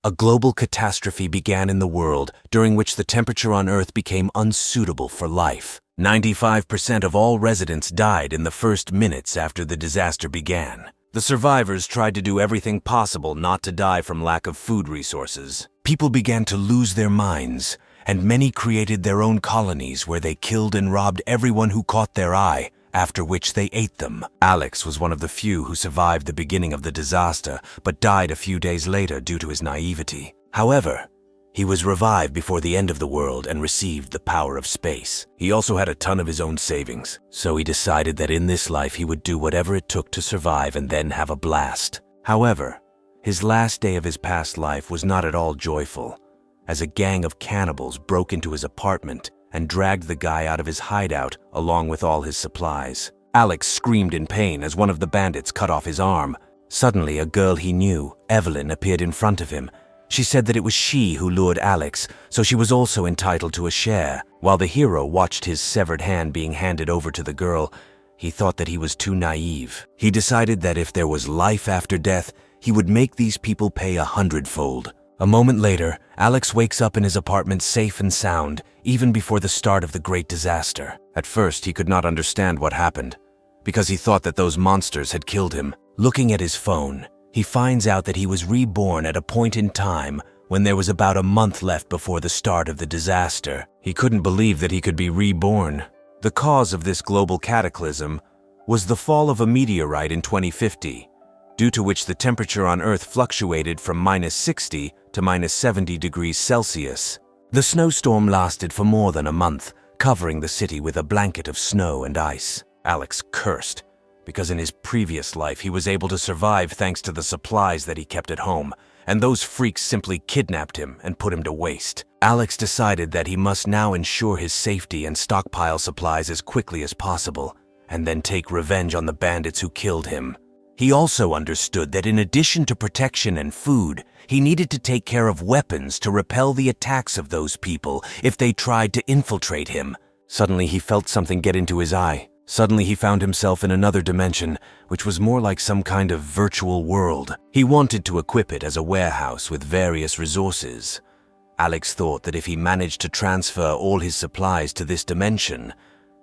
A global catastrophe began in the world, during which the temperature on Earth became unsuitable for life. 95% of all residents died in the first minutes after the disaster began. The survivors tried to do everything possible not to die from lack of food resources. People began to lose their minds, and many created their own colonies where they killed and robbed everyone who caught their eye, after which they ate them. Alex was one of the few who survived the beginning of the disaster, but died a few days later due to his naivety. However, he was revived before the end of the world and received the power of space. He also had a ton of his own savings, so he decided that in this life he would do whatever it took to survive and then have a blast. However, his last day of his past life was not at all joyful, as a gang of cannibals broke into his apartment and dragged the guy out of his hideout along with all his supplies. Alex screamed in pain as one of the bandits cut off his arm. Suddenly, a girl he knew, Evelyn, appeared in front of him. She said that it was she who lured Alex, so she was also entitled to a share. While the hero watched his severed hand being handed over to the girl, he thought that he was too naive. He decided that if there was life after death, he would make these people pay 100-fold. A moment later, Alex wakes up in his apartment safe and sound, even before the start of the great disaster. At first, he could not understand what happened, because he thought that those monsters had killed him. Looking at his phone, he finds out that he was reborn at a point in time when there was about a month left before the start of the disaster. He couldn't believe that he could be reborn. The cause of this global cataclysm was the fall of a meteorite in 2050, due to which the temperature on Earth fluctuated from -60 to -70 degrees Celsius. The snowstorm lasted for more than a month, covering the city with a blanket of snow and ice. Alex cursed, because in his previous life he was able to survive thanks to the supplies that he kept at home, and those freaks simply kidnapped him and put him to waste. Alex decided that he must now ensure his safety and stockpile supplies as quickly as possible, and then take revenge on the bandits who killed him. He also understood that in addition to protection and food, he needed to take care of weapons to repel the attacks of those people if they tried to infiltrate him. Suddenly he felt something get into his eye. Suddenly he found himself in another dimension, which was more like some kind of virtual world. He wanted to equip it as a warehouse with various resources. Alex thought that if he managed to transfer all his supplies to this dimension,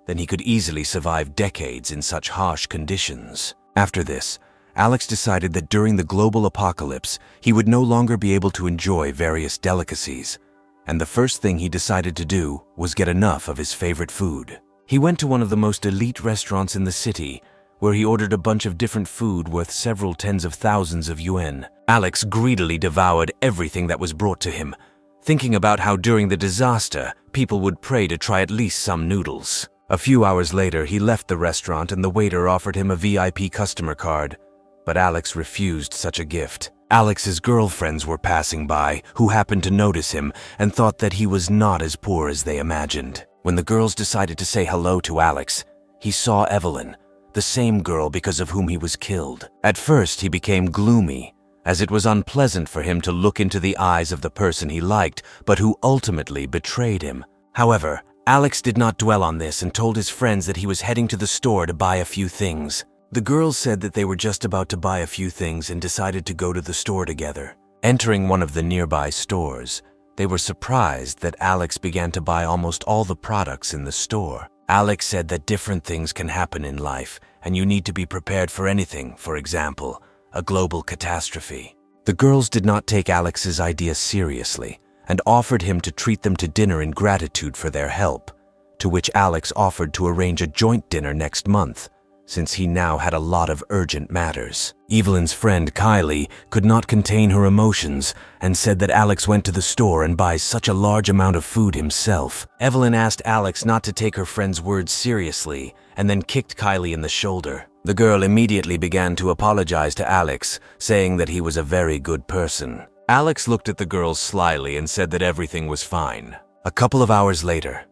then he could easily survive decades in such harsh conditions. After this, Alex decided that during the global apocalypse, he would no longer be able to enjoy various delicacies, and the first thing he decided to do was get enough of his favorite food. He went to one of the most elite restaurants in the city, where he ordered a bunch of different food worth several tens of thousands of yuan. Alex greedily devoured everything that was brought to him, thinking about how during the disaster, people would pray to try at least some noodles. A few hours later, he left the restaurant and the waiter offered him a VIP customer card, but Alex refused such a gift. Alex's girlfriends were passing by, who happened to notice him and thought that he was not as poor as they imagined. When the girls decided to say hello to Alex, he saw Evelyn, the same girl because of whom he was killed. At first, he became gloomy, as it was unpleasant for him to look into the eyes of the person he liked, but who ultimately betrayed him. However, Alex did not dwell on this and told his friends that he was heading to the store to buy a few things. The girls said that they were just about to buy a few things and decided to go to the store together. Entering one of the nearby stores, they were surprised that Alex began to buy almost all the products in the store. Alex said that different things can happen in life, and you need to be prepared for anything, for example, a global catastrophe. The girls did not take Alex's idea seriously and offered him to treat them to dinner in gratitude for their help, to which Alex offered to arrange a joint dinner next month, since he now had a lot of urgent matters. Evelyn's friend Kylie could not contain her emotions and said that Alex went to the store and buys such a large amount of food himself. Evelyn asked Alex not to take her friend's words seriously and then kicked Kylie in the shoulder. The girl immediately began to apologize to Alex, saying that he was a very good person. Alex looked at the girls slyly and said that everything was fine. A couple of hours later,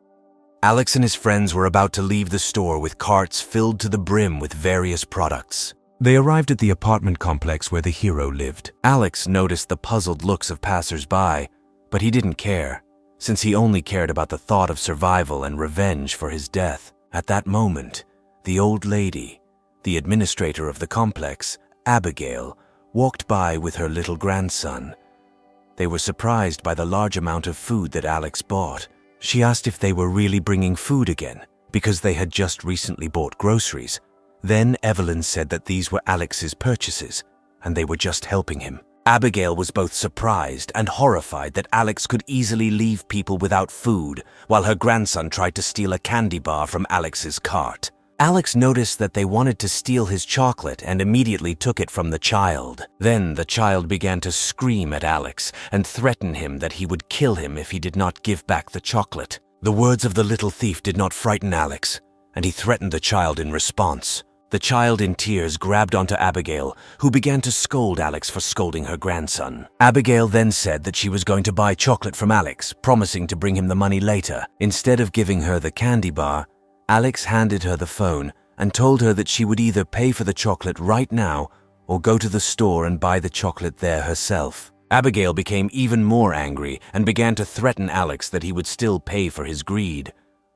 Alex and his friends were about to leave the store with carts filled to the brim with various products. They arrived at the apartment complex where the hero lived. Alex noticed the puzzled looks of passers-by, but he didn't care, since he only cared about the thought of survival and revenge for his death. At that moment, the old lady, the administrator of the complex, Abigail, walked by with her little grandson. They were surprised by the large amount of food that Alex bought. She asked if they were really bringing food again, because they had just recently bought groceries. Then Evelyn said that these were Alex's purchases, and they were just helping him. Abigail was both surprised and horrified that Alex could easily leave people without food, while her grandson tried to steal a candy bar from Alex's cart. Alex noticed that they wanted to steal his chocolate and immediately took it from the child. Then the child began to scream at Alex and threaten him that he would kill him if he did not give back the chocolate. The words of the little thief did not frighten Alex, and he threatened the child in response. The child in tears grabbed onto Abigail, who began to scold Alex for scolding her grandson. Abigail then said that she was going to buy chocolate from Alex, promising to bring him the money later. Instead of giving her the candy bar, Alex handed her the phone and told her that she would either pay for the chocolate right now or go to the store and buy the chocolate there herself. Abigail became even more angry and began to threaten Alex that he would still pay for his greed.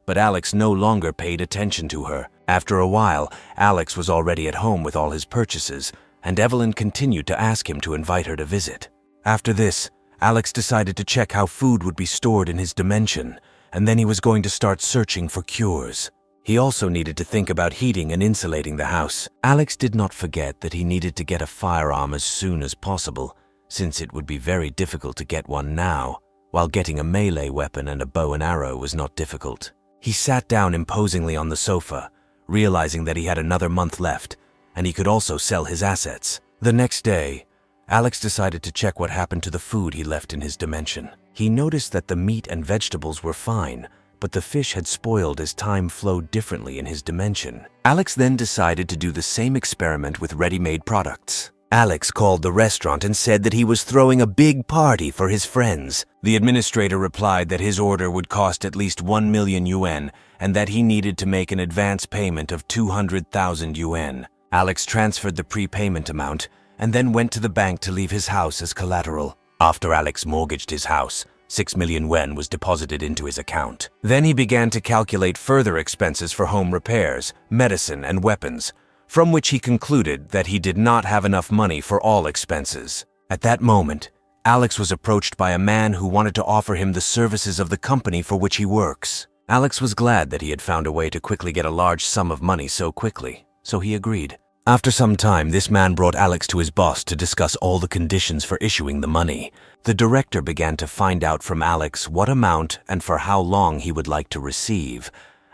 But Alex no longer paid attention to her. After a while, Alex was already at home with all his purchases, and Evelyn continued to ask him to invite her to visit. After this, Alex decided to check how food would be stored in his dimension, and then he was going to start searching for cures. He also needed to think about heating and insulating the house. Alex did not forget that he needed to get a firearm as soon as possible, since it would be very difficult to get one now, while getting a melee weapon and a bow and arrow was not difficult. He sat down imposingly on the sofa, realizing that he had another month left, and he could also sell his assets. The next day, Alex decided to check what happened to the food he left in his dimension. He noticed that the meat and vegetables were fine, but the fish had spoiled as time flowed differently in his dimension. Alex then decided to do the same experiment with ready-made products. Alex called the restaurant and said that he was throwing a big party for his friends. The administrator replied that his order would cost at least 1 million yuan and that he needed to make an advance payment of 200,000 yuan. Alex transferred the prepayment amount and then went to the bank to leave his house as collateral. After Alex mortgaged his house, 6 million yuan was deposited into his account. Then he began to calculate further expenses for home repairs, medicine, and weapons, from which he concluded that he did not have enough money for all expenses. At that moment, Alex was approached by a man who wanted to offer him the services of the company for which he works. Alex was glad that he had found a way to quickly get a large sum of money so quickly, so he agreed. After some time, this man brought Alex to his boss to discuss all the conditions for issuing the money. The director began to find out from Alex what amount and for how long he would like to receive.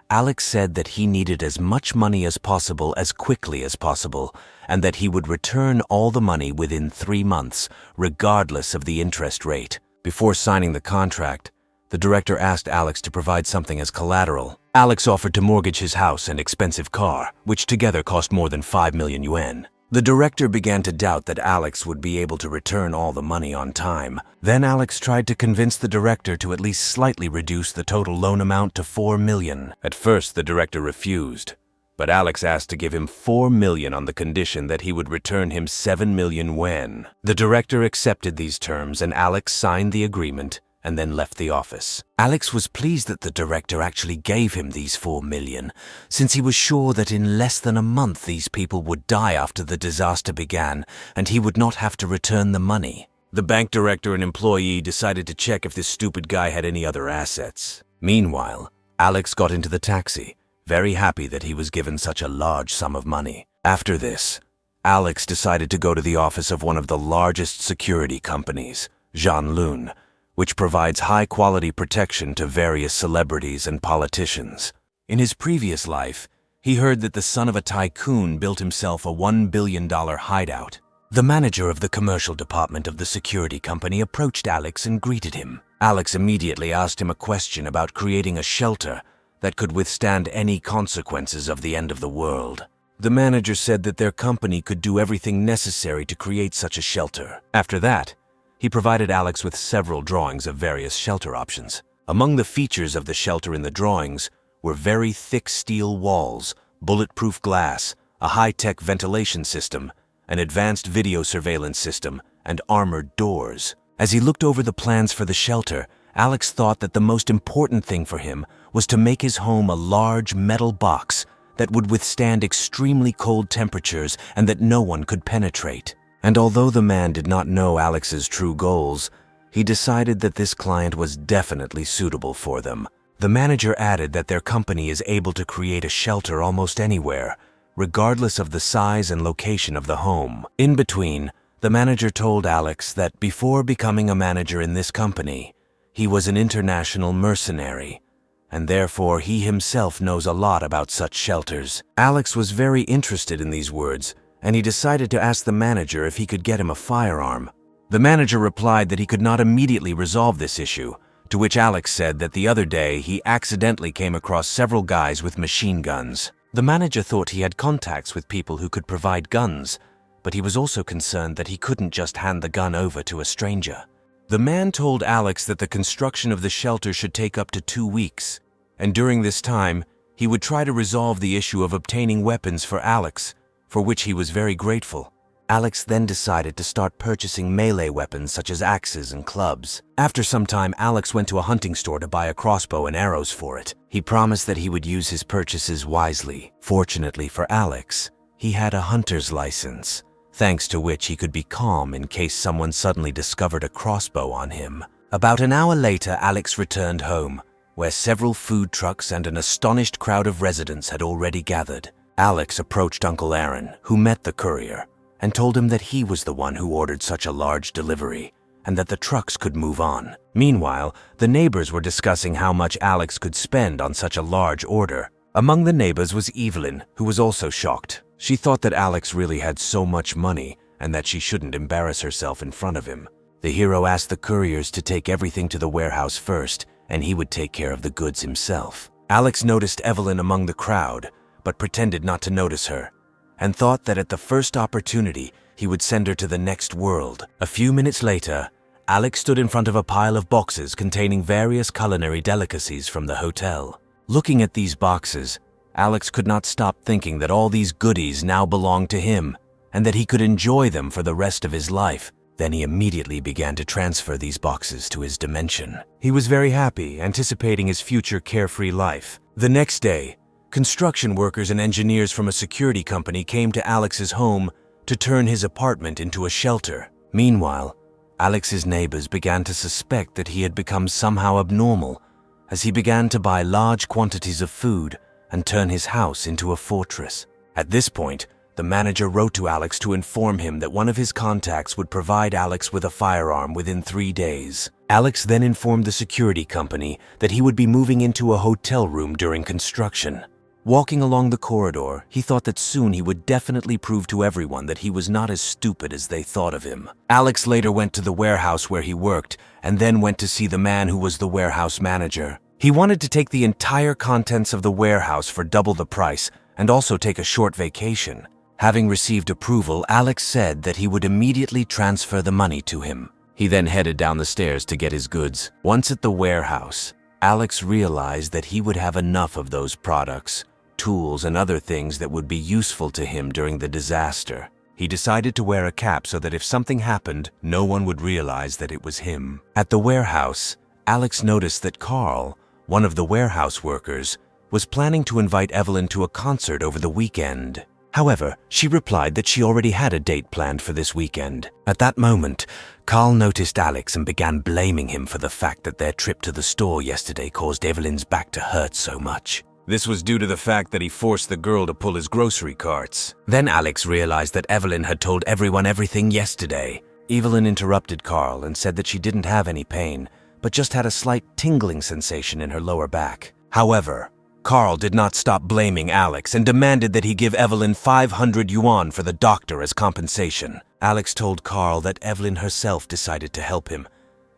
Alex said that he needed as much money as possible as quickly as possible, and that he would return all the money within 3 months, regardless of the interest rate. Before signing the contract, the director asked Alex to provide something as collateral. Alex offered to mortgage his house and expensive car, which together cost more than 5 million yuan. The director began to doubt that Alex would be able to return all the money on time. Then Alex tried to convince the director to at least slightly reduce the total loan amount to 4 million. At first, the director refused, but Alex asked to give him 4 million on the condition that he would return him 7 million yuan. The director accepted these terms and Alex signed the agreement and then left the office. Alex was pleased that the director actually gave him these 4 million, since he was sure that in less than a month these people would die after the disaster began, and he would not have to return the money. The bank director and employee decided to check if this stupid guy had any other assets. Meanwhile, Alex got into the taxi, very happy that he was given such a large sum of money. After this, Alex decided to go to the office of one of the largest security companies, Janlun, which provides high-quality protection to various celebrities and politicians. In his previous life, he heard that the son of a tycoon built himself a $1 billion hideout. The manager of the commercial department of the security company approached Alex and greeted him. Alex immediately asked him a question about creating a shelter that could withstand any consequences of the end of the world. The manager said that their company could do everything necessary to create such a shelter. After that, he provided Alex with several drawings of various shelter options. Among the features of the shelter in the drawings were very thick steel walls, bulletproof glass, a high-tech ventilation system, an advanced video surveillance system, and armored doors. As he looked over the plans for the shelter, Alex thought that the most important thing for him was to make his home a large metal box that would withstand extremely cold temperatures and that no one could penetrate. And although the man did not know Alex's true goals, he decided that this client was definitely suitable for them. The manager added that their company is able to create a shelter almost anywhere, regardless of the size and location of the home. In between, the manager told Alex that before becoming a manager in this company, he was an international mercenary, and therefore he himself knows a lot about such shelters. Alex was very interested in these words, and he decided to ask the manager if he could get him a firearm. The manager replied that he could not immediately resolve this issue, to which Alex said that the other day he accidentally came across several guys with machine guns. The manager thought he had contacts with people who could provide guns, but he was also concerned that he couldn't just hand the gun over to a stranger. The man told Alex that the construction of the shelter should take up to 2 weeks, and during this time, he would try to resolve the issue of obtaining weapons for Alex, for which he was very grateful. Alex then decided to start purchasing melee weapons such as axes and clubs. After some time, Alex went to a hunting store to buy a crossbow and arrows for it. He promised that he would use his purchases wisely. Fortunately for Alex, he had a hunter's license, thanks to which he could be calm in case someone suddenly discovered a crossbow on him. About an hour later, Alex returned home, where several food trucks and an astonished crowd of residents had already gathered. Alex approached Uncle Aaron, who met the courier, and told him that he was the one who ordered such a large delivery, and that the trucks could move on. Meanwhile, the neighbors were discussing how much Alex could spend on such a large order. Among the neighbors was Evelyn, who was also shocked. She thought that Alex really had so much money, and that she shouldn't embarrass herself in front of him. The hero asked the couriers to take everything to the warehouse first, and he would take care of the goods himself. Alex noticed Evelyn among the crowd, but pretended not to notice her, and thought that at the first opportunity, he would send her to the next world. A few minutes later, Alex stood in front of a pile of boxes containing various culinary delicacies from the hotel. Looking at these boxes, Alex could not stop thinking that all these goodies now belonged to him, and that he could enjoy them for the rest of his life. Then he immediately began to transfer these boxes to his dimension. He was very happy, anticipating his future carefree life. The next day, construction workers and engineers from a security company came to Alex's home to turn his apartment into a shelter. Meanwhile, Alex's neighbors began to suspect that he had become somehow abnormal, as he began to buy large quantities of food and turn his house into a fortress. At this point, the manager wrote to Alex to inform him that one of his contacts would provide Alex with a firearm within 3 days. Alex then informed the security company that he would be moving into a hotel room during construction. Walking along the corridor, he thought that soon he would definitely prove to everyone that he was not as stupid as they thought of him. Alex later went to the warehouse where he worked, and then went to see the man who was the warehouse manager. He wanted to take the entire contents of the warehouse for double the price, and also take a short vacation. Having received approval, Alex said that he would immediately transfer the money to him. He then headed down the stairs to get his goods. Once at the warehouse, Alex realized that he would have enough of those products, tools, and other things that would be useful to him during the disaster. He decided to wear a cap so that if something happened, no one would realize that it was him. At the warehouse, Alex noticed that Carl, one of the warehouse workers, was planning to invite Evelyn to a concert over the weekend. However, she replied that she already had a date planned for this weekend. At that moment, Carl noticed Alex and began blaming him for the fact that their trip to the store yesterday caused Evelyn's back to hurt so much. This was due to the fact that he forced the girl to pull his grocery carts. Then Alex realized that Evelyn had told everyone everything yesterday. Evelyn interrupted Carl and said that she didn't have any pain, but just had a slight tingling sensation in her lower back. However, Carl did not stop blaming Alex and demanded that he give Evelyn 500 yuan for the doctor as compensation. Alex told Carl that Evelyn herself decided to help him,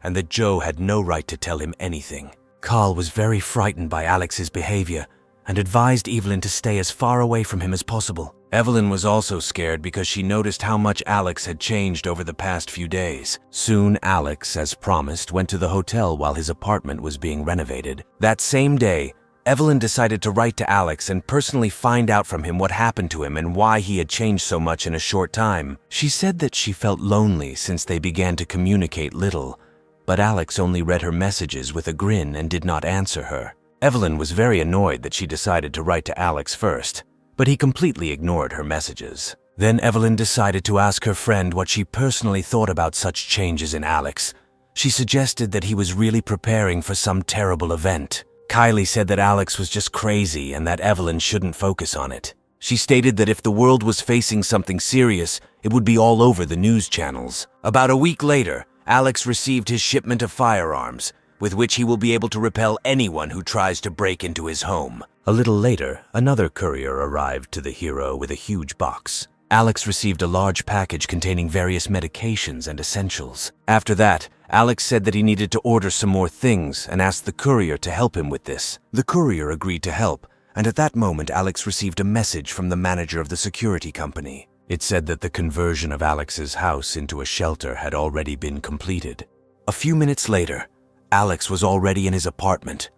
and that Joe had no right to tell him anything. Carl was very frightened by Alex's behavior and advised Evelyn to stay as far away from him as possible. Evelyn was also scared because she noticed how much Alex had changed over the past few days. Soon, Alex, as promised, went to the hotel while his apartment was being renovated. That same day, Evelyn decided to write to Alex and personally find out from him what happened to him and why he had changed so much in a short time. She said that she felt lonely since they began to communicate little, but Alex only read her messages with a grin and did not answer her. Evelyn was very annoyed that she decided to write to Alex first, but he completely ignored her messages. Then Evelyn decided to ask her friend what she personally thought about such changes in Alex. She suggested that he was really preparing for some terrible event. Kylie said that Alex was just crazy and that Evelyn shouldn't focus on it. She stated that if the world was facing something serious, it would be all over the news channels. About a week later, Alex received his shipment of firearms, with which he will be able to repel anyone who tries to break into his home. A little later, another courier arrived to the hero with a huge box. Alex received a large package containing various medications and essentials. After that, Alex said that he needed to order some more things and asked the courier to help him with this. The courier agreed to help, and at that moment Alex received a message from the manager of the security company. It said that the conversion of Alex's house into a shelter had already been completed. A few minutes later, Alex was already in his apartment,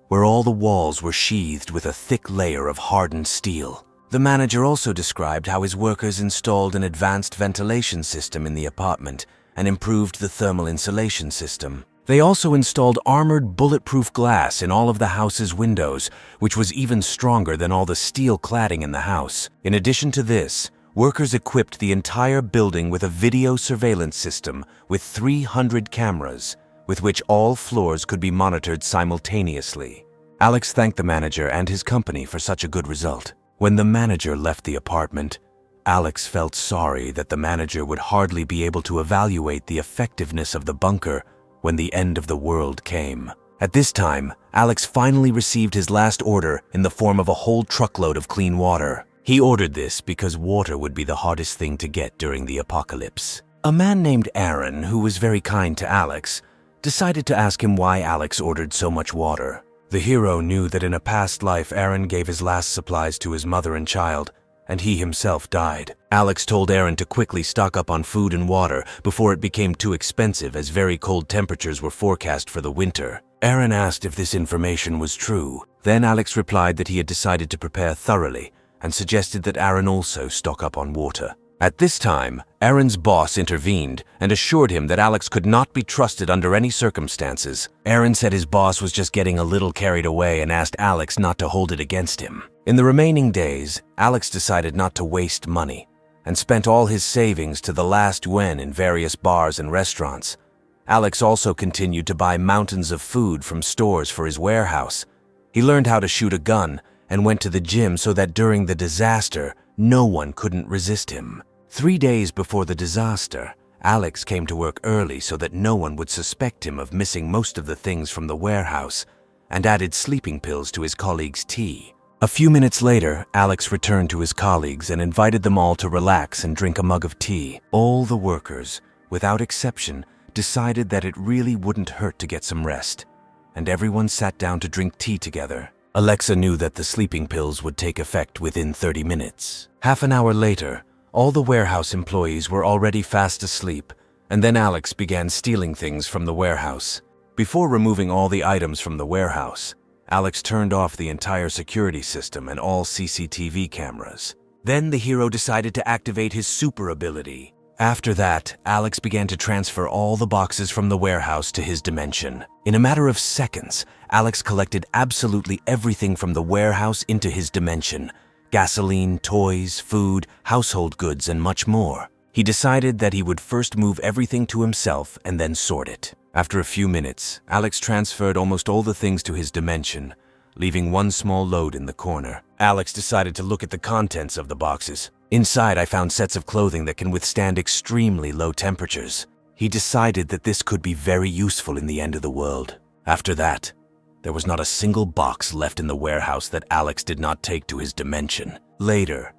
where all the walls were sheathed with a thick layer of hardened steel. The manager also described how his workers installed an advanced ventilation system in the apartment and improved the thermal insulation system. They also installed armored bulletproof glass in all of the house's windows, which was even stronger than all the steel cladding in the house. In addition to this, workers equipped the entire building with a video surveillance system with 300 cameras, with which all floors could be monitored simultaneously. Alex thanked the manager and his company for such a good result. When the manager left the apartment, Alex felt sorry that the manager would hardly be able to evaluate the effectiveness of the bunker when the end of the world came. At this time, Alex finally received his last order in the form of a whole truckload of clean water. He ordered this because water would be the hardest thing to get during the apocalypse. A man named Aaron, who was very kind to Alex, decided to ask him why Alex ordered so much water. The hero knew that in a past life Aaron gave his last supplies to his mother and child, and he himself died. Alex told Aaron to quickly stock up on food and water before it became too expensive, as very cold temperatures were forecast for the winter. Aaron asked if this information was true. Then Alex replied that he had decided to prepare thoroughly and suggested that Aaron also stock up on water. At this time, Aaron's boss intervened and assured him that Alex could not be trusted under any circumstances. Aaron said his boss was just getting a little carried away and asked Alex not to hold it against him. In the remaining days, Alex decided not to waste money and spent all his savings to the last yuan in various bars and restaurants. Alex also continued to buy mountains of food from stores for his warehouse. He learned how to shoot a gun and went to the gym so that during the disaster, no one couldn't resist him. 3 days before the disaster, Alex came to work early so that no one would suspect him of missing most of the things from the warehouse, and added sleeping pills to his colleagues' tea. A few minutes later, Alex returned to his colleagues and invited them all to relax and drink a mug of tea. All the workers, without exception, decided that it really wouldn't hurt to get some rest, and everyone sat down to drink tea together. Alexa knew that the sleeping pills would take effect within 30 minutes. Half an hour later, all the warehouse employees were already fast asleep, and then Alex began stealing things from the warehouse. Before removing all the items from the warehouse, Alex turned off the entire security system and all CCTV cameras. Then the hero decided to activate his super ability. After that, Alex began to transfer all the boxes from the warehouse to his dimension. In a matter of seconds, Alex collected absolutely everything from the warehouse into his dimension: gasoline, toys, food, household goods, and much more. He decided that he would first move everything to himself and then sort it. After a few minutes, Alex transferred almost all the things to his dimension, leaving one small load in the corner. Alex decided to look at the contents of the boxes. Inside, I found sets of clothing that can withstand extremely low temperatures. He decided that this could be very useful in the end of the world. After that, there was not a single box left in the warehouse that Alex did not take to his dimension. Later,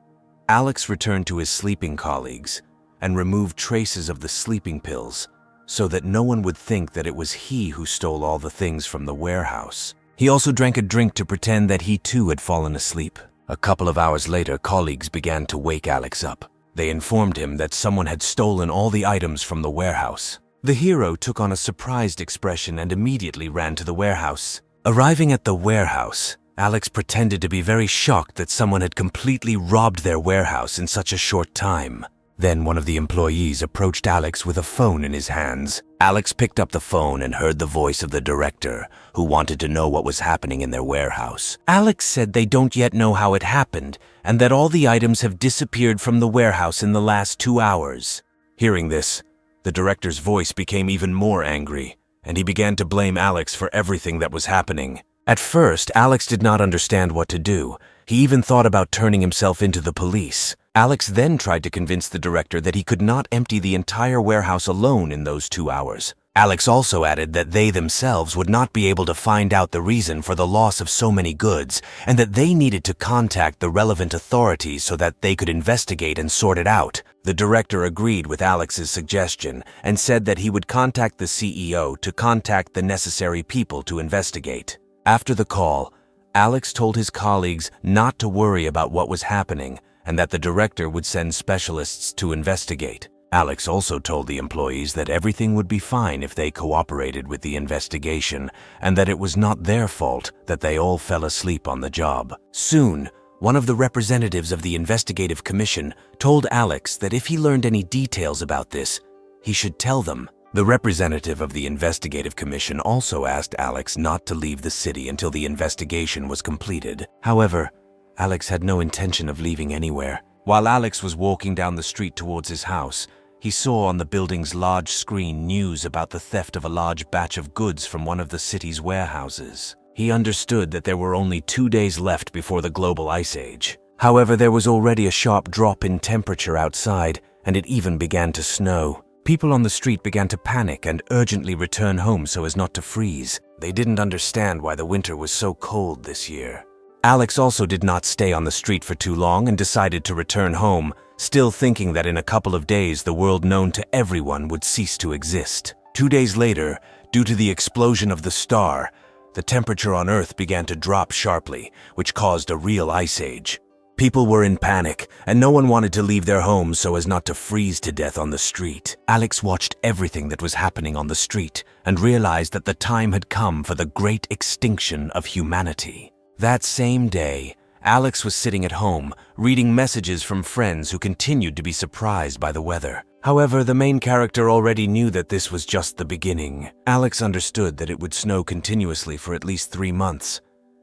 Alex returned to his sleeping colleagues and removed traces of the sleeping pills so that no one would think that it was he who stole all the things from the warehouse. He also drank a drink to pretend that he too had fallen asleep. A couple of hours later, colleagues began to wake Alex up. They informed him that someone had stolen all the items from the warehouse. The hero took on a surprised expression and immediately ran to the warehouse. Arriving at the warehouse, Alex pretended to be very shocked that someone had completely robbed their warehouse in such a short time. Then one of the employees approached Alex with a phone in his hands. Alex picked up the phone and heard the voice of the director, who wanted to know what was happening in their warehouse. Alex said they don't yet know how it happened, and that all the items have disappeared from the warehouse in the last 2 hours. Hearing this, The director's voice became even more angry, and he began to blame Alex for everything that was happening. At first, Alex did not understand what to do. He even thought about turning himself into the police. Alex then tried to convince the director that he could not empty the entire warehouse alone in those 2 hours. Alex also added that they themselves would not be able to find out the reason for the loss of so many goods, and that they needed to contact the relevant authorities so that they could investigate and sort it out. The director agreed with Alex's suggestion and said that he would contact the CEO to contact the necessary people to investigate. After the call, Alex told his colleagues not to worry about what was happening and that the director would send specialists to investigate. Alex also told the employees that everything would be fine if they cooperated with the investigation and that it was not their fault that they all fell asleep on the job. Soon, one of the representatives of the investigative commission told Alex that if he learned any details about this, he should tell them. The representative of the investigative commission also asked Alex not to leave the city until the investigation was completed. However, Alex had no intention of leaving anywhere. While Alex was walking down the street towards his house, he saw on the building's large screen news about the theft of a large batch of goods from one of the city's warehouses. He understood that there were only 2 days left before the global ice age. However, there was already a sharp drop in temperature outside, and it even began to snow. People on the street began to panic and urgently return home so as not to freeze. They didn't understand why the winter was so cold this year. Alex also did not stay on the street for too long and decided to return home, still thinking that in a couple of days the world known to everyone would cease to exist. 2 days later, due to the explosion of the star, the temperature on Earth began to drop sharply, which caused a real ice age. People were in panic, and no one wanted to leave their homes so as not to freeze to death on the street. Alex watched everything that was happening on the street and realized that the time had come for the great extinction of humanity. That same day, Alex was sitting at home, reading messages from friends who continued to be surprised by the weather. However, the main character already knew that this was just the beginning. Alex understood that it would snow continuously for at least 3 months,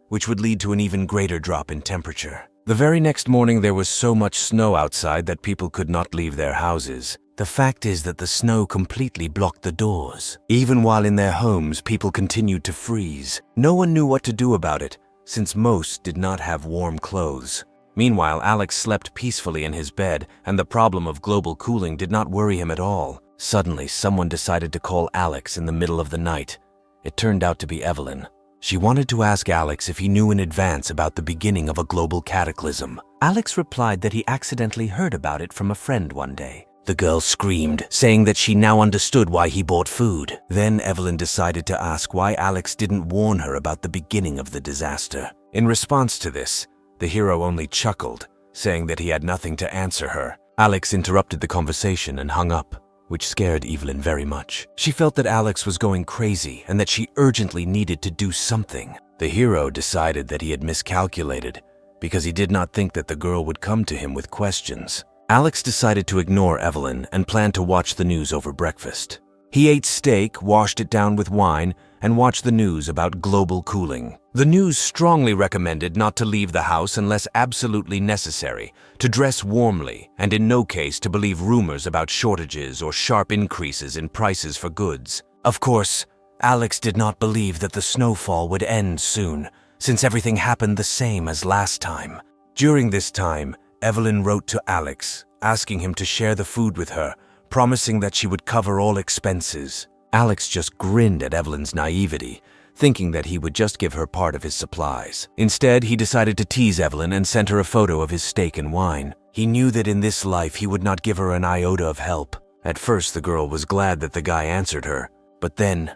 which would lead to an even greater drop in temperature. The very next morning there was so much snow outside that people could not leave their houses. The fact is that the snow completely blocked the doors. Even while in their homes, people continued to freeze. No one knew what to do about it, since most did not have warm clothes. Meanwhile, Alex slept peacefully in his bed, and the problem of global cooling did not worry him at all. Suddenly, someone decided to call Alex in the middle of the night. It turned out to be Evelyn. She wanted to ask Alex if he knew in advance about the beginning of a global cataclysm. Alex replied that he accidentally heard about it from a friend one day. The girl screamed, saying that she now understood why he bought food. Then Evelyn decided to ask why Alex didn't warn her about the beginning of the disaster. In response to this, the hero only chuckled, saying that he had nothing to answer her. Alex interrupted the conversation and hung up, which scared Evelyn very much. She felt that Alex was going crazy and that she urgently needed to do something. The hero decided that he had miscalculated because he did not think that the girl would come to him with questions. Alex decided to ignore Evelyn and planned to watch the news over breakfast. He ate steak, washed it down with wine, and watched the news about global cooling. The news strongly recommended not to leave the house unless absolutely necessary, to dress warmly, and in no case to believe rumors about shortages or sharp increases in prices for goods. Of course, Alex did not believe that the snowfall would end soon, since everything happened the same as last time. During this time, Evelyn wrote to Alex, asking him to share the food with her, promising that she would cover all expenses. Alex just grinned at Evelyn's naivety, thinking that he would just give her part of his supplies. Instead, he decided to tease Evelyn and sent her a photo of his steak and wine. He knew that in this life he would not give her an iota of help. At first, the girl was glad that the guy answered her, but then,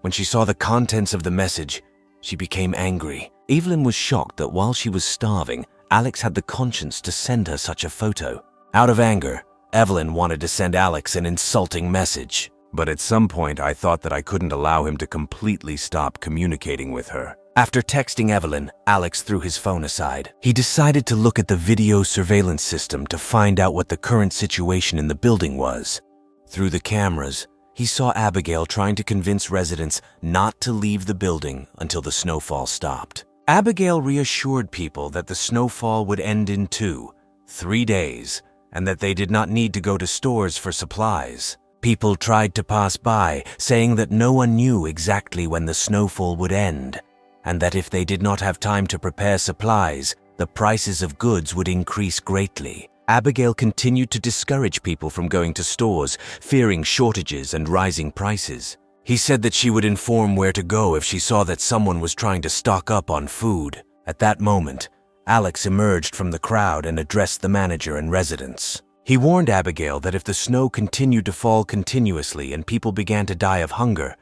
when she saw the contents of the message, she became angry. Evelyn was shocked that while she was starving, Alex had the conscience to send her such a photo. Out of anger, Evelyn wanted to send Alex an insulting message. But at some point, I thought that I couldn't allow him to completely stop communicating with her. After texting Evelyn, Alex threw his phone aside. He decided to look at the video surveillance system to find out what the current situation in the building was. Through the cameras, he saw Abigail trying to convince residents not to leave the building until the snowfall stopped. Abigail reassured people that the snowfall would end in 3 days, and that they did not need to go to stores for supplies. People tried to pass by, saying that no one knew exactly when the snowfall would end, and that if they did not have time to prepare supplies, the prices of goods would increase greatly. Abigail continued to discourage people from going to stores, fearing shortages and rising prices. He said that she would inform where to go if she saw that someone was trying to stock up on food. At that moment, Alex emerged from the crowd and addressed the manager and residents. He warned Abigail that if the snow continued to fall continuously and people began to die of hunger,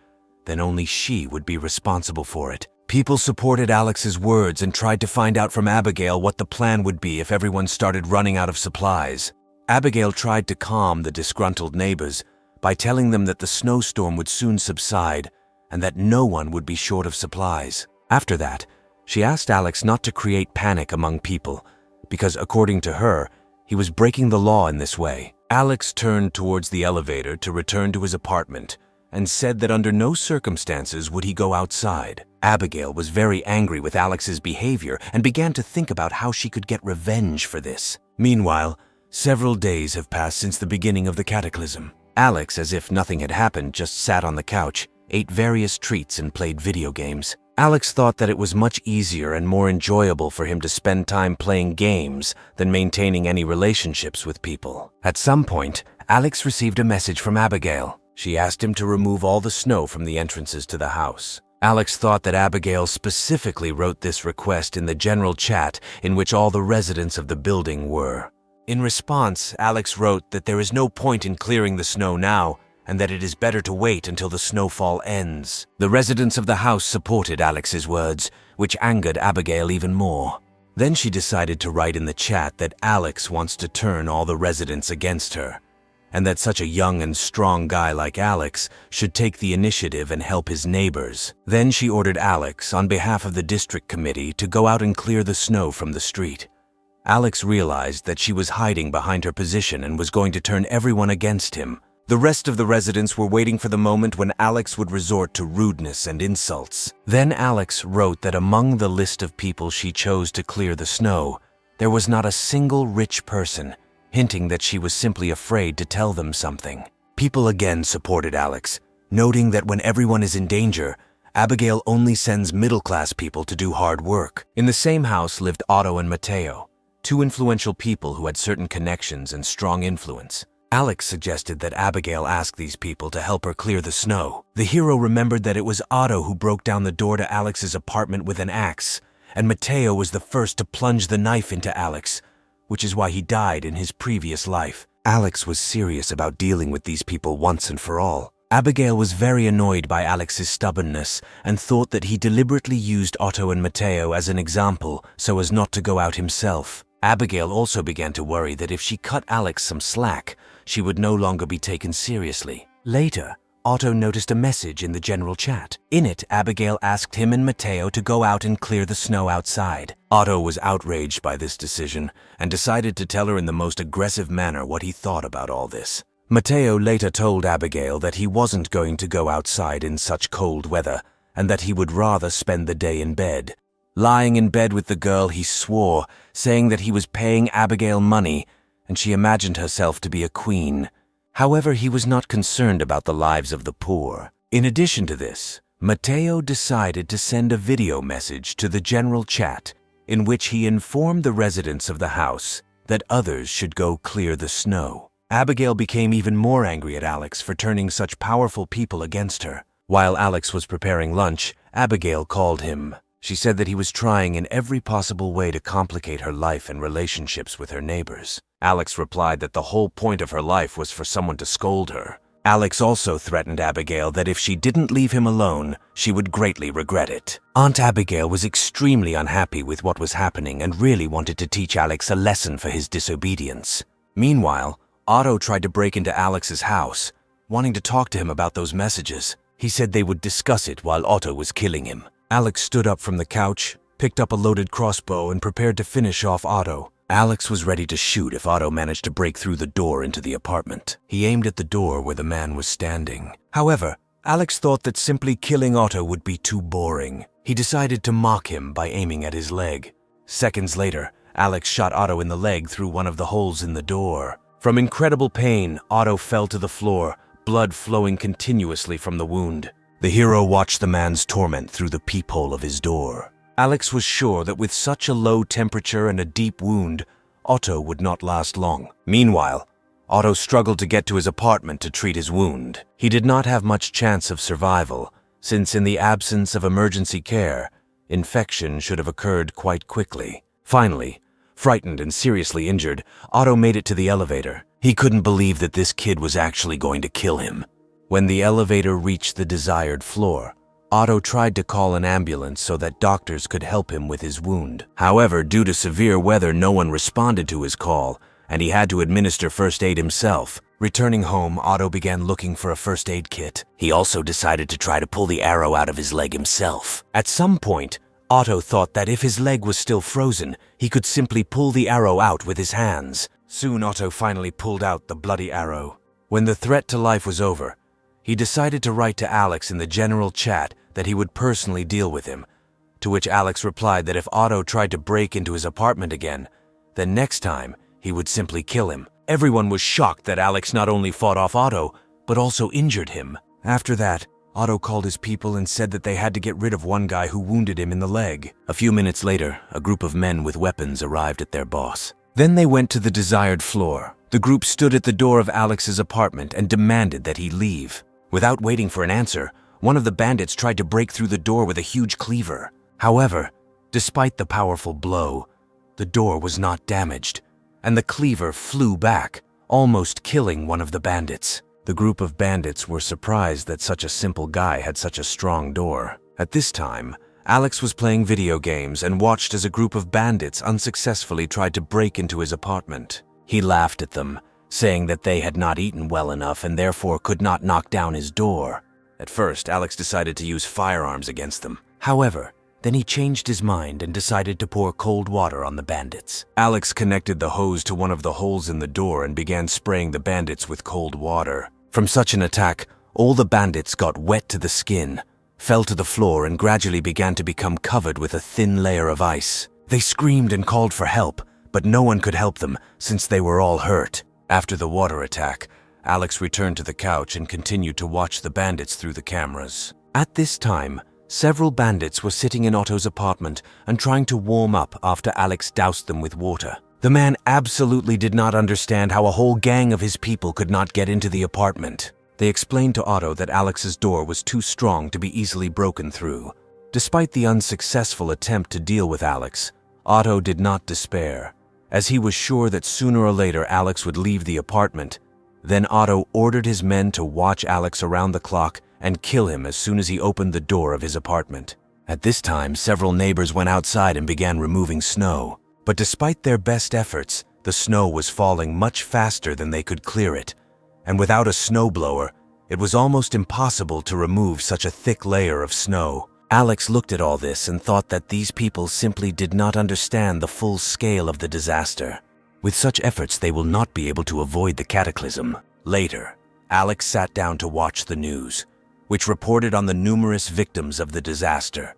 then only she would be responsible for it. People supported Alex's words and tried to find out from Abigail what the plan would be if everyone started running out of supplies. Abigail tried to calm the disgruntled neighbors by telling them that the snowstorm would soon subside and that no one would be short of supplies. After that, she asked Alex not to create panic among people because, according to her, he was breaking the law in this way. Alex turned towards the elevator to return to his apartment and said that under no circumstances would he go outside. Abigail was very angry with Alex's behavior and began to think about how she could get revenge for this. Meanwhile, several days have passed since the beginning of the cataclysm. Alex, as if nothing had happened, just sat on the couch, ate various treats, and played video games. Alex thought that it was much easier and more enjoyable for him to spend time playing games than maintaining any relationships with people. At some point, Alex received a message from Abigail. She asked him to remove all the snow from the entrances to the house. Alex thought that Abigail specifically wrote this request in the general chat in which all the residents of the building were. In response, Alex wrote that there is no point in clearing the snow now, and that it is better to wait until the snowfall ends. The residents of the house supported Alex's words, which angered Abigail even more. Then she decided to write in the chat that Alex wants to turn all the residents against her, and that such a young and strong guy like Alex should take the initiative and help his neighbors. Then she ordered Alex, on behalf of the district committee, to go out and clear the snow from the street. Alex realized that she was hiding behind her position and was going to turn everyone against him. The rest of the residents were waiting for the moment when Alex would resort to rudeness and insults. Then Alex wrote that among the list of people she chose to clear the snow, there was not a single rich person, hinting that she was simply afraid to tell them something. People again supported Alex, noting that when everyone is in danger, Abigail only sends middle-class people to do hard work. In the same house lived Otto and Matteo, two influential people who had certain connections and strong influence. Alex suggested that Abigail ask these people to help her clear the snow. The hero remembered that it was Otto who broke down the door to Alex's apartment with an axe, and Matteo was the first to plunge the knife into Alex, which is why he died in his previous life. Alex was serious about dealing with these people once and for all. Abigail was very annoyed by Alex's stubbornness and thought that he deliberately used Otto and Matteo as an example so as not to go out himself. Abigail also began to worry that if she cut Alex some slack, she would no longer be taken seriously. Later, Otto noticed a message in the general chat. In it, Abigail asked him and Matteo to go out and clear the snow outside. Otto was outraged by this decision and decided to tell her in the most aggressive manner what he thought about all this. Matteo later told Abigail that he wasn't going to go outside in such cold weather and that he would rather spend the day in bed. Lying in bed with the girl, he swore, saying that he was paying Abigail money and she imagined herself to be a queen. However, he was not concerned about the lives of the poor. In addition to this, Matteo decided to send a video message to the general chat in which he informed the residents of the house that others should go clear the snow. Abigail became even more angry at Alex for turning such powerful people against her. While Alex was preparing lunch, Abigail called him. She said that he was trying in every possible way to complicate her life and relationships with her neighbors. Alex replied that the whole point of her life was for someone to scold her. Alex also threatened Abigail that if she didn't leave him alone, she would greatly regret it. Aunt Abigail was extremely unhappy with what was happening and really wanted to teach Alex a lesson for his disobedience. Meanwhile, Otto tried to break into Alex's house, wanting to talk to him about those messages. He said they would discuss it while Otto was killing him. Alex stood up from the couch, picked up a loaded crossbow, and prepared to finish off Otto. Alex was ready to shoot if Otto managed to break through the door into the apartment. He aimed at the door where the man was standing. However, Alex thought that simply killing Otto would be too boring. He decided to mock him by aiming at his leg. Seconds later, Alex shot Otto in the leg through one of the holes in the door. From incredible pain, Otto fell to the floor, blood flowing continuously from the wound. The hero watched the man's torment through the peephole of his door. Alex was sure that with such a low temperature and a deep wound, Otto would not last long. Meanwhile, Otto struggled to get to his apartment to treat his wound. He did not have much chance of survival, since in the absence of emergency care, infection should have occurred quite quickly. Finally, frightened and seriously injured, Otto made it to the elevator. He couldn't believe that this kid was actually going to kill him. When the elevator reached the desired floor, Otto tried to call an ambulance so that doctors could help him with his wound. However, due to severe weather, no one responded to his call, and he had to administer first aid himself. Returning home, Otto began looking for a first aid kit. He also decided to try to pull the arrow out of his leg himself. At some point, Otto thought that if his leg was still frozen, he could simply pull the arrow out with his hands. Soon Otto finally pulled out the bloody arrow. When the threat to life was over, he decided to write to Alex in the general chat that he would personally deal with him, to which Alex replied that if Otto tried to break into his apartment again, then next time he would simply kill him. Everyone was shocked that Alex not only fought off Otto, but also injured him. After that, Otto called his people and said that they had to get rid of one guy who wounded him in the leg. A few minutes later, a group of men with weapons arrived at their boss. Then they went to the desired floor. The group stood at the door of Alex's apartment and demanded that he leave. Without waiting for an answer, one of the bandits tried to break through the door with a huge cleaver. However, despite the powerful blow, the door was not damaged, and the cleaver flew back, almost killing one of the bandits. The group of bandits were surprised that such a simple guy had such a strong door. At this time, Alex was playing video games and watched as a group of bandits unsuccessfully tried to break into his apartment. He laughed at them, saying that they had not eaten well enough and therefore could not knock down his door. At first, Alex decided to use firearms against them. However, then he changed his mind and decided to pour cold water on the bandits. Alex connected the hose to one of the holes in the door and began spraying the bandits with cold water. From such an attack, all the bandits got wet to the skin, fell to the floor, and gradually began to become covered with a thin layer of ice. They screamed and called for help, but no one could help them since they were all hurt. After the water attack, Alex returned to the couch and continued to watch the bandits through the cameras. At this time, several bandits were sitting in Otto's apartment and trying to warm up after Alex doused them with water. The man absolutely did not understand how a whole gang of his people could not get into the apartment. They explained to Otto that Alex's door was too strong to be easily broken through. Despite the unsuccessful attempt to deal with Alex, Otto did not despair, as he was sure that sooner or later Alex would leave the apartment. Then Otto ordered his men to watch Alex around the clock and kill him as soon as he opened the door of his apartment. At this time, several neighbors went outside and began removing snow. But despite their best efforts, the snow was falling much faster than they could clear it, and without a snowblower, it was almost impossible to remove such a thick layer of snow. Alex looked at all this and thought that these people simply did not understand the full scale of the disaster. With such efforts, they will not be able to avoid the cataclysm. Later, Alex sat down to watch the news, which reported on the numerous victims of the disaster,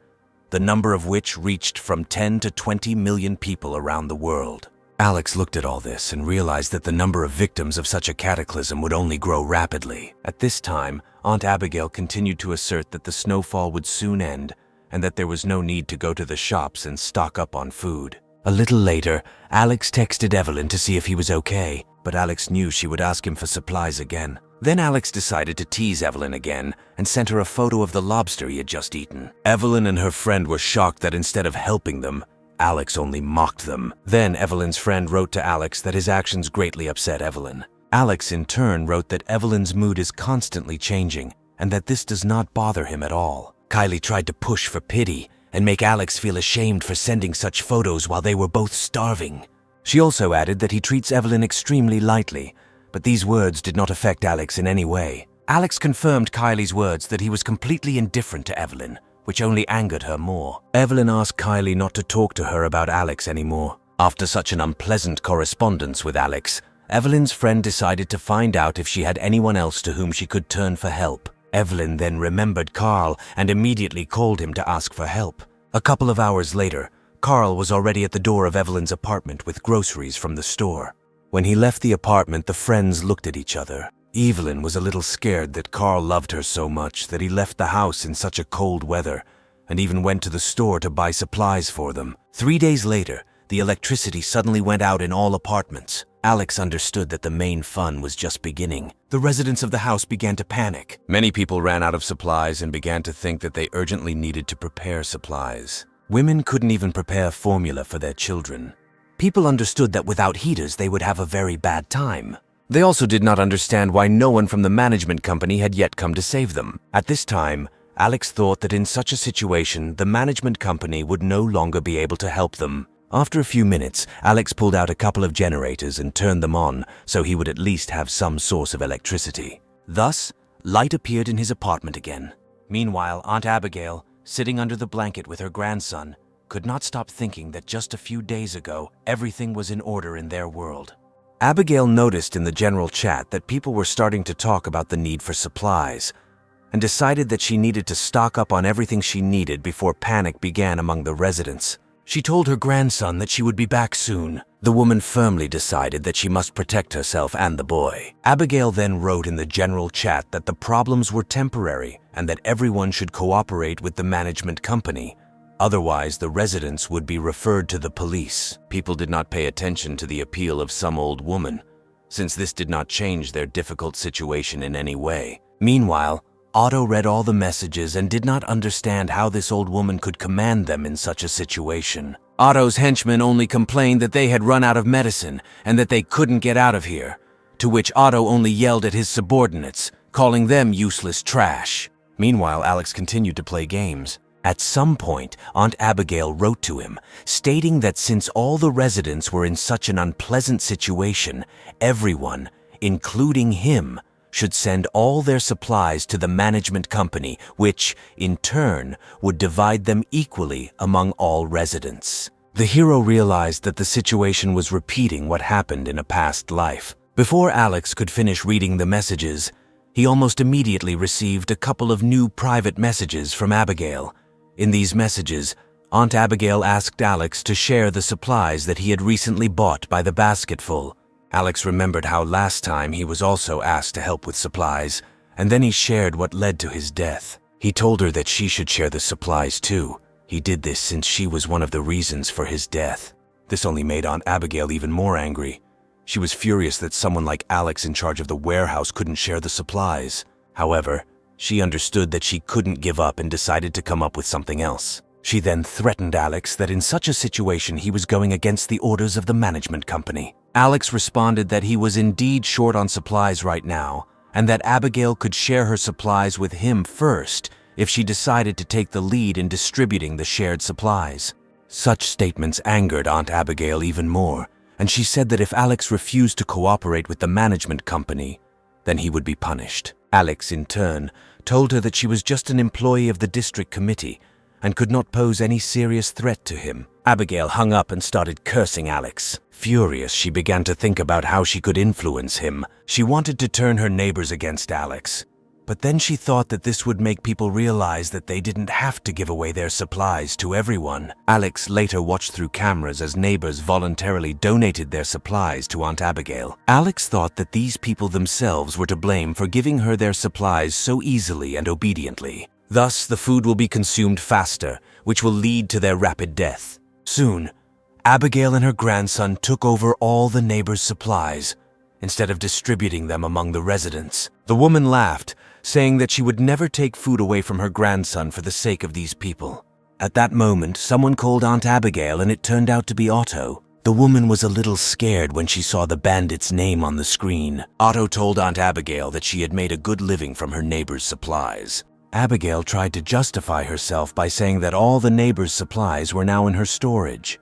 the number of which reached from 10 to 20 million people around the world. Alex looked at all this and realized that the number of victims of such a cataclysm would only grow rapidly. At this time, Aunt Abigail continued to assert that the snowfall would soon end and that there was no need to go to the shops and stock up on food. A little later, Alex texted Evelyn to see if he was okay, but Alex knew she would ask him for supplies again. Then Alex decided to tease Evelyn again and sent her a photo of the lobster he had just eaten. Evelyn and her friend were shocked that instead of helping them, Alex only mocked them. Then Evelyn's friend wrote to Alex that his actions greatly upset Evelyn. Alex in turn wrote that Evelyn's mood is constantly changing and that this does not bother him at all. Kylie tried to push for pity and make Alex feel ashamed for sending such photos while they were both starving. She also added that he treats Evelyn extremely lightly, but these words did not affect Alex in any way. Alex confirmed Kylie's words that he was completely indifferent to Evelyn, which only angered her more. Evelyn asked Kylie not to talk to her about Alex anymore. After such an unpleasant correspondence with Alex, Evelyn's friend decided to find out if she had anyone else to whom she could turn for help. Evelyn then remembered Carl and immediately called him to ask for help. A couple of hours later, Carl was already at the door of Evelyn's apartment with groceries from the store. When he left the apartment, the friends looked at each other. Evelyn was a little scared that Carl loved her so much that he left the house in such a cold weather and even went to the store to buy supplies for them. 3 days later, the electricity suddenly went out in all apartments. Alex understood that the main fun was just beginning. The residents of the house began to panic. Many people ran out of supplies and began to think that they urgently needed to prepare supplies. Women couldn't even prepare formula for their children. People understood that without heaters they would have a very bad time. They also did not understand why no one from the management company had yet come to save them. At this time, Alex thought that in such a situation, the management company would no longer be able to help them. After a few minutes, Alex pulled out a couple of generators and turned them on so he would at least have some source of electricity. Thus, light appeared in his apartment again. Meanwhile, Aunt Abigail, sitting under the blanket with her grandson, could not stop thinking that just a few days ago, everything was in order in their world. Abigail noticed in the general chat that people were starting to talk about the need for supplies, and decided that she needed to stock up on everything she needed before panic began among the residents. She told her grandson that she would be back soon. The woman firmly decided that she must protect herself and the boy. Abigail then wrote in the general chat that the problems were temporary and that everyone should cooperate with the management company. Otherwise, the residents would be referred to the police. People did not pay attention to the appeal of some old woman, since this did not change their difficult situation in any way. Meanwhile, Otto read all the messages and did not understand how this old woman could command them in such a situation. Otto's henchmen only complained that they had run out of medicine and that they couldn't get out of here, to which Otto only yelled at his subordinates, calling them useless trash. Meanwhile, Alex continued to play games. At some point, Aunt Abigail wrote to him, stating that since all the residents were in such an unpleasant situation, everyone, including him, should send all their supplies to the management company, which, in turn, would divide them equally among all residents. The hero realized that the situation was repeating what happened in a past life. Before Alex could finish reading the messages, he almost immediately received a couple of new private messages from Abigail. In these messages, Aunt Abigail asked Alex to share the supplies that he had recently bought by the basketful. Alex remembered how last time he was also asked to help with supplies, and then he shared what led to his death. He told her that she should share the supplies too. He did this since she was one of the reasons for his death. This only made Aunt Abigail even more angry. She was furious that someone like Alex in charge of the warehouse couldn't share the supplies. However, she understood that she couldn't give up and decided to come up with something else. She then threatened Alex that in such a situation he was going against the orders of the management company. Alex responded that he was indeed short on supplies right now, and that Abigail could share her supplies with him first if she decided to take the lead in distributing the shared supplies. Such statements angered Aunt Abigail even more, and she said that if Alex refused to cooperate with the management company, then he would be punished. Alex, in turn, told her that she was just an employee of the district committee and could not pose any serious threat to him. Abigail hung up and started cursing Alex. Furious, she began to think about how she could influence him. She wanted to turn her neighbors against Alex, but then she thought that this would make people realize that they didn't have to give away their supplies to everyone. Alex later watched through cameras as neighbors voluntarily donated their supplies to Aunt Abigail. Alex thought that these people themselves were to blame for giving her their supplies so easily and obediently. Thus, the food will be consumed faster, which will lead to their rapid death. Soon, Abigail and her grandson took over all the neighbors' supplies, instead of distributing them among the residents. The woman laughed, saying that she would never take food away from her grandson for the sake of these people. At that moment, someone called Aunt Abigail and it turned out to be Otto. The woman was a little scared when she saw the bandit's name on the screen. Otto told Aunt Abigail that she had made a good living from her neighbor's supplies. Abigail tried to justify herself by saying that all the neighbor's supplies were now in her storage.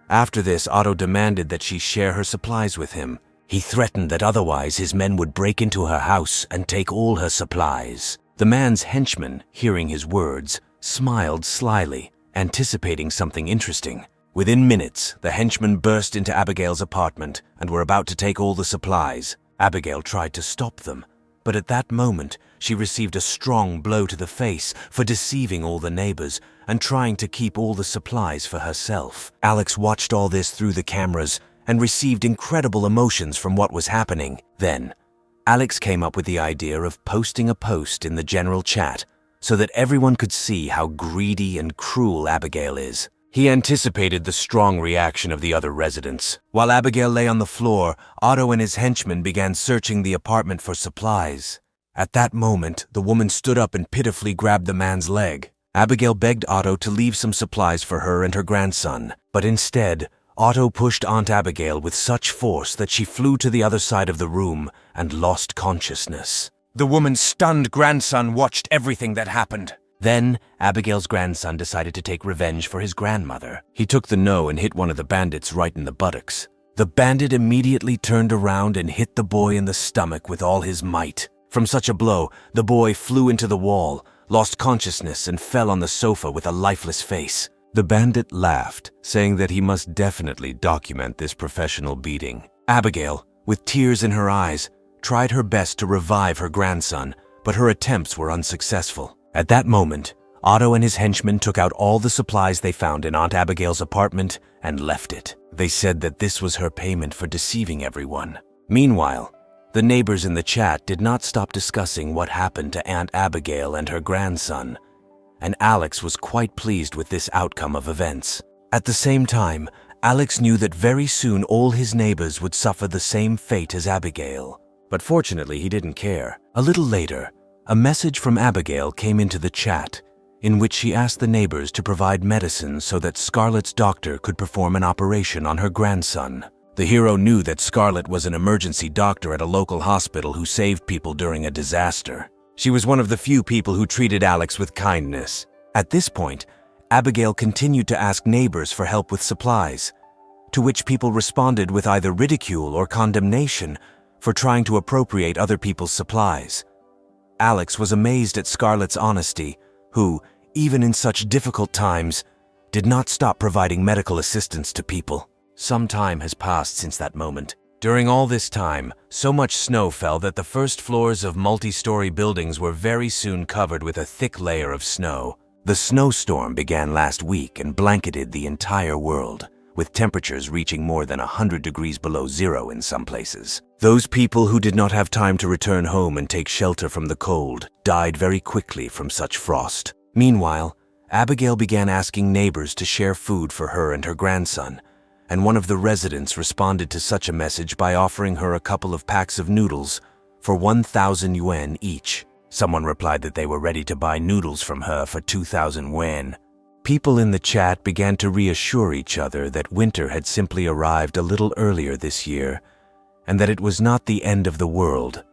After this, Otto demanded that she share her supplies with him. He threatened that otherwise his men would break into her house and take all her supplies. The man's henchmen, hearing his words, smiled slyly, anticipating something interesting. Within minutes, the henchmen burst into Abigail's apartment and were about to take all the supplies. Abigail tried to stop them, but at that moment, she received a strong blow to the face for deceiving all the neighbors and trying to keep all the supplies for herself. Alex watched all this through the cameras and received incredible emotions from what was happening. Then, Alex came up with the idea of posting a post in the general chat so that everyone could see how greedy and cruel Abigail is. He anticipated the strong reaction of the other residents. While Abigail lay on the floor, Otto and his henchmen began searching the apartment for supplies. At that moment, the woman stood up and pitifully grabbed the man's leg. Abigail begged Otto to leave some supplies for her and her grandson, but instead, Otto pushed Aunt Abigail with such force that she flew to the other side of the room and lost consciousness. The woman's stunned grandson watched everything that happened. Then, Abigail's grandson decided to take revenge for his grandmother. He took the no and hit one of the bandits right in the buttocks. The bandit immediately turned around and hit the boy in the stomach with all his might. From such a blow, the boy flew into the wall, lost consciousness, and fell on the sofa with a lifeless face. The bandit laughed, saying that he must definitely document this professional beating. Abigail, with tears in her eyes, tried her best to revive her grandson, but her attempts were unsuccessful. At that moment, Otto and his henchmen took out all the supplies they found in Aunt Abigail's apartment and left it. They said that this was her payment for deceiving everyone. Meanwhile, the neighbors in the chat did not stop discussing what happened to Aunt Abigail and her grandson, and Alex was quite pleased with this outcome of events. At the same time, Alex knew that very soon all his neighbors would suffer the same fate as Abigail. But fortunately, he didn't care. A little later, a message from Abigail came into the chat, in which she asked the neighbors to provide medicine so that Scarlett's doctor could perform an operation on her grandson. The hero knew that Scarlett was an emergency doctor at a local hospital who saved people during a disaster. She was one of the few people who treated Alex with kindness. At this point, Abigail continued to ask neighbors for help with supplies, to which people responded with either ridicule or condemnation for trying to appropriate other people's supplies. Alex was amazed at Scarlett's honesty, who, even in such difficult times, did not stop providing medical assistance to people. Some time has passed since that moment. During all this time, so much snow fell that the first floors of multi-story buildings were very soon covered with a thick layer of snow. The snowstorm began last week and blanketed the entire world, with temperatures reaching more than 100 degrees below zero in some places. Those people who did not have time to return home and take shelter from the cold died very quickly from such frost. Meanwhile, Abigail began asking neighbors to share food for her and her grandson, and one of the residents responded to such a message by offering her a couple of packs of noodles for 1,000 yuan each. Someone replied that they were ready to buy noodles from her for 2,000 yuan. People in the chat began to reassure each other that winter had simply arrived a little earlier this year, and that it was not the end of the world,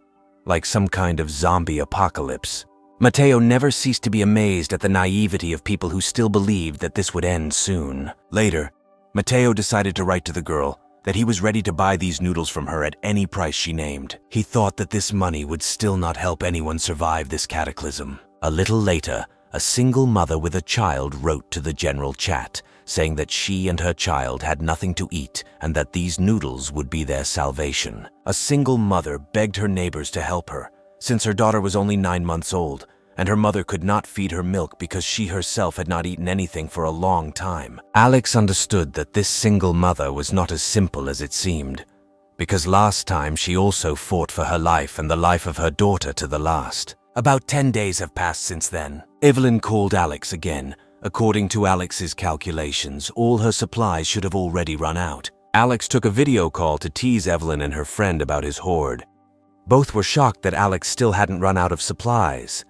like some kind of zombie apocalypse. Mateo never ceased to be amazed at the naivety of people who still believed that this would end soon. Later, Mateo decided to write to the girl that he was ready to buy these noodles from her at any price she named. He thought that this money would still not help anyone survive this cataclysm. A little later, a single mother with a child wrote to the general chat, saying that she and her child had nothing to eat and that these noodles would be their salvation. A single mother begged her neighbors to help her, since her daughter was only 9 months old, and her mother could not feed her milk because she herself had not eaten anything for a long time. Alex understood that this single mother was not as simple as it seemed, because last time she also fought for her life and the life of her daughter to the last. About 10 days have passed since then. Evelyn called Alex again. According to Alex's calculations, all her supplies should have already run out. Alex took a video call to tease Evelyn and her friend about his hoard. Both were shocked that Alex still hadn't run out of supplies.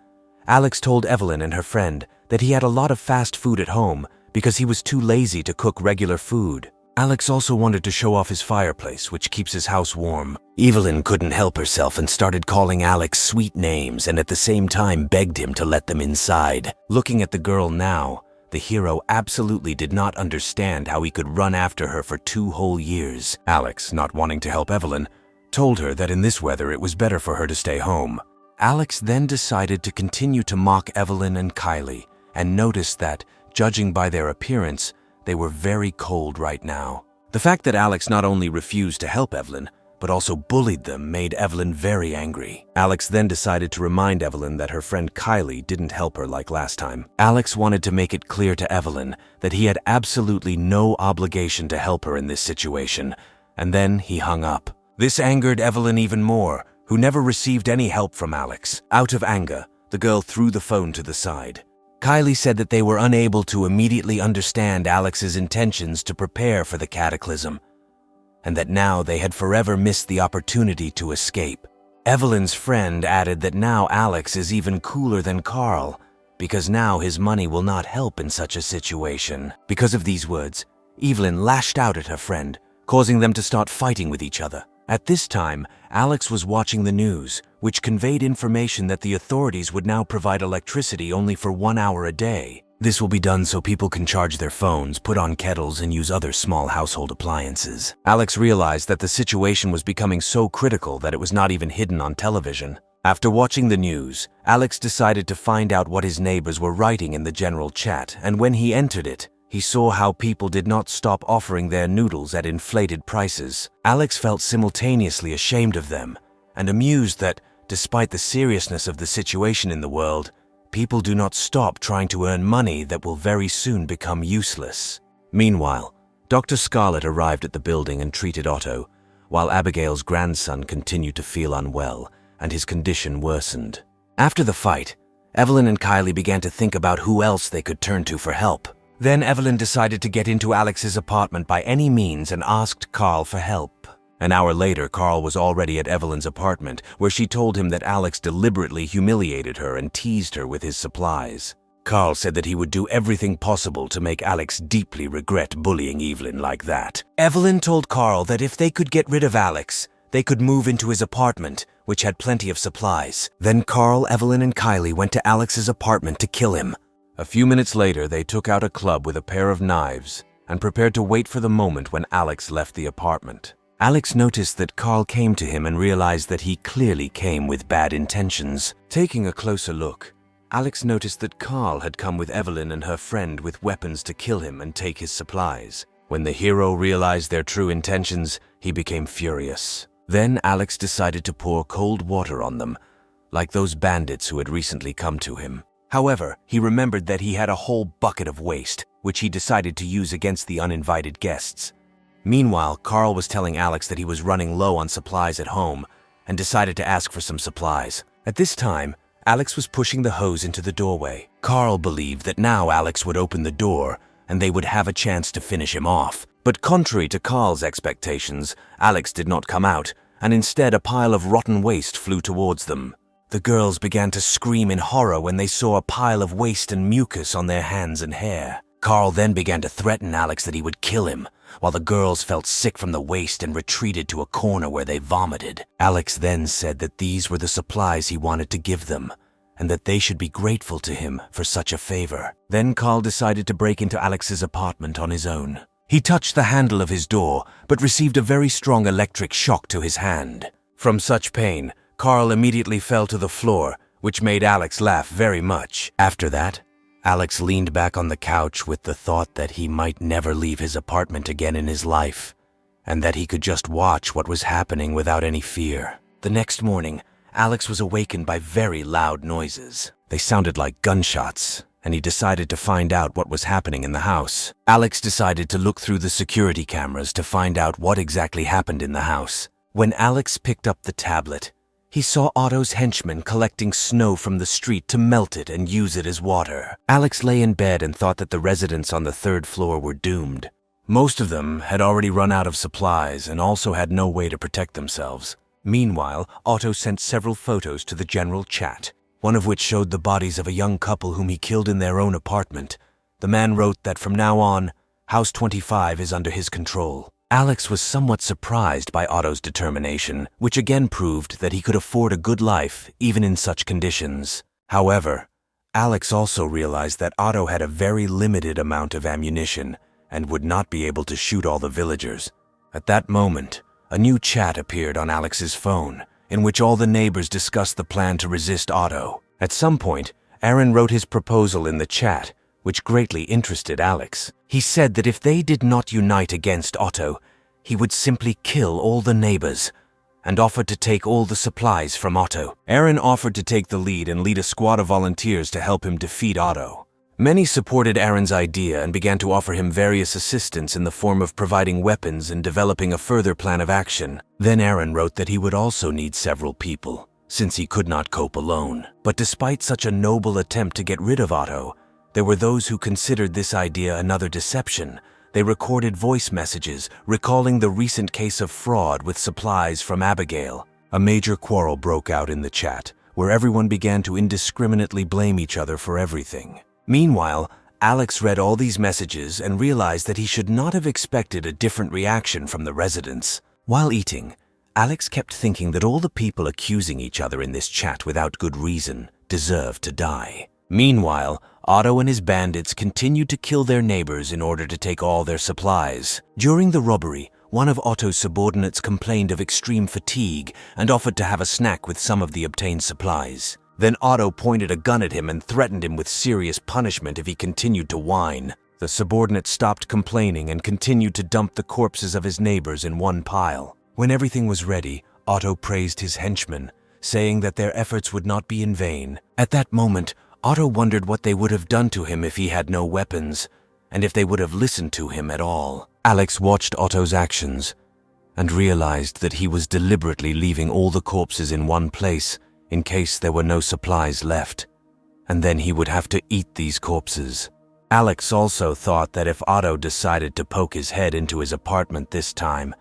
Alex told Evelyn and her friend that he had a lot of fast food at home because he was too lazy to cook regular food. Alex also wanted to show off his fireplace, which keeps his house warm. Evelyn couldn't help herself and started calling Alex sweet names and at the same time begged him to let them inside. Looking at the girl now, the hero absolutely did not understand how he could run after her for 2 whole years. Alex, not wanting to help Evelyn, told her that in this weather it was better for her to stay home. Alex then decided to continue to mock Evelyn and Kylie and noticed that, judging by their appearance, they were very cold right now. The fact that Alex not only refused to help Evelyn, but also bullied them made Evelyn very angry. Alex then decided to remind Evelyn that her friend Kylie didn't help her like last time. Alex wanted to make it clear to Evelyn that he had absolutely no obligation to help her in this situation, and then he hung up. This angered Evelyn even more, who never received any help from Alex. Out of anger, the girl threw the phone to the side. Kylie said that they were unable to immediately understand Alex's intentions to prepare for the cataclysm, and that now they had forever missed the opportunity to escape. Evelyn's friend added that now Alex is even cooler than Carl, because now his money will not help in such a situation. Because of these words, Evelyn lashed out at her friend, causing them to start fighting with each other. At this time, Alex was watching the news, which conveyed information that the authorities would now provide electricity only for 1 hour a day. This will be done so people can charge their phones, put on kettles, and use other small household appliances. Alex realized that the situation was becoming so critical that it was not even hidden on television. After watching the news, Alex decided to find out what his neighbors were writing in the general chat, and when he entered it, he saw how people did not stop offering their noodles at inflated prices. Alex felt simultaneously ashamed of them and amused that, despite the seriousness of the situation in the world, people do not stop trying to earn money that will very soon become useless. Meanwhile, Dr. Scarlett arrived at the building and treated Otto, while Abigail's grandson continued to feel unwell and his condition worsened. After the fight, Evelyn and Kylie began to think about who else they could turn to for help. Then Evelyn decided to get into Alex's apartment by any means and asked Carl for help. An hour later, Carl was already at Evelyn's apartment, where she told him that Alex deliberately humiliated her and teased her with his supplies. Carl said that he would do everything possible to make Alex deeply regret bullying Evelyn like that. Evelyn told Carl that if they could get rid of Alex, they could move into his apartment, which had plenty of supplies. Then Carl, Evelyn, and Kylie went to Alex's apartment to kill him. A few minutes later, they took out a club with a pair of knives and prepared to wait for the moment when Alex left the apartment. Alex noticed that Carl came to him and realized that he clearly came with bad intentions. Taking a closer look, Alex noticed that Carl had come with Evelyn and her friend with weapons to kill him and take his supplies. When the hero realized their true intentions, he became furious. Then Alex decided to pour cold water on them, like those bandits who had recently come to him. However, he remembered that he had a whole bucket of waste, which he decided to use against the uninvited guests. Meanwhile, Carl was telling Alex that he was running low on supplies at home and decided to ask for some supplies. At this time, Alex was pushing the hose into the doorway. Carl believed that now Alex would open the door and they would have a chance to finish him off. But contrary to Carl's expectations, Alex did not come out, and instead a pile of rotten waste flew towards them. The girls began to scream in horror when they saw a pile of waste and mucus on their hands and hair. Carl then began to threaten Alex that he would kill him, while the girls felt sick from the waste and retreated to a corner where they vomited. Alex then said that these were the supplies he wanted to give them, and that they should be grateful to him for such a favor. Then Carl decided to break into Alex's apartment on his own. He touched the handle of his door, but received a very strong electric shock to his hand. From such pain, Carl immediately fell to the floor, which made Alex laugh very much. After that, Alex leaned back on the couch with the thought that he might never leave his apartment again in his life, and that he could just watch what was happening without any fear. The next morning, Alex was awakened by very loud noises. They sounded like gunshots, and he decided to find out what was happening in the house. Alex decided to look through the security cameras to find out what exactly happened in the house. When Alex picked up the tablet, he saw Otto's henchmen collecting snow from the street to melt it and use it as water. Alex lay in bed and thought that the residents on the 3rd floor were doomed. Most of them had already run out of supplies and also had no way to protect themselves. Meanwhile, Otto sent several photos to the general chat, one of which showed the bodies of a young couple whom he killed in their own apartment. The man wrote that from now on, House 25 is under his control. Alex was somewhat surprised by Otto's determination, which again proved that he could afford a good life even in such conditions. However, Alex also realized that Otto had a very limited amount of ammunition and would not be able to shoot all the villagers. At that moment, a new chat appeared on Alex's phone, in which all the neighbors discussed the plan to resist Otto. At some point, Aaron wrote his proposal in the chat, which greatly interested Alex. He said that if they did not unite against Otto, he would simply kill all the neighbors, and offered to take all the supplies from Otto. Aaron offered to take the lead and lead a squad of volunteers to help him defeat Otto. Many supported Aaron's idea and began to offer him various assistance in the form of providing weapons and developing a further plan of action. Then Aaron wrote that he would also need several people, since he could not cope alone. But despite such a noble attempt to get rid of Otto, there were those who considered this idea another deception. They recorded voice messages, recalling the recent case of fraud with supplies from Abigail. A major quarrel broke out in the chat, where everyone began to indiscriminately blame each other for everything. Meanwhile, Alex read all these messages and realized that he should not have expected a different reaction from the residents. While eating, Alex kept thinking that all the people accusing each other in this chat without good reason deserved to die. Meanwhile, Otto and his bandits continued to kill their neighbors in order to take all their supplies. During the robbery, one of Otto's subordinates complained of extreme fatigue and offered to have a snack with some of the obtained supplies. Then Otto pointed a gun at him and threatened him with serious punishment if he continued to whine. The subordinate stopped complaining and continued to dump the corpses of his neighbors in one pile. When everything was ready, Otto praised his henchmen, saying that their efforts would not be in vain. At that moment, Otto wondered what they would have done to him if he had no weapons, and if they would have listened to him at all. Alex watched Otto's actions and realized that he was deliberately leaving all the corpses in one place in case there were no supplies left, and then he would have to eat these corpses. Alex also thought that if Otto decided to poke his head into his apartment this time,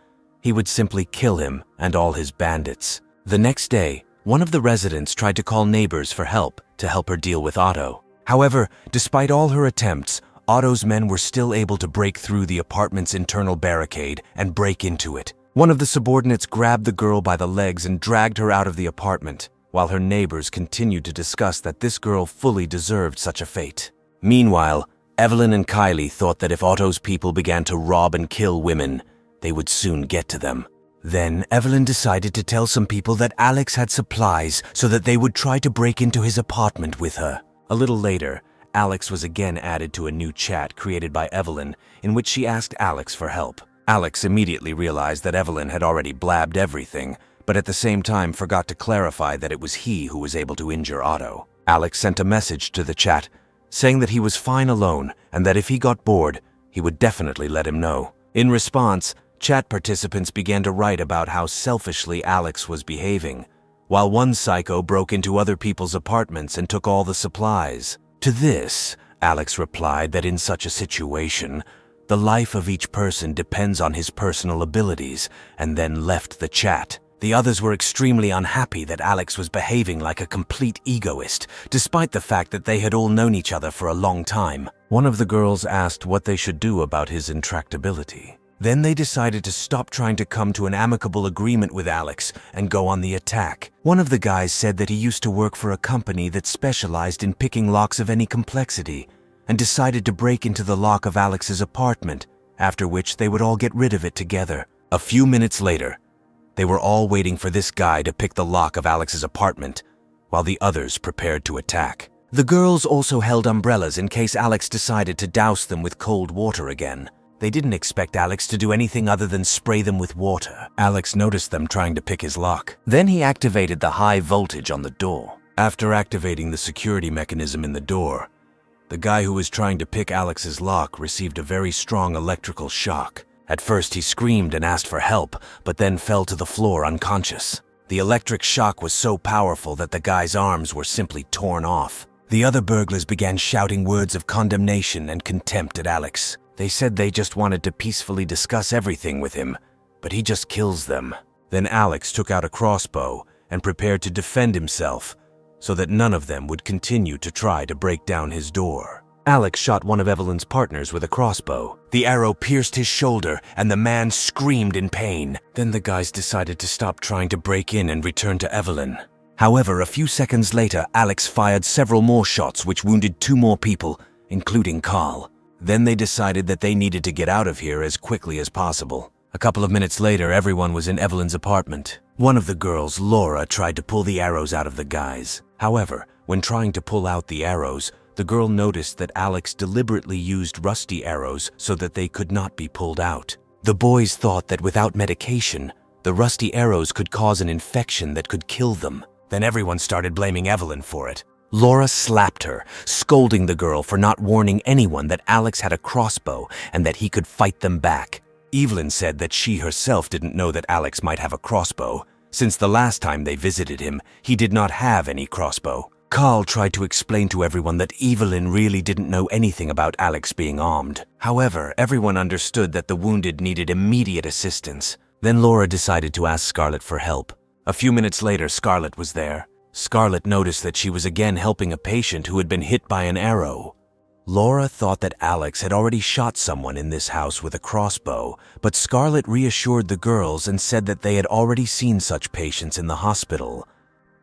he would simply kill him and all his bandits. The next day, one of the residents tried to call neighbors for help to help her deal with Otto. However, despite all her attempts, Otto's men were still able to break through the apartment's internal barricade and break into it. One of the subordinates grabbed the girl by the legs and dragged her out of the apartment, while her neighbors continued to discuss that this girl fully deserved such a fate. Meanwhile, Evelyn and Kylie thought that if Otto's people began to rob and kill women, they would soon get to them. Then Evelyn decided to tell some people that Alex had supplies so that they would try to break into his apartment with her. A little later, Alex was again added to a new chat created by Evelyn, in which she asked Alex for help. Alex immediately realized that Evelyn had already blabbed everything, but at the same time forgot to clarify that it was he who was able to injure Otto. Alex sent a message to the chat, saying that he was fine alone and that if he got bored, he would definitely let him know. In response, chat participants began to write about how selfishly Alex was behaving, while one psycho broke into other people's apartments and took all the supplies. To this, Alex replied that in such a situation, the life of each person depends on his personal abilities, and then left the chat. The others were extremely unhappy that Alex was behaving like a complete egoist, despite the fact that they had all known each other for a long time. One of the girls asked what they should do about his intractability. Then they decided to stop trying to come to an amicable agreement with Alex and go on the attack. One of the guys said that he used to work for a company that specialized in picking locks of any complexity, and decided to break into the lock of Alex's apartment, after which they would all get rid of it together. A few minutes later, they were all waiting for this guy to pick the lock of Alex's apartment, while the others prepared to attack. The girls also held umbrellas in case Alex decided to douse them with cold water again. They didn't expect Alex to do anything other than spray them with water. Alex noticed them trying to pick his lock. Then he activated the high voltage on the door. After activating the security mechanism in the door, the guy who was trying to pick Alex's lock received a very strong electrical shock. At first he screamed and asked for help, but then fell to the floor unconscious. The electric shock was so powerful that the guy's arms were simply torn off. The other burglars began shouting words of condemnation and contempt at Alex. They said they just wanted to peacefully discuss everything with him, but he just kills them. Then Alex took out a crossbow and prepared to defend himself so that none of them would continue to try to break down his door. Alex shot one of Evelyn's partners with a crossbow. The arrow pierced his shoulder and the man screamed in pain. Then the guys decided to stop trying to break in and return to Evelyn. However, a few seconds later, Alex fired several more shots which wounded 2 more people, including Carl. Then they decided that they needed to get out of here as quickly as possible. A couple of minutes later, everyone was in Evelyn's apartment. One of the girls, Laura, tried to pull the arrows out of the guys. However, when trying to pull out the arrows, the girl noticed that Alex deliberately used rusty arrows so that they could not be pulled out. The boys thought that without medication, the rusty arrows could cause an infection that could kill them. Then everyone started blaming Evelyn for it. Laura slapped her, scolding the girl for not warning anyone that Alex had a crossbow and that he could fight them back. Evelyn said that she herself didn't know that Alex might have a crossbow. Since the last time they visited him, he did not have any crossbow. Carl tried to explain to everyone that Evelyn really didn't know anything about Alex being armed. However, everyone understood that the wounded needed immediate assistance. Then Laura decided to ask Scarlett for help. A few minutes later, Scarlett was there. Scarlett noticed that she was again helping a patient who had been hit by an arrow. Laura thought that Alex had already shot someone in this house with a crossbow, but Scarlett reassured the girls and said that they had already seen such patients in the hospital.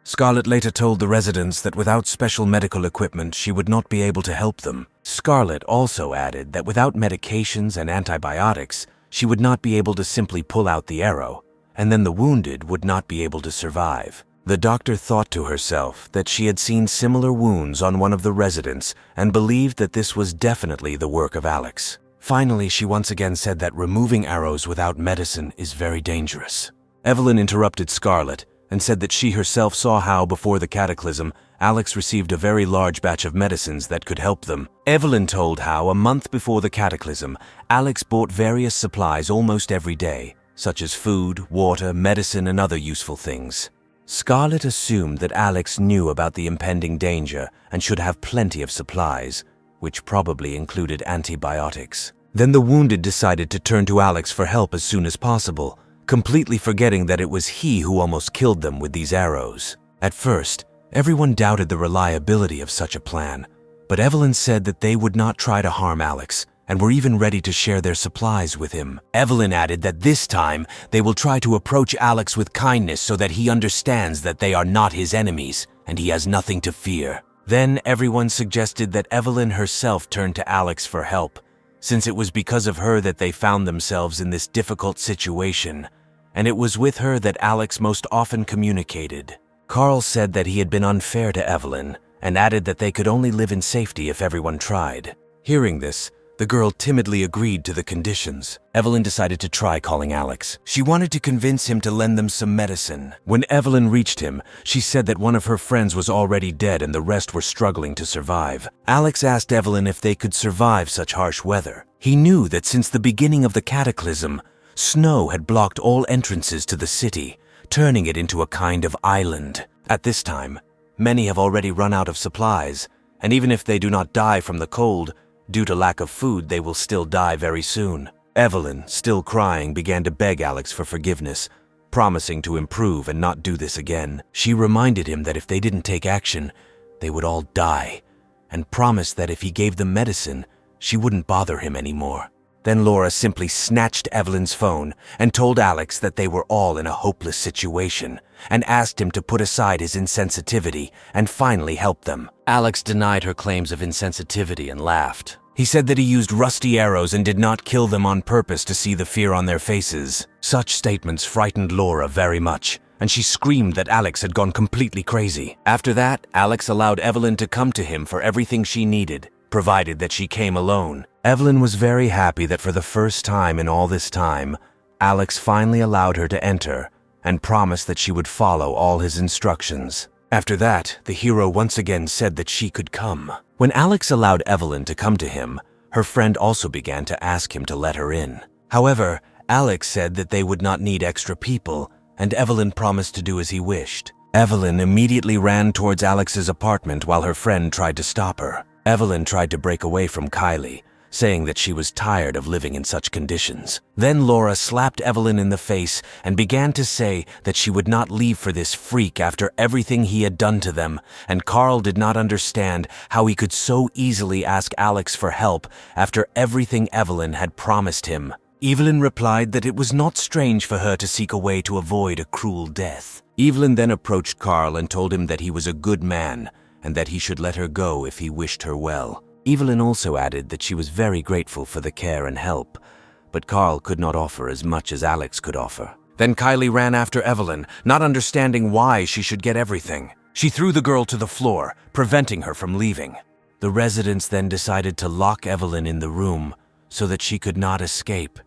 Scarlett later told the residents that without special medical equipment, she would not be able to help them. Scarlett also added that without medications and antibiotics, she would not be able to simply pull out the arrow, and then the wounded would not be able to survive. The doctor thought to herself that she had seen similar wounds on one of the residents and believed that this was definitely the work of Alex. Finally, she once again said that removing arrows without medicine is very dangerous. Evelyn interrupted Scarlett and said that she herself saw how, before the cataclysm, Alex received a very large batch of medicines that could help them. Evelyn told how, a month before the cataclysm, Alex bought various supplies almost every day, such as food, water, medicine, and other useful things. Scarlett assumed that Alex knew about the impending danger and should have plenty of supplies, which probably included antibiotics. Then the wounded decided to turn to Alex for help as soon as possible, completely forgetting that it was he who almost killed them with these arrows. At first, everyone doubted the reliability of such a plan, but Evelyn said that they would not try to harm Alex and were even ready to share their supplies with him. Evelyn added that this time they will try to approach Alex with kindness so that he understands that they are not his enemies and he has nothing to fear. Then everyone suggested that Evelyn herself turn to Alex for help, since it was because of her that they found themselves in this difficult situation, and it was with her that Alex most often communicated. Carl said that he had been unfair to Evelyn and added that they could only live in safety if everyone tried. Hearing this, the girl timidly agreed to the conditions. Evelyn decided to try calling Alex. She wanted to convince him to lend them some medicine. When Evelyn reached him, she said that one of her friends was already dead and the rest were struggling to survive. Alex asked Evelyn if they could survive such harsh weather. He knew that since the beginning of the cataclysm, snow had blocked all entrances to the city, turning it into a kind of island. At this time, many have already run out of supplies, and even if they do not die from the cold, due to lack of food, they will still die very soon. Evelyn, still crying, began to beg Alex for forgiveness, promising to improve and not do this again. She reminded him that if they didn't take action, they would all die, and promised that if he gave them medicine, she wouldn't bother him anymore. Then Laura simply snatched Evelyn's phone and told Alex that they were all in a hopeless situation and asked him to put aside his insensitivity and finally help them. Alex denied her claims of insensitivity and laughed. He said that he used rusty arrows and did not kill them on purpose to see the fear on their faces. Such statements frightened Laura very much, and she screamed that Alex had gone completely crazy. After that, Alex allowed Evelyn to come to him for everything she needed, provided that she came alone. Evelyn was very happy that for the first time in all this time, Alex finally allowed her to enter and promised that she would follow all his instructions. After that, the hero once again said that she could come. When Alex allowed Evelyn to come to him, her friend also began to ask him to let her in. However, Alex said that they would not need extra people, and Evelyn promised to do as he wished. Evelyn immediately ran towards Alex's apartment while her friend tried to stop her. Evelyn tried to break away from Kylie, saying that she was tired of living in such conditions. Then Laura slapped Evelyn in the face and began to say that she would not leave for this freak after everything he had done to them, and Carl did not understand how he could so easily ask Alex for help after everything Evelyn had promised him. Evelyn replied that it was not strange for her to seek a way to avoid a cruel death. Evelyn then approached Carl and told him that he was a good man and that he should let her go if he wished her well. Evelyn also added that she was very grateful for the care and help, but Carl could not offer as much as Alex could offer. Then Kylie ran after Evelyn, not understanding why she should get everything. She threw the girl to the floor, preventing her from leaving. The residents then decided to lock Evelyn in the room so that she could not escape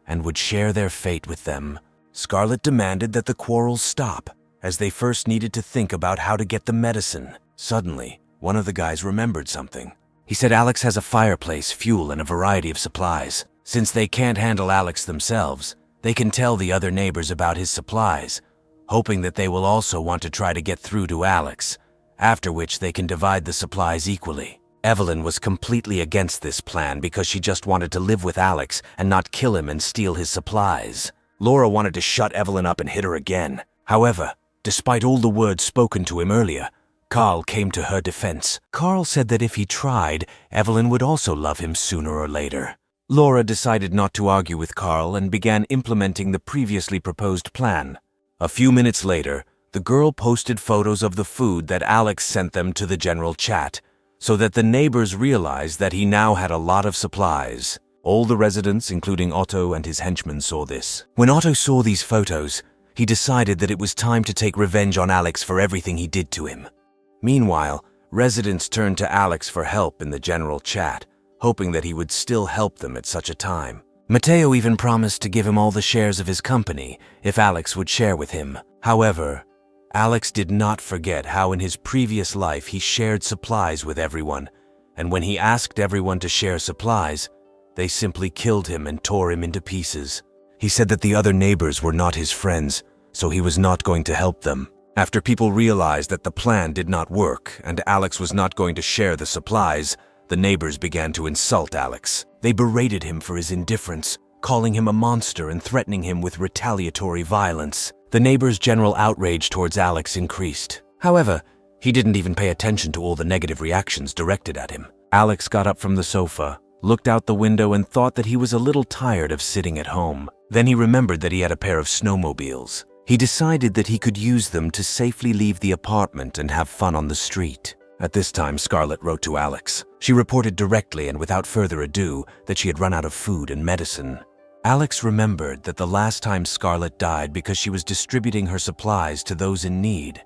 and would share their fate with them. Scarlett demanded that the quarrels stop, as they first needed to think about how to get the medicine. Suddenly, one of the guys remembered something. He said Alex has a fireplace, fuel, and a variety of supplies. Since they can't handle Alex themselves, they can tell the other neighbors about his supplies, hoping that they will also want to try to get through to Alex, after which they can divide the supplies equally. Evelyn was completely against this plan because she just wanted to live with Alex and not kill him and steal his supplies. Laura wanted to shut Evelyn up and hit her again. However, despite all the words spoken to him earlier, Carl came to her defense. Carl said that if he tried, Evelyn would also love him sooner or later. Laura decided not to argue with Carl and began implementing the previously proposed plan. A few minutes later, the girl posted photos of the food that Alex sent them to the general chat, so that the neighbors realized that he now had a lot of supplies. All the residents, including Otto and his henchmen, saw this. When Otto saw these photos, he decided that it was time to take revenge on Alex for everything he did to him. Meanwhile, residents turned to Alex for help in the general chat, hoping that he would still help them at such a time. Matteo even promised to give him all the shares of his company if Alex would share with him. However, Alex did not forget how in his previous life he shared supplies with everyone, and when he asked everyone to share supplies, they simply killed him and tore him into pieces. He said that the other neighbors were not his friends, so he was not going to help them. After people realized that the plan did not work and Alex was not going to share the supplies, the neighbors began to insult Alex. They berated him for his indifference, calling him a monster and threatening him with retaliatory violence. The neighbors' general outrage towards Alex increased. However, he didn't even pay attention to all the negative reactions directed at him. Alex got up from the sofa, looked out the window and thought that he was a little tired of sitting at home. Then he remembered that he had a pair of snowmobiles. He decided that he could use them to safely leave the apartment and have fun on the street. At this time, Scarlett wrote to Alex. She reported directly and without further ado that she had run out of food and medicine. Alex remembered that the last time Scarlett died because she was distributing her supplies to those in need.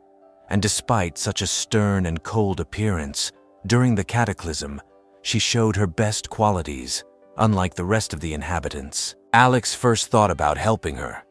And despite such a stern and cold appearance, during the cataclysm, she showed her best qualities, unlike the rest of the inhabitants. Alex first thought about helping her,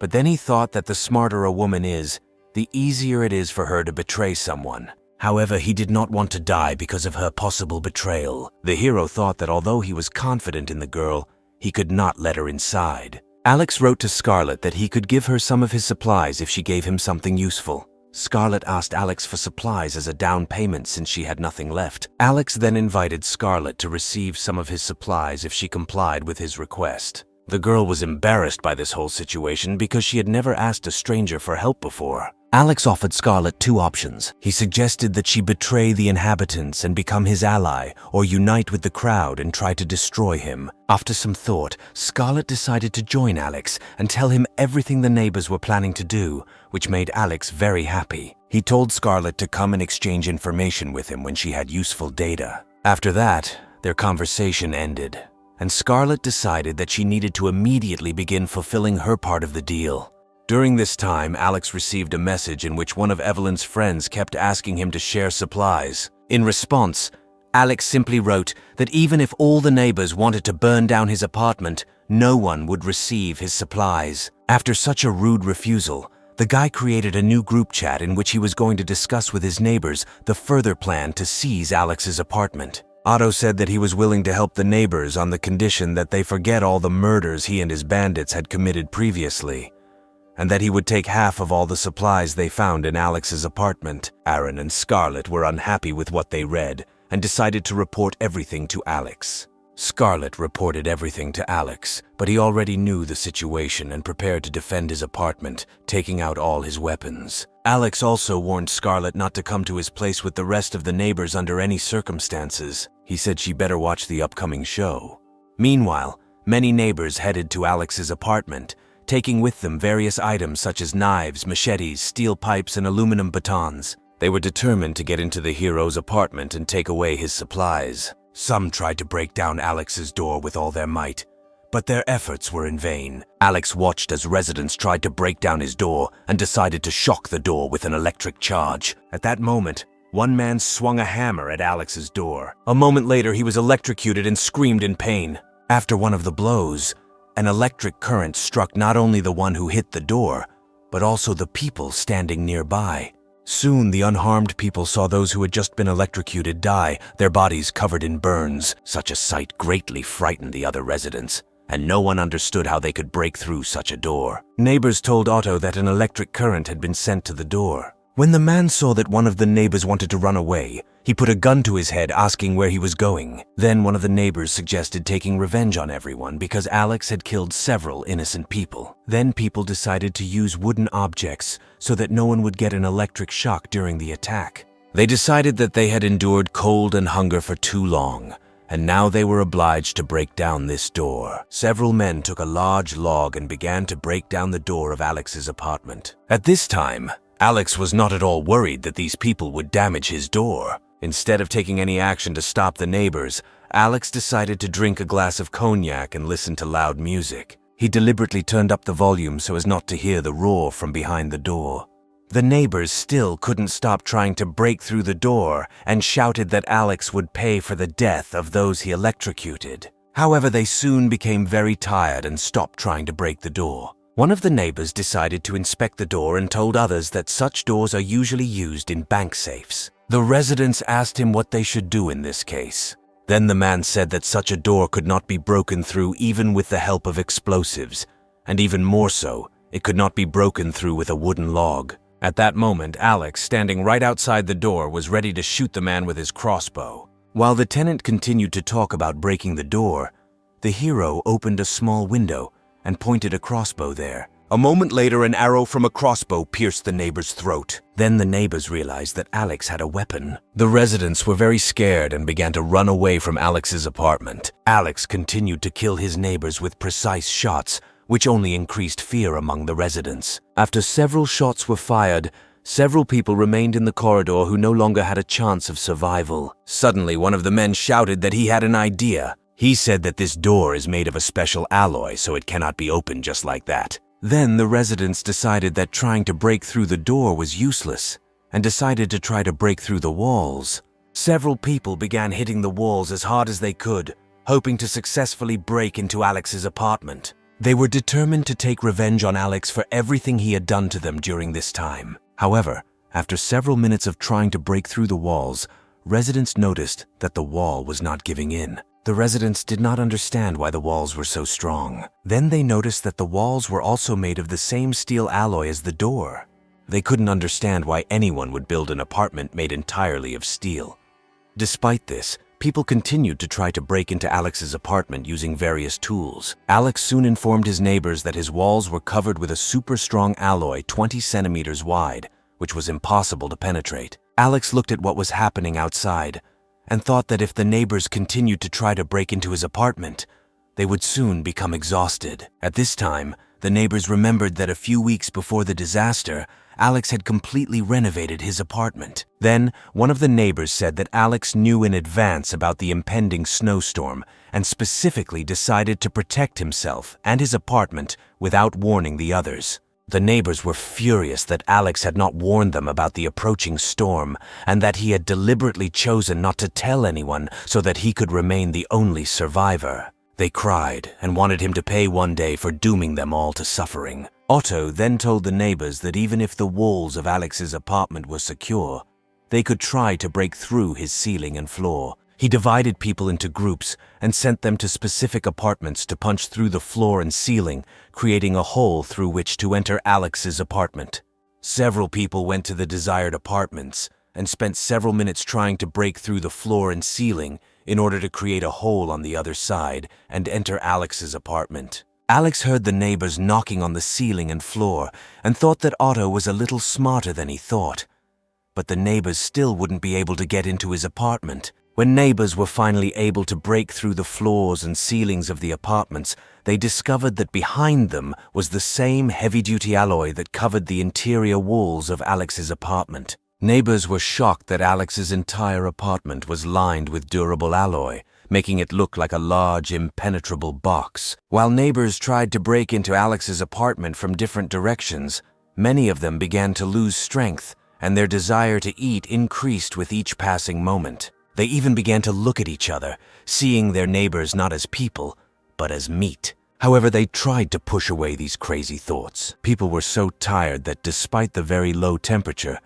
but then he thought that the smarter a woman is, the easier it is for her to betray someone. However, he did not want to die because of her possible betrayal. The hero thought that although he was confident in the girl, he could not let her inside. Alex wrote to Scarlett that he could give her some of his supplies if she gave him something useful. Scarlett asked Alex for supplies as a down payment since she had nothing left. Alex then invited Scarlett to receive some of his supplies if she complied with his request. The girl was embarrassed by this whole situation because she had never asked a stranger for help before. Alex offered Scarlett two options. He suggested that she betray the inhabitants and become his ally, or unite with the crowd and try to destroy him. After some thought, Scarlett decided to join Alex and tell him everything the neighbors were planning to do, which made Alex very happy. He told Scarlett to come and exchange information with him when she had useful data. After that, their conversation ended, and Scarlett decided that she needed to immediately begin fulfilling her part of the deal. During this time, Alex received a message in which one of Evelyn's friends kept asking him to share supplies. In response, Alex simply wrote that even if all the neighbors wanted to burn down his apartment, no one would receive his supplies. After such a rude refusal, the guy created a new group chat in which he was going to discuss with his neighbors the further plan to seize Alex's apartment. Otto said that he was willing to help the neighbors on the condition that they forget all the murders he and his bandits had committed previously, and that he would take half of all the supplies they found in Alex's apartment. Aaron and Scarlett were unhappy with what they read and decided to report everything to Alex. Scarlett reported everything to Alex, but he already knew the situation and prepared to defend his apartment, taking out all his weapons. Alex also warned Scarlett not to come to his place with the rest of the neighbors under any circumstances. He said she better watch the upcoming show. Meanwhile, many neighbors headed to Alex's apartment, taking with them various items such as knives, machetes, steel pipes, and aluminum batons. They were determined to get into the hero's apartment and take away his supplies. Some tried to break down Alex's door with all their might, but their efforts were in vain. Alex watched as residents tried to break down his door and decided to shock the door with an electric charge. At that moment, one man swung a hammer at Alex's door. A moment later, he was electrocuted and screamed in pain. After one of the blows, an electric current struck not only the one who hit the door, but also the people standing nearby. Soon, the unharmed people saw those who had just been electrocuted die, their bodies covered in burns. Such a sight greatly frightened the other residents, and no one understood how they could break through such a door. Neighbors told Otto that an electric current had been sent to the door. When the man saw that one of the neighbors wanted to run away, he put a gun to his head, asking where he was going. Then one of the neighbors suggested taking revenge on everyone because Alex had killed several innocent people. Then people decided to use wooden objects so that no one would get an electric shock during the attack. They decided that they had endured cold and hunger for too long, and now they were obliged to break down this door. Several men took a large log and began to break down the door of Alex's apartment. At this time, Alex was not at all worried that these people would damage his door. Instead of taking any action to stop the neighbors, Alex decided to drink a glass of cognac and listen to loud music. He deliberately turned up the volume so as not to hear the roar from behind the door. The neighbors still couldn't stop trying to break through the door and shouted that Alex would pay for the death of those he electrocuted. However, they soon became very tired and stopped trying to break the door. One of the neighbors decided to inspect the door and told others that such doors are usually used in bank safes. The residents asked him what they should do in this case. Then the man said that such a door could not be broken through even with the help of explosives, and even more so, it could not be broken through with a wooden log. At that moment, Alex, standing right outside the door, was ready to shoot the man with his crossbow. While the tenant continued to talk about breaking the door, the hero opened a small window and pointed a crossbow there. A moment later, an arrow from a crossbow pierced the neighbor's throat. Then the neighbors realized that Alex had a weapon. The residents were very scared and began to run away from Alex's apartment. Alex continued to kill his neighbors with precise shots, which only increased fear among the residents. After several shots were fired, several people remained in the corridor who no longer had a chance of survival. Suddenly, one of the men shouted that he had an idea. He said that this door is made of a special alloy, so it cannot be opened just like that. Then the residents decided that trying to break through the door was useless and decided to try to break through the walls. Several people began hitting the walls as hard as they could, hoping to successfully break into Alex's apartment. They were determined to take revenge on Alex for everything he had done to them during this time. However, after several minutes of trying to break through the walls, residents noticed that the wall was not giving in. The residents did not understand why the walls were so strong. Then they noticed that the walls were also made of the same steel alloy as the door. They couldn't understand why anyone would build an apartment made entirely of steel. Despite this, people continued to try to break into Alex's apartment using various tools. Alex soon informed his neighbors that his walls were covered with a super strong alloy 20 centimeters wide, which was impossible to penetrate. Alex looked at what was happening outside and thought that if the neighbors continued to try to break into his apartment, they would soon become exhausted. At this time, the neighbors remembered that a few weeks before the disaster, Alex had completely renovated his apartment. Then, one of the neighbors said that Alex knew in advance about the impending snowstorm and specifically decided to protect himself and his apartment without warning the others. The neighbors were furious that Alex had not warned them about the approaching storm and that he had deliberately chosen not to tell anyone so that he could remain the only survivor. They cried and wanted him to pay one day for dooming them all to suffering. Otto then told the neighbors that even if the walls of Alex's apartment were secure, they could try to break through his ceiling and floor. He divided people into groups and sent them to specific apartments to punch through the floor and ceiling, creating a hole through which to enter Alex's apartment. Several people went to the desired apartments and spent several minutes trying to break through the floor and ceiling in order to create a hole on the other side and enter Alex's apartment. Alex heard the neighbors knocking on the ceiling and floor and thought that Otto was a little smarter than he thought. But the neighbors still wouldn't be able to get into his apartment. When neighbors were finally able to break through the floors and ceilings of the apartments, they discovered that behind them was the same heavy-duty alloy that covered the interior walls of Alex's apartment. Neighbors were shocked that Alex's entire apartment was lined with durable alloy, making it look like a large, impenetrable box. While neighbors tried to break into Alex's apartment from different directions, many of them began to lose strength, and their desire to eat increased with each passing moment. They even began to look at each other, seeing their neighbors not as people, but as meat. However, they tried to push away these crazy thoughts. People were so tired that despite the very low temperature,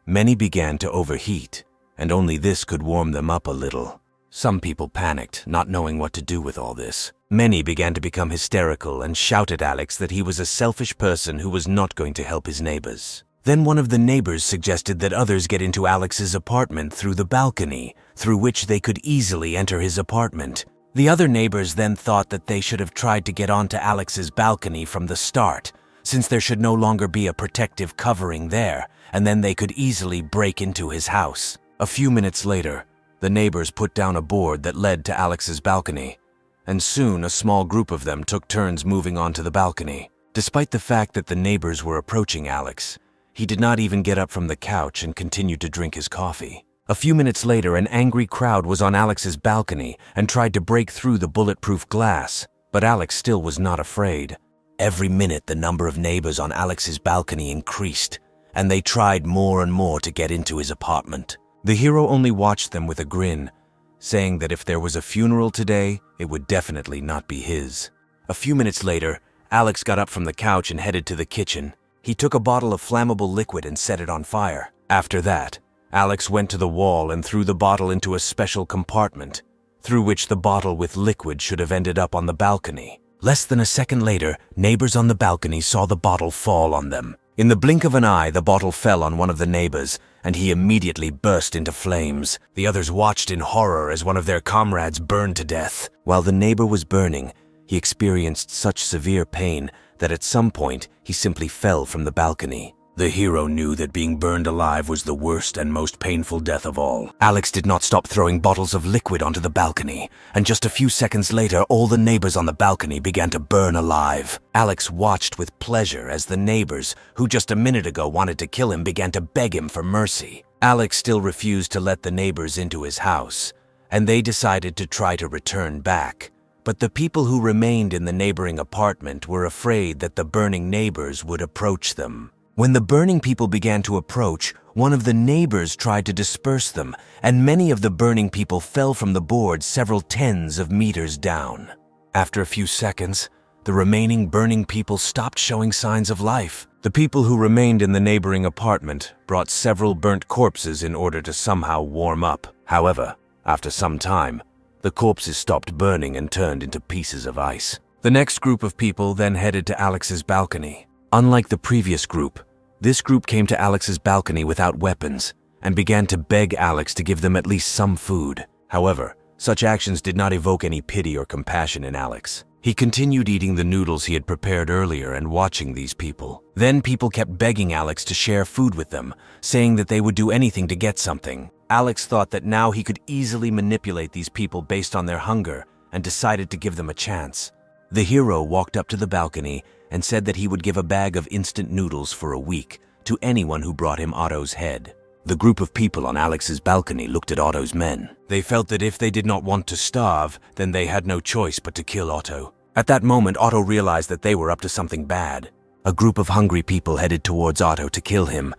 Many began to overheat, and only this could warm them up a little. Some people panicked, not knowing what to do with all this. Many began to become hysterical and shout at Alex that he was a selfish person who was not going to help his neighbors. Then one of the neighbors suggested that others get into Alex's apartment through the balcony, through which they could easily enter his apartment. The other neighbors then thought that they should have tried to get onto Alex's balcony from the start, since there should no longer be a protective covering there, and then they could easily break into his house. A few minutes later, the neighbors put down a board that led to Alex's balcony, and soon a small group of them took turns moving onto the balcony. Despite the fact that the neighbors were approaching Alex, he did not even get up from the couch and continued to drink his coffee. A few minutes later, an angry crowd was on Alex's balcony and tried to break through the bulletproof glass, but Alex still was not afraid. Every minute, the number of neighbors on Alex's balcony increased, and they tried more and more to get into his apartment. The hero only watched them with a grin, saying that if there was a funeral today, it would definitely not be his. A few minutes later, Alex got up from the couch and headed to the kitchen. He took a bottle of flammable liquid and set it on fire. After that, Alex went to the wall and threw the bottle into a special compartment, through which the bottle with liquid should have ended up on the balcony. Less than a second later, neighbors on the balcony saw the bottle fall on them. In the blink of an eye, the bottle fell on one of the neighbors, and he immediately burst into flames. The others watched in horror as one of their comrades burned to death. While the neighbor was burning, he experienced such severe pain that at some point he simply fell from the balcony. The hero knew that being burned alive was the worst and most painful death of all. Alex did not stop throwing bottles of liquid onto the balcony, and just a few seconds later, all the neighbors on the balcony began to burn alive. Alex watched with pleasure as the neighbors, who just a minute ago wanted to kill him, began to beg him for mercy. Alex still refused to let the neighbors into his house, and they decided to try to return back. But the people who remained in the neighboring apartment were afraid that the burning neighbors would approach them. When the burning people began to approach, one of the neighbors tried to disperse them, and many of the burning people fell from the board several tens of meters down. After a few seconds, the remaining burning people stopped showing signs of life. The people who remained in the neighboring apartment brought several burnt corpses in order to somehow warm up. However, after some time, the corpses stopped burning and turned into pieces of ice. The next group of people then headed to Alex's balcony. Unlike the previous group, this group came to Alex's balcony without weapons and began to beg Alex to give them at least some food. However, such actions did not evoke any pity or compassion in Alex. He continued eating the noodles he had prepared earlier and watching these people. Then people kept begging Alex to share food with them, saying that they would do anything to get something. Alex thought that now he could easily manipulate these people based on their hunger and decided to give them a chance. The hero walked up to the balcony and said that he would give a bag of instant noodles for a week to anyone who brought him Otto's head. The group of people on Alex's balcony looked at Otto's men. They felt that if they did not want to starve, then they had no choice but to kill Otto. At that moment, Otto realized that they were up to something bad. A group of hungry people headed towards Otto to kill him,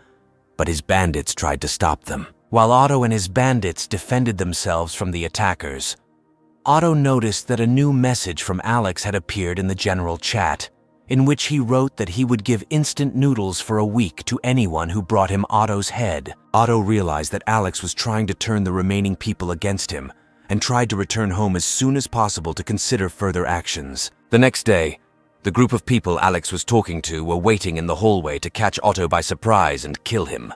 but his bandits tried to stop them. While Otto and his bandits defended themselves from the attackers, Otto noticed that a new message from Alex had appeared in the general chat, in which he wrote that he would give instant noodles for a week to anyone who brought him Otto's head. Otto realized that Alex was trying to turn the remaining people against him and tried to return home as soon as possible to consider further actions. The next day, the group of people Alex was talking to were waiting in the hallway to catch Otto by surprise and kill him.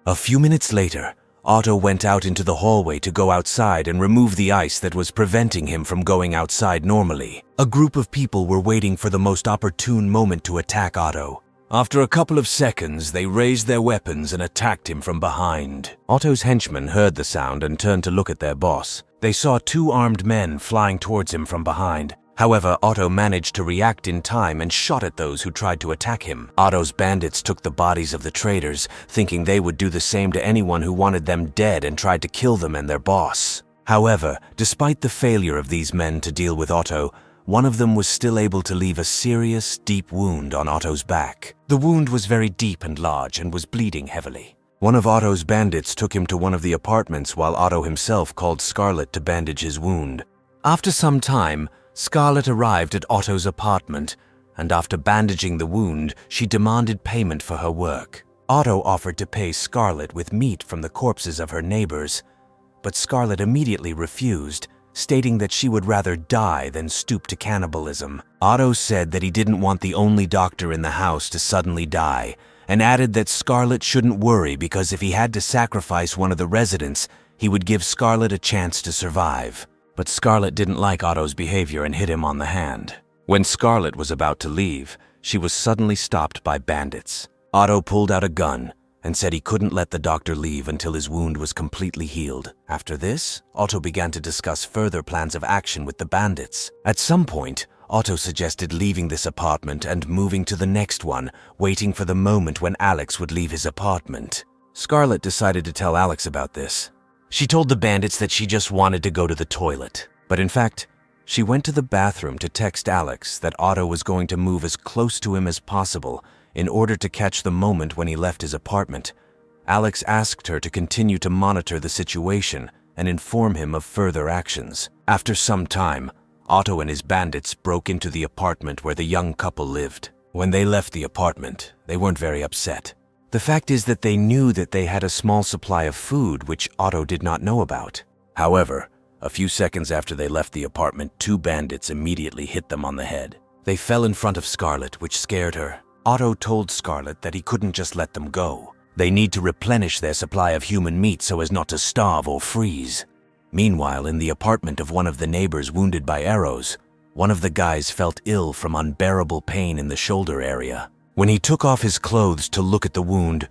A few minutes later, Otto went out into the hallway to go outside and remove the ice that was preventing him from going outside normally. A group of people were waiting for the most opportune moment to attack Otto. After a couple of seconds, they raised their weapons and attacked him from behind. Otto's henchmen heard the sound and turned to look at their boss. They saw two armed men flying towards him from behind. However, Otto managed to react in time and shot at those who tried to attack him. Otto's bandits took the bodies of the traitors, thinking they would do the same to anyone who wanted them dead and tried to kill them and their boss. However, despite the failure of these men to deal with Otto, one of them was still able to leave a serious, deep wound on Otto's back. The wound was very deep and large and was bleeding heavily. One of Otto's bandits took him to one of the apartments while Otto himself called Scarlet to bandage his wound. After some time, Scarlet arrived at Otto's apartment, and after bandaging the wound, she demanded payment for her work. Otto offered to pay Scarlet with meat from the corpses of her neighbors, but Scarlet immediately refused, stating that she would rather die than stoop to cannibalism. Otto said that he didn't want the only doctor in the house to suddenly die, and added that Scarlet shouldn't worry because if he had to sacrifice one of the residents, he would give Scarlet a chance to survive. But Scarlet didn't like Otto's behavior and hit him on the hand. When Scarlet was about to leave, she was suddenly stopped by bandits. Otto pulled out a gun and said he couldn't let the doctor leave until his wound was completely healed. After this, Otto began to discuss further plans of action with the bandits. At some point, Otto suggested leaving this apartment and moving to the next one, waiting for the moment when Alex would leave his apartment. Scarlet decided to tell Alex about this. She told the bandits that she just wanted to go to the toilet, but in fact, she went to the bathroom to text Alex that Otto was going to move as close to him as possible in order to catch the moment when he left his apartment. Alex asked her to continue to monitor the situation and inform him of further actions. After some time, Otto and his bandits broke into the apartment where the young couple lived. When they left the apartment, they weren't very upset. The fact is that they knew that they had a small supply of food which Otto did not know about. However, a few seconds after they left the apartment, two bandits immediately hit them on the head. They fell in front of Scarlet, which scared her. Otto told Scarlet that he couldn't just let them go. They need to replenish their supply of human meat so as not to starve or freeze. Meanwhile, in the apartment of one of the neighbors wounded by arrows, one of the guys felt ill from unbearable pain in the shoulder area. When he took off his clothes to look at the wound,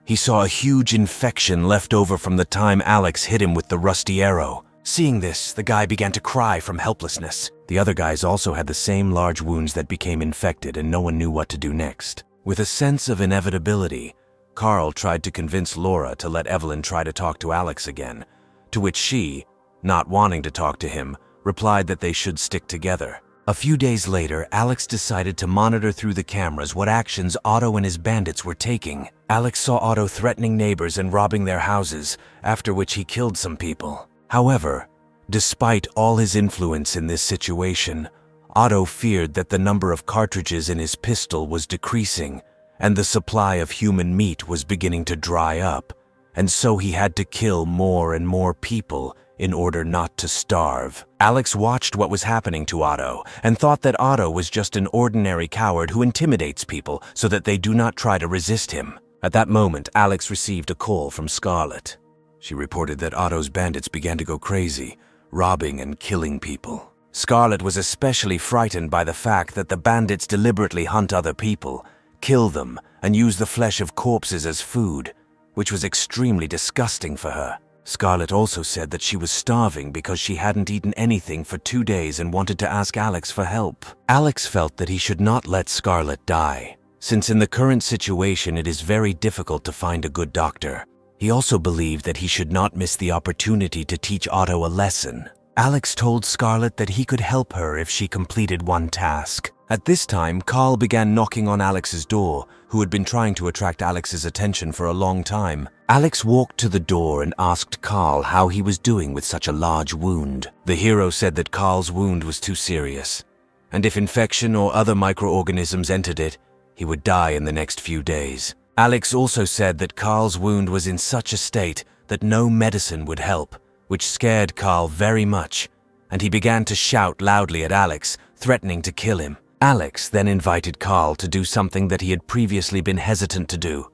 he saw a huge infection left over from the time Alex hit him with the rusty arrow. Seeing this, the guy began to cry from helplessness. The other guys also had the same large wounds that became infected, and no one knew what to do next. With a sense of inevitability, Carl tried to convince Laura to let Evelyn try to talk to Alex again, to which she, not wanting to talk to him, replied that they should stick together. A few days later, Alex decided to monitor through the cameras what actions Otto and his bandits were taking. Alex saw Otto threatening neighbors and robbing their houses, after which he killed some people. However, despite all his influence in this situation, Otto feared that the number of cartridges in his pistol was decreasing, and the supply of human meat was beginning to dry up, and so he had to kill more and more people in order not to starve. Alex watched what was happening to Otto and thought that Otto was just an ordinary coward who intimidates people so that they do not try to resist him. At that moment, Alex received a call from Scarlet. She reported that Otto's bandits began to go crazy, robbing and killing people. Scarlet was especially frightened by the fact that the bandits deliberately hunt other people, kill them, and use the flesh of corpses as food, which was extremely disgusting for her. Scarlet also said that she was starving because she hadn't eaten anything for 2 days and wanted to ask Alex for help. Alex felt that he should not let Scarlet die, since in the current situation it is very difficult to find a good doctor. He also believed that he should not miss the opportunity to teach Otto a lesson. Alex told Scarlet that he could help her if she completed one task. At this time, Carl began knocking on Alex's door, who had been trying to attract Alex's attention for a long time. Alex walked to the door and asked Carl how he was doing with such a large wound. The hero said that Carl's wound was too serious, and if infection or other microorganisms entered it, he would die in the next few days. Alex also said that Carl's wound was in such a state that no medicine would help, which scared Carl very much, and he began to shout loudly at Alex, threatening to kill him. Alex then invited Carl to do something that he had previously been hesitant to do,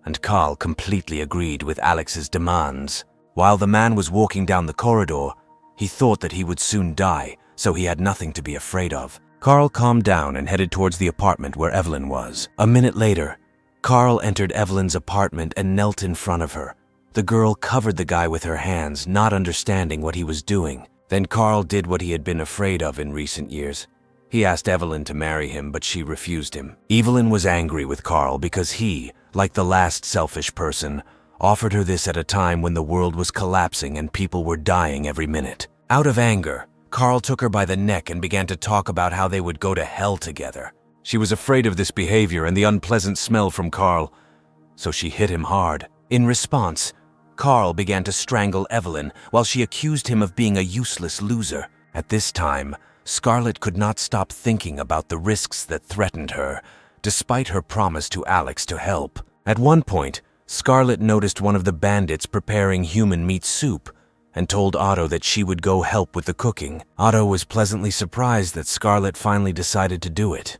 and Carl completely agreed with Alex's demands. While the man was walking down the corridor, he thought that he would soon die, so he had nothing to be afraid of. Carl calmed down and headed towards the apartment where Evelyn was. A minute later, Carl entered Evelyn's apartment and knelt in front of her. The girl covered the guy with her hands, not understanding what he was doing. Then Carl did what he had been afraid of in recent years. He asked Evelyn to marry him, but she refused him. Evelyn was angry with Carl because he, like the last selfish person, offered her this at a time when the world was collapsing and people were dying every minute. Out of anger, Carl took her by the neck and began to talk about how they would go to hell together. She was afraid of this behavior and the unpleasant smell from Carl, so she hit him hard. In response, Carl began to strangle Evelyn while she accused him of being a useless loser. At this time, Scarlet could not stop thinking about the risks that threatened her, despite her promise to Alex to help. At one point, Scarlet noticed one of the bandits preparing human meat soup and told Otto that she would go help with the cooking. Otto was pleasantly surprised that Scarlet finally decided to do it,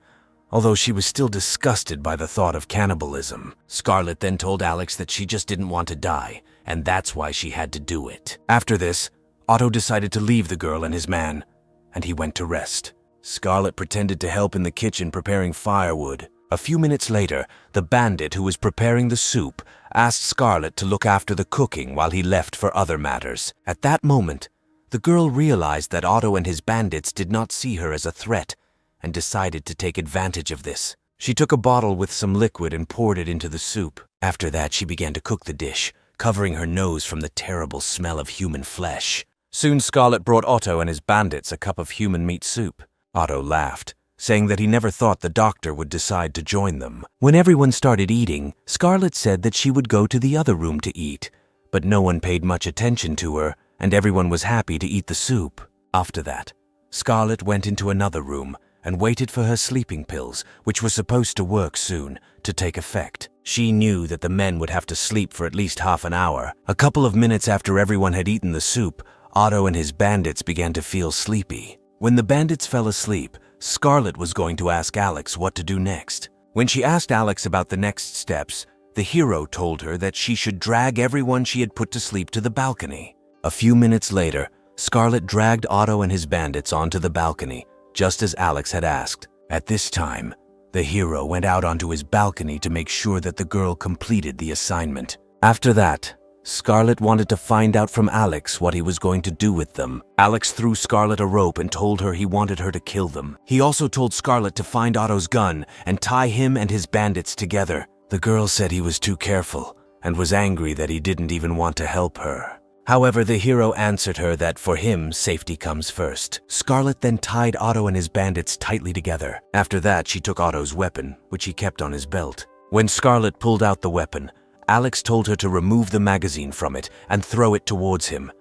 although she was still disgusted by the thought of cannibalism. Scarlet then told Alex that she just didn't want to die, and that's why she had to do it. After this, Otto decided to leave the girl and his man, and he went to rest. Scarlet pretended to help in the kitchen preparing firewood. A few minutes later, the bandit who was preparing the soup asked Scarlet to look after the cooking while he left for other matters. At that moment, the girl realized that Otto and his bandits did not see her as a threat and decided to take advantage of this. She took a bottle with some liquid and poured it into the soup. After that, she began to cook the dish, covering her nose from the terrible smell of human flesh. Soon Scarlet brought Otto and his bandits a cup of human meat soup. Otto laughed, saying that he never thought the doctor would decide to join them. When everyone started eating, Scarlet said that she would go to the other room to eat, but no one paid much attention to her, and everyone was happy to eat the soup. After that, Scarlet went into another room and waited for her sleeping pills, which were supposed to work soon, to take effect. She knew that the men would have to sleep for at least half an hour. A couple of minutes after everyone had eaten the soup, Otto and his bandits began to feel sleepy. When the bandits fell asleep, Scarlet was going to ask Alex what to do next. When she asked Alex about the next steps, the hero told her that she should drag everyone she had put to sleep to the balcony. A few minutes later, Scarlet dragged Otto and his bandits onto the balcony, just as Alex had asked. At this time, the hero went out onto his balcony to make sure that the girl completed the assignment. After that, Scarlet wanted to find out from Alex what he was going to do with them. Alex threw Scarlet a rope and told her he wanted her to kill them. He also told Scarlet to find Otto's gun and tie him and his bandits together. The girl said he was too careful and was angry that he didn't even want to help her. However, the hero answered her that for him, safety comes first. Scarlet then tied Otto and his bandits tightly together. After that, she took Otto's weapon, which he kept on his belt. When Scarlet pulled out the weapon, Alex told her to remove the magazine from it and throw it towards him,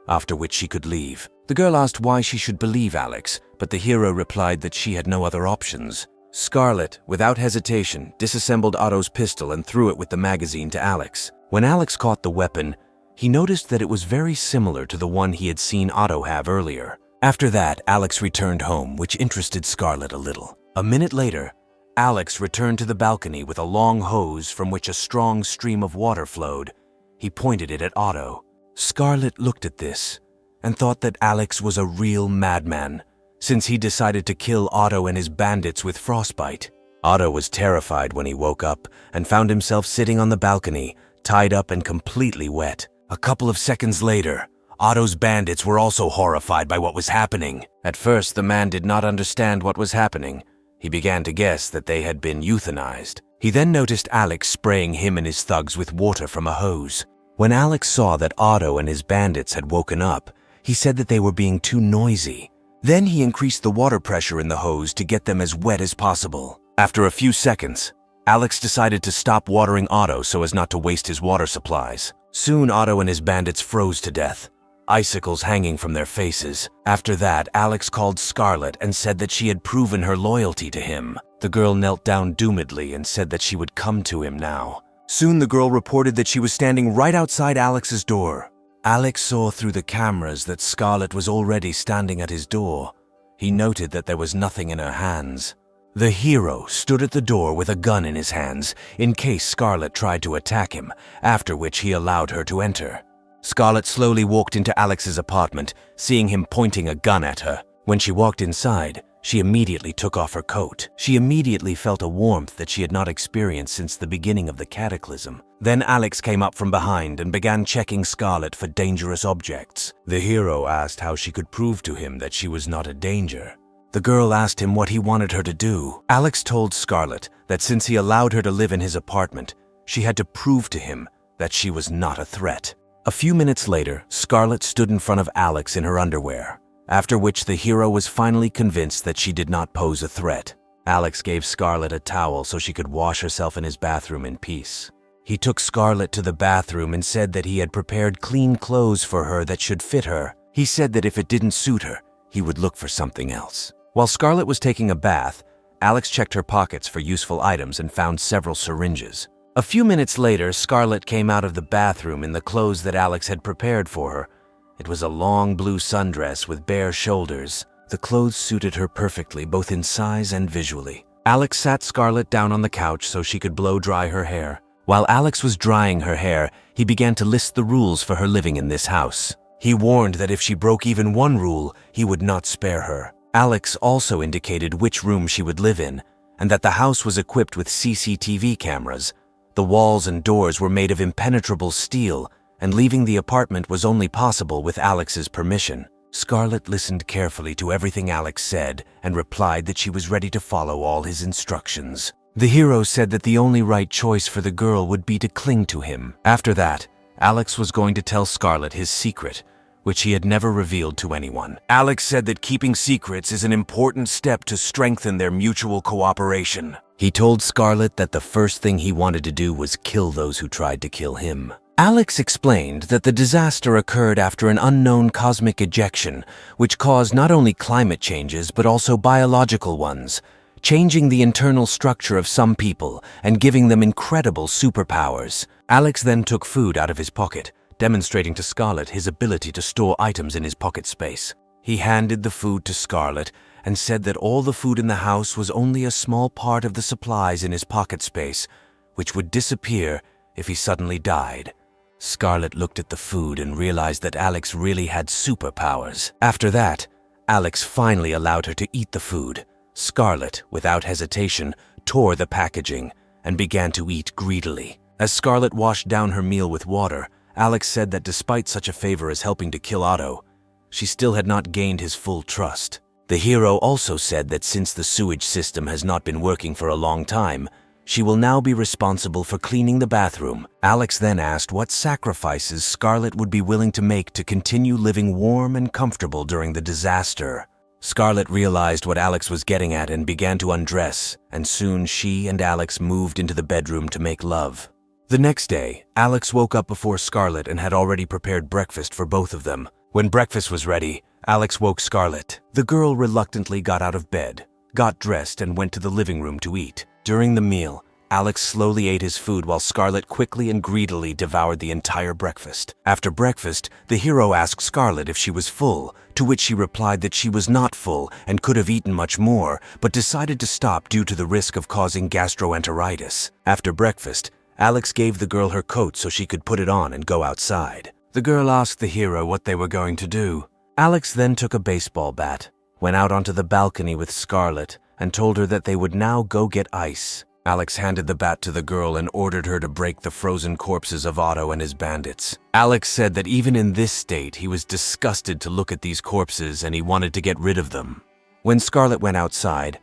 after which she could leave. The girl asked why she should believe Alex, but the hero replied that she had no other options. Scarlet, without hesitation, disassembled Otto's pistol and threw it with the magazine to Alex. When Alex caught the weapon, he noticed that it was very similar to the one he had seen Otto have earlier. After that, Alex returned home, which interested Scarlet a little. A minute later, Alex returned to the balcony with a long hose from which a strong stream of water flowed. He pointed it at Otto. Scarlet looked at this and thought that Alex was a real madman, since he decided to kill Otto and his bandits with frostbite. Otto was terrified when he woke up and found himself sitting on the balcony, tied up and completely wet. A couple of seconds later, Otto's bandits were also horrified by what was happening. At first, the man did not understand what was happening. He began to guess that they had been euthanized. He then noticed Alex spraying him and his thugs with water from a hose. When Alex saw that Otto and his bandits had woken up, he said that they were being too noisy. Then he increased the water pressure in the hose to get them as wet as possible. After a few seconds, Alex decided to stop watering Otto so as not to waste his water supplies. Soon Otto and his bandits froze to death, icicles hanging from their faces. After that, Alex called Scarlet and said that she had proven her loyalty to him. The girl knelt down doomedly and said that she would come to him now. Soon the girl reported that she was standing right outside Alex's door. Alex saw through the cameras that Scarlet was already standing at his door. He noted that there was nothing in her hands. The hero stood at the door with a gun in his hands in case Scarlet tried to attack him, after which he allowed her to enter. Scarlet slowly walked into Alex's apartment, seeing him pointing a gun at her. When she walked inside, she immediately took off her coat. She immediately felt a warmth that she had not experienced since the beginning of the cataclysm. Then Alex came up from behind and began checking Scarlet for dangerous objects. The hero asked how she could prove to him that she was not a danger. The girl asked him what he wanted her to do. Alex told Scarlet that since he allowed her to live in his apartment, she had to prove to him that she was not a threat. A few minutes later, Scarlet stood in front of Alex in her underwear, after which the hero was finally convinced that she did not pose a threat. Alex gave Scarlet a towel so she could wash herself in his bathroom in peace. He took Scarlet to the bathroom and said that he had prepared clean clothes for her that should fit her. He said that if it didn't suit her, he would look for something else. While Scarlet was taking a bath, Alex checked her pockets for useful items and found several syringes. A few minutes later, Scarlett came out of the bathroom in the clothes that Alex had prepared for her. It was a long blue sundress with bare shoulders. The clothes suited her perfectly, both in size and visually. Alex sat Scarlett down on the couch so she could blow dry her hair. While Alex was drying her hair, he began to list the rules for her living in this house. He warned that if she broke even one rule, he would not spare her. Alex also indicated which room she would live in, and that the house was equipped with CCTV cameras. The walls and doors were made of impenetrable steel, and leaving the apartment was only possible with Alex's permission. Scarlett listened carefully to everything Alex said and replied that she was ready to follow all his instructions. The hero said that the only right choice for the girl would be to cling to him. After that, Alex was going to tell Scarlett his secret, which he had never revealed to anyone. Alex said that keeping secrets is an important step to strengthen their mutual cooperation. He told Scarlett that the first thing he wanted to do was kill those who tried to kill him. Alex explained that the disaster occurred after an unknown cosmic ejection, which caused not only climate changes but also biological ones, changing the internal structure of some people and giving them incredible superpowers. Alex then took food out of his pocket, demonstrating to Scarlett his ability to store items in his pocket space. He handed the food to Scarlett and said that all the food in the house was only a small part of the supplies in his pocket space, which would disappear if he suddenly died. Scarlett looked at the food and realized that Alex really had superpowers. After that, Alex finally allowed her to eat the food. Scarlett, without hesitation, tore the packaging and began to eat greedily. As Scarlett washed down her meal with water, Alex said that despite such a favor as helping to kill Otto, she still had not gained his full trust. The hero also said that since the sewage system has not been working for a long time, she will now be responsible for cleaning the bathroom. Alex then asked what sacrifices Scarlett would be willing to make to continue living warm and comfortable during the disaster. Scarlett realized what Alex was getting at and began to undress, and soon she and Alex moved into the bedroom to make love. The next day, Alex woke up before Scarlett and had already prepared breakfast for both of them. When breakfast was ready, Alex woke Scarlett. The girl reluctantly got out of bed, got dressed, and went to the living room to eat. During the meal, Alex slowly ate his food while Scarlett quickly and greedily devoured the entire breakfast. After breakfast, the hero asked Scarlett if she was full, to which she replied that she was not full and could have eaten much more, but decided to stop due to the risk of causing gastroenteritis. After breakfast, Alex gave the girl her coat so she could put it on and go outside. The girl asked the hero what they were going to do. Alex then took a baseball bat, went out onto the balcony with Scarlett, and told her that they would now go get ice. Alex handed the bat to the girl and ordered her to break the frozen corpses of Otto and his bandits. Alex said that even in this state, he was disgusted to look at these corpses and he wanted to get rid of them. When Scarlett went outside,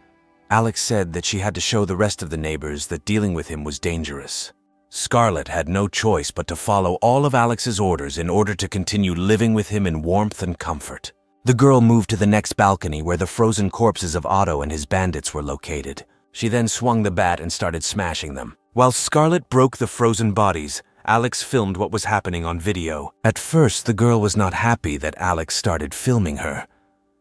Alex said that she had to show the rest of the neighbors that dealing with him was dangerous. Scarlett had no choice but to follow all of Alex's orders in order to continue living with him in warmth and comfort. The girl moved to the next balcony where the frozen corpses of Otto and his bandits were located. She then swung the bat and started smashing them. While Scarlett broke the frozen bodies, Alex filmed what was happening on video. At first, the girl was not happy that Alex started filming her,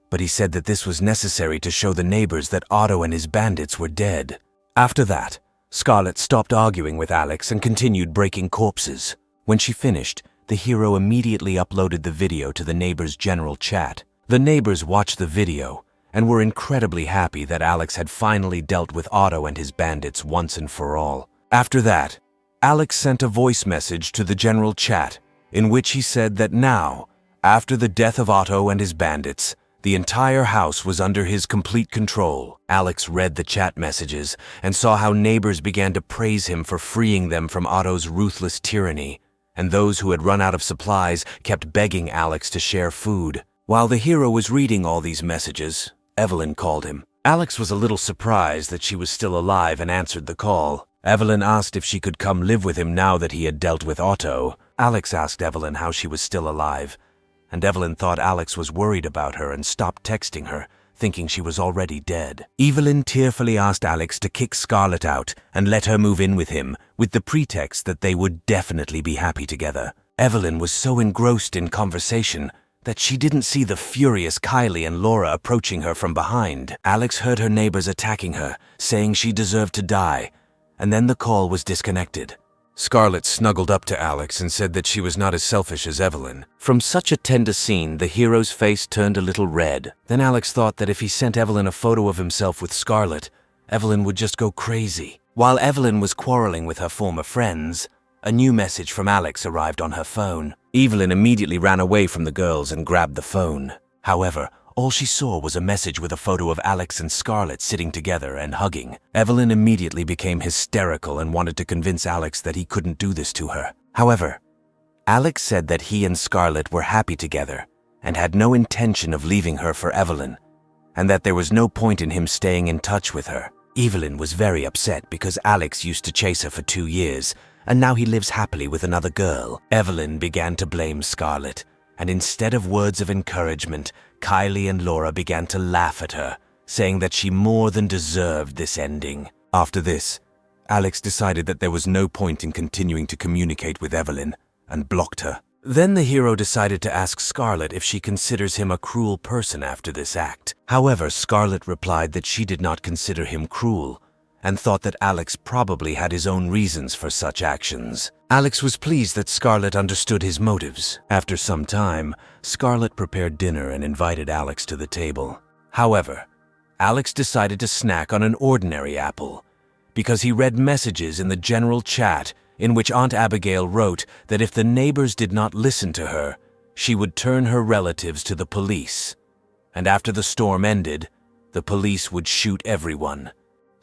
but he said that this was necessary to show the neighbors that Otto and his bandits were dead. After that, Scarlett stopped arguing with Alex and continued breaking corpses. When she finished, the hero immediately uploaded the video to the neighbors' general chat. The neighbors watched the video and were incredibly happy that Alex had finally dealt with Otto and his bandits once and for all. After that, Alex sent a voice message to the general chat in which he said that now, after the death of Otto and his bandits, the entire house was under his complete control. Alex read the chat messages and saw how neighbors began to praise him for freeing them from Otto's ruthless tyranny, and those who had run out of supplies kept begging Alex to share food. While the hero was reading all these messages, Evelyn called him. Alex was a little surprised that she was still alive and answered the call. Evelyn asked if she could come live with him now that he had dealt with Otto. Alex asked Evelyn how she was still alive, and Evelyn thought Alex was worried about her and stopped texting her, thinking she was already dead. Evelyn tearfully asked Alex to kick Scarlett out and let her move in with him, with the pretext that they would definitely be happy together. Evelyn was so engrossed in conversation that she didn't see the furious Kylie and Laura approaching her from behind. Alex heard her neighbors attacking her, saying she deserved to die, and then the call was disconnected. Scarlett snuggled up to Alex and said that she was not as selfish as Evelyn. From such a tender scene, the hero's face turned a little red. Then Alex thought that if he sent Evelyn a photo of himself with Scarlett, Evelyn would just go crazy. While Evelyn was quarreling with her former friends, a new message from Alex arrived on her phone. Evelyn immediately ran away from the girls and grabbed the phone. However, all she saw was a message with a photo of Alex and Scarlett sitting together and hugging. Evelyn immediately became hysterical and wanted to convince Alex that he couldn't do this to her. However, Alex said that he and Scarlett were happy together and had no intention of leaving her for Evelyn, and that there was no point in him staying in touch with her. Evelyn was very upset because Alex used to chase her for 2 years, and now he lives happily with another girl. Evelyn began to blame Scarlett, and instead of words of encouragement, Kylie and Laura began to laugh at her, saying that she more than deserved this ending. After this, Alex decided that there was no point in continuing to communicate with Evelyn and blocked her. Then the hero decided to ask Scarlett if she considers him a cruel person after this act. However, Scarlett replied that she did not consider him cruel and thought that Alex probably had his own reasons for such actions. Alex was pleased that Scarlett understood his motives. After some time, Scarlett prepared dinner and invited Alex to the table. However, Alex decided to snack on an ordinary apple because he read messages in the general chat in which Aunt Abigail wrote that if the neighbors did not listen to her, she would turn her relatives to the police. And after the storm ended, the police would shoot everyone.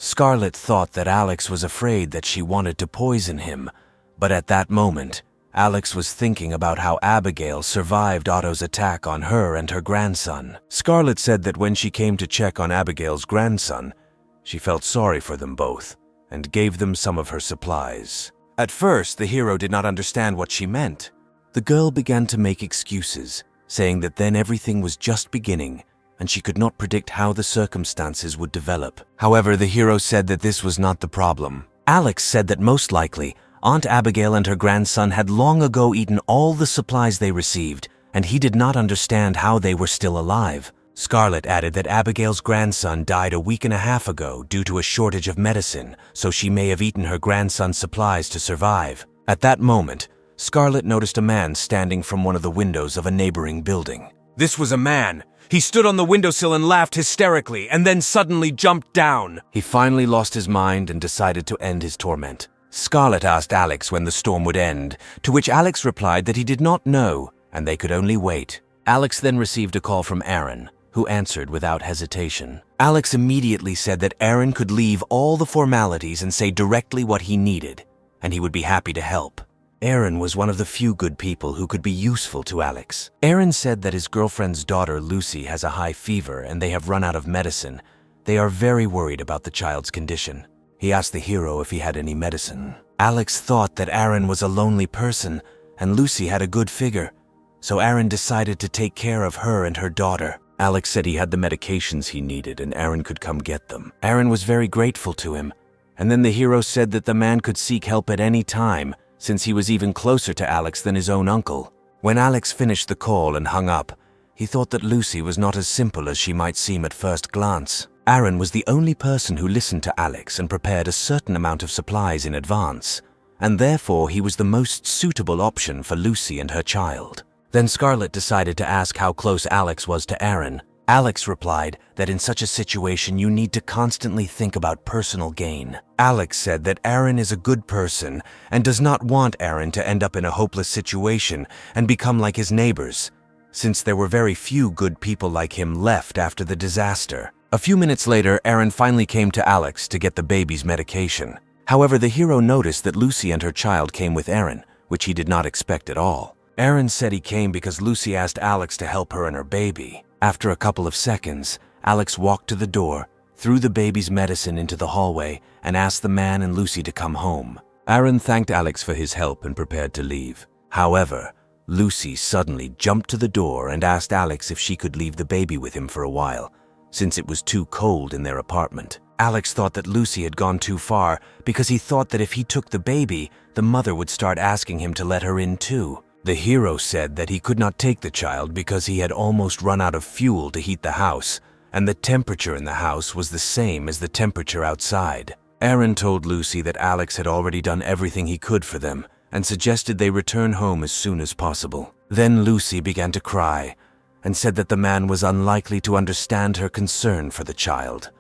Scarlett thought that Alex was afraid that she wanted to poison him, but at that moment, Alex was thinking about how Abigail survived Otto's attack on her and her grandson. Scarlett said that when she came to check on Abigail's grandson, she felt sorry for them both and gave them some of her supplies. At first, the hero did not understand what she meant. The girl began to make excuses, saying that then everything was just beginning and she could not predict how the circumstances would develop. However, the hero said that this was not the problem. Alex said that most likely, Aunt Abigail and her grandson had long ago eaten all the supplies they received, and he did not understand how they were still alive. Scarlett added that Abigail's grandson died a week and a half ago due to a shortage of medicine, so she may have eaten her grandson's supplies to survive. At that moment, Scarlett noticed a man standing from one of the windows of a neighboring building. This was a man. He stood on the windowsill and laughed hysterically, and then suddenly jumped down. He finally lost his mind and decided to end his torment. Scarlett asked Alex when the storm would end, to which Alex replied that he did not know, and they could only wait. Alex then received a call from Aaron, who answered without hesitation. Alex immediately said that Aaron could leave all the formalities and say directly what he needed, and he would be happy to help. Aaron was one of the few good people who could be useful to Alex. Aaron said that his girlfriend's daughter, Lucy, has a high fever and they have run out of medicine. They are very worried about the child's condition. He asked the hero if he had any medicine. Alex thought that Aaron was a lonely person and Lucy had a good figure, so Aaron decided to take care of her and her daughter. Alex said he had the medications he needed and Aaron could come get them. Aaron was very grateful to him, and then the hero said that the man could seek help at any time, since he was even closer to Alex than his own uncle. When Alex finished the call and hung up, he thought that Lucy was not as simple as she might seem at first glance. Aaron was the only person who listened to Alex and prepared a certain amount of supplies in advance, and therefore he was the most suitable option for Lucy and her child. Then Scarlett decided to ask how close Alex was to Aaron. Alex replied that in such a situation you need to constantly think about personal gain. Alex said that Aaron is a good person and does not want Aaron to end up in a hopeless situation and become like his neighbors, since there were very few good people like him left after the disaster. A few minutes later, Aaron finally came to Alex to get the baby's medication. However, the hero noticed that Lucy and her child came with Aaron, which he did not expect at all. Aaron said he came because Lucy asked Alex to help her and her baby. After a couple of seconds, Alex walked to the door, threw the baby's medicine into the hallway, and asked the man and Lucy to come home. Aaron thanked Alex for his help and prepared to leave. However, Lucy suddenly jumped to the door and asked Alex if she could leave the baby with him for a while, since it was too cold in their apartment. Alex thought that Lucy had gone too far because he thought that if he took the baby, the mother would start asking him to let her in too. The hero said that he could not take the child because he had almost run out of fuel to heat the house, and the temperature in the house was the same as the temperature outside. Aaron told Lucy that Alex had already done everything he could for them and suggested they return home as soon as possible. Then Lucy began to cry and said that the man was unlikely to understand her concern for the child,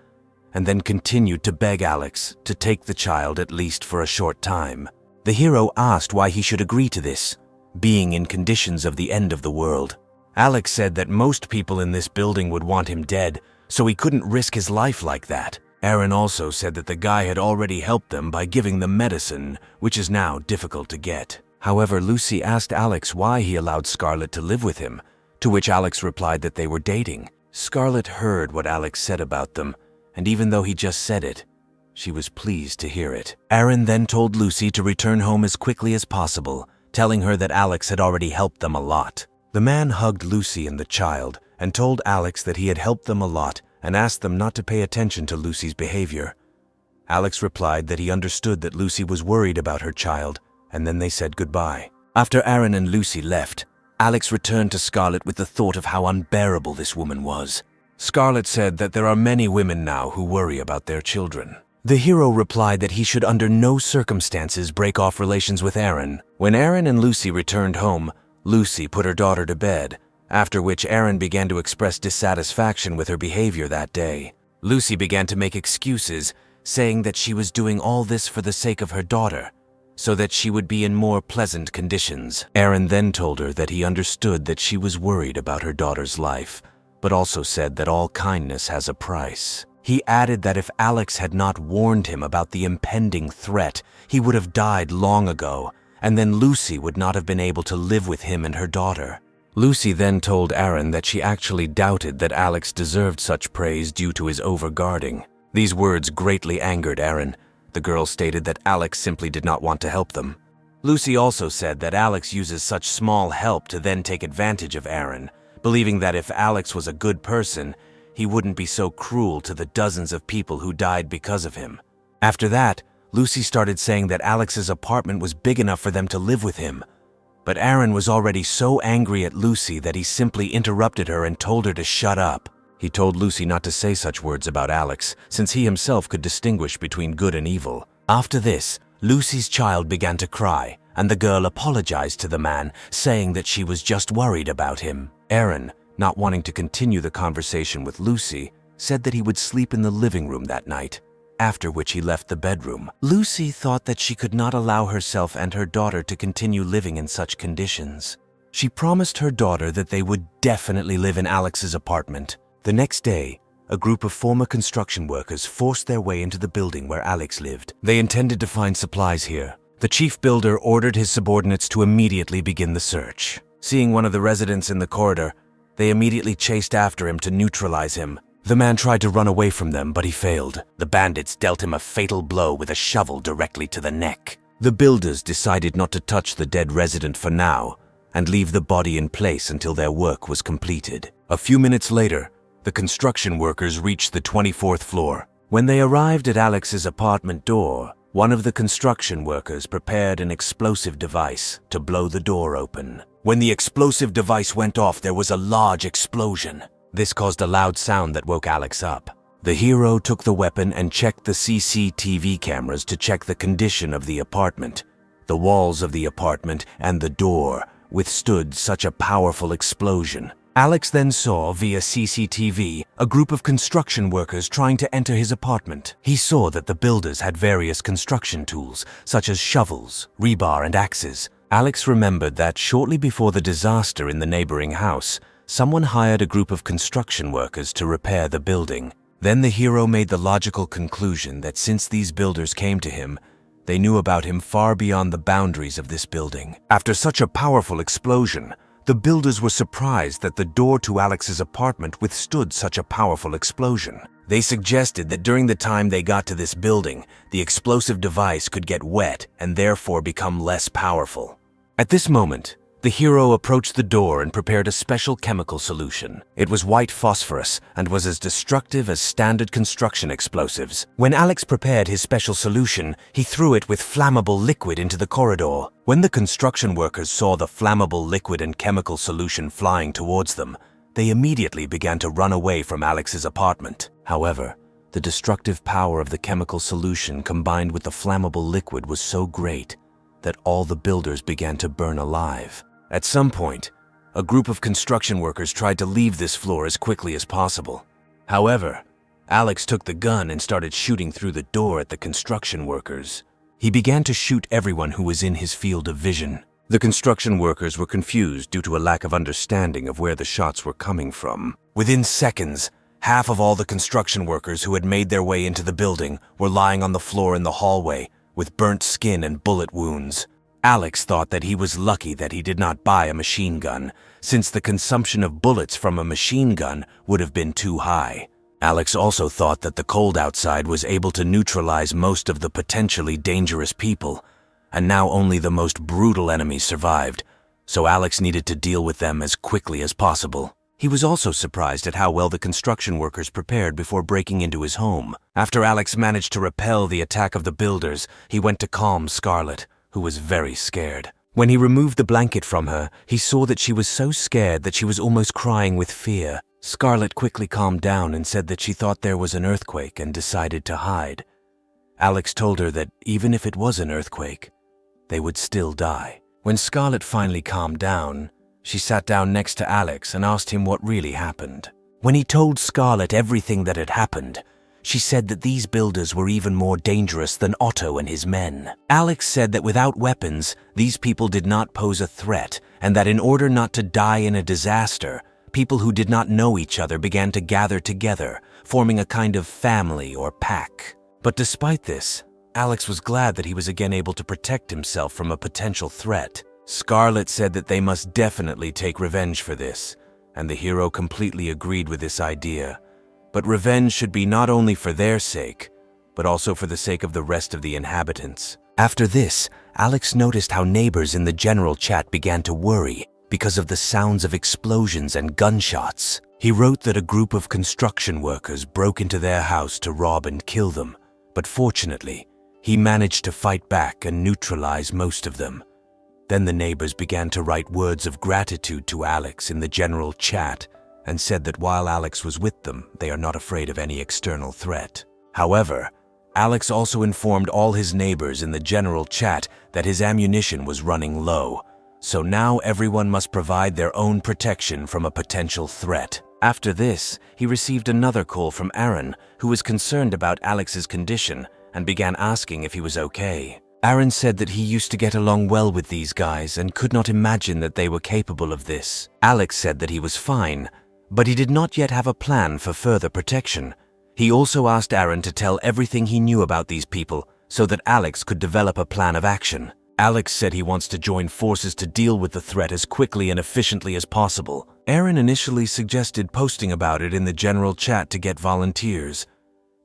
and then continued to beg Alex to take the child at least for a short time. The hero asked why he should agree to this, being in conditions of the end of the world. Alex said that most people in this building would want him dead, so he couldn't risk his life like that. Aaron also said that the guy had already helped them by giving them medicine, which is now difficult to get. However, Lucy asked Alex why he allowed Scarlett to live with him, to which Alex replied that they were dating. Scarlett heard what Alex said about them, and even though he just said it, she was pleased to hear it. Aaron then told Lucy to return home as quickly as possible, telling her that Alex had already helped them a lot. The man hugged Lucy and the child and told Alex that he had helped them a lot and asked them not to pay attention to Lucy's behavior. Alex replied that he understood that Lucy was worried about her child, and then they said goodbye. After Aaron and Lucy left, Alex returned to Scarlett with the thought of how unbearable this woman was. Scarlett said that there are many women now who worry about their children. The hero replied that he should under no circumstances break off relations with Aaron. When Aaron and Lucy returned home, Lucy put her daughter to bed, after which Aaron began to express dissatisfaction with her behavior that day. Lucy began to make excuses, saying that she was doing all this for the sake of her daughter, so that she would be in more pleasant conditions. Aaron then told her that he understood that she was worried about her daughter's life, but also said that all kindness has a price. He added that if Alex had not warned him about the impending threat, he would have died long ago, and then Lucy would not have been able to live with him and her daughter. Lucy then told Aaron that she actually doubted that Alex deserved such praise due to his overguarding. These words greatly angered Aaron. The girl stated that Alex simply did not want to help them. Lucy also said that Alex uses such small help to then take advantage of Aaron, believing that if Alex was a good person, he wouldn't be so cruel to the dozens of people who died because of him. After that, Lucy started saying that Alex's apartment was big enough for them to live with him. But Aaron was already so angry at Lucy that he simply interrupted her and told her to shut up. He told Lucy not to say such words about Alex, since he himself could distinguish between good and evil. After this, Lucy's child began to cry, and the girl apologized to the man, saying that she was just worried about him. Aaron, not wanting to continue the conversation with Lucy, said that he would sleep in the living room that night, after which he left the bedroom. Lucy thought that she could not allow herself and her daughter to continue living in such conditions. She promised her daughter that they would definitely live in Alex's apartment. The next day, a group of former construction workers forced their way into the building where Alex lived. They intended to find supplies here. The chief builder ordered his subordinates to immediately begin the search. Seeing one of the residents in the corridor, they immediately chased after him to neutralize him. The man tried to run away from them, but he failed. The bandits dealt him a fatal blow with a shovel directly to the neck. The builders decided not to touch the dead resident for now and leave the body in place until their work was completed. A few minutes later, the construction workers reached the 24th floor. When they arrived at Alex's apartment door, one of the construction workers prepared an explosive device to blow the door open. When the explosive device went off, there was a large explosion. This caused a loud sound that woke Alex up. The hero took the weapon and checked the CCTV cameras to check the condition of the apartment. The walls of the apartment and the door withstood such a powerful explosion. Alex then saw via CCTV a group of construction workers trying to enter his apartment. He saw that the builders had various construction tools, such as shovels, rebar, and axes. Alex remembered that shortly before the disaster in the neighboring house, someone hired a group of construction workers to repair the building. Then the hero made the logical conclusion that since these builders came to him, they knew about him far beyond the boundaries of this building. After such a powerful explosion, the builders were surprised that the door to Alex's apartment withstood such a powerful explosion. They suggested that during the time they got to this building, the explosive device could get wet and therefore become less powerful. At this moment, the hero approached the door and prepared a special chemical solution. It was white phosphorus and was as destructive as standard construction explosives. When Alex prepared his special solution, he threw it with flammable liquid into the corridor. When the construction workers saw the flammable liquid and chemical solution flying towards them, they immediately began to run away from Alex's apartment. However, The destructive power of the chemical solution combined with the flammable liquid was so great that all the builders began to burn alive. At some point, a group of construction workers tried to leave this floor as quickly as possible. However, Alex took the gun and started shooting through the door at the construction workers. He began to shoot everyone who was in his field of vision. The construction workers were confused due to a lack of understanding of where the shots were coming from. Within seconds, half of all the construction workers who had made their way into the building were lying on the floor in the hallway with burnt skin and bullet wounds. Alex thought that he was lucky that he did not buy a machine gun, since the consumption of bullets from a machine gun would have been too high. Alex also thought that the cold outside was able to neutralize most of the potentially dangerous people, and now only the most brutal enemies survived, so Alex needed to deal with them as quickly as possible. He was also surprised at how well the construction workers prepared before breaking into his home. After Alex managed to repel the attack of the builders, he went to calm Scarlet, who was very scared. When he removed the blanket from her, he saw that she was so scared that she was almost crying with fear. Scarlet quickly calmed down and said that she thought there was an earthquake and decided to hide. Alex told her that even if it was an earthquake, they would still die. When Scarlet finally calmed down, she sat down next to Alex and asked him what really happened. When he told Scarlet everything that had happened, she said that these builders were even more dangerous than Otto and his men. Alex said that without weapons, these people did not pose a threat, and that in order not to die in a disaster, people who did not know each other began to gather together, forming a kind of family or pack. But despite this, Alex was glad that he was again able to protect himself from a potential threat. Scarlet said that they must definitely take revenge for this, and the hero completely agreed with this idea. But revenge should be not only for their sake, but also for the sake of the rest of the inhabitants. After this, Alex noticed how neighbors in the general chat began to worry because of the sounds of explosions and gunshots. He wrote that a group of construction workers broke into their house to rob and kill them, but fortunately, he managed to fight back and neutralize most of them. Then the neighbors began to write words of gratitude to Alex in the general chat and said that while Alex was with them, they are not afraid of any external threat. However, Alex also informed all his neighbors in the general chat that his ammunition was running low, so now everyone must provide their own protection from a potential threat. After this, he received another call from Aaron, who was concerned about Alex's condition and began asking if he was okay. Aaron said that he used to get along well with these guys and could not imagine that they were capable of this. Alex said that he was fine, but he did not yet have a plan for further protection. He also asked Aaron to tell everything he knew about these people so that Alex could develop a plan of action. Alex said he wants to join forces to deal with the threat as quickly and efficiently as possible. Aaron initially suggested posting about it in the general chat to get volunteers,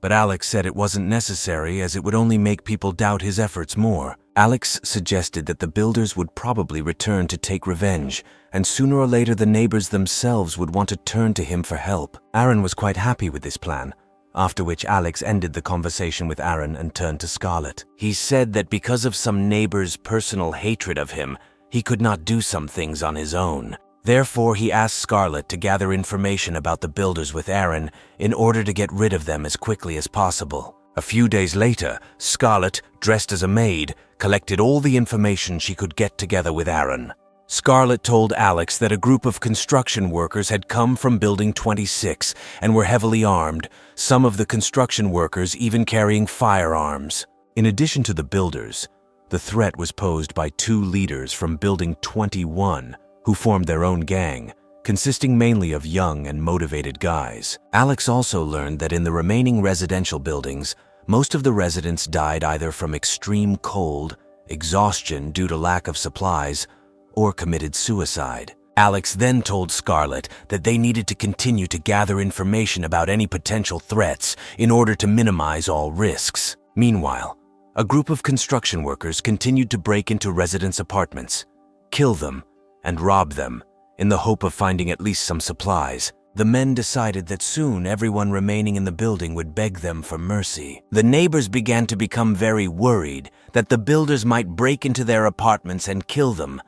but Alex said it wasn't necessary as it would only make people doubt his efforts more. Alex suggested that the builders would probably return to take revenge, and sooner or later the neighbors themselves would want to turn to him for help. Aaron was quite happy with this plan, after which Alex ended the conversation with Aaron and turned to Scarlet. He said that because of some neighbors' personal hatred of him, he could not do some things on his own. Therefore, he asked Scarlet to gather information about the builders with Aaron in order to get rid of them as quickly as possible. A few days later, Scarlet, dressed as a maid, collected all the information she could get together with Aaron. Scarlet told Alex that a group of construction workers had come from Building 26 and were heavily armed, some of the construction workers even carrying firearms. In addition to the builders, the threat was posed by two leaders from Building 21 who formed their own gang, consisting mainly of young and motivated guys. Alex also learned that in the remaining residential buildings, most of the residents died either from extreme cold, exhaustion due to lack of supplies, or committed suicide. Alex then told Scarlet that they needed to continue to gather information about any potential threats in order to minimize all risks. Meanwhile, a group of construction workers continued to break into residents' apartments, kill them, and rob them in the hope of finding at least some supplies. The men decided that soon everyone remaining in the building would beg them for mercy. The neighbors began to become very worried that the builders might break into their apartments and kill them,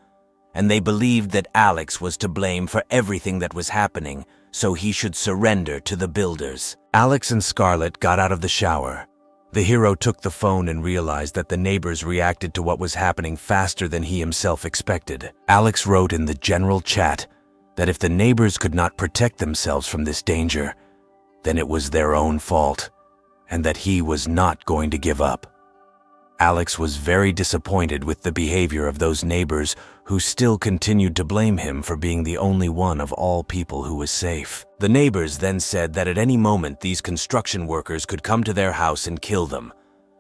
and they believed that Alex was to blame for everything that was happening, so he should surrender to the builders. Alex and Scarlett got out of the shower. The hero took the phone and realized that the neighbors reacted to what was happening faster than he himself expected. Alex wrote in the general chat that if the neighbors could not protect themselves from this danger, then it was their own fault, and that he was not going to give up. Alex was very disappointed with the behavior of those neighbors who still continued to blame him for being the only one of all people who was safe. The neighbors then said that at any moment these construction workers could come to their house and kill them,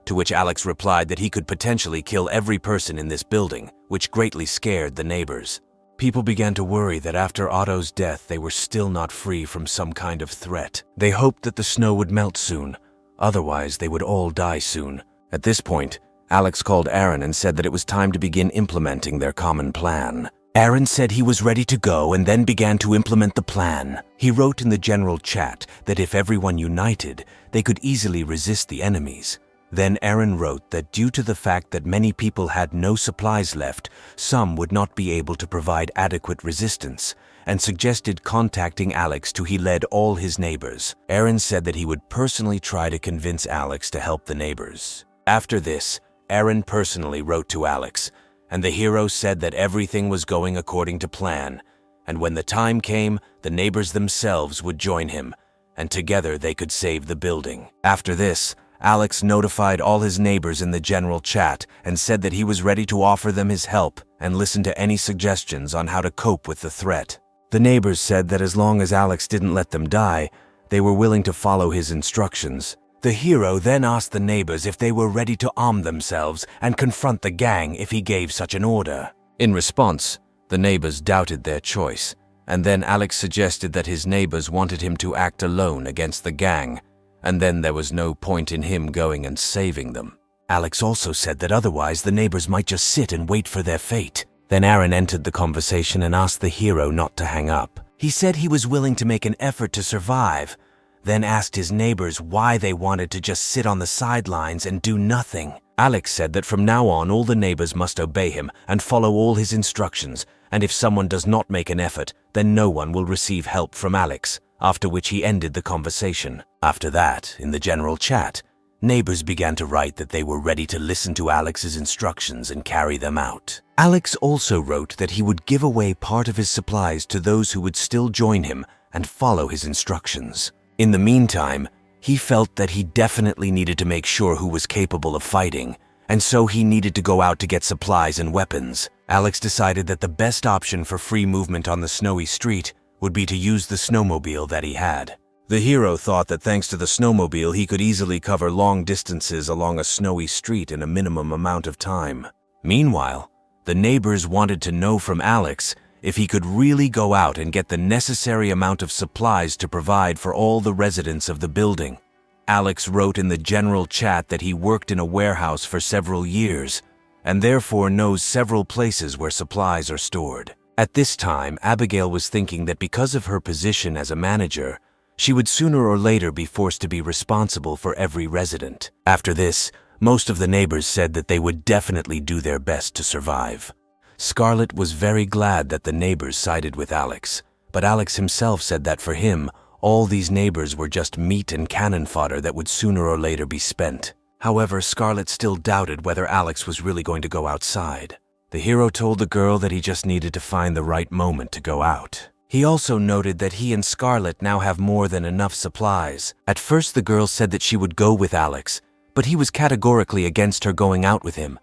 to which Alex replied that he could potentially kill every person in this building, which greatly scared the neighbors. People began to worry that after Otto's death they were still not free from some kind of threat. They hoped that the snow would melt soon, otherwise they would all die soon. At this point, Alex called Aaron and said that it was time to begin implementing their common plan. Aaron said he was ready to go and then began to implement the plan. He wrote in the general chat that if everyone united, they could easily resist the enemies. Then Aaron wrote that due to the fact that many people had no supplies left, some would not be able to provide adequate resistance, and suggested contacting Alex to he led all his neighbors. Aaron said that he would personally try to convince Alex to help the neighbors. After this, Aaron personally wrote to Alex, and the hero said that everything was going according to plan, and when the time came, the neighbors themselves would join him, and together they could save the building. After this, Alex notified all his neighbors in the general chat and said that he was ready to offer them his help and listen to any suggestions on how to cope with the threat. The neighbors said that as long as Alex didn't let them die, they were willing to follow his instructions. The hero then asked the neighbors if they were ready to arm themselves and confront the gang if he gave such an order. In response, the neighbors doubted their choice, and then Alex suggested that his neighbors wanted him to act alone against the gang, and then there was no point in him going and saving them. Alex also said that otherwise the neighbors might just sit and wait for their fate. Then Aaron entered the conversation and asked the hero not to hang up. He said he was willing to make an effort to survive, then asked his neighbors why they wanted to just sit on the sidelines and do nothing. Alex said that from now on all the neighbors must obey him and follow all his instructions, and if someone does not make an effort, then no one will receive help from Alex, after which he ended the conversation. After that, in the general chat, neighbors began to write that they were ready to listen to Alex's instructions and carry them out. Alex also wrote that he would give away part of his supplies to those who would still join him and follow his instructions. In the meantime, he felt that he definitely needed to make sure who was capable of fighting, and so he needed to go out to get supplies and weapons. Alex decided that the best option for free movement on the snowy street would be to use the snowmobile that he had. The hero thought that thanks to the snowmobile he could easily cover long distances along a snowy street in a minimum amount of time. Meanwhile, the neighbors wanted to know from Alex if he could really go out and get the necessary amount of supplies to provide for all the residents of the building. Alex wrote in the general chat that he worked in a warehouse for several years and therefore knows several places where supplies are stored. At this time, Abigail was thinking that because of her position as a manager, she would sooner or later be forced to be responsible for every resident. After this, most of the neighbors said that they would definitely do their best to survive. Scarlett was very glad that the neighbors sided with Alex, but Alex himself said that for him, all these neighbors were just meat and cannon fodder that would sooner or later be spent. However, Scarlett still doubted whether Alex was really going to go outside. The hero told the girl that he just needed to find the right moment to go out. He also noted that he and Scarlett now have more than enough supplies. At first the girl said that she would go with Alex, but he was categorically against her going out with him.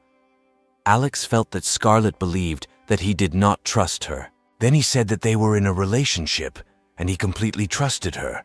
Alex felt that Scarlett believed that he did not trust her. Then he said that they were in a relationship and he completely trusted her.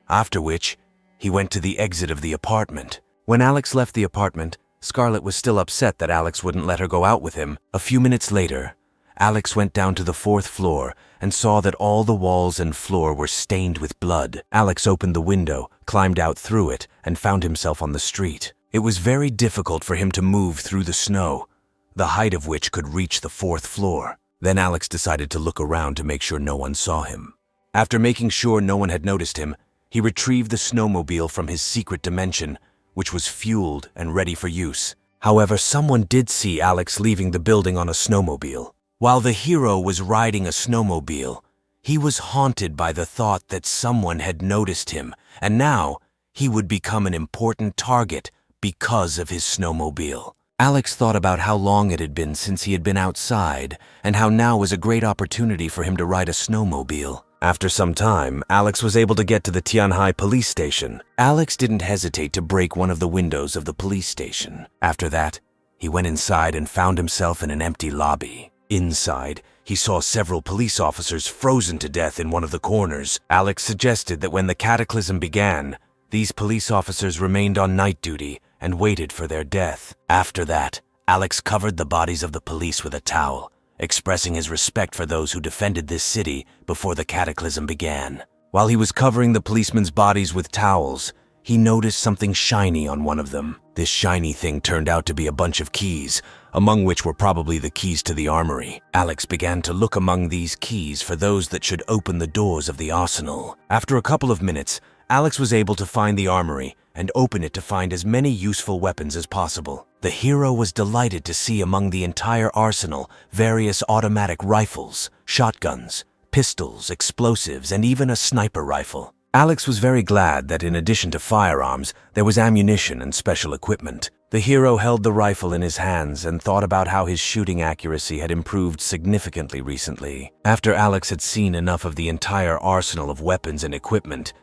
After which, he went to the exit of the apartment. When Alex left the apartment, Scarlett was still upset that Alex wouldn't let her go out with him. A few minutes later, Alex went down to the 4th floor and saw that all the walls and floor were stained with blood. Alex opened the window, climbed out through it, and found himself on the street. It was very difficult for him to move through the snow, the height of which could reach the 4th floor. Then Alex decided to look around to make sure no one saw him. After making sure no one had noticed him, he retrieved the snowmobile from his secret dimension, which was fueled and ready for use. However, someone did see Alex leaving the building on a snowmobile. While the hero was riding a snowmobile, he was haunted by the thought that someone had noticed him and now he would become an important target because of his snowmobile. Alex thought about how long it had been since he had been outside, and how now was a great opportunity for him to ride a snowmobile. After some time, Alex was able to get to the Tianhai police station. Alex didn't hesitate to break one of the windows of the police station. After that, he went inside and found himself in an empty lobby. Inside, he saw several police officers frozen to death in one of the corners. Alex suggested that when the cataclysm began, these police officers remained on night duty and waited for their death. After that, Alex covered the bodies of the police with a towel, expressing his respect for those who defended this city before the cataclysm began. While he was covering the policemen's bodies with towels, he noticed something shiny on one of them. This shiny thing turned out to be a bunch of keys, among which were probably the keys to the armory. Alex began to look among these keys for those that should open the doors of the arsenal. After a couple of minutes, Alex was able to find the armory and open it to find as many useful weapons as possible. The hero was delighted to see among the entire arsenal various automatic rifles, shotguns, pistols, explosives, and even a sniper rifle. Alex was very glad that in addition to firearms, there was ammunition and special equipment. The hero held the rifle in his hands and thought about how his shooting accuracy had improved significantly recently. After Alex had seen enough of the entire arsenal of weapons and equipment,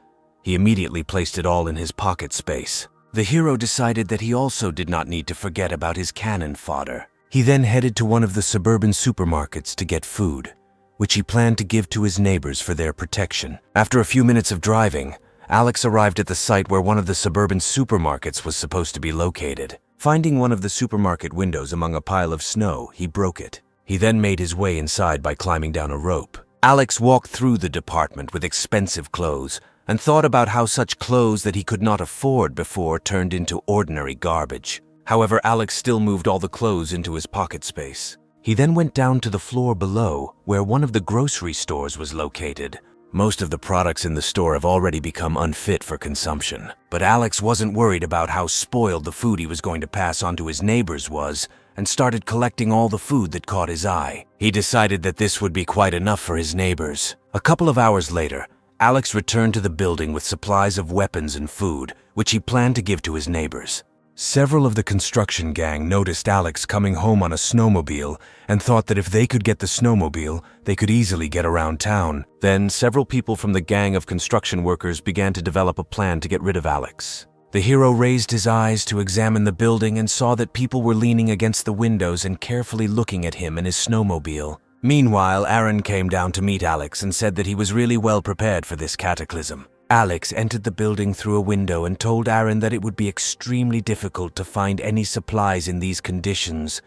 he immediately placed it all in his pocket space. The hero decided that he also did not need to forget about his cannon fodder. He then headed to one of the suburban supermarkets to get food, which he planned to give to his neighbors for their protection. After a few minutes of driving, Alex arrived at the site where one of the suburban supermarkets was supposed to be located. Finding one of the supermarket windows among a pile of snow, he broke it. He then made his way inside by climbing down a rope. Alex walked through the department with expensive clothes and thought about how such clothes that he could not afford before turned into ordinary garbage. However, Alex still moved all the clothes into his pocket space. He then went down to the floor below, where one of the grocery stores was located. Most of the products in the store have already become unfit for consumption. But Alex wasn't worried about how spoiled the food he was going to pass on to his neighbors was, and started collecting all the food that caught his eye. He decided that this would be quite enough for his neighbors. A couple of hours later, Alex returned to the building with supplies of weapons and food, which he planned to give to his neighbors. Several of the construction gang noticed Alex coming home on a snowmobile and thought that if they could get the snowmobile, they could easily get around town. Then several people from the gang of construction workers began to develop a plan to get rid of Alex. The hero raised his eyes to examine the building and saw that people were leaning against the windows and carefully looking at him and his snowmobile. Meanwhile, Aaron came down to meet Alex and said that he was really well prepared for this cataclysm. Alex entered the building through a window and told Aaron that it would be extremely difficult to find any supplies in these conditions,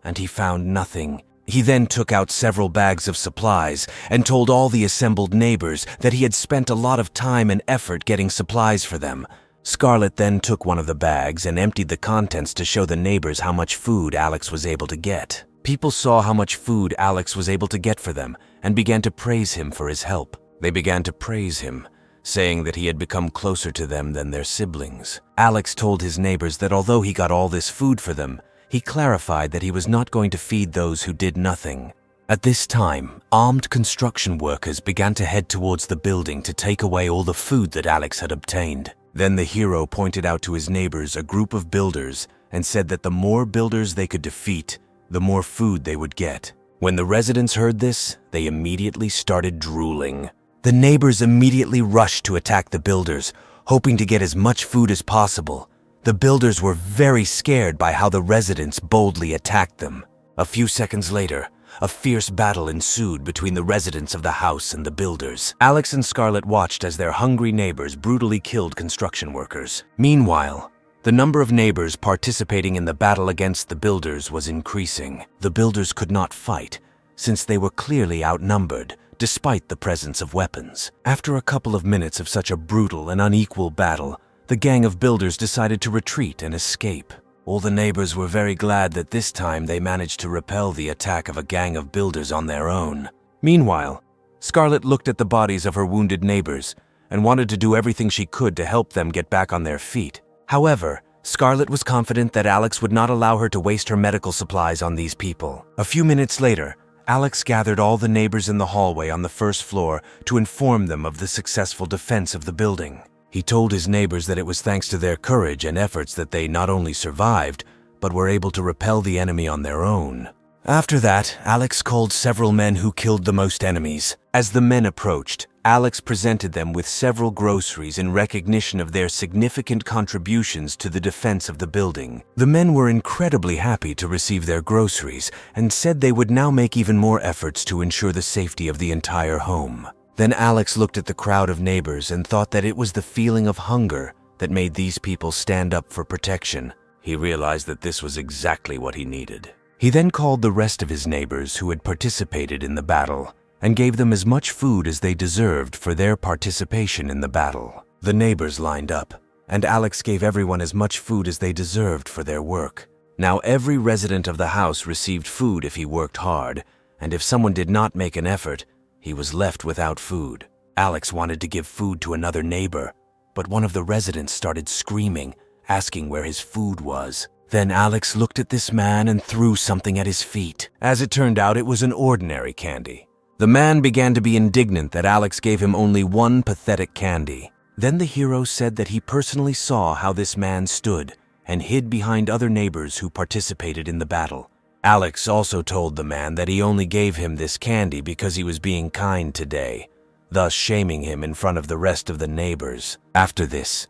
and he found nothing. He then took out several bags of supplies and told all the assembled neighbors that he had spent a lot of time and effort getting supplies for them. Scarlett then took one of the bags and emptied the contents to show the neighbors how much food Alex was able to get. People saw how much food Alex was able to get for them and began to praise him for his help. They began to praise him, saying that he had become closer to them than their siblings. Alex told his neighbors that although he got all this food for them, he clarified that he was not going to feed those who did nothing. At this time, armed construction workers began to head towards the building to take away all the food that Alex had obtained. Then the hero pointed out to his neighbors a group of builders and said that the more builders they could defeat, the more food they would get. When the residents heard this, they immediately started drooling. The neighbors immediately rushed to attack the builders, hoping to get as much food as possible. The builders were very scared by how the residents boldly attacked them. A few seconds later, a fierce battle ensued between the residents of the house and the builders. Alex and Scarlett watched as their hungry neighbors brutally killed construction workers. Meanwhile, the number of neighbors participating in the battle against the builders was increasing. The builders could not fight, since they were clearly outnumbered, despite the presence of weapons. After a couple of minutes of such a brutal and unequal battle, the gang of builders decided to retreat and escape. All the neighbors were very glad that this time they managed to repel the attack of a gang of builders on their own. Meanwhile, Scarlett looked at the bodies of her wounded neighbors and wanted to do everything she could to help them get back on their feet. However, Scarlett was confident that Alex would not allow her to waste her medical supplies on these people. A few minutes later, Alex gathered all the neighbors in the hallway on the first floor to inform them of the successful defense of the building. He told his neighbors that it was thanks to their courage and efforts that they not only survived, but were able to repel the enemy on their own. After that, Alex called several men who killed the most enemies. As the men approached, Alex presented them with several groceries in recognition of their significant contributions to the defense of the building. The men were incredibly happy to receive their groceries and said they would now make even more efforts to ensure the safety of the entire home. Then Alex looked at the crowd of neighbors and thought that it was the feeling of hunger that made these people stand up for protection. He realized that this was exactly what he needed. He then called the rest of his neighbors who had participated in the battle and gave them as much food as they deserved for their participation in the battle. The neighbors lined up, and Alex gave everyone as much food as they deserved for their work. Now every resident of the house received food if he worked hard, and if someone did not make an effort, he was left without food. Alex wanted to give food to another neighbor, but one of the residents started screaming, asking where his food was. Then Alex looked at this man and threw something at his feet. As it turned out, it was an ordinary candy. The man began to be indignant that Alex gave him only one pathetic candy. Then the hero said that he personally saw how this man stood and hid behind other neighbors who participated in the battle. Alex also told the man that he only gave him this candy because he was being kind today, thus shaming him in front of the rest of the neighbors. After this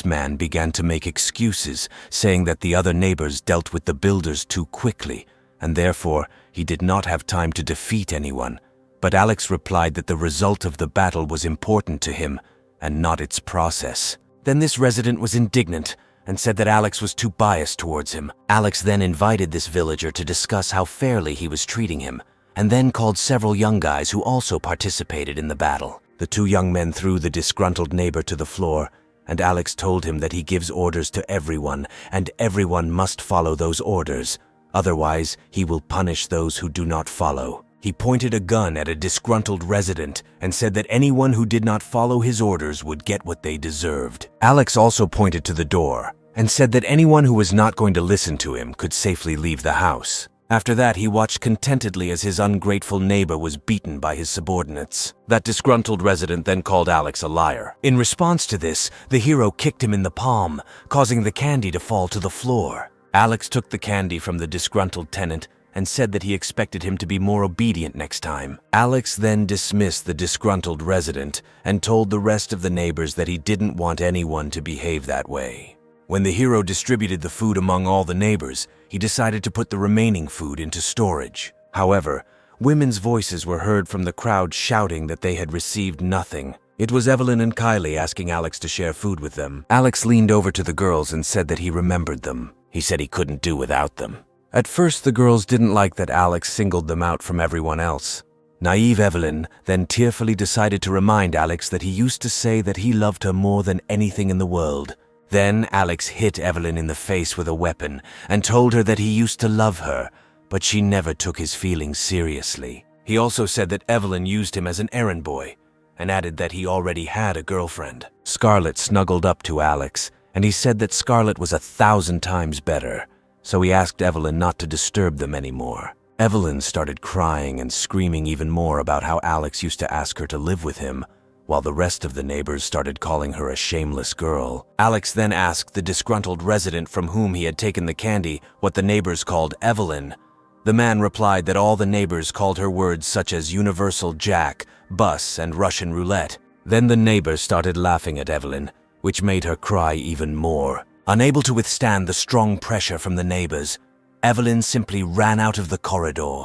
man began to make excuses, saying that the other neighbors dealt with the builders too quickly, and therefore he did not have time to defeat anyone. But Alex replied that the result of the battle was important to him, and not its process. Then this resident was indignant and said that Alex was too biased towards him. Alex then invited this villager to discuss how fairly he was treating him, and then called several young guys who also participated in the battle. The two young men threw the disgruntled neighbor to the floor, and Alex told him that he gives orders to everyone, and everyone must follow those orders. Otherwise, he will punish those who do not follow. He pointed a gun at a disgruntled resident and said that anyone who did not follow his orders would get what they deserved. Alex also pointed to the door and said that anyone who was not going to listen to him could safely leave the house. After that, he watched contentedly as his ungrateful neighbor was beaten by his subordinates. That disgruntled resident then called Alex a liar. In response to this, the hero kicked him in the palm, causing the candy to fall to the floor. Alex took the candy from the disgruntled tenant and said that he expected him to be more obedient next time. Alex then dismissed the disgruntled resident and told the rest of the neighbors that he didn't want anyone to behave that way. When the hero distributed the food among all the neighbors, he decided to put the remaining food into storage. However, women's voices were heard from the crowd shouting that they had received nothing. It was Evelyn and Kylie asking Alex to share food with them. Alex leaned over to the girls and said that he remembered them. He said he couldn't do without them. At first, the girls didn't like that Alex singled them out from everyone else. Naive Evelyn then tearfully decided to remind Alex that he used to say that he loved her more than anything in the world. Then Alex hit Evelyn in the face with a weapon and told her that he used to love her, but she never took his feelings seriously. He also said that Evelyn used him as an errand boy and added that he already had a girlfriend. Scarlett snuggled up to Alex, and he said that Scarlett was 1,000 times better, so he asked Evelyn not to disturb them anymore. Evelyn started crying and screaming even more about how Alex used to ask her to live with him, while the rest of the neighbors started calling her a shameless girl. Alex then asked the disgruntled resident from whom he had taken the candy what the neighbors called Evelyn. The man replied that all the neighbors called her words such as universal jack, bus, and Russian roulette. Then the neighbors started laughing at Evelyn, which made her cry even more. Unable to withstand the strong pressure from the neighbors, Evelyn simply ran out of the corridor.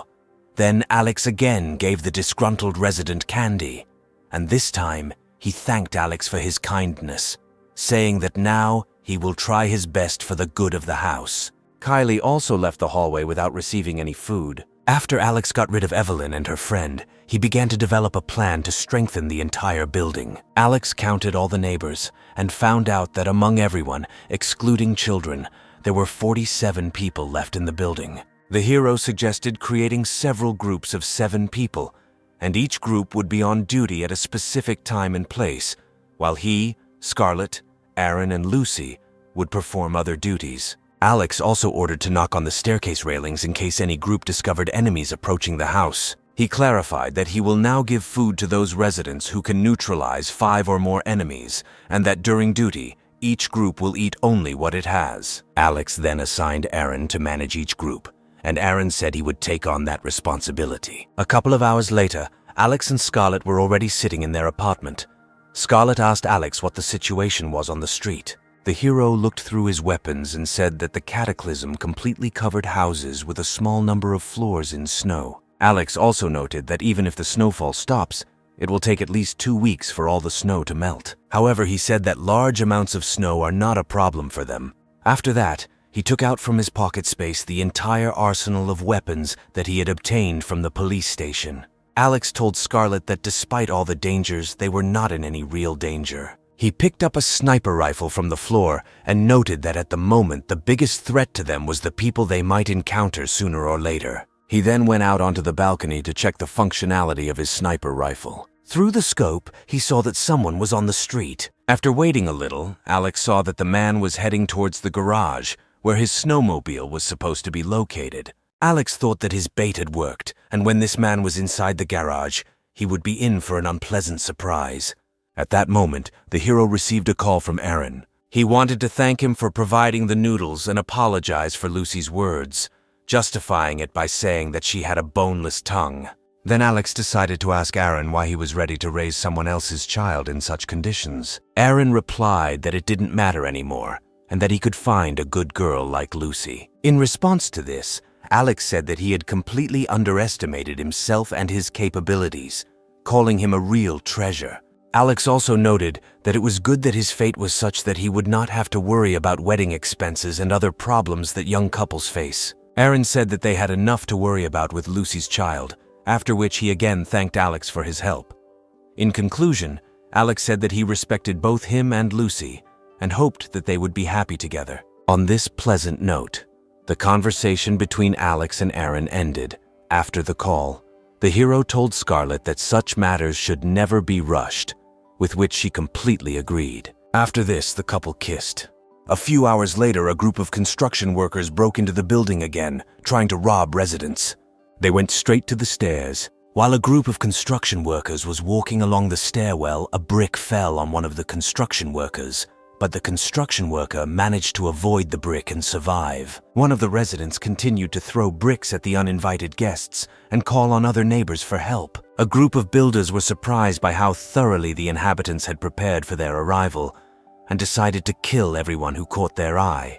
Then Alex again gave the disgruntled resident candy, and this time he thanked Alex for his kindness, saying that now he will try his best for the good of the house. Kylie also left the hallway without receiving any food. After Alex got rid of Evelyn and her friend, he began to develop a plan to strengthen the entire building. Alex counted all the neighbors and found out that among everyone, excluding children, there were 47 people left in the building. The hero suggested creating several groups of 7 people, and each group would be on duty at a specific time and place, while he, Scarlett, Aaron, and Lucy would perform other duties. Alex also ordered to knock on the staircase railings in case any group discovered enemies approaching the house. He clarified that he will now give food to those residents who can neutralize 5 or more enemies, and that during duty, each group will eat only what it has. Alex then assigned Aaron to manage each group, and Aaron said he would take on that responsibility. A couple of hours later, Alex and Scarlett were already sitting in their apartment. Scarlett asked Alex what the situation was on the street. The hero looked through his weapons and said that the cataclysm completely covered houses with a small number of floors in snow. Alex also noted that even if the snowfall stops, it will take at least 2 weeks for all the snow to melt. However, he said that large amounts of snow are not a problem for them. After that, he took out from his pocket space the entire arsenal of weapons that he had obtained from the police station. Alex told Scarlett that despite all the dangers, they were not in any real danger. He picked up a sniper rifle from the floor and noted that at the moment the biggest threat to them was the people they might encounter sooner or later. He then went out onto the balcony to check the functionality of his sniper rifle. Through the scope, he saw that someone was on the street. After waiting a little, Alex saw that the man was heading towards the garage, where his snowmobile was supposed to be located. Alex thought that his bait had worked, and when this man was inside the garage, he would be in for an unpleasant surprise. At that moment, the hero received a call from Aaron. He wanted to thank him for providing the noodles and apologize for Lucy's words, justifying it by saying that she had a boneless tongue. Then Alex decided to ask Aaron why he was ready to raise someone else's child in such conditions. Aaron replied that it didn't matter anymore, and that he could find a good girl like Lucy. In response to this, Alex said that he had completely underestimated himself and his capabilities, calling him a real treasure. Alex also noted that it was good that his fate was such that he would not have to worry about wedding expenses and other problems that young couples face. Aaron said that they had enough to worry about with Lucy's child, after which he again thanked Alex for his help. In conclusion, Alex said that he respected both him and Lucy and hoped that they would be happy together. On this pleasant note, the conversation between Alex and Aaron ended. After the call, the hero told Scarlett that such matters should never be rushed, with which she completely agreed. After this, the couple kissed. A few hours later, a group of construction workers broke into the building again, trying to rob residents. They went straight to the stairs. While a group of construction workers was walking along the stairwell, a brick fell on one of the construction workers, but the construction worker managed to avoid the brick and survive. One of the residents continued to throw bricks at the uninvited guests and call on other neighbors for help. A group of builders were surprised by how thoroughly the inhabitants had prepared for their arrival and decided to kill everyone who caught their eye.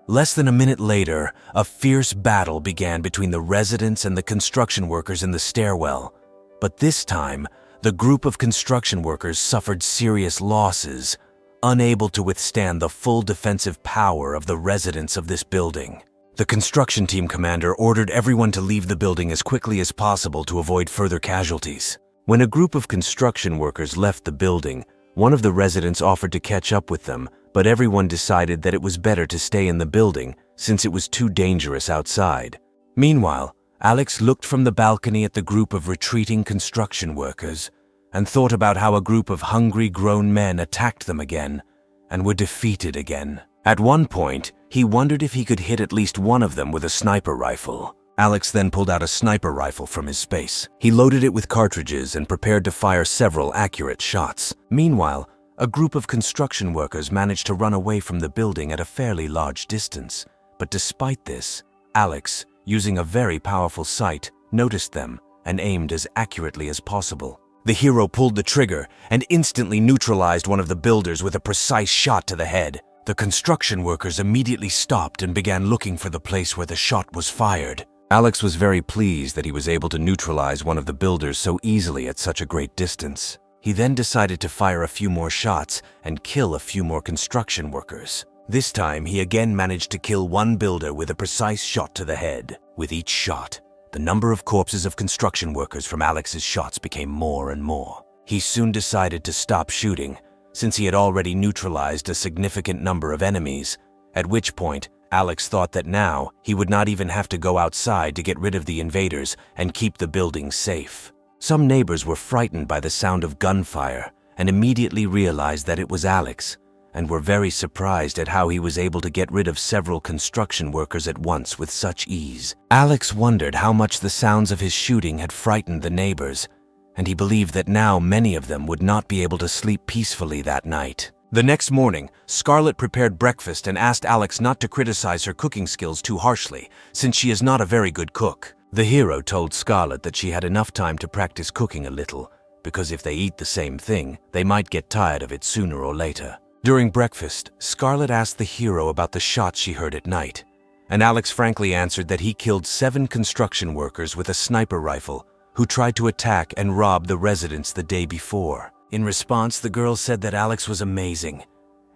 Less than a minute later, a fierce battle began between the residents and the construction workers in the stairwell. But this time, the group of construction workers suffered serious losses, unable to withstand the full defensive power of the residents of this building. The construction team commander ordered everyone to leave the building as quickly as possible to avoid further casualties. When a group of construction workers left the building, one of the residents offered to catch up with them, but everyone decided that it was better to stay in the building since it was too dangerous outside. Meanwhile, Alex looked from the balcony at the group of retreating construction workers and thought about how a group of hungry grown men attacked them again and were defeated again. At one point, he wondered if he could hit at least one of them with a sniper rifle. Alex then pulled out a sniper rifle from his space. He loaded it with cartridges and prepared to fire several accurate shots. Meanwhile, a group of construction workers managed to run away from the building at a fairly large distance. But despite this, Alex, using a very powerful sight, noticed them and aimed as accurately as possible. The hero pulled the trigger and instantly neutralized one of the builders with a precise shot to the head. The construction workers immediately stopped and began looking for the place where the shot was fired. Alex was very pleased that he was able to neutralize one of the builders so easily at such a great distance. He then decided to fire a few more shots and kill a few more construction workers. This time, he again managed to kill one builder with a precise shot to the head. With each shot, the number of corpses of construction workers from Alex's shots became more and more. He soon decided to stop shooting, since he had already neutralized a significant number of enemies, at which point Alex thought that now he would not even have to go outside to get rid of the invaders and keep the building safe. Some neighbors were frightened by the sound of gunfire and immediately realized that it was Alex, and were very surprised at how he was able to get rid of several construction workers at once with such ease. Alex wondered how much the sounds of his shooting had frightened the neighbors, and he believed that now many of them would not be able to sleep peacefully that night. The next morning, Scarlett prepared breakfast and asked Alex not to criticize her cooking skills too harshly, since she is not a very good cook. The hero told Scarlett that she had enough time to practice cooking a little, because if they eat the same thing, they might get tired of it sooner or later. During breakfast, Scarlett asked the hero about the shots she heard at night, and Alex frankly answered that he killed 7 construction workers with a sniper rifle who tried to attack and rob the residents the day before. In response, the girl said that Alex was amazing,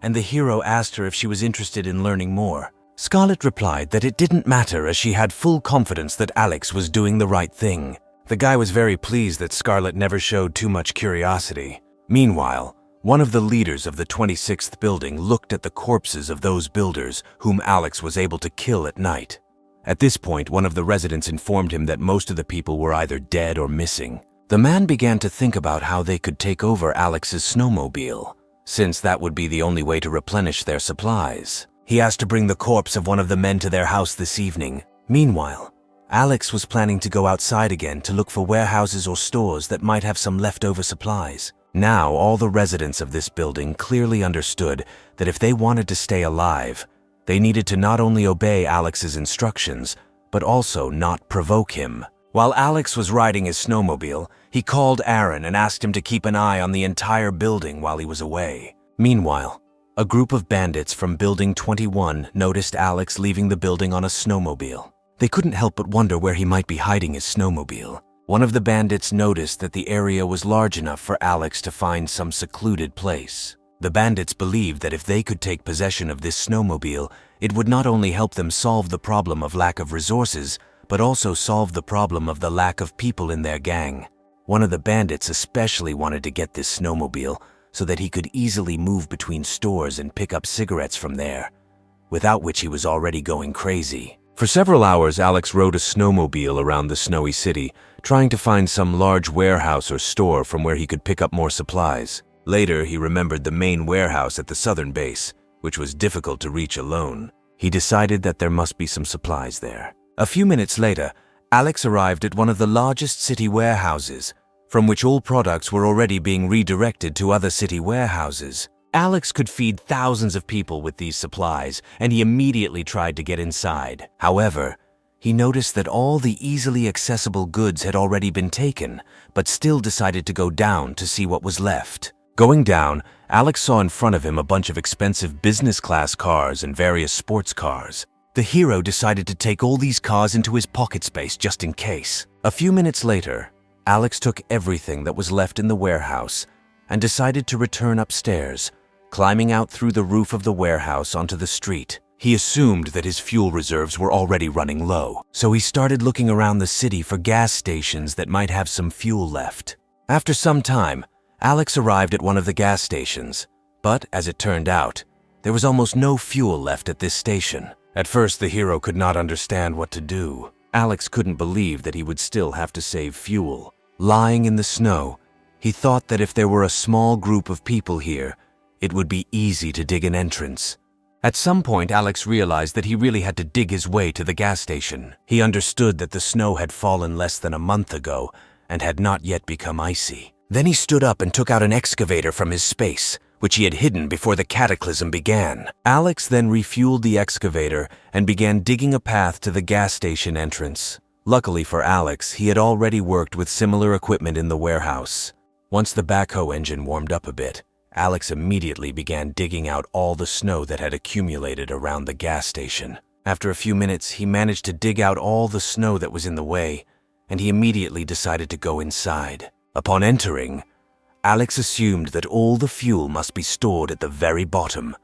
and the hero asked her if she was interested in learning more. Scarlett replied that it didn't matter as she had full confidence that Alex was doing the right thing. The guy was very pleased that Scarlett never showed too much curiosity. Meanwhile, one of the leaders of the 26th building looked at the corpses of those builders whom Alex was able to kill at night. At this point, one of the residents informed him that most of the people were either dead or missing. The man began to think about how they could take over Alex's snowmobile, since that would be the only way to replenish their supplies. He asked to bring the corpse of one of the men to their house this evening. Meanwhile, Alex was planning to go outside again to look for warehouses or stores that might have some leftover supplies. Now, all the residents of this building clearly understood that if they wanted to stay alive, they needed to not only obey Alex's instructions, but also not provoke him. While Alex was riding his snowmobile, he called Aaron and asked him to keep an eye on the entire building while he was away. Meanwhile, a group of bandits from Building 21 noticed Alex leaving the building on a snowmobile. They couldn't help but wonder where he might be hiding his snowmobile. One of the bandits noticed that the area was large enough for Alex to find some secluded place. The bandits believed that if they could take possession of this snowmobile, it would not only help them solve the problem of lack of resources, but also solve the problem of the lack of people in their gang. One of the bandits especially wanted to get this snowmobile so that he could easily move between stores and pick up cigarettes from there, without which he was already going crazy. For several hours, Alex rode a snowmobile around the snowy city, trying to find some large warehouse or store from where he could pick up more supplies. Later, he remembered the main warehouse at the southern base, which was difficult to reach alone. He decided that there must be some supplies there. A few minutes later, Alex arrived at one of the largest city warehouses, from which all products were already being redirected to other city warehouses. Alex could feed thousands of people with these supplies, and he immediately tried to get inside. However, he noticed that all the easily accessible goods had already been taken, but still decided to go down to see what was left. Going down, Alex saw in front of him a bunch of expensive business-class cars and various sports cars. The hero decided to take all these cars into his pocket space just in case. A few minutes later, Alex took everything that was left in the warehouse and decided to return upstairs, climbing out through the roof of the warehouse onto the street. He assumed that his fuel reserves were already running low, so he started looking around the city for gas stations that might have some fuel left. After some time, Alex arrived at one of the gas stations, but as it turned out, there was almost no fuel left at this station. At first, the hero could not understand what to do. Alex couldn't believe that he would still have to save fuel. Lying in the snow, he thought that if there were a small group of people here, it would be easy to dig an entrance. At some point, Alex realized that he really had to dig his way to the gas station. He understood that the snow had fallen less than a month ago and had not yet become icy. Then he stood up and took out an excavator from his space, which he had hidden before the cataclysm began. Alex then refueled the excavator and began digging a path to the gas station entrance. Luckily for Alex, he had already worked with similar equipment in the warehouse. Once the backhoe engine warmed up a bit, Alex immediately began digging out all the snow that had accumulated around the gas station. After a few minutes, he managed to dig out all the snow that was in the way, and he immediately decided to go inside. Upon entering, Alex assumed that all the fuel must be stored at the very bottom,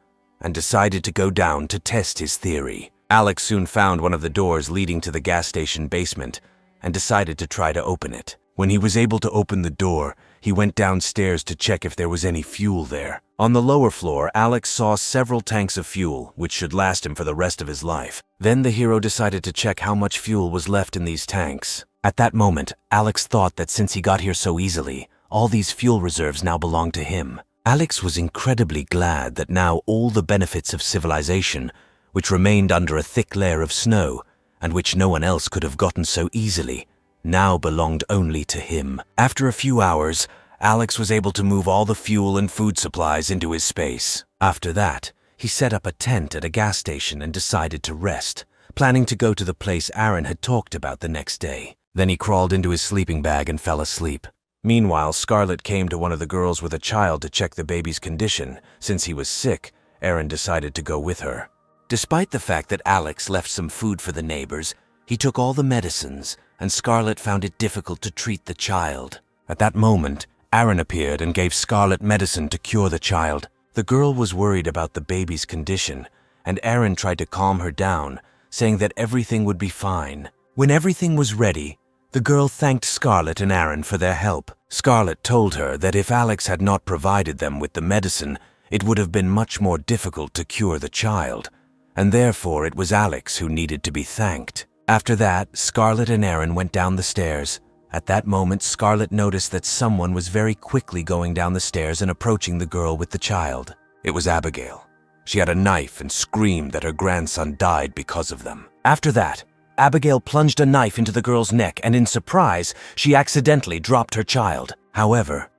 and decided to go down to test his theory. Alex soon found one of the doors leading to the gas station basement, and decided to try to open it. When he was able to open the door, he went downstairs to check if there was any fuel there. On the lower floor, Alex saw several tanks of fuel, which should last him for the rest of his life. Then the hero decided to check how much fuel was left in these tanks. At that moment, Alex thought that since he got here so easily, all these fuel reserves now belonged to him. Alex was incredibly glad that now all the benefits of civilization, which remained under a thick layer of snow, and which no one else could have gotten so easily, now belonged only to him. After a few hours, Alex was able to move all the fuel and food supplies into his space. After that, he set up a tent at a gas station and decided to rest, planning to go to the place Aaron had talked about the next day. Then he crawled into his sleeping bag and fell asleep. Meanwhile, Scarlett came to one of the girls with a child to check the baby's condition. Since he was sick, Aaron decided to go with her. Despite the fact that Alex left some food for the neighbors, he took all the medicines, and Scarlett found it difficult to treat the child. At that moment, Aaron appeared and gave Scarlett medicine to cure the child. The girl was worried about the baby's condition, and Aaron tried to calm her down, saying that everything would be fine. When everything was ready, the girl thanked Scarlett and Aaron for their help. Scarlett told her that if Alex had not provided them with the medicine, it would have been much more difficult to cure the child, and therefore it was Alex who needed to be thanked. After that, Scarlett and Aaron went down the stairs. At that moment, Scarlett noticed that someone was very quickly going down the stairs and approaching the girl with the child. It was Abigail. She had a knife and screamed that her grandson died because of them. After that, Abigail plunged a knife into the girl's neck, and in surprise, she accidentally dropped her child. However,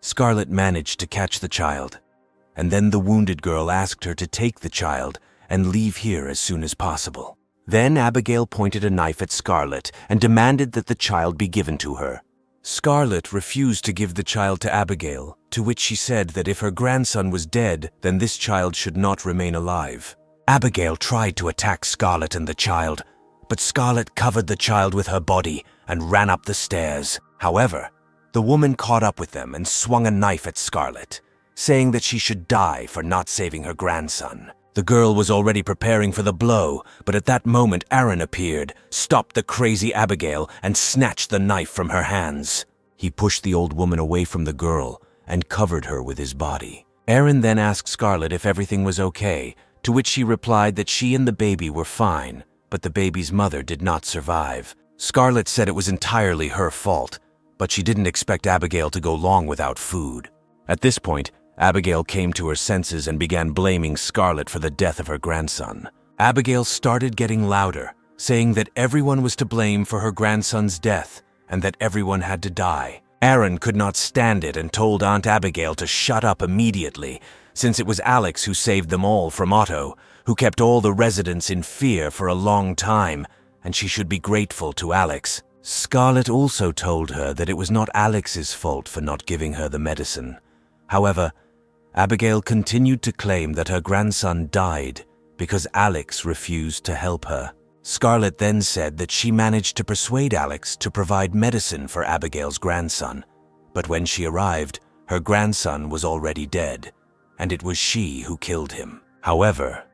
Scarlett managed to catch the child, and then the wounded girl asked her to take the child and leave here as soon as possible. Then Abigail pointed a knife at Scarlett and demanded that the child be given to her. Scarlett refused to give the child to Abigail, to which she said that if her grandson was dead, then this child should not remain alive. Abigail tried to attack Scarlett and the child, but Scarlett covered the child with her body and ran up the stairs. However, the woman caught up with them and swung a knife at Scarlett, saying that she should die for not saving her grandson. The girl was already preparing for the blow, but at that moment Aaron appeared, stopped the crazy Abigail, and snatched the knife from her hands. He pushed the old woman away from the girl and covered her with his body. Aaron then asked Scarlett if everything was okay, to which she replied that she and the baby were fine, but the baby's mother did not survive. Scarlett said it was entirely her fault, but she didn't expect Abigail to go long without food. At this point, Abigail came to her senses and began blaming Scarlett for the death of her grandson. Abigail started getting louder, saying that everyone was to blame for her grandson's death and that everyone had to die. Aaron could not stand it and told Aunt Abigail to shut up immediately, since it was Alex who saved them all from Otto, who kept all the residents in fear for a long time, and she should be grateful to Alex. Scarlett also told her that it was not Alex's fault for not giving her the medicine. However, Abigail continued to claim that her grandson died because Alex refused to help her. Scarlett then said that she managed to persuade Alex to provide medicine for Abigail's grandson, but when she arrived, her grandson was already dead, and it was she who killed him. However,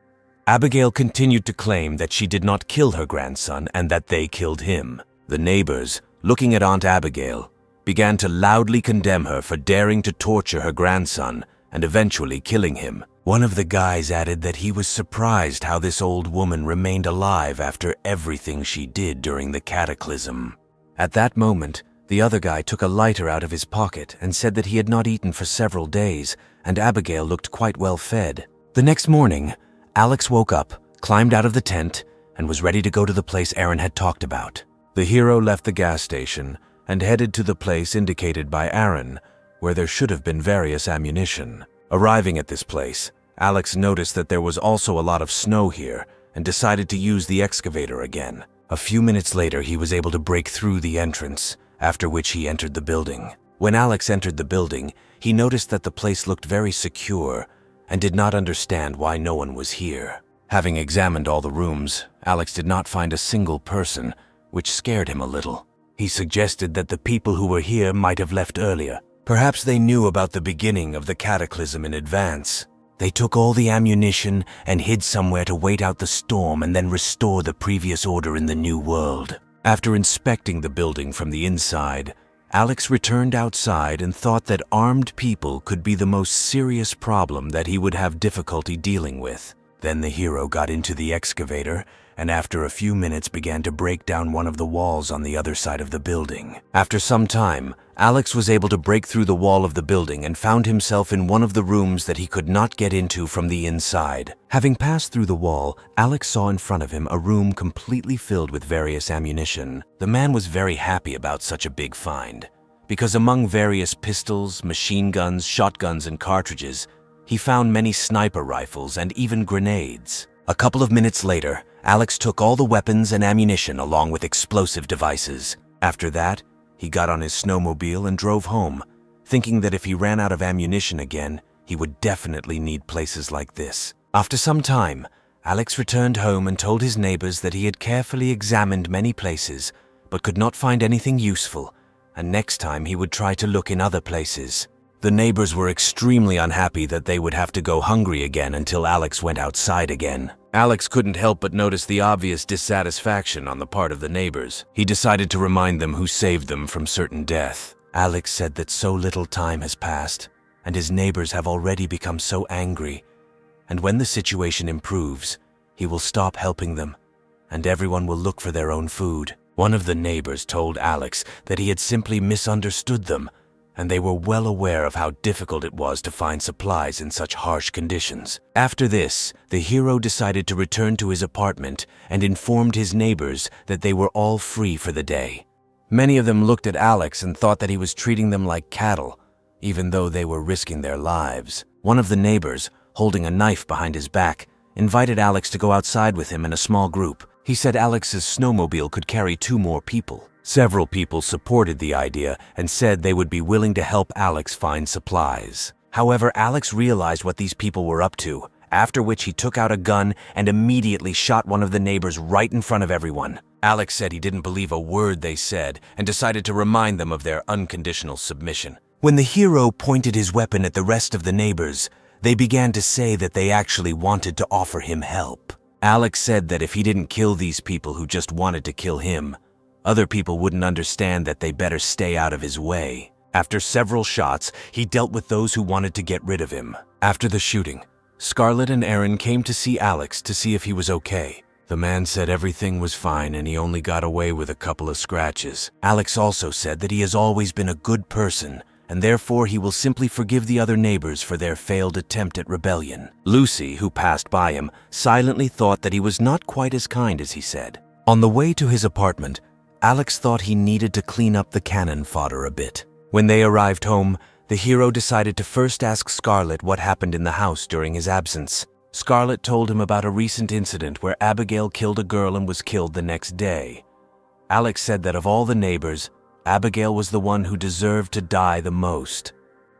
Abigail continued to claim that she did not kill her grandson and that they killed him. The neighbors, looking at Aunt Abigail, began to loudly condemn her for daring to torture her grandson and eventually killing him. One of the guys added that he was surprised how this old woman remained alive after everything she did during the cataclysm. At that moment, the other guy took a lighter out of his pocket and said that he had not eaten for several days, and Abigail looked quite well fed. The next morning, Alex woke up, climbed out of the tent, and was ready to go to the place Aaron had talked about. The hero left the gas station and headed to the place indicated by Aaron, where there should have been various ammunition. Arriving at this place, Alex noticed that there was also a lot of snow here and decided to use the excavator again. A few minutes later, he was able to break through the entrance, after which he entered the building. When Alex entered the building, he noticed that the place looked very secure and did not understand why no one was here. Having examined all the rooms, Alex did not find a single person, which scared him a little. He suggested that the people who were here might have left earlier. Perhaps they knew about the beginning of the cataclysm in advance. They took all the ammunition and hid somewhere to wait out the storm and then restore the previous order in the new world. After inspecting the building from the inside, Alex returned outside and thought that armed people could be the most serious problem that he would have difficulty dealing with. Then the hero got into the excavator and after a few minutes began to break down one of the walls on the other side of the building. After some time, Alex was able to break through the wall of the building and found himself in one of the rooms that he could not get into from the inside. Having passed through the wall, Alex saw in front of him a room completely filled with various ammunition. The man was very happy about such a big find, because among various pistols, machine guns, shotguns, and cartridges, he found many sniper rifles and even grenades. A couple of minutes later, Alex took all the weapons and ammunition along with explosive devices. After that, he got on his snowmobile and drove home, thinking that if he ran out of ammunition again, he would definitely need places like this. After some time, Alex returned home and told his neighbors that he had carefully examined many places, but could not find anything useful, and next time he would try to look in other places. The neighbors were extremely unhappy that they would have to go hungry again until Alex went outside again. Alex couldn't help but notice the obvious dissatisfaction on the part of the neighbors. He decided to remind them who saved them from certain death. Alex said that so little time has passed, and his neighbors have already become so angry, and when the situation improves, he will stop helping them, and everyone will look for their own food. One of the neighbors told Alex that he had simply misunderstood them, and they were well aware of how difficult it was to find supplies in such harsh conditions. After this, the hero decided to return to his apartment and informed his neighbors that they were all free for the day. Many of them looked at Alex and thought that he was treating them like cattle, even though they were risking their lives. One of the neighbors, holding a knife behind his back, invited Alex to go outside with him in a small group. He said Alex's snowmobile could carry 2 more people. Several people supported the idea and said they would be willing to help Alex find supplies. However, Alex realized what these people were up to, after which he took out a gun and immediately shot one of the neighbors right in front of everyone. Alex said he didn't believe a word they said and decided to remind them of their unconditional submission. When the hero pointed his weapon at the rest of the neighbors, they began to say that they actually wanted to offer him help. Alex said that if he didn't kill these people who just wanted to kill him, other people wouldn't understand that they better stay out of his way. After several shots, he dealt with those who wanted to get rid of him. After the shooting, Scarlett and Aaron came to see Alex to see if he was okay. The man said everything was fine and he only got away with a couple of scratches. Alex also said that he has always been a good person, and therefore he will simply forgive the other neighbors for their failed attempt at rebellion. Lucy, who passed by him, silently thought that he was not quite as kind as he said. On the way to his apartment, Alex thought he needed to clean up the cannon fodder a bit. When they arrived home, the hero decided to first ask Scarlett what happened in the house during his absence. Scarlett told him about a recent incident where Abigail killed a girl and was killed the next day. Alex said that of all the neighbors, Abigail was the one who deserved to die the most.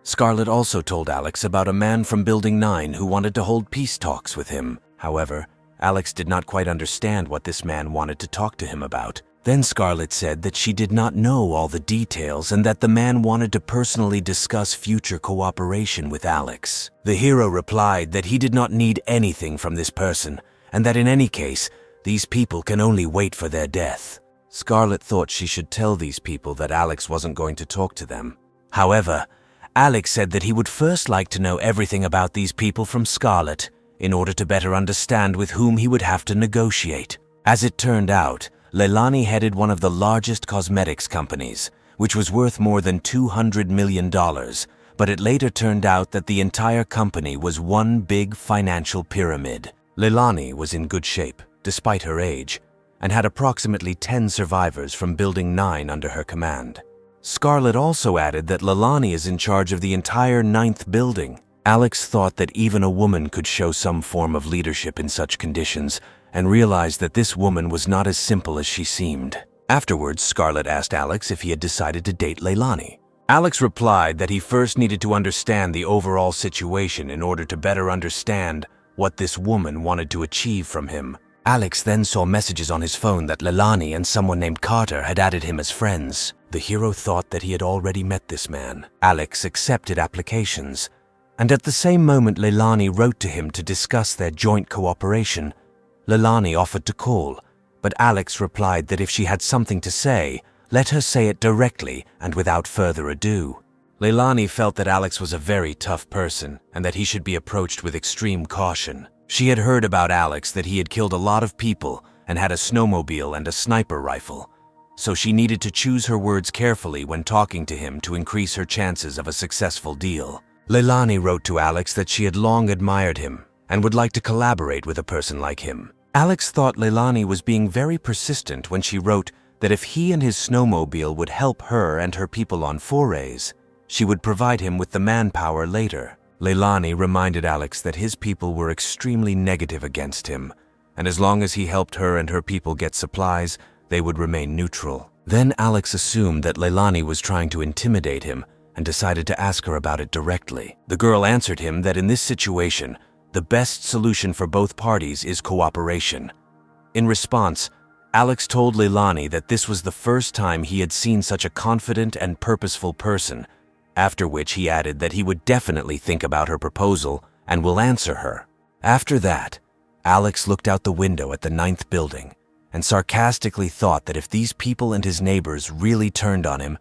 Scarlett also told Alex about a man from Building 9 who wanted to hold peace talks with him. However, Alex did not quite understand what this man wanted to talk to him about. Then Scarlett said that she did not know all the details and that the man wanted to personally discuss future cooperation with Alex. The hero replied that he did not need anything from this person and that in any case, these people can only wait for their death. Scarlett thought she should tell these people that Alex wasn't going to talk to them. However, Alex said that he would first like to know everything about these people from Scarlett in order to better understand with whom he would have to negotiate. As it turned out, Leilani headed one of the largest cosmetics companies, which was worth more than $200 million, but it later turned out that the entire company was one big financial pyramid. Leilani was in good shape, despite her age, and had approximately 10 survivors from Building 9 under her command. Scarlett also added that Leilani is in charge of the entire 9th building. Alex thought that even a woman could show some form of leadership in such conditions, and realized that this woman was not as simple as she seemed. Afterwards, Scarlett asked Alex if he had decided to date Leilani. Alex replied that he first needed to understand the overall situation in order to better understand what this woman wanted to achieve from him. Alex then saw messages on his phone that Leilani and someone named Carter had added him as friends. The hero thought that he had already met this man. Alex accepted applications, and at the same moment Leilani wrote to him to discuss their joint cooperation. Leilani offered to call, but Alex replied that if she had something to say, let her say it directly and without further ado. Leilani felt that Alex was a very tough person and that he should be approached with extreme caution. She had heard about Alex that he had killed a lot of people and had a snowmobile and a sniper rifle, so she needed to choose her words carefully when talking to him to increase her chances of a successful deal. Leilani wrote to Alex that she had long admired him and would like to collaborate with a person like him. Alex thought Leilani was being very persistent when she wrote that if he and his snowmobile would help her and her people on forays, she would provide him with the manpower later. Leilani reminded Alex that his people were extremely negative against him, and as long as he helped her and her people get supplies, they would remain neutral. Then Alex assumed that Leilani was trying to intimidate him and decided to ask her about it directly. The girl answered him that in this situation, the best solution for both parties is cooperation. In response, Alex told Leilani that this was the first time he had seen such a confident and purposeful person, after which he added that he would definitely think about her proposal and will answer her. After that, Alex looked out the window at the 9th building and sarcastically thought that if these people and his neighbors really turned on him,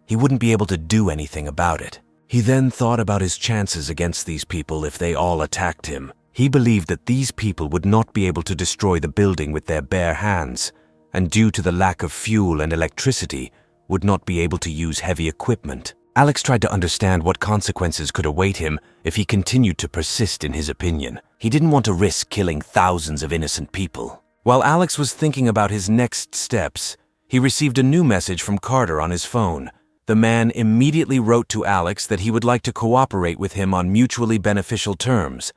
he wouldn't be able to do anything about it. He then thought about his chances against these people if they all attacked him. He believed that these people would not be able to destroy the building with their bare hands, and due to the lack of fuel and electricity, would not be able to use heavy equipment. Alex tried to understand what consequences could await him if he continued to persist in his opinion. He didn't want to risk killing thousands of innocent people. While Alex was thinking about his next steps, he received a new message from Carter on his phone. The man immediately wrote to Alex that he would like to cooperate with him on mutually beneficial terms.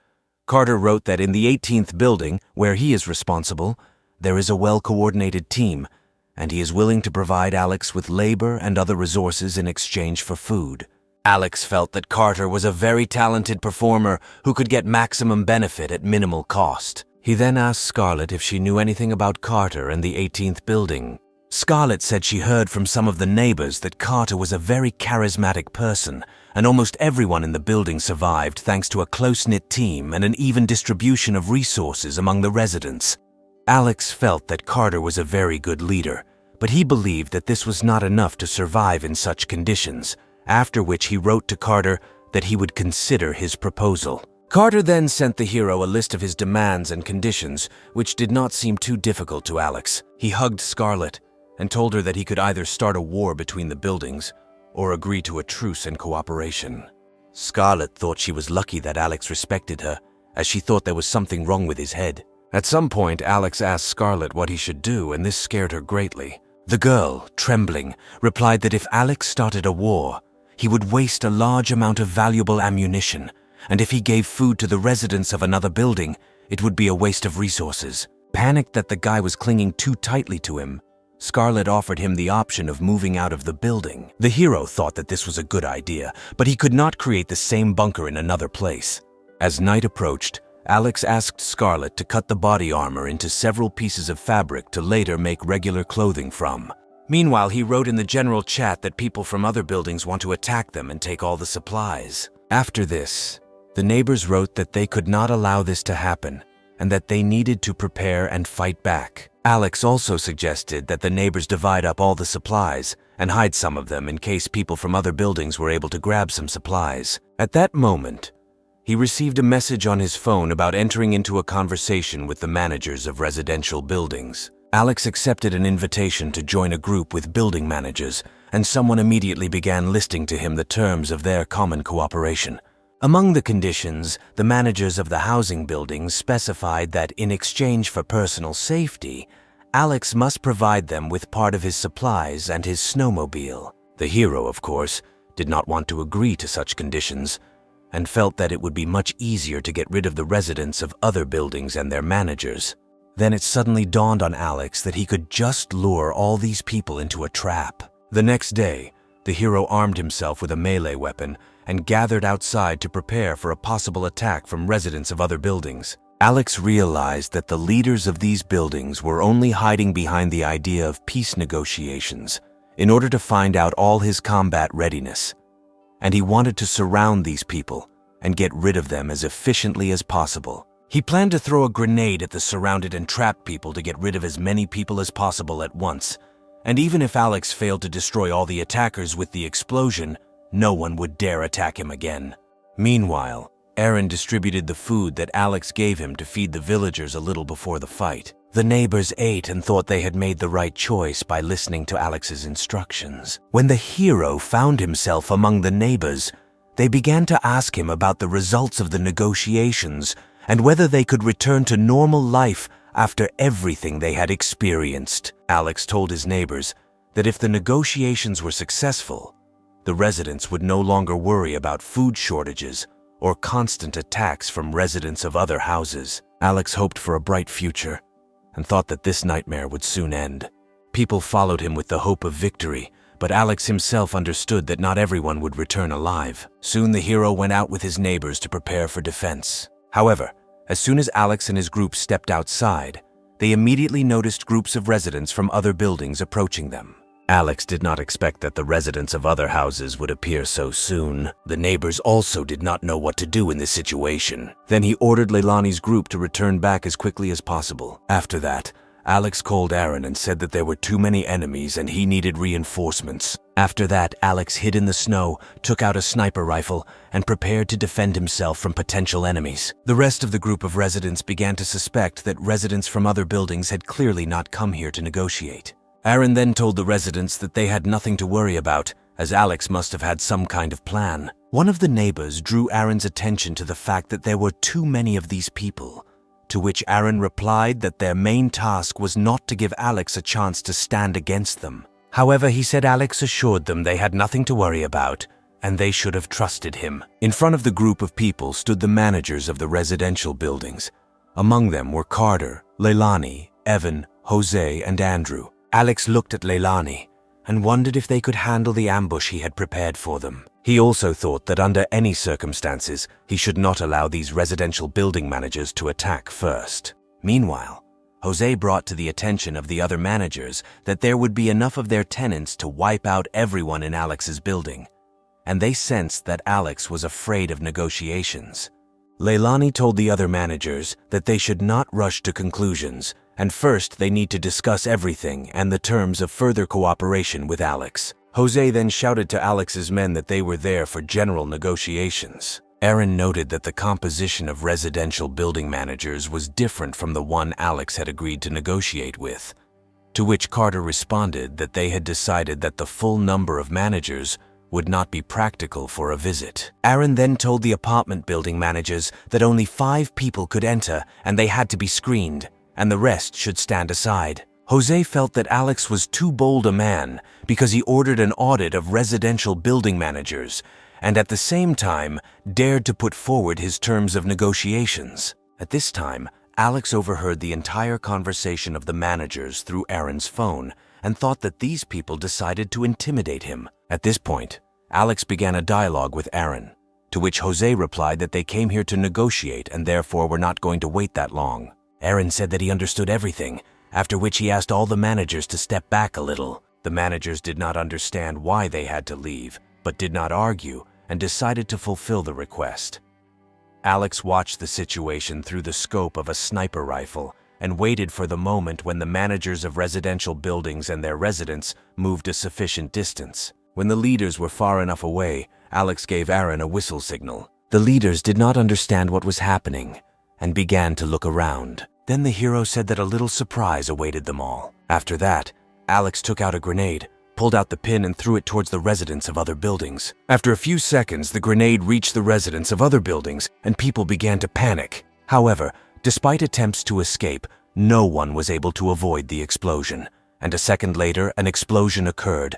Carter wrote that in the 18th building, where he is responsible, there is a well-coordinated team, and he is willing to provide Alex with labor and other resources in exchange for food. Alex felt that Carter was a very talented performer who could get maximum benefit at minimal cost. He then asked Scarlett if she knew anything about Carter and the 18th building. Scarlett said she heard from some of the neighbors that Carter was a very charismatic person, and almost everyone in the building survived thanks to a close-knit team and an even distribution of resources among the residents. Alex felt that Carter was a very good leader, but he believed that this was not enough to survive in such conditions, after which he wrote to Carter that he would consider his proposal. Carter then sent the hero a list of his demands and conditions, which did not seem too difficult to Alex. He hugged Scarlett and told her that he could either start a war between the buildings or agree to a truce and cooperation. Scarlett thought she was lucky that Alex respected her, as she thought there was something wrong with his head. At some point, Alex asked Scarlett what he should do, and this scared her greatly. The girl, trembling, replied that if Alex started a war, he would waste a large amount of valuable ammunition, and if he gave food to the residents of another building, it would be a waste of resources. Panicked that the guy was clinging too tightly to him, Scarlett offered him the option of moving out of the building. The hero thought that this was a good idea, but he could not create the same bunker in another place. As night approached, Alex asked Scarlett to cut the body armor into several pieces of fabric to later make regular clothing from. Meanwhile, he wrote in the general chat that people from other buildings want to attack them and take all the supplies. After this, the neighbors wrote that they could not allow this to happen and that they needed to prepare and fight back. Alex also suggested that the neighbors divide up all the supplies and hide some of them in case people from other buildings were able to grab some supplies. At that moment, he received a message on his phone about entering into a conversation with the managers of residential buildings. Alex accepted an invitation to join a group with building managers, and someone immediately began listing to him the terms of their common cooperation. Among the conditions, the managers of the housing buildings specified that in exchange for personal safety, Alex must provide them with part of his supplies and his snowmobile. The hero, of course, did not want to agree to such conditions, and felt that it would be much easier to get rid of the residents of other buildings and their managers. Then it suddenly dawned on Alex that he could just lure all these people into a trap. The next day, the hero armed himself with a melee weapon and gathered outside to prepare for a possible attack from residents of other buildings. Alex realized that the leaders of these buildings were only hiding behind the idea of peace negotiations in order to find out all his combat readiness, and he wanted to surround these people and get rid of them as efficiently as possible. He planned to throw a grenade at the surrounded and trapped people to get rid of as many people as possible at once, and even if Alex failed to destroy all the attackers with the explosion, no one would dare attack him again. Meanwhile, Aaron distributed the food that Alex gave him to feed the villagers a little before the fight. The neighbors ate and thought they had made the right choice by listening to Alex's instructions. When the hero found himself among the neighbors, they began to ask him about the results of the negotiations and whether they could return to normal life after everything they had experienced. Alex told his neighbors that if the negotiations were successful, the residents would no longer worry about food shortages or constant attacks from residents of other houses. Alex hoped for a bright future and thought that this nightmare would soon end. People followed him with the hope of victory, but Alex himself understood that not everyone would return alive. Soon the hero went out with his neighbors to prepare for defense. However, as soon as Alex and his group stepped outside, they immediately noticed groups of residents from other buildings approaching them. Alex did not expect that the residents of other houses would appear so soon. The neighbors also did not know what to do in this situation. Then he ordered Leilani's group to return back as quickly as possible. After that, Alex called Aaron and said that there were too many enemies and he needed reinforcements. After that, Alex hid in the snow, took out a sniper rifle, and prepared to defend himself from potential enemies. The rest of the group of residents began to suspect that residents from other buildings had clearly not come here to negotiate. Aaron then told the residents that they had nothing to worry about, as Alex must have had some kind of plan. One of the neighbors drew Aaron's attention to the fact that there were too many of these people, to which Aaron replied that their main task was not to give Alex a chance to stand against them. However, he said Alex assured them they had nothing to worry about, and they should have trusted him. In front of the group of people stood the managers of the residential buildings. Among them were Carter, Leilani, Evan, Jose, and Andrew. Alex looked at Leilani and wondered if they could handle the ambush he had prepared for them. He also thought that under any circumstances, he should not allow these residential building managers to attack first. Meanwhile, Jose brought to the attention of the other managers that there would be enough of their tenants to wipe out everyone in Alex's building, and they sensed that Alex was afraid of negotiations. Leilani told the other managers that they should not rush to conclusions, and first they need to discuss everything and the terms of further cooperation with Alex. Jose then shouted to Alex's men that they were there for general negotiations. Aaron noted that the composition of residential building managers was different from the one Alex had agreed to negotiate with, to which Carter responded that they had decided that the full number of managers would not be practical for a visit. Aaron then told the apartment building managers that only 5 people could enter and they had to be screened, and the rest should stand aside. Jose felt that Alex was too bold a man because he ordered an audit of residential building managers and at the same time dared to put forward his terms of negotiations. At this time, Alex overheard the entire conversation of the managers through Aaron's phone and thought that these people decided to intimidate him. At this point, Alex began a dialogue with Aaron, to which Jose replied that they came here to negotiate and therefore were not going to wait that long. Aaron said that he understood everything, after which he asked all the managers to step back a little. The managers did not understand why they had to leave, but did not argue and decided to fulfill the request. Alex watched the situation through the scope of a sniper rifle and waited for the moment when the managers of residential buildings and their residents moved a sufficient distance. When the leaders were far enough away, Alex gave Aaron a whistle signal. The leaders did not understand what was happening and began to look around. Then the hero said that a little surprise awaited them all. After that, Alex took out a grenade, pulled out the pin and threw it towards the residents of other buildings. After a few seconds, the grenade reached the residents of other buildings and people began to panic. However, despite attempts to escape, no one was able to avoid the explosion. And a second later, an explosion occurred.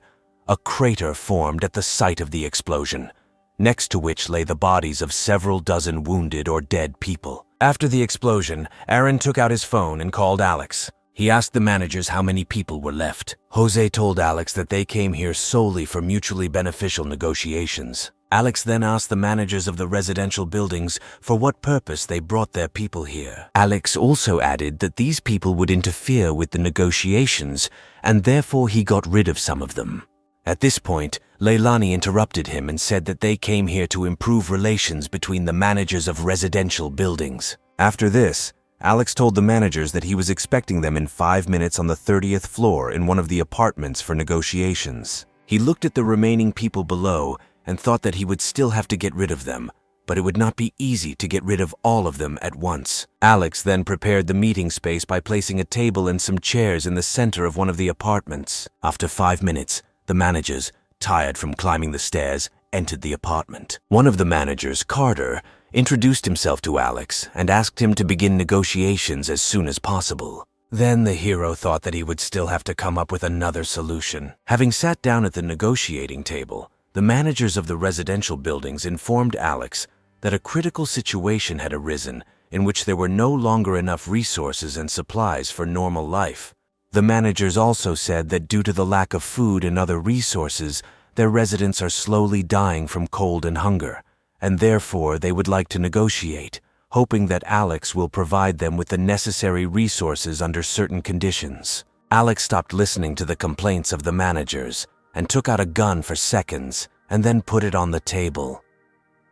A crater formed at the site of the explosion, next to which lay the bodies of several dozen wounded or dead people. After the explosion, Aaron took out his phone and called Alex. He asked the managers how many people were left. Jose told Alex that they came here solely for mutually beneficial negotiations. Alex then asked the managers of the residential buildings for what purpose they brought their people here. Alex also added that these people would interfere with the negotiations, and therefore he got rid of some of them. At this point, Leilani interrupted him and said that they came here to improve relations between the managers of residential buildings. After this, Alex told the managers that he was expecting them in 5 minutes on the 30th floor in one of the apartments for negotiations. He looked at the remaining people below and thought that he would still have to get rid of them, but it would not be easy to get rid of all of them at once. Alex then prepared the meeting space by placing a table and some chairs in the center of one of the apartments. After 5 minutes, the managers, tired from climbing the stairs, entered the apartment. One of the managers, Carter, introduced himself to Alex and asked him to begin negotiations as soon as possible. Then the hero thought that he would still have to come up with another solution. Having sat down at the negotiating table, the managers of the residential buildings informed Alex that a critical situation had arisen in which there were no longer enough resources and supplies for normal life. The managers also said that due to the lack of food and other resources, their residents are slowly dying from cold and hunger, and therefore they would like to negotiate, hoping that Alex will provide them with the necessary resources under certain conditions. Alex stopped listening to the complaints of the managers and took out a gun for seconds and then put it on the table.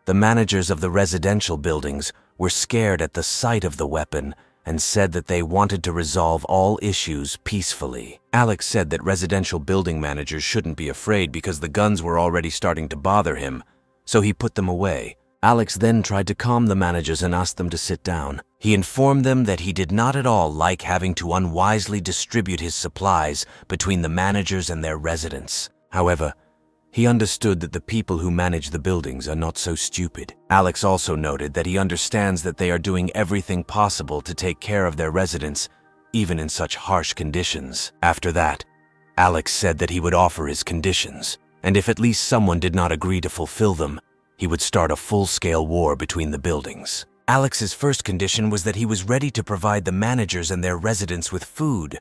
The managers of the residential buildings were scared at the sight of the weapon and said that they wanted to resolve all issues peacefully. Alex said that residential building managers shouldn't be afraid because the guns were already starting to bother him, so he put them away. Alex then tried to calm the managers and asked them to sit down. He informed them that he did not at all like having to unwisely distribute his supplies between the managers and their residents. However, he understood that the people who manage the buildings are not so stupid. Alex also noted that he understands that they are doing everything possible to take care of their residents, even in such harsh conditions. After that, Alex said that he would offer his conditions, and if at least someone did not agree to fulfill them, he would start a full-scale war between the buildings. Alex's first condition was that he was ready to provide the managers and their residents with food,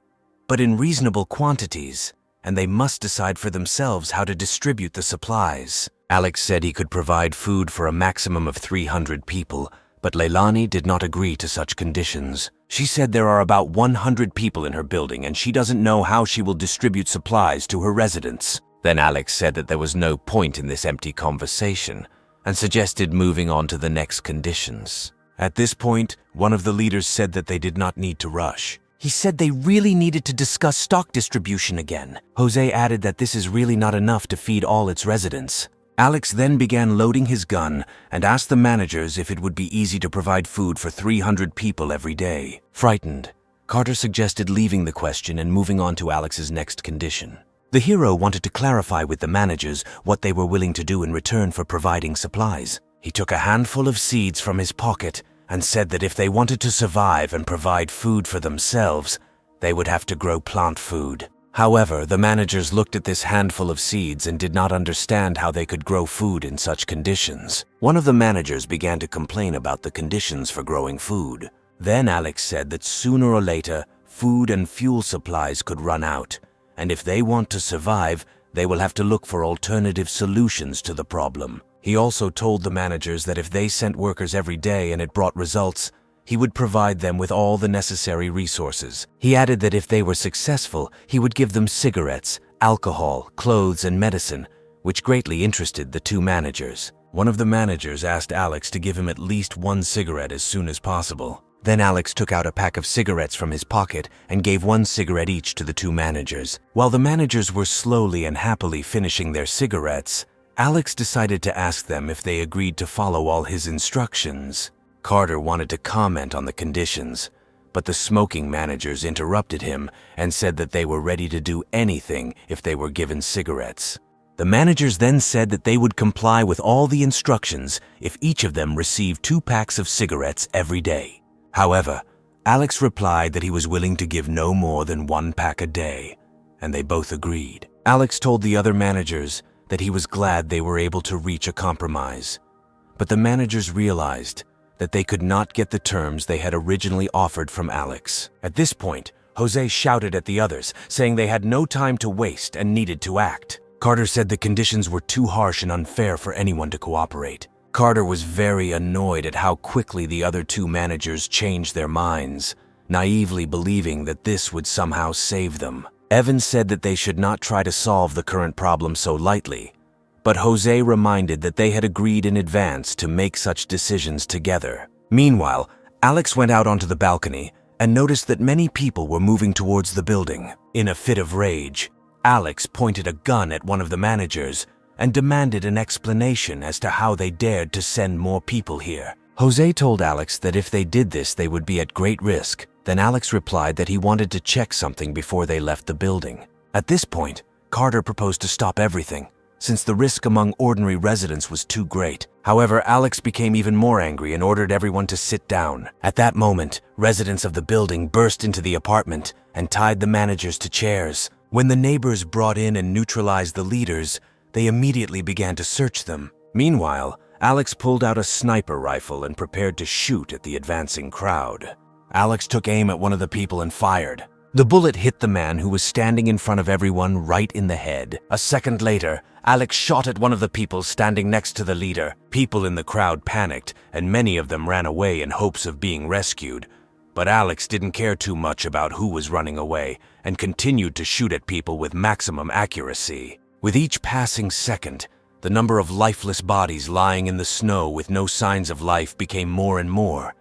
but in reasonable quantities, and they must decide for themselves how to distribute the supplies. Alex said he could provide food for a maximum of 300 people, but Leilani did not agree to such conditions. She said there are about 100 people in her building and she doesn't know how she will distribute supplies to her residents. Then Alex said that there was no point in this empty conversation and suggested moving on to the next conditions. At this point, one of the leaders said that they did not need to rush. He said they really needed to discuss stock distribution again. Jose added that this is really not enough to feed all its residents. Alex then began loading his gun and asked the managers if it would be easy to provide food for 300 people every day. Frightened, Carter suggested leaving the question and moving on to Alex's next condition. The hero wanted to clarify with the managers what they were willing to do in return for providing supplies. He took a handful of seeds from his pocket and said that if they wanted to survive and provide food for themselves, they would have to grow plant food. However, the managers looked at this handful of seeds and did not understand how they could grow food in such conditions. One of the managers began to complain about the conditions for growing food. Then Alex said that sooner or later, food and fuel supplies could run out, and if they want to survive, they will have to look for alternative solutions to the problem. He also told the managers that if they sent workers every day and it brought results, he would provide them with all the necessary resources. He added that if they were successful, he would give them cigarettes, alcohol, clothes, and medicine, which greatly interested the two managers. One of the managers asked Alex to give him at least one cigarette as soon as possible. Then Alex took out a pack of cigarettes from his pocket and gave one cigarette each to the two managers. While the managers were slowly and happily finishing their cigarettes, Alex decided to ask them if they agreed to follow all his instructions. Carter wanted to comment on the conditions, but the smoking managers interrupted him and said that they were ready to do anything if they were given cigarettes. The managers then said that they would comply with all the instructions if each of them received 2 packs of cigarettes every day. However, Alex replied that he was willing to give no more than 1 pack a day, and they both agreed. Alex told the other managers that he was glad they were able to reach a compromise, but the managers realized that they could not get the terms they had originally offered from Alex. At this point, Jose shouted at the others, saying they had no time to waste and needed to act. Carter said the conditions were too harsh and unfair for anyone to cooperate. Carter was very annoyed at how quickly the other 2 managers changed their minds, naively believing that this would somehow save them. Evans said that they should not try to solve the current problem so lightly, but Jose reminded that they had agreed in advance to make such decisions together. Meanwhile, Alex went out onto the balcony and noticed that many people were moving towards the building. In a fit of rage, Alex pointed a gun at one of the managers and demanded an explanation as to how they dared to send more people here. Jose told Alex that if they did this, they would be at great risk. Then Alex replied that he wanted to check something before they left the building. At this point, Carter proposed to stop everything, since the risk among ordinary residents was too great. However, Alex became even more angry and ordered everyone to sit down. At that moment, residents of the building burst into the apartment and tied the managers to chairs. When the neighbors brought in and neutralized the leaders, they immediately began to search them. Meanwhile, Alex pulled out a sniper rifle and prepared to shoot at the advancing crowd. Alex took aim at one of the people and fired. The bullet hit the man who was standing in front of everyone right in the head. A second later, Alex shot at one of the people standing next to the leader. People in the crowd panicked, and many of them ran away in hopes of being rescued. But Alex didn't care too much about who was running away and continued to shoot at people with maximum accuracy. With each passing second, the number of lifeless bodies lying in the snow with no signs of life became more and more.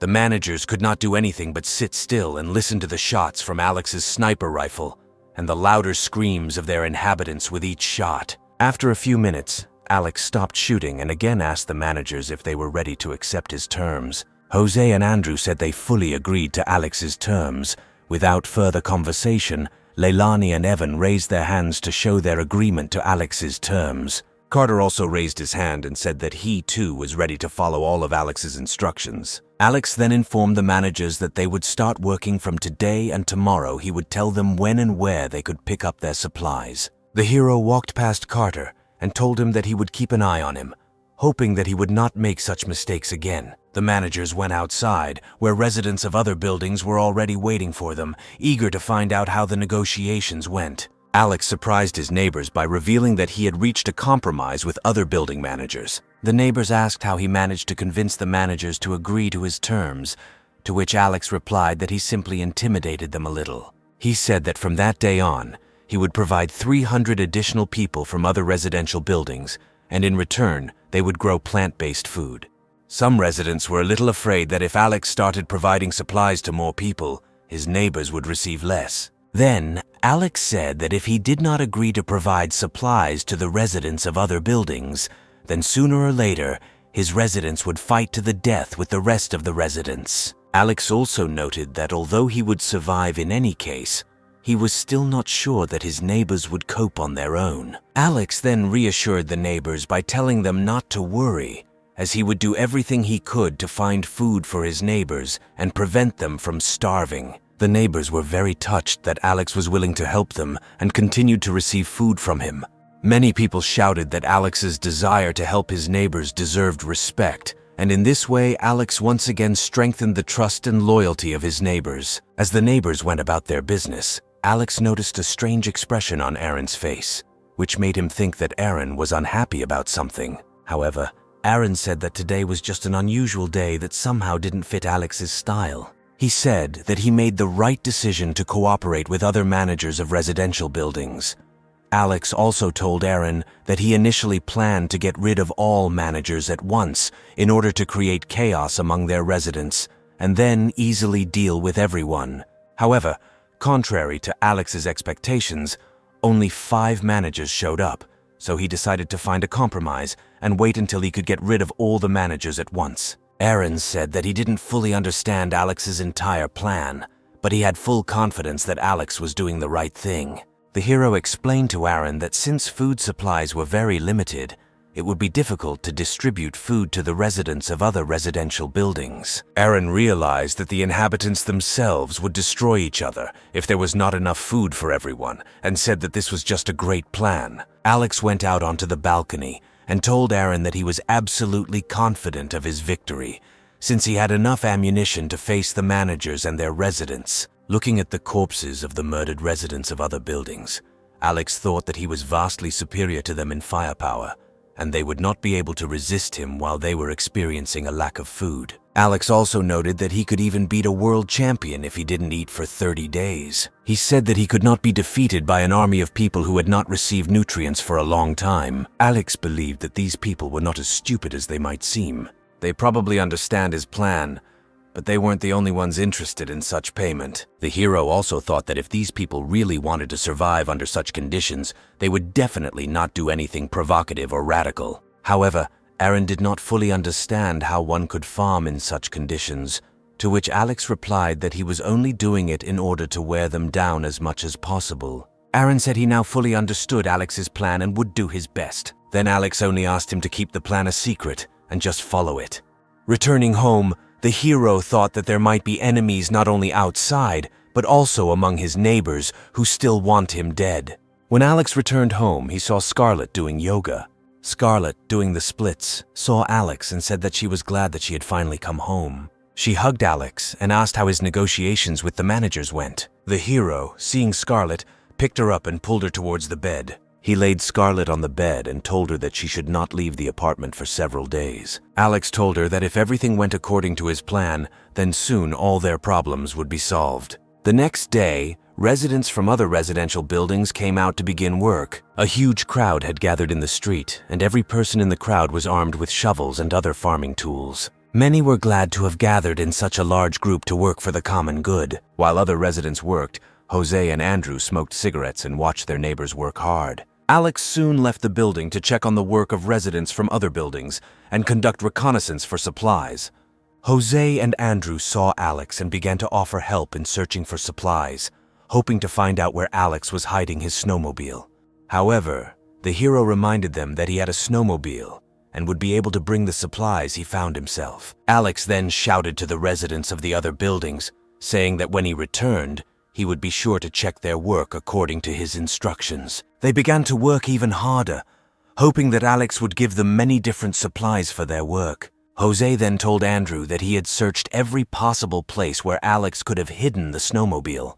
The managers could not do anything but sit still and listen to the shots from Alex's sniper rifle and the louder screams of their inhabitants with each shot. After a few minutes, Alex stopped shooting and again asked the managers if they were ready to accept his terms. Jose and Andrew said they fully agreed to Alex's terms. Without further conversation, Leilani and Evan raised their hands to show their agreement to Alex's terms. Carter also raised his hand and said that he too was ready to follow all of Alex's instructions. Alex then informed the managers that they would start working from today, and tomorrow he would tell them when and where they could pick up their supplies. The hero walked past Carter and told him that he would keep an eye on him, hoping that he would not make such mistakes again. The managers went outside, where residents of other buildings were already waiting for them, eager to find out how the negotiations went. Alex surprised his neighbors by revealing that he had reached a compromise with other building managers. The neighbors asked how he managed to convince the managers to agree to his terms, to which Alex replied that he simply intimidated them a little. He said that from that day on, he would provide 300 additional people from other residential buildings, and in return, they would grow plant-based food. Some residents were a little afraid that if Alex started providing supplies to more people, his neighbors would receive less. Then, Alex said that if he did not agree to provide supplies to the residents of other buildings, then sooner or later, his residents would fight to the death with the rest of the residents. Alex also noted that although he would survive in any case, he was still not sure that his neighbors would cope on their own. Alex then reassured the neighbors by telling them not to worry, as he would do everything he could to find food for his neighbors and prevent them from starving. The neighbors were very touched that Alex was willing to help them and continued to receive food from him. Many people shouted that Alex's desire to help his neighbors deserved respect, and in this way Alex once again strengthened the trust and loyalty of his neighbors. As the neighbors went about their business, Alex noticed a strange expression on Aaron's face, which made him think that Aaron was unhappy about something. However, Aaron said that today was just an unusual day that somehow didn't fit Alex's style. He said that he made the right decision to cooperate with other managers of residential buildings. Alex also told Aaron that he initially planned to get rid of all managers at once in order to create chaos among their residents and then easily deal with everyone. However, contrary to Alex's expectations, only 5 managers showed up, so he decided to find a compromise and wait until he could get rid of all the managers at once. Aaron said that he didn't fully understand Alex's entire plan, but he had full confidence that Alex was doing the right thing. The hero explained to Aaron that since food supplies were very limited, it would be difficult to distribute food to the residents of other residential buildings. Aaron realized that the inhabitants themselves would destroy each other if there was not enough food for everyone, and said that this was just a great plan. Alex went out onto the balcony and told Aaron that he was absolutely confident of his victory, since he had enough ammunition to face the managers and their residents. Looking at the corpses of the murdered residents of other buildings, Alex thought that he was vastly superior to them in firepower, and they would not be able to resist him while they were experiencing a lack of food. Alex also noted that he could even beat a world champion if he didn't eat for 30 days. He said that he could not be defeated by an army of people who had not received nutrients for a long time. Alex believed that these people were not as stupid as they might seem. They probably understand his plan, But they weren't the only ones interested in such payment. The hero also thought that if these people really wanted to survive under such conditions, they would definitely not do anything provocative or radical. However, Aaron did not fully understand how one could farm in such conditions, to which Alex replied that he was only doing it in order to wear them down as much as possible. Aaron said he now fully understood Alex's plan and would do his best. Then Alex only asked him to keep the plan a secret and just follow it. Returning home, the hero thought that there might be enemies not only outside, but also among his neighbors who still want him dead. When Alex returned home, he saw Scarlett doing yoga. Scarlett, doing the splits, saw Alex and said that she was glad that she had finally come home. She hugged Alex and asked how his negotiations with the managers went. The hero, seeing Scarlett, picked her up and pulled her towards the bed. He laid Scarlett on the bed and told her that she should not leave the apartment for several days. Alex told her that if everything went according to his plan, then soon all their problems would be solved. The next day, residents from other residential buildings came out to begin work. A huge crowd had gathered in the street, and every person in the crowd was armed with shovels and other farming tools. Many were glad to have gathered in such a large group to work for the common good. While other residents worked, Jose and Andrew smoked cigarettes and watched their neighbors work hard. Alex soon left the building to check on the work of residents from other buildings and conduct reconnaissance for supplies. Jose and Andrew saw Alex and began to offer help in searching for supplies, hoping to find out where Alex was hiding his snowmobile. However, the hero reminded them that he had a snowmobile and would be able to bring the supplies he found himself. Alex then shouted to the residents of the other buildings, saying that when he returned, he would be sure to check their work according to his instructions. They began to work even harder, hoping that Alex would give them many different supplies for their work. Jose then told Andrew that he had searched every possible place where Alex could have hidden the snowmobile.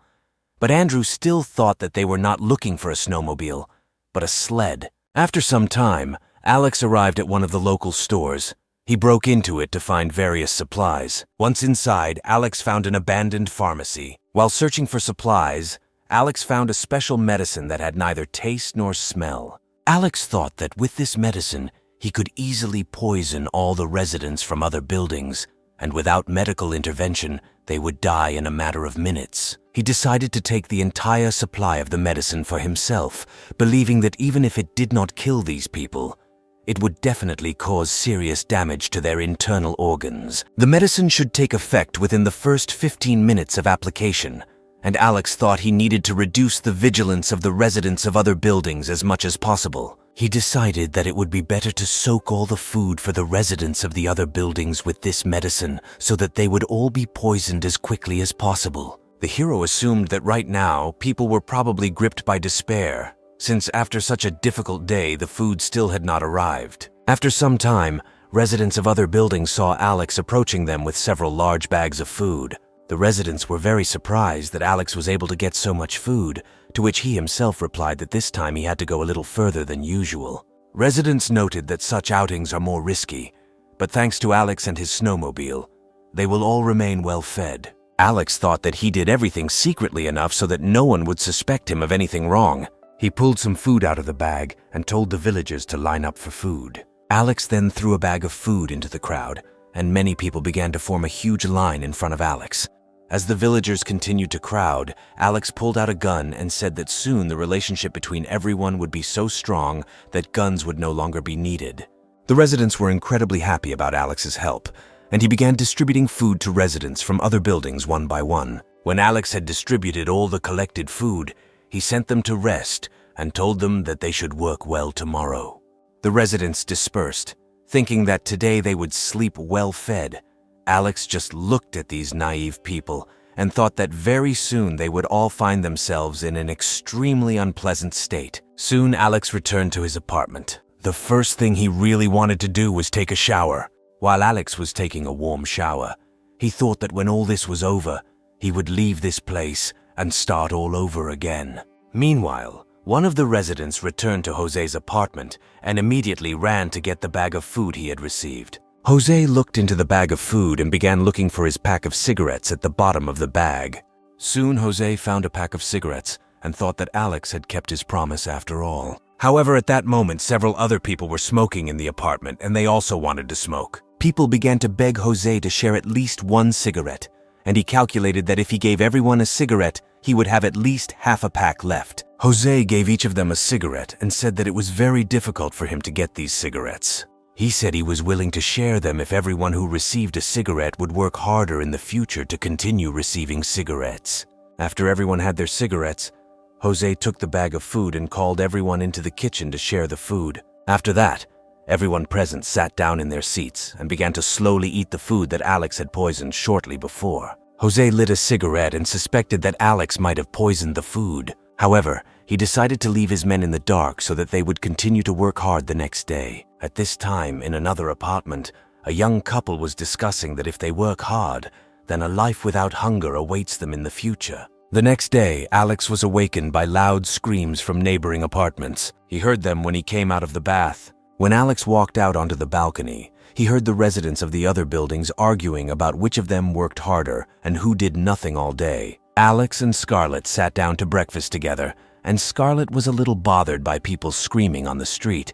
But Andrew still thought that they were not looking for a snowmobile, but a sled. After some time, Alex arrived at one of the local stores. He broke into it to find various supplies. Once inside, Alex found an abandoned pharmacy. While searching for supplies, Alex found a special medicine that had neither taste nor smell. Alex thought that with this medicine, he could easily poison all the residents from other buildings, and without medical intervention, they would die in a matter of minutes. He decided to take the entire supply of the medicine for himself, believing that even if it did not kill these people, it would definitely cause serious damage to their internal organs. The medicine should take effect within the first 15 minutes of application, and Alex thought he needed to reduce the vigilance of the residents of other buildings as much as possible. He decided that it would be better to soak all the food for the residents of the other buildings with this medicine so that they would all be poisoned as quickly as possible. The hero assumed that right now, people were probably gripped by despair, since after such a difficult day, the food still had not arrived. After some time, residents of other buildings saw Alex approaching them with several large bags of food. The residents were very surprised that Alex was able to get so much food, to which he himself replied that this time he had to go a little further than usual. Residents noted that such outings are more risky, but thanks to Alex and his snowmobile, they will all remain well fed. Alex thought that he did everything secretly enough so that no one would suspect him of anything wrong. He pulled some food out of the bag and told the villagers to line up for food. Alex then threw a bag of food into the crowd, and many people began to form a huge line in front of Alex. As the villagers continued to crowd, Alex pulled out a gun and said that soon the relationship between everyone would be so strong that guns would no longer be needed. The residents were incredibly happy about Alex's help, and he began distributing food to residents from other buildings one by one. When Alex had distributed all the collected food, he sent them to rest and told them that they should work well tomorrow. The residents dispersed, thinking that today they would sleep well fed. Alex just looked at these naive people and thought that very soon they would all find themselves in an extremely unpleasant state. Soon Alex returned to his apartment. The first thing he really wanted to do was take a shower. While Alex was taking a warm shower, he thought that when all this was over, he would leave this place and start all over again. Meanwhile, one of the residents returned to Jose's apartment and immediately ran to get the bag of food he had received. Jose looked into the bag of food and began looking for his pack of cigarettes at the bottom of the bag. Soon Jose found a pack of cigarettes and thought that Alex had kept his promise after all. However, at that moment, several other people were smoking in the apartment and they also wanted to smoke. People began to beg Jose to share at least one cigarette, and he calculated that if he gave everyone a cigarette, he would have at least half a pack left. Jose gave each of them a cigarette and said that it was very difficult for him to get these cigarettes. He said he was willing to share them if everyone who received a cigarette would work harder in the future to continue receiving cigarettes. After everyone had their cigarettes, Jose took the bag of food and called everyone into the kitchen to share the food. After that, everyone present sat down in their seats and began to slowly eat the food that Alex had poisoned shortly before. Jose lit a cigarette and suspected that Alex might have poisoned the food. However, he decided to leave his men in the dark so that they would continue to work hard the next day. At this time, in another apartment, a young couple was discussing that if they work hard, then a life without hunger awaits them in the future. The next day, Alex was awakened by loud screams from neighboring apartments. He heard them when he came out of the bath. When Alex walked out onto the balcony, he heard the residents of the other buildings arguing about which of them worked harder and who did nothing all day. Alex and Scarlett sat down to breakfast together, and Scarlett was a little bothered by people screaming on the street.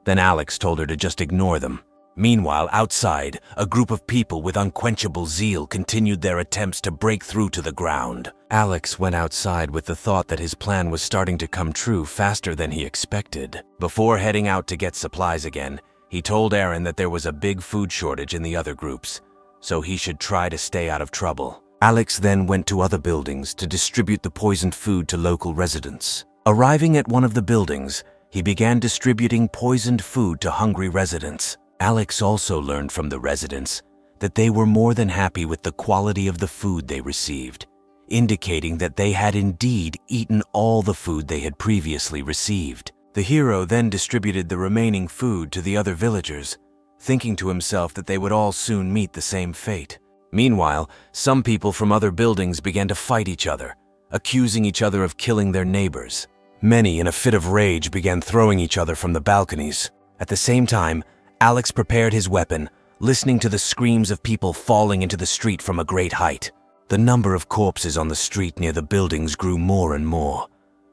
Then Alex told her to just ignore them. Meanwhile, outside, a group of people with unquenchable zeal continued their attempts to break through to the ground. Alex went outside with the thought that his plan was starting to come true faster than he expected. Before heading out to get supplies again, he told Aaron that there was a big food shortage in the other groups, so he should try to stay out of trouble. Alex then went to other buildings to distribute the poisoned food to local residents. Arriving at one of the buildings, he began distributing poisoned food to hungry residents. Alex also learned from the residents that they were more than happy with the quality of the food they received, indicating that they had indeed eaten all the food they had previously received. The hero then distributed the remaining food to the other villagers, thinking to himself that they would all soon meet the same fate. Meanwhile, some people from other buildings began to fight each other, accusing each other of killing their neighbors. Many, in a fit of rage, began throwing each other from the balconies. At the same time, Alex prepared his weapon, listening to the screams of people falling into the street from a great height. The number of corpses on the street near the buildings grew more and more,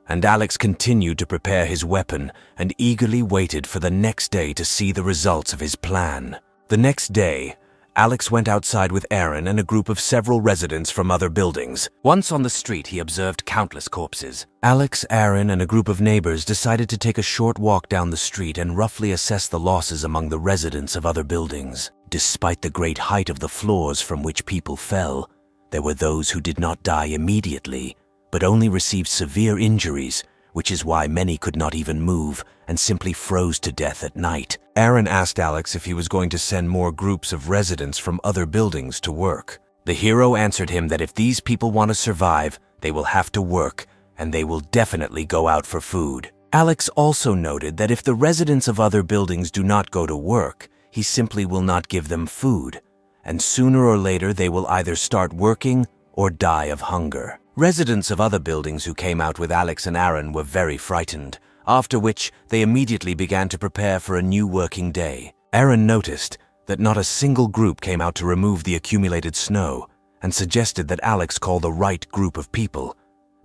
and Alex continued to prepare his weapon and eagerly waited for the next day to see the results of his plan. The next day, Alex went outside with Aaron and a group of several residents from other buildings. Once on the street, he observed countless corpses. Alex, Aaron, and a group of neighbors decided to take a short walk down the street and roughly assess the losses among the residents of other buildings. Despite the great height of the floors from which people fell, there were those who did not die immediately, but only received severe injuries, which is why many could not even move and simply froze to death at night. Aaron asked Alex if he was going to send more groups of residents from other buildings to work. The hero answered him that if these people want to survive, they will have to work, and they will definitely go out for food. Alex also noted that if the residents of other buildings do not go to work, he simply will not give them food, and sooner or later they will either start working or die of hunger. Residents of other buildings who came out with Alex and Aaron were very frightened, after which they immediately began to prepare for a new working day. Aaron noticed that not a single group came out to remove the accumulated snow and suggested that Alex call the right group of people.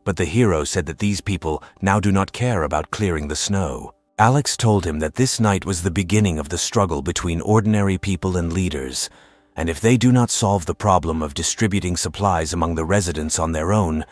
But the hero said that these people now do not care about clearing the snow. Alex told him that this night was the beginning of the struggle between ordinary people and leaders, and if they do not solve the problem of distributing supplies among the residents on their own,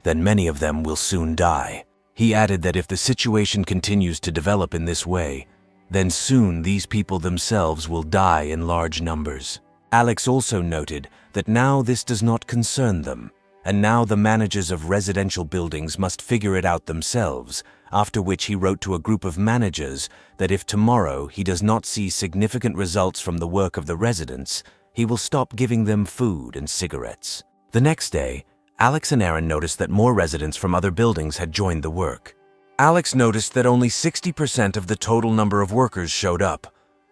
then many of them will soon die. He added that if the situation continues to develop in this way, then soon these people themselves will die in large numbers. Alex also noted that now this does not concern them, and now the managers of residential buildings must figure it out themselves, after which he wrote to a group of managers that if tomorrow he does not see significant results from the work of the residents, he will stop giving them food and cigarettes. The next day, Alex and Aaron noticed that more residents from other buildings had joined the work. Alex noticed that only 60% of the total number of workers showed up,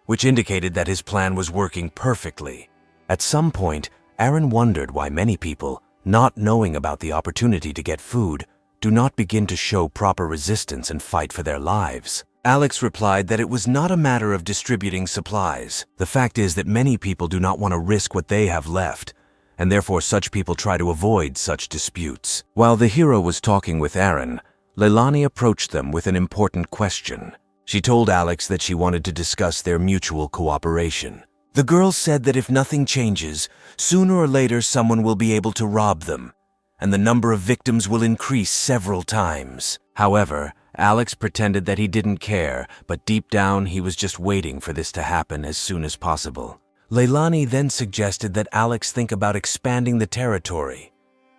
which indicated that his plan was working perfectly. At some point, Aaron wondered why many people, not knowing about the opportunity to get food, do not begin to show proper resistance and fight for their lives. Alex replied that it was not a matter of distributing supplies. The fact is that many people do not want to risk what they have left, and therefore such people try to avoid such disputes. While the hero was talking with Aaron, Leilani approached them with an important question. She told Alex that she wanted to discuss their mutual cooperation. The girl said that if nothing changes, sooner or later someone will be able to rob them, and the number of victims will increase several times. However, Alex pretended that he didn't care, but deep down he was just waiting for this to happen as soon as possible. Leilani then suggested that Alex think about expanding the territory,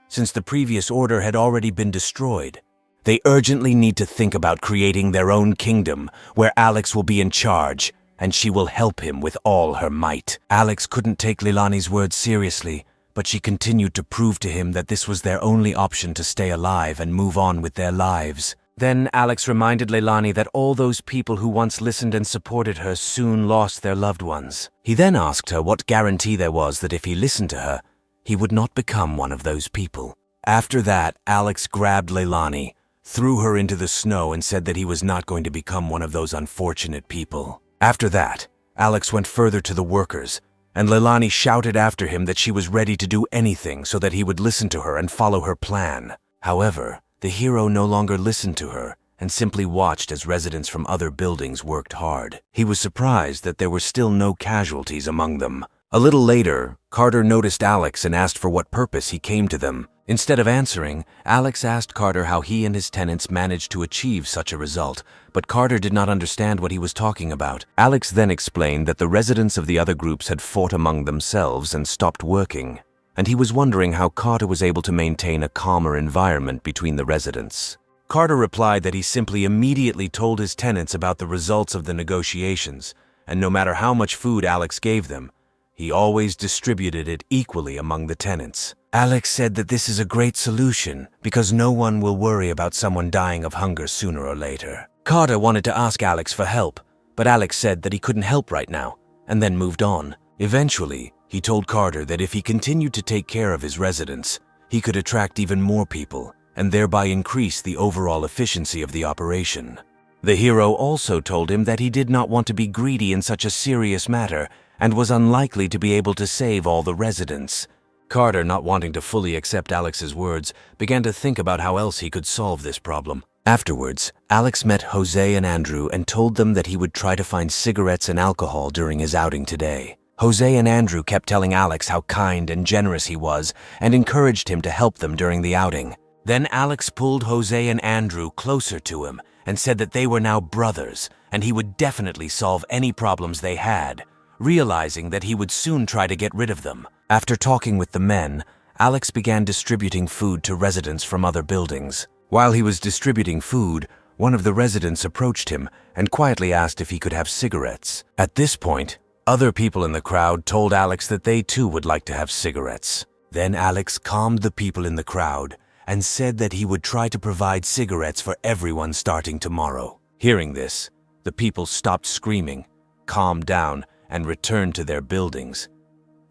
since the previous order had already been destroyed. They urgently need to think about creating their own kingdom, where Alex will be in charge, and she will help him with all her might. Alex couldn't take Leilani's words seriously, but she continued to prove to him that this was their only option to stay alive and move on with their lives. Then Alex reminded Leilani that all those people who once listened and supported her soon lost their loved ones. He then asked her what guarantee there was that if he listened to her, he would not become one of those people. After that, Alex grabbed Leilani, threw her into the snow, and said that he was not going to become one of those unfortunate people. After that, Alex went further to the workers, and Leilani shouted after him that she was ready to do anything so that he would listen to her and follow her plan. However, the hero no longer listened to her and simply watched as residents from other buildings worked hard. He was surprised that there were still no casualties among them. A little later, Carter noticed Alex and asked for what purpose he came to them. Instead of answering, Alex asked Carter how he and his tenants managed to achieve such a result, but Carter did not understand what he was talking about. Alex then explained that the residents of the other groups had fought among themselves and stopped working, and he was wondering how Carter was able to maintain a calmer environment between the residents. Carter replied that he simply immediately told his tenants about the results of the negotiations, and no matter how much food Alex gave them, he always distributed it equally among the tenants. Alex said that this is a great solution because no one will worry about someone dying of hunger sooner or later. Carter wanted to ask Alex for help, but Alex said that he couldn't help right now, and then moved on. Eventually, he told Carter that if he continued to take care of his residents, he could attract even more people and thereby increase the overall efficiency of the operation. The hero also told him that he did not want to be greedy in such a serious matter and was unlikely to be able to save all the residents. Carter, not wanting to fully accept Alex's words, began to think about how else he could solve this problem. Afterwards, Alex met Jose and Andrew and told them that he would try to find cigarettes and alcohol during his outing today. Jose and Andrew kept telling Alex how kind and generous he was and encouraged him to help them during the outing. Then Alex pulled Jose and Andrew closer to him and said that they were now brothers and he would definitely solve any problems they had, realizing that he would soon try to get rid of them. After talking with the men, Alex began distributing food to residents from other buildings. While he was distributing food, one of the residents approached him and quietly asked if he could have cigarettes. At this point, other people in the crowd told Alex that they too would like to have cigarettes. Then Alex calmed the people in the crowd and said that he would try to provide cigarettes for everyone starting tomorrow. Hearing this, the people stopped screaming, calmed down, and returned to their buildings,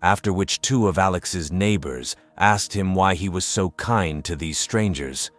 after which two of Alex's neighbors asked him why he was so kind to these strangers,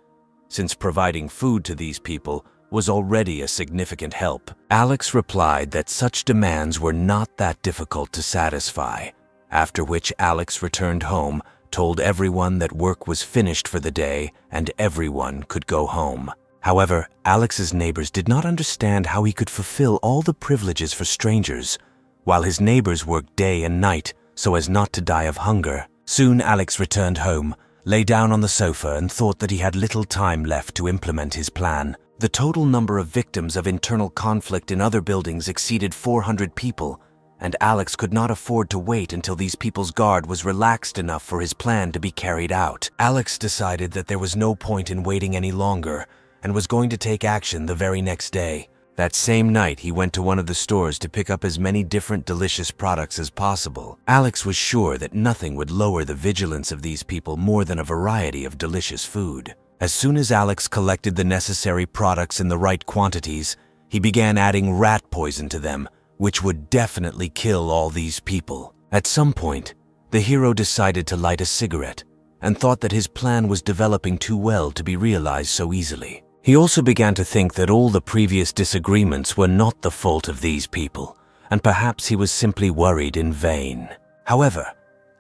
since providing food to these people was already a significant help. Alex replied that such demands were not that difficult to satisfy, after which Alex returned home, told everyone that work was finished for the day and everyone could go home. However, Alex's neighbors did not understand how he could fulfill all the privileges for strangers, while his neighbors worked day and night so as not to die of hunger. Soon Alex returned home, lay down on the sofa and thought that he had little time left to implement his plan. The total number of victims of internal conflict in other buildings exceeded 400 people, and Alex could not afford to wait until these people's guard was relaxed enough for his plan to be carried out. Alex decided that there was no point in waiting any longer and was going to take action the very next day. That same night, he went to one of the stores to pick up as many different delicious products as possible. Alex was sure that nothing would lower the vigilance of these people more than a variety of delicious food. As soon as Alex collected the necessary products in the right quantities, he began adding rat poison to them, which would definitely kill all these people. At some point, the hero decided to light a cigarette and thought that his plan was developing too well to be realized so easily. He also began to think that all the previous disagreements were not the fault of these people, and perhaps he was simply worried in vain. However,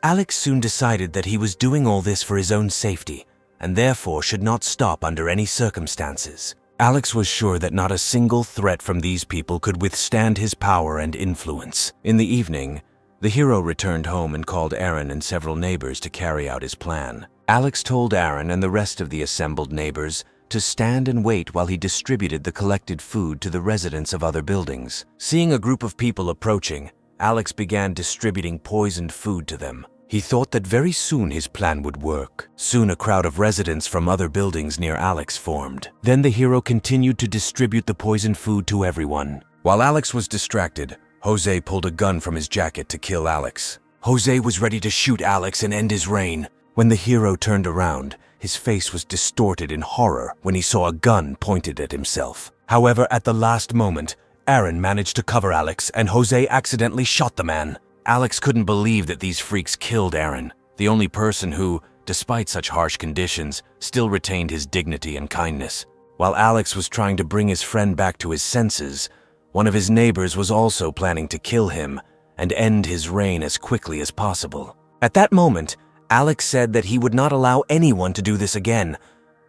Alex soon decided that he was doing all this for his own safety, and therefore should not stop under any circumstances. Alex was sure that not a single threat from these people could withstand his power and influence. In the evening, The hero returned home and called Aaron and several neighbors to carry out his plan. Alex told Aaron and the rest of the assembled neighbors to stand and wait while he distributed the collected food to the residents of other buildings. Seeing a group of people approaching, Alex began distributing poisoned food to them. He thought that very soon his plan would work. Soon a crowd of residents from other buildings near Alex formed. Then the hero continued to distribute the poisoned food to everyone. While Alex was distracted, Jose pulled a gun from his jacket to kill Alex. Jose was ready to shoot Alex and end his reign. When the hero turned around, his face was distorted in horror when he saw a gun pointed at himself. However, at the last moment, Aaron managed to cover Alex and Jose accidentally shot the man. Alex couldn't believe that these freaks killed Aaron, the only person who, despite such harsh conditions, still retained his dignity and kindness. While Alex was trying to bring his friend back to his senses, one of his neighbors was also planning to kill him and end his reign as quickly as possible. At that moment, Alex said that he would not allow anyone to do this again,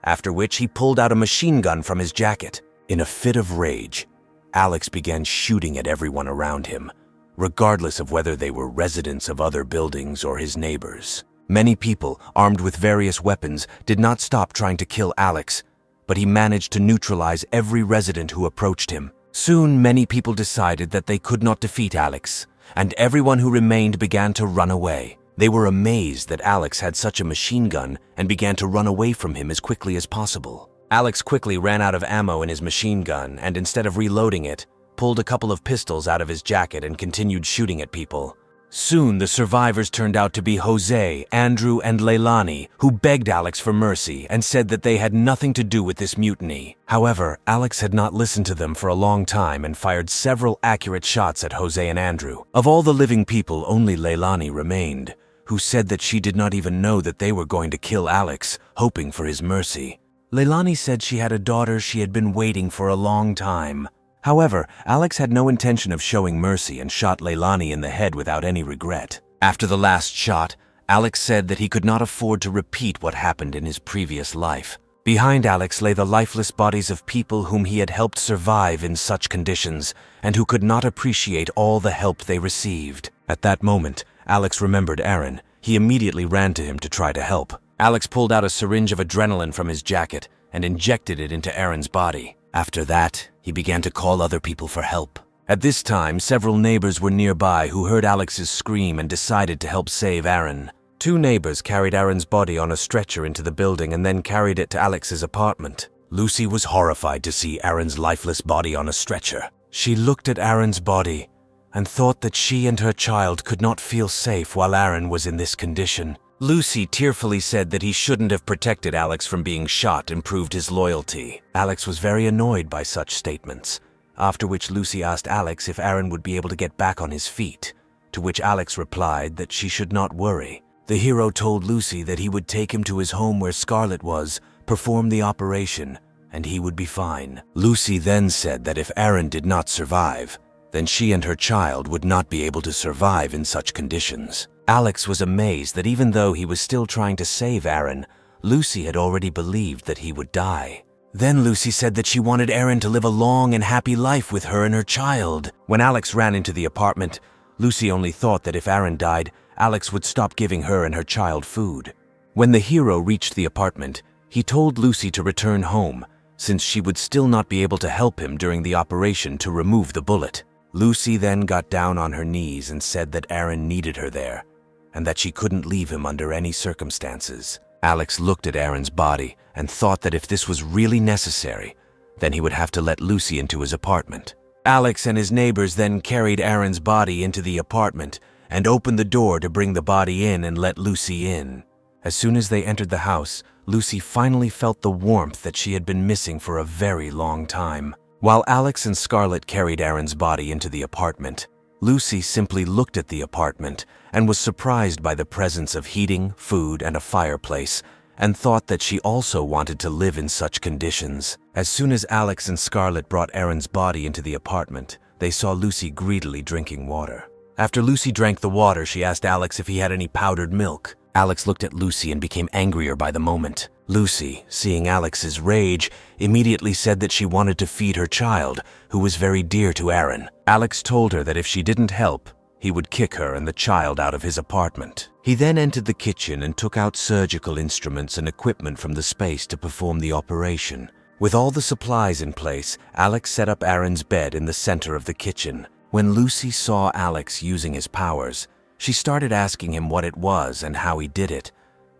after which he pulled out a machine gun from his jacket. In a fit of rage, Alex began shooting at everyone around him, regardless of whether they were residents of other buildings or his neighbors. Many people, armed with various weapons, did not stop trying to kill Alex, but he managed to neutralize every resident who approached him. Soon, many people decided that they could not defeat Alex, and everyone who remained began to run away. They were amazed that Alex had such a machine gun and began to run away from him as quickly as possible. Alex quickly ran out of ammo in his machine gun and instead of reloading it, pulled a couple of pistols out of his jacket and continued shooting at people. Soon, the survivors turned out to be Jose, Andrew, and Leilani, who begged Alex for mercy and said that they had nothing to do with this mutiny. However, Alex had not listened to them for a long time and fired several accurate shots at Jose and Andrew. Of all the living people, only Leilani remained, who said that she did not even know that they were going to kill Alex, hoping for his mercy. Leilani said she had a daughter she had been waiting for a long time. However, Alex had no intention of showing mercy and shot Leilani in the head without any regret. After the last shot, Alex said that he could not afford to repeat what happened in his previous life. Behind Alex lay the lifeless bodies of people whom he had helped survive in such conditions and who could not appreciate all the help they received. At that moment, Alex remembered Aaron. He immediately ran to him to try to help. Alex pulled out a syringe of adrenaline from his jacket and injected it into Aaron's body. After that, he began to call other people for help. At this time, several neighbors were nearby who heard Alex's scream and decided to help save Aaron. Two neighbors carried Aaron's body on a stretcher into the building and then carried it to Alex's apartment. Lucy was horrified to see Aaron's lifeless body on a stretcher. She looked at Aaron's body and thought that she and her child could not feel safe while Aaron was in this condition. Lucy tearfully said that he shouldn't have protected Alex from being shot and proved his loyalty. Alex was very annoyed by such statements, after which Lucy asked Alex if Aaron would be able to get back on his feet, to which Alex replied that she should not worry. The hero told Lucy that he would take him to his home where Scarlet was, perform the operation, and he would be fine. Lucy then said that if Aaron did not survive, then she and her child would not be able to survive in such conditions. Alex was amazed that even though he was still trying to save Aaron, Lucy had already believed that he would die. Then Lucy said that she wanted Aaron to live a long and happy life with her and her child. When Alex ran into the apartment, Lucy only thought that if Aaron died, Alex would stop giving her and her child food. When the hero reached the apartment, he told Lucy to return home, since she would still not be able to help him during the operation to remove the bullet. Lucy then got down on her knees and said that Aaron needed her there, and that she couldn't leave him under any circumstances. Alex looked at Aaron's body and thought that if this was really necessary, then he would have to let Lucy into his apartment. Alex and his neighbors then carried Aaron's body into the apartment and opened the door to bring the body in and let Lucy in. As soon as they entered the house, Lucy finally felt the warmth that she had been missing for a very long time. While Alex and Scarlet carried Aaron's body into the apartment, Lucy simply looked at the apartment and was surprised by the presence of heating, food, and a fireplace, and thought that she also wanted to live in such conditions. As soon as Alex and Scarlet brought Aaron's body into the apartment, they saw Lucy greedily drinking water. After Lucy drank the water, she asked Alex if he had any powdered milk. Alex looked at Lucy and became angrier by the moment. Lucy, seeing Alex's rage, immediately said that she wanted to feed her child, who was very dear to Aaron. Alex told her that if she didn't help, he would kick her and the child out of his apartment. He then entered the kitchen and took out surgical instruments and equipment from the space to perform the operation. With all the supplies in place, Alex set up Aaron's bed in the center of the kitchen. When Lucy saw Alex using his powers, she started asking him what it was and how he did it,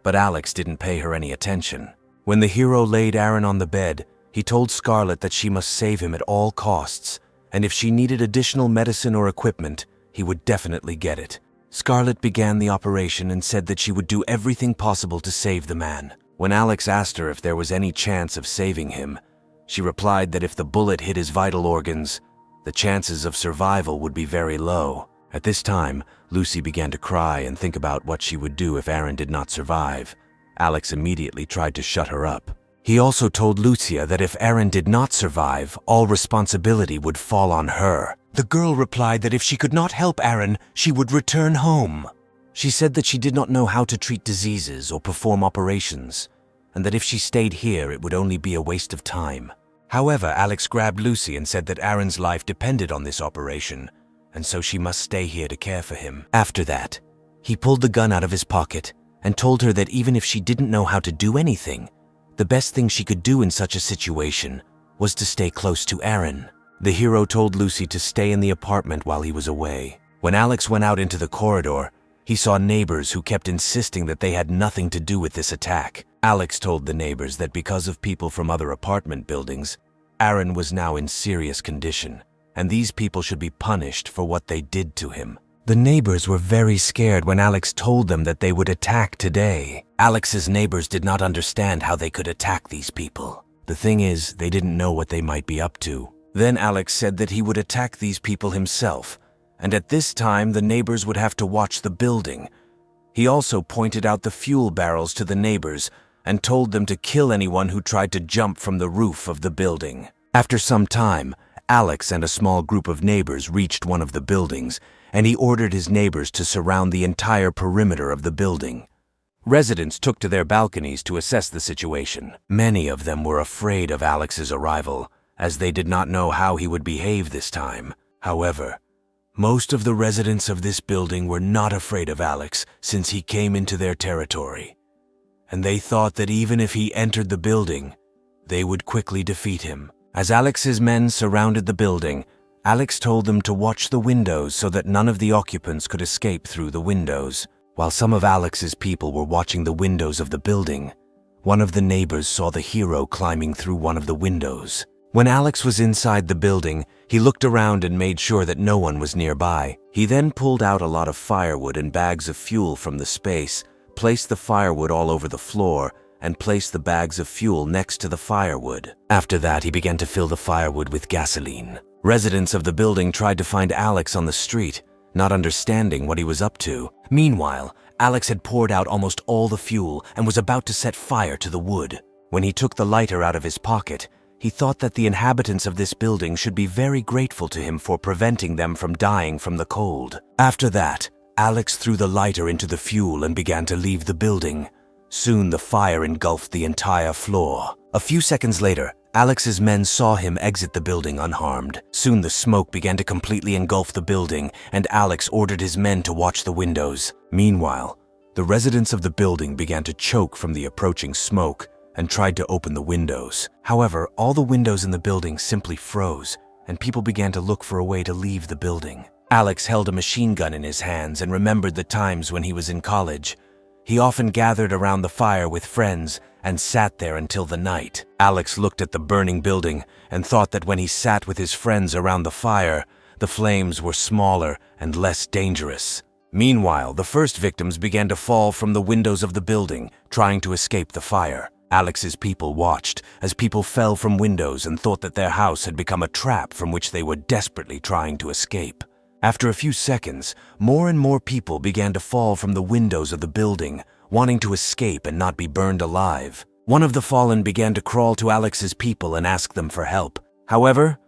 but Alex didn't pay her any attention. When the hero laid Aaron on the bed, he told Scarlet that she must save him at all costs, and if she needed additional medicine or equipment, he would definitely get it. Scarlet began the operation and said that she would do everything possible to save the man. When Alex asked her if there was any chance of saving him, she replied that if the bullet hit his vital organs, the chances of survival would be very low. At this time, Lucy began to cry and think about what she would do if Aaron did not survive. Alex immediately tried to shut her up. He also told Lucia that if Aaron did not survive, all responsibility would fall on her. The girl replied that if she could not help Aaron, she would return home. She said that she did not know how to treat diseases or perform operations, and that if she stayed here, it would only be a waste of time. However, Alex grabbed Lucy and said that Aaron's life depended on this operation, and so she must stay here to care for him. After that, he pulled the gun out of his pocket and told her that even if she didn't know how to do anything, the best thing she could do in such a situation was to stay close to Aaron. The hero told Lucy to stay in the apartment while he was away. When Alex went out into the corridor, he saw neighbors who kept insisting that they had nothing to do with this attack. Alex told the neighbors that because of people from other apartment buildings, Aaron was now in serious condition, and these people should be punished for what they did to him. The neighbors were very scared when Alex told them that they would attack today. Alex's neighbors did not understand how they could attack these people. The thing is, they didn't know what they might be up to. Then Alex said that he would attack these people himself, and at this time the neighbors would have to watch the building. He also pointed out the fuel barrels to the neighbors and told them to kill anyone who tried to jump from the roof of the building. After some time, Alex and a small group of neighbors reached one of the buildings, and he ordered his neighbors to surround the entire perimeter of the building. Residents took to their balconies to assess the situation. Many of them were afraid of Alex's arrival, as they did not know how he would behave this time. However, most of the residents of this building were not afraid of Alex since he came into their territory, and they thought that even if he entered the building, they would quickly defeat him. As Alex's men surrounded the building, Alex told them to watch the windows so that none of the occupants could escape through the windows. While some of Alex's people were watching the windows of the building, one of the neighbors saw the hero climbing through one of the windows. When Alex was inside the building, he looked around and made sure that no one was nearby. He then pulled out a lot of firewood and bags of fuel from the space, placed the firewood all over the floor, and placed the bags of fuel next to the firewood. After that, he began to fill the firewood with gasoline. Residents of the building tried to find Alex on the street, not understanding what he was up to. Meanwhile, Alex had poured out almost all the fuel and was about to set fire to the wood. When he took the lighter out of his pocket, he thought that the inhabitants of this building should be very grateful to him for preventing them from dying from the cold. After that, Alex threw the lighter into the fuel and began to leave the building. Soon the fire engulfed the entire floor. A few seconds later, Alex's men saw him exit the building unharmed. Soon the smoke began to completely engulf the building, and Alex ordered his men to watch the windows. Meanwhile, the residents of the building began to choke from the approaching smoke and tried to open the windows. However, all the windows in the building simply froze, and people began to look for a way to leave the building. Alex held a machine gun in his hands and remembered the times when he was in college. He often gathered around the fire with friends and sat there until the night. Alex looked at the burning building and thought that when he sat with his friends around the fire, the flames were smaller and less dangerous. Meanwhile, the first victims began to fall from the windows of the building, trying to escape the fire. Alex's people watched as people fell from windows and thought that their house had become a trap from which they were desperately trying to escape. After a few seconds, more and more people began to fall from the windows of the building, wanting to escape and not be burned alive. One of the fallen began to crawl to Alex's people and ask them for help. However,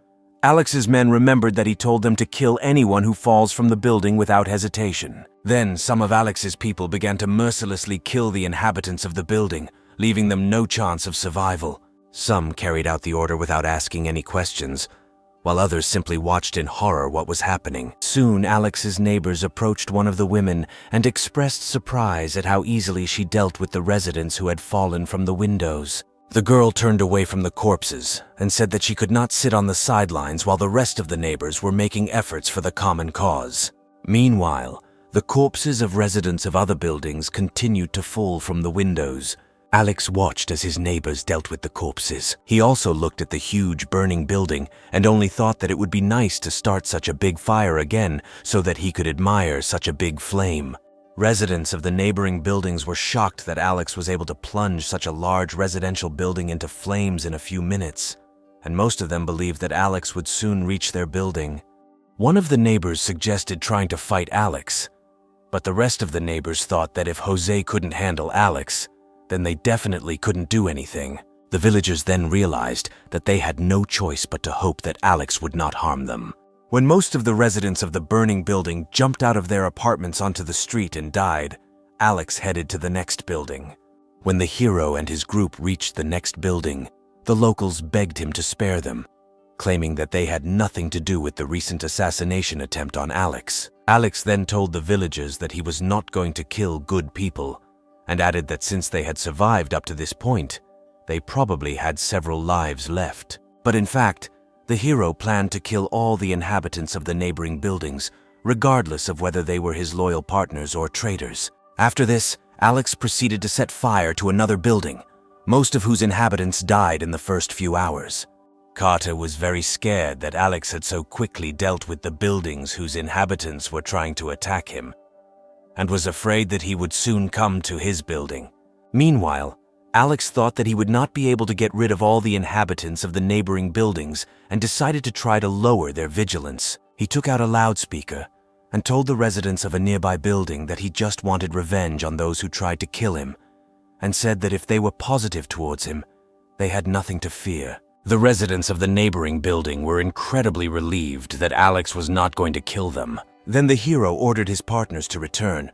Alex's men remembered that he told them to kill anyone who falls from the building without hesitation. Then some of Alex's people began to mercilessly kill the inhabitants of the building, leaving them no chance of survival. Some carried out the order without asking any questions, while others simply watched in horror what was happening. Soon, Alex's neighbors approached one of the women and expressed surprise at how easily she dealt with the residents who had fallen from the windows. The girl turned away from the corpses and said that she could not sit on the sidelines while the rest of the neighbors were making efforts for the common cause. Meanwhile, the corpses of residents of other buildings continued to fall from the windows. Alex watched as his neighbors dealt with the corpses. He also looked at the huge burning building and only thought that it would be nice to start such a big fire again so that he could admire such a big flame. Residents of the neighboring buildings were shocked that Alex was able to plunge such a large residential building into flames in a few minutes, and most of them believed that Alex would soon reach their building. One of the neighbors suggested trying to fight Alex, but the rest of the neighbors thought that if Jose couldn't handle Alex, then they definitely couldn't do anything. The villagers then realized that they had no choice but to hope that Alex would not harm them. When most of the residents of the burning building jumped out of their apartments onto the street and died, Alex headed to the next building. When the hero and his group reached the next building, the locals begged him to spare them, claiming that they had nothing to do with the recent assassination attempt on Alex. Alex then told the villagers that he was not going to kill good people, and added that since they had survived up to this point, they probably had several lives left. But in fact, the hero planned to kill all the inhabitants of the neighboring buildings, regardless of whether they were his loyal partners or traitors. After this, Alex proceeded to set fire to another building, most of whose inhabitants died in the first few hours. Carter was very scared that Alex had so quickly dealt with the buildings whose inhabitants were trying to attack him, and was afraid that he would soon come to his building. Meanwhile, Alex thought that he would not be able to get rid of all the inhabitants of the neighboring buildings and decided to try to lower their vigilance. He took out a loudspeaker and told the residents of a nearby building that he just wanted revenge on those who tried to kill him, and said that if they were positive towards him, they had nothing to fear. The residents of the neighboring building were incredibly relieved that Alex was not going to kill them. Then the hero ordered his partners to return,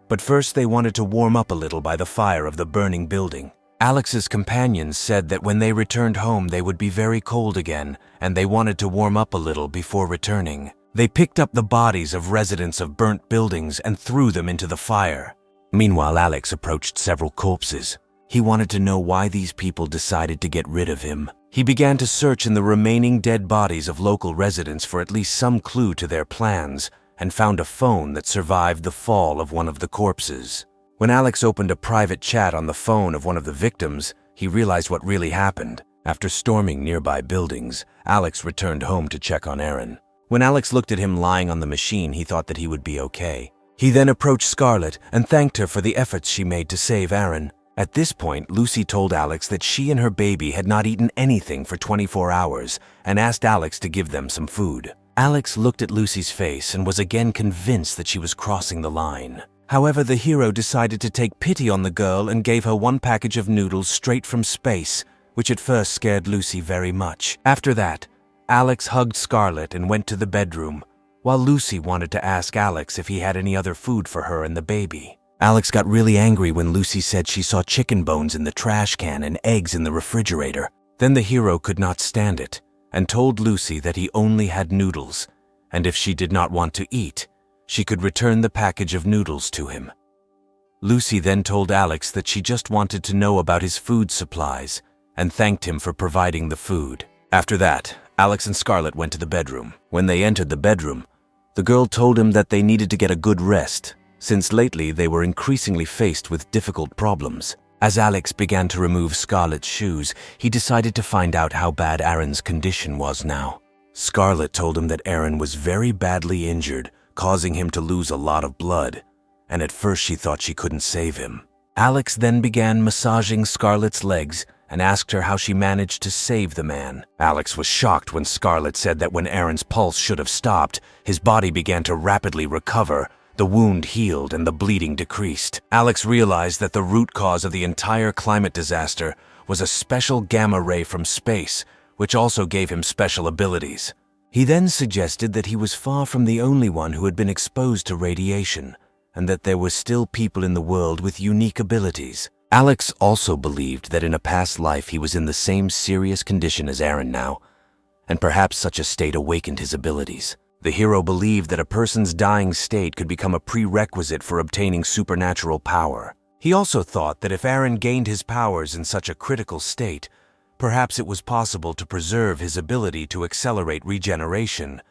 but first they wanted to warm up a little by the fire of the burning building. Alex's companions said that when they returned home they would be very cold again, and they wanted to warm up a little before returning. They picked up the bodies of residents of burnt buildings and threw them into the fire. Meanwhile, Alex approached several corpses. He wanted to know why these people decided to get rid of him. He began to search in the remaining dead bodies of local residents for at least some clue to their plans, and found a phone that survived the fall of one of the corpses. When Alex opened a private chat on the phone of one of the victims, he realized what really happened. After storming nearby buildings, Alex returned home to check on Aaron. When Alex looked at him lying on the machine, he thought that he would be okay. He then approached Scarlett and thanked her for the efforts she made to save Aaron. At this point, Lucy told Alex that she and her baby had not eaten anything for 24 hours and asked Alex to give them some food. Alex looked at Lucy's face and was again convinced that she was crossing the line. However, the hero decided to take pity on the girl and gave her one package of noodles straight from space, which at first scared Lucy very much. After that, Alex hugged Scarlett and went to the bedroom, while Lucy wanted to ask Alex if he had any other food for her and the baby. Alex got really angry when Lucy said she saw chicken bones in the trash can and eggs in the refrigerator. Then the hero could not stand it and told Lucy that he only had noodles, and if she did not want to eat, she could return the package of noodles to him. Lucy then told Alex that she just wanted to know about his food supplies and thanked him for providing the food. After that, Alex and Scarlett went to the bedroom. When they entered the bedroom, the girl told him that they needed to get a good rest, since lately they were increasingly faced with difficult problems. As Alex began to remove Scarlett's shoes, he decided to find out how bad Aaron's condition was now. Scarlett told him that Aaron was very badly injured, causing him to lose a lot of blood, and at first she thought she couldn't save him. Alex then began massaging Scarlett's legs and asked her how she managed to save the man. Alex was shocked when Scarlett said that when Aaron's pulse should have stopped, his body began to rapidly recover, the wound healed and the bleeding decreased. Alex realized that the root cause of the entire climate disaster was a special gamma ray from space, which also gave him special abilities. He then suggested that he was far from the only one who had been exposed to radiation, and that there were still people in the world with unique abilities. Alex also believed that in a past life he was in the same serious condition as Aaron now, and perhaps such a state awakened his abilities. The hero believed that a person's dying state could become a prerequisite for obtaining supernatural power. He also thought that if Eren gained his powers in such a critical state, perhaps it was possible to preserve his ability to accelerate regeneration,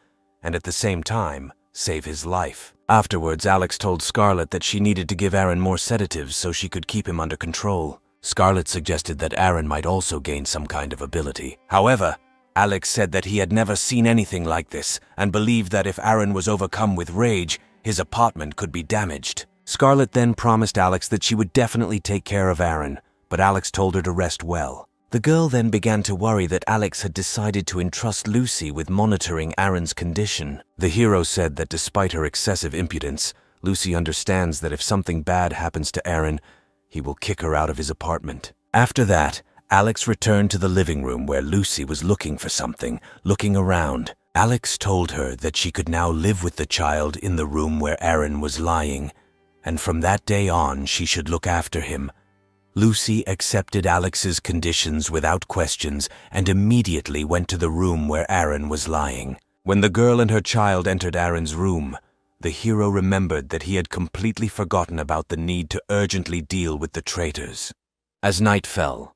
and at the same time, save his life. Afterwards, Alex told Scarlet that she needed to give Eren more sedatives so she could keep him under control. Scarlet suggested that Eren might also gain some kind of ability. However, Alex said that he had never seen anything like this and believed that if Eren was overcome with rage, his apartment could be damaged. Scarlet then promised Alex that she would definitely take care of Eren, but Alex told her to rest well. The girl then began to worry that Alex had decided to entrust Lucy with monitoring Eren's condition. The hero said that despite her excessive impudence, Lucy understands that if something bad happens to Eren, he will kick her out of his apartment. After that, Alex returned to the living room where Lucy was looking for something, looking around. Alex told her that she could now live with the child in the room where Eren was lying, and from that day on she should look after him. Lucy accepted Alex's conditions without questions and immediately went to the room where Eren was lying. When the girl and her child entered Eren's room, the hero remembered that he had completely forgotten about the need to urgently deal with the traitors. As night fell,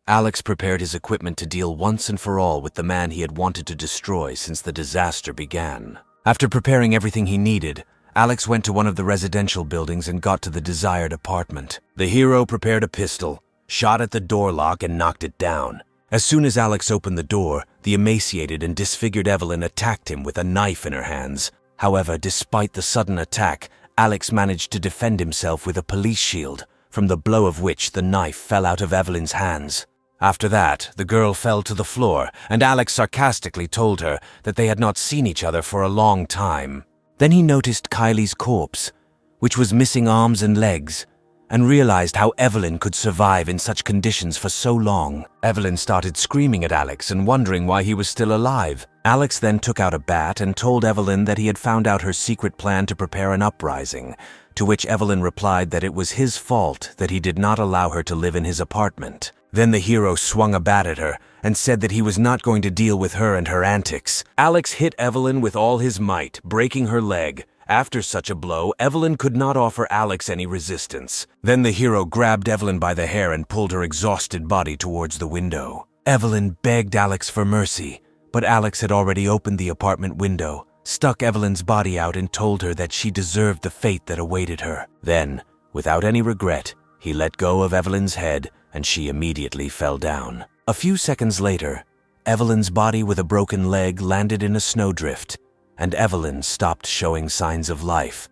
Alex prepared his equipment to deal once and for all with the man he had wanted to destroy since the disaster began. After preparing everything he needed, Alex went to one of the residential buildings and got to the desired apartment. The hero prepared a pistol, shot at the door lock, and knocked it down. As soon as Alex opened the door, the emaciated and disfigured Evelyn attacked him with a knife in her hands. However, despite the sudden attack, Alex managed to defend himself with a police shield, from the blow of which the knife fell out of Evelyn's hands. After that, the girl fell to the floor, and Alex sarcastically told her that they had not seen each other for a long time. Then he noticed Kylie's corpse, which was missing arms and legs, and realized how Evelyn could survive in such conditions for so long. Evelyn started screaming at Alex and wondering why he was still alive. Alex then took out a bat and told Evelyn that he had found out her secret plan to prepare an uprising, to which Evelyn replied that it was his fault that he did not allow her to live in his apartment. Then the hero swung a bat at her and said that he was not going to deal with her and her antics. Alex hit Evelyn with all his might, breaking her leg. After such a blow, Evelyn could not offer Alex any resistance. Then the hero grabbed Evelyn by the hair and pulled her exhausted body towards the window. Evelyn begged Alex for mercy, but Alex had already opened the apartment window, stuck Evelyn's body out, and told her that she deserved the fate that awaited her. Then, without any regret, he let go of Evelyn's head, and she immediately fell down. A few seconds later, Evelyn's body with a broken leg landed in a snowdrift, and Evelyn stopped showing signs of life.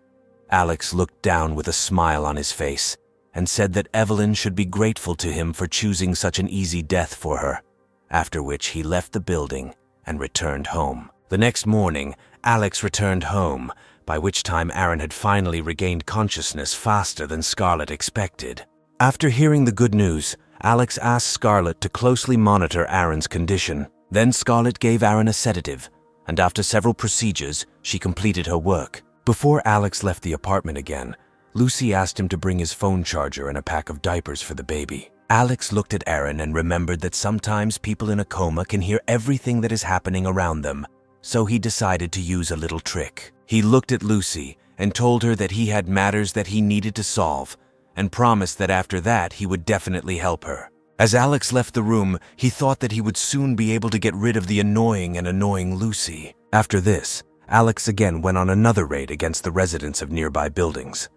Alex looked down with a smile on his face and said that Evelyn should be grateful to him for choosing such an easy death for her, after which he left the building and returned home. The next morning, Alex returned home, by which time Eren had finally regained consciousness faster than Scarlet expected. After hearing the good news, Alex asked Scarlet to closely monitor Eren's condition. Then Scarlet gave Eren a sedative, and after several procedures, she completed her work. Before Alex left the apartment again, Lucy asked him to bring his phone charger and a pack of diapers for the baby. Alex looked at Eren and remembered that sometimes people in a coma can hear everything that is happening around them, so he decided to use a little trick. He looked at Lucy and told her that he had matters that he needed to solve, and promised that after that he would definitely help her. As Alex left the room, he thought that he would soon be able to get rid of the annoying Lucy. After this, Alex again went on another raid against the residents of nearby buildings.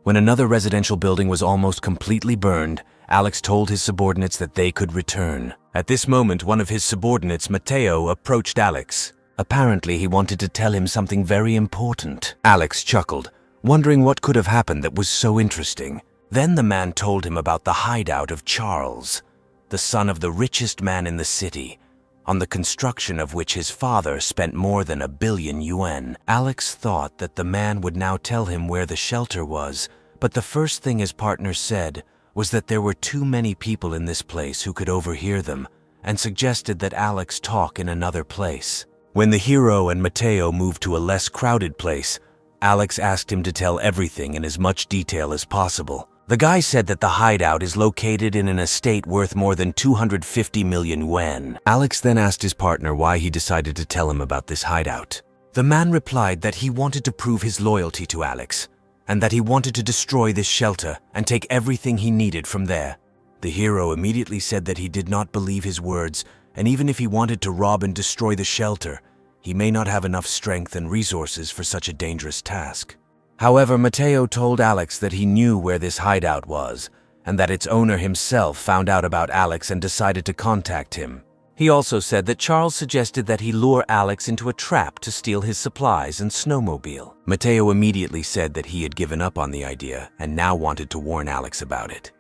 When another residential building was almost completely burned, Alex told his subordinates that they could return. At this moment, one of his subordinates, Mateo, approached Alex. Apparently, he wanted to tell him something very important. Alex chuckled, wondering what could have happened that was so interesting. Then the man told him about the hideout of Charles, the son of the richest man in the city, on the construction of which his father spent more than 1 billion yuan. Alex thought that the man would now tell him where the shelter was, but the first thing his partner said was that there were too many people in this place who could overhear them, and suggested that Alex talk in another place. When the hero and Mateo moved to a less crowded place, Alex asked him to tell everything in as much detail as possible. The guy said that the hideout is located in an estate worth more than 250 million yuan. Alex then asked his partner why he decided to tell him about this hideout. The man replied that he wanted to prove his loyalty to Alex, and that he wanted to destroy this shelter and take everything he needed from there. The hero immediately said that he did not believe his words, and even if he wanted to rob and destroy the shelter, he may not have enough strength and resources for such a dangerous task. However, Mateo told Alex that he knew where this hideout was, and that its owner himself found out about Alex and decided to contact him. He also said that Charles suggested that he lure Alex into a trap to steal his supplies and snowmobile. Mateo immediately said that he had given up on the idea and now wanted to warn Alex about it.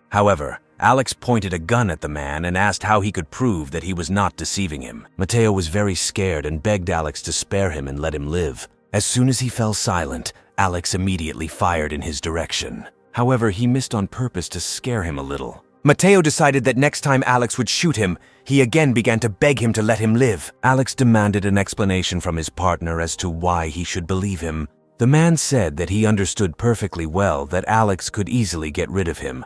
However, Alex pointed a gun at the man and asked how he could prove that he was not deceiving him. Mateo was very scared and begged Alex to spare him and let him live. As soon as he fell silent, Alex immediately fired in his direction. However, he missed on purpose to scare him a little. Mateo decided that next time Alex would shoot him, he again began to beg him to let him live. Alex demanded an explanation from his partner as to why he should believe him. The man said that he understood perfectly well that Alex could easily get rid of him,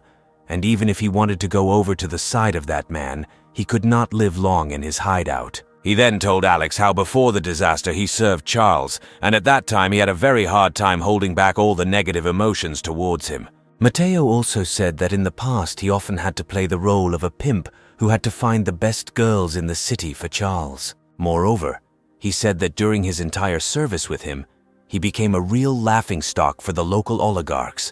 and even if he wanted to go over to the side of that man, he could not live long in his hideout. He then told Alex how before the disaster he served Charles, and at that time he had a very hard time holding back all the negative emotions towards him. Mateo also said that in the past he often had to play the role of a pimp who had to find the best girls in the city for Charles. Moreover, he said that during his entire service with him, he became a real laughingstock for the local oligarchs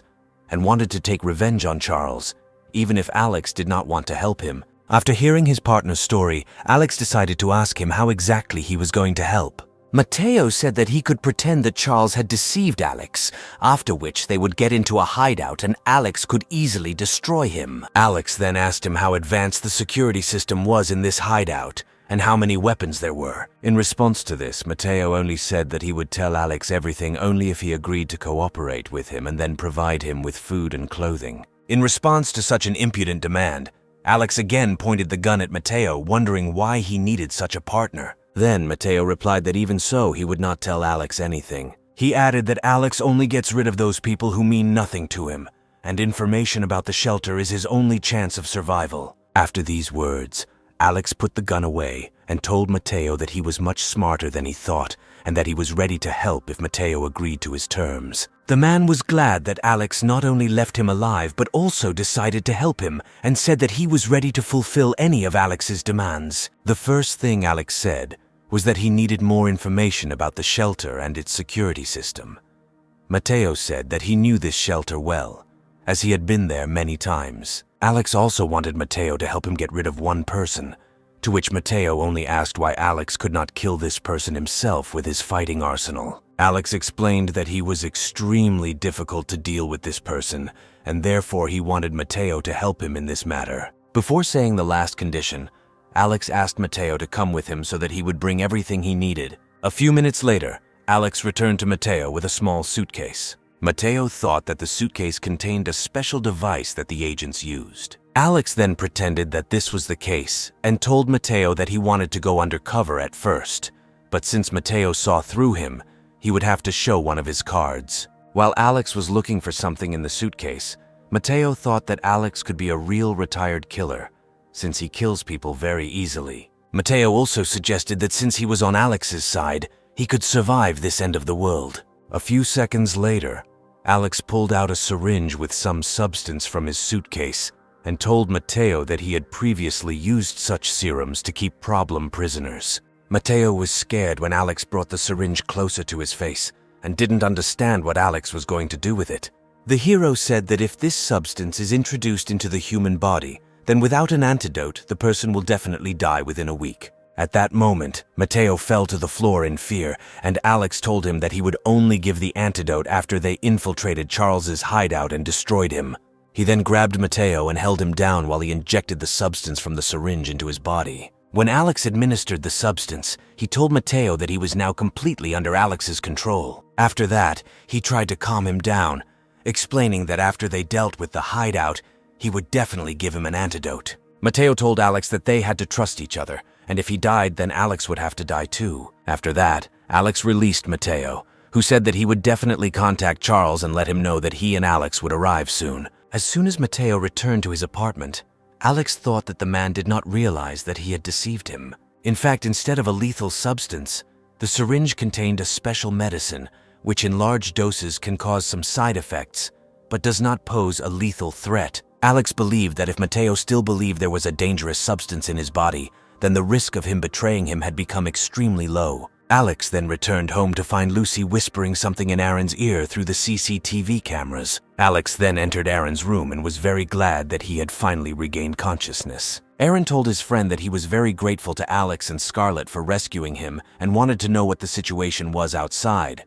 and wanted to take revenge on Charles, even if Alex did not want to help him. After hearing his partner's story, Alex decided to ask him how exactly he was going to help. Mateo said that he could pretend that Charles had deceived Alex, after which they would get into a hideout and Alex could easily destroy him. Alex then asked him how advanced the security system was in this hideout and how many weapons there were. In response to this, Mateo only said that he would tell Alex everything only if he agreed to cooperate with him and then provide him with food and clothing. In response to such an impudent demand, Alex again pointed the gun at Mateo, wondering why he needed such a partner. Then Mateo replied that even so, he would not tell Alex anything. He added that Alex only gets rid of those people who mean nothing to him, and information about the shelter is his only chance of survival. After these words, Alex put the gun away and told Mateo that he was much smarter than he thought and that he was ready to help if Mateo agreed to his terms. The man was glad that Alex not only left him alive but also decided to help him and said that he was ready to fulfill any of Alex's demands. The first thing Alex said was that he needed more information about the shelter and its security system. Mateo said that he knew this shelter well, as he had been there many times. Alex also wanted Mateo to help him get rid of one person, to which Mateo only asked why Alex could not kill this person himself with his fighting arsenal. Alex explained that he was extremely difficult to deal with this person, and therefore he wanted Mateo to help him in this matter. Before saying the last condition, Alex asked Mateo to come with him so that he would bring everything he needed. A few minutes later, Alex returned to Mateo with a small suitcase. Mateo thought that the suitcase contained a special device that the agents used. Alex then pretended that this was the case and told Mateo that he wanted to go undercover at first, but since Mateo saw through him, he would have to show one of his cards. While Alex was looking for something in the suitcase, Mateo thought that Alex could be a real retired killer, since he kills people very easily. Mateo also suggested that since he was on Alex's side, he could survive this end of the world. A few seconds later, Alex pulled out a syringe with some substance from his suitcase and told Mateo that he had previously used such serums to keep problem prisoners. Mateo was scared when Alex brought the syringe closer to his face and didn't understand what Alex was going to do with it. The hero said that if this substance is introduced into the human body, then without an antidote, the person will definitely die within a week. At that moment, Mateo fell to the floor in fear, and Alex told him that he would only give the antidote after they infiltrated Charles's hideout and destroyed him. He then grabbed Mateo and held him down while he injected the substance from the syringe into his body. When Alex administered the substance, he told Mateo that he was now completely under Alex's control. After that, he tried to calm him down, explaining that after they dealt with the hideout, he would definitely give him an antidote. Mateo told Alex that they had to trust each other, and if he died, then Alex would have to die too. After that, Alex released Mateo, who said that he would definitely contact Charles and let him know that he and Alex would arrive soon. As soon as Mateo returned to his apartment, Alex thought that the man did not realize that he had deceived him. In fact, instead of a lethal substance, the syringe contained a special medicine which in large doses can cause some side effects, but does not pose a lethal threat. Alex believed that if Mateo still believed there was a dangerous substance in his body, then the risk of him betraying him had become extremely low. Alex then returned home to find Lucy whispering something in Aaron's ear through the CCTV cameras. Alex then entered Aaron's room and was very glad that he had finally regained consciousness. Aaron told his friend that he was very grateful to Alex and Scarlett for rescuing him and wanted to know what the situation was outside.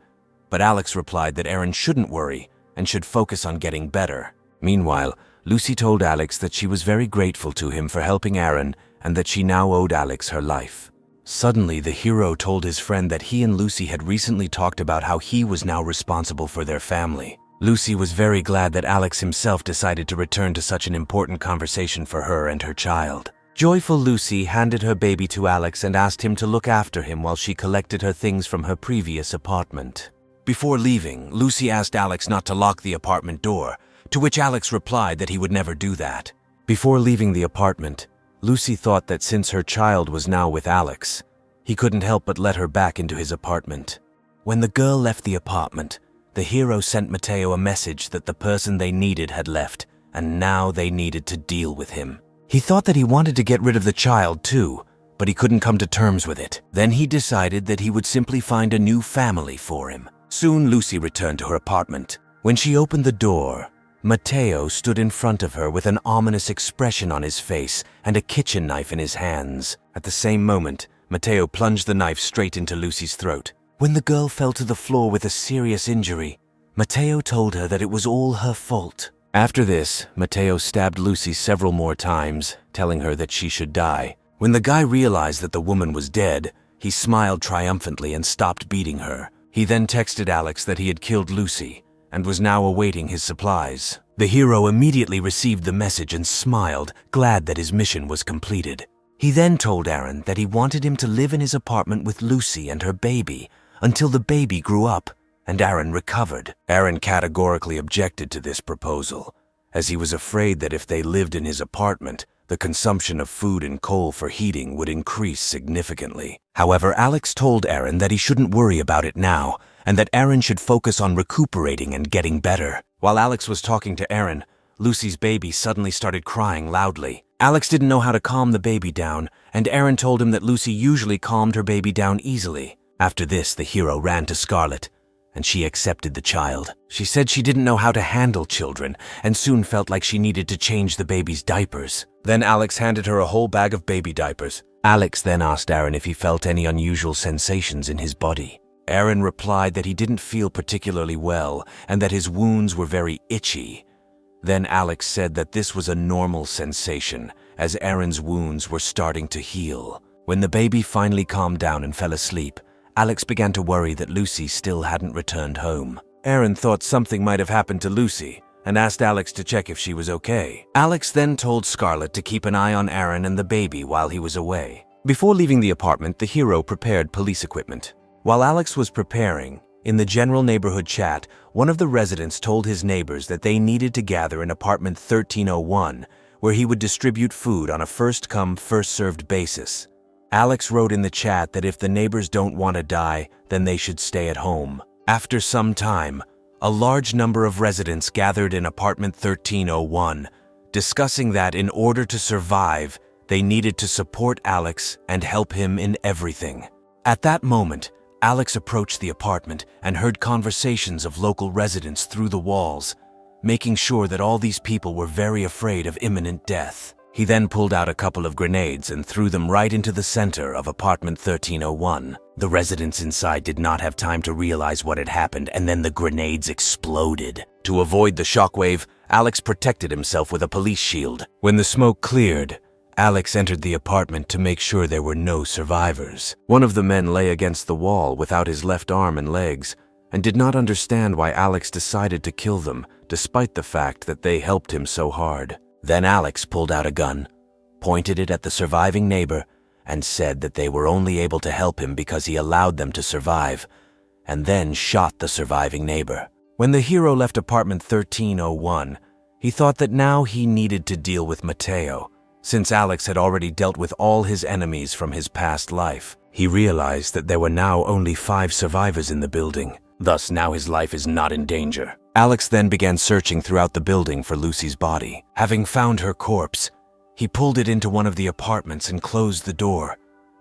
But Alex replied that Aaron shouldn't worry and should focus on getting better. Meanwhile, Lucy told Alex that she was very grateful to him for helping Aaron and that she now owed Alex her life. Suddenly, the hero told his friend that he and Lucy had recently talked about how he was now responsible for their family. Lucy was very glad that Alex himself decided to return to such an important conversation for her and her child. Joyful Lucy handed her baby to Alex and asked him to look after him while she collected her things from her previous apartment. Before leaving, Lucy asked Alex not to lock the apartment door, to which Alex replied that he would never do that. Before leaving the apartment, Lucy thought that since her child was now with Alex, he couldn't help but let her back into his apartment. When the girl left the apartment, the hero sent Mateo a message that the person they needed had left, and now they needed to deal with him. He thought that he wanted to get rid of the child too, but he couldn't come to terms with it. Then he decided that he would simply find a new family for him. Soon Lucy returned to her apartment. When she opened the door, Mateo stood in front of her with an ominous expression on his face and a kitchen knife in his hands. At the same moment, Mateo plunged the knife straight into Lucy's throat. When the girl fell to the floor with a serious injury, Mateo told her that it was all her fault. After this, Mateo stabbed Lucy several more times, telling her that she should die. When the guy realized that the woman was dead, he smiled triumphantly and stopped beating her. He then texted Alex that he had killed Lucy and was now awaiting his supplies. The hero immediately received the message and smiled, glad that his mission was completed. He then told Aaron that he wanted him to live in his apartment with Lucy and her baby until the baby grew up and Aaron recovered. Aaron categorically objected to this proposal, as he was afraid that if they lived in his apartment, the consumption of food and coal for heating would increase significantly. However, Alex told Aaron that he shouldn't worry about it now, and that Aaron should focus on recuperating and getting better. While Alex was talking to Aaron, Lucy's baby suddenly started crying loudly. Alex didn't know how to calm the baby down, and Aaron told him that Lucy usually calmed her baby down easily. After this, the hero ran to Scarlett, and she accepted the child. She said she didn't know how to handle children, and soon felt like she needed to change the baby's diapers. Then Alex handed her a whole bag of baby diapers. Alex then asked Aaron if he felt any unusual sensations in his body. Aaron replied that he didn't feel particularly well, and that his wounds were very itchy. Then Alex said that this was a normal sensation, as Aaron's wounds were starting to heal. When the baby finally calmed down and fell asleep, Alex began to worry that Lucy still hadn't returned home. Aaron thought something might have happened to Lucy and asked Alex to check if she was okay. Alex then told Scarlett to keep an eye on Aaron and the baby while he was away. Before leaving the apartment, the hero prepared police equipment. While Alex was preparing, in the general neighborhood chat, one of the residents told his neighbors that they needed to gather in apartment 1301, where he would distribute food on a first-come, first-served basis. Alex wrote in the chat that if the neighbors don't want to die, then they should stay at home. After some time, a large number of residents gathered in apartment 1301, discussing that in order to survive, they needed to support Alex and help him in everything. At that moment, Alex approached the apartment and heard conversations of local residents through the walls, making sure that all these people were very afraid of imminent death. He then pulled out a couple of grenades and threw them right into the center of apartment 1301. The residents inside did not have time to realize what had happened, and then the grenades exploded. To avoid the shockwave, Alex protected himself with a police shield. When the smoke cleared, Alex entered the apartment to make sure there were no survivors. One of the men lay against the wall without his left arm and legs, and did not understand why Alex decided to kill them, despite the fact that they helped him so hard. Then Alex pulled out a gun, pointed it at the surviving neighbor, and said that they were only able to help him because he allowed them to survive, and then shot the surviving neighbor. When the hero left apartment 1301, He thought that now he needed to deal with Mateo, since Alex had already dealt with all his enemies from his past life. He realized that there were now only 5 survivors in the building, thus now his life is not in danger. Alex then began searching throughout the building for Lucy's body. Having found her corpse, he pulled it into one of the apartments and closed the door,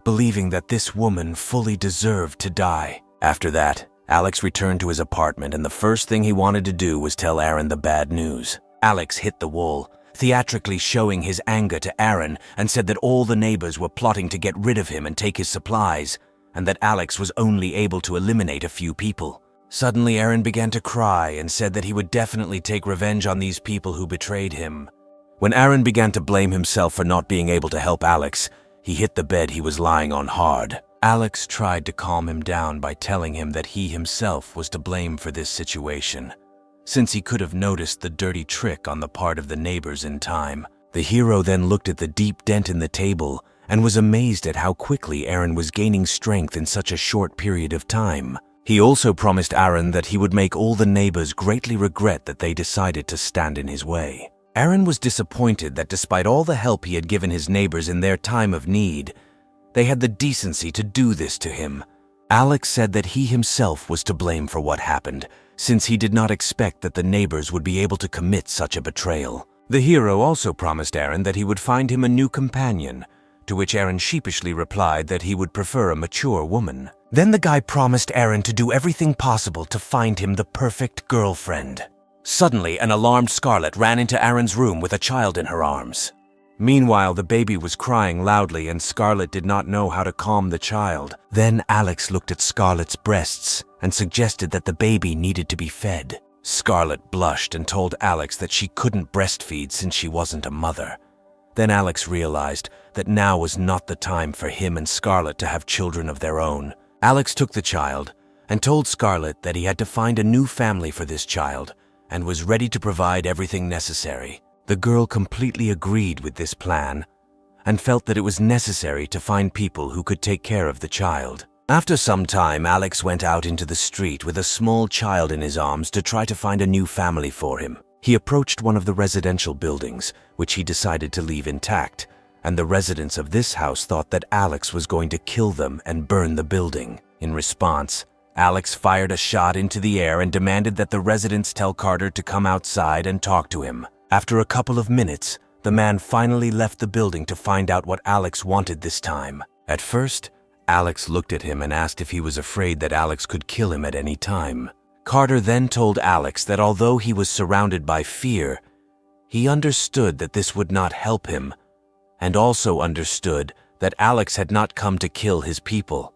believing that this woman fully deserved to die. After that, Alex returned to his apartment, and the first thing he wanted to do was tell Aaron the bad news. Alex hit the wall, theatrically showing his anger to Aaron, and said that all the neighbors were plotting to get rid of him and take his supplies, and that Alex was only able to eliminate a few people. Suddenly, Aaron began to cry and said that he would definitely take revenge on these people who betrayed him. When Aaron began to blame himself for not being able to help Alex, he hit the bed he was lying on hard. Alex tried to calm him down by telling him that he himself was to blame for this situation, since he could have noticed the dirty trick on the part of the neighbors in time. The hero then looked at the deep dent in the table and was amazed at how quickly Aaron was gaining strength in such a short period of time. He also promised Aaron that he would make all the neighbors greatly regret that they decided to stand in his way. Aaron was disappointed that despite all the help he had given his neighbors in their time of need, they had the decency to do this to him. Alex said that he himself was to blame for what happened, since he did not expect that the neighbors would be able to commit such a betrayal. The hero also promised Aaron that he would find him a new companion, to which Aaron sheepishly replied that he would prefer a mature woman. Then the guy promised Aaron to do everything possible to find him the perfect girlfriend. Suddenly, an alarmed Scarlett ran into Aaron's room with a child in her arms. Meanwhile, the baby was crying loudly and Scarlett did not know how to calm the child. Then Alex looked at Scarlett's breasts and suggested that the baby needed to be fed. Scarlett blushed and told Alex that she couldn't breastfeed since she wasn't a mother. Then Alex realized that now was not the time for him and Scarlett to have children of their own. Alex took the child and told Scarlett that he had to find a new family for this child and was ready to provide everything necessary. The girl completely agreed with this plan and felt that it was necessary to find people who could take care of the child. After some time, Alex went out into the street with a small child in his arms to try to find a new family for him. He approached one of the residential buildings, which he decided to leave intact, and the residents of this house thought that Alex was going to kill them and burn the building. In response, Alex fired a shot into the air and demanded that the residents tell Carter to come outside and talk to him. After a couple of minutes, the man finally left the building to find out what Alex wanted this time. At first, Alex looked at him and asked if he was afraid that Alex could kill him at any time. Carter then told Alex that although he was surrounded by fear, he understood that this would not help him, and also understood that Alex had not come to kill his people.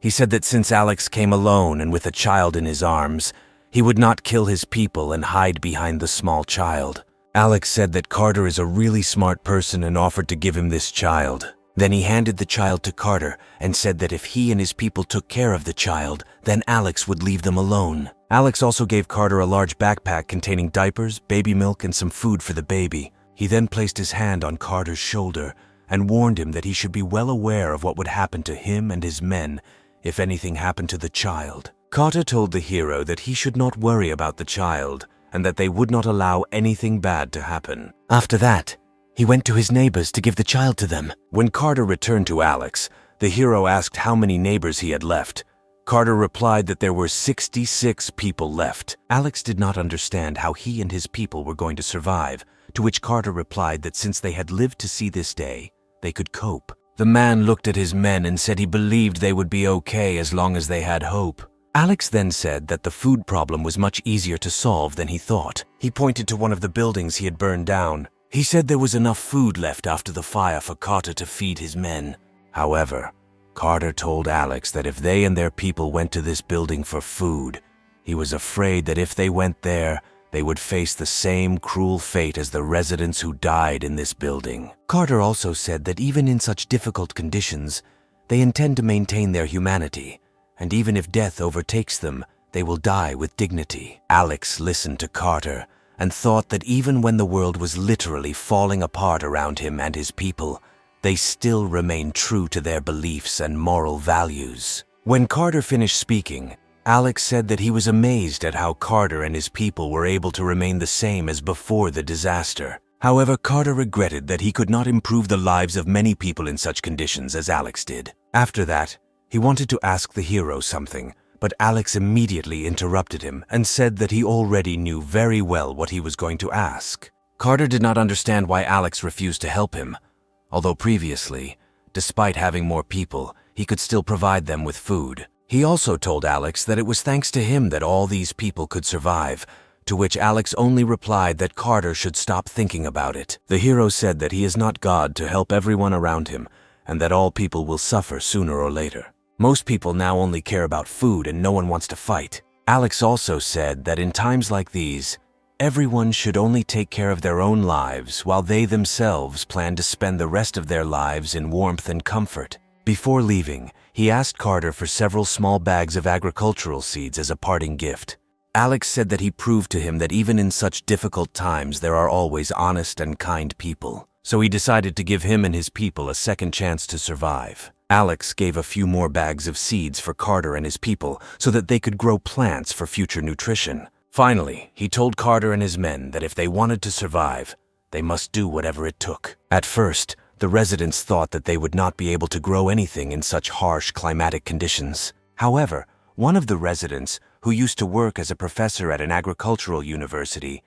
He said that since Alex came alone and with a child in his arms, he would not kill his people and hide behind the small child. Alex said that Carter is a really smart person and offered to give him this child. Then he handed the child to Carter and said that if he and his people took care of the child, then Alex would leave them alone. Alex also gave Carter a large backpack containing diapers, baby milk, and some food for the baby. He then placed his hand on Carter's shoulder and warned him that he should be well aware of what would happen to him and his men if anything happened to the child. Carter told the hero that he should not worry about the child and that they would not allow anything bad to happen. After that, he went to his neighbors to give the child to them. When Carter returned to Alex, the hero asked how many neighbors he had left. Carter replied that there were 66 people left. Alex did not understand how he and his people were going to survive, to which Carter replied that since they had lived to see this day, they could cope. The man looked at his men and said he believed they would be okay as long as they had hope. Alex then said that the food problem was much easier to solve than he thought. He pointed to one of the buildings he had burned down. He said there was enough food left after the fire for Carter to feed his men. However, Carter told Alex that if they and their people went to this building for food, he was afraid that if they went there, they would face the same cruel fate as the residents who died in this building. Carter also said that even in such difficult conditions, they intend to maintain their humanity, and even if death overtakes them, they will die with dignity. Alex listened to Carter and thought that even when the world was literally falling apart around him and his people, they still remained true to their beliefs and moral values. When Carter finished speaking, Alex said that he was amazed at how Carter and his people were able to remain the same as before the disaster. However, Carter regretted that he could not improve the lives of many people in such conditions as Alex did. After that, he wanted to ask the hero something, but Alex immediately interrupted him and said that he already knew very well what he was going to ask. Carter did not understand why Alex refused to help him, although previously, despite having more people, he could still provide them with food. He also told Alex that it was thanks to him that all these people could survive, to which Alex only replied that Carter should stop thinking about it. The hero said that he is not God to help everyone around him, and that all people will suffer sooner or later. Most people now only care about food and no one wants to fight. Alex also said that in times like these, everyone should only take care of their own lives while they themselves plan to spend the rest of their lives in warmth and comfort. Before leaving, he asked Carter for several small bags of agricultural seeds as a parting gift. Alex said that he proved to him that even in such difficult times there are always honest and kind people. So he decided to give him and his people a second chance to survive. Alex gave a few more bags of seeds for Carter and his people so that they could grow plants for future nutrition. Finally, he told Carter and his men that if they wanted to survive, they must do whatever it took. At first, the residents thought that they would not be able to grow anything in such harsh climatic conditions. However, one of the residents, who used to work as a professor at an agricultural university,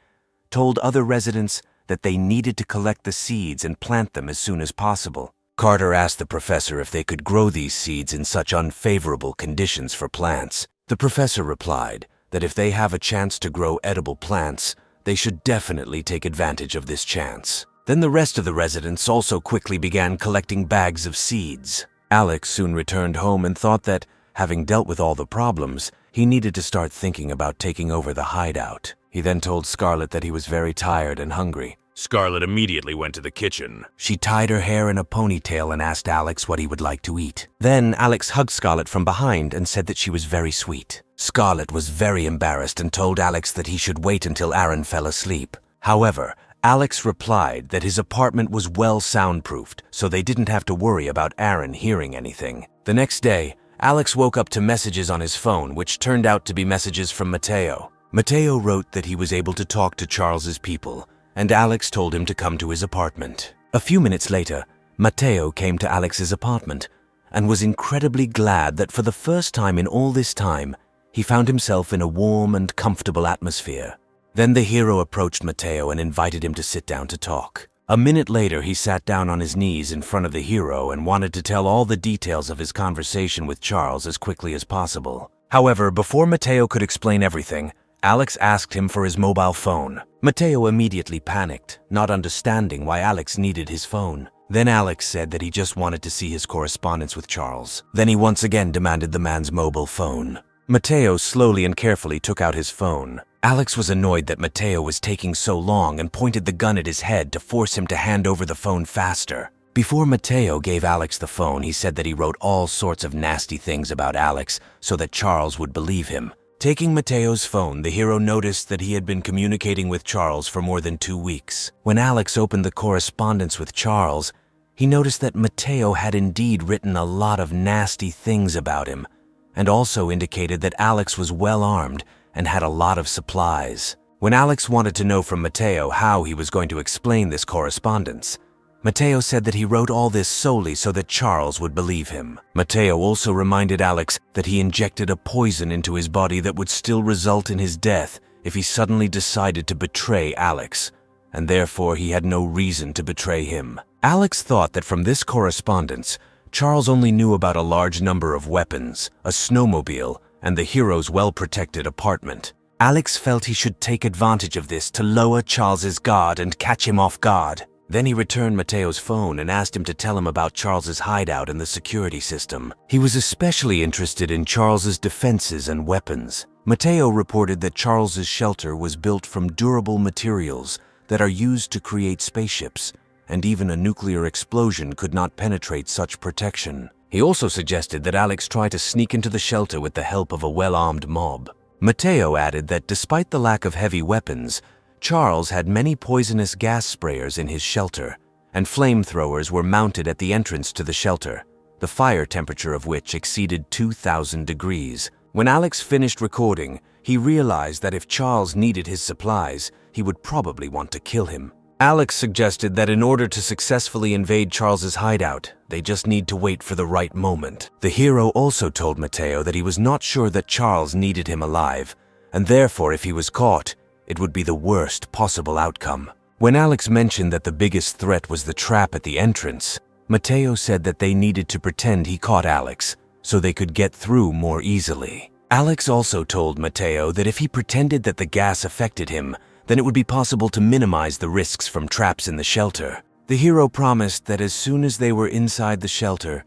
told other residents that they needed to collect the seeds and plant them as soon as possible. Carter asked the professor if they could grow these seeds in such unfavorable conditions for plants. The professor replied that if they have a chance to grow edible plants, they should definitely take advantage of this chance. Then the rest of the residents also quickly began collecting bags of seeds. Alex soon returned home and thought that, having dealt with all the problems, he needed to start thinking about taking over the hideout. He then told Scarlett that he was very tired and hungry. Scarlett immediately went to the kitchen. She tied her hair in a ponytail and asked Alex what he would like to eat. Then Alex hugged Scarlett from behind and said that she was very sweet. Scarlett was very embarrassed and told Alex that he should wait until Aaron fell asleep. However, Alex replied that his apartment was well soundproofed, so they didn't have to worry about Aaron hearing anything. The next day, Alex woke up to messages on his phone, which turned out to be messages from Mateo. Mateo wrote that he was able to talk to Charles's people, and Alex told him to come to his apartment. A few minutes later, Mateo came to Alex's apartment and was incredibly glad that for the first time in all this time, he found himself in a warm and comfortable atmosphere. Then the hero approached Mateo and invited him to sit down to talk. A minute later, he sat down on his knees in front of the hero and wanted to tell all the details of his conversation with Charles as quickly as possible. However, before Mateo could explain everything, Alex asked him for his mobile phone. Mateo immediately panicked, not understanding why Alex needed his phone. Then Alex said that he just wanted to see his correspondence with Charles. Then he once again demanded the man's mobile phone. Mateo slowly and carefully took out his phone. Alex was annoyed that Mateo was taking so long and pointed the gun at his head to force him to hand over the phone faster. Before Mateo gave Alex the phone, he said that he wrote all sorts of nasty things about Alex so that Charles would believe him. Taking Mateo's phone, the hero noticed that he had been communicating with Charles for more than 2 weeks. When Alex opened the correspondence with Charles, he noticed that Mateo had indeed written a lot of nasty things about him, and also indicated that Alex was well armed and had a lot of supplies. When Alex wanted to know from Mateo how he was going to explain this correspondence, Mateo said that he wrote all this solely so that Charles would believe him. Mateo also reminded Alex that he injected a poison into his body that would still result in his death if he suddenly decided to betray Alex, and therefore he had no reason to betray him. Alex thought that from this correspondence, Charles only knew about a large number of weapons, a snowmobile, and the hero's well-protected apartment. Alex felt he should take advantage of this to lower Charles's guard and catch him off guard. Then he returned Mateo's phone and asked him to tell him about Charles's hideout and the security system. He was especially interested in Charles's defenses and weapons. Mateo reported that Charles's shelter was built from durable materials that are used to create spaceships, and even a nuclear explosion could not penetrate such protection. He also suggested that Alex try to sneak into the shelter with the help of a well-armed mob. Mateo added that despite the lack of heavy weapons, Charles had many poisonous gas sprayers in his shelter, and flamethrowers were mounted at the entrance to the shelter, the fire temperature of which exceeded 2,000 degrees. When Alex finished recording, he realized that if Charles needed his supplies, he would probably want to kill him. Alex suggested that in order to successfully invade Charles's hideout, they just need to wait for the right moment. The hero also told Matteo that he was not sure that Charles needed him alive, and therefore if he was caught, it would be the worst possible outcome. When Alex mentioned that the biggest threat was the trap at the entrance, Matteo said that they needed to pretend he caught Alex, so they could get through more easily. Alex also told Matteo that if he pretended that the gas affected him, then it would be possible to minimize the risks from traps in the shelter. The hero promised that as soon as they were inside the shelter,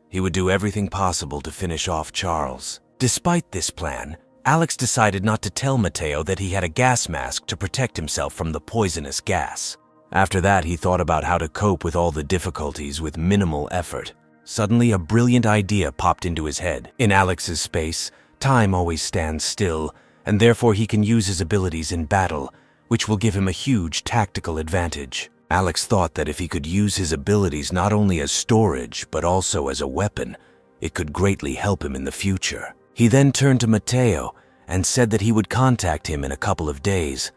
he would do everything possible to finish off Charles. Despite this plan, Alex decided not to tell Matteo that he had a gas mask to protect himself from the poisonous gas. After that, he thought about how to cope with all the difficulties with minimal effort. Suddenly, a brilliant idea popped into his head. In Alex's space, time always stands still, and therefore he can use his abilities in battle, which will give him a huge tactical advantage. Alex thought that if he could use his abilities not only as storage, but also as a weapon, it could greatly help him in the future. He then turned to Matteo and said that he would contact him in a couple of days.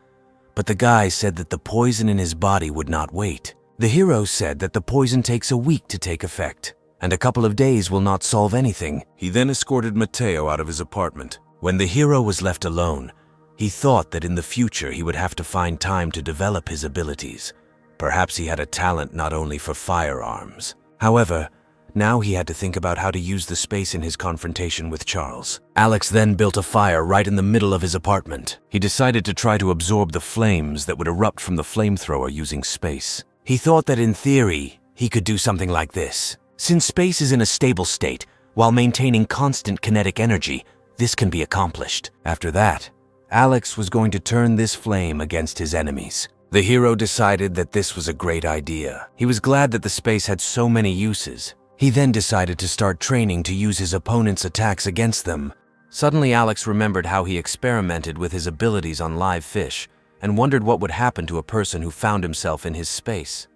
But the guy said that the poison in his body would not wait. The hero said that the poison takes a week to take effect, and a couple of days will not solve anything. He then escorted Matteo out of his apartment. When the hero was left alone, he thought that in the future he would have to find time to develop his abilities. Perhaps he had a talent not only for firearms. However, now he had to think about how to use the space in his confrontation with Charles. Alex then built a fire right in the middle of his apartment. He decided to try to absorb the flames that would erupt from the flamethrower using space. He thought that in theory, he could do something like this. Since space is in a stable state, while maintaining constant kinetic energy, this can be accomplished. After that, Alex was going to turn this flame against his enemies. The hero decided that this was a great idea. He was glad that the space had so many uses. He then decided to start training to use his opponent's attacks against them. Suddenly, Alex remembered how he experimented with his abilities on live fish and wondered what would happen to a person who found himself in his space.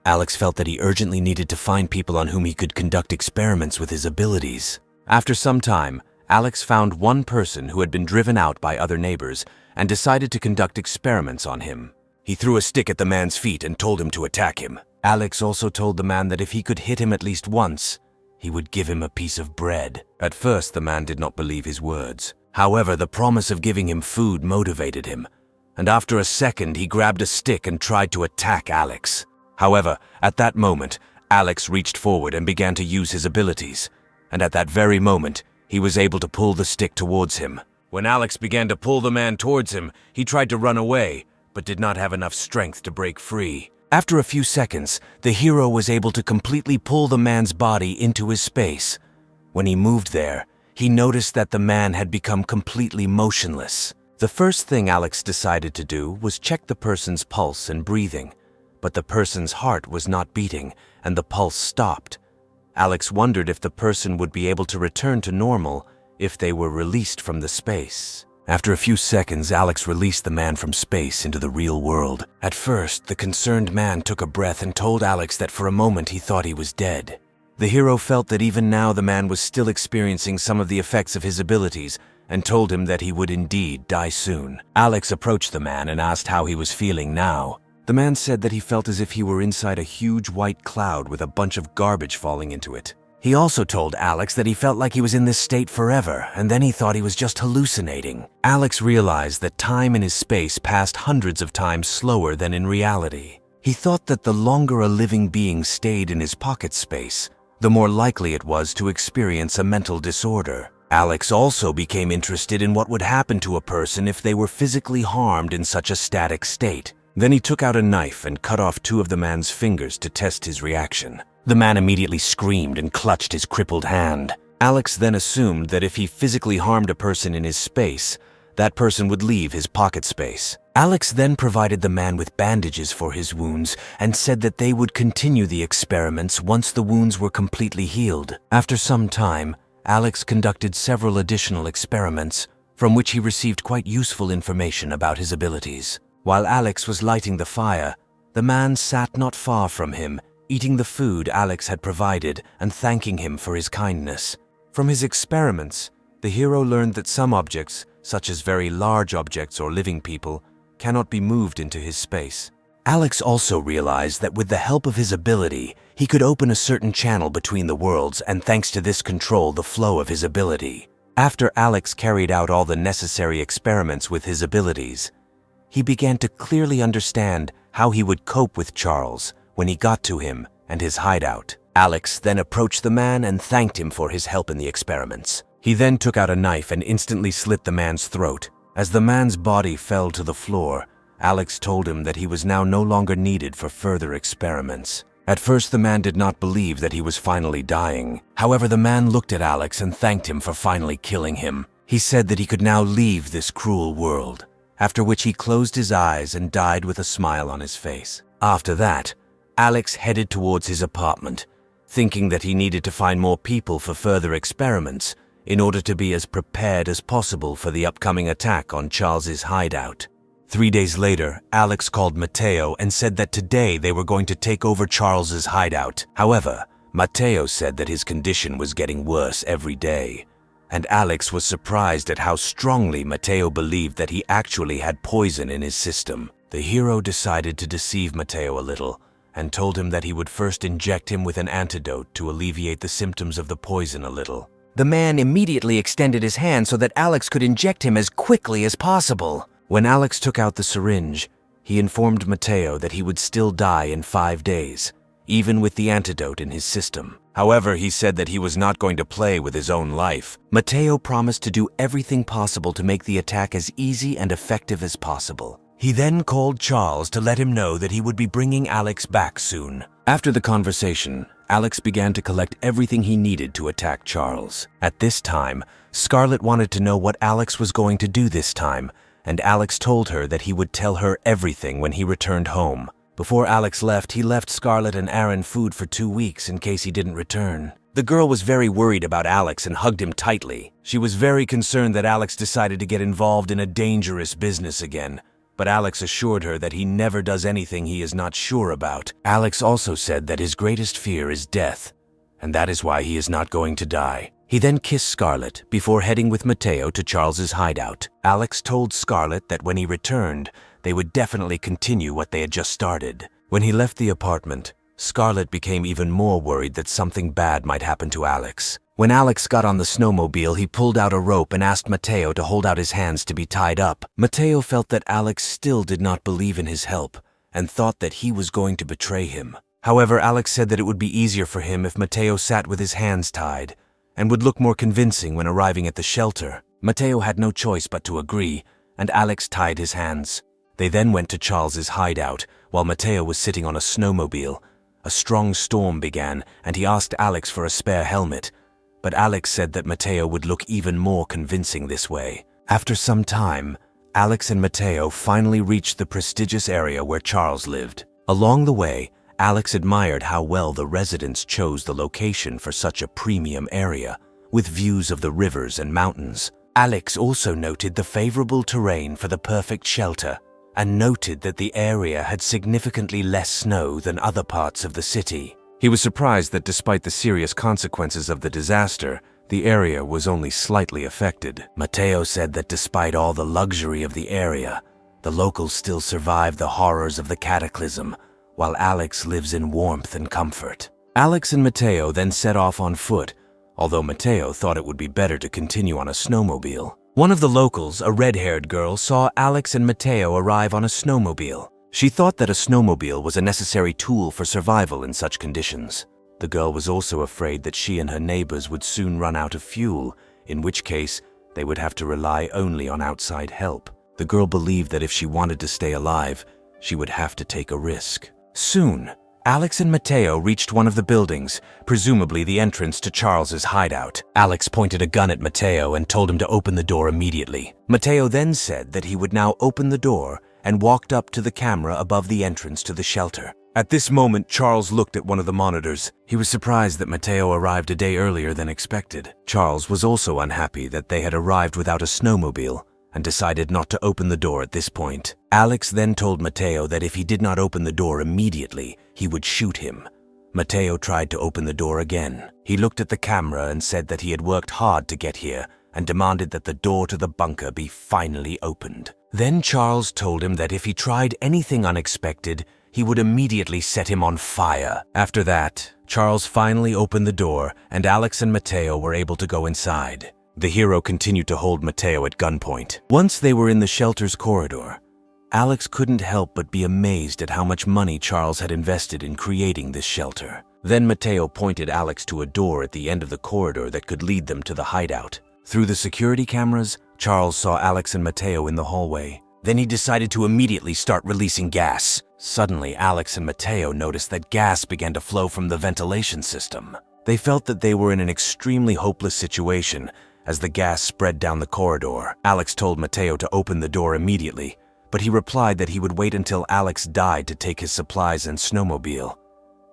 Alex felt that he urgently needed to find people on whom he could conduct experiments with his abilities. After some time, Alex found one person who had been driven out by other neighbors and decided to conduct experiments on him. He threw a stick at the man's feet and told him to attack him. Alex also told the man that if he could hit him at least once, he would give him a piece of bread. At first, the man did not believe his words. However, the promise of giving him food motivated him, and after a second, he grabbed a stick and tried to attack Alex. However, at that moment, Alex reached forward and began to use his abilities, and at that very moment, he was able to pull the stick towards him. When Alex began to pull the man towards him, he tried to run away, but did not have enough strength to break free. After a few seconds, the hero was able to completely pull the man's body into his space. When he moved there, he noticed that the man had become completely motionless. The first thing Alex decided to do was check the person's pulse and breathing, but the person's heart was not beating and the pulse stopped. Alex wondered if the person would be able to return to normal if they were released from the space. After a few seconds, Alex released the man from space into the real world. At first, the concerned man took a breath and told Alex that for a moment he thought he was dead. The hero felt that even now the man was still experiencing some of the effects of his abilities and told him that he would indeed die soon. Alex approached the man and asked how he was feeling now. The man said that he felt as if he were inside a huge white cloud with a bunch of garbage falling into it. He also told Alex that he felt like he was in this state forever, and then he thought he was just hallucinating. Alex realized that time in his space passed hundreds of times slower than in reality. He thought that the longer a living being stayed in his pocket space, the more likely it was to experience a mental disorder. Alex also became interested in what would happen to a person if they were physically harmed in such a static state. Then he took out a knife and cut off 2 of the man's fingers to test his reaction. The man immediately screamed and clutched his crippled hand. Alex then assumed that if he physically harmed a person in his space, that person would leave his pocket space. Alex then provided the man with bandages for his wounds and said that they would continue the experiments once the wounds were completely healed. After some time, Alex conducted several additional experiments, from which he received quite useful information about his abilities. While Alex was lighting the fire, the man sat not far from him, eating the food Alex had provided and thanking him for his kindness. From his experiments, The hero learned that some objects, such as very large objects or living people, cannot be moved into his space. Alex also realized that with the help of his ability, he could open a certain channel between the worlds and thanks to this control the flow of his ability. After Alex carried out all the necessary experiments with his abilities, he began to clearly understand how he would cope with Charles when he got to him and his hideout. Alex then approached the man and thanked him for his help in the experiments. He then took out a knife and instantly slit the man's throat. As the man's body fell to the floor, Alex told him that he was now no longer needed for further experiments. At first, the man did not believe that he was finally dying. However, the man looked at Alex and thanked him for finally killing him. He said that he could now leave this cruel world, after which he closed his eyes and died with a smile on his face. After that, Alex headed towards his apartment, thinking that he needed to find more people for further experiments in order to be as prepared as possible for the upcoming attack on Charles's hideout. 3 days later, Alex called Matteo and said that today they were going to take over Charles's hideout. However, Matteo said that his condition was getting worse every day, and Alex was surprised at how strongly Matteo believed that he actually had poison in his system. The hero decided to deceive Matteo a little and told him that he would first inject him with an antidote to alleviate the symptoms of the poison a little. The man immediately extended his hand so that Alex could inject him as quickly as possible. When Alex took out the syringe, he informed Matteo that he would still die in 5 days, even with the antidote in his system. However, he said that he was not going to play with his own life. Matteo promised to do everything possible to make the attack as easy and effective as possible. He then called Charles to let him know that he would be bringing Alex back soon. After the conversation, Alex began to collect everything he needed to attack Charles. At this time, Scarlett wanted to know what Alex was going to do this time, and Alex told her that he would tell her everything when he returned home. Before Alex left, he left Scarlett and Aaron food for 2 weeks in case he didn't return. The girl was very worried about Alex and hugged him tightly. She was very concerned that Alex decided to get involved in a dangerous business again, but Alex assured her that he never does anything he is not sure about. Alex also said that his greatest fear is death, and that is why he is not going to die. He then kissed Scarlett before heading with Matteo to Charles's hideout. Alex told Scarlett that when he returned, they would definitely continue what they had just started. When he left the apartment, Scarlett became even more worried that something bad might happen to Alex. When Alex got on the snowmobile, he pulled out a rope and asked Matteo to hold out his hands to be tied up. Matteo felt that Alex still did not believe in his help and thought that he was going to betray him. However, Alex said that it would be easier for him if Matteo sat with his hands tied and would look more convincing when arriving at the shelter. Matteo had no choice but to agree, and Alex tied his hands. They then went to Charles's hideout, while Matteo was sitting on a snowmobile. A strong storm began, and he asked Alex for a spare helmet, but Alex said that Matteo would look even more convincing this way. After some time, Alex and Matteo finally reached the prestigious area where Charles lived. Along the way, Alex admired how well the residents chose the location for such a premium area, with views of the rivers and mountains. Alex also noted the favorable terrain for the perfect shelter, and noted that the area had significantly less snow than other parts of the city. He was surprised that despite the serious consequences of the disaster, the area was only slightly affected. Matteo said that despite all the luxury of the area, the locals still survived the horrors of the cataclysm, while Alex lives in warmth and comfort. Alex and Matteo then set off on foot, although Matteo thought it would be better to continue on a snowmobile. One of the locals, a red-haired girl, saw Alex and Matteo arrive on a snowmobile. She thought that a snowmobile was a necessary tool for survival in such conditions. The girl was also afraid that she and her neighbors would soon run out of fuel, in which case they would have to rely only on outside help. The girl believed that if she wanted to stay alive, she would have to take a risk. Soon, Alex and Matteo reached one of the buildings, presumably the entrance to Charles's hideout. Alex pointed a gun at Matteo and told him to open the door immediately. Matteo then said that he would now open the door and walked up to the camera above the entrance to the shelter. At this moment, Charles looked at one of the monitors. He was surprised that Matteo arrived a day earlier than expected. Charles was also unhappy that they had arrived without a snowmobile and decided not to open the door at this point. Alex then told Matteo that if he did not open the door immediately, he would shoot him. Matteo tried to open the door again. He looked at the camera and said that he had worked hard to get here and demanded that the door to the bunker be finally opened. Then Charles told him that if he tried anything unexpected, he would immediately set him on fire. After that, Charles finally opened the door, and Alex and Mateo were able to go inside. The hero continued to hold Mateo at gunpoint. Once they were in the shelter's corridor, Alex couldn't help but be amazed at how much money Charles had invested in creating this shelter. Then Mateo pointed Alex to a door at the end of the corridor that could lead them to the hideout. Through the security cameras, Charles saw Alex and Mateo in the hallway. Then he decided to immediately start releasing gas. Suddenly, Alex and Mateo noticed that gas began to flow from the ventilation system. They felt that they were in an extremely hopeless situation as the gas spread down the corridor. Alex told Mateo to open the door immediately, but he replied that he would wait until Alex died to take his supplies and snowmobile.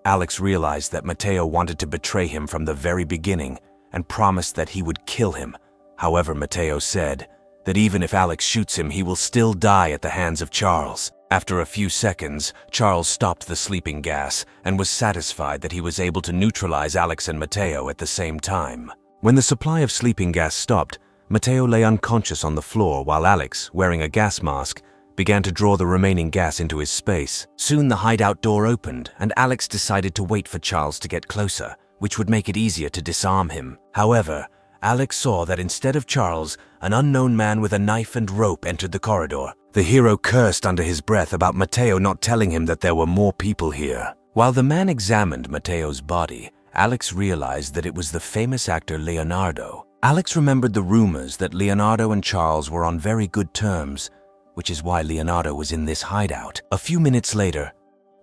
Alex realized that Mateo wanted to betray him from the very beginning and promised that he would kill him. However, Mateo said that even if Alex shoots him, he will still die at the hands of Charles. After a few seconds, Charles stopped the sleeping gas and was satisfied that he was able to neutralize Alex and Mateo at the same time. When the supply of sleeping gas stopped, Mateo lay unconscious on the floor while Alex, wearing a gas mask, began to draw the remaining gas into his space. Soon the hideout door opened, and Alex decided to wait for Charles to get closer, which would make it easier to disarm him. However, Alex saw that instead of Charles, an unknown man with a knife and rope entered the corridor. The hero cursed under his breath about Mateo not telling him that there were more people here. While the man examined Mateo's body, Alex realized that it was the famous actor Leonardo. Alex remembered the rumors that Leonardo and Charles were on very good terms, which is why Leonardo was in this hideout. A few minutes later,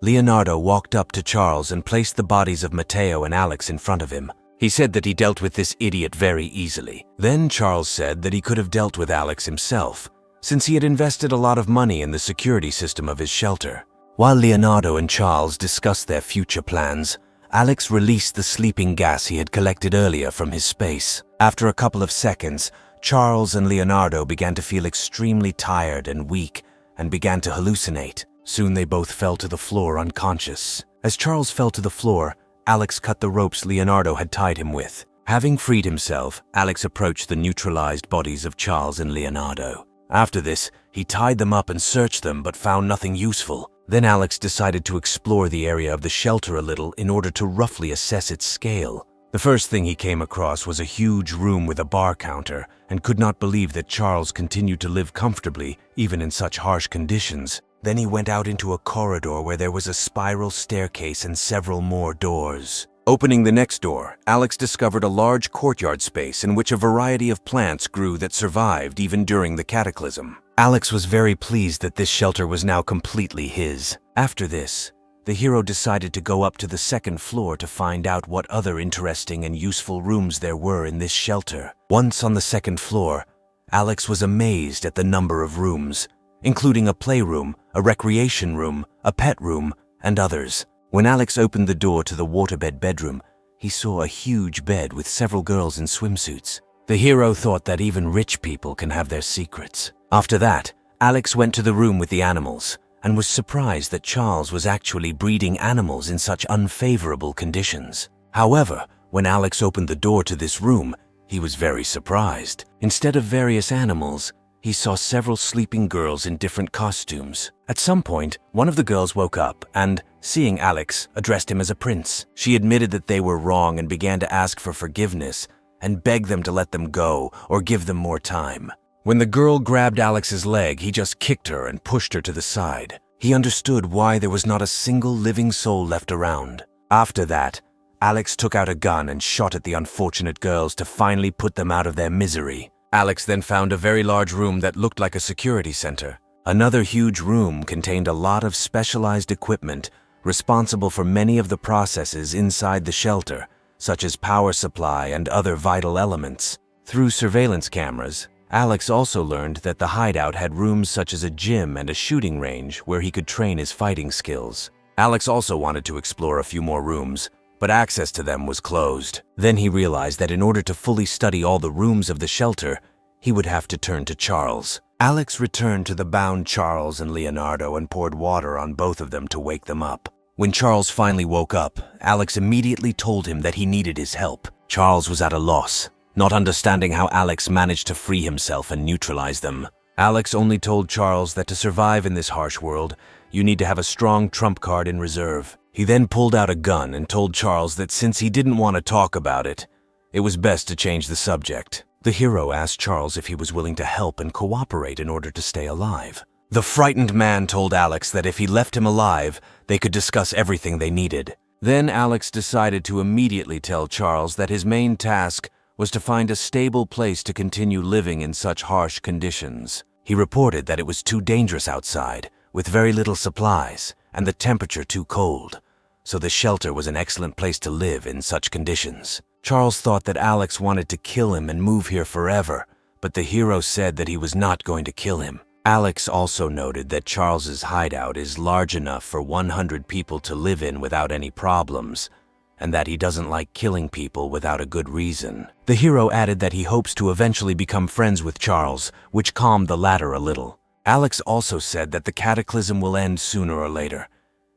Leonardo walked up to Charles and placed the bodies of Mateo and Alex in front of him. He said that he dealt with this idiot very easily. Then Charles said that he could have dealt with Alex himself, since he had invested a lot of money in the security system of his shelter. While Leonardo and Charles discussed their future plans, Alex released the sleeping gas he had collected earlier from his space. After a couple of seconds, Charles and Leonardo began to feel extremely tired and weak and began to hallucinate. Soon they both fell to the floor unconscious. As Charles fell to the floor, Alex cut the ropes Leonardo had tied him with. Having freed himself, Alex approached the neutralized bodies of Charles and Leonardo. After this, he tied them up and searched them but found nothing useful. Then Alex decided to explore the area of the shelter a little in order to roughly assess its scale. The first thing he came across was a huge room with a bar counter and could not believe that Charles continued to live comfortably even in such harsh conditions. Then he went out into a corridor where there was a spiral staircase and several more doors. Opening the next door, Alex discovered a large courtyard space in which a variety of plants grew that survived even during the cataclysm. Alex was very pleased that this shelter was now completely his. After this, the hero decided to go up to the second floor to find out what other interesting and useful rooms there were in this shelter. Once on the second floor, Alex was amazed at the number of rooms, including a playroom, a recreation room, a pet room, and others. When Alex opened the door to the waterbed bedroom, he saw a huge bed with several girls in swimsuits. The hero thought that even rich people can have their secrets. After that, Alex went to the room with the animals and was surprised that Charles was actually breeding animals in such unfavorable conditions. However, when Alex opened the door to this room, he was very surprised. Instead of various animals, he saw several sleeping girls in different costumes. At some point, one of the girls woke up and, seeing Alex, addressed him as a prince. She admitted that they were wrong and began to ask for forgiveness and beg them to let them go or give them more time. When the girl grabbed Alex's leg, he just kicked her and pushed her to the side. He understood why there was not a single living soul left around. After that, Alex took out a gun and shot at the unfortunate girls to finally put them out of their misery. Alex then found a very large room that looked like a security center. Another huge room contained a lot of specialized equipment responsible for many of the processes inside the shelter, such as power supply and other vital elements. Through surveillance cameras, Alex also learned that the hideout had rooms such as a gym and a shooting range where he could train his fighting skills. Alex also wanted to explore a few more rooms, but access to them was closed. Then he realized that in order to fully study all the rooms of the shelter, he would have to turn to Charles. Alex returned to the bound Charles and Leonardo and poured water on both of them to wake them up. When Charles finally woke up, Alex immediately told him that he needed his help. Charles was at a loss. not understanding how Alex managed to free himself and neutralize them. Alex only told Charles that to survive in this harsh world, you need to have a strong trump card in reserve. He then pulled out a gun and told Charles that since he didn't want to talk about it, it was best to change the subject. The hero asked Charles if he was willing to help and cooperate in order to stay alive. The frightened man told Alex that if he left him alive, they could discuss everything they needed. Then Alex decided to immediately tell Charles that his main task was to find a stable place to continue living in such harsh conditions. He reported that it was too dangerous outside, with very little supplies, and the temperature too cold, so the shelter was an excellent place to live in such conditions. Charles thought that Alex wanted to kill him and move here forever, but the hero said that he was not going to kill him. Alex also noted that Charles's hideout is large enough for 100 people to live in without any problems, and that he doesn't like killing people without a good reason. The hero added that he hopes to eventually become friends with Charles, which calmed the latter a little. Alex also said that the cataclysm will end sooner or later,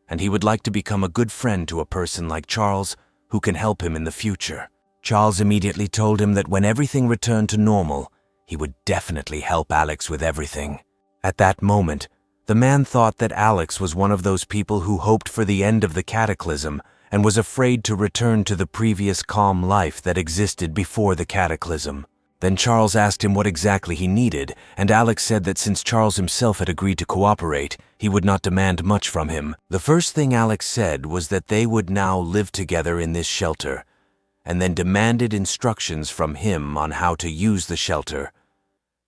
and he would like to become a good friend to a person like Charles who can help him in the future. Charles immediately told him that when everything returned to normal, he would definitely help Alex with everything. At that moment, the man thought that Alex was one of those people who hoped for the end of the cataclysm and was afraid to return to the previous calm life that existed before the cataclysm. Then Charles asked him what exactly he needed, and Alex said that since Charles himself had agreed to cooperate, he would not demand much from him. The first thing Alex said was that they would now live together in this shelter, and then demanded instructions from him on how to use the shelter.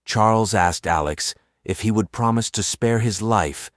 Charles asked Alex if he would promise to spare his life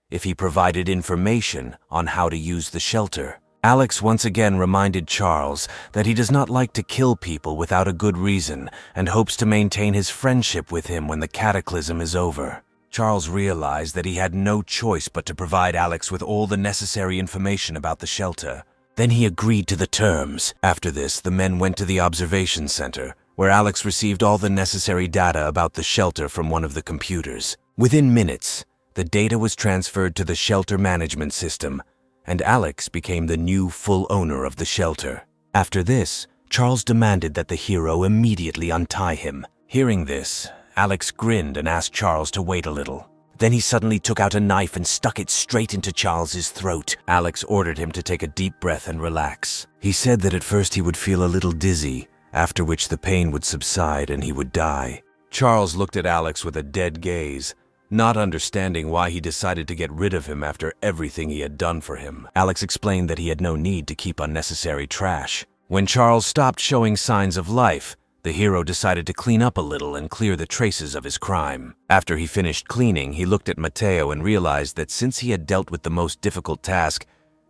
if he provided information on how to use the shelter. Alex once again reminded Charles that he does not like to kill people without a good reason and hopes to maintain his friendship with him when the cataclysm is over. Charles realized that he had no choice but to provide Alex with all the necessary information about the shelter. Then he agreed to the terms. After this, the men went to the observation center, where Alex received all the necessary data about the shelter from one of the computers. Within minutes, the data was transferred to the shelter management system, and Alex became the new full owner of the shelter. After this, Charles demanded that the hero immediately untie him. Hearing this, Alex grinned and asked Charles to wait a little. Then he suddenly took out a knife and stuck it straight into Charles's throat. Alex ordered him to take a deep breath and relax. He said that at first he would feel a little dizzy, after which the pain would subside and he would die. Charles looked at Alex with a dead gaze, not understanding why he decided to get rid of him after everything he had done for him. Alex explained that he had no need to keep unnecessary trash. When Charles stopped showing signs of life, the hero decided to clean up a little and clear the traces of his crime. After he finished cleaning, he looked at Matteo and realized that since he had dealt with the most difficult task,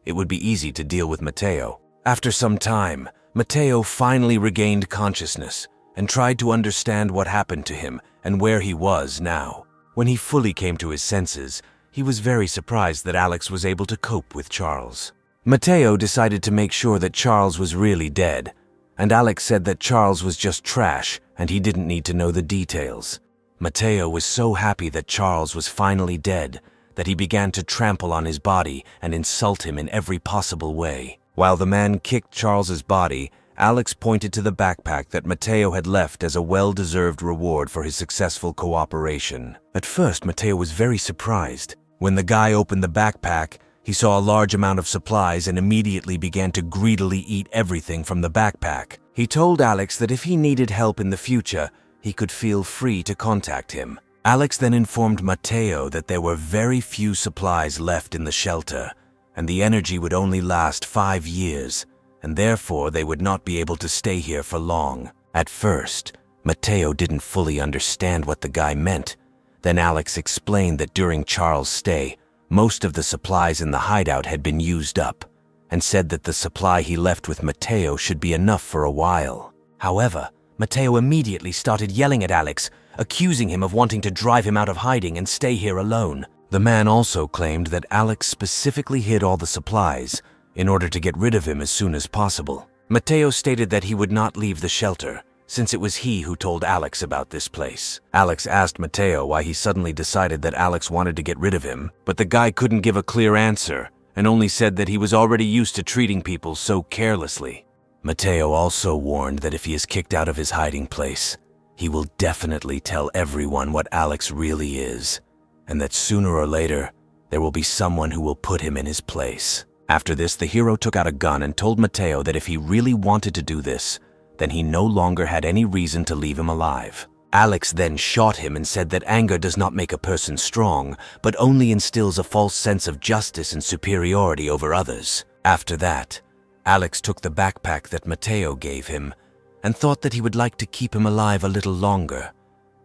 it would be easy to deal with Matteo. After some time, Matteo finally regained consciousness and tried to understand what happened to him and where he was now. When he fully came to his senses, he was very surprised that Alex was able to cope with Charles. Matteo decided to make sure that Charles was really dead, and Alex said that Charles was just trash and he didn't need to know the details. Matteo was so happy that Charles was finally dead that he began to trample on his body and insult him in every possible way. While the man kicked Charles's body, Alex pointed to the backpack that Matteo had left as a well-deserved reward for his successful cooperation. At first, Matteo was very surprised. When the guy opened the backpack, he saw a large amount of supplies and immediately began to greedily eat everything from the backpack. He told Alex that if he needed help in the future, he could feel free to contact him. Alex then informed Matteo that there were very few supplies left in the shelter, and the energy would only last 5 years, and therefore they would not be able to stay here for long. At first, Matteo didn't fully understand what the guy meant. Then Alex explained that during Charles' stay, most of the supplies in the hideout had been used up, and said that the supply he left with Matteo should be enough for a while. However, Matteo immediately started yelling at Alex, accusing him of wanting to drive him out of hiding and stay here alone. The man also claimed that Alex specifically hid all the supplies in order to get rid of him as soon as possible. Matteo stated that he would not leave the shelter, since it was he who told Alex about this place. Alex asked Matteo why he suddenly decided that Alex wanted to get rid of him, but the guy couldn't give a clear answer and only said that he was already used to treating people so carelessly. Mateo also warned that if he is kicked out of his hiding place, he will definitely tell everyone what Alex really is, and that sooner or later, there will be someone who will put him in his place. After this, the hero took out a gun and told Mateo that if he really wanted to do this, then he no longer had any reason to leave him alive. Alex then shot him and said that anger does not make a person strong, but only instills a false sense of justice and superiority over others. After that, Alex took the backpack that Mateo gave him and thought that he would like to keep him alive a little longer,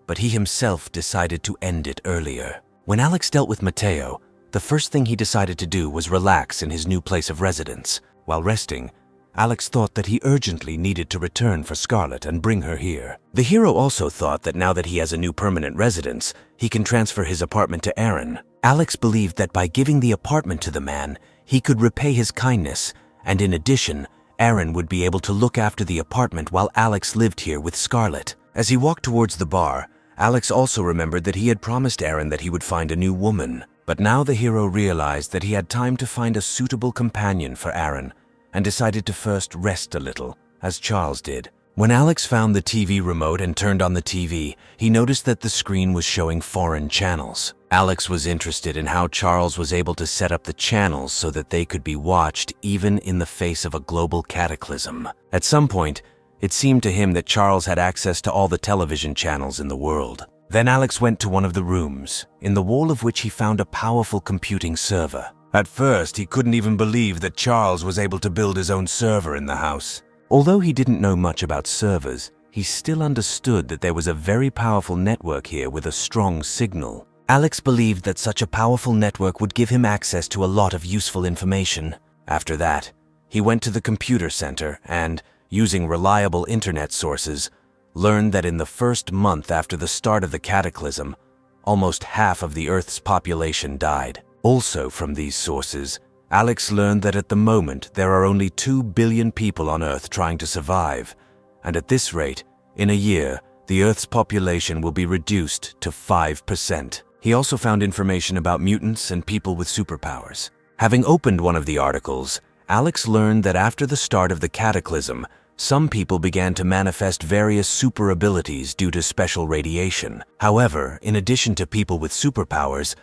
but he himself decided to end it earlier. When Alex dealt with Mateo, the first thing he decided to do was relax in his new place of residence. While resting, Alex thought that he urgently needed to return for Scarlet and bring her here. The hero also thought that now that he has a new permanent residence, he can transfer his apartment to Aaron. Alex believed that by giving the apartment to the man, he could repay his kindness, and in addition, Aaron would be able to look after the apartment while Alex lived here with Scarlet. As he walked towards the bar, Alex also remembered that he had promised Aaron that he would find a new woman. But now the hero realized that he had time to find a suitable companion for Aaron, and decided to first rest a little, as Charles did. When Alex found the TV remote and turned on the TV, he noticed that the screen was showing foreign channels. Alex was interested in how Charles was able to set up the channels so that they could be watched even in the face of a global cataclysm. At some point, it seemed to him that Charles had access to all the television channels in the world. Then Alex went to one of the rooms, in the wall of which he found a powerful computing server. At first, he couldn't even believe that Charles was able to build his own server in the house. Although he didn't know much about servers, he still understood that there was a very powerful network here with a strong signal. Alex believed that such a powerful network would give him access to a lot of useful information. After that, he went to the computer center and, using reliable internet sources, learned that in the first month after the start of the cataclysm, almost half of the Earth's population died. Also from these sources, Alex learned that at the moment there are only 2 billion people on Earth trying to survive, and at this rate, in a year, the Earth's population will be reduced to 5%. He also found information about mutants and people with superpowers. Having opened one of the articles, Alex learned that after the start of the cataclysm, some people began to manifest various super abilities due to special radiation. However, in addition to people with superpowers,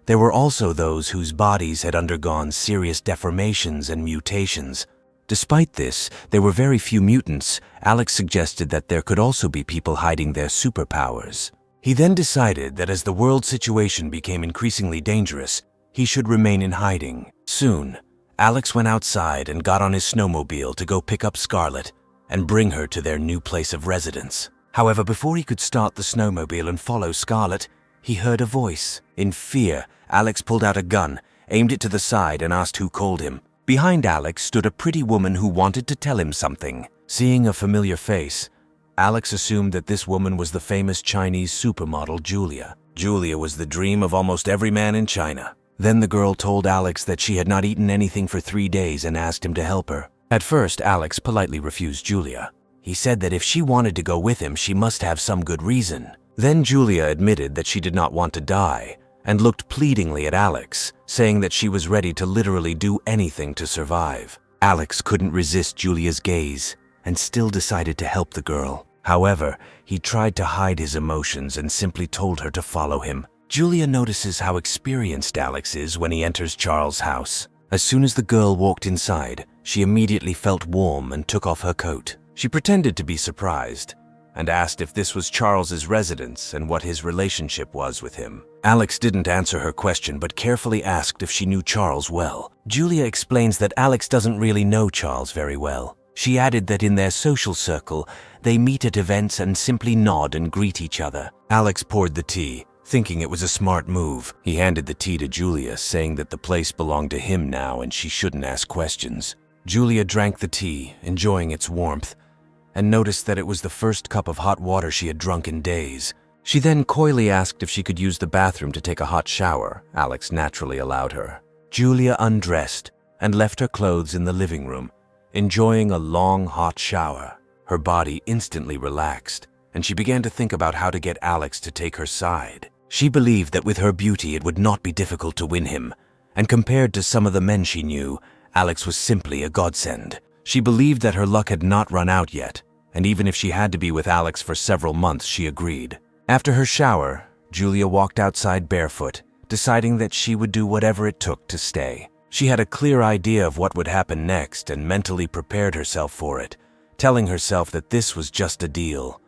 there were also those whose bodies had undergone serious deformations and mutations. Despite this, there were very few mutants. Alex suggested that there could also be people hiding their superpowers. He then decided that as the world situation became increasingly dangerous, he should remain in hiding. Soon, Alex went outside and got on his snowmobile to go pick up Scarlet and bring her to their new place of residence. However, before he could start the snowmobile and follow Scarlet, he heard a voice. In fear, Alex pulled out a gun, aimed it to the side, and asked who called him. Behind Alex stood a pretty woman who wanted to tell him something. Seeing a familiar face, Alex assumed that this woman was the famous Chinese supermodel Julia. Julia was the dream of almost every man in China. Then the girl told Alex that she had not eaten anything for 3 days and asked him to help her. At first, Alex politely refused Julia. He said that if she wanted to go with him, she must have some good reason. Then Julia admitted that she did not want to die and looked pleadingly at Alex, saying that she was ready to literally do anything to survive. Alex couldn't resist Julia's gaze and still decided to help the girl. However, he tried to hide his emotions and simply told her to follow him. Julia notices how experienced Alex is when he enters Charles' house. As soon as the girl walked inside, she immediately felt warm and took off her coat. She pretended to be surprised and asked if this was Charles's residence and what his relationship was with him. Alex didn't answer her question but carefully asked if she knew Charles well. Julia explains that Alex doesn't really know Charles very well. She added that in their social circle, they meet at events and simply nod and greet each other. Alex poured the tea, thinking it was a smart move. He handed the tea to Julia, saying that the place belonged to him now and she shouldn't ask questions. Julia drank the tea, enjoying its warmth, and noticed that it was the first cup of hot water she had drunk in days. She then coyly asked if she could use the bathroom to take a hot shower. Alex naturally allowed her. Julia undressed and left her clothes in the living room, enjoying a long hot shower. Her body instantly relaxed, and she began to think about how to get Alex to take her side. She believed that with her beauty it would not be difficult to win him, and compared to some of the men she knew, Alex was simply a godsend. She believed that her luck had not run out yet, and even if she had to be with Alex for several months, she agreed. After her shower, Julia walked outside barefoot, deciding that she would do whatever it took to stay. She had a clear idea of what would happen next and mentally prepared herself for it, telling herself that this was just a deal.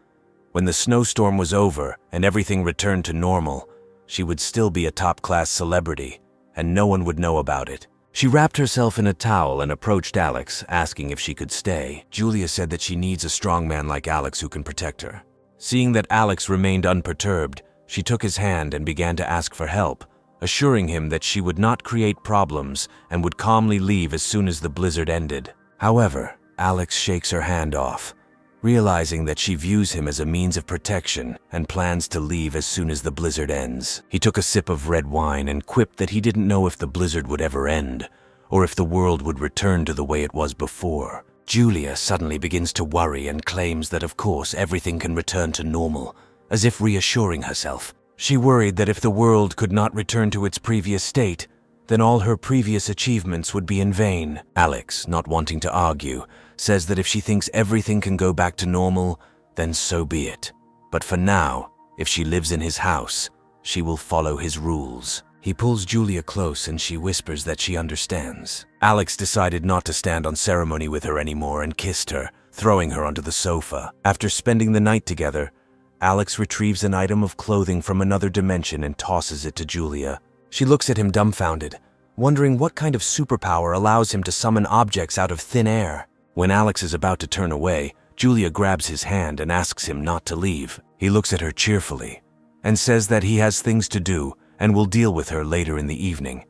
When the snowstorm was over and everything returned to normal, she would still be a top-class celebrity, and no one would know about it. She wrapped herself in a towel and approached Alex, asking if she could stay. Julia said that she needs a strong man like Alex who can protect her. Seeing that Alex remained unperturbed, she took his hand and began to ask for help, assuring him that she would not create problems and would calmly leave as soon as the blizzard ended. However, Alex shakes her hand off, realizing that she views him as a means of protection and plans to leave as soon as the blizzard ends. He took a sip of red wine and quipped that he didn't know if the blizzard would ever end, or if the world would return to the way it was before. Julia suddenly begins to worry and claims that of course everything can return to normal, as if reassuring herself. She worried that if the world could not return to its previous state, then all her previous achievements would be in vain. Alex, not wanting to argue, says that if she thinks everything can go back to normal, then so be it. But for now, if she lives in his house, she will follow his rules. He pulls Julia close and she whispers that she understands. Alex decided not to stand on ceremony with her anymore and kissed her, throwing her onto the sofa. After spending the night together, Alex retrieves an item of clothing from another dimension and tosses it to Julia. She looks at him dumbfounded, wondering what kind of superpower allows him to summon objects out of thin air. When Alex is about to turn away, Julia grabs his hand and asks him not to leave. He looks at her cheerfully and says that he has things to do and will deal with her later in the evening.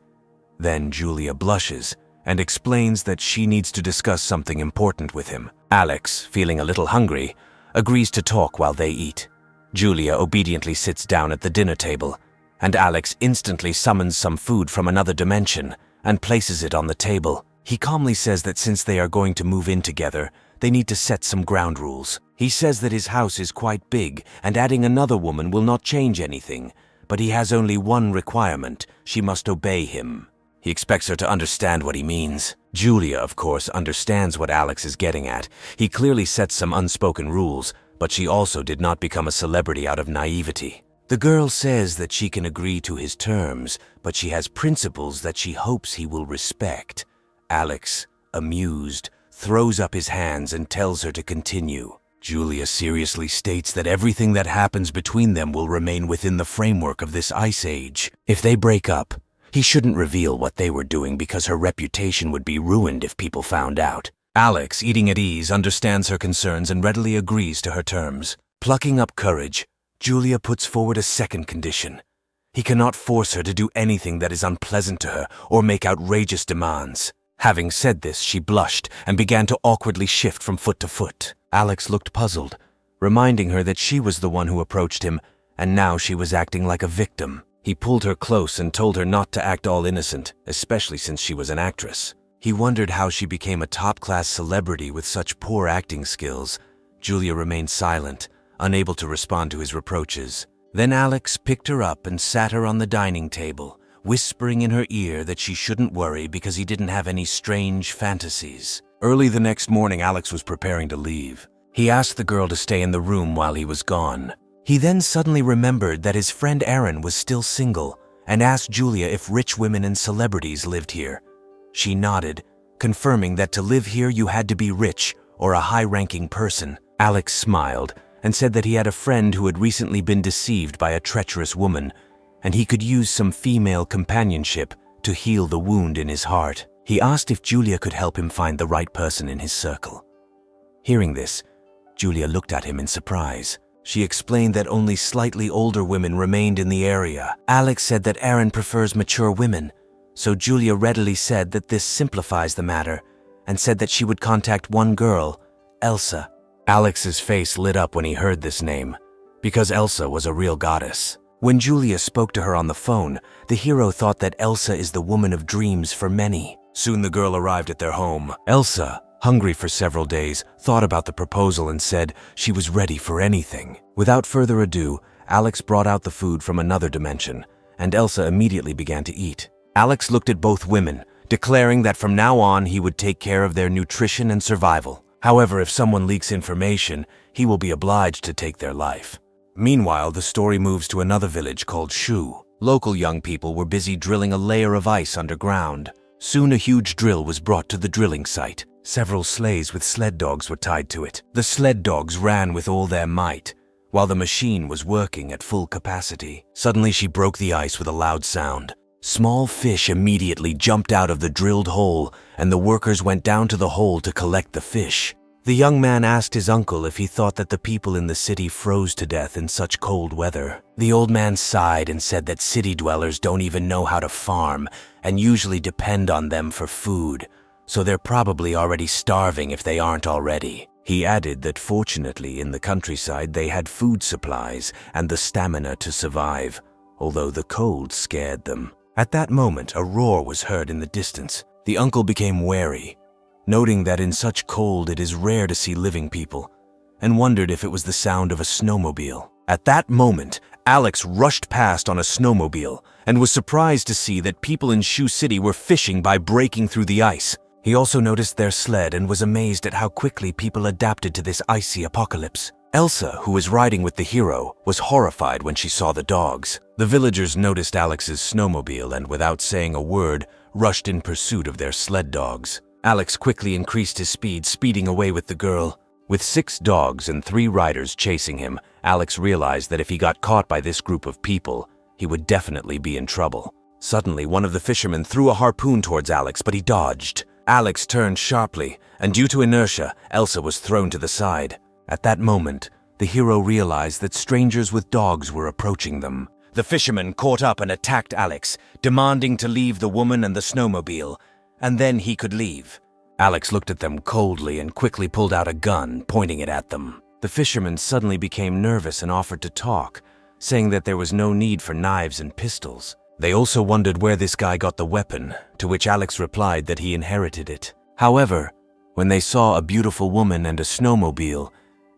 Then Julia blushes and explains that she needs to discuss something important with him. Alex, feeling a little hungry, agrees to talk while they eat. Julia obediently sits down at the dinner table, and Alex instantly summons some food from another dimension and places it on the table. He calmly says that since they are going to move in together, they need to set some ground rules. He says that his house is quite big and adding another woman will not change anything, but he has only one requirement: she must obey him. He expects her to understand what he means. Julia, of course, understands what Alex is getting at. He clearly sets some unspoken rules, but she also did not become a celebrity out of naivety. The girl says that she can agree to his terms, but she has principles that she hopes he will respect. Alex, amused, throws up his hands and tells her to continue. Julia seriously states that everything that happens between them will remain within the framework of this ice age. If they break up, he shouldn't reveal what they were doing because her reputation would be ruined if people found out. Alex, eating at ease, understands her concerns and readily agrees to her terms. Plucking up courage, Julia puts forward a second condition. He cannot force her to do anything that is unpleasant to her or make outrageous demands. Having said this, she blushed and began to awkwardly shift from foot to foot. Alex looked puzzled, reminding her that she was the one who approached him, and now she was acting like a victim. He pulled her close and told her not to act all innocent, especially since she was an actress. He wondered how she became a top-class celebrity with such poor acting skills. Julia remained silent, unable to respond to his reproaches. Then Alex picked her up and sat her on the dining table, whispering in her ear that she shouldn't worry because he didn't have any strange fantasies. Early the next morning, Alex was preparing to leave. He asked the girl to stay in the room while he was gone. He then suddenly remembered that his friend Aaron was still single and asked Julia if rich women and celebrities lived here. She nodded, confirming that to live here you had to be rich or a high-ranking person. Alex smiled and said that he had a friend who had recently been deceived by a treacherous woman, and he could use some female companionship to heal the wound in his heart. He asked if Julia could help him find the right person in his circle. Hearing this, Julia looked at him in surprise. She explained that only slightly older women remained in the area. Alex said that Aaron prefers mature women, so Julia readily said that this simplifies the matter and said that she would contact one girl, Elsa. Alex's face lit up when he heard this name, because Elsa was a real goddess. When Julia spoke to her on the phone, the hero thought that Elsa is the woman of dreams for many. Soon the girl arrived at their home. Elsa, hungry for several days, thought about the proposal and said she was ready for anything. Without further ado, Alex brought out the food from another dimension, and Elsa immediately began to eat. Alex looked at both women, declaring that from now on he would take care of their nutrition and survival. However, if someone leaks information, he will be obliged to take their life. Meanwhile, the story moves to another village called Shu. Local young people were busy drilling a layer of ice underground. Soon a huge drill was brought to the drilling site. Several sleighs with sled dogs were tied to it. The sled dogs ran with all their might, while the machine was working at full capacity. Suddenly she broke the ice with a loud sound. Small fish immediately jumped out of the drilled hole, and the workers went down to the hole to collect the fish. The young man asked his uncle if he thought that the people in the city froze to death in such cold weather. The old man sighed and said that city dwellers don't even know how to farm and usually depend on them for food, so they're probably already starving if they aren't already. He added that fortunately in the countryside they had food supplies and the stamina to survive, although the cold scared them. At that moment, a roar was heard in the distance. The uncle became wary, noting that in such cold it is rare to see living people, and wondered if it was the sound of a snowmobile. At that moment, Alex rushed past on a snowmobile and was surprised to see that people in Shu City were fishing by breaking through the ice. He also noticed their sled and was amazed at how quickly people adapted to this icy apocalypse. Elsa, who was riding with the hero, was horrified when she saw the dogs. The villagers noticed Alex's snowmobile and, without saying a word, rushed in pursuit of their sled dogs. Alex quickly increased his speed, speeding away with the girl. With 6 dogs and 3 riders chasing him, Alex realized that if he got caught by this group of people, he would definitely be in trouble. Suddenly, one of the fishermen threw a harpoon towards Alex, but he dodged. Alex turned sharply, and due to inertia, Elsa was thrown to the side. At that moment, the hero realized that strangers with dogs were approaching them. The fisherman caught up and attacked Alex, demanding to leave the woman and the snowmobile, and then he could leave. Alex looked at them coldly and quickly pulled out a gun, pointing it at them. The fisherman suddenly became nervous and offered to talk, saying that there was no need for knives and pistols. They also wondered where this guy got the weapon, to which Alex replied that he inherited it. However, when they saw a beautiful woman and a snowmobile,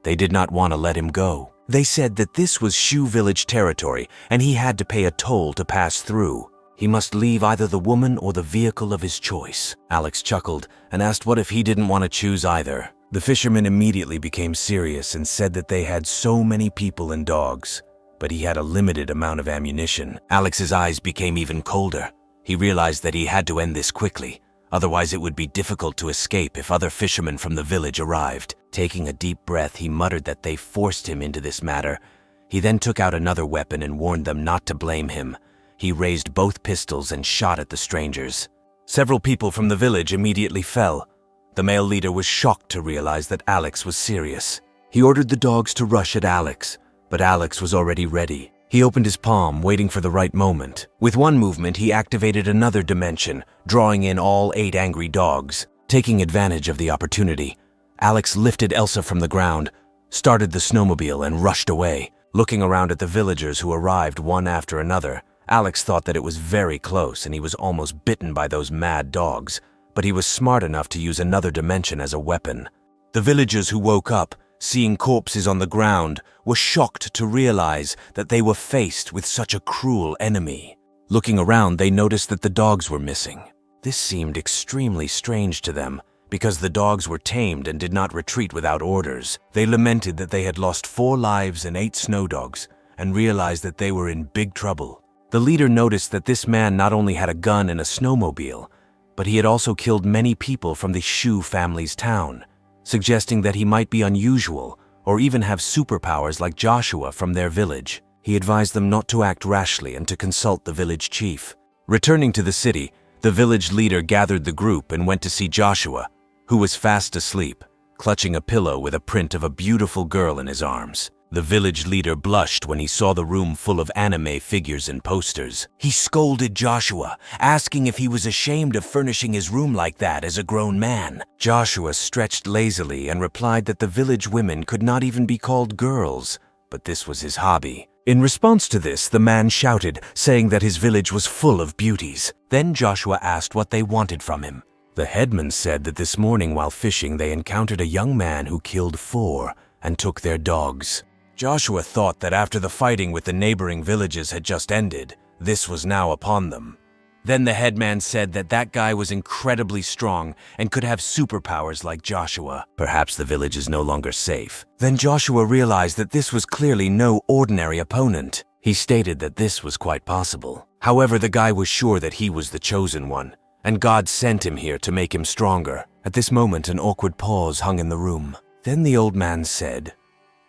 they did not want to let him go. They said that this was Shu Village territory and he had to pay a toll to pass through. He must leave either the woman or the vehicle of his choice. Alex chuckled and asked what if he didn't want to choose either. The fisherman immediately became serious and said that they had so many people and dogs, but he had a limited amount of ammunition. Alex's eyes became even colder. He realized that he had to end this quickly, otherwise it would be difficult to escape if other fishermen from the village arrived. Taking a deep breath, he muttered that they forced him into this matter. He then took out another weapon and warned them not to blame him. He raised both pistols and shot at the strangers. Several people from the village immediately fell. The male leader was shocked to realize that Alex was serious. He ordered the dogs to rush at Alex, but Alex was already ready. He opened his palm, waiting for the right moment. With one movement, he activated another dimension, drawing in all 8 angry dogs. Taking advantage of the opportunity, Alex lifted Elsa from the ground, started the snowmobile, and rushed away. Looking around at the villagers who arrived one after another, Alex thought that it was very close and he was almost bitten by those mad dogs, but he was smart enough to use another dimension as a weapon. The villagers who woke up, seeing corpses on the ground, were shocked to realize that they were faced with such a cruel enemy. Looking around, they noticed that the dogs were missing. This seemed extremely strange to them, because the dogs were tamed and did not retreat without orders. They lamented that they had lost 4 lives and 8 snow dogs, and realized that they were in big trouble. The leader noticed that this man not only had a gun and a snowmobile, but he had also killed many people from the Shu family's town, suggesting that he might be unusual or even have superpowers like Joshua from their village. He advised them not to act rashly and to consult the village chief. Returning to the city, the village leader gathered the group and went to see Joshua, who was fast asleep, clutching a pillow with a print of a beautiful girl in his arms. The village leader blushed when he saw the room full of anime figures and posters. He scolded Joshua, asking if he was ashamed of furnishing his room like that as a grown man. Joshua stretched lazily and replied that the village women could not even be called girls, but this was his hobby. In response to this, the man shouted, saying that his village was full of beauties. Then Joshua asked what they wanted from him. The headman said that this morning while fishing they encountered a young man who killed 4 and took their dogs. Joshua thought that after the fighting with the neighboring villages had just ended, this was now upon them. Then the headman said that that guy was incredibly strong and could have superpowers like Joshua. Perhaps the village is no longer safe. Then Joshua realized that this was clearly no ordinary opponent. He stated that this was quite possible. However, the guy was sure that he was the chosen one, and God sent him here to make him stronger. At this moment, an awkward pause hung in the room. Then the old man said,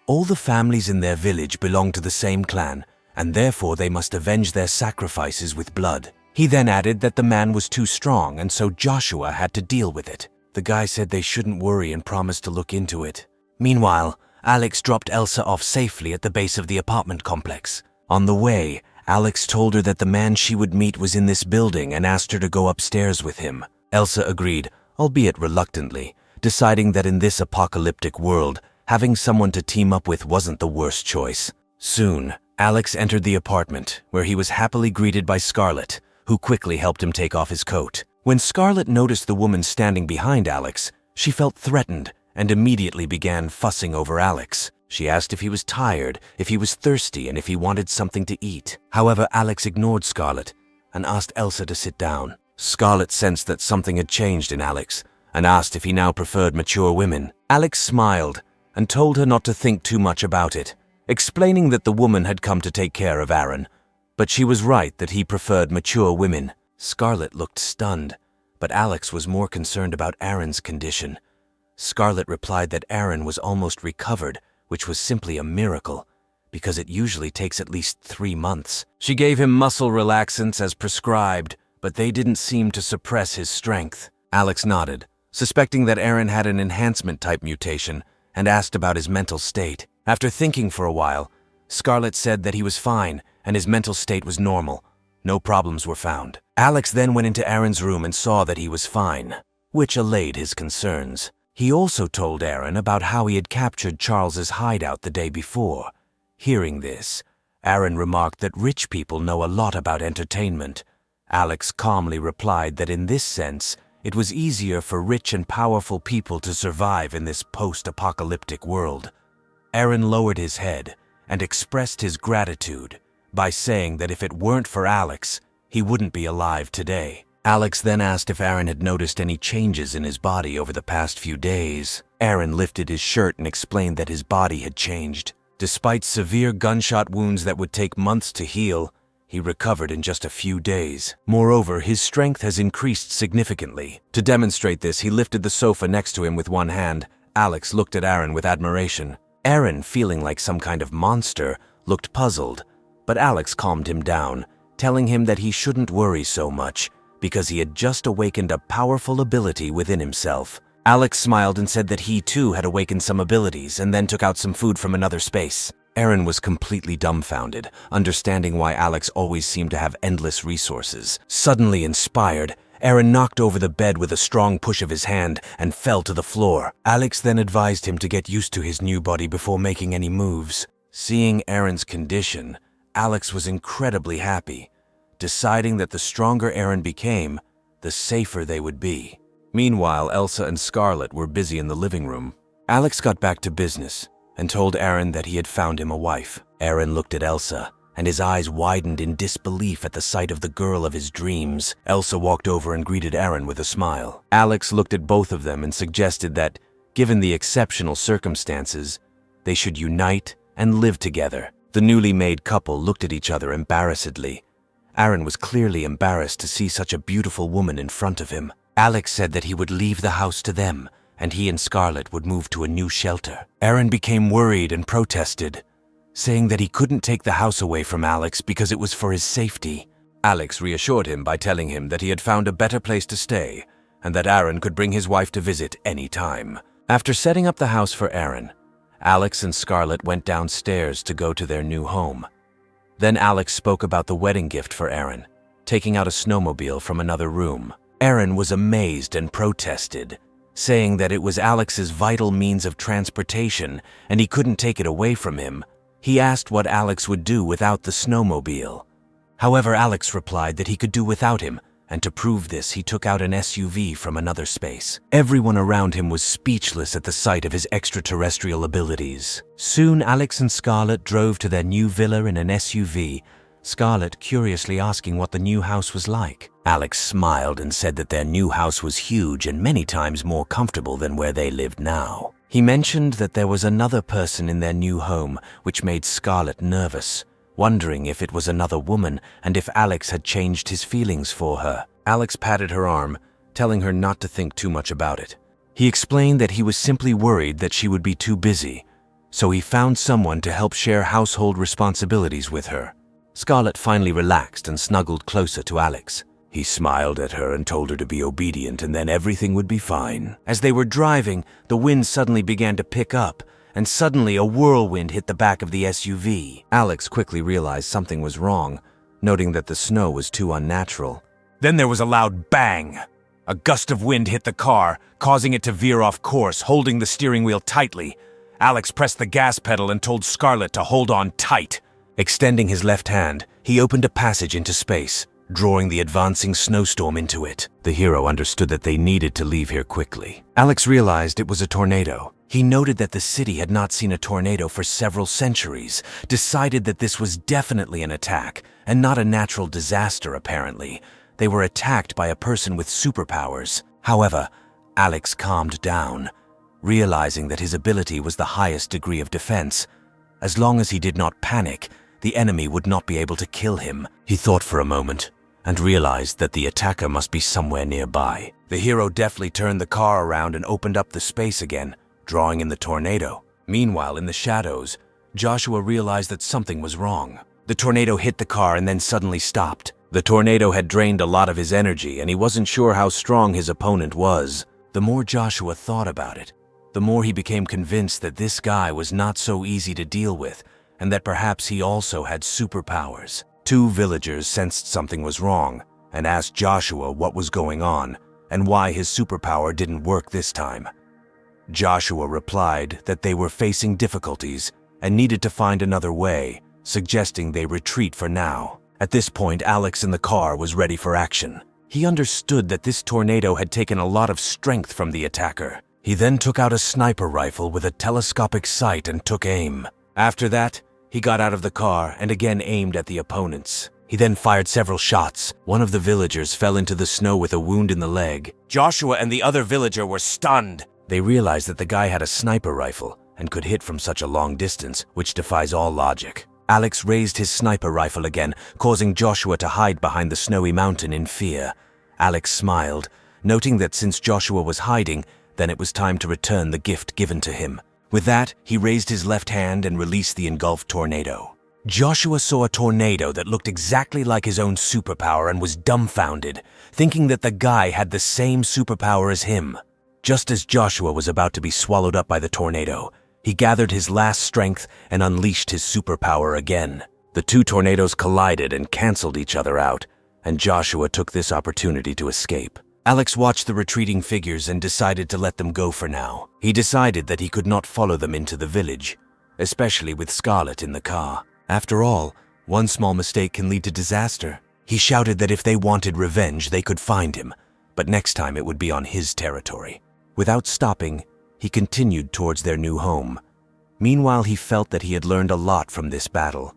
"All the families in their village belong to the same clan, and therefore they must avenge their sacrifices with blood." He then added that the man was too strong, and so Joshua had to deal with it. The guy said they shouldn't worry and promised to look into it. Meanwhile, Alex dropped Elsa off safely at the base of the apartment complex. On the way, Alex told her that the man she would meet was in this building and asked her to go upstairs with him. Elsa agreed, albeit reluctantly, deciding that in this apocalyptic world, having someone to team up with wasn't the worst choice. Soon, Alex entered the apartment, where he was happily greeted by Scarlett, who quickly helped him take off his coat. When Scarlett noticed the woman standing behind Alex, she felt threatened and immediately began fussing over Alex. She asked if he was tired, if he was thirsty, and if he wanted something to eat. However, Alex ignored Scarlett and asked Elsa to sit down. Scarlett sensed that something had changed in Alex and asked if he now preferred mature women. Alex smiled and told her not to think too much about it, explaining that the woman had come to take care of Aaron, but she was right that he preferred mature women. Scarlett looked stunned, but Alex was more concerned about Aaron's condition. Scarlett replied that Aaron was almost recovered, which was simply a miracle, because it usually takes at least 3 months. She gave him muscle relaxants as prescribed, but they didn't seem to suppress his strength. Alex nodded, suspecting that Aaron had an enhancement-type mutation, and asked about his mental state. After thinking for a while, Scarlett said that he was fine and his mental state was normal. No problems were found. Alex then went into Aaron's room and saw that he was fine, which allayed his concerns. He also told Aaron about how he had captured Charles's hideout the day before. Hearing this, Aaron remarked that rich people know a lot about entertainment. Alex calmly replied that in this sense, it was easier for rich and powerful people to survive in this post-apocalyptic world. Aaron lowered his head and expressed his gratitude by saying that if it weren't for Alex, he wouldn't be alive today. Alex then asked if Aaron had noticed any changes in his body over the past few days. Aaron lifted his shirt and explained that his body had changed. Despite severe gunshot wounds that would take months to heal, he recovered in just a few days. Moreover, his strength has increased significantly. To demonstrate this, he lifted the sofa next to him with one hand. Alex looked at Aaron with admiration. Aaron, feeling like some kind of monster, looked puzzled, but Alex calmed him down, telling him that he shouldn't worry so much because he had just awakened a powerful ability within himself. Alex smiled and said that he too had awakened some abilities and then took out some food from another space. Aaron was completely dumbfounded, understanding why Alex always seemed to have endless resources. Suddenly inspired, Aaron knocked over the bed with a strong push of his hand and fell to the floor. Alex then advised him to get used to his new body before making any moves. Seeing Aaron's condition, Alex was incredibly happy, deciding that the stronger Aaron became, the safer they would be. Meanwhile, Elsa and Scarlett were busy in the living room. Alex got back to business and told Aaron that he had found him a wife. Aaron looked at Elsa, and his eyes widened in disbelief at the sight of the girl of his dreams. Elsa walked over and greeted Aaron with a smile. Alex looked at both of them and suggested that, given the exceptional circumstances, they should unite and live together. The newly made couple looked at each other embarrassedly. Aaron was clearly embarrassed to see such a beautiful woman in front of him. Alex said that he would leave the house to them, and he and Scarlett would move to a new shelter. Aaron became worried and protested, saying that he couldn't take the house away from Alex because it was for his safety. Alex reassured him by telling him that he had found a better place to stay, and that Aaron could bring his wife to visit any time. After setting up the house for Aaron, Alex and Scarlett went downstairs to go to their new home. Then Alex spoke about the wedding gift for Aaron, taking out a snowmobile from another room. Aaron was amazed and protested, saying that it was Alex's vital means of transportation and he couldn't take it away from him. He asked what Alex would do without the snowmobile. However, Alex replied that he could do without him, and to prove this, he took out an SUV from another space. Everyone around him was speechless at the sight of his extraterrestrial abilities. Soon, Alex and Scarlett drove to their new villa in an SUV, Scarlett curiously asking what the new house was like. Alex smiled and said that their new house was huge and many times more comfortable than where they lived now. He mentioned that there was another person in their new home, which made Scarlett nervous, wondering if it was another woman and if Alex had changed his feelings for her. Alex patted her arm, telling her not to think too much about it. He explained that he was simply worried that she would be too busy, so he found someone to help share household responsibilities with her. Scarlett finally relaxed and snuggled closer to Alex. He smiled at her and told her to be obedient and then everything would be fine. As they were driving, the wind suddenly began to pick up, and suddenly a whirlwind hit the back of the SUV. Alex quickly realized something was wrong, noting that the snow was too unnatural. Then there was a loud bang. A gust of wind hit the car, causing it to veer off course, holding the steering wheel tightly. Alex pressed the gas pedal and told Scarlett to hold on tight. Extending his left hand, he opened a passage into space, drawing the advancing snowstorm into it. The hero understood that they needed to leave here quickly. Alex realized it was a tornado. He noted that the city had not seen a tornado for several centuries, decided that this was definitely an attack, and not a natural disaster apparently. They were attacked by a person with superpowers. However, Alex calmed down, realizing that his ability was the highest degree of defense. As long as he did not panic, the enemy would not be able to kill him. He thought for a moment and realized that the attacker must be somewhere nearby. The hero deftly turned the car around and opened up the space again, drawing in the tornado. Meanwhile, in the shadows, Joshua realized that something was wrong. The tornado hit the car and then suddenly stopped. The tornado had drained a lot of his energy and he wasn't sure how strong his opponent was. The more Joshua thought about it, the more he became convinced that this guy was not so easy to deal with, and that perhaps he also had superpowers. Two villagers sensed something was wrong and asked Joshua what was going on and why his superpower didn't work this time. Joshua replied that they were facing difficulties and needed to find another way, suggesting they retreat for now. At this point, Alex in the car was ready for action. He understood that this tornado had taken a lot of strength from the attacker. He then took out a sniper rifle with a telescopic sight and took aim. After that, he got out of the car and again aimed at the opponents. He then fired several shots. One of the villagers fell into the snow with a wound in the leg. Joshua and the other villager were stunned. They realized that the guy had a sniper rifle and could hit from such a long distance, which defies all logic. Alex raised his sniper rifle again, causing Joshua to hide behind the snowy mountain in fear. Alex smiled, noting that since Joshua was hiding, then it was time to return the gift given to him. With that, he raised his left hand and released the engulfed tornado. Joshua saw a tornado that looked exactly like his own superpower and was dumbfounded, thinking that the guy had the same superpower as him. Just as Joshua was about to be swallowed up by the tornado, he gathered his last strength and unleashed his superpower again. The two tornadoes collided and canceled each other out, and Joshua took this opportunity to escape. Alex watched the retreating figures and decided to let them go for now. He decided that he could not follow them into the village, especially with Scarlett in the car. After all, one small mistake can lead to disaster. He shouted that if they wanted revenge, they could find him, but next time it would be on his territory. Without stopping, he continued towards their new home. Meanwhile, he felt that he had learned a lot from this battle,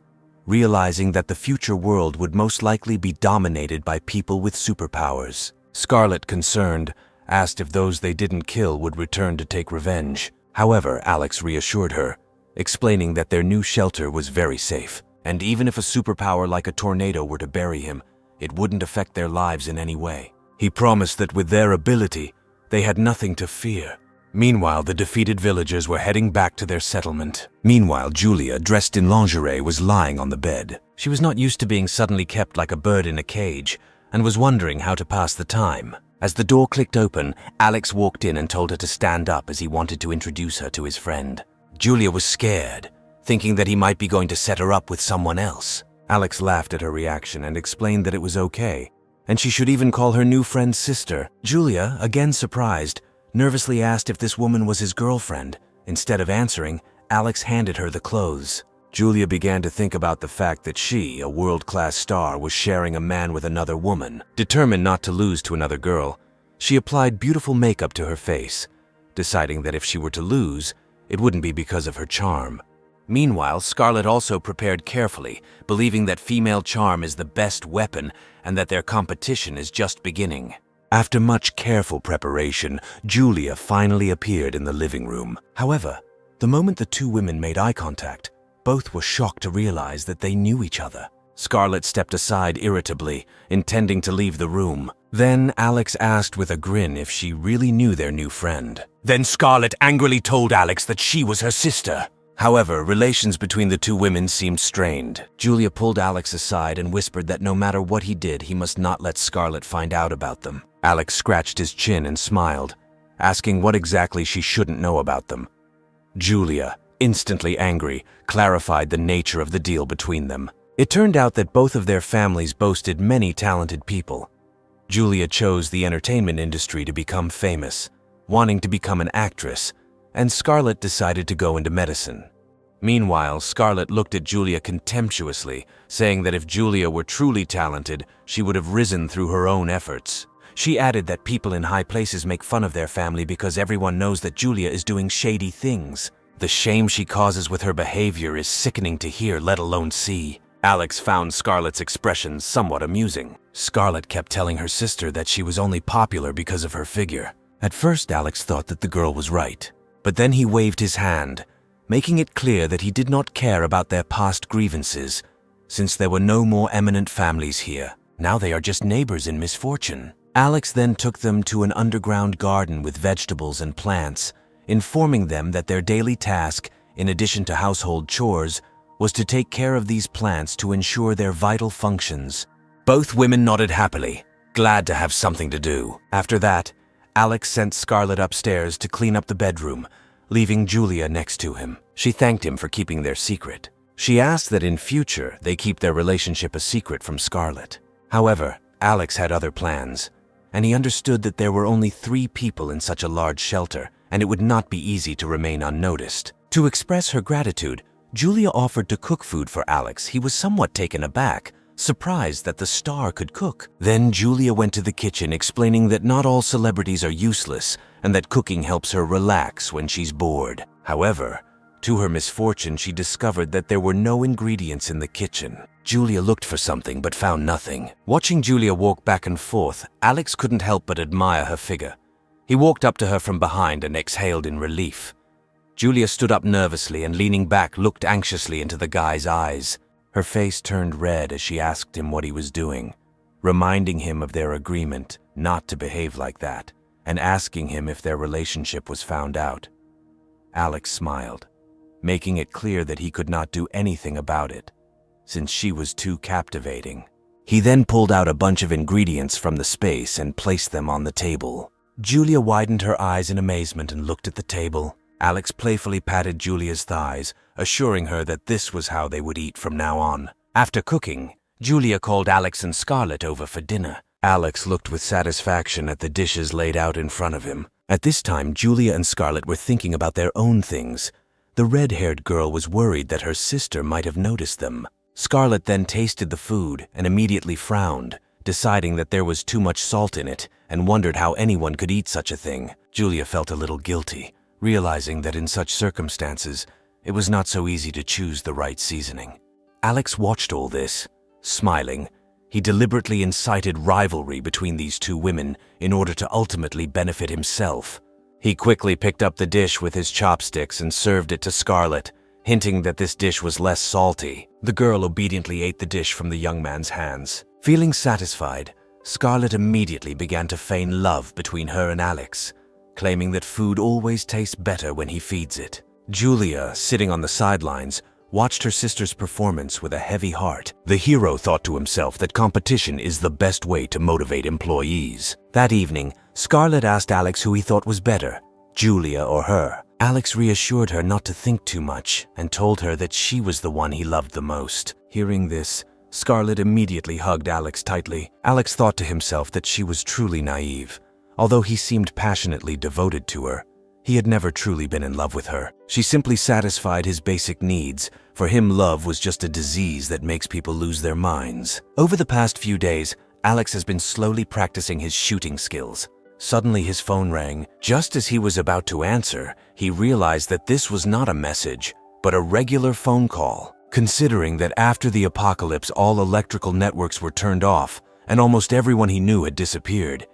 realizing that the future world would most likely be dominated by people with superpowers. Scarlett, concerned, asked if those they didn't kill would return to take revenge. However, Alex reassured her, explaining that their new shelter was very safe, and even if a superpower like a tornado were to bury him, it wouldn't affect their lives in any way. He promised that with their ability, they had nothing to fear. Meanwhile, the defeated villagers were heading back to their settlement. Meanwhile, Julia, dressed in lingerie, was lying on the bed. She was not used to being suddenly kept like a bird in a cage, and was wondering how to pass the time. As the door clicked open, Alex walked in and told her to stand up as he wanted to introduce her to his friend. Julia was scared, thinking that he might be going to set her up with someone else. Alex laughed at her reaction and explained that it was okay, and she should even call her new friend sister. Julia, again surprised, nervously asked if this woman was his girlfriend. Instead of answering, Alex handed her the clothes. Julia began to think about the fact that she, a world-class star, was sharing a man with another woman. Determined not to lose to another girl, she applied beautiful makeup to her face, deciding that if she were to lose, it wouldn't be because of her charm. Meanwhile, Scarlet also prepared carefully, believing that female charm is the best weapon and that their competition is just beginning. After much careful preparation, Julia finally appeared in the living room. However, the moment the two women made eye contact, both were shocked to realize that they knew each other. Scarlet stepped aside irritably, intending to leave the room. Then Alex asked with a grin if she really knew their new friend. Then Scarlet angrily told Alex that she was her sister. However, relations between the two women seemed strained. Julia pulled Alex aside and whispered that no matter what he did, he must not let Scarlet find out about them. Alex scratched his chin and smiled, asking what exactly she shouldn't know about them. Julia, instantly angry, clarified the nature of the deal between them. It turned out that both of their families boasted many talented people. Julia chose the entertainment industry to become famous, wanting to become an actress, and Scarlet decided to go into medicine. Meanwhile, Scarlet looked at Julia contemptuously, saying that if Julia were truly talented, she would have risen through her own efforts. She added that people in high places make fun of their family because everyone knows that Julia is doing shady things. The shame she causes with her behavior is sickening to hear, let alone see. Alex found Scarlet's expressions somewhat amusing. Scarlet kept telling her sister that she was only popular because of her figure. At first, Alex thought that the girl was right, but then he waved his hand, making it clear that he did not care about their past grievances, since there were no more eminent families here. Now they are just neighbors in misfortune. Alex then took them to an underground garden with vegetables and plants, informing them that their daily task, in addition to household chores, was to take care of these plants to ensure their vital functions. Both women nodded happily, glad to have something to do. After that, Alex sent Scarlet upstairs to clean up the bedroom, leaving Julia next to him. She thanked him for keeping their secret. She asked that in future they keep their relationship a secret from Scarlet. However, Alex had other plans, and he understood that there were only 3 people in such a large shelter, and it would not be easy to remain unnoticed. To express her gratitude, Julia offered to cook food for Alex. He was somewhat taken aback, surprised that the star could cook. Then Julia went to the kitchen, explaining that not all celebrities are useless and that cooking helps her relax when she's bored. However, to her misfortune, she discovered that there were no ingredients in the kitchen. Julia looked for something but found nothing. Watching Julia walk back and forth, Alex couldn't help but admire her figure. He walked up to her from behind and exhaled in relief. Julia stood up nervously and, leaning back, looked anxiously into the guy's eyes. Her face turned red as she asked him what he was doing, reminding him of their agreement not to behave like that, and asking him if their relationship was found out. Alex smiled, making it clear that he could not do anything about it, since she was too captivating. He then pulled out a bunch of ingredients from the space and placed them on the table. Julia widened her eyes in amazement and looked at the table. Alex playfully patted Julia's thighs, assuring her that this was how they would eat from now on. After cooking, Julia called Alex and Scarlet over for dinner. Alex looked with satisfaction at the dishes laid out in front of him. At this time, Julia and Scarlet were thinking about their own things. The red-haired girl was worried that her sister might have noticed them. Scarlet then tasted the food and immediately frowned, deciding that there was too much salt in it and wondered how anyone could eat such a thing. Julia felt a little guilty, realizing that in such circumstances, it was not so easy to choose the right seasoning. Alex watched all this, smiling. He deliberately incited rivalry between these two women in order to ultimately benefit himself. He quickly picked up the dish with his chopsticks and served it to Scarlet, hinting that this dish was less salty. The girl obediently ate the dish from the young man's hands. Feeling satisfied, Scarlet immediately began to feign love between her and Alex, claiming that food always tastes better when he feeds it. Julia, sitting on the sidelines, watched her sister's performance with a heavy heart. The hero thought to himself that competition is the best way to motivate employees. That evening, Scarlet asked Alex who he thought was better, Julia or her. Alex reassured her not to think too much and told her that she was the one he loved the most. Hearing this, Scarlet immediately hugged Alex tightly. Alex thought to himself that she was truly naive. Although he seemed passionately devoted to her, he had never truly been in love with her. She simply satisfied his basic needs. For him, love was just a disease that makes people lose their minds. Over the past few days, Alex has been slowly practicing his shooting skills. Suddenly his phone rang. Just as he was about to answer, he realized that this was not a message, but a regular phone call. Considering that after the apocalypse all electrical networks were turned off and almost everyone he knew had disappeared,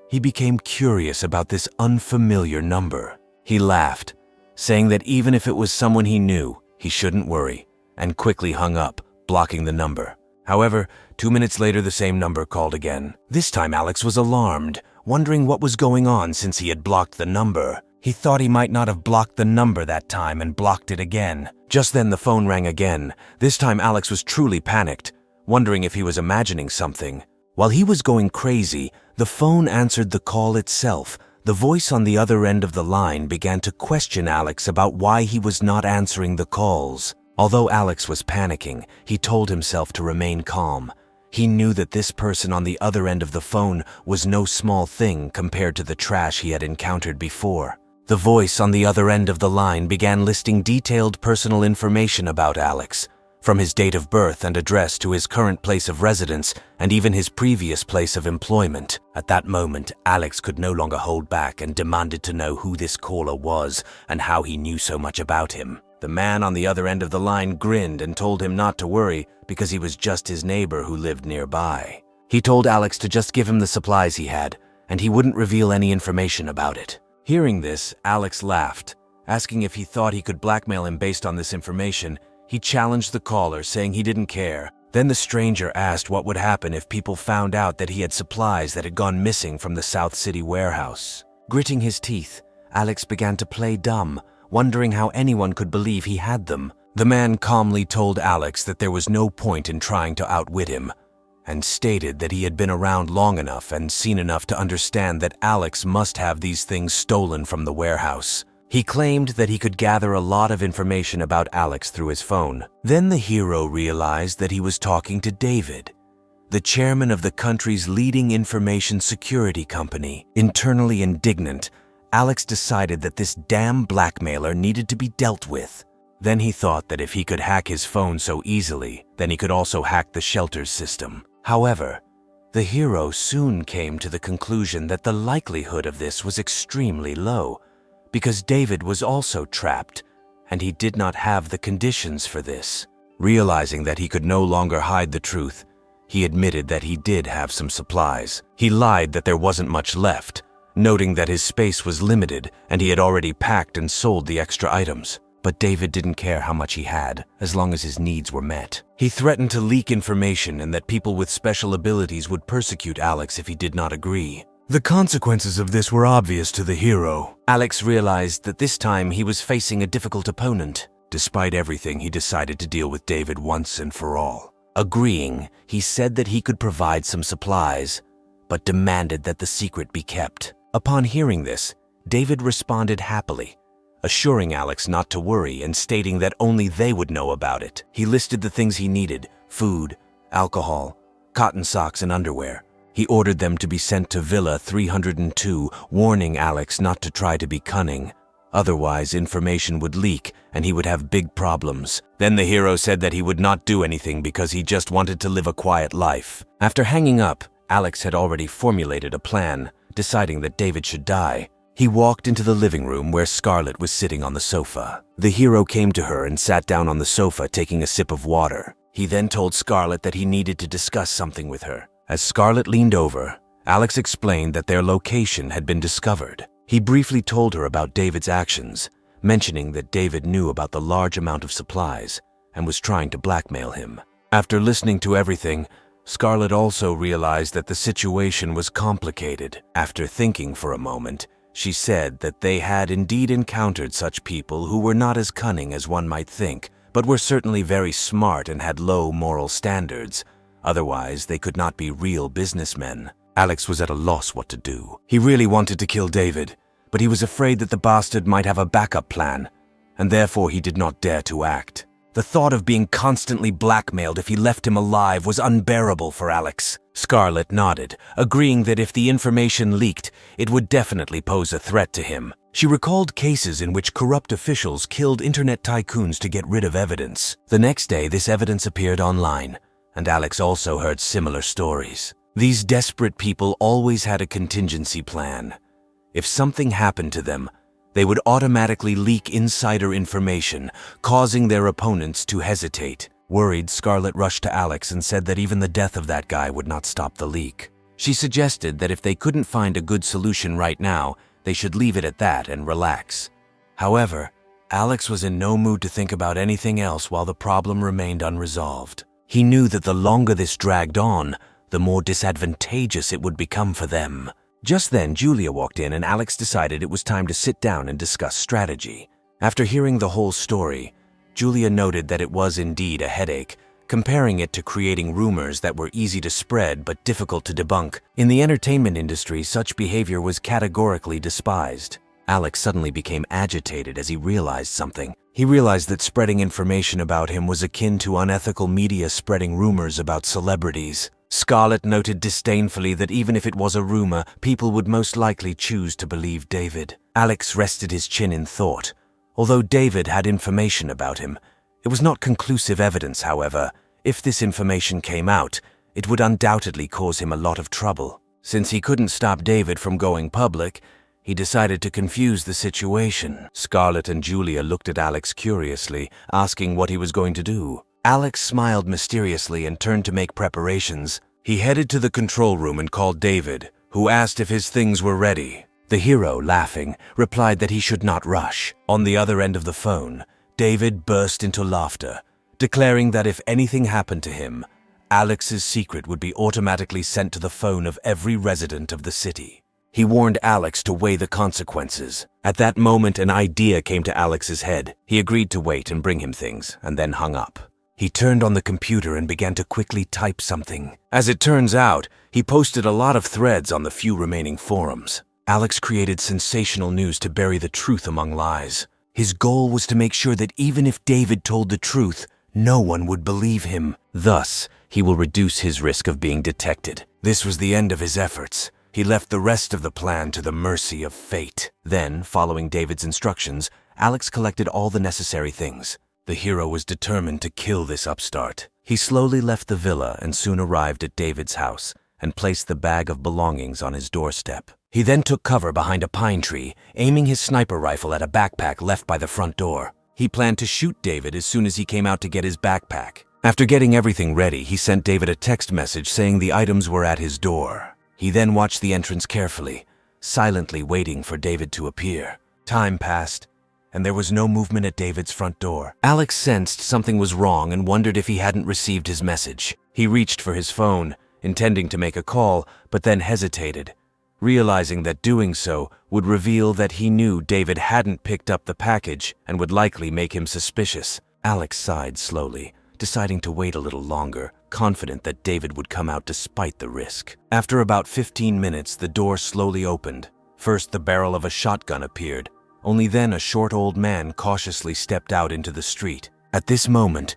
he became curious about this unfamiliar number. He laughed, saying that even if it was someone he knew, he shouldn't worry, and quickly hung up, blocking the number. However, 2 minutes later the same number called again. This time Alex was alarmed, wondering what was going on since he had blocked the number. He thought he might not have blocked the number that time and blocked it again. Just then the phone rang again. This time Alex was truly panicked, wondering if he was imagining something. While he was going crazy, the phone answered the call itself. The voice on the other end of the line began to question Alex about why he was not answering the calls. Although Alex was panicking, he told himself to remain calm. He knew that this person on the other end of the phone was no small thing compared to the trash he had encountered before. The voice on the other end of the line began listing detailed personal information about Alex, from his date of birth and address to his current place of residence and even his previous place of employment. At that moment, Alex could no longer hold back and demanded to know who this caller was and how he knew so much about him. The man on the other end of the line grinned and told him not to worry because he was just his neighbor who lived nearby. He told Alex to just give him the supplies he had, and he wouldn't reveal any information about it. Hearing this, Alex laughed, asking if he thought he could blackmail him based on this information. He challenged the caller, saying he didn't care. Then the stranger asked what would happen if people found out that he had supplies that had gone missing from the South City warehouse. Gritting his teeth, Alex began to play dumb, wondering how anyone could believe he had them. The man calmly told Alex that there was no point in trying to outwit him, and stated that he had been around long enough and seen enough to understand that Alex must have these things stolen from the warehouse. He claimed that he could gather a lot of information about Alex through his phone. Then the hero realized that he was talking to David, the chairman of the country's leading information security company. Internally indignant, Alex decided that this damn blackmailer needed to be dealt with. Then he thought that if he could hack his phone so easily, then he could also hack the shelter's system. However, the hero soon came to the conclusion that the likelihood of this was extremely low, because David was also trapped, and he did not have the conditions for this. Realizing that he could no longer hide the truth, he admitted that he did have some supplies. He lied that there wasn't much left, noting that his space was limited and he had already packed and sold the extra items. But David didn't care how much he had, as long as his needs were met. He threatened to leak information and that people with special abilities would persecute Alex if he did not agree. The consequences of this were obvious to the hero. Alex realized that this time he was facing a difficult opponent. Despite everything, he decided to deal with David once and for all. Agreeing, he said that he could provide some supplies, but demanded that the secret be kept. Upon hearing this, David responded happily, assuring Alex not to worry and stating that only they would know about it. He listed the things he needed: food, alcohol, cotton socks, and underwear. He ordered them to be sent to Villa 302, warning Alex not to try to be cunning. Otherwise, information would leak and he would have big problems. Then the hero said that he would not do anything because he just wanted to live a quiet life. After hanging up, Alex had already formulated a plan, deciding that David should die. He walked into the living room where Scarlett was sitting on the sofa. The hero came to her and sat down on the sofa, taking a sip of water. He then told Scarlett that he needed to discuss something with her. As Scarlett leaned over, Alex explained that their location had been discovered. He briefly told her about David's actions, mentioning that David knew about the large amount of supplies and was trying to blackmail him. After listening to everything, Scarlett also realized that the situation was complicated. After thinking for a moment, she said that they had indeed encountered such people who were not as cunning as one might think, but were certainly very smart and had low moral standards. Otherwise, they could not be real businessmen. Alex was at a loss what to do. He really wanted to kill David, but he was afraid that the bastard might have a backup plan, and therefore he did not dare to act. The thought of being constantly blackmailed if he left him alive was unbearable for Alex. Scarlett nodded, agreeing that if the information leaked, it would definitely pose a threat to him. She recalled cases in which corrupt officials killed internet tycoons to get rid of evidence. The next day, this evidence appeared online, and Alex also heard similar stories. These desperate people always had a contingency plan. If something happened to them, They would automatically leak insider information, causing their opponents to hesitate. Worried, Scarlet rushed to Alex and said that even the death of that guy would not stop the leak. She suggested that if they couldn't find a good solution right now, they should leave it at that and relax. However, Alex was in no mood to think about anything else while the problem remained unresolved. He knew that the longer this dragged on, the more disadvantageous it would become for them. Just then, Julia walked in and Alex decided it was time to sit down and discuss strategy. After hearing the whole story, Julia noted that it was indeed a headache, comparing it to creating rumors that were easy to spread but difficult to debunk. In the entertainment industry, such behavior was categorically despised. Alex suddenly became agitated as he realized something. He realized that spreading information about him was akin to unethical media spreading rumors about celebrities. Scarlet noted disdainfully that even if it was a rumor, people would most likely choose to believe David. Alex rested his chin in thought. Although David had information about him, it was not conclusive evidence, however. If this information came out, it would undoubtedly cause him a lot of trouble. Since he couldn't stop David from going public, he decided to confuse the situation. Scarlet and Julia looked at Alex curiously, asking what he was going to do. Alex smiled mysteriously and turned to make preparations. He headed to the control room and called David, who asked if his things were ready. The hero, laughing, replied that he should not rush. On the other end of the phone, David burst into laughter, declaring that if anything happened to him, Alex's secret would be automatically sent to the phone of every resident of the city. He warned Alex to weigh the consequences. At that moment, an idea came to Alex's head. He agreed to wait and bring him things, and then hung up. He turned on the computer and began to quickly type something. As it turns out, he posted a lot of threads on the few remaining forums. Alex created sensational news to bury the truth among lies. His goal was to make sure that even if David told the truth, no one would believe him. Thus, he will reduce his risk of being detected. This was the end of his efforts. He left the rest of the plan to the mercy of fate. Then, following David's instructions, Alex collected all the necessary things. The hero was determined to kill this upstart. He slowly left the villa and soon arrived at David's house and placed the bag of belongings on his doorstep. He then took cover behind a pine tree, aiming his sniper rifle at a backpack left by the front door. He planned to shoot David as soon as he came out to get his backpack. After getting everything ready, he sent David a text message saying the items were at his door. He then watched the entrance carefully, silently waiting for David to appear. Time passed, and there was no movement at David's front door. Alex sensed something was wrong and wondered if he hadn't received his message. He reached for his phone, intending to make a call, but then hesitated, realizing that doing so would reveal that he knew David hadn't picked up the package and would likely make him suspicious. Alex sighed slowly, deciding to wait a little longer, confident that David would come out despite the risk. After about 15 minutes, the door slowly opened. First, the barrel of a shotgun appeared. Only then a short old man cautiously stepped out into the street. At this moment,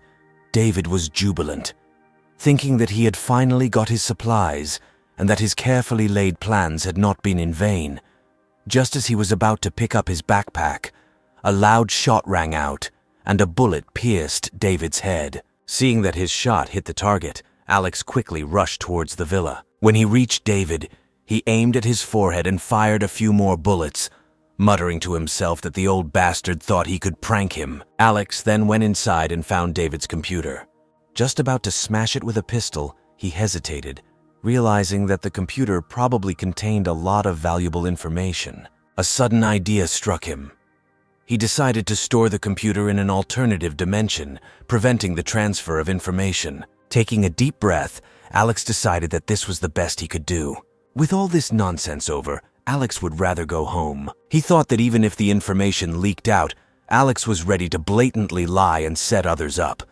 David was jubilant, thinking that he had finally got his supplies and that his carefully laid plans had not been in vain. Just as he was about to pick up his backpack, a loud shot rang out and a bullet pierced David's head. Seeing that his shot hit the target, Alex quickly rushed towards the villa. When he reached David, he aimed at his forehead and fired a few more bullets, muttering to himself that the old bastard thought he could prank him. Alex then went inside and found David's computer. Just about to smash it with a pistol, he hesitated, realizing that the computer probably contained a lot of valuable information. A sudden idea struck him. He decided to store the computer in an alternative dimension, preventing the transfer of information. Taking a deep breath, Alex decided that this was the best he could do. With all this nonsense over, Alex would rather go home. He thought that even if the information leaked out, Alex was ready to blatantly lie and set others up.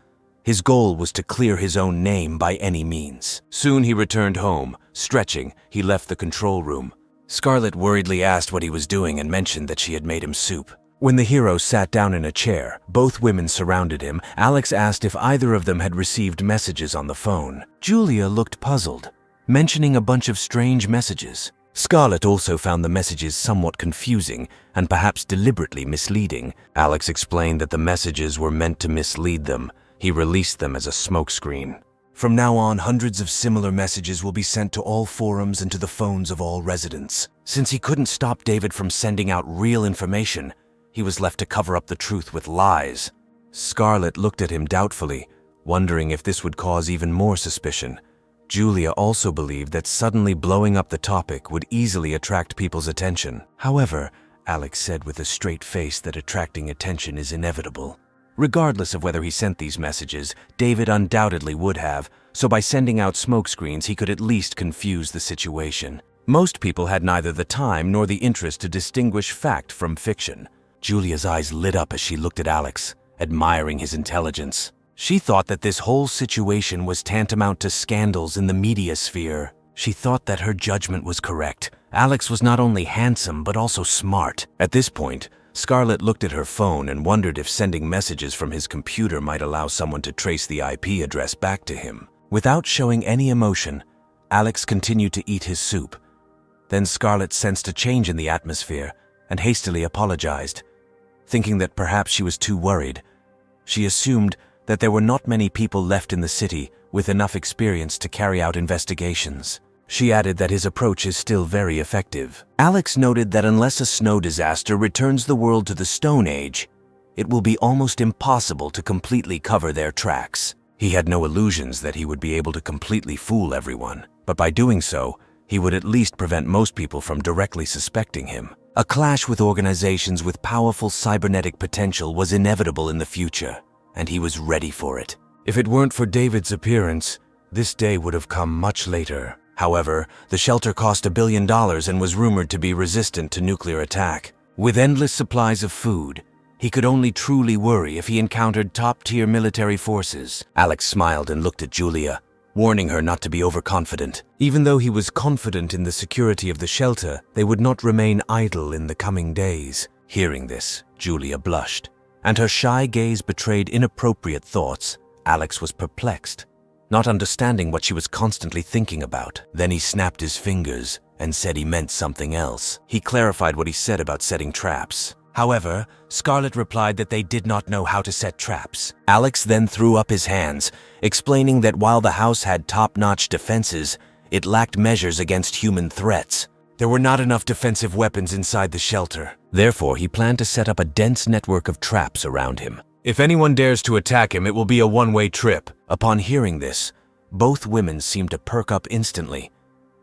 His goal was to clear his own name by any means. Soon he returned home. Stretching, he left the control room. Scarlet worriedly asked what he was doing and mentioned that she had made him soup. When the hero sat down in a chair, both women surrounded him. Alex asked if either of them had received messages on the phone. Julia looked puzzled, mentioning a bunch of strange messages. Scarlet also found the messages somewhat confusing and perhaps deliberately misleading. Alex explained that the messages were meant to mislead them. He released them as a smokescreen. From now on, hundreds of similar messages will be sent to all forums and to the phones of all residents. Since he couldn't stop David from sending out real information, he was left to cover up the truth with lies. Scarlett looked at him doubtfully, wondering if this would cause even more suspicion. Julia also believed that suddenly blowing up the topic would easily attract people's attention. However, Alex said with a straight face that attracting attention is inevitable. Regardless of whether he sent these messages, David undoubtedly would have, so by sending out smokescreens he could at least confuse the situation. Most people had neither the time nor the interest to distinguish fact from fiction. Julia's eyes lit up as she looked at Alex, admiring his intelligence. She thought that this whole situation was tantamount to scandals in the media sphere. She thought that her judgment was correct. Alex was not only handsome but also smart. At this point, Scarlett looked at her phone and wondered if sending messages from his computer might allow someone to trace the IP address back to him. Without showing any emotion, Alex continued to eat his soup. Then Scarlett sensed a change in the atmosphere and hastily apologized. Thinking that perhaps she was too worried, she assumed that there were not many people left in the city with enough experience to carry out investigations. She added that his approach is still very effective. Alex noted that unless a snow disaster returns the world to the Stone Age, it will be almost impossible to completely cover their tracks. He had no illusions that he would be able to completely fool everyone, but by doing so, he would at least prevent most people from directly suspecting him. A clash with organizations with powerful cybernetic potential was inevitable in the future, and he was ready for it. If it weren't for David's appearance, this day would have come much later. However, the shelter cost $1 billion and was rumored to be resistant to nuclear attack. With endless supplies of food, he could only truly worry if he encountered top-tier military forces. Alex smiled and looked at Julia, warning her not to be overconfident. Even though he was confident in the security of the shelter, they would not remain idle in the coming days. Hearing this, Julia blushed, and her shy gaze betrayed inappropriate thoughts. Alex was perplexed, not understanding what she was constantly thinking about. Then he snapped his fingers and said he meant something else. He clarified what he said about setting traps. However, Scarlett replied that they did not know how to set traps. Alex then threw up his hands, explaining that while the house had top-notch defenses, it lacked measures against human threats. There were not enough defensive weapons inside the shelter. Therefore, he planned to set up a dense network of traps around him. If anyone dares to attack him, it will be a one-way trip. Upon hearing this, both women seemed to perk up instantly,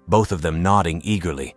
both of them nodding eagerly,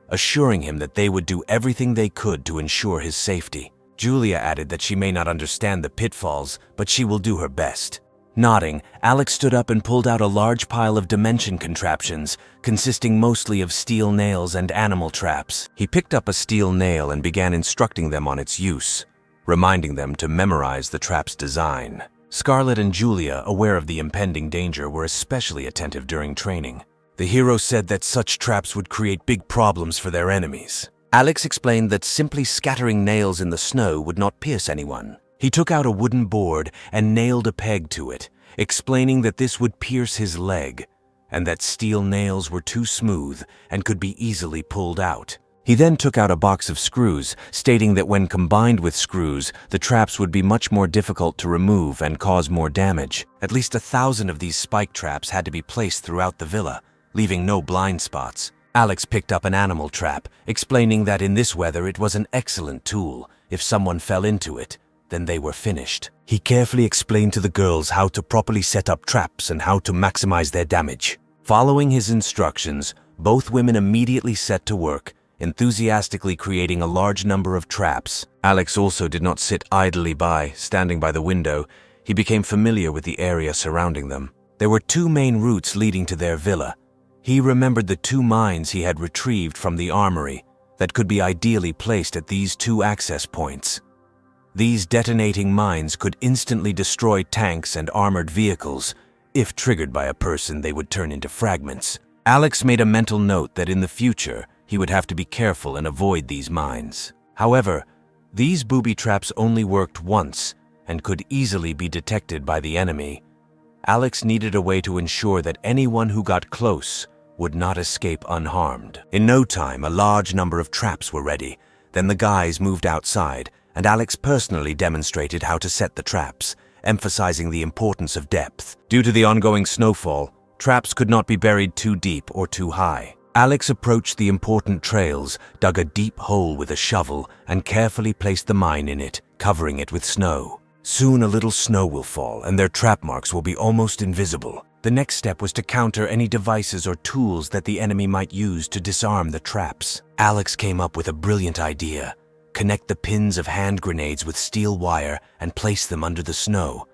assuring him that they would do everything they could to ensure his safety. Julia added that she may not understand the pitfalls, but she will do her best. Nodding, Alex stood up and pulled out a large pile of dimension contraptions, consisting mostly of steel nails and animal traps. He picked up a steel nail and began instructing them on its use, reminding them to memorize the trap's design. Scarlett and Julia, aware of the impending danger, were especially attentive during training. The hero said that such traps would create big problems for their enemies. Alex explained that simply scattering nails in the snow would not pierce anyone. He took out a wooden board and nailed a peg to it, explaining that this would pierce his leg, and that steel nails were too smooth and could be easily pulled out. He then took out a box of screws, stating that when combined with screws, the traps would be much more difficult to remove and cause more damage. At least 1,000 of these spike traps had to be placed throughout the villa, leaving no blind spots. Alex picked up an animal trap, explaining that in this weather it was an excellent tool. If someone fell into it, then they were finished. He carefully explained to the girls how to properly set up traps and how to maximize their damage. Following his instructions, both women immediately set to work, enthusiastically creating a large number of traps. Alex also did not sit idly by, standing by the window. He became familiar with the area surrounding them. There were 2 main routes leading to their villa. He remembered the 2 mines he had retrieved from the armory that could be ideally placed at these 2 access points. These detonating mines could instantly destroy tanks and armored vehicles. If triggered by a person, they would turn into fragments. Alex made a mental note that in the future, he would have to be careful and avoid these mines. However, these booby traps only worked once and could easily be detected by the enemy. Alex needed a way to ensure that anyone who got close would not escape unharmed. In no time, a large number of traps were ready. Then the guys moved outside, and Alex personally demonstrated how to set the traps, emphasizing the importance of depth. Due to the ongoing snowfall, traps could not be buried too deep or too high. Alex approached the important trails, dug a deep hole with a shovel, and carefully placed the mine in it, covering it with snow. Soon a little snow will fall, and their trap marks will be almost invisible. The next step was to counter any devices or tools that the enemy might use to disarm the traps. Alex came up with a brilliant idea. Connect the pins of hand grenades with steel wire and place them under the snow.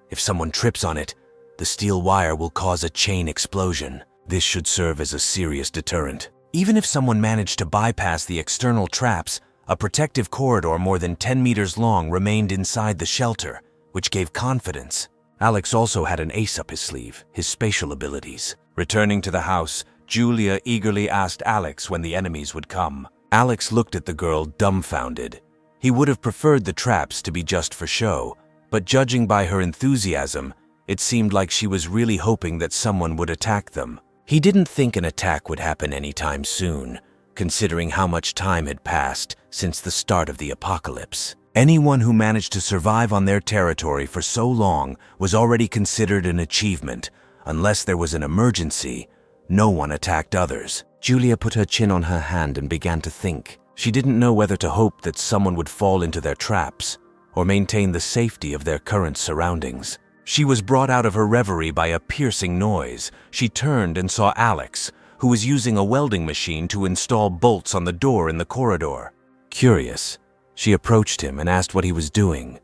If someone trips on it, the steel wire will cause a chain explosion. This should serve as a serious deterrent. Even if someone managed to bypass the external traps, a protective corridor more than 10 meters long remained inside the shelter, which gave confidence. Alex also had an ace up his sleeve, his spatial abilities. Returning to the house, Julia eagerly asked Alex when the enemies would come. Alex looked at the girl dumbfounded. He would have preferred the traps to be just for show, but judging by her enthusiasm, it seemed like she was really hoping that someone would attack them. He didn't think an attack would happen anytime soon, considering how much time had passed since the start of the apocalypse. Anyone who managed to survive on their territory for so long was already considered an achievement. Unless there was an emergency, no one attacked others. Julia put her chin on her hand and began to think. She didn't know whether to hope that someone would fall into their traps or maintain the safety of their current surroundings. She was brought out of her reverie by a piercing noise. She turned and saw Alex, who was using a welding machine to install bolts on the door in the corridor. Curious, she approached him and asked what he was doing.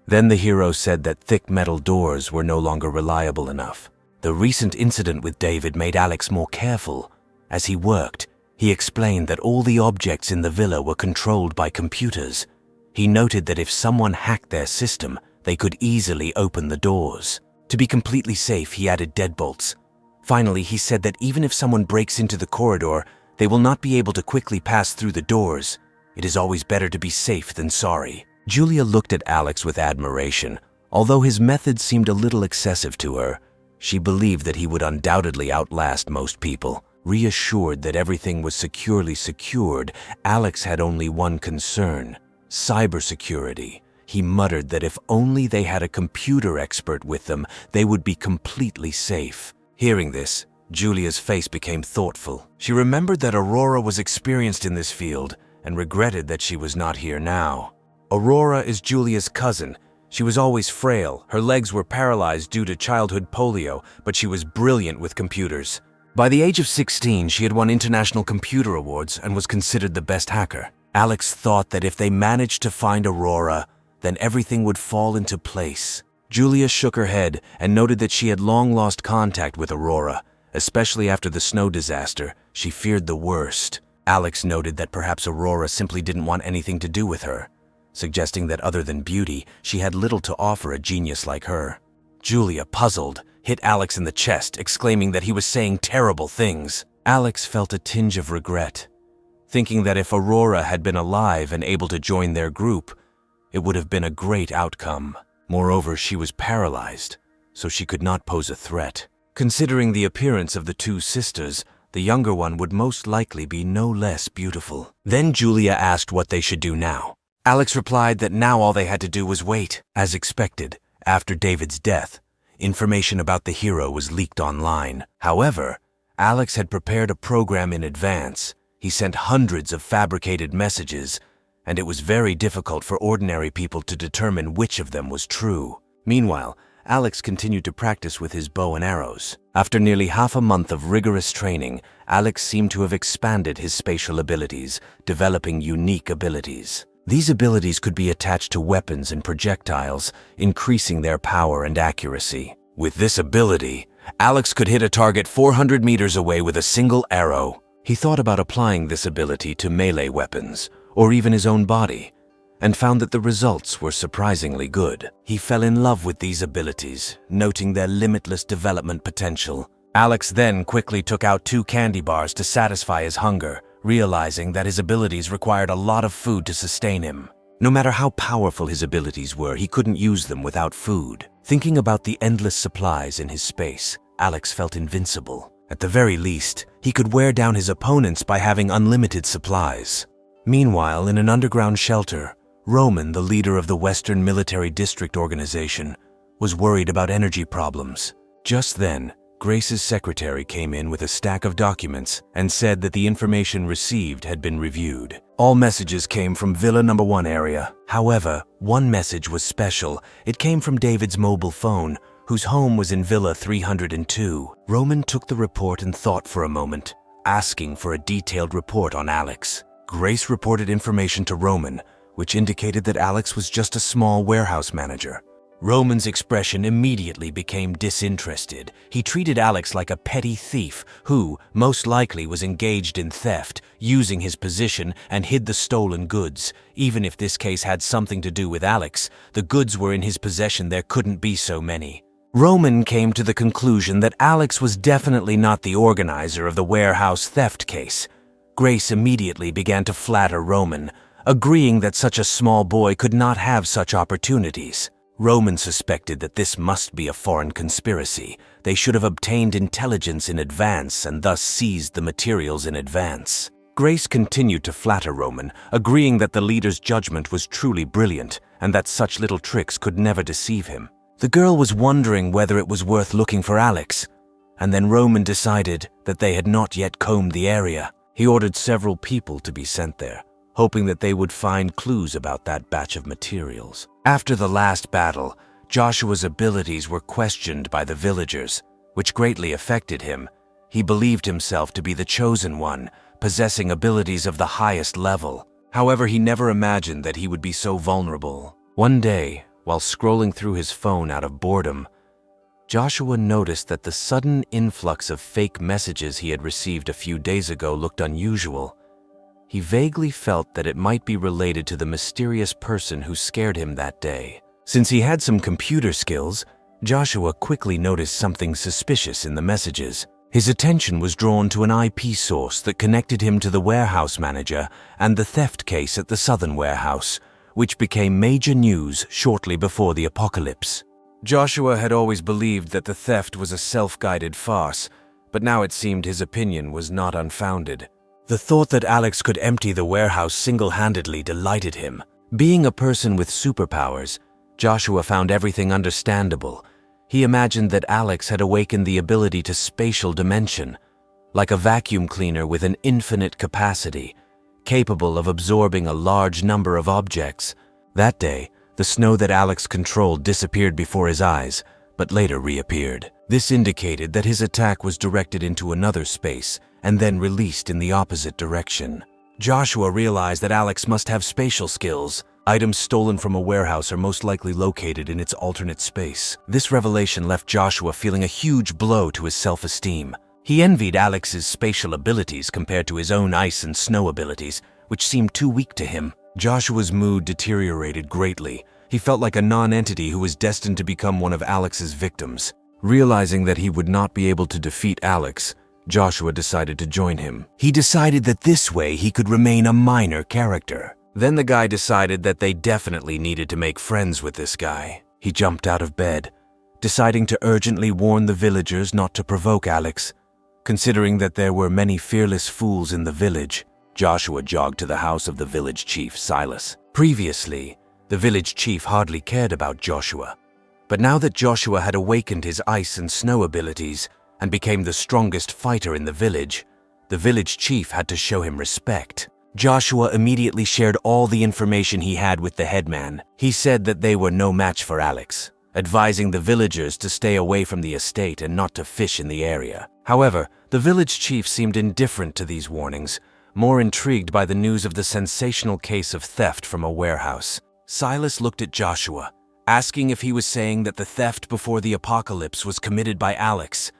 Then the hero said that thick metal doors were no longer reliable enough. The recent incident with David made Alex more careful. As he worked, he explained that all the objects in the villa were controlled by computers. He noted that if someone hacked their system, they could easily open the doors. To be completely safe, he added deadbolts. Finally, he said that even if someone breaks into the corridor, they will not be able to quickly pass through the doors. It is always better to be safe than sorry. Julia looked at Alex with admiration. Although his methods seemed a little excessive to her, she believed that he would undoubtedly outlast most people. Reassured that everything was securely secured, Alex had only one concern: cybersecurity. He muttered that if only they had a computer expert with them, they would be completely safe. Hearing this, Julia's face became thoughtful. She remembered that Aurora was experienced in this field and regretted that she was not here now. Aurora is Julia's cousin. She was always frail. Her legs were paralyzed due to childhood polio, but she was brilliant with computers. By the age of 16, she had won international computer awards and was considered the best hacker. Alex thought that if they managed to find Aurora, then everything would fall into place. Julia shook her head and noted that she had long lost contact with Aurora. Especially after the snow disaster, she feared the worst. Alex noted that perhaps Aurora simply didn't want anything to do with her, suggesting that other than beauty, she had little to offer a genius like her. Julia, puzzled, hit Alex in the chest, exclaiming that he was saying terrible things. Alex felt a tinge of regret, thinking that if Aurora had been alive and able to join their group, it would have been a great outcome. Moreover, she was paralyzed, so she could not pose a threat. Considering the appearance of the two sisters, the younger one would most likely be no less beautiful. Then Julia asked what they should do now. Alex replied that now all they had to do was wait. As expected, after David's death, information about the hero was leaked online. However, Alex had prepared a program in advance. He sent hundreds of fabricated messages, and it was very difficult for ordinary people to determine which of them was true. Meanwhile, Alex continued to practice with his bow and arrows. After nearly half a month of rigorous training, Alex seemed to have expanded his spatial abilities, developing unique abilities. These abilities could be attached to weapons and projectiles, increasing their power and accuracy. With this ability, Alex could hit a target 400 meters away with a single arrow. He thought about applying this ability to melee weapons, or even his own body, and found that the results were surprisingly good. He fell in love with these abilities, noting their limitless development potential. Alex then quickly took out 2 candy bars to satisfy his hunger, realizing that his abilities required a lot of food to sustain him. No matter how powerful his abilities were, he couldn't use them without food. Thinking about the endless supplies in his space, Alex felt invincible. At the very least, he could wear down his opponents by having unlimited supplies. Meanwhile, in an underground shelter, Roman, the leader of the Western Military District Organization, was worried about energy problems. Just then, Grace's secretary came in with a stack of documents and said that the information received had been reviewed. All messages came from Villa No. 1 area. However, one message was special. It came from David's mobile phone, whose home was in Villa 302. Roman took the report and thought for a moment, asking for a detailed report on Alex. Grace reported information to Roman, which indicated that Alex was just a small warehouse manager. Roman's expression immediately became disinterested. He treated Alex like a petty thief who, most likely, was engaged in theft, using his position and hid the stolen goods. Even if this case had something to do with Alex, the goods were in his possession, there couldn't be so many. Roman came to the conclusion that Alex was definitely not the organizer of the warehouse theft case. Grace immediately began to flatter Roman, agreeing that such a small boy could not have such opportunities. Roman suspected that this must be a foreign conspiracy. They should have obtained intelligence in advance and thus seized the materials in advance. Grace continued to flatter Roman, agreeing that the leader's judgment was truly brilliant and that such little tricks could never deceive him. The girl was wondering whether it was worth looking for Alex, and then Roman decided that they had not yet combed the area. He ordered several people to be sent there, hoping that they would find clues about that batch of materials. After the last battle, Joshua's abilities were questioned by the villagers, which greatly affected him. He believed himself to be the chosen one, possessing abilities of the highest level. However, he never imagined that he would be so vulnerable. One day, while scrolling through his phone out of boredom, Joshua noticed that the sudden influx of fake messages he had received a few days ago looked unusual. He vaguely felt that it might be related to the mysterious person who scared him that day. Since he had some computer skills, Joshua quickly noticed something suspicious in the messages. His attention was drawn to an IP source that connected him to the warehouse manager and the theft case at the southern warehouse, which became major news shortly before the apocalypse. Joshua had always believed that the theft was a self-guided farce, but now it seemed his opinion was not unfounded. The thought that Alex could empty the warehouse single-handedly delighted him. Being a person with superpowers, Joshua found everything understandable. He imagined that Alex had awakened the ability to spatial dimension, like a vacuum cleaner with an infinite capacity, capable of absorbing a large number of objects. That day, the snow that Alex controlled disappeared before his eyes, but later reappeared. This indicated that his attack was directed into another space and then released in the opposite direction. Joshua realized that Alex must have spatial skills. Items stolen from a warehouse are most likely located in its alternate space. This revelation left Joshua feeling a huge blow to his self-esteem. He envied Alex's spatial abilities compared to his own ice and snow abilities, which seemed too weak to him. Joshua's mood deteriorated greatly. He felt like a non-entity who was destined to become one of Alex's victims. Realizing that he would not be able to defeat Alex, Joshua decided to join him. He decided that this way he could remain a minor character. Then the guy decided that they definitely needed to make friends with this guy. He jumped out of bed, deciding to urgently warn the villagers not to provoke Alex. Considering that there were many fearless fools in the village, Joshua jogged to the house of the village chief, Silas. Previously, the village chief hardly cared about Joshua. But now that Joshua had awakened his ice and snow abilities and became the strongest fighter in the village chief had to show him respect. Joshua immediately shared all the information he had with the headman. He said that they were no match for Alex, advising the villagers to stay away from the estate and not to fish in the area. However, the village chief seemed indifferent to these warnings, more intrigued by the news of the sensational case of theft from a warehouse. Silas looked at Joshua, asking if he was saying that the theft before the apocalypse was committed by Alex,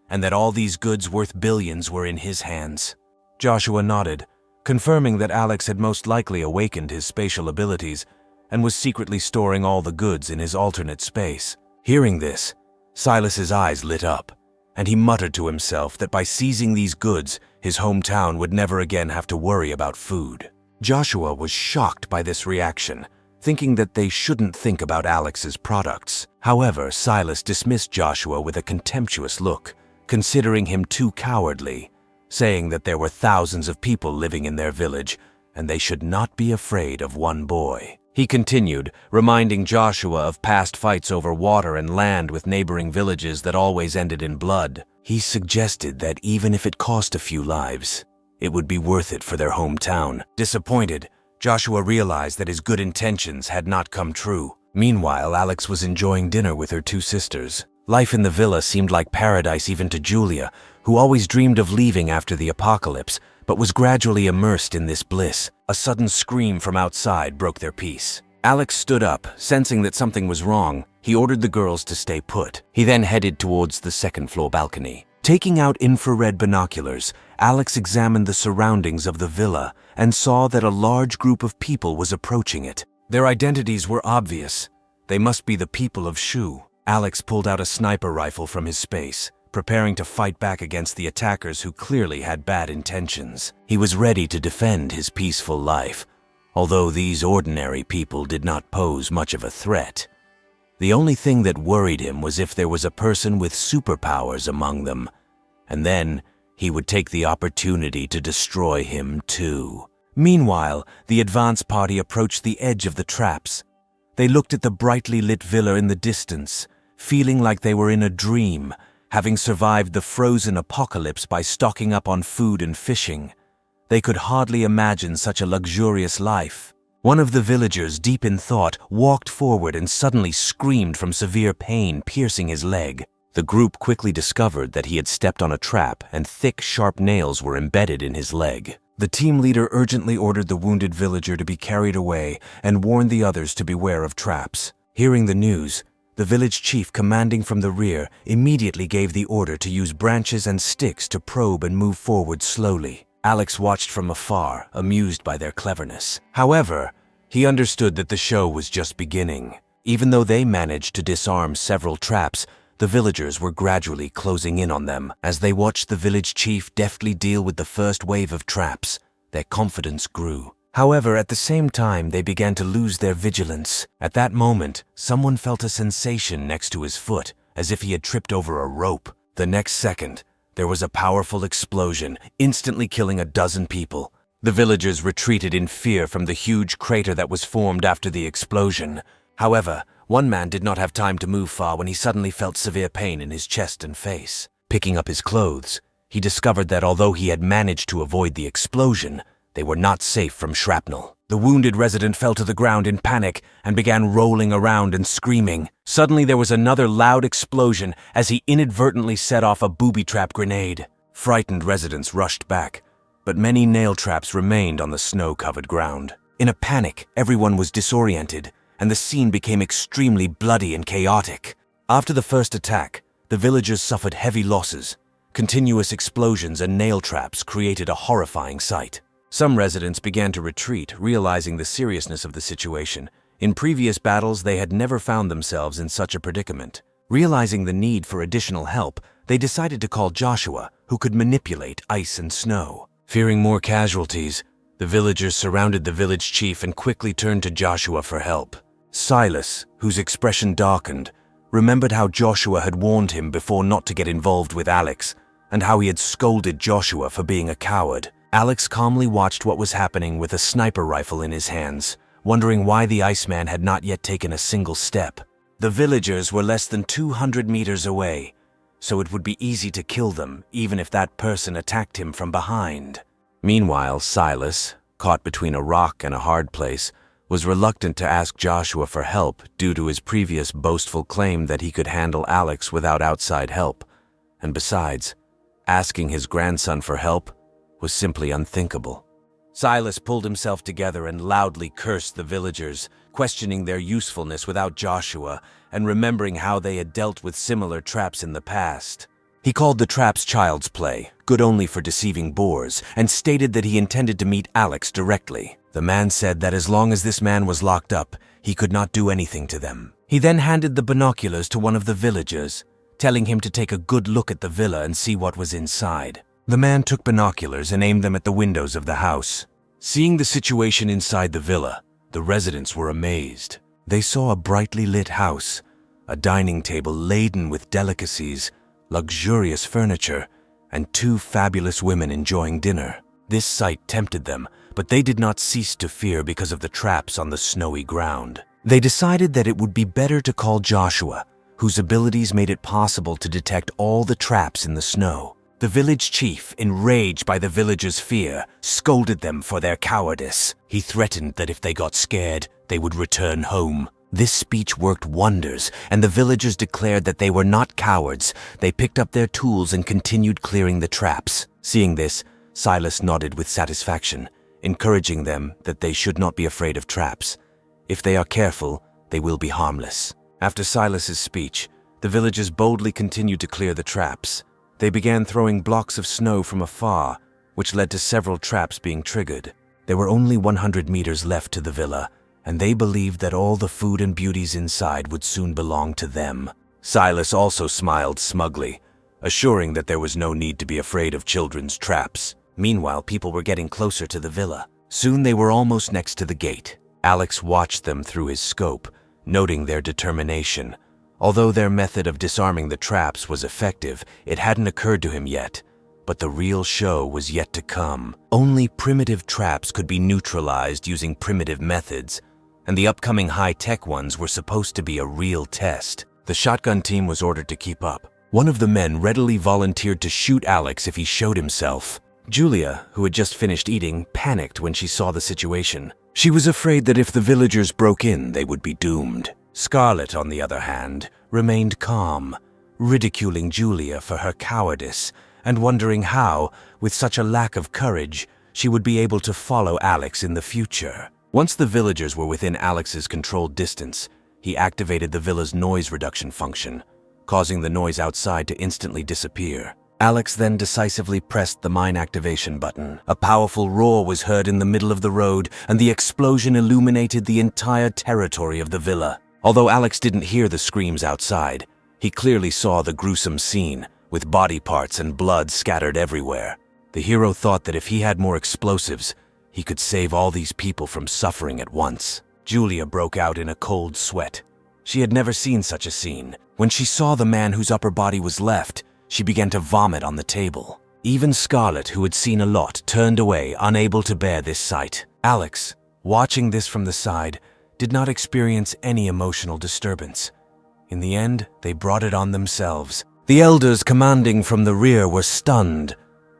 and that all these goods worth billions were in his hands. Joshua nodded, confirming that Alex had most likely awakened his spatial abilities and was secretly storing all the goods in his alternate space. Hearing this, Silas's eyes lit up, and he muttered to himself that by seizing these goods, his hometown would never again have to worry about food. Joshua was shocked by this reaction, thinking that they shouldn't think about Alex's products. However, Silas dismissed Joshua with a contemptuous look, considering him too cowardly, saying that there were thousands of people living in their village and they should not be afraid of one boy. He continued, reminding Joshua of past fights over water and land with neighboring villages that always ended in blood. He suggested that even if it cost a few lives, it would be worth it for their hometown. Disappointed, Joshua realized that his good intentions had not come true. Meanwhile, Alex was enjoying dinner with her two sisters. Life in the villa seemed like paradise even to Julia, who always dreamed of leaving after the apocalypse, but was gradually immersed in this bliss. A sudden scream from outside broke their peace. Alex stood up, sensing that something was wrong. He ordered the girls to stay put. He then headed towards the second-floor balcony. Taking out infrared binoculars, Alex examined the surroundings of the villa and saw that a large group of people was approaching it. Their identities were obvious. They must be the people of Shu. Alex pulled out a sniper rifle from his space, preparing to fight back against the attackers who clearly had bad intentions. He was ready to defend his peaceful life, although these ordinary people did not pose much of a threat. The only thing that worried him was if there was a person with superpowers among them, and then he would take the opportunity to destroy him too. Meanwhile, the advance party approached the edge of the traps. They looked at the brightly lit villa in the distance, feeling like they were in a dream, having survived the frozen apocalypse by stocking up on food and fishing. They could hardly imagine such a luxurious life. One of the villagers, deep in thought, walked forward and suddenly screamed from severe pain, piercing his leg. The group quickly discovered that he had stepped on a trap and thick, sharp nails were embedded in his leg. The team leader urgently ordered the wounded villager to be carried away and warned the others to beware of traps. Hearing the news, the village chief, commanding from the rear, immediately gave the order to use branches and sticks to probe and move forward slowly. Alex watched from afar, amused by their cleverness. However, he understood that the show was just beginning. Even though they managed to disarm several traps, the villagers were gradually closing in on them. As they watched the village chief deftly deal with the first wave of traps, their confidence grew. However, at the same time, they began to lose their vigilance. At that moment, someone felt a sensation next to his foot, as if he had tripped over a rope. The next second, there was a powerful explosion, instantly killing a dozen people. The villagers retreated in fear from the huge crater that was formed after the explosion. However, one man did not have time to move far when he suddenly felt severe pain in his chest and face. Picking up his clothes, he discovered that although he had managed to avoid the explosion, they were not safe from shrapnel. The wounded resident fell to the ground in panic and began rolling around and screaming. Suddenly there was another loud explosion as he inadvertently set off a booby-trap grenade. Frightened residents rushed back, but many nail traps remained on the snow-covered ground. In a panic, everyone was disoriented, and the scene became extremely bloody and chaotic. After the first attack, the villagers suffered heavy losses. Continuous explosions and nail traps created a horrifying sight. Some residents began to retreat, realizing the seriousness of the situation. In previous battles, they had never found themselves in such a predicament. Realizing the need for additional help, they decided to call Joshua, who could manipulate ice and snow. Fearing more casualties, the villagers surrounded the village chief and quickly turned to Joshua for help. Silas, whose expression darkened, remembered how Joshua had warned him before not to get involved with Alex, and how he had scolded Joshua for being a coward. Alex calmly watched what was happening with a sniper rifle in his hands, wondering why the Iceman had not yet taken a single step. The villagers were less than 200 meters away, so it would be easy to kill them even if that person attacked him from behind. Meanwhile, Silas, caught between a rock and a hard place, was reluctant to ask Joshua for help due to his previous boastful claim that he could handle Alex without outside help. And besides, asking his grandson for help was simply unthinkable. Silas pulled himself together and loudly cursed the villagers, questioning their usefulness without Joshua and remembering how they had dealt with similar traps in the past. He called the traps child's play, good only for deceiving boors, and stated that he intended to meet Alex directly. The man said that as long as this man was locked up, he could not do anything to them. He then handed the binoculars to one of the villagers, telling him to take a good look at the villa and see what was inside. The man took binoculars and aimed them at the windows of the house. Seeing the situation inside the villa, the residents were amazed. They saw a brightly lit house, a dining table laden with delicacies, luxurious furniture, and two fabulous women enjoying dinner. This sight tempted them, but they did not cease to fear because of the traps on the snowy ground. They decided that it would be better to call Joshua, whose abilities made it possible to detect all the traps in the snow. The village chief, enraged by the villagers' fear, scolded them for their cowardice. He threatened that if they got scared, they would return home. This speech worked wonders, and the villagers declared that they were not cowards. They picked up their tools and continued clearing the traps. Seeing this, Silas nodded with satisfaction, encouraging them that they should not be afraid of traps. If they are careful, they will be harmless. After Silas's speech, the villagers boldly continued to clear the traps. They began throwing blocks of snow from afar, which led to several traps being triggered. There were only 100 meters left to the villa, and they believed that all the food and beauties inside would soon belong to them. Silas also smiled smugly, assuring that there was no need to be afraid of children's traps. Meanwhile, people were getting closer to the villa. Soon they were almost next to the gate. Alex watched them through his scope, noting their determination. Although their method of disarming the traps was effective, it hadn't occurred to him yet. But the real show was yet to come. Only primitive traps could be neutralized using primitive methods, and the upcoming high-tech ones were supposed to be a real test. The shotgun team was ordered to keep up. One of the men readily volunteered to shoot Alex if he showed himself. Julia, who had just finished eating, panicked when she saw the situation. She was afraid that if the villagers broke in, they would be doomed. Scarlett, on the other hand, remained calm, ridiculing Julia for her cowardice and wondering how, with such a lack of courage, she would be able to follow Alex in the future. Once the villagers were within Alex's controlled distance, he activated the villa's noise reduction function, causing the noise outside to instantly disappear. Alex then decisively pressed the mine activation button. A powerful roar was heard in the middle of the road, and the explosion illuminated the entire territory of the villa. Although Alex didn't hear the screams outside, he clearly saw the gruesome scene, with body parts and blood scattered everywhere. The hero thought that if he had more explosives, he could save all these people from suffering at once. Julia broke out in a cold sweat. She had never seen such a scene. When she saw the man whose upper body was left, she began to vomit on the table. Even Scarlett, who had seen a lot, turned away, unable to bear this sight. Alex, watching this from the side, did not experience any emotional disturbance. In the end, they brought it on themselves. The elders commanding from the rear were stunned,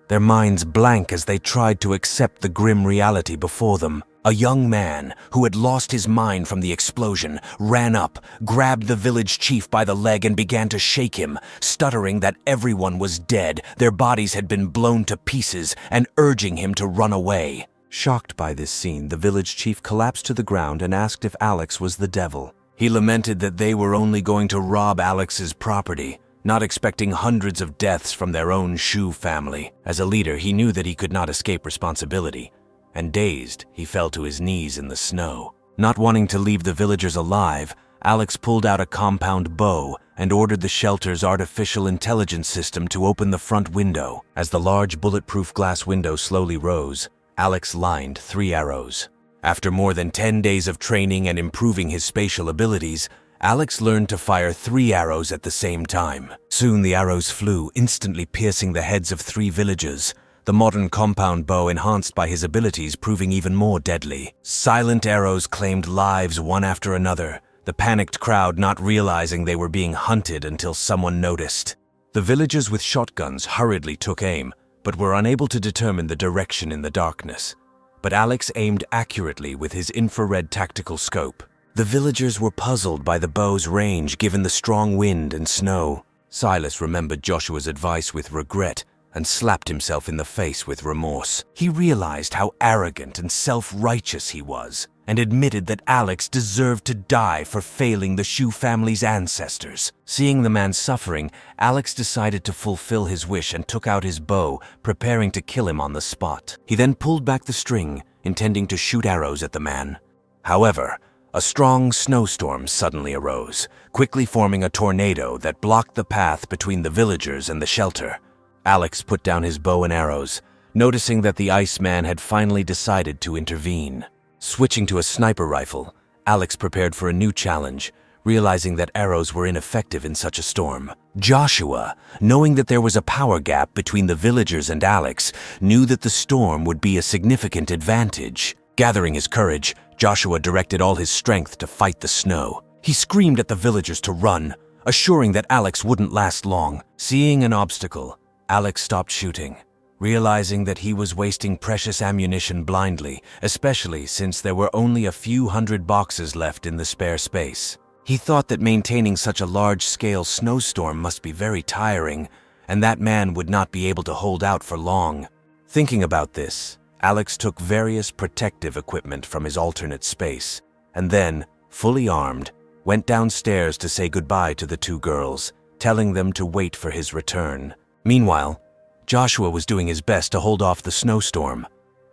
their minds blank as they tried to accept the grim reality before them. A young man, who had lost his mind from the explosion, ran up, grabbed the village chief by the leg and began to shake him, stuttering that everyone was dead, their bodies had been blown to pieces, and urging him to run away. Shocked by this scene, the village chief collapsed to the ground and asked if Alex was the devil. He lamented that they were only going to rob Alex's property, not expecting hundreds of deaths from their own Shu family. As a leader, he knew that he could not escape responsibility, and dazed, he fell to his knees in the snow. Not wanting to leave the villagers alive, Alex pulled out a compound bow and ordered the shelter's artificial intelligence system to open the front window. As the large bulletproof glass window slowly rose, Alex lined 3 arrows. After more than 10 days of training and improving his spatial abilities, Alex learned to fire 3 arrows at the same time. Soon the arrows flew, instantly piercing the heads of 3 villagers, the modern compound bow enhanced by his abilities proving even more deadly. Silent arrows claimed lives one after another, the panicked crowd not realizing they were being hunted until someone noticed. The villagers with shotguns hurriedly took aim, but were unable to determine the direction in the darkness. But Alex aimed accurately with his infrared tactical scope. The villagers were puzzled by the bow's range given the strong wind and snow. Silas remembered Joshua's advice with regret and slapped himself in the face with remorse. He realized how arrogant and self-righteous he was, and admitted that Alex deserved to die for failing the Shu family's ancestors. Seeing the man suffering, Alex decided to fulfill his wish and took out his bow, preparing to kill him on the spot. He then pulled back the string, intending to shoot arrows at the man. However, a strong snowstorm suddenly arose, quickly forming a tornado that blocked the path between the villagers and the shelter. Alex put down his bow and arrows, noticing that the Iceman had finally decided to intervene. Switching to a sniper rifle, Alex prepared for a new challenge, realizing that arrows were ineffective in such a storm. Joshua, knowing that there was a power gap between the villagers and Alex, knew that the storm would be a significant advantage. Gathering his courage, Joshua directed all his strength to fight the snow. He screamed at the villagers to run, assuring that Alex wouldn't last long. Seeing an obstacle, Alex stopped shooting, realizing that he was wasting precious ammunition blindly, especially since there were only a few hundred boxes left in the spare space. He thought that maintaining such a large-scale snowstorm must be very tiring, and that man would not be able to hold out for long. Thinking about this, Alex took various protective equipment from his alternate space, and then, fully armed, went downstairs to say goodbye to the two girls, telling them to wait for his return. Meanwhile, Joshua was doing his best to hold off the snowstorm,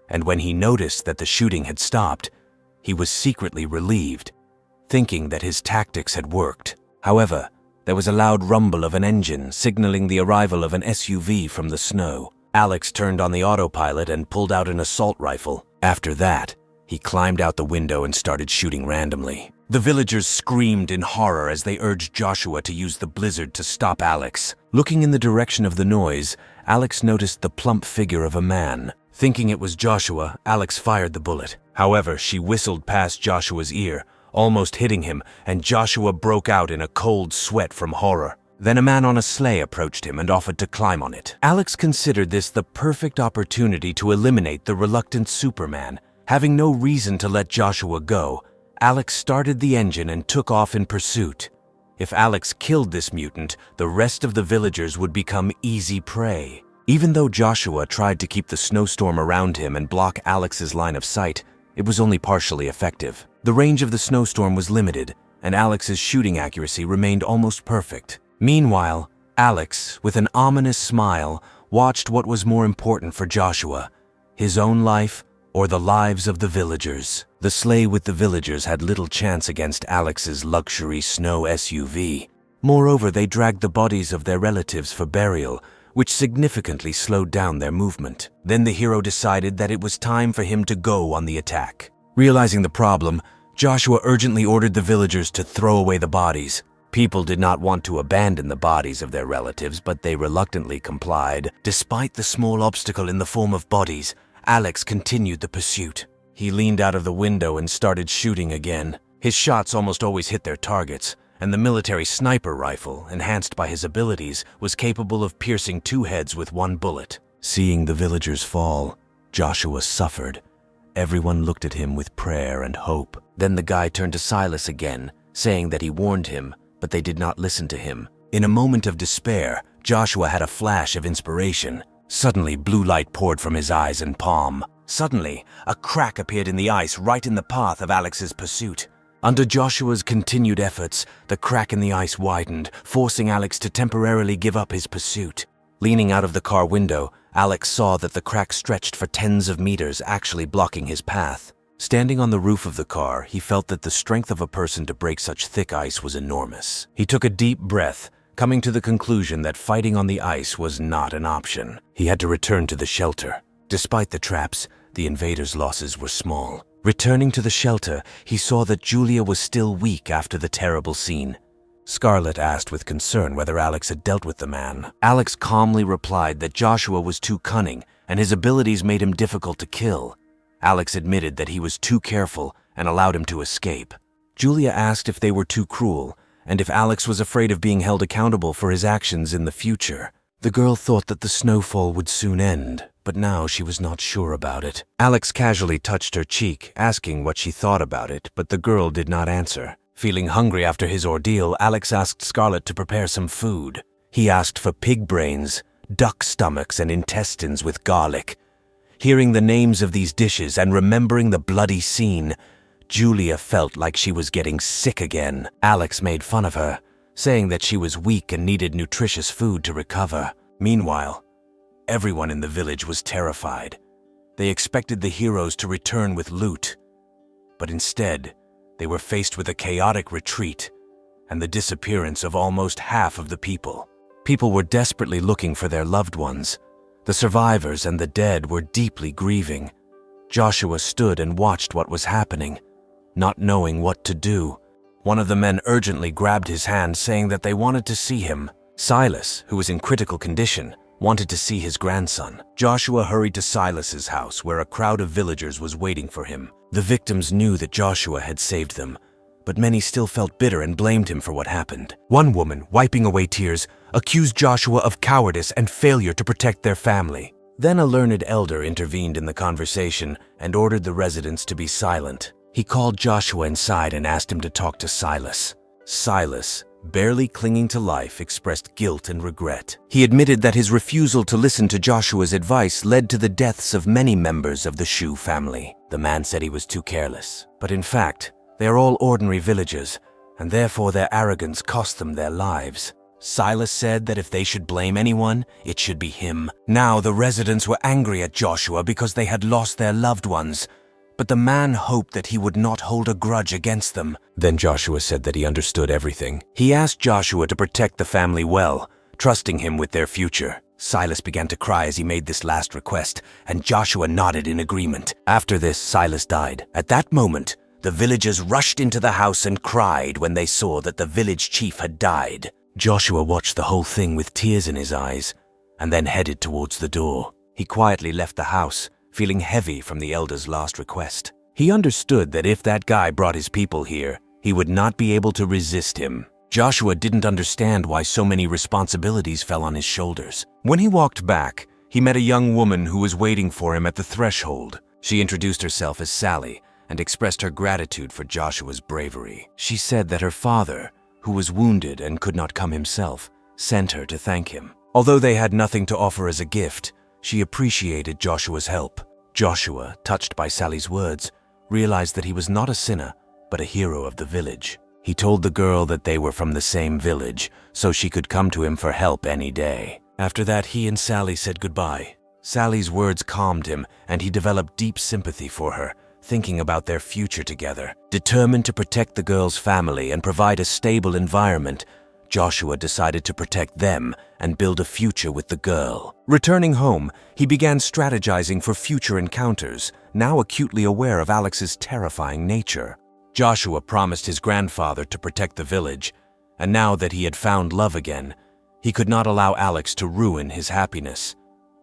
and when he noticed that the shooting had stopped, he was secretly relieved, thinking that his tactics had worked. However, there was a loud rumble of an engine signaling the arrival of an SUV from the snow. Alex turned on the autopilot and pulled out an assault rifle. After that, he climbed out the window and started shooting randomly. The villagers screamed in horror as they urged Joshua to use the blizzard to stop Alex. Looking in the direction of the noise, Alex noticed the plump figure of a man. Thinking it was Joshua, Alex fired the bullet. However, she whistled past Joshua's ear, almost hitting him, and Joshua broke out in a cold sweat from horror. Then a man on a sleigh approached him and offered to climb on it. Alex considered this the perfect opportunity to eliminate the reluctant Superman. Having no reason to let Joshua go, Alex started the engine and took off in pursuit. If Alex killed this mutant, the rest of the villagers would become easy prey. Even though Joshua tried to keep the snowstorm around him and block Alex's line of sight, it was only partially effective. The range of the snowstorm was limited, and Alex's shooting accuracy remained almost perfect. Meanwhile, Alex, with an ominous smile, watched what was more important for Joshua, his own life or the lives of the villagers. The sleigh with the villagers had little chance against Alex's luxury snow SUV. Moreover, they dragged the bodies of their relatives for burial, which significantly slowed down their movement. Then the hero decided that it was time for him to go on the attack. Realizing the problem, Joshua urgently ordered the villagers to throw away the bodies. People did not want to abandon the bodies of their relatives, but they reluctantly complied. Despite the small obstacle in the form of bodies, Alex continued the pursuit. He leaned out of the window and started shooting again. His shots almost always hit their targets, and the military sniper rifle, enhanced by his abilities, was capable of piercing two heads with one bullet. Seeing the villagers fall, Joshua suffered. Everyone looked at him with prayer and hope. Then the guy turned to Silas again, saying that he warned him, but they did not listen to him. In a moment of despair, Joshua had a flash of inspiration. Suddenly, blue light poured from his eyes and palm. Suddenly, a crack appeared in the ice right in the path of Alex's pursuit. Under Joshua's continued efforts, the crack in the ice widened, forcing Alex to temporarily give up his pursuit. Leaning out of the car window, Alex saw that the crack stretched for tens of meters, actually blocking his path. Standing on the roof of the car, he felt that the strength of a person to break such thick ice was enormous. He took a deep breath, coming to the conclusion that fighting on the ice was not an option. He had to return to the shelter. Despite the traps, the invaders' losses were small. Returning to the shelter, he saw that Julia was still weak after the terrible scene. Scarlett asked with concern whether Alex had dealt with the man. Alex calmly replied that Joshua was too cunning and his abilities made him difficult to kill. Alex admitted that he was too careful and allowed him to escape. Julia asked if they were too cruel and if Alex was afraid of being held accountable for his actions in the future. The girl thought that the snowfall would soon end, but now she was not sure about it. Alex casually touched her cheek, asking what she thought about it, but the girl did not answer. Feeling hungry after his ordeal, Alex asked Scarlett to prepare some food. He asked for pig brains, duck stomachs, and intestines with garlic. Hearing the names of these dishes and remembering the bloody scene, Julia felt like she was getting sick again. Alex made fun of her, saying that she was weak and needed nutritious food to recover. Meanwhile, everyone in the village was terrified. They expected the heroes to return with loot, but instead, they were faced with a chaotic retreat and the disappearance of almost half of the people. People were desperately looking for their loved ones. The survivors and the dead were deeply grieving. Joshua stood and watched what was happening, not knowing what to do. One of the men urgently grabbed his hand, saying that they wanted to see him. Silas, who was in critical condition, wanted to see his grandson. Joshua hurried to Silas's house, where a crowd of villagers was waiting for him. The victims knew that Joshua had saved them, but many still felt bitter and blamed him for what happened. One woman, wiping away tears, accused Joshua of cowardice and failure to protect their family. Then a learned elder intervened in the conversation and ordered the residents to be silent. He called Joshua inside and asked him to talk to Silas. Silas, barely clinging to life, expressed guilt and regret. He admitted that his refusal to listen to Joshua's advice led to the deaths of many members of the Shu family. The man said he was too careless, but in fact, they are all ordinary villagers, and therefore their arrogance cost them their lives. Silas said that if they should blame anyone, it should be him. Now the residents were angry at Joshua because they had lost their loved ones, but the man hoped that he would not hold a grudge against them. Then Joshua said that he understood everything. He asked Joshua to protect the family well, trusting him with their future. Silas began to cry as he made this last request, and Joshua nodded in agreement. After this, Silas died. At that moment, the villagers rushed into the house and cried when they saw that the village chief had died. Joshua watched the whole thing with tears in his eyes, and then headed towards the door. He quietly left the house, feeling heavy from the elder's last request. He understood that if that guy brought his people here, he would not be able to resist him. Joshua didn't understand why so many responsibilities fell on his shoulders. When he walked back, he met a young woman who was waiting for him at the threshold. She introduced herself as Sally and expressed her gratitude for Joshua's bravery. She said that her father, who was wounded and could not come himself, sent her to thank him. Although they had nothing to offer as a gift, she appreciated Joshua's help. Joshua, touched by Sally's words, realized that he was not a sinner, but a hero of the village. He told the girl that they were from the same village, so she could come to him for help any day. After that, he and Sally said goodbye. Sally's words calmed him, and he developed deep sympathy for her, thinking about their future together. Determined to protect the girl's family and provide a stable environment, Joshua decided to protect them and build a future with the girl. Returning home, he began strategizing for future encounters, now acutely aware of Alex's terrifying nature. Joshua promised his grandfather to protect the village, and now that he had found love again, he could not allow Alex to ruin his happiness.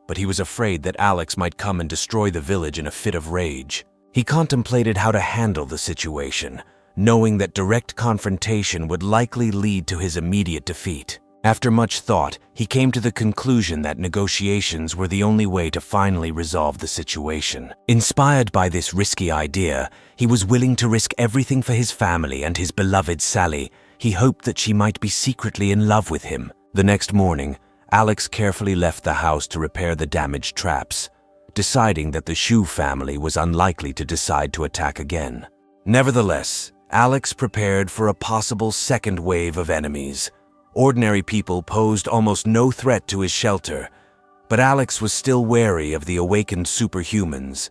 But he was afraid that Alex might come and destroy the village in a fit of rage. He contemplated how to handle the situation, knowing that direct confrontation would likely lead to his immediate defeat. After much thought, he came to the conclusion that negotiations were the only way to finally resolve the situation. Inspired by this risky idea, he was willing to risk everything for his family and his beloved Sally. He hoped that she might be secretly in love with him. The next morning, Alex carefully left the house to repair the damaged traps, deciding that the Shu family was unlikely to decide to attack again. Nevertheless, Alex prepared for a possible second wave of enemies. Ordinary people posed almost no threat to his shelter, but Alex was still wary of the awakened superhumans.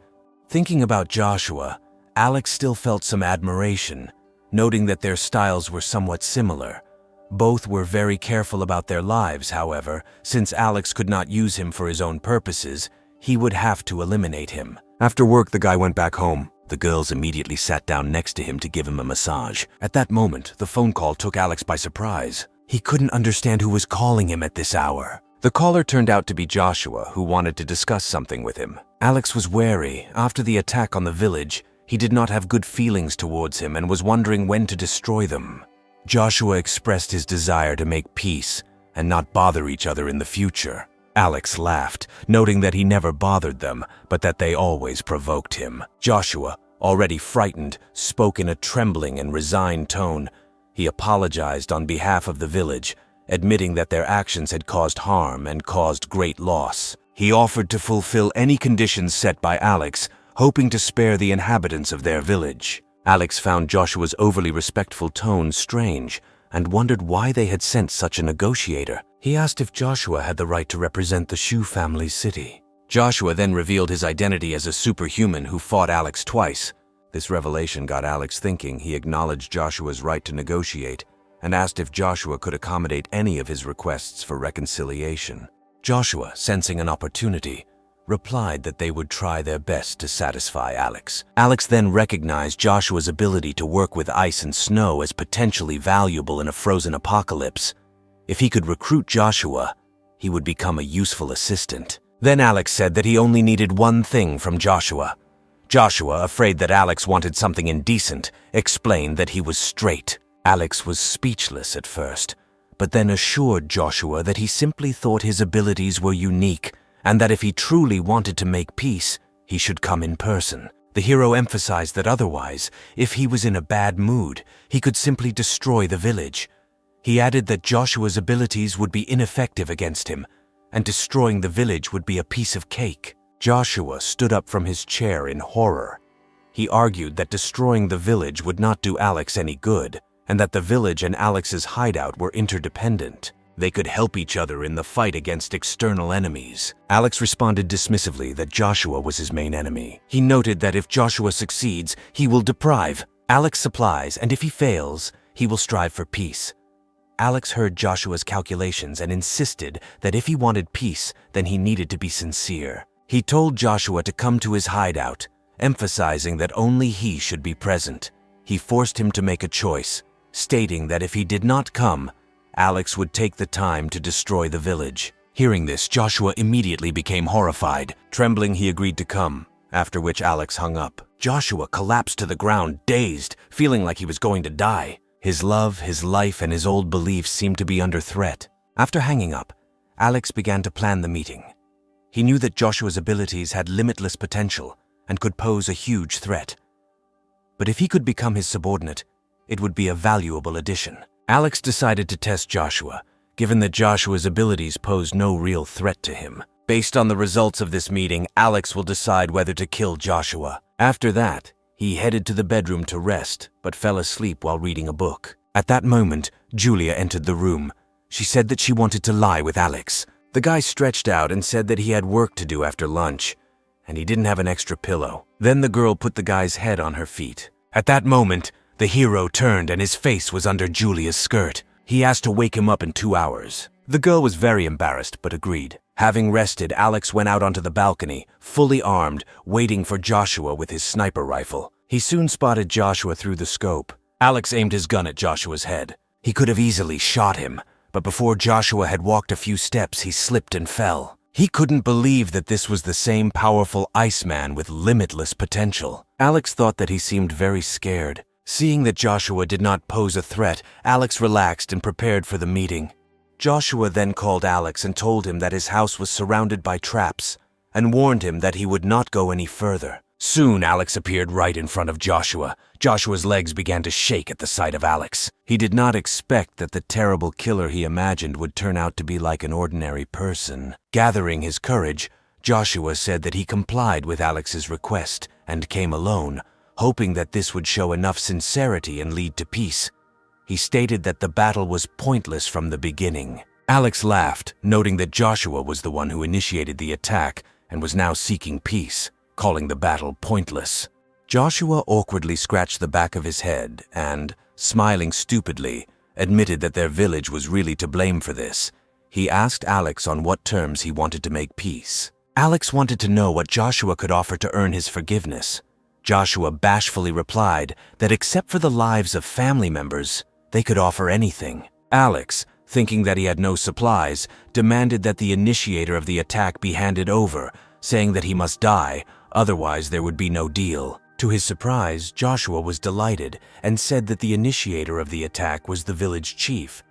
Thinking about Joshua, Alex still felt some admiration, noting that their styles were somewhat similar. Both were very careful about their lives, however. Since Alex could not use him for his own purposes, he would have to eliminate him. After work, the guy went back home. The girls immediately sat down next to him to give him a massage. At that moment, the phone call took Alex by surprise. He couldn't understand who was calling him at this hour. The caller turned out to be Joshua, who wanted to discuss something with him. Alex was wary. After the attack on the village, he did not have good feelings towards him and was wondering when to destroy them. Joshua expressed his desire to make peace and not bother each other in the future. Alex laughed, noting that he never bothered them, but that they always provoked him. Joshua, already frightened, spoke in a trembling and resigned tone. He apologized on behalf of the village, admitting that their actions had caused harm and caused great loss. He offered to fulfill any conditions set by Alex, hoping to spare the inhabitants of their village. Alex found Joshua's overly respectful tone strange and wondered why they had sent such a negotiator. He asked if Joshua had the right to represent the Shu family's city. Joshua then revealed his identity as a superhuman who fought Alex twice. This revelation got Alex thinking. He acknowledged Joshua's right to negotiate and asked if Joshua could accommodate any of his requests for reconciliation. Joshua, sensing an opportunity, replied that they would try their best to satisfy Alex. Alex then recognized Joshua's ability to work with ice and snow as potentially valuable in a frozen apocalypse. If he could recruit Joshua, he would become a useful assistant. Then Alex said that he only needed one thing from Joshua. Joshua, afraid that Alex wanted something indecent, explained that he was straight. Alex was speechless at first, but then assured Joshua that he simply thought his abilities were unique and that if he truly wanted to make peace, he should come in person. The hero emphasized that otherwise, if he was in a bad mood, he could simply destroy the village. He added that Joshua's abilities would be ineffective against him, and destroying the village would be a piece of cake. Joshua stood up from his chair in horror. He argued that destroying the village would not do Alex any good, and that the village and Alex's hideout were interdependent. They could help each other in the fight against external enemies. Alex responded dismissively that Joshua was his main enemy. He noted that if Joshua succeeds, he will deprive Alex supplies, and if he fails, he will strive for peace. Alex heard Joshua's calculations and insisted that if he wanted peace, then he needed to be sincere. He told Joshua to come to his hideout, emphasizing that only he should be present. He forced him to make a choice, stating that if he did not come, Alex would take the time to destroy the village. Hearing this, Joshua immediately became horrified. Trembling, he agreed to come, after which Alex hung up. Joshua collapsed to the ground, dazed, feeling like he was going to die. His love, his life, and his old beliefs seemed to be under threat. After hanging up, Alex began to plan the meeting. He knew that Joshua's abilities had limitless potential and could pose a huge threat. But if he could become his subordinate, it would be a valuable addition. Alex decided to test Joshua, given that Joshua's abilities posed no real threat to him. Based on the results of this meeting, Alex will decide whether to kill Joshua. After that, he headed to the bedroom to rest, but fell asleep while reading a book. At that moment, Julia entered the room. She said that she wanted to lie with Alex. The guy stretched out and said that he had work to do after lunch, and he didn't have an extra pillow. Then the girl put the guy's head on her feet. At that moment, the hero turned and his face was under Julia's skirt. He asked to wake him up in 2 hours. The girl was very embarrassed, but agreed. Having rested, Alex went out onto the balcony, fully armed, waiting for Joshua with his sniper rifle. He soon spotted Joshua through the scope. Alex aimed his gun at Joshua's head. He could have easily shot him, but before Joshua had walked a few steps, he slipped and fell. He couldn't believe that this was the same powerful Iceman with limitless potential. Alex thought that he seemed very scared. Seeing that Joshua did not pose a threat, Alex relaxed and prepared for the meeting. Joshua then called Alex and told him that his house was surrounded by traps and warned him that he would not go any further. Soon, Alex appeared right in front of Joshua. Joshua's legs began to shake at the sight of Alex. He did not expect that the terrible killer he imagined would turn out to be like an ordinary person. Gathering his courage, Joshua said that he complied with Alex's request and came alone, hoping that this would show enough sincerity and lead to peace. He stated that the battle was pointless from the beginning. Alex laughed, noting that Joshua was the one who initiated the attack and was now seeking peace, calling the battle pointless. Joshua awkwardly scratched the back of his head and, smiling stupidly, admitted that their village was really to blame for this. He asked Alex on what terms he wanted to make peace. Alex wanted to know what Joshua could offer to earn his forgiveness. Joshua bashfully replied that except for the lives of family members, they could offer anything. Alex, thinking that he had no supplies, demanded that the initiator of the attack be handed over, saying that he must die, otherwise there would be no deal. To his surprise, Joshua was delighted and said that the initiator of the attack was the village chief.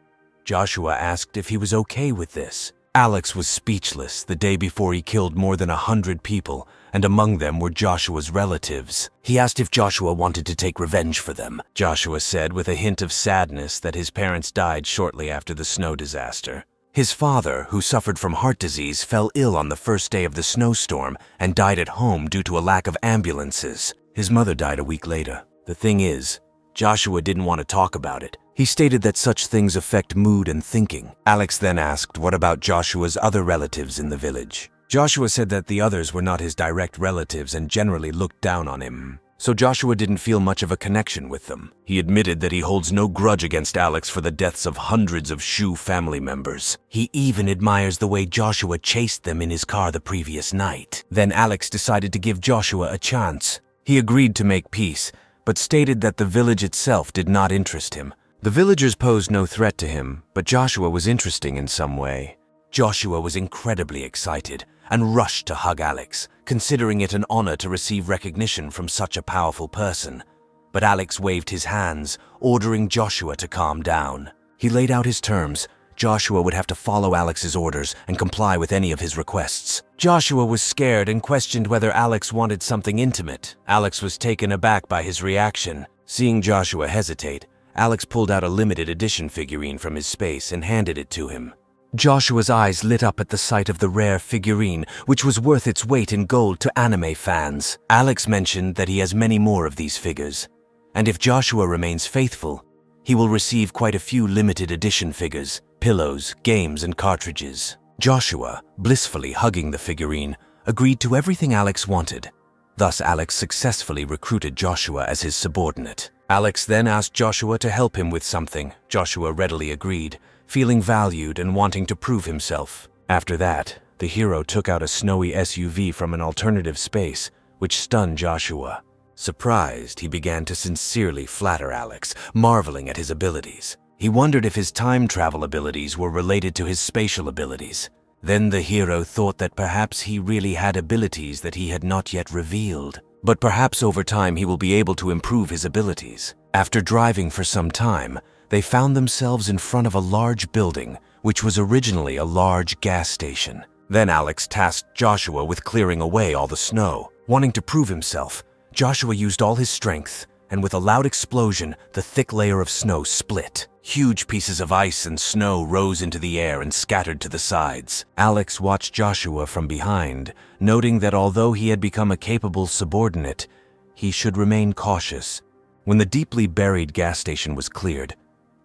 Joshua asked if he was okay with this. Alex was speechless. The day before he killed more than 100 people, and among them were Joshua's relatives. He asked if Joshua wanted to take revenge for them. Joshua said with a hint of sadness that his parents died shortly after the snow disaster. His father, who suffered from heart disease, fell ill on the first day of the snowstorm and died at home due to a lack of ambulances. His mother died a week later. The thing is, Joshua didn't want to talk about it. He stated that such things affect mood and thinking. Alex then asked what about Joshua's other relatives in the village. Joshua said that the others were not his direct relatives and generally looked down on him. so Joshua didn't feel much of a connection with them. He admitted that he holds no grudge against Alex for the deaths of hundreds of Shu family members. He even admires the way Joshua chased them in his car the previous night. Then Alex decided to give Joshua a chance. He agreed to make peace, but stated that the village itself did not interest him. The villagers posed no threat to him, but Joshua was interesting in some way. Joshua was incredibly excited and rushed to hug Alex, considering it an honor to receive recognition from such a powerful person. But Alex waved his hands, ordering Joshua to calm down. He laid out his terms. Joshua would have to follow Alex's orders and comply with any of his requests. Joshua was scared and questioned whether Alex wanted something intimate. Alex was taken aback by his reaction. Seeing Joshua hesitate, Alex pulled out a limited edition figurine from his space and handed it to him. Joshua's eyes lit up at the sight of the rare figurine, which was worth its weight in gold to anime fans. Alex mentioned that he has many more of these figures, and if Joshua remains faithful, he will receive quite a few limited edition figures, pillows, games, and cartridges. Joshua, blissfully hugging the figurine, agreed to everything Alex wanted. Thus, Alex successfully recruited Joshua as his subordinate. Alex then asked Joshua to help him with something. Joshua readily agreed, feeling valued and wanting to prove himself. After that, the hero took out a snowy SUV from an alternative space, which stunned Joshua. Surprised, he began to sincerely flatter Alex, marveling at his abilities. He wondered if his time travel abilities were related to his spatial abilities. Then the hero thought that perhaps he really had abilities that he had not yet revealed. But perhaps over time he will be able to improve his abilities. After driving for some time, they found themselves in front of a large building, which was originally a large gas station. Then Alex tasked Joshua with clearing away all the snow. Wanting to prove himself, Joshua used all his strength, and with a loud explosion, the thick layer of snow split. Huge pieces of ice and snow rose into the air and scattered to the sides. Alex watched Joshua from behind, noting that although he had become a capable subordinate, he should remain cautious. When the deeply buried gas station was cleared,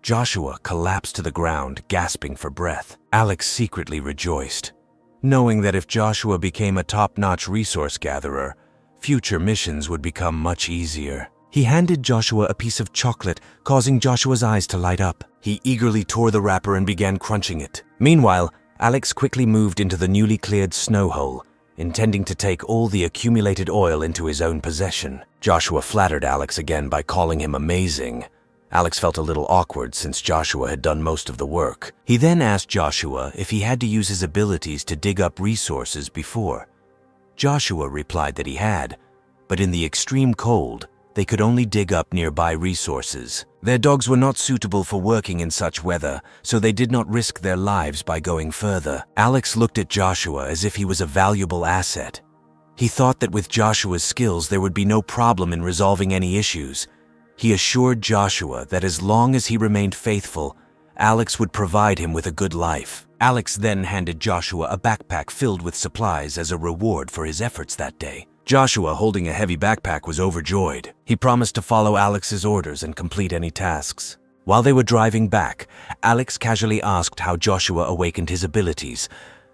Joshua collapsed to the ground, gasping for breath. Alex secretly rejoiced, knowing that if Joshua became a top-notch resource gatherer, future missions would become much easier. He handed Joshua a piece of chocolate, causing Joshua's eyes to light up. He eagerly tore the wrapper and began crunching it. Meanwhile, Alex quickly moved into the newly cleared snow hole, intending to take all the accumulated oil into his own possession. Joshua flattered Alex again by calling him amazing. Alex felt a little awkward since Joshua had done most of the work. He then asked Joshua if he had to use his abilities to dig up resources before. Joshua replied that he had, but in the extreme cold, they could only dig up nearby resources. Their dogs were not suitable for working in such weather, so they did not risk their lives by going further. Alex looked at Joshua as if he was a valuable asset. He thought that with Joshua's skills there would be no problem in resolving any issues. He assured Joshua that as long as he remained faithful, Alex would provide him with a good life. Alex then handed Joshua a backpack filled with supplies as a reward for his efforts that day. Joshua, holding a heavy backpack, was overjoyed. He promised to follow Alex's orders and complete any tasks. While they were driving back, Alex casually asked how Joshua awakened his abilities.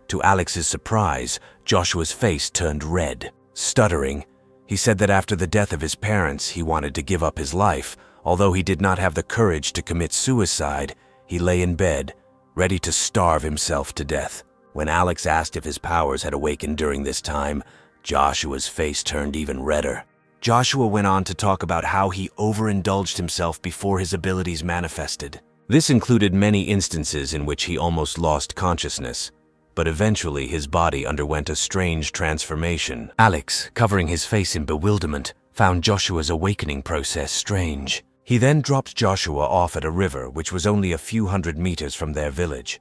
To Alex's surprise, Joshua's face turned red. Stuttering, he said that after the death of his parents, he wanted to give up his life. Although he did not have the courage to commit suicide, he lay in bed, ready to starve himself to death. When Alex asked if his powers had awakened during this time, Joshua's face turned even redder. Joshua went on to talk about how he overindulged himself before his abilities manifested. This included many instances in which he almost lost consciousness, but eventually his body underwent a strange transformation. Alex, covering his face in bewilderment, found Joshua's awakening process strange. He then dropped Joshua off at a river which was only a few hundred meters from their village.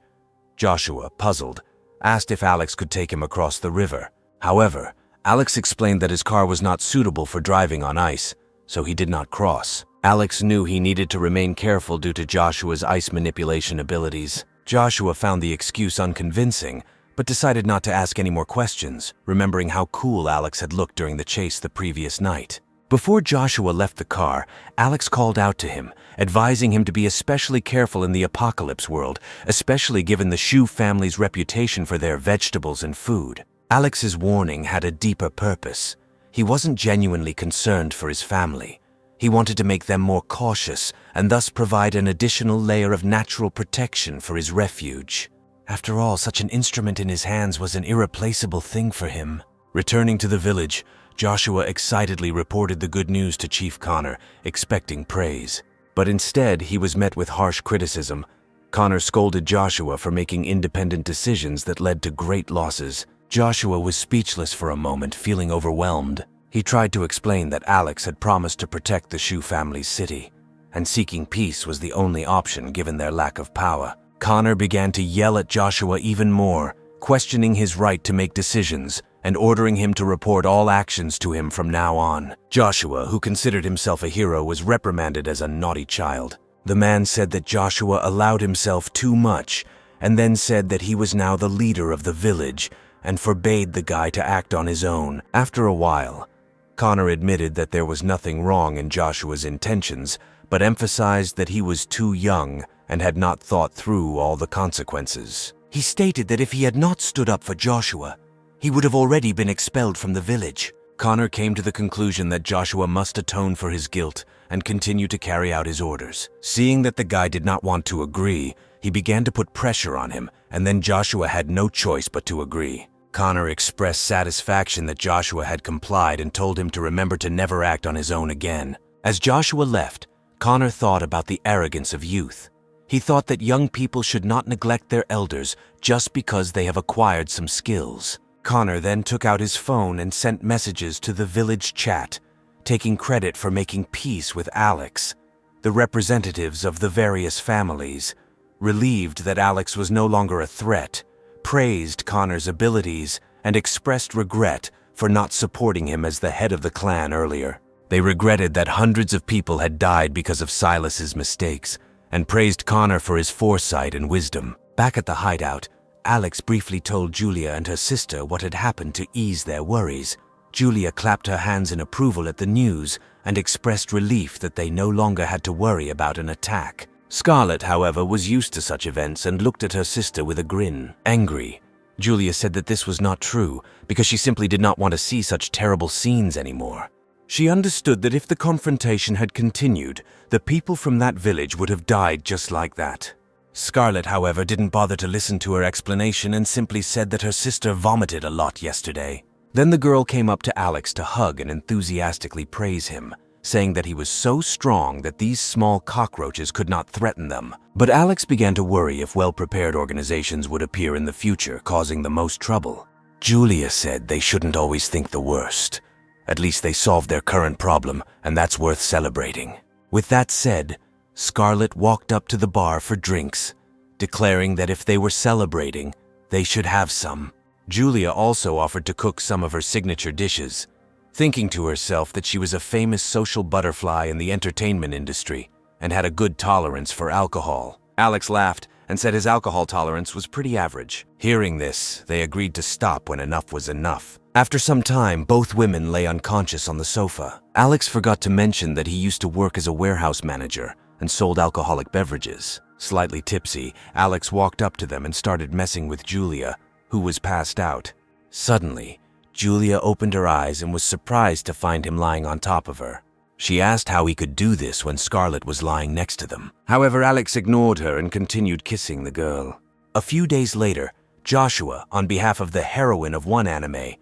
Joshua, puzzled, asked if Alex could take him across the river. However, Alex explained that his car was not suitable for driving on ice, so he did not cross. Alex knew he needed to remain careful due to Joshua's ice manipulation abilities. Joshua found the excuse unconvincing, but decided not to ask any more questions, remembering how cool Alex had looked during the chase the previous night. Before Joshua left the car, Alex called out to him, advising him to be especially careful in the apocalypse world, especially given the Shu family's reputation for their vegetables and food. Alex's warning had a deeper purpose. He wasn't genuinely concerned for his family. He wanted to make them more cautious and thus provide an additional layer of natural protection for his refuge. After all, such an instrument in his hands was an irreplaceable thing for him. Returning to the village, Joshua excitedly reported the good news to Chief Connor, expecting praise. But instead, he was met with harsh criticism. Connor scolded Joshua for making independent decisions that led to great losses. Joshua was speechless for a moment, feeling overwhelmed. He tried to explain that Alex had promised to protect the Shu family's city, and seeking peace was the only option given their lack of power. Connor began to yell at Joshua even more, questioning his right to make decisions and ordering him to report all actions to him from now on. Joshua, who considered himself a hero, was reprimanded as a naughty child. The man said that Joshua allowed himself too much, and then said that he was now the leader of the village and forbade the guy to act on his own. After a while, Connor admitted that there was nothing wrong in Joshua's intentions, but emphasized that he was too young and had not thought through all the consequences. He stated that if he had not stood up for Joshua, he would have already been expelled from the village. Connor came to the conclusion that Joshua must atone for his guilt and continue to carry out his orders. Seeing that the guy did not want to agree, he began to put pressure on him, and then Joshua had no choice but to agree. Connor expressed satisfaction that Joshua had complied and told him to remember to never act on his own again. As Joshua left, Connor thought about the arrogance of youth. He thought that young people should not neglect their elders just because they have acquired some skills. Connor then took out his phone and sent messages to the village chat, taking credit for making peace with Alex. The representatives of the various families, relieved that Alex was no longer a threat, praised Connor's abilities and expressed regret for not supporting him as the head of the clan earlier. They regretted that hundreds of people had died because of Silas's mistakes and praised Connor for his foresight and wisdom. Back at the hideout, Alex briefly told Julia and her sister what had happened to ease their worries. Julia clapped her hands in approval at the news and expressed relief that they no longer had to worry about an attack. Scarlett, however, was used to such events and looked at her sister with a grin. Angry, Julia said that this was not true because she simply did not want to see such terrible scenes anymore. She understood that if the confrontation had continued, the people from that village would have died just like that. Scarlett, however, didn't bother to listen to her explanation and simply said that her sister vomited a lot yesterday. Then the girl came up to Alex to hug and enthusiastically praise him, saying that he was so strong that these small cockroaches could not threaten them. But Alex began to worry if well-prepared organizations would appear in the future, causing the most trouble. Julia said they shouldn't always think the worst. At least they solved their current problem, and that's worth celebrating. With that said, Scarlett walked up to the bar for drinks, declaring that if they were celebrating, they should have some. Julia also offered to cook some of her signature dishes, thinking to herself that she was a famous social butterfly in the entertainment industry and had a good tolerance for alcohol. Alex laughed and said his alcohol tolerance was pretty average. Hearing this, they agreed to stop when enough was enough. After some time, both women lay unconscious on the sofa. Alex forgot to mention that he used to work as a warehouse manager and sold alcoholic beverages. Slightly tipsy, Alex walked up to them and started messing with Julia, who was passed out. Suddenly, Julia opened her eyes and was surprised to find him lying on top of her. She asked how he could do this when Scarlett was lying next to them. However, Alex ignored her and continued kissing the girl. A few days later, Joshua, on behalf of the heroine of one anime,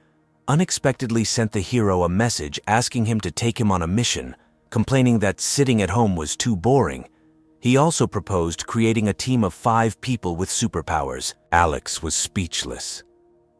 unexpectedly sent the hero a message asking him to take him on a mission, complaining that sitting at home was too boring. He also proposed creating a team of 5 people with superpowers. Alex was speechless.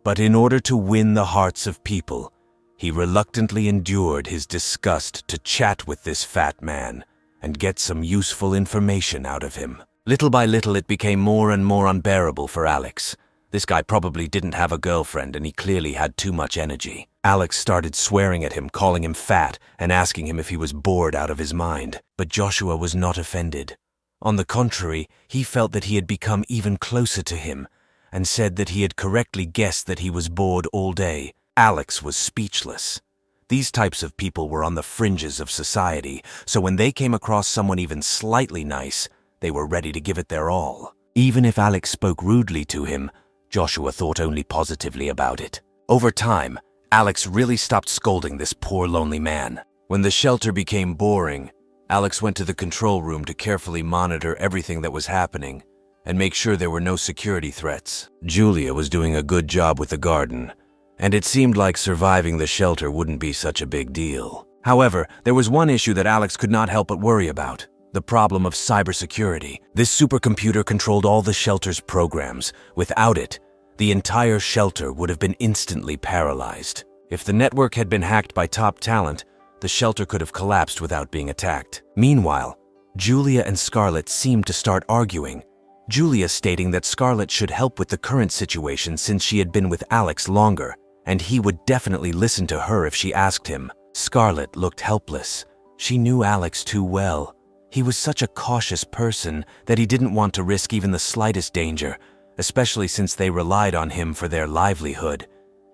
But in order to win the hearts of people, he reluctantly endured his disgust to chat with this fat man and get some useful information out of him. Little by little, it became more and more unbearable for Alex. This guy probably didn't have a girlfriend and he clearly had too much energy. Alex started swearing at him, calling him fat, and asking him if he was bored out of his mind. But Joshua was not offended. On the contrary, he felt that he had become even closer to him and said that he had correctly guessed that he was bored all day. Alex was speechless. These types of people were on the fringes of society, so when they came across someone even slightly nice, they were ready to give it their all. Even if Alex spoke rudely to him, Joshua thought only positively about it. Over time, Alex really stopped scolding this poor lonely man. When the shelter became boring, Alex went to the control room to carefully monitor everything that was happening and make sure there were no security threats. Julia was doing a good job with the garden, and it seemed like surviving the shelter wouldn't be such a big deal. However, there was one issue that Alex could not help but worry about: the problem of cybersecurity. This supercomputer controlled all the shelter's programs. Without it, the entire shelter would have been instantly paralyzed. If the network had been hacked by top talent, the shelter could have collapsed without being attacked. Meanwhile, Julia and Scarlett seemed to start arguing, Julia stating that Scarlett should help with the current situation since she had been with Alex longer, and he would definitely listen to her if she asked him. Scarlett looked helpless. She knew Alex too well. He was such a cautious person that he didn't want to risk even the slightest danger, especially since they relied on him for their livelihood.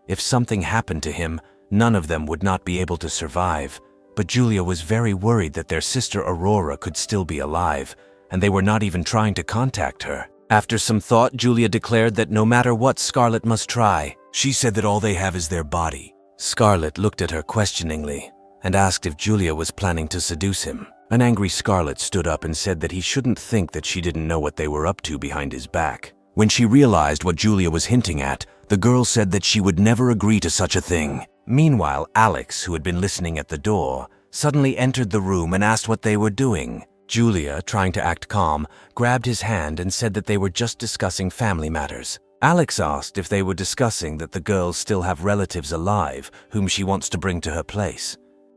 If something happened to him, none of them would not be able to survive. But Julia was very worried that their sister Aurora could still be alive, and they were not even trying to contact her. After some thought, Julia declared that no matter what, Scarlett must try. She said that all they have is their body. Scarlett looked at her questioningly and asked if Julia was planning to seduce him. An angry Scarlett stood up and said that he shouldn't think that she didn't know what they were up to behind his back. When she realized what Julia was hinting at, the girl said that she would never agree to such a thing. Meanwhile, Alex, who had been listening at the door, suddenly entered the room and asked what they were doing. Julia, trying to act calm, grabbed his hand and said that they were just discussing family matters. Alex asked if they were discussing that the girls still have relatives alive whom she wants to bring to her place.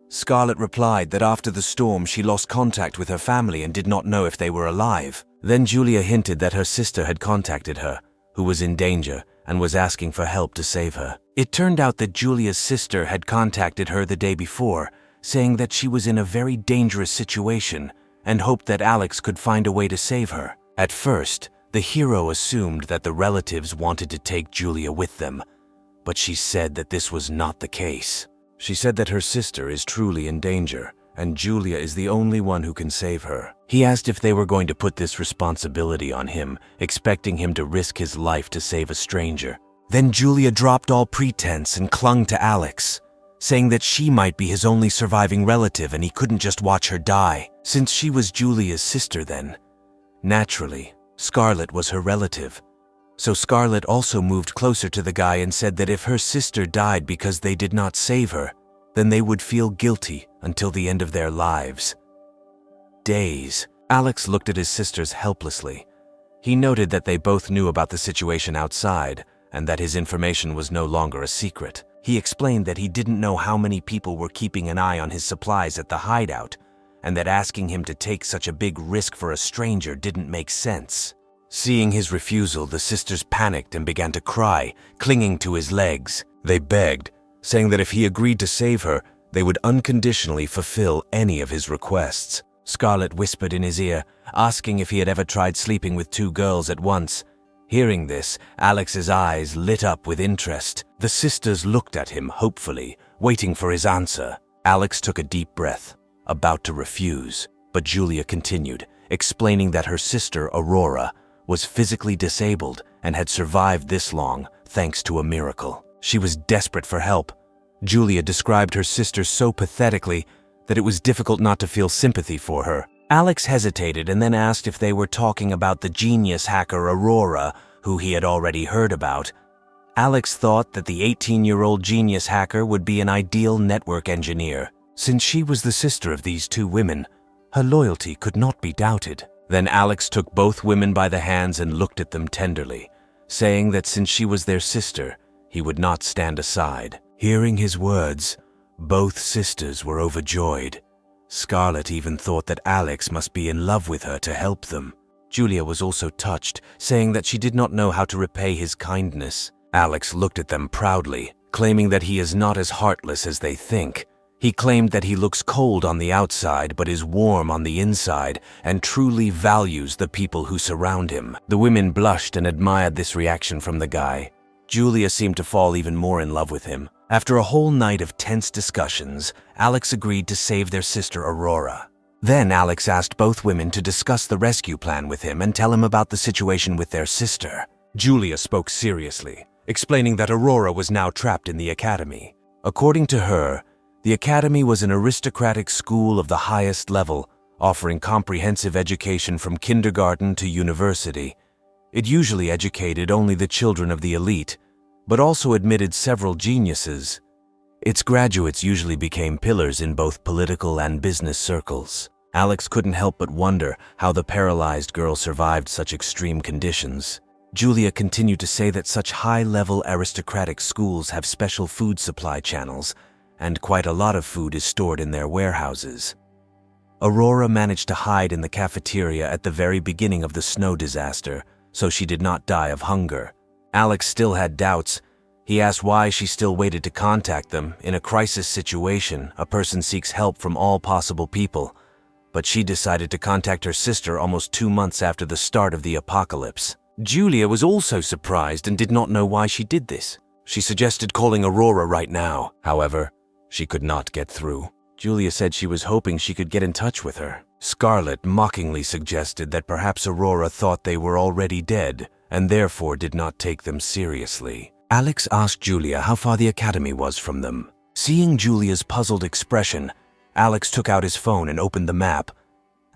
Scarlett replied that after the storm she lost contact with her family and did not know if they were alive. Then Julia hinted that her sister had contacted her, who was in danger, and was asking for help to save her. It turned out that Julia's sister had contacted her the day before, saying that she was in a very dangerous situation and hoped that Alex could find a way to save her. At first, the hero assumed that the relatives wanted to take Julia with them, but she said that this was not the case. She said that her sister is truly in danger, and Julia is the only one who can save her. He asked if they were going to put this responsibility on him, expecting him to risk his life to save a stranger. Then Julia dropped all pretense and clung to Alex, saying that she might be his only surviving relative and he couldn't just watch her die. Since she was Julia's sister then, naturally, Scarlett was her relative. So Scarlett also moved closer to the guy and said that if her sister died because they did not save her, then they would feel guilty until the end of their lives. Days. Alex looked at his sisters helplessly. He noted that they both knew about the situation outside and that his information was no longer a secret. He explained that he didn't know how many people were keeping an eye on his supplies at the hideout, and that asking him to take such a big risk for a stranger didn't make sense. Seeing his refusal, the sisters panicked and began to cry, clinging to his legs. They begged, saying that if he agreed to save her, they would unconditionally fulfill any of his requests. Scarlett whispered in his ear, asking if he had ever tried sleeping with two girls at once. Hearing this, Alex's eyes lit up with interest. The sisters looked at him hopefully, waiting for his answer. Alex took a deep breath, about to refuse, but Julia continued, explaining that her sister, Aurora, was physically disabled and had survived this long thanks to a miracle. She was desperate for help. Julia described her sister so pathetically that it was difficult not to feel sympathy for her. Alex hesitated and then asked if they were talking about the genius hacker Aurora, who he had already heard about. Alex thought that the 18-year-old genius hacker would be an ideal network engineer. Since she was the sister of these two women, her loyalty could not be doubted. Then Alex took both women by the hands and looked at them tenderly, saying that since she was their sister, he would not stand aside. Hearing his words, both sisters were overjoyed. Scarlett even thought that Alex must be in love with her to help them. Julia was also touched, saying that she did not know how to repay his kindness. Alex looked at them proudly, claiming that he is not as heartless as they think. He claimed that he looks cold on the outside but is warm on the inside and truly values the people who surround him. The women blushed and admired this reaction from the guy. Julia seemed to fall even more in love with him. After a whole night of tense discussions, Alex agreed to save their sister Aurora. Then Alex asked both women to discuss the rescue plan with him and tell him about the situation with their sister. Julia spoke seriously, explaining that Aurora was now trapped in the academy. According to her, the academy was an aristocratic school of the highest level, offering comprehensive education from kindergarten to university. It usually educated only the children of the elite, but also admitted several geniuses. Its graduates usually became pillars in both political and business circles. Alex couldn't help but wonder how the paralyzed girl survived such extreme conditions. Julia continued to say that such high-level aristocratic schools have special food supply channels, and quite a lot of food is stored in their warehouses. Aurora managed to hide in the cafeteria at the very beginning of the snow disaster, so she did not die of hunger. Alex still had doubts. He asked why she still waited to contact them. In a crisis situation, a person seeks help from all possible people. But she decided to contact her sister almost 2 months after the start of the apocalypse. Julia was also surprised and did not know why she did this. She suggested calling Aurora right now. However, she could not get through. Julia said she was hoping she could get in touch with her. Scarlett mockingly suggested that perhaps Aurora thought they were already dead and therefore did not take them seriously. Alex asked Julia how far the academy was from them. Seeing Julia's puzzled expression, Alex took out his phone and opened the map.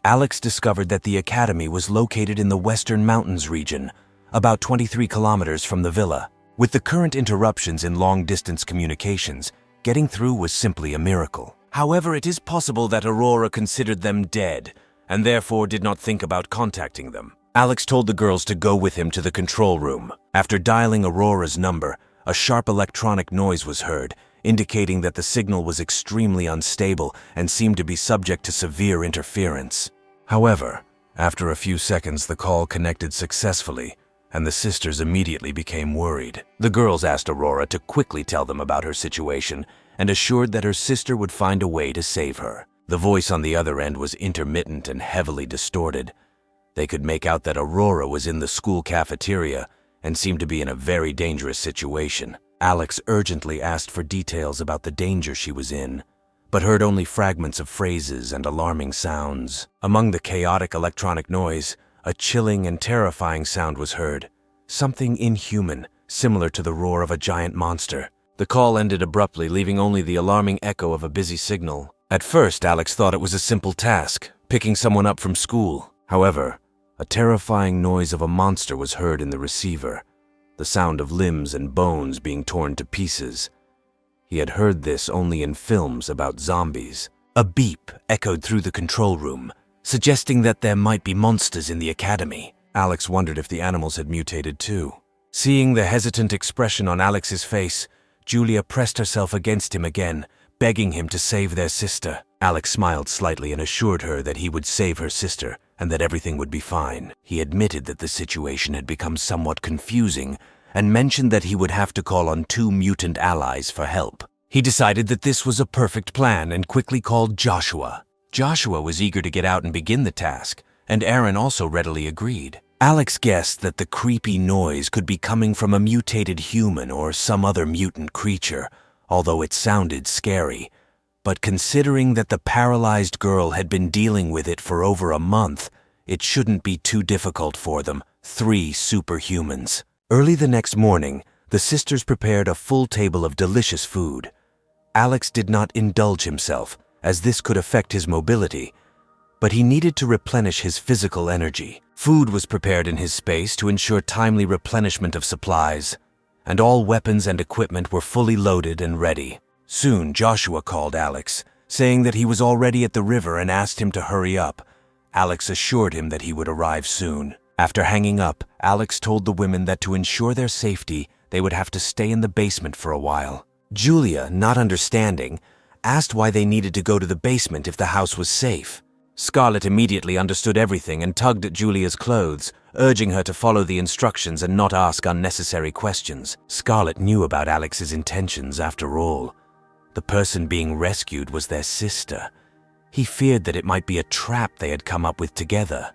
Alex discovered that the academy was located in the Western Mountains region, about 23 kilometers from the villa. With the current interruptions in long-distance communications, getting through was simply a miracle. However, it is possible that Aurora considered them dead and therefore did not think about contacting them. Alex told the girls to go with him to the control room. After dialing Aurora's number, a sharp electronic noise was heard, indicating that the signal was extremely unstable and seemed to be subject to severe interference. However, after a few seconds, the call connected successfully, and the sisters immediately became worried. The girls asked Aurora to quickly tell them about her situation and assured that her sister would find a way to save her. The voice on the other end was intermittent and heavily distorted. They could make out that Aurora was in the school cafeteria and seemed to be in a very dangerous situation. Alex urgently asked for details about the danger she was in, but heard only fragments of phrases and alarming sounds. Among the chaotic electronic noise, a chilling and terrifying sound was heard, something inhuman, similar to the roar of a giant monster. The call ended abruptly, leaving only the alarming echo of a busy signal. At first, Alex thought it was a simple task, picking someone up from school. However, a terrifying noise of a monster was heard in the receiver, the sound of limbs and bones being torn to pieces. He had heard this only in films about zombies. A beep echoed through the control room, suggesting that there might be monsters in the academy. Alex wondered if the animals had mutated too. Seeing the hesitant expression on Alex's face, Julia pressed herself against him again, begging him to save their sister. Alex smiled slightly and assured her that he would save her sister and that everything would be fine. He admitted that the situation had become somewhat confusing and mentioned that he would have to call on 2 mutant allies for help. He decided that this was a perfect plan and quickly called Joshua. Joshua was eager to get out and begin the task, and Aaron also readily agreed. Alex guessed that the creepy noise could be coming from a mutated human or some other mutant creature, although it sounded scary. But considering that the paralyzed girl had been dealing with it for over a month, it shouldn't be too difficult for them, 3 superhumans. Early the next morning, the sisters prepared a full table of delicious food. Alex did not indulge himself, as this could affect his mobility, but he needed to replenish his physical energy. Food was prepared in his space to ensure timely replenishment of supplies, and all weapons and equipment were fully loaded and ready. Soon, Joshua called Alex, saying that he was already at the river and asked him to hurry up. Alex assured him that he would arrive soon. After hanging up, Alex told the women that to ensure their safety, they would have to stay in the basement for a while. Julia, not understanding, asked why they needed to go to the basement if the house was safe. Scarlett immediately understood everything and tugged at Julia's clothes, urging her to follow the instructions and not ask unnecessary questions. Scarlett knew about Alex's intentions after all. The person being rescued was their sister. He feared that it might be a trap they had come up with together.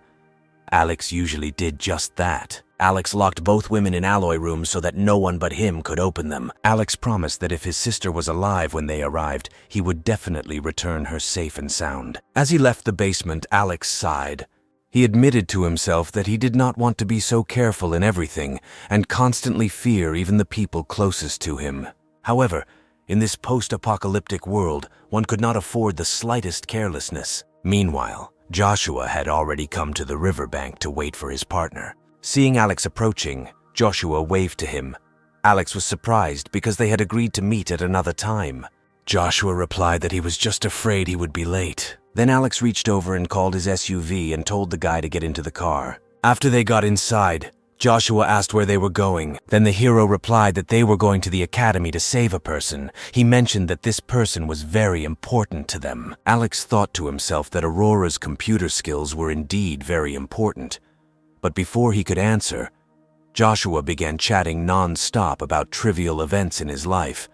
Alex usually did just that. Alex locked both women in alloy rooms so that no one but him could open them. Alex promised that if his sister was alive when they arrived, he would definitely return her safe and sound. As he left the basement, Alex sighed. He admitted to himself that he did not want to be so careful in everything and constantly fear even the people closest to him. However, In this post-apocalyptic world, one could not afford the slightest carelessness. Meanwhile, Joshua had already come to the riverbank to wait for his partner. Seeing Alex approaching, Joshua waved to him. Alex was surprised because they had agreed to meet at another time. Joshua replied that he was just afraid he would be late. Then Alex reached over and called his SUV and told the guy to get into the car. After they got inside, Joshua asked where they were going. Then the hero replied that they were going to the academy to save a person. He mentioned that this person was very important to them. Alex thought to himself that Aurora's computer skills were indeed very important. But before he could answer, Joshua began chatting non-stop about trivial events in his life.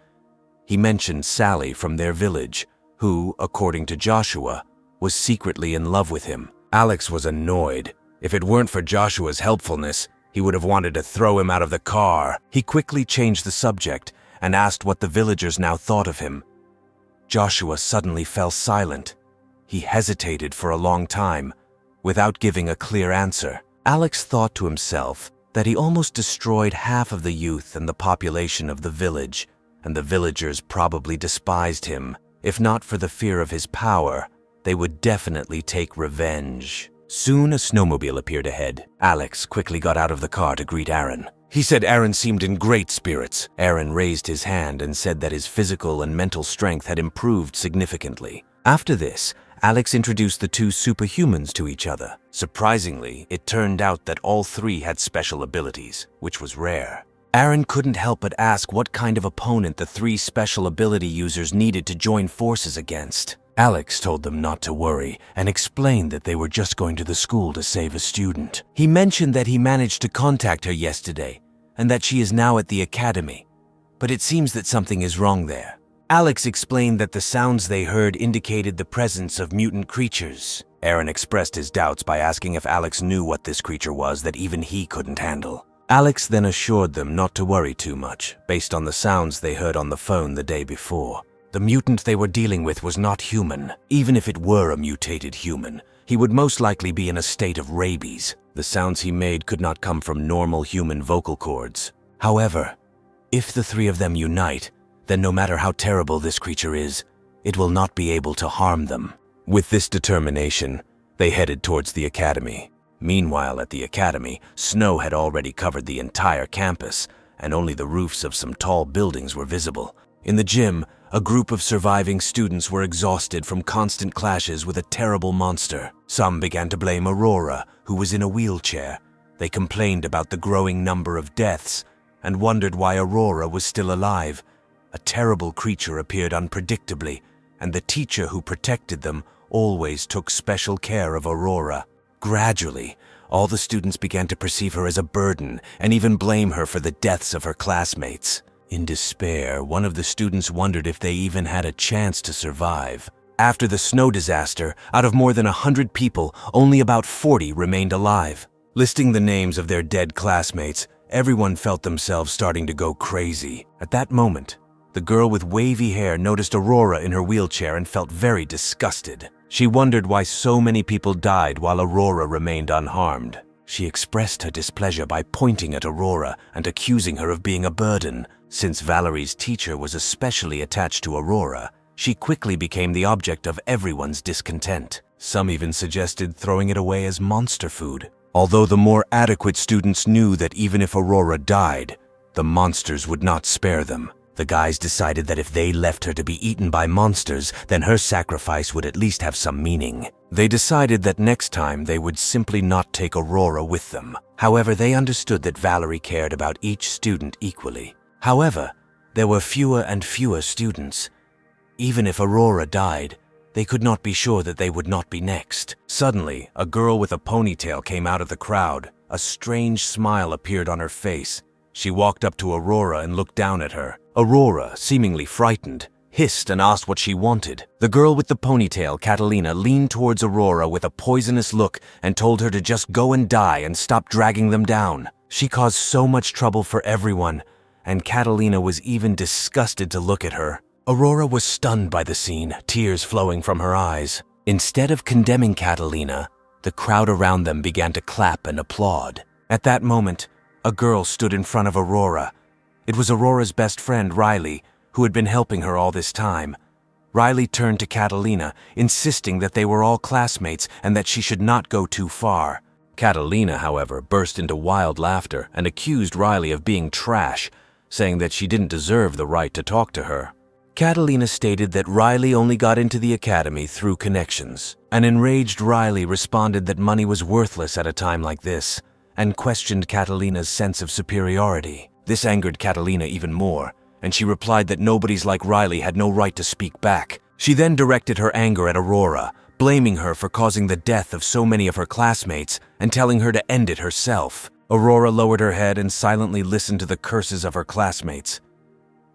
He mentioned Sally from their village, who, according to Joshua, was secretly in love with him. Alex was annoyed. If it weren't for Joshua's helpfulness, he would have wanted to throw him out of the car. He quickly changed the subject and asked what the villagers now thought of him. Joshua suddenly fell silent. He hesitated for a long time, without giving a clear answer. Alex thought to himself that he almost destroyed half of the youth and the population of the village, and the villagers probably despised him. If not for the fear of his power, they would definitely take revenge. Soon a snowmobile appeared ahead. Alex quickly got out of the car to greet Aaron. He said Aaron seemed in great spirits. Aaron raised his hand and said that his physical and mental strength had improved significantly. After this, Alex introduced the two superhumans to each other. Surprisingly, it turned out that all three had special abilities, which was rare. Aaron couldn't help but ask what kind of opponent the three special ability users needed to join forces against. Alex told them not to worry and explained that they were just going to the school to save a student. He mentioned that he managed to contact her yesterday and that she is now at the academy, but it seems that something is wrong there. Alex explained that the sounds they heard indicated the presence of mutant creatures. Aaron expressed his doubts by asking if Alex knew what this creature was that even he couldn't handle. Alex then assured them not to worry too much, based on the sounds they heard on the phone the day before. The mutant they were dealing with was not human. Even if it were a mutated human, he would most likely be in a state of rabies. The sounds he made could not come from normal human vocal cords. However, if the three of them unite, then no matter how terrible this creature is, it will not be able to harm them. With this determination, they headed towards the academy. Meanwhile, at the academy, snow had already covered the entire campus, and only the roofs of some tall buildings were visible. In the gym, a group of surviving students were exhausted from constant clashes with a terrible monster. Some began to blame Aurora, who was in a wheelchair. They complained about the growing number of deaths and wondered why Aurora was still alive. A terrible creature appeared unpredictably, and the teacher who protected them always took special care of Aurora. Gradually, all the students began to perceive her as a burden and even blame her for the deaths of her classmates. In despair, one of the students wondered if they even had a chance to survive. After the snow disaster, out of more than 100 people, only about 40 remained alive. Listing the names of their dead classmates, everyone felt themselves starting to go crazy. At that moment, the girl with wavy hair noticed Aurora in her wheelchair and felt very disgusted. She wondered why so many people died while Aurora remained unharmed. She expressed her displeasure by pointing at Aurora and accusing her of being a burden. Since Valerie's teacher was especially attached to Aurora, she quickly became the object of everyone's discontent. Some even suggested throwing it away as monster food. Although the more adequate students knew that even if Aurora died, the monsters would not spare them. The guys decided that if they left her to be eaten by monsters, then her sacrifice would at least have some meaning. They decided that next time they would simply not take Aurora with them. However, they understood that Valerie cared about each student equally. However, there were fewer and fewer students. Even if Aurora died, they could not be sure that they would not be next. Suddenly, a girl with a ponytail came out of the crowd. A strange smile appeared on her face. She walked up to Aurora and looked down at her. Aurora, seemingly frightened, hissed and asked what she wanted. The girl with the ponytail, Catalina, leaned towards Aurora with a poisonous look and told her to just go and die and stop dragging them down. She caused so much trouble for everyone, and Catalina was even disgusted to look at her. Aurora was stunned by the scene, tears flowing from her eyes. Instead of condemning Catalina, the crowd around them began to clap and applaud. At that moment, a girl stood in front of Aurora. It was Aurora's best friend, Riley, who had been helping her all this time. Riley turned to Catalina, insisting that they were all classmates and that she should not go too far. Catalina, however, burst into wild laughter and accused Riley of being trash, saying that she didn't deserve the right to talk to her. Catalina stated that Riley only got into the academy through connections. An enraged Riley responded that money was worthless at a time like this, and questioned Catalina's sense of superiority. This angered Catalina even more, and she replied that nobodies like Riley had no right to speak back. She then directed her anger at Aurora, blaming her for causing the death of so many of her classmates and telling her to end it herself. Aurora lowered her head and silently listened to the curses of her classmates.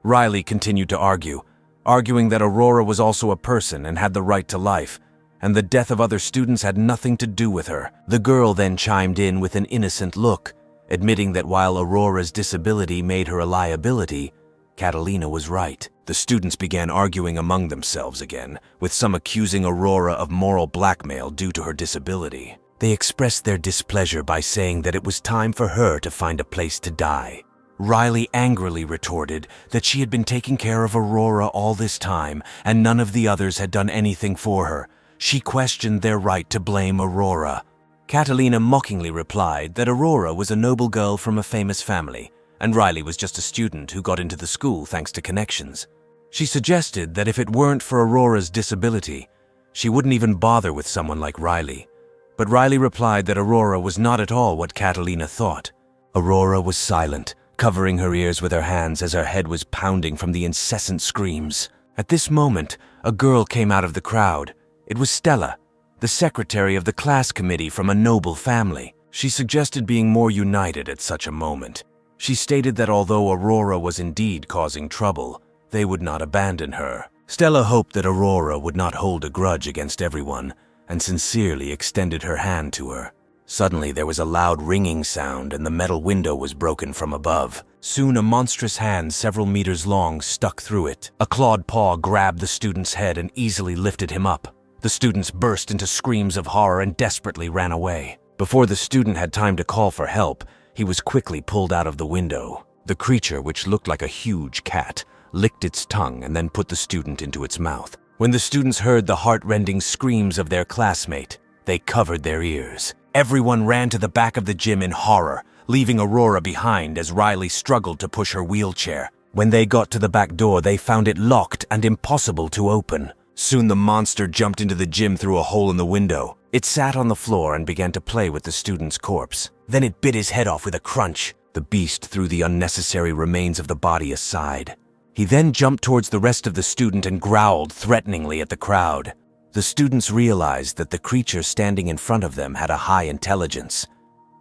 Riley continued to argue, arguing that Aurora was also a person and had the right to life, and the death of other students had nothing to do with her. The girl then chimed in with an innocent look, admitting that while Aurora's disability made her a liability, Catalina was right. The students began arguing among themselves again, with some accusing Aurora of moral blackmail due to her disability. They expressed their displeasure by saying that it was time for her to find a place to die. Riley angrily retorted that she had been taking care of Aurora all this time and none of the others had done anything for her. She questioned their right to blame Aurora. Catalina mockingly replied that Aurora was a noble girl from a famous family, and Riley was just a student who got into the school thanks to connections. She suggested that if it weren't for Aurora's disability, she wouldn't even bother with someone like Riley. But Riley replied that Aurora was not at all what Catalina thought. Aurora was silent, covering her ears with her hands as her head was pounding from the incessant screams. At this moment, a girl came out of the crowd. It was Stella, the secretary of the class committee from a noble family. She suggested being more united at such a moment. She stated that although Aurora was indeed causing trouble, they would not abandon her. Stella hoped that Aurora would not hold a grudge against everyone, and sincerely extended her hand to her. Suddenly there was a loud ringing sound and the metal window was broken from above. Soon a monstrous hand several meters long stuck through it. A clawed paw grabbed the student's head and easily lifted him up. The students burst into screams of horror and desperately ran away. Before the student had time to call for help, he was quickly pulled out of the window. The creature, which looked like a huge cat, licked its tongue and then put the student into its mouth. When the students heard the heart-rending screams of their classmate, they covered their ears. Everyone ran to the back of the gym in horror, leaving Aurora behind as Riley struggled to push her wheelchair. When they got to the back door, they found it locked and impossible to open. Soon the monster jumped into the gym through a hole in the window. It sat on the floor and began to play with the student's corpse. Then it bit his head off with a crunch. The beast threw the unnecessary remains of the body aside. He then jumped towards the rest of the student and growled threateningly at the crowd. The students realized that the creature standing in front of them had a high intelligence.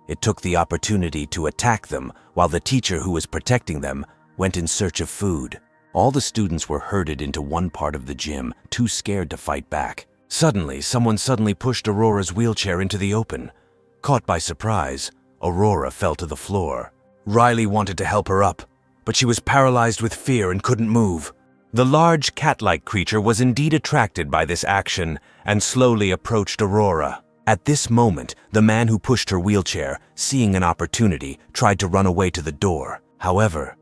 It took the opportunity to attack them while the teacher who was protecting them went in search of food. All the students were herded into one part of the gym, too scared to fight back. Suddenly, someone pushed Aurora's wheelchair into the open. Caught by surprise, Aurora fell to the floor. Riley wanted to help her up, but she was paralyzed with fear and couldn't move. The large cat-like creature was indeed attracted by this action and slowly approached Aurora. At this moment, the man who pushed her wheelchair, seeing an opportunity, tried to run away to the door. However,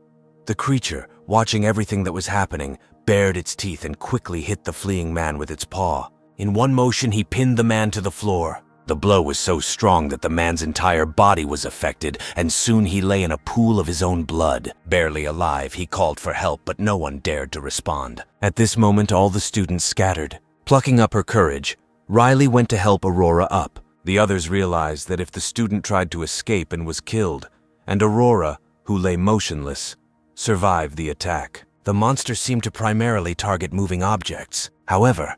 the creature, watching everything that was happening, bared its teeth and quickly hit the fleeing man with its paw. In one motion, he pinned the man to the floor. The blow was so strong that the man's entire body was affected, and soon he lay in a pool of his own blood. Barely alive, he called for help, but no one dared to respond. At this moment, all the students scattered. Plucking up her courage, Riley went to help Aurora up. The others realized that if the student tried to escape and was killed, and Aurora, who lay motionless, survived the attack. The monster seemed to primarily target moving objects. However,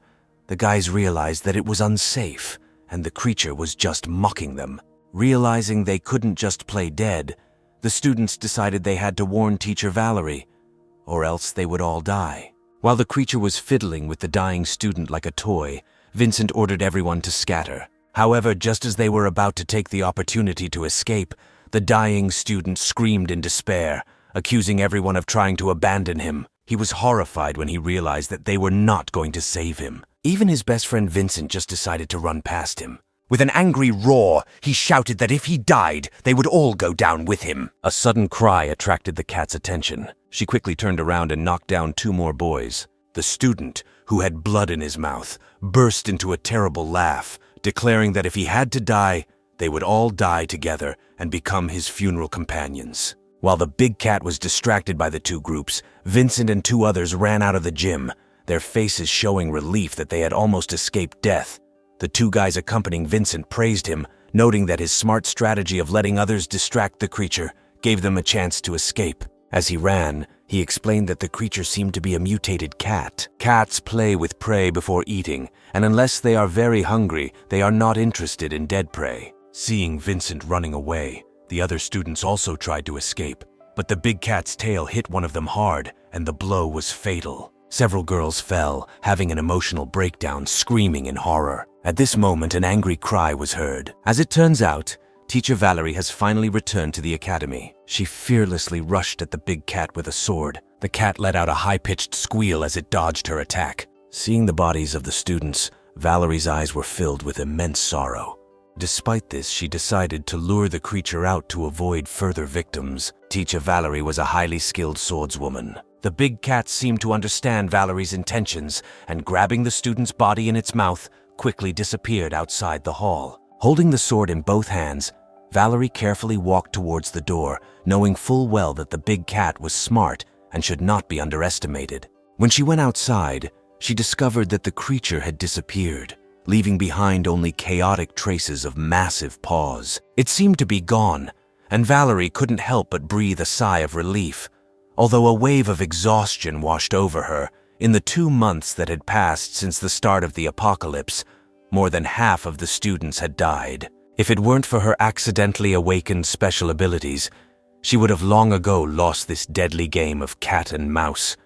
the guys realized that it was unsafe, and the creature was just mocking them. Realizing they couldn't just play dead, the students decided they had to warn Teacher Valerie, or else they would all die. While the creature was fiddling with the dying student like a toy, Vincent ordered everyone to scatter. However, just as they were about to take the opportunity to escape, the dying student screamed in despair, accusing everyone of trying to abandon him. He was horrified when he realized that they were not going to save him. Even his best friend Vincent just decided to run past him. With an angry roar, he shouted that if he died, they would all go down with him. A sudden cry attracted the cat's attention. She quickly turned around and knocked down 2 more boys. The student, who had blood in his mouth, burst into a terrible laugh, declaring that if he had to die, they would all die together and become his funeral companions. While the big cat was distracted by the 2 groups, Vincent and 2 others ran out of the gym, their faces showing relief that they had almost escaped death. The 2 guys accompanying Vincent praised him, noting that his smart strategy of letting others distract the creature gave them a chance to escape. As he ran, he explained that the creature seemed to be a mutated cat. Cats play with prey before eating, and unless they are very hungry, they are not interested in dead prey. Seeing Vincent running away, the other students also tried to escape, but the big cat's tail hit one of them hard, and the blow was fatal. Several girls fell, having an emotional breakdown, screaming in horror. At this moment, an angry cry was heard. As it turns out, Teacher Valerie has finally returned to the academy. She fearlessly rushed at the big cat with a sword. The cat let out a high-pitched squeal as it dodged her attack. Seeing the bodies of the students, Valerie's eyes were filled with immense sorrow. Despite this, she decided to lure the creature out to avoid further victims. Teacher Valerie was a highly skilled swordswoman. The big cat seemed to understand Valerie's intentions, and grabbing the student's body in its mouth, quickly disappeared outside the hall. Holding the sword in both hands, Valerie carefully walked towards the door, knowing full well that the big cat was smart and should not be underestimated. When she went outside, she discovered that the creature had disappeared, leaving behind only chaotic traces of massive paws. It seemed to be gone, and Valerie couldn't help but breathe a sigh of relief. Although a wave of exhaustion washed over her, in the 2 months that had passed since the start of the apocalypse, more than half of the students had died. If it weren't for her accidentally awakened special abilities, she would have long ago lost this deadly game of cat and mouse,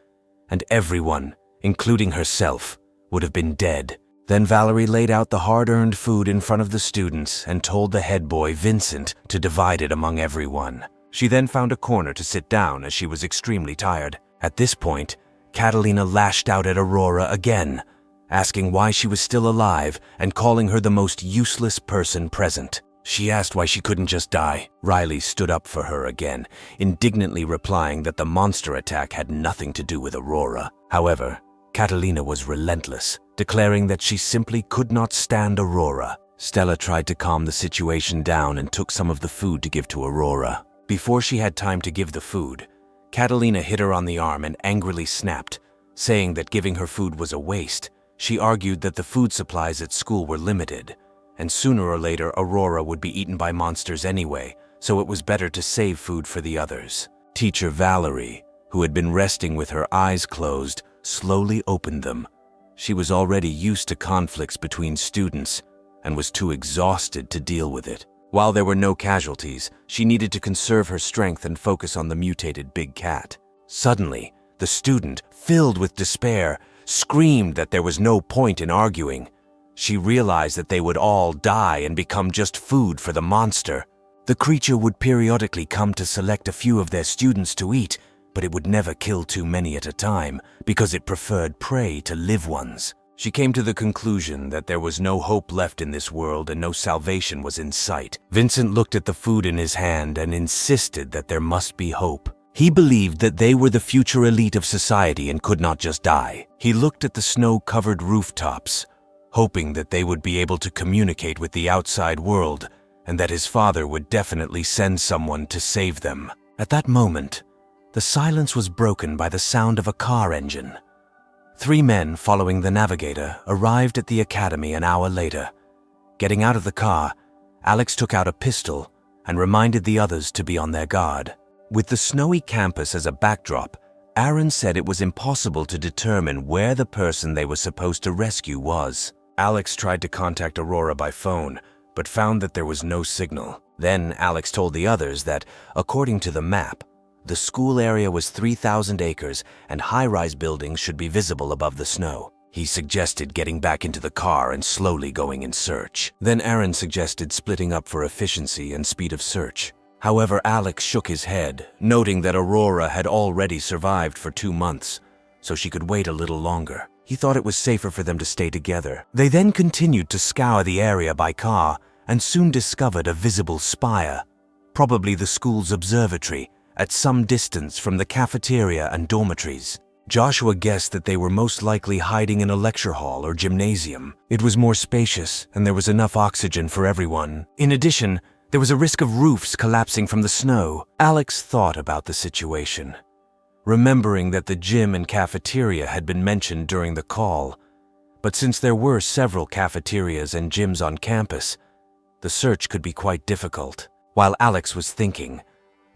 and everyone, including herself, would have been dead. Then Valerie laid out the hard-earned food in front of the students and told the head boy, Vincent, to divide it among everyone. She then found a corner to sit down as she was extremely tired. At this point, Catalina lashed out at Aurora again, asking why she was still alive and calling her the most useless person present. She asked why she couldn't just die. Riley stood up for her again, indignantly replying that the monster attack had nothing to do with Aurora. However, Catalina was relentless, declaring that she simply could not stand Aurora. Stella tried to calm the situation down and took some of the food to give to Aurora. Before she had time to give the food, Catalina hit her on the arm and angrily snapped, saying that giving her food was a waste. She argued that the food supplies at school were limited, and sooner or later Aurora would be eaten by monsters anyway, so it was better to save food for the others. Teacher Valerie, who had been resting with her eyes closed, slowly opened them. She was already used to conflicts between students and was too exhausted to deal with it. While there were no casualties, she needed to conserve her strength and focus on the mutated big cat. Suddenly, the student, filled with despair, screamed that there was no point in arguing. She realized that they would all die and become just food for the monster. The creature would periodically come to select a few of their students to eat, but it would never kill too many at a time because it preferred prey to live ones. She came to the conclusion that there was no hope left in this world and no salvation was in sight. Vincent looked at the food in his hand and insisted that there must be hope. He believed that they were the future elite of society and could not just die. He looked at the snow-covered rooftops, hoping that they would be able to communicate with the outside world and that his father would definitely send someone to save them. At that moment, the silence was broken by the sound of a car engine. 3 men following the navigator arrived at the academy an hour later. Getting out of the car, Alex took out a pistol and reminded the others to be on their guard. With the snowy campus as a backdrop, Aaron said it was impossible to determine where the person they were supposed to rescue was. Alex tried to contact Aurora by phone, but found that there was no signal. Then Alex told the others that, according to the map, the school area was 3,000 acres and high-rise buildings should be visible above the snow. He suggested getting back into the car and slowly going in search. Then Aaron suggested splitting up for efficiency and speed of search. However, Alex shook his head, noting that Aurora had already survived for 2 months, so she could wait a little longer. He thought it was safer for them to stay together. They then continued to scour the area by car and soon discovered a visible spire, probably the school's observatory, at some distance from the cafeteria and dormitories. Joshua guessed that they were most likely hiding in a lecture hall or gymnasium. It was more spacious and there was enough oxygen for everyone. In addition, there was a risk of roofs collapsing from the snow. Alex thought about the situation, remembering that the gym and cafeteria had been mentioned during the call. But since there were several cafeterias and gyms on campus, the search could be quite difficult. While Alex was thinking,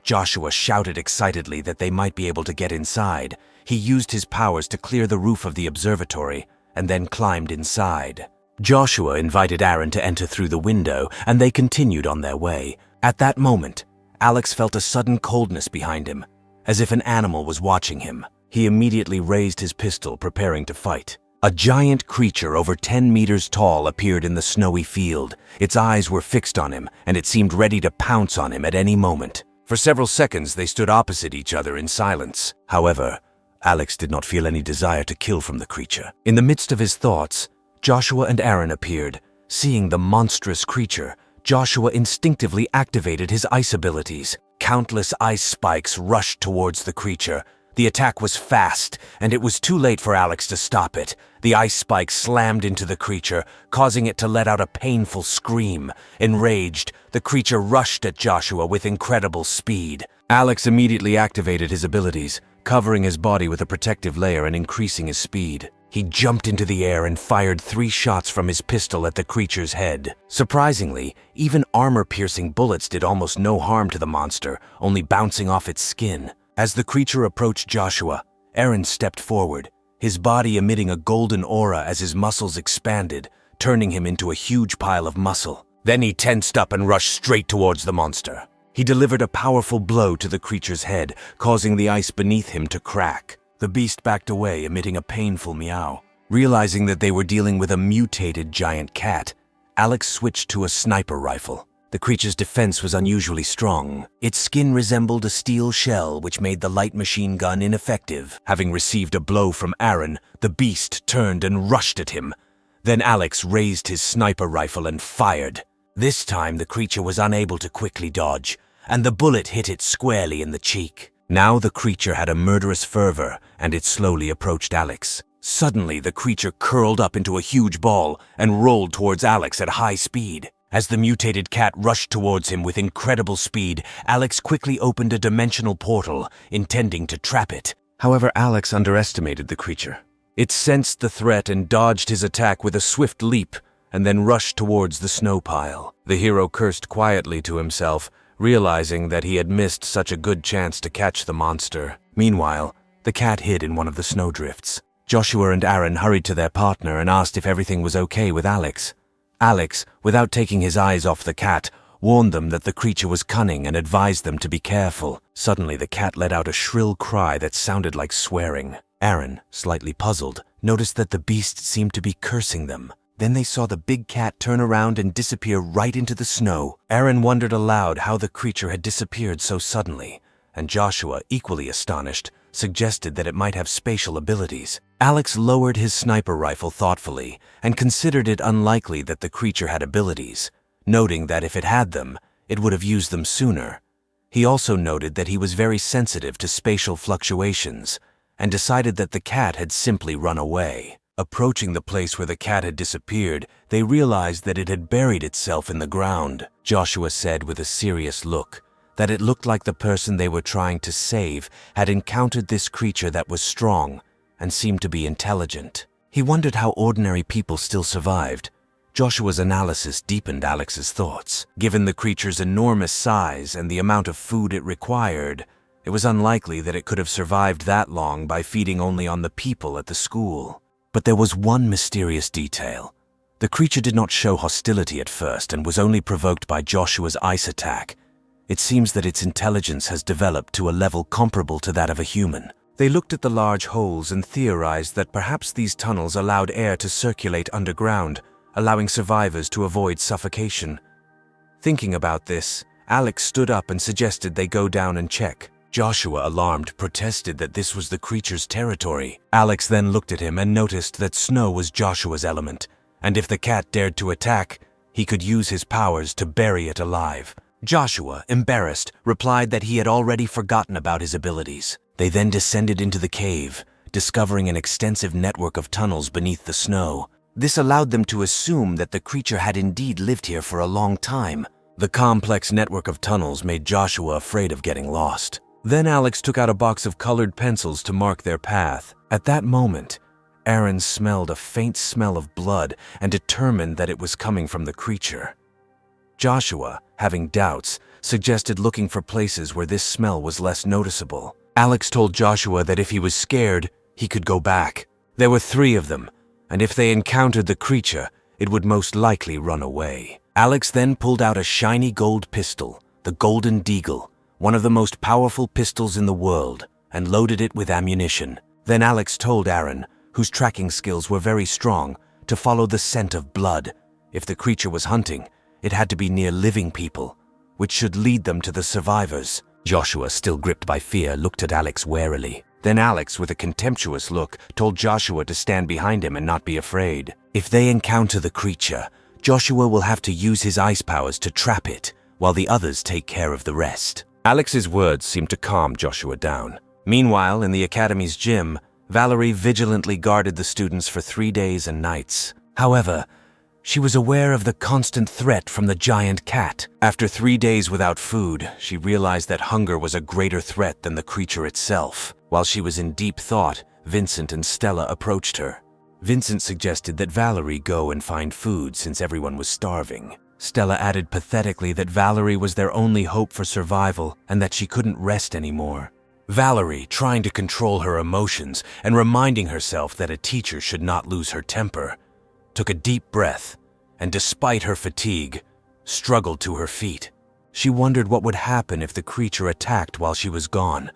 Joshua shouted excitedly that they might be able to get inside. He used his powers to clear the roof of the observatory and then climbed inside. Joshua invited Aaron to enter through the window, and they continued on their way. At that moment, Alex felt a sudden coldness behind him, as if an animal was watching him. He immediately raised his pistol, preparing to fight. A giant creature over 10 meters tall appeared in the snowy field. Its eyes were fixed on him, and it seemed ready to pounce on him at any moment. For several seconds, they stood opposite each other in silence. However, Alex did not feel any desire to kill from the creature. In the midst of his thoughts, Joshua and Aaron appeared. Seeing the monstrous creature, Joshua instinctively activated his ice abilities. Countless ice spikes rushed towards the creature. The attack was fast, and it was too late for Alex to stop it. The ice spike slammed into the creature, causing it to let out a painful scream. Enraged, the creature rushed at Joshua with incredible speed. Alex immediately activated his abilities, covering his body with a protective layer and increasing his speed. He jumped into the air and fired 3 shots from his pistol at the creature's head. Surprisingly, even armor-piercing bullets did almost no harm to the monster, only bouncing off its skin. As the creature approached Joshua, Aaron stepped forward, his body emitting a golden aura as his muscles expanded, turning him into a huge pile of muscle. Then he tensed up and rushed straight towards the monster. He delivered a powerful blow to the creature's head, causing the ice beneath him to crack. The beast backed away, emitting a painful meow. Realizing that they were dealing with a mutated giant cat, Alex switched to a sniper rifle. The creature's defense was unusually strong. Its skin resembled a steel shell, which made the light machine gun ineffective. Having received a blow from Aaron, the beast turned and rushed at him. Then Alex raised his sniper rifle and fired. This time, the creature was unable to quickly dodge, and the bullet hit it squarely in the cheek. Now the creature had a murderous fervor, and it slowly approached Alex. Suddenly, the creature curled up into a huge ball and rolled towards Alex at high speed. As the mutated cat rushed towards him with incredible speed, Alex quickly opened a dimensional portal, intending to trap it. However, Alex underestimated the creature. It sensed the threat and dodged his attack with a swift leap, and then rushed towards the snow pile. The hero cursed quietly to himself, realizing that he had missed such a good chance to catch the monster. Meanwhile, the cat hid in one of the snowdrifts. Joshua and Aaron hurried to their partner and asked if everything was okay with Alex. Alex, without taking his eyes off the cat, warned them that the creature was cunning and advised them to be careful. Suddenly, the cat let out a shrill cry that sounded like swearing. Aaron, slightly puzzled, noticed that the beast seemed to be cursing them. Then they saw the big cat turn around and disappear right into the snow. Aaron wondered aloud how the creature had disappeared so suddenly, and Joshua, equally astonished, suggested that it might have spatial abilities. Alex lowered his sniper rifle thoughtfully and considered it unlikely that the creature had abilities, noting that if it had them, it would have used them sooner. He also noted that he was very sensitive to spatial fluctuations and decided that the cat had simply run away. Approaching the place where the cat had disappeared, they realized that it had buried itself in the ground. Joshua said with a serious look that it looked like the person they were trying to save had encountered this creature that was strong and seemed to be intelligent. He wondered how ordinary people still survived. Joshua's analysis deepened Alex's thoughts. Given the creature's enormous size and the amount of food it required, it was unlikely that it could have survived that long by feeding only on the people at the school. But there was one mysterious detail. The creature did not show hostility at first and was only provoked by Joshua's ice attack. It seems that its intelligence has developed to a level comparable to that of a human. They looked at the large holes and theorized that perhaps these tunnels allowed air to circulate underground, allowing survivors to avoid suffocation. Thinking about this, Alex stood up and suggested they go down and check. Joshua, alarmed, protested that this was the creature's territory. Alex then looked at him and noticed that snow was Joshua's element, and if the cat dared to attack, he could use his powers to bury it alive. Joshua, embarrassed, replied that he had already forgotten about his abilities. They then descended into the cave, discovering an extensive network of tunnels beneath the snow. This allowed them to assume that the creature had indeed lived here for a long time. The complex network of tunnels made Joshua afraid of getting lost. Then Alex took out a box of colored pencils to mark their path. At that moment, Aaron smelled a faint smell of blood and determined that it was coming from the creature. Joshua, having doubts, suggested looking for places where this smell was less noticeable. Alex told Joshua that if he was scared, he could go back. There were 3 of them, and if they encountered the creature, it would most likely run away. Alex then pulled out a shiny gold pistol, the Golden Deagle, one of the most powerful pistols in the world, and loaded it with ammunition. Then Alex told Aaron, whose tracking skills were very strong, to follow the scent of blood. If the creature was hunting, it had to be near living people, which should lead them to the survivors. Joshua, still gripped by fear, looked at Alex warily. Then Alex, with a contemptuous look, told Joshua to stand behind him and not be afraid. If they encounter the creature, Joshua will have to use his ice powers to trap it, while the others take care of the rest. Alex's words seemed to calm Joshua down. Meanwhile, in the academy's gym, Valerie vigilantly guarded the students for 3 days and nights. However, she was aware of the constant threat from the giant cat. After 3 days without food, she realized that hunger was a greater threat than the creature itself. While she was in deep thought, Vincent and Stella approached her. Vincent suggested that Valerie go and find food since everyone was starving. Stella added pathetically that Valerie was their only hope for survival and that she couldn't rest anymore. Valerie, trying to control her emotions and reminding herself that a teacher should not lose her temper, took a deep breath and, despite her fatigue, struggled to her feet. She wondered what would happen if the creature attacked while she was gone.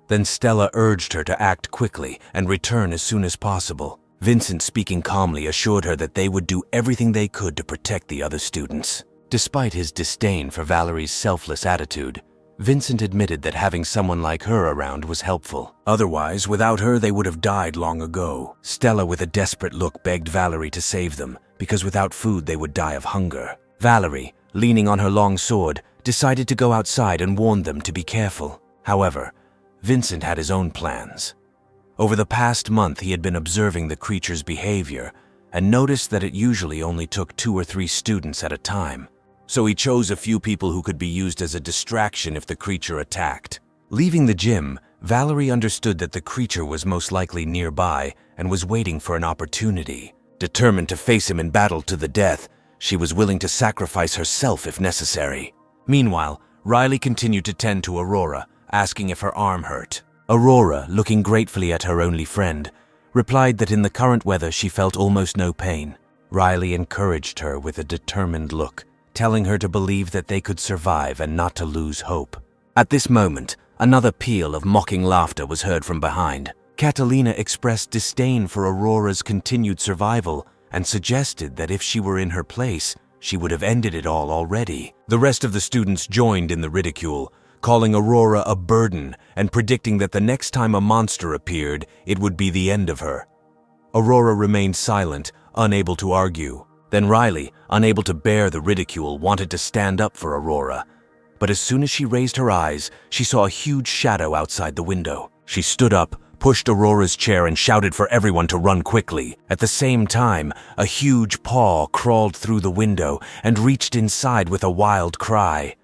Then Stella urged her to act quickly and return as soon as possible. Vincent, speaking calmly, assured her that they would do everything they could to protect the other students. Despite his disdain for Valerie's selfless attitude, Vincent admitted that having someone like her around was helpful. Otherwise, without her, they would have died long ago. Stella, with a desperate look, begged Valerie to save them, because without food they would die of hunger. Valerie, leaning on her long sword, decided to go outside and warn them to be careful. However, Vincent had his own plans. Over the past month, he had been observing the creature's behavior and noticed that it usually only took 2 or 3 students at a time. So he chose a few people who could be used as a distraction if the creature attacked. Leaving the gym, Valerie understood that the creature was most likely nearby and was waiting for an opportunity. Determined to face him in battle to the death, she was willing to sacrifice herself if necessary. Meanwhile, Riley continued to tend to Aurora, asking if her arm hurt. Aurora, looking gratefully at her only friend, replied that in the current weather she felt almost no pain. Riley encouraged her with a determined look, telling her to believe that they could survive and not to lose hope. At this moment, another peal of mocking laughter was heard from behind. Catalina expressed disdain for Aurora's continued survival and suggested that if she were in her place, she would have ended it all already. The rest of the students joined in the ridicule, calling Aurora a burden and predicting that the next time a monster appeared, it would be the end of her. Aurora remained silent, unable to argue. Then Riley, unable to bear the ridicule, wanted to stand up for Aurora. But as soon as she raised her eyes, she saw a huge shadow outside the window. She stood up, pushed Aurora's chair, and shouted for everyone to run quickly. At the same time, a huge paw crawled through the window and reached inside with a wild cry.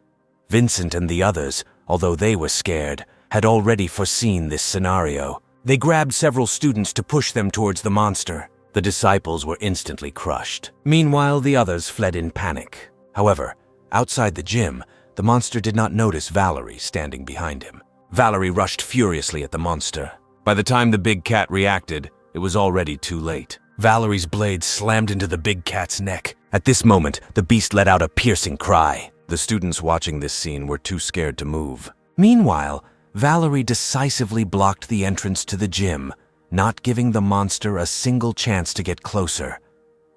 Vincent and the others, although they were scared, had already foreseen this scenario. They grabbed several students to push them towards the monster. The disciples were instantly crushed. Meanwhile, the others fled in panic. However, outside the gym, the monster did not notice Valerie standing behind him. Valerie rushed furiously at the monster. By the time the big cat reacted, it was already too late. Valerie's blade slammed into the big cat's neck. At this moment, the beast let out a piercing cry. The students watching this scene were too scared to move. Meanwhile, Valerie decisively blocked the entrance to the gym, not giving the monster a single chance to get closer.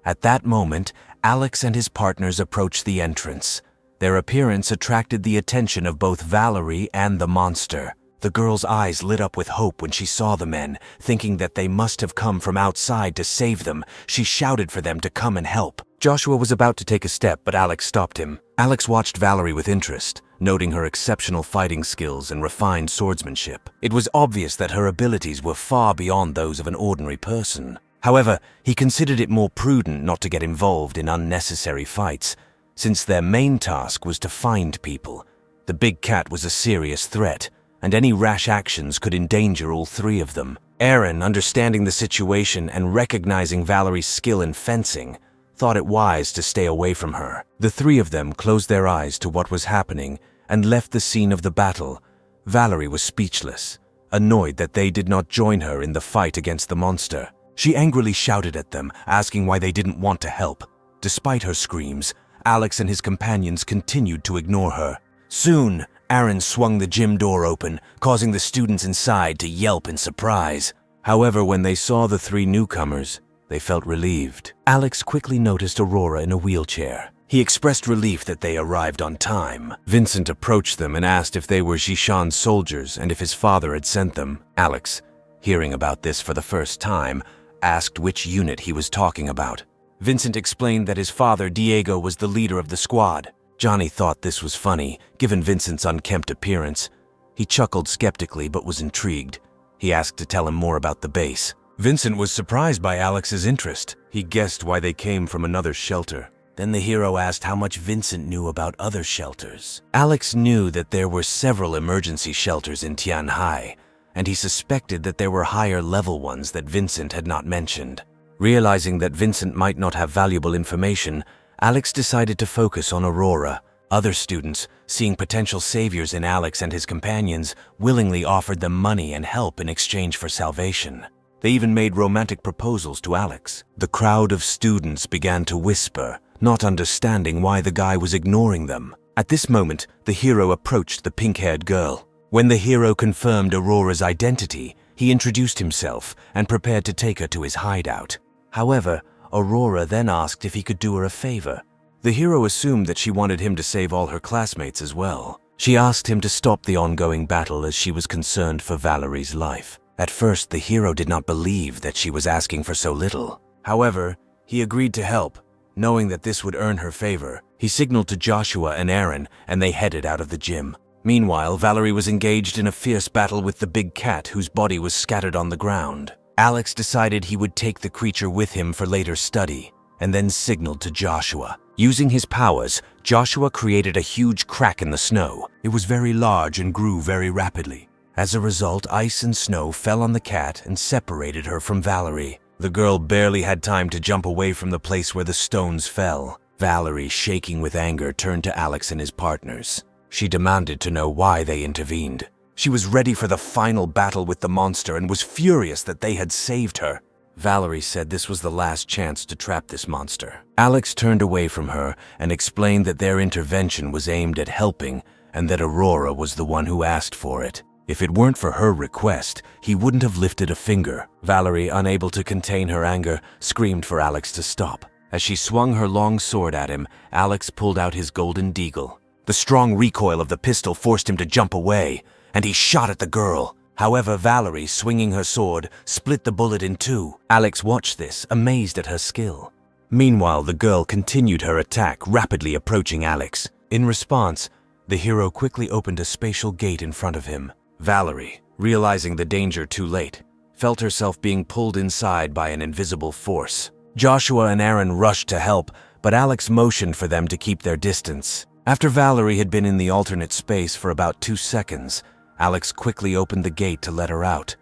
At that moment, Alex and his partners approached the entrance. Their appearance attracted the attention of both Valerie and the monster. The girl's eyes lit up with hope when she saw the men. Thinking that they must have come from outside to save them, she shouted for them to come and help. Joshua was about to take a step, but Alex stopped him. Alex watched Valerie with interest, noting her exceptional fighting skills and refined swordsmanship. It was obvious that her abilities were far beyond those of an ordinary person. However, he considered it more prudent not to get involved in unnecessary fights, since their main task was to find people. The big cat was a serious threat, and any rash actions could endanger all three of them. Aaron, understanding the situation and recognizing Valerie's skill in fencing, thought it wise to stay away from her. The three of them closed their eyes to what was happening and left the scene of the battle. Valerie was speechless, annoyed that they did not join her in the fight against the monster. She angrily shouted at them, asking why they didn't want to help. Despite her screams, Alex and his companions continued to ignore her. Soon, Aaron swung the gym door open, causing the students inside to yelp in surprise. However, when they saw the three newcomers, they felt relieved. Alex quickly noticed Aurora in a wheelchair. He expressed relief that they arrived on time. Vincent approached them and asked if they were Jishan's soldiers and if his father had sent them. Alex, hearing about this for the first time, asked which unit he was talking about. Vincent explained that his father, Diego, was the leader of the squad. Johnny thought this was funny, given Vincent's unkempt appearance. He chuckled skeptically but was intrigued. He asked to tell him more about the base. Vincent was surprised by Alex's interest. He guessed why they came from another shelter. Then the hero asked how much Vincent knew about other shelters. Alex knew that there were several emergency shelters in Tianhai, and he suspected that there were higher-level ones that Vincent had not mentioned. Realizing that Vincent might not have valuable information, Alex decided to focus on Aurora. Other students, seeing potential saviors in Alex and his companions, willingly offered them money and help in exchange for salvation. They even made romantic proposals to Alex. The crowd of students began to whisper, not understanding why the guy was ignoring them. At this moment, the hero approached the pink-haired girl. When the hero confirmed Aurora's identity, he introduced himself and prepared to take her to his hideout. However, Aurora then asked if he could do her a favor. The hero assumed that she wanted him to save all her classmates as well. She asked him to stop the ongoing battle as she was concerned for Valerie's life. At first, the hero did not believe that she was asking for so little. However, he agreed to help, knowing that this would earn her favor. He signaled to Joshua and Aaron, and they headed out of the gym. Meanwhile, Valerie was engaged in a fierce battle with the big cat whose body was scattered on the ground. Alex decided he would take the creature with him for later study, and then signaled to Joshua. Using his powers, Joshua created a huge crack in the snow. It was very large and grew very rapidly. As a result, ice and snow fell on the cat and separated her from Valerie. The girl barely had time to jump away from the place where the stones fell. Valerie, shaking with anger, turned to Alex and his partners. She demanded to know why they intervened. She was ready for the final battle with the monster and was furious that they had saved her. Valerie said this was the last chance to trap this monster. Alex turned away from her and explained that their intervention was aimed at helping and that Aurora was the one who asked for it. If it weren't for her request, he wouldn't have lifted a finger. Valerie, unable to contain her anger, screamed for Alex to stop. As she swung her long sword at him, Alex pulled out his golden deagle. The strong recoil of the pistol forced him to jump away, and he shot at the girl. However, Valerie, swinging her sword, split the bullet in two. Alex watched this, amazed at her skill. Meanwhile, the girl continued her attack, rapidly approaching Alex. In response, the hero quickly opened a spatial gate in front of him. Valerie, realizing the danger too late, felt herself being pulled inside by an invisible force. Joshua and Aaron rushed to help, but Alex motioned for them to keep their distance. After Valerie had been in the alternate space for about 2 seconds, Alex quickly opened the gate to let her out.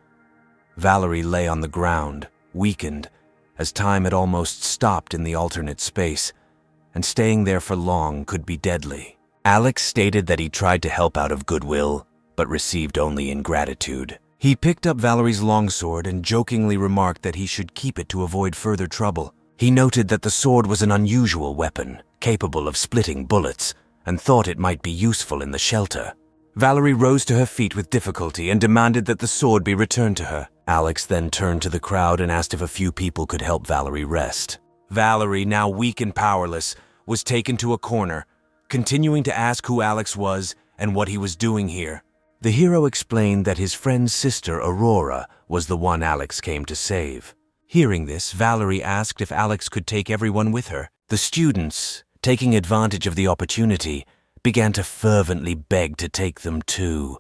Valerie lay on the ground, weakened, as time had almost stopped in the alternate space, and staying there for long could be deadly. Alex stated that he tried to help out of goodwill, but received only ingratitude. He picked up Valerie's longsword and jokingly remarked that he should keep it to avoid further trouble. He noted that the sword was an unusual weapon, capable of splitting bullets, and thought it might be useful in the shelter. Valerie rose to her feet with difficulty and demanded that the sword be returned to her. Alex then turned to the crowd and asked if a few people could help Valerie rest. Valerie, now weak and powerless, was taken to a corner, continuing to ask who Alex was and what he was doing here. The hero explained that his friend's sister, Aurora, was the one Alex came to save. Hearing this, Valerie asked if Alex could take everyone with her. The students, taking advantage of the opportunity, began to fervently beg to take them too.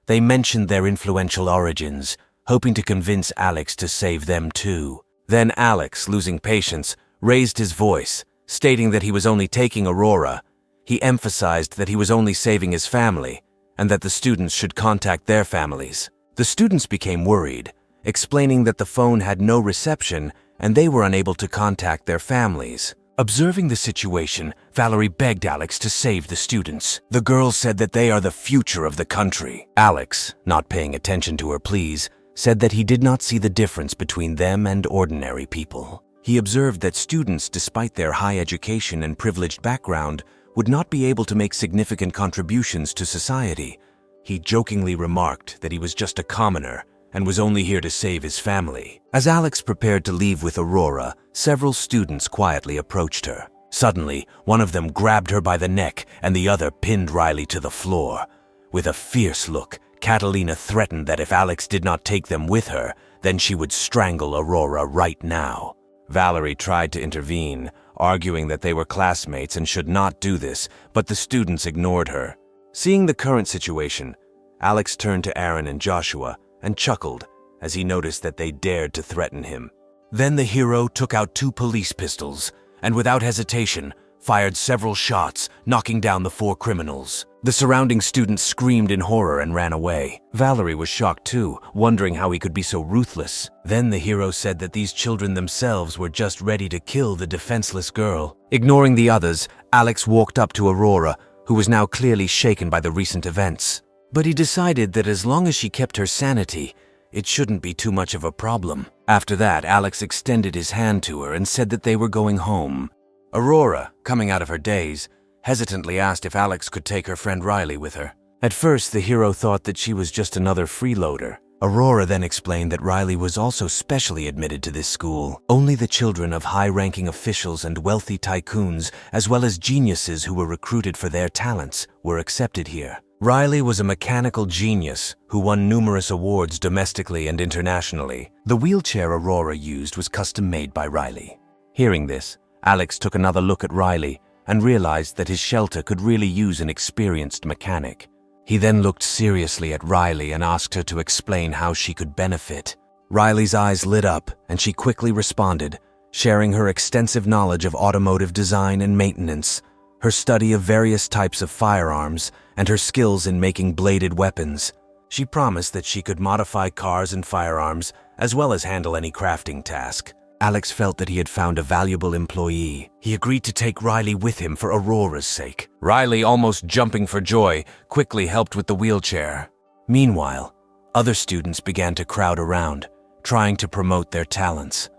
They mentioned their influential origins, hoping to convince Alex to save them too. Then Alex, losing patience, raised his voice, stating that he was only taking Aurora. He emphasized that he was only saving his family, and that the students should contact their families. The students became worried, explaining that the phone had no reception and they were unable to contact their families. Observing the situation, Valerie begged Alex to save the students. The girls said that they are the future of the country. Alex, not paying attention to her pleas, said that he did not see the difference between them and ordinary people. He observed that students, despite their high education and privileged background, would not be able to make significant contributions to society. He jokingly remarked that he was just a commoner and was only here to save his family. As Alex prepared to leave with Aurora, several students quietly approached her. Suddenly, one of them grabbed her by the neck and the other pinned Riley to the floor. With a fierce look, Catalina threatened that if Alex did not take them with her, then she would strangle Aurora right now. Valerie tried to intervene, arguing that they were classmates and should not do this, but the students ignored her. Seeing the current situation, Alex turned to Aaron and Joshua and chuckled as he noticed that they dared to threaten him. Then the hero took out 2 police pistols and without hesitation fired several shots, knocking down the 4 criminals. The surrounding students screamed in horror and ran away. Valerie was shocked too, wondering how he could be so ruthless. Then the hero said that these children themselves were just ready to kill the defenseless girl. Ignoring the others, Alex walked up to Aurora, who was now clearly shaken by the recent events. But he decided that as long as she kept her sanity, it shouldn't be too much of a problem. After that, Alex extended his hand to her and said that they were going home. Aurora, coming out of her daze, hesitantly asked if Alex could take her friend Riley with her. At first, the hero thought that she was just another freeloader. Aurora then explained that Riley was also specially admitted to this school. Only the children of high-ranking officials and wealthy tycoons, as well as geniuses who were recruited for their talents, were accepted here. Riley was a mechanical genius who won numerous awards domestically and internationally. The wheelchair Aurora used was custom-made by Riley. Hearing this, Alex took another look at Riley and realized that his shelter could really use an experienced mechanic. He then looked seriously at Riley and asked her to explain how she could benefit. Riley's eyes lit up and she quickly responded, sharing her extensive knowledge of automotive design and maintenance, her study of various types of firearms, and her skills in making bladed weapons. She promised that she could modify cars and firearms, as well as handle any crafting task. Alex felt that he had found a valuable employee. He agreed to take Riley with him for Aurora's sake. Riley, almost jumping for joy, quickly helped with the wheelchair. Meanwhile, other students began to crowd around, trying to promote their talents.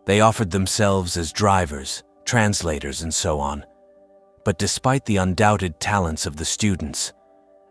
They offered themselves as drivers, translators, and so on. But despite the undoubted talents of the students,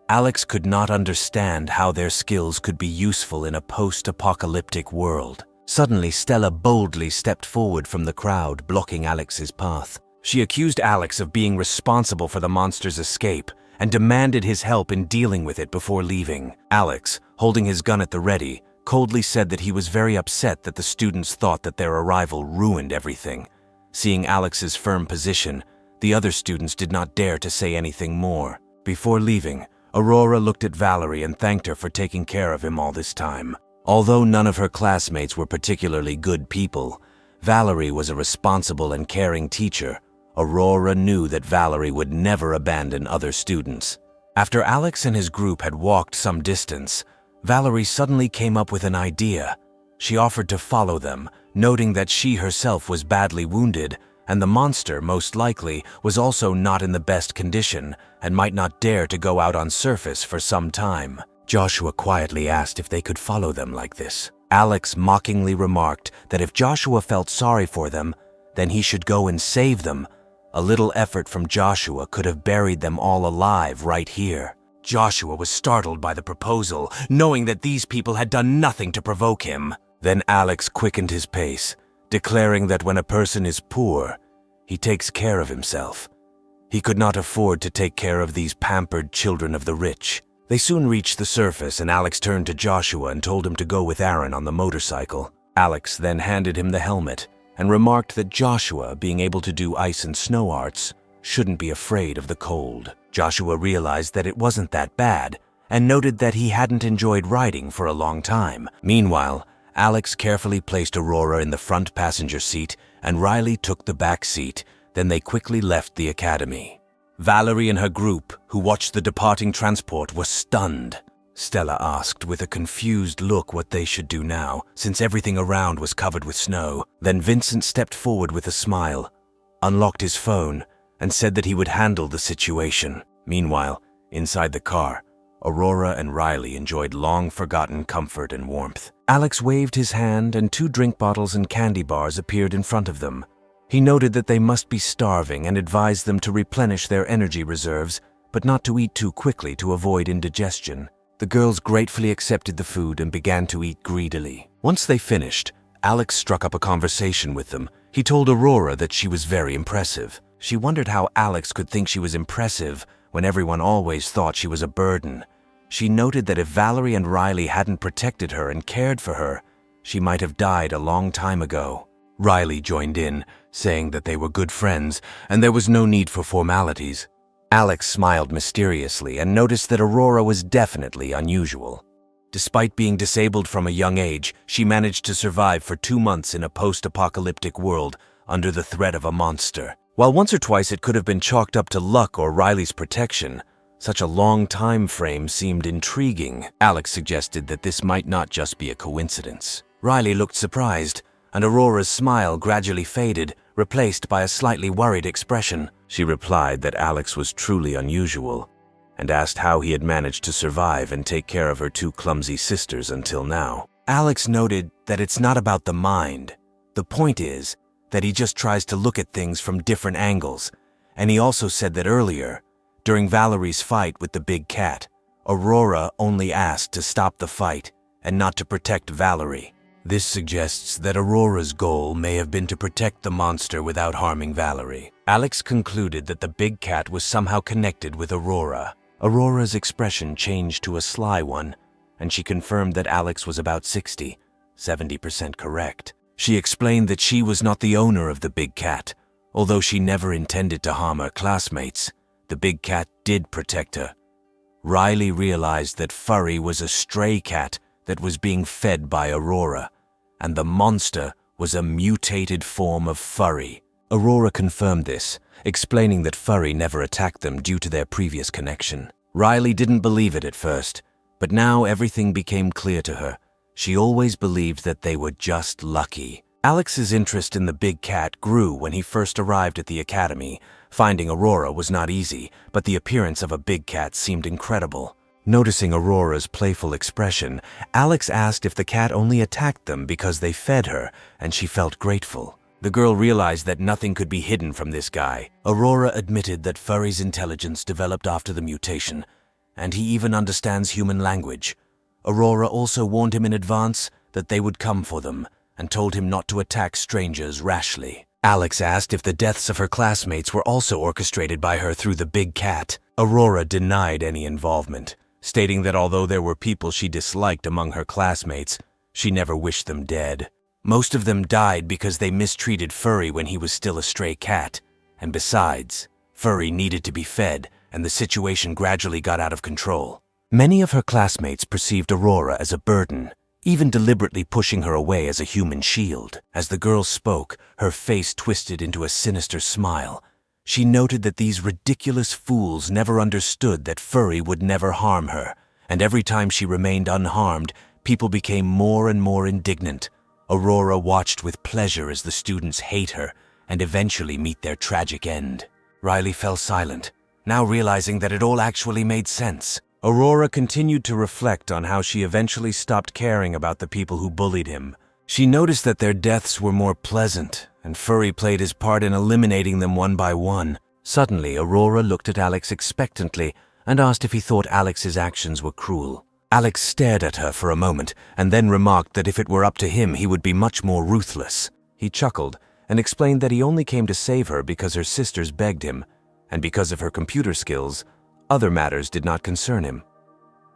Alex could not understand how their skills could be useful in a post-apocalyptic world. Suddenly, Stella boldly stepped forward from the crowd, blocking Alex's path. She accused Alex of being responsible for the monster's escape and demanded his help in dealing with it before leaving. Alex, holding his gun at the ready, coldly said that he was very upset that the students thought that their arrival ruined everything. Seeing Alex's firm position, the other students did not dare to say anything more. Before leaving, Aurora looked at Valerie and thanked her for taking care of him all this time. Although none of her classmates were particularly good people, Valerie was a responsible and caring teacher. Aurora knew that Valerie would never abandon other students. After Alex and his group had walked some distance, Valerie suddenly came up with an idea. She offered to follow them, noting that she herself was badly wounded, and the monster, most likely, was also not in the best condition and might not dare to go out on surface for some time. Joshua quietly asked if they could follow them like this. Alex mockingly remarked that if Joshua felt sorry for them, then he should go and save them. A little effort from Joshua could have buried them all alive right here. Joshua was startled by the proposal, knowing that these people had done nothing to provoke him. Then Alex quickened his pace, declaring that when a person is poor, he takes care of himself. He could not afford to take care of these pampered children of the rich. They soon reached the surface, and Alex turned to Joshua and told him to go with Aaron on the motorcycle. Alex then handed him the helmet and remarked that Joshua, being able to do ice and snow arts, shouldn't be afraid of the cold. Joshua realized that it wasn't that bad and noted that he hadn't enjoyed riding for a long time. Meanwhile, Alex carefully placed Aurora in the front passenger seat and Riley took the back seat. Then they quickly left the academy. Valerie and her group, who watched the departing transport, were stunned. Stella asked with a confused look what they should do now, since everything around was covered with snow. Then Vincent stepped forward with a smile, unlocked his phone, and said that he would handle the situation. Meanwhile, inside the car, Aurora and Riley enjoyed long-forgotten comfort and warmth. Alex waved his hand and 2 drink bottles and candy bars appeared in front of them. He noted that they must be starving and advised them to replenish their energy reserves, but not to eat too quickly to avoid indigestion. The girls gratefully accepted the food and began to eat greedily. Once they finished, Alex struck up a conversation with them. He told Aurora that she was very impressive. She wondered how Alex could think she was impressive when everyone always thought she was a burden. She noted that if Valerie and Riley hadn't protected her and cared for her, she might have died a long time ago. Riley joined in, saying that they were good friends and there was no need for formalities. Alex smiled mysteriously and noticed that Aurora was definitely unusual. Despite being disabled from a young age, she managed to survive for 2 months in a post-apocalyptic world under the threat of a monster. While once or twice it could have been chalked up to luck or Riley's protection, such a long time frame seemed intriguing. Alex suggested that this might not just be a coincidence. Riley looked surprised, and Aurora's smile gradually faded, replaced by a slightly worried expression. She replied that Alex was truly unusual, and asked how he had managed to survive and take care of her 2 clumsy sisters until now. Alex noted that it's not about the mind. The point is that he just tries to look at things from different angles, and he also said that earlier, during Valerie's fight with the big cat, Aurora only asked to stop the fight and not to protect Valerie. This suggests that Aurora's goal may have been to protect the monster without harming Valerie. Alex concluded that the big cat was somehow connected with Aurora. Aurora's expression changed to a sly one, and she confirmed that Alex was about 70% correct. She explained that she was not the owner of the big cat. Although she never intended to harm her classmates, the big cat did protect her. Riley realized that Furry was a stray cat that was being fed by Aurora, and the monster was a mutated form of Furry. Aurora confirmed this, explaining that Furry never attacked them due to their previous connection. Riley didn't believe it at first, but now everything became clear to her. She always believed that they were just lucky. Alex's interest in the big cat grew when he first arrived at the academy. Finding Aurora was not easy, but the appearance of a big cat seemed incredible. Noticing Aurora's playful expression, Alex asked if the cat only attacked them because they fed her, and she felt grateful. The girl realized that nothing could be hidden from this guy. Aurora admitted that Furry's intelligence developed after the mutation, and he even understands human language. Aurora also warned him in advance that they would come for them, and told him not to attack strangers rashly. Alex asked if the deaths of her classmates were also orchestrated by her through the big cat. Aurora denied any involvement, stating that although there were people she disliked among her classmates, she never wished them dead. Most of them died because they mistreated Furry when he was still a stray cat. And besides, Furry needed to be fed, and the situation gradually got out of control. Many of her classmates perceived Aurora as a burden, even deliberately pushing her away as a human shield. As the girl spoke, her face twisted into a sinister smile. She noted that these ridiculous fools never understood that Furry would never harm her, and every time she remained unharmed, people became more and more indignant. Aurora watched with pleasure as the students hate her and eventually meet their tragic end. Riley fell silent, now realizing that it all actually made sense. Aurora continued to reflect on how she eventually stopped caring about the people who bullied him. She noticed that their deaths were more pleasant, and Furry played his part in eliminating them one by one. Suddenly, Aurora looked at Alex expectantly and asked if he thought Alex's actions were cruel. Alex stared at her for a moment and then remarked that if it were up to him, he would be much more ruthless. He chuckled and explained that he only came to save her because her sisters begged him, and because of her computer skills, other matters did not concern him.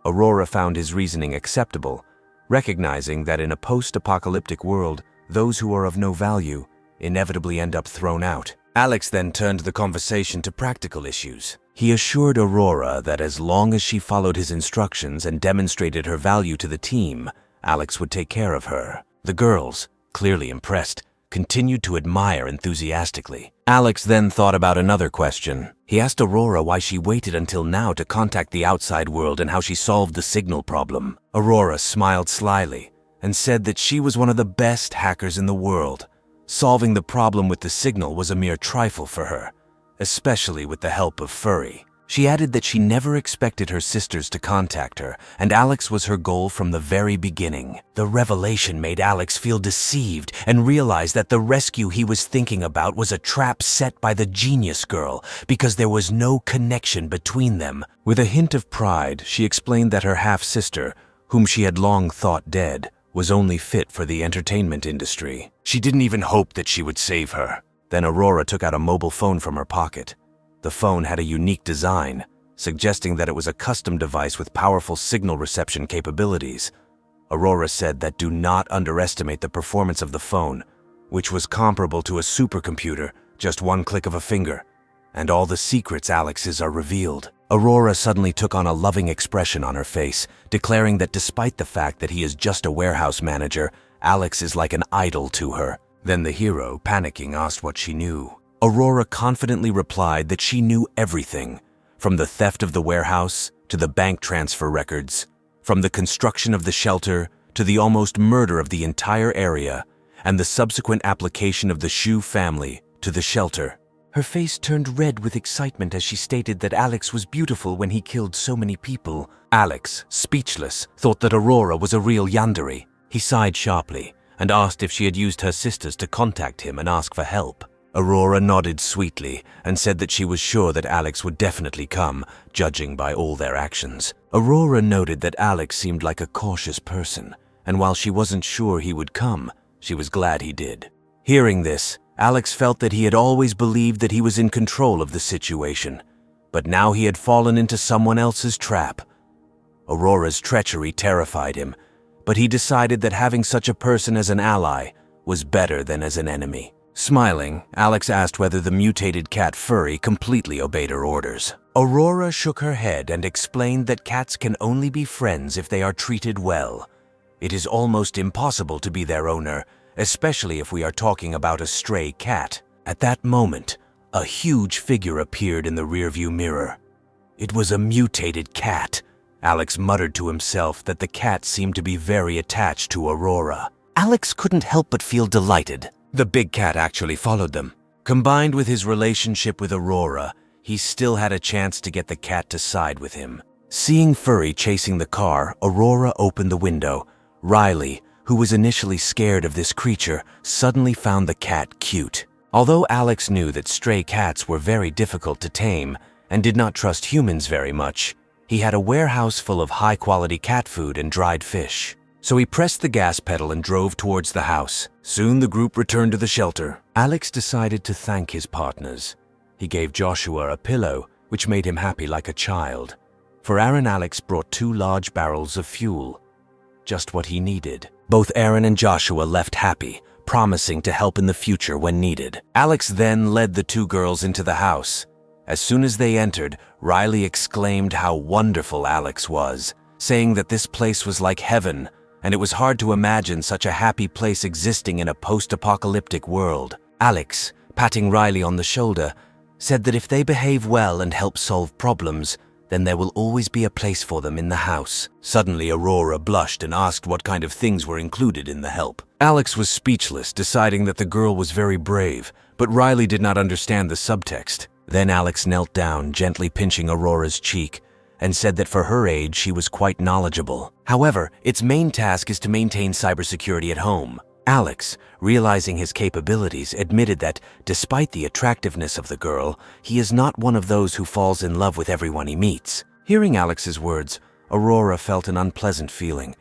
Aurora found his reasoning acceptable, recognizing that in a post-apocalyptic world, those who are of no value inevitably end up thrown out. Alex then turned the conversation to practical issues. He assured Aurora that as long as she followed his instructions and demonstrated her value to the team, Alex would take care of her. The girls, clearly impressed, continued to admire enthusiastically. Alex then thought about another question. He asked Aurora why she waited until now to contact the outside world and how she solved the signal problem. Aurora smiled slyly and said that she was one of the best hackers in the world. Solving the problem with the signal was a mere trifle for her, especially with the help of Furry. She added that she never expected her sisters to contact her, and Alex was her goal from the very beginning. The revelation made Alex feel deceived and realize that the rescue he was thinking about was a trap set by the genius girl because there was no connection between them. With a hint of pride, she explained that her half-sister, whom she had long thought dead, was only fit for the entertainment industry. She didn't even hope that she would save her. Then Aurora took out a mobile phone from her pocket. The phone had a unique design, suggesting that it was a custom device with powerful signal reception capabilities. Aurora said that do not underestimate the performance of the phone, which was comparable to a supercomputer, just one click of a finger. And all the secrets Alex's are revealed. Aurora suddenly took on a loving expression on her face, declaring that despite the fact that he is just a warehouse manager, Alex is like an idol to her. Then the hero, panicking, asked what she knew. Aurora confidently replied that she knew everything, from the theft of the warehouse to the bank transfer records, from the construction of the shelter to the almost murder of the entire area, and the subsequent application of the Shu family to the shelter. Her face turned red with excitement as she stated that Alex was beautiful when he killed so many people. Alex, speechless, thought that Aurora was a real yandere. He sighed sharply and asked if she had used her sisters to contact him and ask for help. Aurora nodded sweetly and said that she was sure that Alex would definitely come, judging by all their actions. Aurora noted that Alex seemed like a cautious person, and while she wasn't sure he would come, she was glad he did. Hearing this, Alex felt that he had always believed that he was in control of the situation, but now he had fallen into someone else's trap. Aurora's treachery terrified him, but he decided that having such a person as an ally was better than as an enemy. Smiling, Alex asked whether the mutated cat Furry completely obeyed her orders. Aurora shook her head and explained that cats can only be friends if they are treated well. It is almost impossible to be their owner, especially if we are talking about a stray cat. At that moment, a huge figure appeared in the rearview mirror. It was a mutated cat. Alex muttered to himself that the cat seemed to be very attached to Aurora. Alex couldn't help but feel delighted. The big cat actually followed them. Combined with his relationship with Aurora, he still had a chance to get the cat to side with him. Seeing Furry chasing the car, Aurora opened the window. Riley, who was initially scared of this creature, suddenly found the cat cute. Although Alex knew that stray cats were very difficult to tame and did not trust humans very much, he had a warehouse full of high-quality cat food and dried fish. So he pressed the gas pedal and drove towards the house. Soon the group returned to the shelter. Alex decided to thank his partners. He gave Joshua a pillow, which made him happy like a child. For Aaron, Alex brought 2 large barrels of fuel, just what he needed. Both Aaron and Joshua left happy, promising to help in the future when needed. Alex then led the 2 girls into the house. As soon as they entered, Riley exclaimed how wonderful Alex was, saying that this place was like heaven, and it was hard to imagine such a happy place existing in a post-apocalyptic world. Alex, patting Riley on the shoulder, said that if they behave well and help solve problems, then there will always be a place for them in the house. Suddenly, Aurora blushed and asked what kind of things were included in the help. Alex was speechless, deciding that the girl was very brave, but Riley did not understand the subtext. Then Alex knelt down, gently pinching Aurora's cheek, and said that for her age she was quite knowledgeable. However, its main task is to maintain cybersecurity at home. Alex, realizing his capabilities, admitted that, despite the attractiveness of the girl, he is not one of those who falls in love with everyone he meets. Hearing Alex's words, Aurora felt an unpleasant feeling.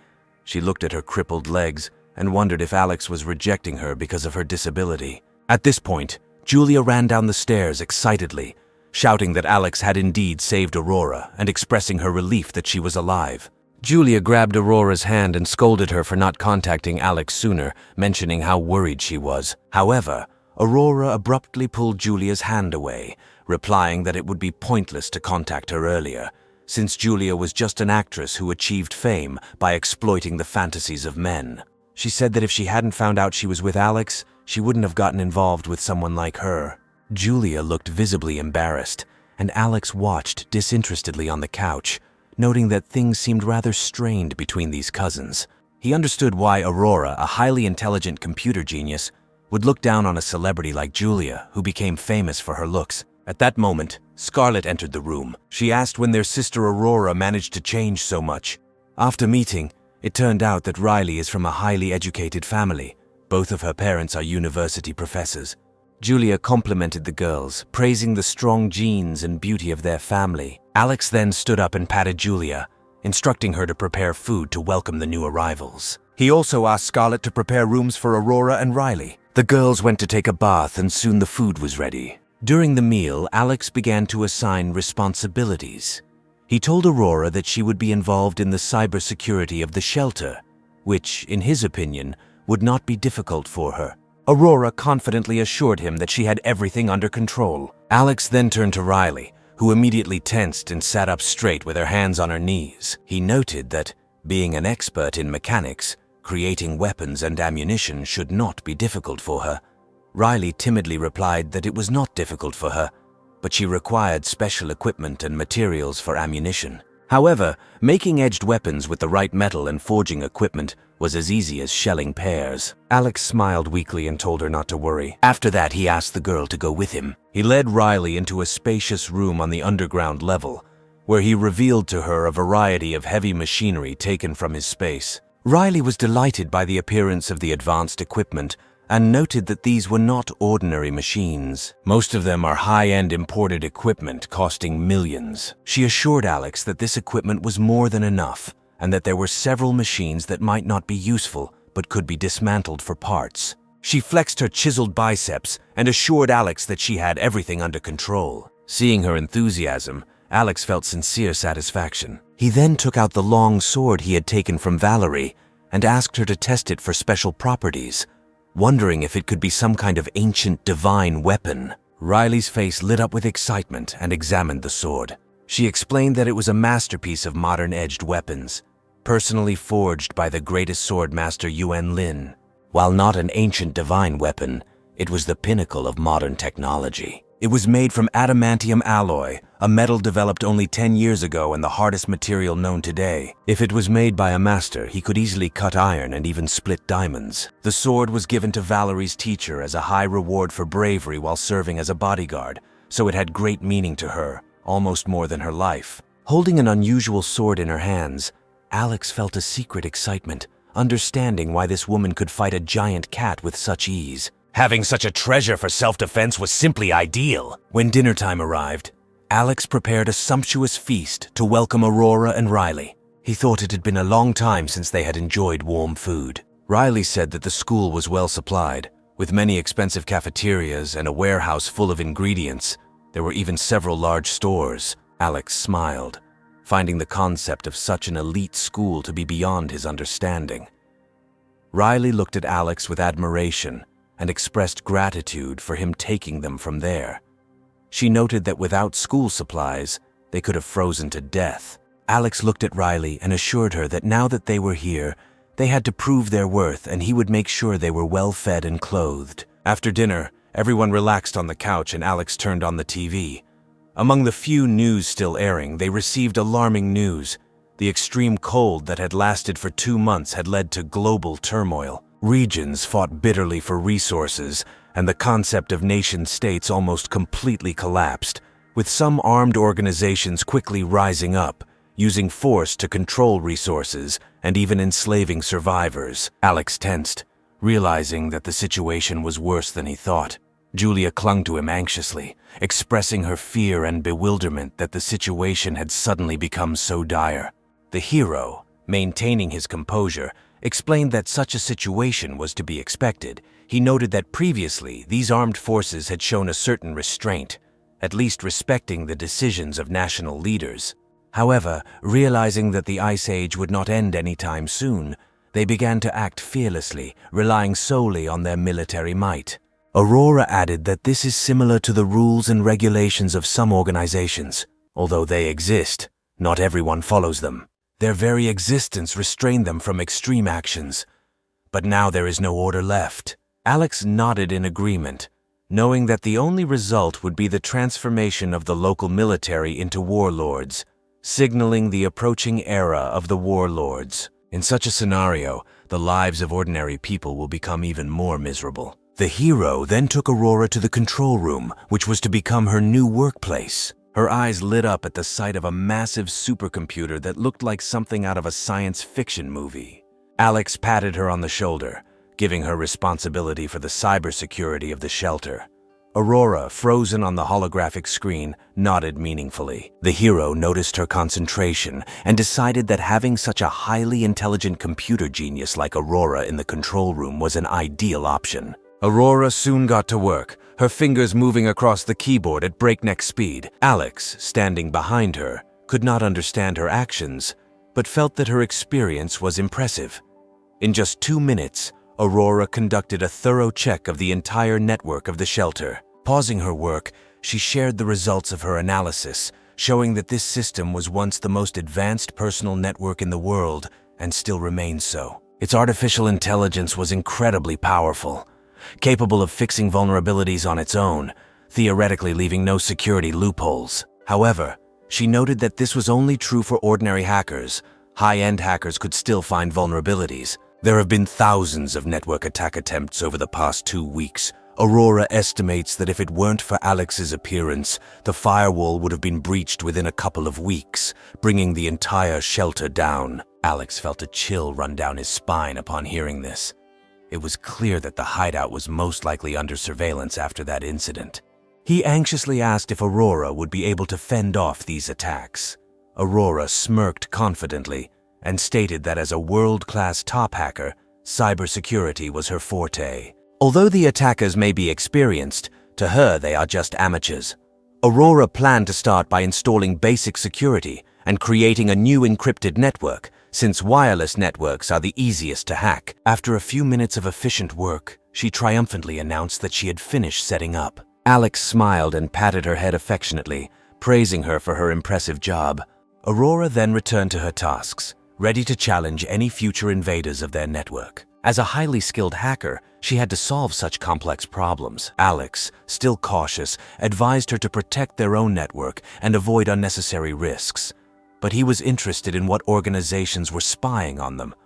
She looked at her crippled legs and wondered if Alex was rejecting her because of her disability. At this point, Julia ran down the stairs excitedly, shouting that Alex had indeed saved Aurora and expressing her relief that she was alive. Julia grabbed Aurora's hand and scolded her for not contacting Alex sooner, mentioning how worried she was. However, Aurora abruptly pulled Julia's hand away, replying that it would be pointless to contact her earlier, since Julia was just an actress who achieved fame by exploiting the fantasies of men. She said that if she hadn't found out she was with Alex, she wouldn't have gotten involved with someone like her. Julia looked visibly embarrassed, and Alex watched disinterestedly on the couch, noting that things seemed rather strained between these cousins. He understood why Aurora, a highly intelligent computer genius, would look down on a celebrity like Julia, who became famous for her looks. At that moment, Scarlett entered the room. She asked when their sister Aurora managed to change so much. After meeting, it turned out that Riley is from a highly educated family. Both of her parents are university professors. Julia complimented the girls, praising the strong genes and beauty of their family. Alex then stood up and patted Julia, instructing her to prepare food to welcome the new arrivals. He also asked Scarlett to prepare rooms for Aurora and Riley. The girls went to take a bath and soon the food was ready. During the meal, Alex began to assign responsibilities. He told Aurora that she would be involved in the cybersecurity of the shelter, which, in his opinion, would not be difficult for her. Aurora confidently assured him that she had everything under control. Alex then turned to Riley, who immediately tensed and sat up straight with her hands on her knees. He noted that, being an expert in mechanics, creating weapons and ammunition should not be difficult for her. Riley timidly replied that it was not difficult for her, but she required special equipment and materials for ammunition. However, making edged weapons with the right metal and forging equipment was as easy as shelling pears. Alex smiled weakly and told her not to worry. After that, he asked the girl to go with him. He led Riley into a spacious room on the underground level, where he revealed to her a variety of heavy machinery taken from his space. Riley was delighted by the appearance of the advanced equipment and noted that these were not ordinary machines. Most of them are high-end imported equipment costing millions. She assured Alex that this equipment was more than enough, and that there were several machines that might not be useful but could be dismantled for parts. She flexed her chiseled biceps and assured Alex that she had everything under control. Seeing her enthusiasm, Alex felt sincere satisfaction. He then took out the long sword he had taken from Valerie and asked her to test it for special properties, wondering if it could be some kind of ancient divine weapon. Riley's face lit up with excitement and examined the sword. She explained that it was a masterpiece of modern edged weapons, personally forged by the greatest sword master Yuan Lin. While not an ancient divine weapon, it was the pinnacle of modern technology. It was made from adamantium alloy, a metal developed only 10 years ago and the hardest material known today. If it was made by a master, he could easily cut iron and even split diamonds. The sword was given to Valerie's teacher as a high reward for bravery while serving as a bodyguard, so it had great meaning to her, almost more than her life. Holding an unusual sword in her hands, Alex felt a secret excitement, understanding why this woman could fight a giant cat with such ease. Having such a treasure for self-defense was simply ideal. When dinner time arrived, Alex prepared a sumptuous feast to welcome Aurora and Riley. He thought it had been a long time since they had enjoyed warm food. Riley said that the school was well supplied, with many expensive cafeterias and a warehouse full of ingredients. There were even several large stores. Alex smiled, finding the concept of such an elite school to be beyond his understanding. Riley looked at Alex with admiration and expressed gratitude for him taking them from there. She noted that without school supplies, they could have frozen to death. Alex looked at Riley and assured her that now that they were here, they had to prove their worth and he would make sure they were well fed and clothed. After dinner, everyone relaxed on the couch and Alex turned on the TV. Among the few news still airing, they received alarming news. The extreme cold that had lasted for 2 months had led to global turmoil. Regions fought bitterly for resources, and the concept of nation-states almost completely collapsed, with some armed organizations quickly rising up, using force to control resources and even enslaving survivors. Alex tensed, realizing that the situation was worse than he thought. Julia clung to him anxiously, expressing her fear and bewilderment that the situation had suddenly become so dire. The hero, maintaining his composure, explained that such a situation was to be expected. He noted that previously these armed forces had shown a certain restraint, at least respecting the decisions of national leaders. However, realizing that the Ice Age would not end anytime soon, they began to act fearlessly, relying solely on their military might. Aurora added that this is similar to the rules and regulations of some organizations. Although they exist, not everyone follows them. Their very existence restrained them from extreme actions. But now there is no order left. Alex nodded in agreement, knowing that the only result would be the transformation of the local military into warlords, signaling the approaching era of the warlords. In such a scenario, the lives of ordinary people will become even more miserable. The hero then took Aurora to the control room, which was to become her new workplace. Her eyes lit up at the sight of a massive supercomputer that looked like something out of a science fiction movie. Alex patted her on the shoulder, giving her responsibility for the cybersecurity of the shelter. Aurora, frozen on the holographic screen, nodded meaningfully. The hero noticed her concentration and decided that having such a highly intelligent computer genius like Aurora in the control room was an ideal option. Aurora soon got to work, her fingers moving across the keyboard at breakneck speed. Alex, standing behind her, could not understand her actions, but felt that her experience was impressive. In just 2 minutes, Aurora conducted a thorough check of the entire network of the shelter. Pausing her work, she shared the results of her analysis, showing that this system was once the most advanced personal network in the world and still remains so. Its artificial intelligence was incredibly powerful, capable of fixing vulnerabilities on its own, theoretically leaving no security loopholes. However, she noted that this was only true for ordinary hackers. High-end hackers could still find vulnerabilities. There have been thousands of network attack attempts over the past 2 weeks. Aurora estimates that if it weren't for Alex's appearance, the firewall would have been breached within a couple of weeks, bringing the entire shelter down. Alex felt a chill run down his spine upon hearing this. It was clear that the hideout was most likely under surveillance after that incident. He anxiously asked if Aurora would be able to fend off these attacks. Aurora smirked confidently and stated that as a world-class top hacker, cybersecurity was her forte. Although the attackers may be experienced, to her they are just amateurs. Aurora planned to start by installing basic security and creating a new encrypted network, since wireless networks are the easiest to hack. After a few minutes of efficient work, she triumphantly announced that she had finished setting up. Alex smiled and patted her head affectionately, praising her for her impressive job. Aurora then returned to her tasks, ready to challenge any future invaders of their network. As a highly skilled hacker, she had to solve such complex problems. Alex, still cautious, advised her to protect their own network and avoid unnecessary risks. But he was interested in what organizations were spying on them.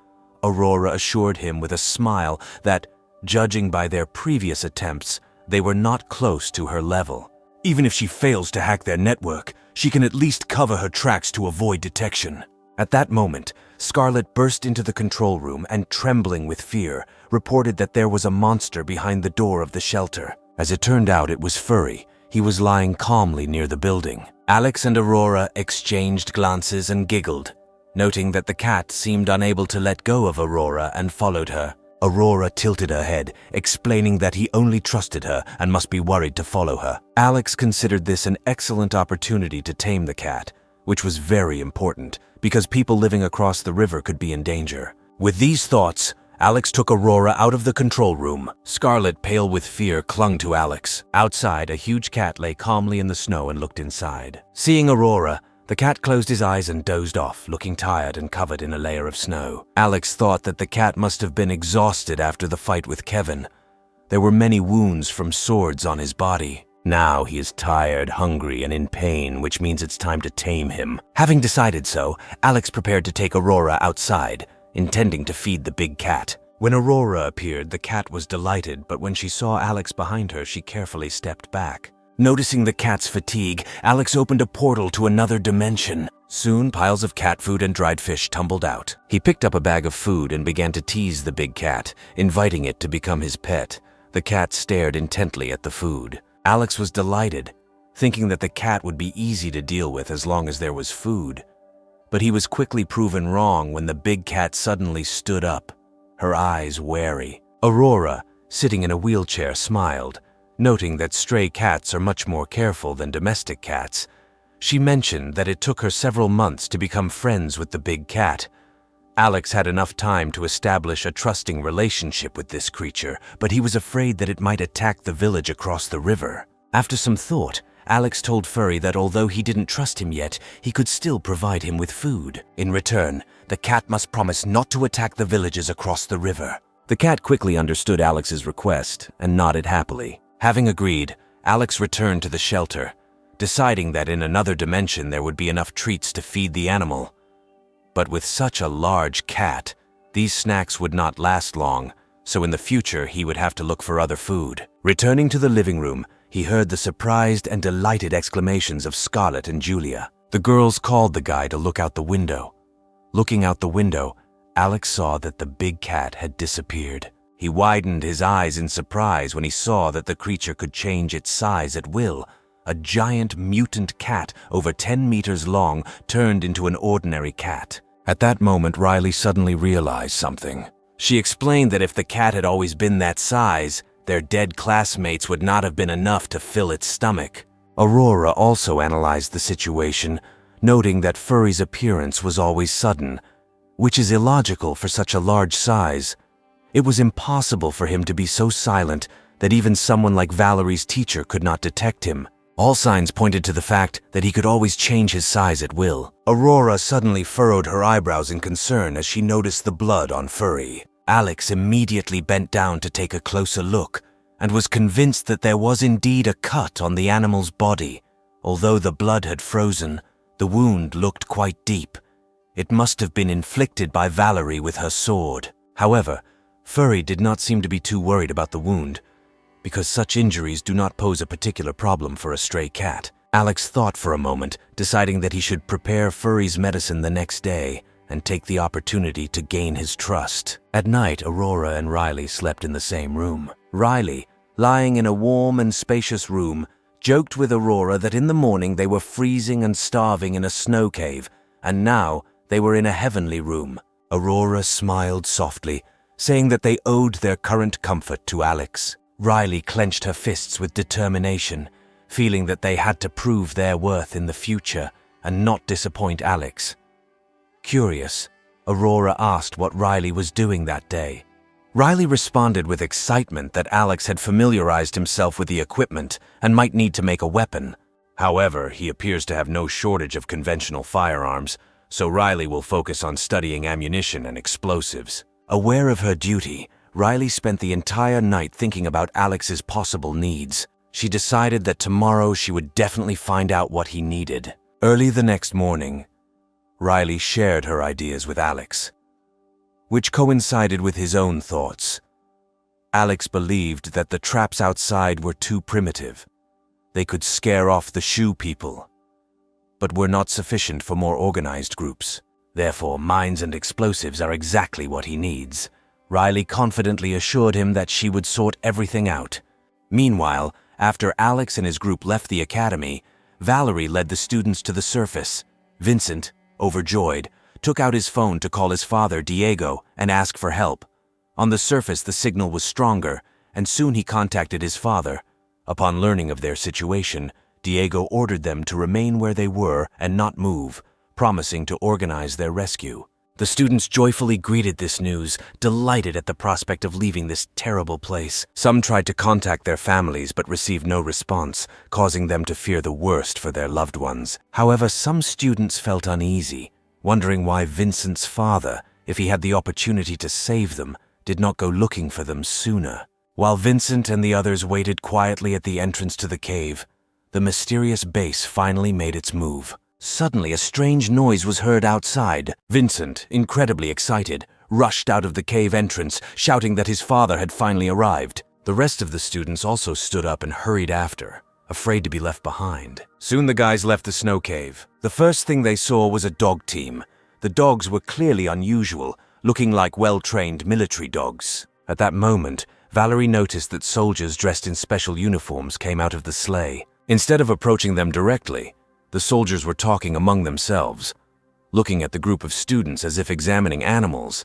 Aurora assured him with a smile that, judging by their previous attempts, they were not close to her level. Even if she fails to hack their network, she can at least cover her tracks to avoid detection. At that moment, Scarlet burst into the control room and, trembling with fear, reported that there was a monster behind the door of the shelter. As it turned out, it was Furry. He was lying calmly near the building. Alex and Aurora exchanged glances and giggled, noting that the cat seemed unable to let go of Aurora and followed her. Aurora tilted her head, explaining that he only trusted her and must be worried to follow her. Alex considered this an excellent opportunity to tame the cat, which was very important because people living across the river could be in danger. With these thoughts, Alex took Aurora out of the control room. Scarlet, pale with fear, clung to Alex. Outside, a huge cat lay calmly in the snow and looked inside. Seeing Aurora, the cat closed his eyes and dozed off, looking tired and covered in a layer of snow. Alex thought that the cat must have been exhausted after the fight with Kevin. There were many wounds from swords on his body. Now he is tired, hungry, and in pain, which means it's time to tame him. Having decided so, Alex prepared to take Aurora outside, intending to feed the big cat. When Aurora appeared, the cat was delighted, but when she saw Alex behind her, she carefully stepped back. Noticing the cat's fatigue, Alex opened a portal to another dimension. Soon, piles of cat food and dried fish tumbled out. He picked up a bag of food and began to tease the big cat, inviting it to become his pet. The cat stared intently at the food. Alex was delighted, thinking that the cat would be easy to deal with as long as there was food. But he was quickly proven wrong when the big cat suddenly stood up, her eyes wary. Aurora, sitting in a wheelchair, smiled, noting that stray cats are much more careful than domestic cats. She mentioned that it took her several months to become friends with the big cat. Alex had enough time to establish a trusting relationship with this creature, but he was afraid that it might attack the village across the river. After some thought, Alex told Furry that although he didn't trust him yet, he could still provide him with food. In return, the cat must promise not to attack the villages across the river. The cat quickly understood Alex's request and nodded happily. Having agreed, Alex returned to the shelter, deciding that in another dimension there would be enough treats to feed the animal. But with such a large cat, these snacks would not last long, so in the future he would have to look for other food. Returning to the living room, he heard the surprised and delighted exclamations of Scarlett and Julia. The girls called the guy to look out the window. Looking out the window, Alex saw that the big cat had disappeared. He widened his eyes in surprise when he saw that the creature could change its size at will. A giant mutant cat over 10 meters long turned into an ordinary cat. At that moment, Riley suddenly realized something. She explained that if the cat had always been that size, their dead classmates would not have been enough to fill its stomach. Aurora also analyzed the situation, noting that Furry's appearance was always sudden, which is illogical for such a large size. It was impossible for him to be so silent that even someone like Valerie's teacher could not detect him. All signs pointed to the fact that he could always change his size at will. Aurora suddenly furrowed her eyebrows in concern as she noticed the blood on Furry. Alex immediately bent down to take a closer look and was convinced that there was indeed a cut on the animal's body. Although the blood had frozen, the wound looked quite deep. It must have been inflicted by Valerie with her sword. However, Furry did not seem to be too worried about the wound, because such injuries do not pose a particular problem for a stray cat. Alex thought for a moment, deciding that he should prepare Furry's medicine the next day and take the opportunity to gain his trust. At night, Aurora and Riley slept in the same room. Riley, lying in a warm and spacious room, joked with Aurora that in the morning they were freezing and starving in a snow cave, and now they were in a heavenly room. Aurora smiled softly, saying that they owed their current comfort to Alex. Riley clenched her fists with determination, feeling that they had to prove their worth in the future and not disappoint Alex. Curious, Aurora asked what Riley was doing that day. Riley responded with excitement that Alex had familiarized himself with the equipment and might need to make a weapon. However, he appears to have no shortage of conventional firearms, so Riley will focus on studying ammunition and explosives. Aware of her duty, Riley spent the entire night thinking about Alex's possible needs. She decided that tomorrow she would definitely find out what he needed. Early the next morning, Riley shared her ideas with Alex, which coincided with his own thoughts. Alex believed that the traps outside were too primitive. They could scare off the shoe people, but were not sufficient for more organized groups. Therefore, mines and explosives are exactly what he needs. Riley confidently assured him that she would sort everything out. Meanwhile, after Alex and his group left the academy, Valerie led the students to the surface. Vincent, overjoyed, took out his phone to call his father, Diego, and ask for help. On the surface, the signal was stronger, and soon he contacted his father. Upon learning of their situation, Diego ordered them to remain where they were and not move, promising to organize their rescue. The students joyfully greeted this news, delighted at the prospect of leaving this terrible place. Some tried to contact their families but received no response, causing them to fear the worst for their loved ones. However, some students felt uneasy, wondering why Vincent's father, if he had the opportunity to save them, did not go looking for them sooner. While Vincent and the others waited quietly at the entrance to the cave, the mysterious base finally made its move. Suddenly, a strange noise was heard outside. Vincent, incredibly excited, rushed out of the cave entrance, shouting that his father had finally arrived. The rest of the students also stood up and hurried after, afraid to be left behind. Soon the guys left the snow cave. The first thing they saw was a dog team. The dogs were clearly unusual, looking like well-trained military dogs. At that moment, Valerie noticed that soldiers dressed in special uniforms came out of the sleigh. Instead of approaching them directly, the soldiers were talking among themselves, looking at the group of students as if examining animals.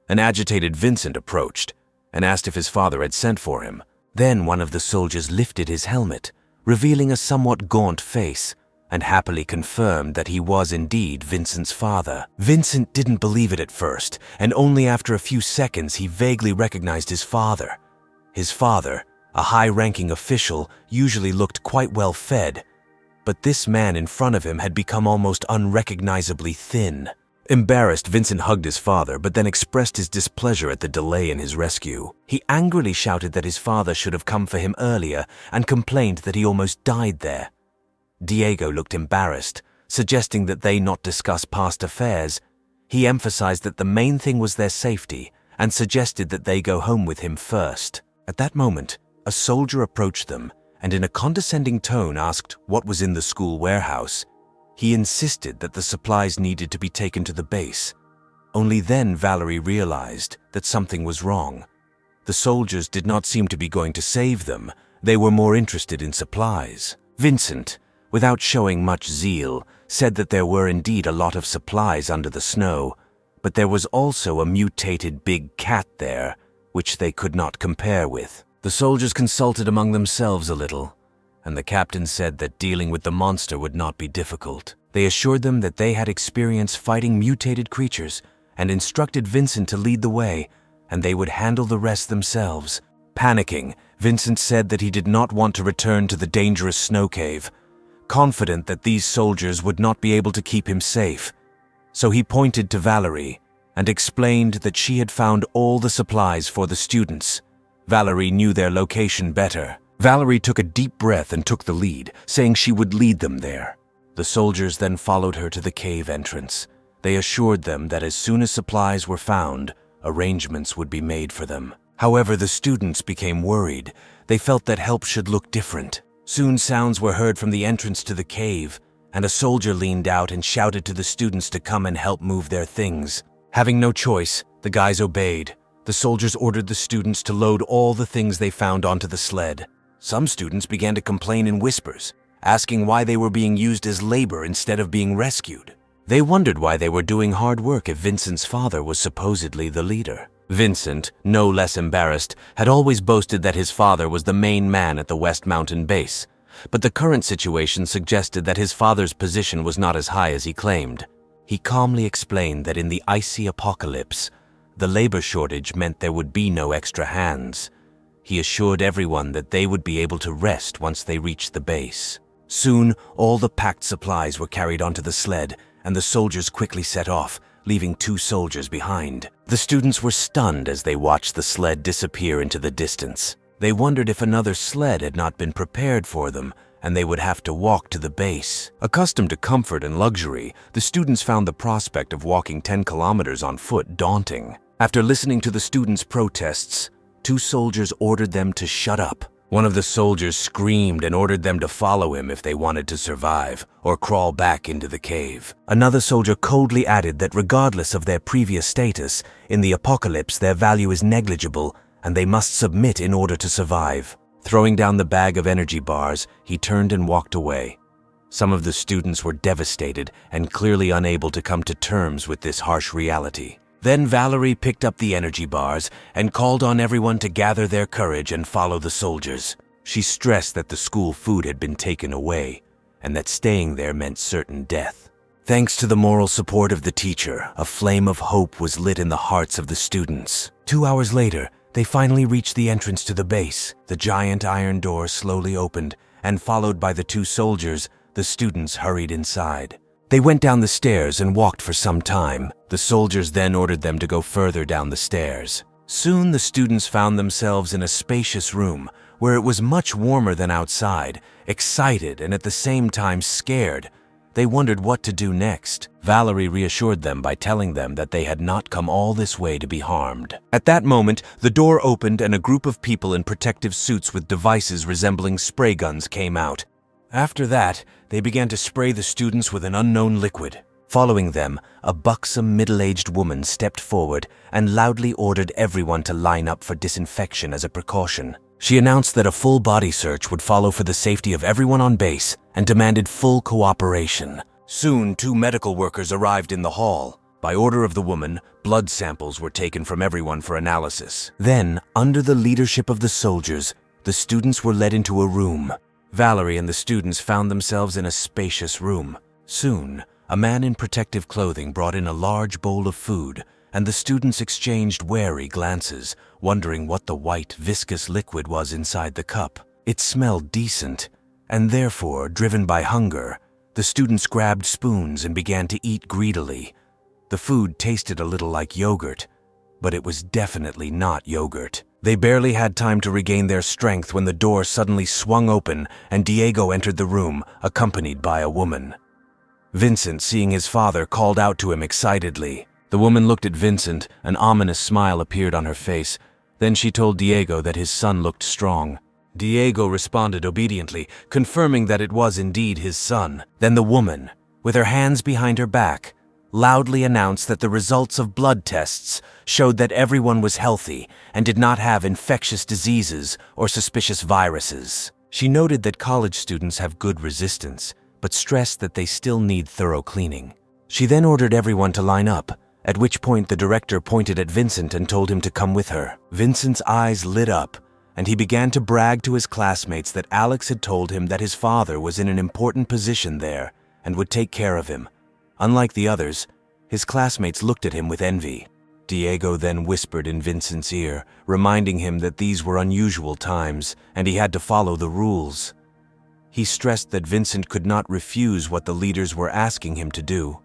An agitated Vincent approached and asked if his father had sent for him. Then one of the soldiers lifted his helmet, revealing a somewhat gaunt face, and happily confirmed that he was indeed Vincent's father. Vincent didn't believe it at first, and only after a few seconds he vaguely recognized his father. His father, a high-ranking official, usually looked quite well-fed, but this man in front of him had become almost unrecognizably thin. Embarrassed, Vincent hugged his father, but then expressed his displeasure at the delay in his rescue. He angrily shouted that his father should have come for him earlier and complained that he almost died there. Diego looked embarrassed, suggesting that they not discuss past affairs. He emphasized that the main thing was their safety and suggested that they go home with him first. At that moment, a soldier approached them and in a condescending tone asked what was in the school warehouse. He insisted that the supplies needed to be taken to the base. Only then Valerie realized that something was wrong. The soldiers did not seem to be going to save them. They were more interested in supplies. Vincent, without showing much zeal, said that there were indeed a lot of supplies under the snow, but there was also a mutated big cat there, which they could not compare with. The soldiers consulted among themselves a little, and the captain said that dealing with the monster would not be difficult. They assured them that they had experience fighting mutated creatures and instructed Vincent to lead the way, and they would handle the rest themselves. Panicking, Vincent said that he did not want to return to the dangerous snow cave, confident that these soldiers would not be able to keep him safe. So he pointed to Valerie and explained that she had found all the supplies for the students. Valerie knew their location better. Valerie took a deep breath and took the lead, saying she would lead them there. The soldiers then followed her to the cave entrance. They assured them that as soon as supplies were found, arrangements would be made for them. However, the students became worried. They felt that help should look different. Soon sounds were heard from the entrance to the cave, and a soldier leaned out and shouted to the students to come and help move their things. Having no choice, the guys obeyed. The soldiers ordered the students to load all the things they found onto the sled. Some students began to complain in whispers, asking why they were being used as labor instead of being rescued. They wondered why they were doing hard work if Vincent's father was supposedly the leader. Vincent, no less embarrassed, had always boasted that his father was the main man at the West Mountain base, but the current situation suggested that his father's position was not as high as he claimed. He calmly explained that in the icy apocalypse, the labor shortage meant there would be no extra hands. He assured everyone that they would be able to rest once they reached the base. Soon, all the packed supplies were carried onto the sled, and the soldiers quickly set off, leaving 2 soldiers behind. The students were stunned as they watched the sled disappear into the distance. They wondered if another sled had not been prepared for them, and they would have to walk to the base. Accustomed to comfort and luxury, the students found the prospect of walking 10 kilometers on foot daunting. After listening to the students' protests, 2 soldiers ordered them to shut up. One of the soldiers screamed and ordered them to follow him if they wanted to survive or crawl back into the cave. Another soldier coldly added that regardless of their previous status, in the apocalypse their value is negligible and they must submit in order to survive. Throwing down the bag of energy bars, he turned and walked away. Some of the students were devastated and clearly unable to come to terms with this harsh reality. Then Valerie picked up the energy bars and called on everyone to gather their courage and follow the soldiers. She stressed that the school food had been taken away and that staying there meant certain death. Thanks to the moral support of the teacher, a flame of hope was lit in the hearts of the students. 2 hours later, they finally reached the entrance to the base. The giant iron door slowly opened, and followed by the 2 soldiers, the students hurried inside. They went down the stairs and walked for some time. The soldiers then ordered them to go further down the stairs. Soon the students found themselves in a spacious room where it was much warmer than outside. Excited and at the same time scared, they wondered what to do next. Valerie reassured them by telling them that they had not come all this way to be harmed. At that moment, the door opened and a group of people in protective suits with devices resembling spray guns came out. After that, they began to spray the students with an unknown liquid. Following them, a buxom middle-aged woman stepped forward and loudly ordered everyone to line up for disinfection as a precaution. She announced that a full body search would follow for the safety of everyone on base and demanded full cooperation. Soon, 2 medical workers arrived in the hall. By order of the woman, blood samples were taken from everyone for analysis. Then, under the leadership of the soldiers, the students were led into a room. Valerie and the students found themselves in a spacious room. Soon, a man in protective clothing brought in a large bowl of food, and the students exchanged wary glances, wondering what the white, viscous liquid was inside the cup. It smelled decent, and therefore, driven by hunger, the students grabbed spoons and began to eat greedily. The food tasted a little like yogurt, but it was definitely not yogurt. They barely had time to regain their strength when the door suddenly swung open and Diego entered the room, accompanied by a woman. Vincent, seeing his father, called out to him excitedly. The woman looked at Vincent, an ominous smile appeared on her face. Then she told Diego that his son looked strong. Diego responded obediently, confirming that it was indeed his son. Then the woman, with her hands behind her back, loudly announced that the results of blood tests showed that everyone was healthy and did not have infectious diseases or suspicious viruses. She noted that college students have good resistance, but stressed that they still need thorough cleaning. She then ordered everyone to line up, at which point the director pointed at Vincent and told him to come with her. Vincent's eyes lit up, and he began to brag to his classmates that Alex had told him that his father was in an important position there and would take care of him. Unlike the others, his classmates looked at him with envy. Diego then whispered in Vincent's ear, reminding him that these were unusual times and he had to follow the rules. He stressed that Vincent could not refuse what the leaders were asking him to do.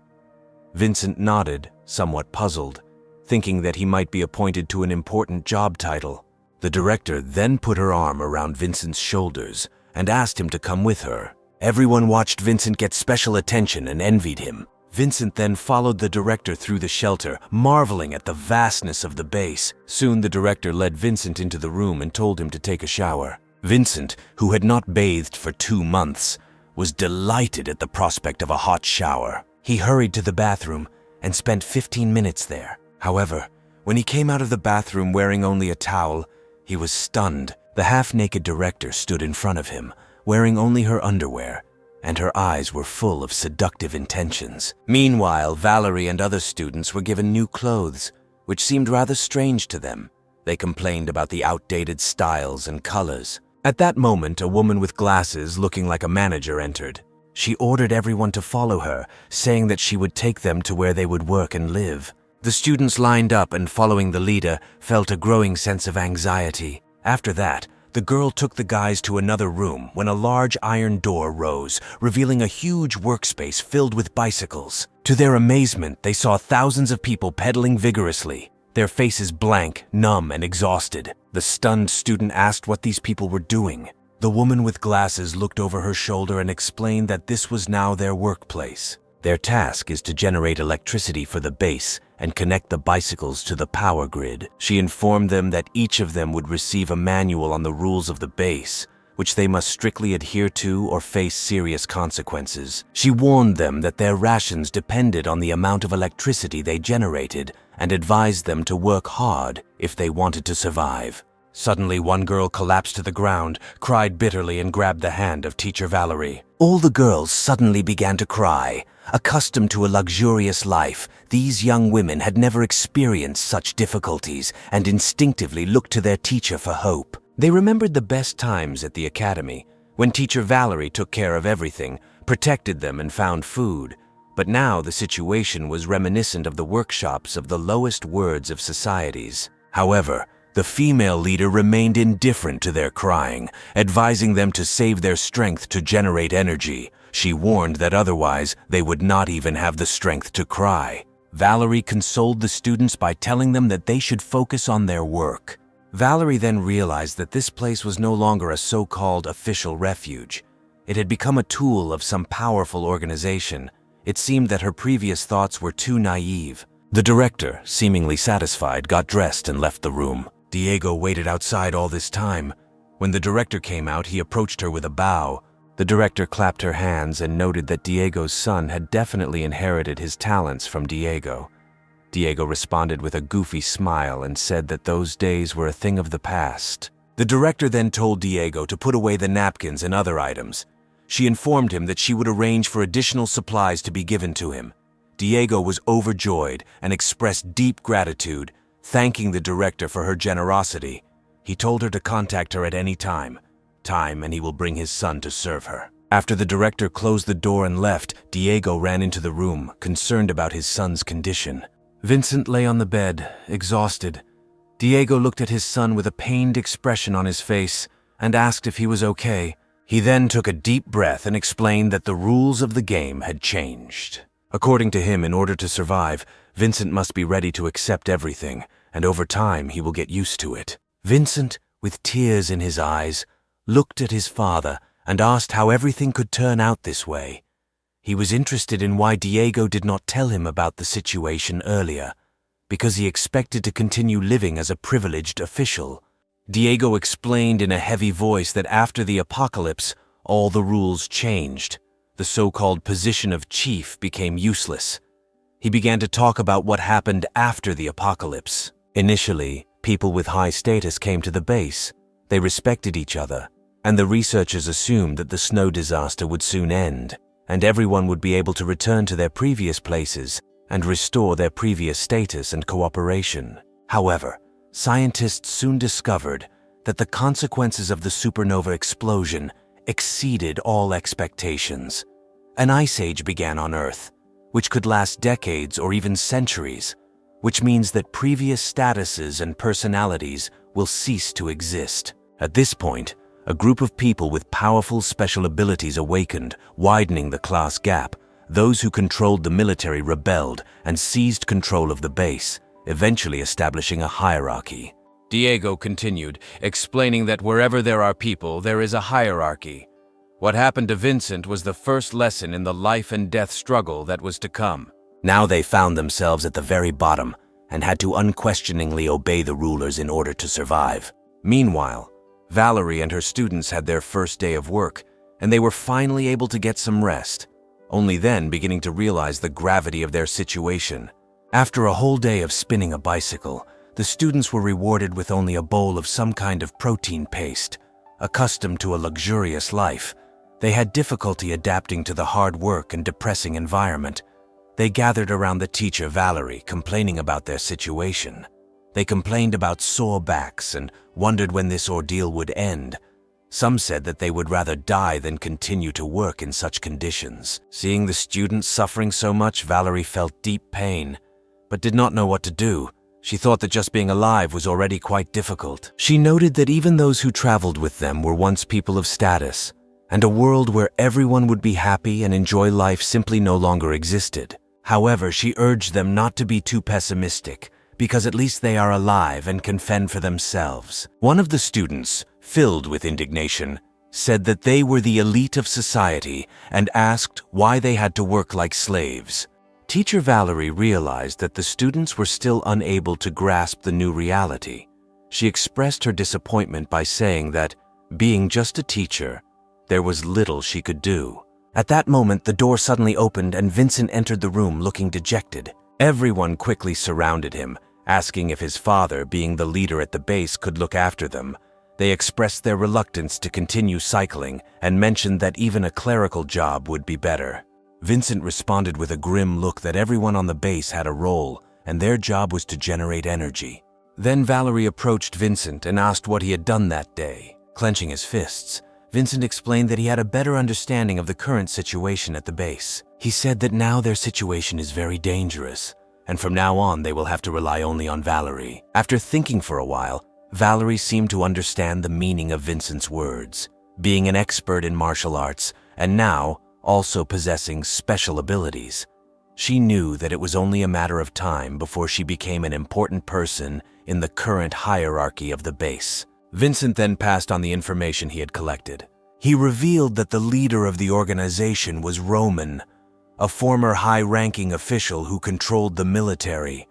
Vincent nodded, somewhat puzzled, thinking that he might be appointed to an important job title. The director then put her arm around Vincent's shoulders and asked him to come with her. Everyone watched Vincent get special attention and envied him. Vincent then followed the director through the shelter, marveling at the vastness of the base. Soon the director led Vincent into the room and told him to take a shower. Vincent, who had not bathed for 2 months, was delighted at the prospect of a hot shower. He hurried to the bathroom and spent 15 minutes there. However, when he came out of the bathroom wearing only a towel, he was stunned. The half-naked director stood in front of him, wearing only her underwear, and her eyes were full of seductive intentions. Meanwhile, Valerie and other students were given new clothes, which seemed rather strange to them. They complained about the outdated styles and colors. At that moment, a woman with glasses looking like a manager entered. She ordered everyone to follow her, saying that she would take them to where they would work and live. The students lined up and, following the leader, felt a growing sense of anxiety. After that, the girl took the guys to another room when a large iron door rose, revealing a huge workspace filled with bicycles. To their amazement, they saw thousands of people pedaling vigorously, their faces blank, numb, and exhausted. The stunned student asked what these people were doing. The woman with glasses looked over her shoulder and explained that this was now their workplace. Their task is to generate electricity for the base and connect the bicycles to the power grid. She informed them that each of them would receive a manual on the rules of the base, which they must strictly adhere to or face serious consequences. She warned them that their rations depended on the amount of electricity they generated and advised them to work hard if they wanted to survive. Suddenly, one girl collapsed to the ground, cried bitterly, and grabbed the hand of Teacher Valerie. All the girls suddenly began to cry. Accustomed to a luxurious life, these young women had never experienced such difficulties and instinctively looked to their teacher for hope. They remembered the best times at the academy, when Teacher Valerie took care of everything, protected them, and found food. But now the situation was reminiscent of the workshops of the lowest words of societies. However, the female leader remained indifferent to their crying, advising them to save their strength to generate energy. She warned that otherwise they would not even have the strength to cry. Valerie consoled the students by telling them that they should focus on their work. Valerie then realized that this place was no longer a so-called official refuge. It had become a tool of some powerful organization. It seemed that her previous thoughts were too naive. The director, seemingly satisfied, got dressed and left the room. Diego waited outside all this time. When the director came out, he approached her with a bow. The director clapped her hands and noted that Diego's son had definitely inherited his talents from Diego. Diego responded with a goofy smile and said that those days were a thing of the past. The director then told Diego to put away the napkins and other items. She informed him that she would arrange for additional supplies to be given to him. Diego was overjoyed and expressed deep gratitude, thanking the director for her generosity. He told her to contact her at any time. time and he will bring his son to serve her. After the director closed the door and left, Diego ran into the room, concerned about his son's condition. Vincent lay on the bed, exhausted. Diego looked at his son with a pained expression on his face and asked if he was okay. He then took a deep breath and explained that the rules of the game had changed. According to him, in order to survive, Vincent must be ready to accept everything, and over time he will get used to it. Vincent, with tears in his eyes, looked at his father and asked how everything could turn out this way. He was interested in why Diego did not tell him about the situation earlier, because he expected to continue living as a privileged official. Diego explained in a heavy voice that after the apocalypse, all the rules changed. The so-called position of chief became useless. He began to talk about what happened after the apocalypse. Initially, people with high status came to the base. They respected each other, and the researchers assumed that the snow disaster would soon end, and everyone would be able to return to their previous places and restore their previous status and cooperation. However, scientists soon discovered that the consequences of the supernova explosion exceeded all expectations. An ice age began on Earth, which could last decades or even centuries, which means that previous statuses and personalities will cease to exist. At this point, a group of people with powerful special abilities awakened, widening the class gap. Those who controlled the military rebelled and seized control of the base, eventually establishing a hierarchy. Diego continued, explaining that wherever there are people, there is a hierarchy. What happened to Vincent was the first lesson in the life and death struggle that was to come. Now they found themselves at the very bottom and had to unquestioningly obey the rulers in order to survive. Meanwhile, Valerie and her students had their first day of work, and they were finally able to get some rest, only then beginning to realize the gravity of their situation. After a whole day of spinning a bicycle, the students were rewarded with only a bowl of some kind of protein paste. Accustomed to a luxurious life, they had difficulty adapting to the hard work and depressing environment. They gathered around the teacher Valerie, complaining about their situation. They complained about sore backs and wondered when this ordeal would end. Some said that they would rather die than continue to work in such conditions. Seeing the students suffering so much, Valerie felt deep pain, but did not know what to do. She thought that just being alive was already quite difficult. She noted that even those who traveled with them were once people of status, and a world where everyone would be happy and enjoy life simply no longer existed. However, she urged them not to be too pessimistic, because at least they are alive and can fend for themselves. One of the students, filled with indignation, said that they were the elite of society and asked why they had to work like slaves. Teacher Valerie realized that the students were still unable to grasp the new reality. She expressed her disappointment by saying that, being just a teacher, there was little she could do. At that moment, the door suddenly opened and Vincent entered the room looking dejected. Everyone quickly surrounded him, asking if his father, being the leader at the base, could look after them. They expressed their reluctance to continue cycling and mentioned that even a clerical job would be better. Vincent responded with a grim look that everyone on the base had a role, and their job was to generate energy. Then Valerie approached Vincent and asked what he had done that day. Clenching his fists, Vincent explained that he had a better understanding of the current situation at the base. He said that now their situation is very dangerous, and from now on they will have to rely only on Valerie. After thinking for a while, Valerie seemed to understand the meaning of Vincent's words. Being an expert in martial arts, and now also possessing special abilities, she knew that it was only a matter of time before she became an important person in the current hierarchy of the base. Vincent then passed on the information he had collected. He revealed that the leader of the organization was Roman, a former high-ranking official who controlled the military.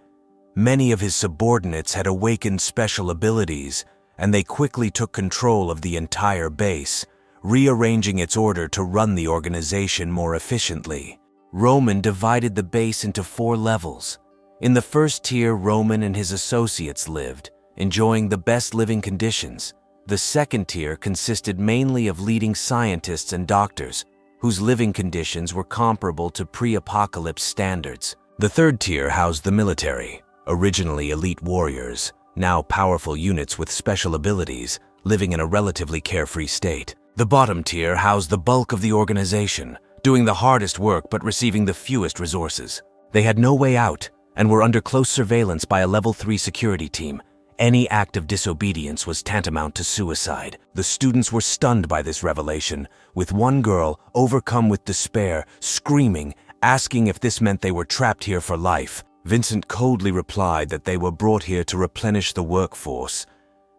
Many of his subordinates had awakened special abilities, and they quickly took control of the entire base, rearranging its order to run the organization more efficiently. Roman divided the base into 4 levels. In the first tier, Roman and his associates lived, enjoying the best living conditions. The second tier consisted mainly of leading scientists and doctors, whose living conditions were comparable to pre-apocalypse standards. The third tier housed the military, originally elite warriors, now powerful units with special abilities, living in a relatively carefree state. The bottom tier housed the bulk of the organization, doing the hardest work but receiving the fewest resources. They had no way out and were under close surveillance by a level 3 security team. Any act of disobedience was tantamount to suicide. The students were stunned by this revelation, with one girl, overcome with despair, screaming, asking if this meant they were trapped here for life. Vincent coldly replied that they were brought here to replenish the workforce,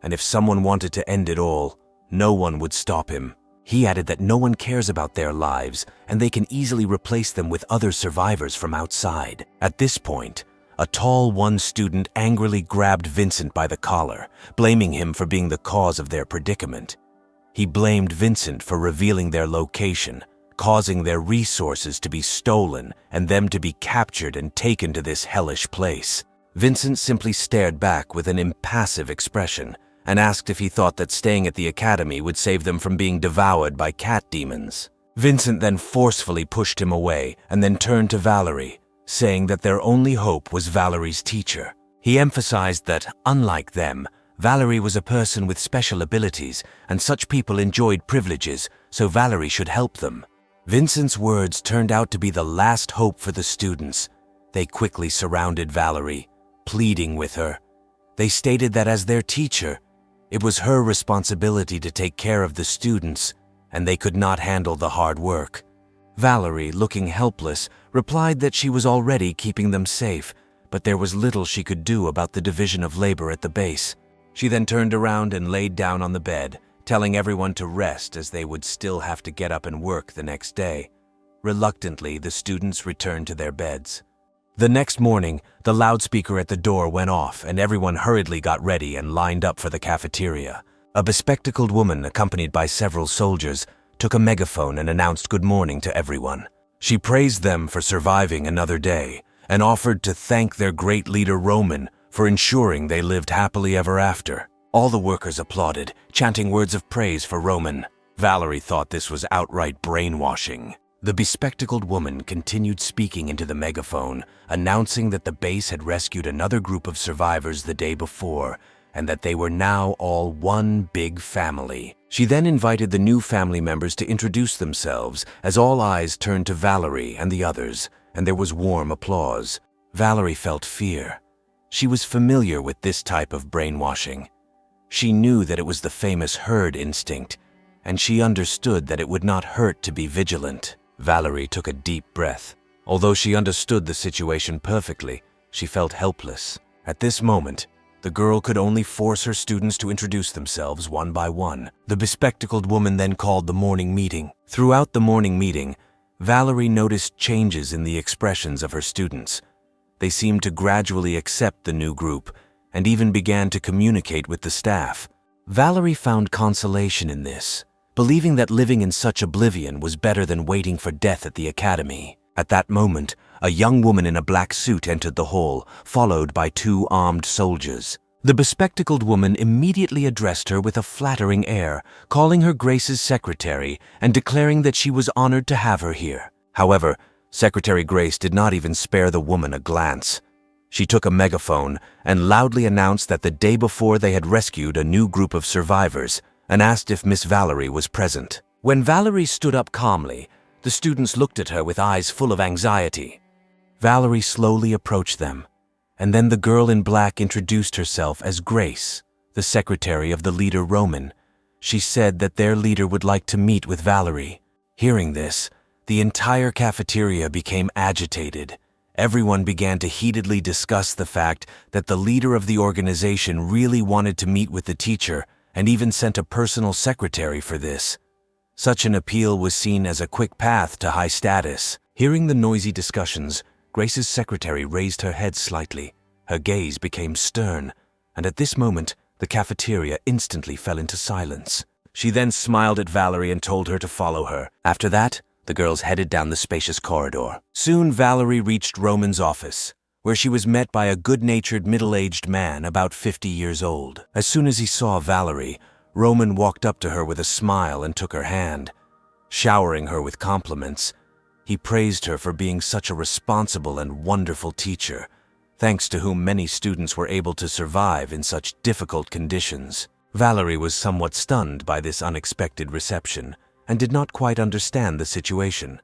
and if someone wanted to end it all, no one would stop him. He added that no one cares about their lives, and they can easily replace them with other survivors from outside. At this point, a tall one student angrily grabbed Vincent by the collar, blaming him for being the cause of their predicament. He blamed Vincent for revealing their location, causing their resources to be stolen and them to be captured and taken to this hellish place. Vincent simply stared back with an impassive expression and asked if he thought that staying at the academy would save them from being devoured by cat demons. Vincent then forcefully pushed him away and then turned to Valerie, saying that their only hope was Valerie's teacher. He emphasized that, unlike them, Valerie was a person with special abilities and such people enjoyed privileges, so Valerie should help them. Vincent's words turned out to be the last hope for the students. They quickly surrounded Valerie, pleading with her. They stated that as their teacher, it was her responsibility to take care of the students, and they could not handle the hard work. Valerie, looking helpless, replied that she was already keeping them safe, but there was little she could do about the division of labor at the base. She then turned around and laid down on the bed, telling everyone to rest as they would still have to get up and work the next day. Reluctantly, the students returned to their beds. The next morning, the loudspeaker at the door went off and everyone hurriedly got ready and lined up for the cafeteria. A bespectacled woman, accompanied by several soldiers, took a megaphone and announced good morning to everyone. She praised them for surviving another day and offered to thank their great leader Roman for ensuring they lived happily ever after. All the workers applauded, chanting words of praise for Roman. Valerie thought this was outright brainwashing. The bespectacled woman continued speaking into the megaphone, announcing that the base had rescued another group of survivors the day before, and that they were now all one big family. She then invited the new family members to introduce themselves as all eyes turned to Valerie and the others, and there was warm applause. Valerie felt fear. She was familiar with this type of brainwashing. She knew that it was the famous herd instinct, and she understood that it would not hurt to be vigilant. Valerie took a deep breath. Although she understood the situation perfectly, she felt helpless. At this moment, the girl could only force her students to introduce themselves one by one. The bespectacled woman then called the morning meeting. Throughout the morning meeting, Valerie noticed changes in the expressions of her students. They seemed to gradually accept the new group and even began to communicate with the staff. Valerie found consolation in this, believing that living in such oblivion was better than waiting for death at the academy. At that moment, a young woman in a black suit entered the hall, followed by 2 armed soldiers. The bespectacled woman immediately addressed her with a flattering air, calling her Grace's secretary and declaring that she was honored to have her here. However, Secretary Grace did not even spare the woman a glance. She took a megaphone and loudly announced that the day before they had rescued a new group of survivors and asked if Miss Valerie was present. When Valerie stood up calmly, the students looked at her with eyes full of anxiety. Valerie slowly approached them, and then the girl in black introduced herself as Grace, the secretary of the leader Roman. She said that their leader would like to meet with Valerie. Hearing this, the entire cafeteria became agitated. Everyone began to heatedly discuss the fact that the leader of the organization really wanted to meet with the teacher and even sent a personal secretary for this. Such an appeal was seen as a quick path to high status. Hearing the noisy discussions, Grace's secretary raised her head slightly. Her gaze became stern, and at this moment, the cafeteria instantly fell into silence. She then smiled at Valerie and told her to follow her. After that, the girls headed down the spacious corridor. Soon Valerie reached Roman's office, where she was met by a good-natured middle-aged man about 50 years old. As soon as he saw Valerie, Roman walked up to her with a smile and took her hand. Showering her with compliments, he praised her for being such a responsible and wonderful teacher, thanks to whom many students were able to survive in such difficult conditions. Valerie was somewhat stunned by this unexpected reception and did not quite understand the situation.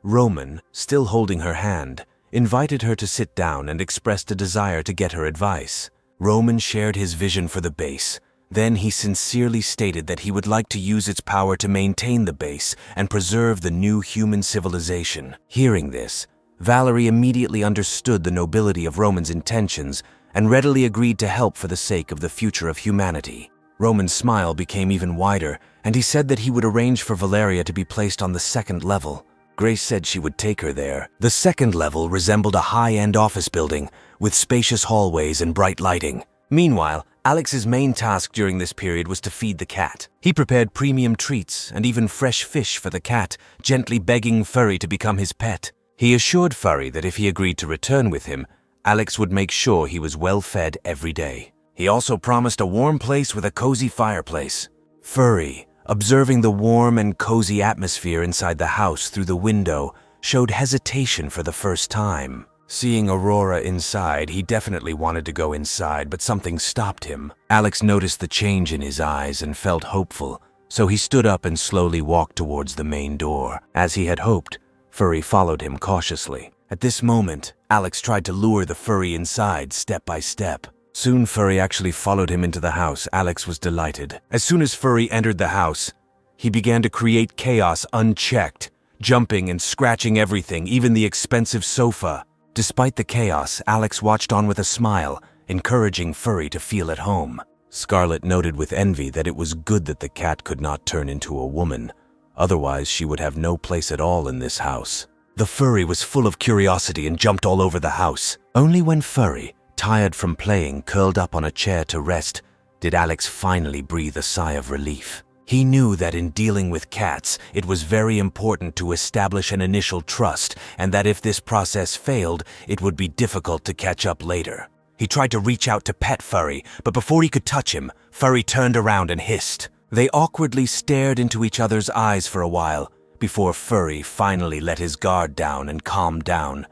Roman, still holding her hand, invited her to sit down and expressed a desire to get her advice. Roman shared his vision for the base. Then he sincerely stated that he would like to use its power to maintain the base and preserve the new human civilization. Hearing this, Valerie immediately understood the nobility of Roman's intentions and readily agreed to help for the sake of the future of humanity. Roman's smile became even wider, and he said that he would arrange for Valeria to be placed on the second level. Grace said she would take her there. The second level resembled a high-end office building with spacious hallways and bright lighting. Meanwhile, Alex's main task during this period was to feed the cat. He prepared premium treats and even fresh fish for the cat, gently begging Furry to become his pet. He assured Furry that if he agreed to return with him, Alex would make sure he was well fed every day. He also promised a warm place with a cozy fireplace. Furry, observing the warm and cozy atmosphere inside the house through the window, showed hesitation for the first time. Seeing Aurora inside, he definitely wanted to go inside, but something stopped him. Alex noticed the change in his eyes and felt hopeful, so he stood up and slowly walked towards the main door. As he had hoped, Furry followed him cautiously. At this moment, Alex tried to lure the Furry inside step by step. Soon Furry actually followed him into the house. Alex was delighted. As soon as Furry entered the house, he began to create chaos unchecked, jumping and scratching everything, even the expensive sofa. Despite the chaos, Alex watched on with a smile, encouraging Furry to feel at home. Scarlet noted with envy that it was good that the cat could not turn into a woman. Otherwise, she would have no place at all in this house. The Furry was full of curiosity and jumped all over the house. Only when Furry, tired from playing, curled up on a chair to rest, did Alex finally breathe a sigh of relief. He knew that in dealing with cats, it was very important to establish an initial trust, and that if this process failed, it would be difficult to catch up later. He tried to reach out to pet Furry, but before he could touch him, Furry turned around and hissed. They awkwardly stared into each other's eyes for a while, before Furry finally let his guard down and calmed down.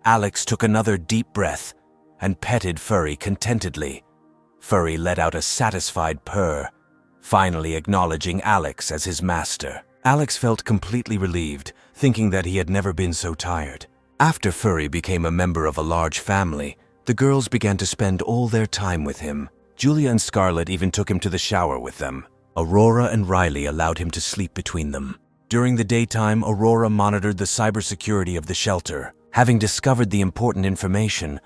Alex took another deep breath and petted Furry contentedly. Furry let out a satisfied purr, finally acknowledging Alex as his master. Alex felt completely relieved, thinking that he had never been so tired. After Furry became a member of a large family, the girls began to spend all their time with him. Julia and Scarlet even took him to the shower with them. Aurora and Riley allowed him to sleep between them. During the daytime, Aurora monitored the cybersecurity of the shelter. Having discovered the important information,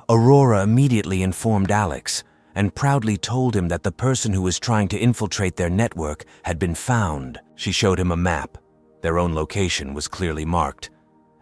Aurora immediately informed Alex and proudly told him that the person who was trying to infiltrate their network had been found. She showed him a map. Their own location was clearly marked,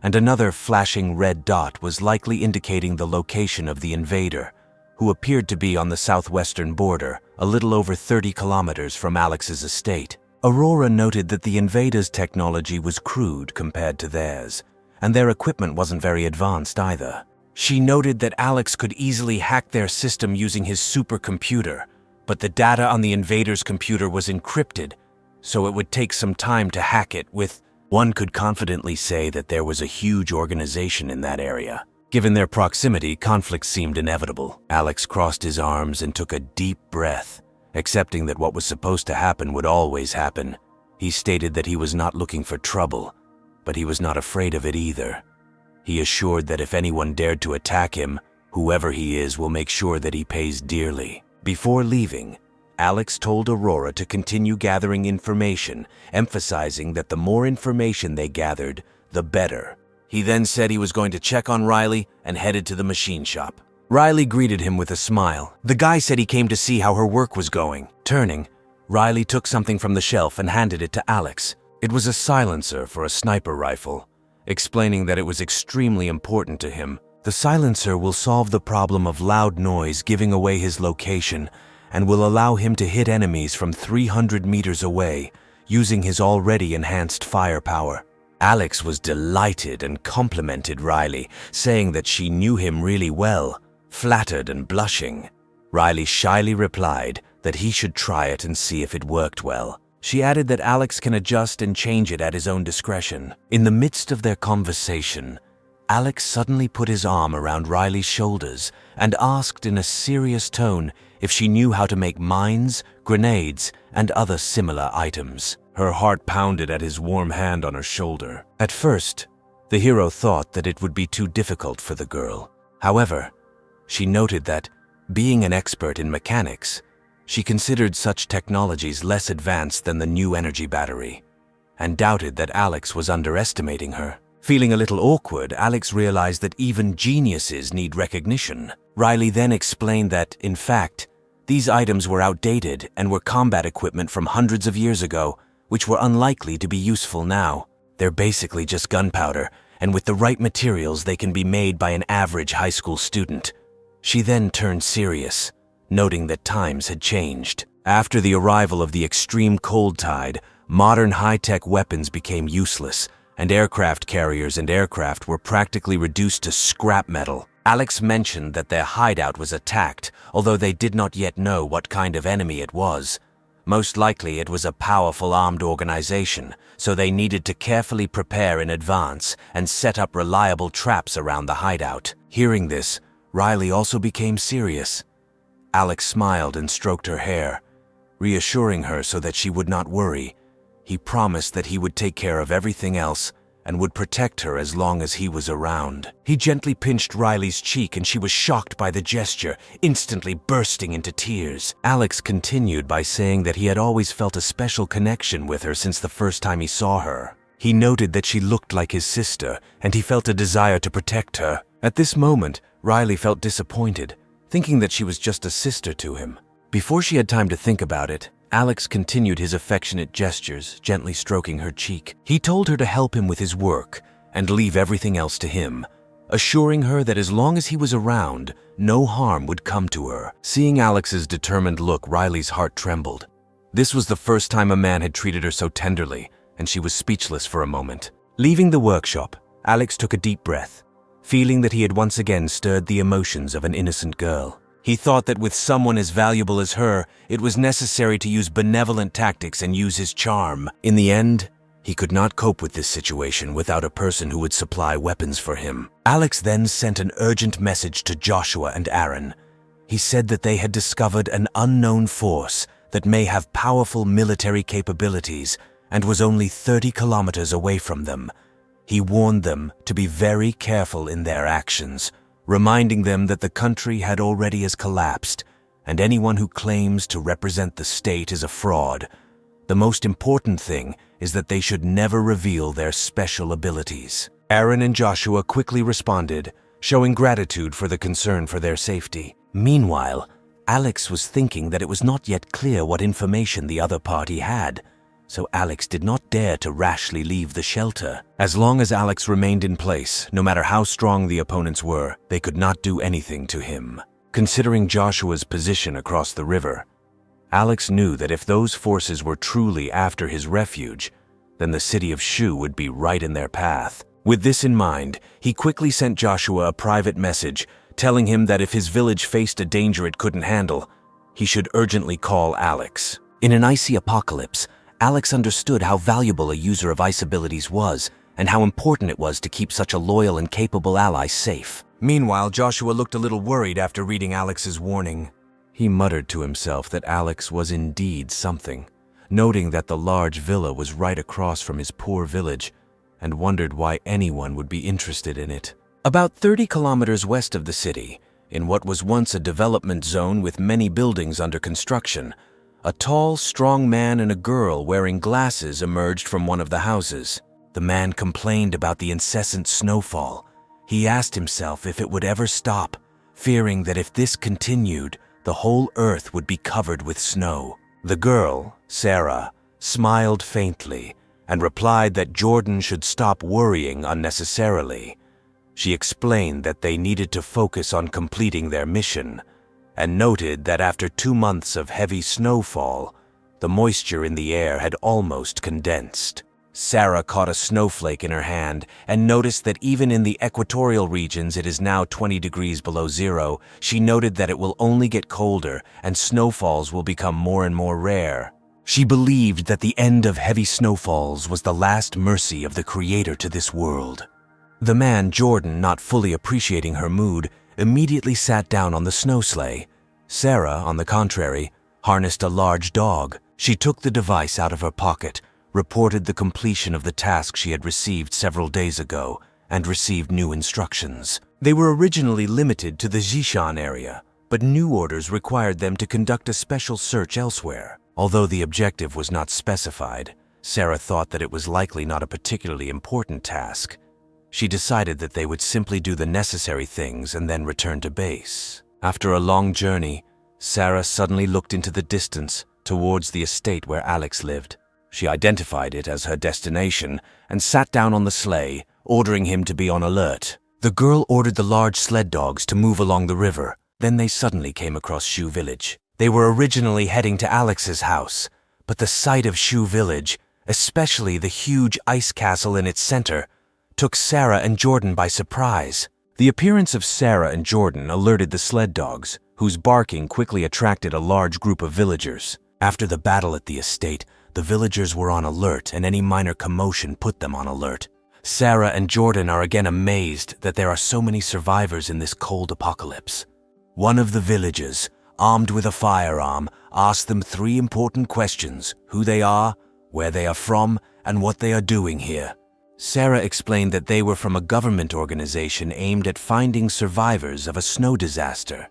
and another flashing red dot was likely indicating the location of the invader, who appeared to be on the southwestern border, a little over 30 kilometers from Alex's estate. Aurora noted that the invader's technology was crude compared to theirs, and their equipment wasn't very advanced either. She noted that Alex could easily hack their system using his supercomputer, but the data on the invader's computer was encrypted, so it would take some time to hack it with. One could confidently say that there was a huge organization in that area. Given their proximity, conflict seemed inevitable. Alex crossed his arms and took a deep breath, accepting that what was supposed to happen would always happen. He stated that he was not looking for trouble, but he was not afraid of it either. He assured that if anyone dared to attack him, whoever he is will make sure that he pays dearly. Before leaving, Alex told Aurora to continue gathering information, emphasizing that the more information they gathered, the better. He then said he was going to check on Riley and headed to the machine shop. Riley greeted him with a smile. The guy said he came to see how her work was going. Turning, Riley took something from the shelf and handed it to Alex. It was a silencer for a sniper rifle, explaining that it was extremely important to him. The silencer will solve the problem of loud noise giving away his location and will allow him to hit enemies from 300 meters away using his already enhanced firepower. Alex was delighted and complimented Riley, saying that she knew him really well, flattered and blushing. Riley shyly replied that he should try it and see if it worked well. She added that Alex can adjust and change it at his own discretion. In the midst of their conversation, Alex suddenly put his arm around Riley's shoulders and asked in a serious tone if she knew how to make mines, grenades, and other similar items. Her heart pounded at his warm hand on her shoulder. At first, the hero thought that it would be too difficult for the girl. However, she noted that, being an expert in mechanics, she considered such technologies less advanced than the new energy battery, and doubted that Alex was underestimating her. Feeling a little awkward, Alex realized that even geniuses need recognition. Riley then explained that, in fact, these items were outdated and were combat equipment from hundreds of years ago, which were unlikely to be useful now. They're basically just gunpowder, and with the right materials they can be made by an average high school student. She then turned serious, noting that times had changed. After the arrival of the extreme cold tide, modern high-tech weapons became useless, and aircraft carriers and aircraft were practically reduced to scrap metal. Alex mentioned that their hideout was attacked, although they did not yet know what kind of enemy it was. Most likely it was a powerful armed organization, so they needed to carefully prepare in advance and set up reliable traps around the hideout. Hearing this, Riley also became serious. Alex smiled and stroked her hair, reassuring her so that she would not worry. He promised that he would take care of everything else and would protect her as long as he was around. He gently pinched Riley's cheek and she was shocked by the gesture, instantly bursting into tears. Alex continued by saying that he had always felt a special connection with her since the first time he saw her. He noted that she looked like his sister, and he felt a desire to protect her. At this moment, Riley felt disappointed, thinking that she was just a sister to him. Before she had time to think about it, Alex continued his affectionate gestures, gently stroking her cheek. He told her to help him with his work and leave everything else to him, assuring her that as long as he was around, no harm would come to her. Seeing Alex's determined look, Riley's heart trembled. This was the first time a man had treated her so tenderly, and she was speechless for a moment. Leaving the workshop, Alex took a deep breath, feeling that he had once again stirred the emotions of an innocent girl. He thought that with someone as valuable as her, it was necessary to use benevolent tactics and use his charm. In the end, he could not cope with this situation without a person who would supply weapons for him. Alex then sent an urgent message to Joshua and Aaron. He said that they had discovered an unknown force that may have powerful military capabilities and was only 30 kilometers away from them. He warned them to be very careful in their actions, reminding them that the country had already collapsed, and anyone who claims to represent the state is a fraud. The most important thing is that they should never reveal their special abilities. Aaron and Joshua quickly responded, showing gratitude for the concern for their safety. Meanwhile, Alex was thinking that it was not yet clear what information the other party had, so Alex did not dare to rashly leave the shelter. As long as Alex remained in place, no matter how strong the opponents were, they could not do anything to him. Considering Joshua's position across the river, Alex knew that if those forces were truly after his refuge, then the city of Shu would be right in their path. With this in mind, he quickly sent Joshua a private message, telling him that if his village faced a danger it couldn't handle, he should urgently call Alex. In an icy apocalypse, Alex understood how valuable a user of ice abilities was and how important it was to keep such a loyal and capable ally safe. Meanwhile, Joshua looked a little worried after reading Alex's warning. He muttered to himself that Alex was indeed something, noting that the large villa was right across from his poor village, and wondered why anyone would be interested in it. About 30 kilometers west of the city, in what was once a development zone with many buildings under construction, a tall, strong man and a girl wearing glasses emerged from one of the houses. The man complained about the incessant snowfall. He asked himself if it would ever stop, fearing that if this continued, the whole earth would be covered with snow. The girl, Sarah, smiled faintly and replied that Jordan should stop worrying unnecessarily. She explained that they needed to focus on completing their mission, and noted that after 2 months of heavy snowfall, the moisture in the air had almost condensed. Sarah caught a snowflake in her hand and noticed that even in the equatorial regions it is now 20 degrees below zero. She noted that it will only get colder and snowfalls will become more and more rare. She believed that the end of heavy snowfalls was the last mercy of the Creator to this world. The man, Jordan, not fully appreciating her mood, immediately sat down on the snow sleigh, Sarah, on the contrary, harnessed a large dog. She took the device out of her pocket, reported the completion of the task she had received several days ago, and received new instructions. They were originally limited to the Zhishan area, but new orders required them to conduct a special search elsewhere. Although the objective was not specified, Sarah thought that it was likely not a particularly important task. She decided that they would simply do the necessary things and then return to base. After a long journey, Sarah suddenly looked into the distance towards the estate where Alex lived. She identified it as her destination and sat down on the sleigh, ordering him to be on alert. The girl ordered the large sled dogs to move along the river. Then they suddenly came across Shu Village. They were originally heading to Alex's house, but the sight of Shu Village, especially the huge ice castle in its center, took Sarah and Jordan by surprise. The appearance of Sarah and Jordan alerted the sled dogs, whose barking quickly attracted a large group of villagers. After the battle at the estate, the villagers were on alert, and any minor commotion put them on alert. Sarah and Jordan are again amazed that there are so many survivors in this cold apocalypse. One of the villagers, armed with a firearm, asked them 3 important questions: who they are, where they are from, and what they are doing here. Sarah explained that they were from a government organization aimed at finding survivors of a snow disaster.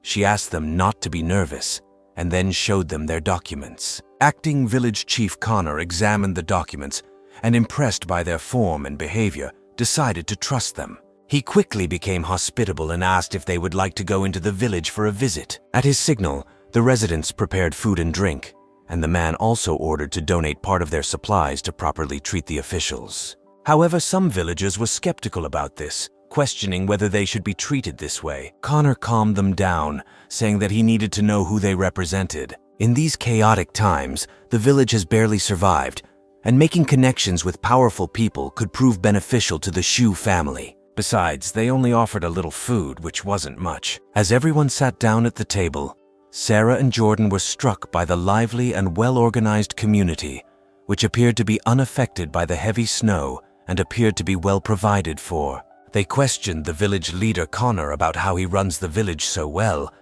She asked them not to be nervous, and then showed them their documents. Acting Village Chief Connor examined the documents and, impressed by their form and behavior, decided to trust them. He quickly became hospitable and asked if they would like to go into the village for a visit. At his signal, the residents prepared food and drink, and the man also ordered to donate part of their supplies to properly treat the officials. However, some villagers were skeptical about this, questioning whether they should be treated this way. Connor calmed them down, saying that he needed to know who they represented. In these chaotic times, the village has barely survived, and making connections with powerful people could prove beneficial to the Shu family. Besides, they only offered a little food, which wasn't much. As everyone sat down at the table, Sarah and Jordan were struck by the lively and well-organized community, which appeared to be unaffected by the heavy snow and appeared to be well provided for. They questioned the village leader Connor about how he runs the village so well.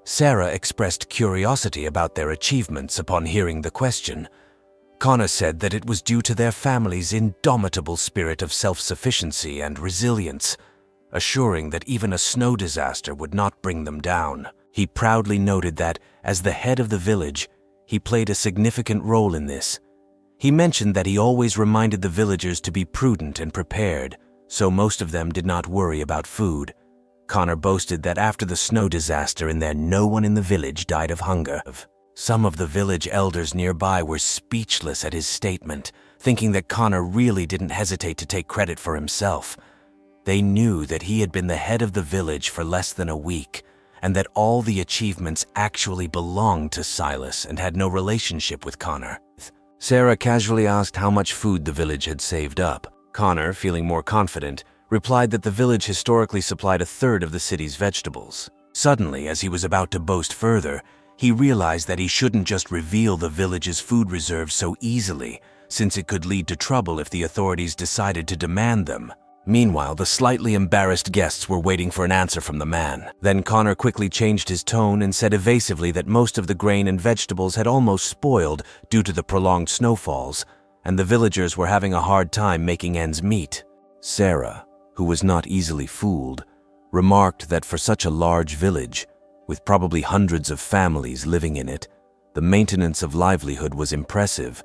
Sarah expressed curiosity about their achievements upon hearing the question. Connor said that it was due to their family's indomitable spirit of self-sufficiency and resilience, assuring that even a snow disaster would not bring them down. He proudly noted that, as the head of the village, he played a significant role in this. He mentioned that he always reminded the villagers to be prudent and prepared, so most of them did not worry about food. Connor boasted that after the snow disaster in there, no one in the village died of hunger. Some of the village elders nearby were speechless at his statement, thinking that Connor really didn't hesitate to take credit for himself. They knew that he had been the head of the village for less than a week, and that all the achievements actually belonged to Silas and had no relationship with Connor. Sarah casually asked how much food the village had saved up. Connor, feeling more confident, replied that the village historically supplied 1/3 of the city's vegetables. Suddenly, as he was about to boast further, he realized that he shouldn't just reveal the village's food reserves so easily, since it could lead to trouble if the authorities decided to demand them. Meanwhile, the slightly embarrassed guests were waiting for an answer from the man. Then Connor quickly changed his tone and said evasively that most of the grain and vegetables had almost spoiled due to the prolonged snowfalls, and the villagers were having a hard time making ends meet. Sarah, who was not easily fooled, remarked that for such a large village, with probably hundreds of families living in it, the maintenance of livelihood was impressive.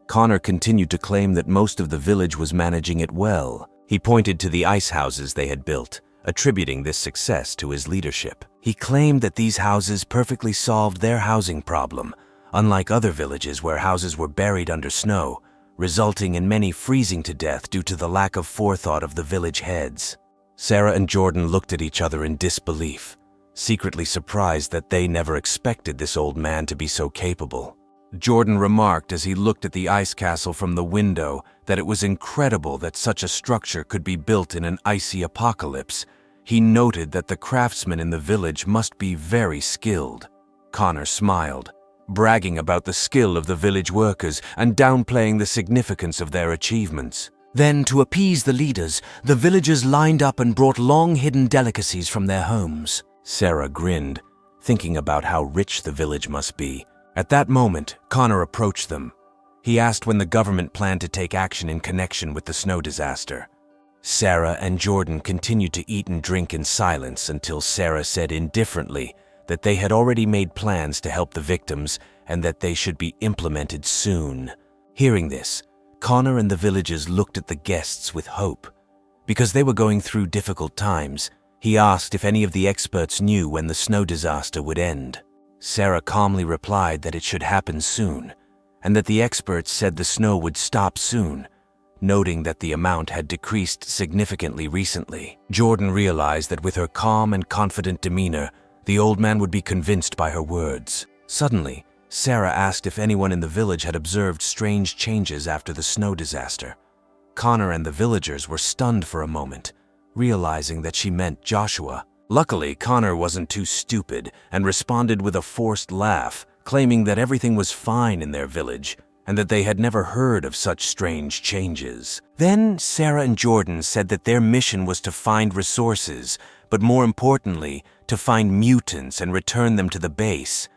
Connor continued to claim that most of the village was managing it well. He pointed to the ice houses they had built, attributing this success to his leadership. He claimed that these houses perfectly solved their housing problem, unlike other villages where houses were buried under snow, resulting in many freezing to death due to the lack of forethought of the village heads. Sarah and Jordan looked at each other in disbelief, secretly surprised that they never expected this old man to be so capable. Jordan remarked as he looked at the ice castle from the window that it was incredible that such a structure could be built in an icy apocalypse. He noted that the craftsmen in the village must be very skilled. Connor smiled, bragging about the skill of the village workers and downplaying the significance of their achievements. Then, to appease the leaders, the villagers lined up and brought long-hidden delicacies from their homes. Sarah grinned, thinking about how rich the village must be. At that moment, Connor approached them. He asked when the government planned to take action in connection with the snow disaster. Sarah and Jordan continued to eat and drink in silence until Sarah said indifferently that they had already made plans to help the victims and that they should be implemented soon. Hearing this, Connor and the villagers looked at the guests with hope. Because they were going through difficult times, he asked if any of the experts knew when the snow disaster would end. Sarah calmly replied that it should happen soon, and that the experts said the snow would stop soon, noting that the amount had decreased significantly recently. Jordan realized that with her calm and confident demeanor, the old man would be convinced by her words. Suddenly, Sarah asked if anyone in the village had observed strange changes after the snow disaster. Connor and the villagers were stunned for a moment, realizing that she meant Joshua. Luckily, Connor wasn't too stupid and responded with a forced laugh, claiming that everything was fine in their village and that they had never heard of such strange changes. Then Sarah and Jordan said that their mission was to find resources, but more importantly, to find mutants and return them to the base.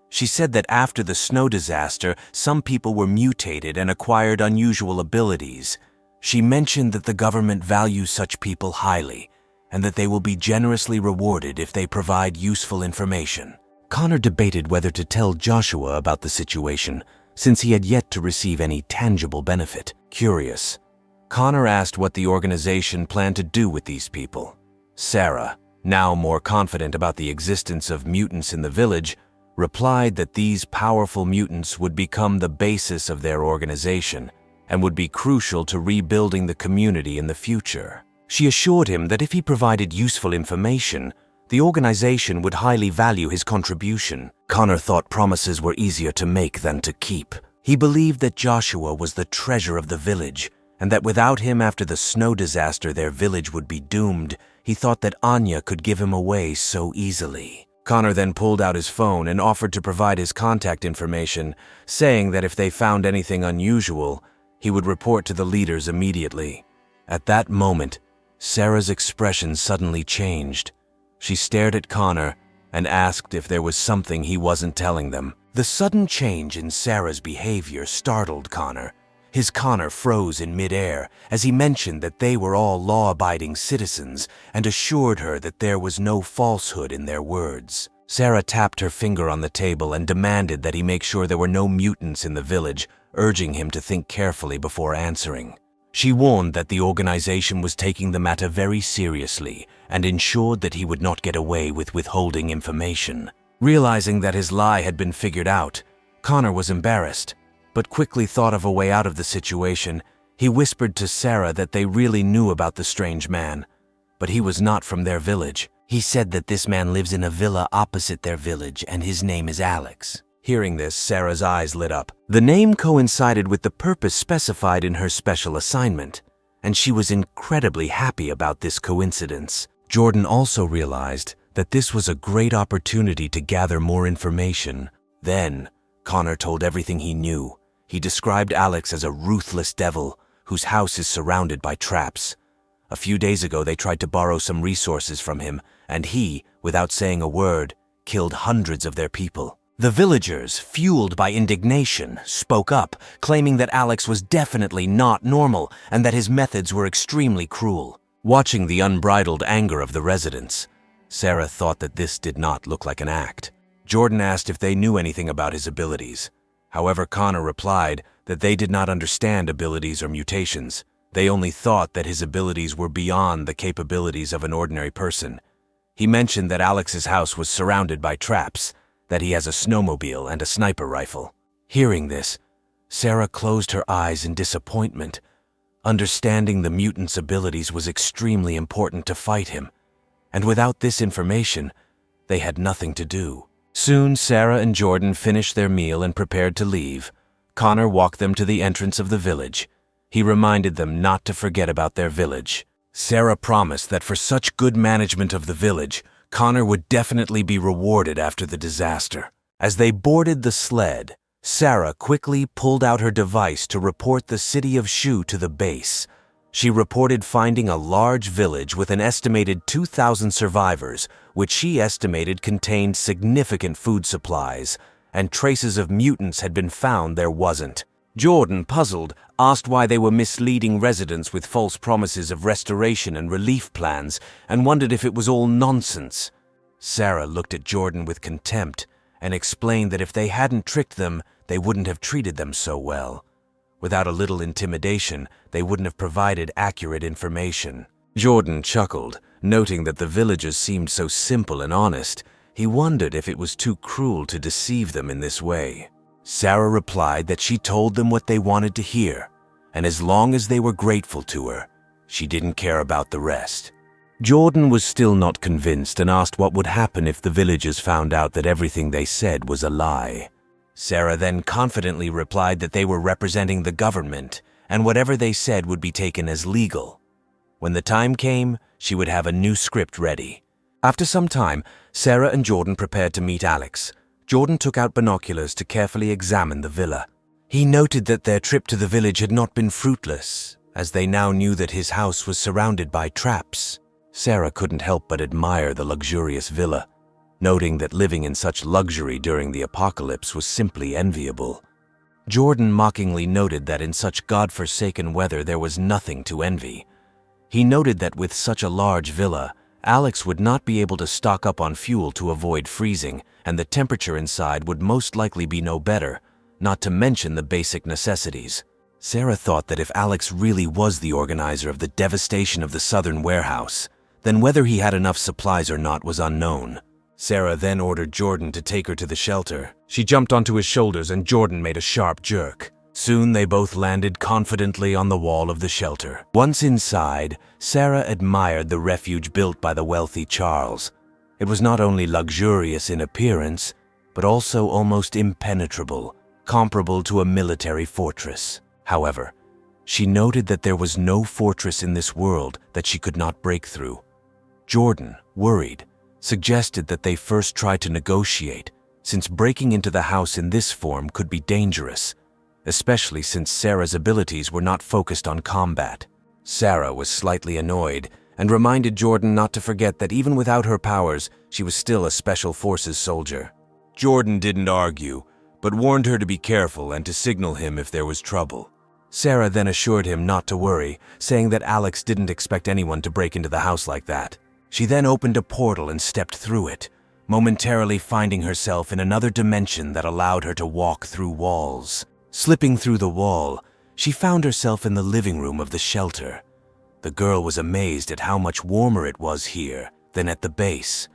She said that after the snow disaster, some people were mutated and acquired unusual abilities. She mentioned that the government values such people highly, and that they will be generously rewarded if they provide useful information. Connor debated whether to tell Joshua about the situation, since he had yet to receive any tangible benefit. Curious, Connor asked what the organization planned to do with these people. Sarah, now more confident about the existence of mutants in the village, replied that these powerful mutants would become the basis of their organization and would be crucial to rebuilding the community in the future. She assured him that if he provided useful information, the organization would highly value his contribution. Connor thought promises were easier to make than to keep. He believed that Joshua was the treasure of the village, and that without him after the snow disaster their village would be doomed. He thought that Anya could give him away so easily. Connor then pulled out his phone and offered to provide his contact information, saying that if they found anything unusual, he would report to the leaders immediately. At that moment, Sarah's expression suddenly changed. She stared at Connor and asked if there was something he wasn't telling them. The sudden change in Sarah's behavior startled Connor. Connor froze in midair as he mentioned that they were all law-abiding citizens and assured her that there was no falsehood in their words. Sarah tapped her finger on the table and demanded that he make sure there were no mutants in the village, urging him to think carefully before answering. She warned that the organization was taking the matter very seriously and ensured that he would not get away with withholding information. Realizing that his lie had been figured out, Connor was embarrassed, but quickly thought of a way out of the situation. He whispered to Sarah that they really knew about the strange man, but he was not from their village. He said that this man lives in a villa opposite their village and his name is Alex. Hearing this, Sarah's eyes lit up. The name coincided with the purpose specified in her special assignment, and she was incredibly happy about this coincidence. Jordan also realized that this was a great opportunity to gather more information. Then, Connor told everything he knew. He described Alex as a ruthless devil whose house is surrounded by traps. A few days ago, they tried to borrow some resources from him, and he, without saying a word, killed hundreds of their people. The villagers, fueled by indignation, spoke up, claiming that Alex was definitely not normal and that his methods were extremely cruel. Watching the unbridled anger of the residents, Sarah thought that this did not look like an act. Jordan asked if they knew anything about his abilities. However, Connor replied that they did not understand abilities or mutations. They only thought that his abilities were beyond the capabilities of an ordinary person. He mentioned that Alex's house was surrounded by traps, that he has a snowmobile and a sniper rifle. Hearing this, Sarah closed her eyes in disappointment. Understanding the mutant's abilities was extremely important to fight him, and without this information, they had nothing to do. Soon, Sarah and Jordan finished their meal and prepared to leave. Connor walked them to the entrance of the village. He reminded them not to forget about their village. Sarah promised that for such good management of the village, Connor would definitely be rewarded after the disaster. As they boarded the sled, Sarah quickly pulled out her device to report the city of Shu to the base. She reported finding a large village with an estimated 2,000 survivors, which she estimated contained significant food supplies, and traces of mutants had been found there wasn't. Jordan, puzzled, asked why they were misleading residents with false promises of restoration and relief plans, and wondered if it was all nonsense. Sarah looked at Jordan with contempt and explained that if they hadn't tricked them, they wouldn't have treated them so well. Without a little intimidation, they wouldn't have provided accurate information. Jordan chuckled, noting that the villagers seemed so simple and honest. He wondered if it was too cruel to deceive them in this way. Sarah replied that she told them what they wanted to hear, and as long as they were grateful to her, she didn't care about the rest. Jordan was still not convinced and asked what would happen if the villagers found out that everything they said was a lie. Sarah then confidently replied that they were representing the government, and whatever they said would be taken as legal. When the time came, she would have a new script ready. After some time, Sarah and Jordan prepared to meet Alex. Jordan took out binoculars to carefully examine the villa. He noted that their trip to the village had not been fruitless, as they now knew that his house was surrounded by traps. Sarah couldn't help but admire the luxurious villa, noting that living in such luxury during the apocalypse was simply enviable. Jordan mockingly noted that in such god-forsaken weather there was nothing to envy. He noted that with such a large villa, Alex would not be able to stock up on fuel to avoid freezing, and the temperature inside would most likely be no better, not to mention the basic necessities. Sarah thought that if Alex really was the organizer of the devastation of the southern warehouse, then whether he had enough supplies or not was unknown. Sarah then ordered Jordan to take her to the shelter. She jumped onto his shoulders and Jordan made a sharp jerk. Soon they both landed confidently on the wall of the shelter. Once inside, Sarah admired the refuge built by the wealthy Charles. It was not only luxurious in appearance, but also almost impenetrable, comparable to a military fortress. However, she noted that there was no fortress in this world that she could not break through. Jordan, worried, suggested that they first try to negotiate, since breaking into the house in this form could be dangerous, especially since Sarah's abilities were not focused on combat. Sarah was slightly annoyed and reminded Jordan not to forget that even without her powers, she was still a Special Forces soldier. Jordan didn't argue, but warned her to be careful and to signal him if there was trouble. Sarah then assured him not to worry, saying that Alex didn't expect anyone to break into the house like that. She then opened a portal and stepped through it, momentarily finding herself in another dimension that allowed her to walk through walls. Slipping through the wall, she found herself in the living room of the shelter. The girl was amazed at how much warmer it was here than at the base.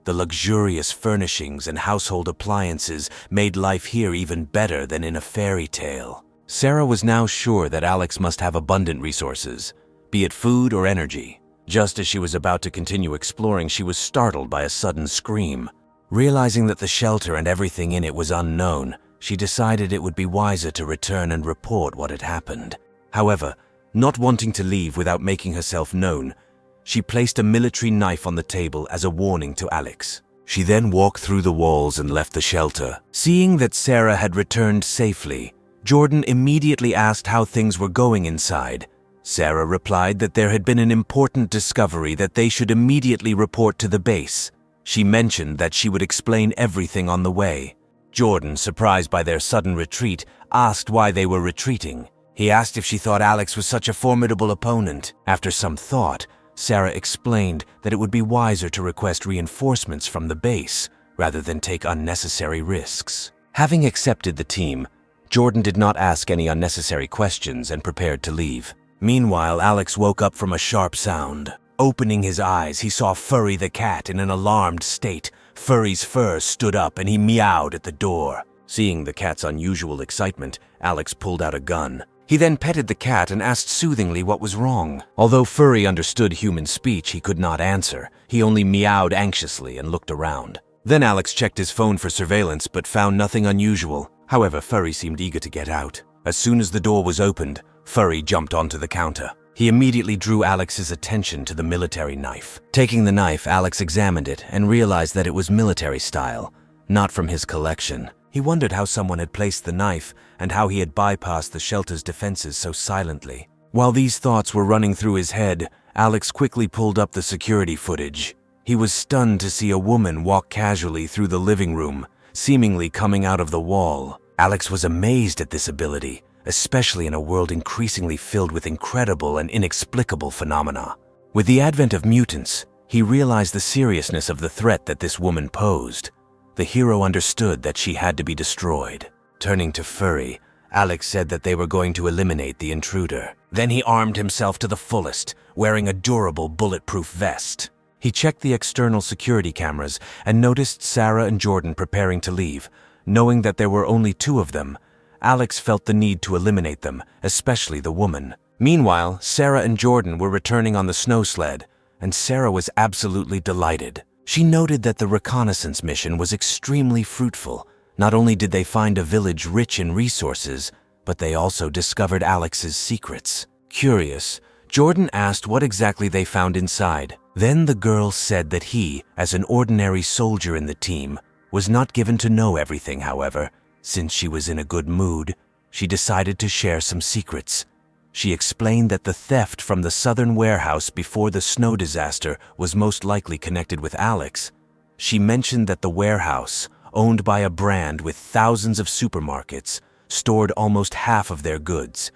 The luxurious furnishings and household appliances made life here even better than in a fairy tale. Sarah was now sure that Alex must have abundant resources, be it food or energy. Just as she was about to continue exploring, she was startled by a sudden scream. Realizing that the shelter and everything in it was unknown, she decided it would be wiser to return and report what had happened. However, not wanting to leave without making herself known, she placed a military knife on the table as a warning to Alex. She then walked through the walls and left the shelter. Seeing that Sarah had returned safely, Jordan immediately asked how things were going inside. Sarah replied that there had been an important discovery that they should immediately report to the base. She mentioned that she would explain everything on the way. Jordan, surprised by their sudden retreat, asked why they were retreating. He asked if she thought Alex was such a formidable opponent. After some thought, Sarah explained that it would be wiser to request reinforcements from the base rather than take unnecessary risks. Having accepted the team, Jordan did not ask any unnecessary questions and prepared to leave. Meanwhile, Alex woke up from a sharp sound. Opening his eyes, he saw Furry the cat in an alarmed state. Furry's fur stood up and he meowed at the door. Seeing the cat's unusual excitement, Alex pulled out a gun. He then petted the cat and asked soothingly what was wrong. Although Furry understood human speech, he could not answer. He only meowed anxiously and looked around. Then Alex checked his phone for surveillance but found nothing unusual. However, Furry seemed eager to get out. As soon as the door was opened, Furry jumped onto the counter. He immediately drew Alex's attention to the military knife. Taking the knife, Alex examined it and realized that it was military style, not from his collection. He wondered how someone had placed the knife and how he had bypassed the shelter's defenses so silently. While these thoughts were running through his head, Alex quickly pulled up the security footage. He was stunned to see a woman walk casually through the living room, seemingly coming out of the wall. Alex was amazed at this ability, especially in a world increasingly filled with incredible and inexplicable phenomena. With the advent of mutants, he realized the seriousness of the threat that this woman posed. The hero understood that she had to be destroyed. Turning to Furry, Alex said that they were going to eliminate the intruder. Then he armed himself to the fullest, wearing a durable, bulletproof vest. He checked the external security cameras and noticed Sarah and Jordan preparing to leave. Knowing that there were only two of them, Alex felt the need to eliminate them, especially the woman. Meanwhile, Sarah and Jordan were returning on the snow sled, and Sarah was absolutely delighted. She noted that the reconnaissance mission was extremely fruitful. Not only did they find a village rich in resources, but they also discovered Alex's secrets. Curious, Jordan asked what exactly they found inside. Then the girl said that he, as an ordinary soldier in the team, was not given to know everything. However, since she was in a good mood, she decided to share some secrets. She explained that the theft from the southern warehouse before the snow disaster was most likely connected with Alex. She mentioned that the warehouse, owned by a brand with thousands of supermarkets, stored almost half of their goods,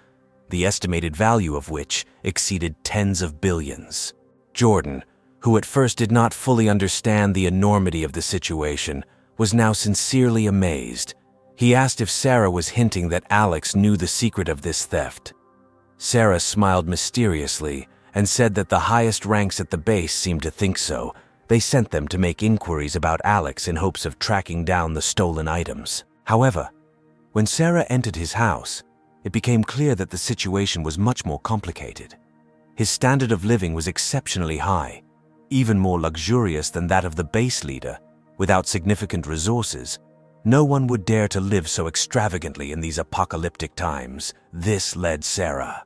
the estimated value of which exceeded tens of billions. Jordan, who at first did not fully understand the enormity of the situation, was now sincerely amazed. He asked if Sarah was hinting that Alex knew the secret of this theft. Sarah smiled mysteriously and said that the highest ranks at the base seemed to think so. They sent them to make inquiries about Alex in hopes of tracking down the stolen items. However, when Sarah entered his house, it became clear that the situation was much more complicated. His standard of living was exceptionally high, even more luxurious than that of the base leader. Without significant resources, no one would dare to live so extravagantly in these apocalyptic times. This led Sarah.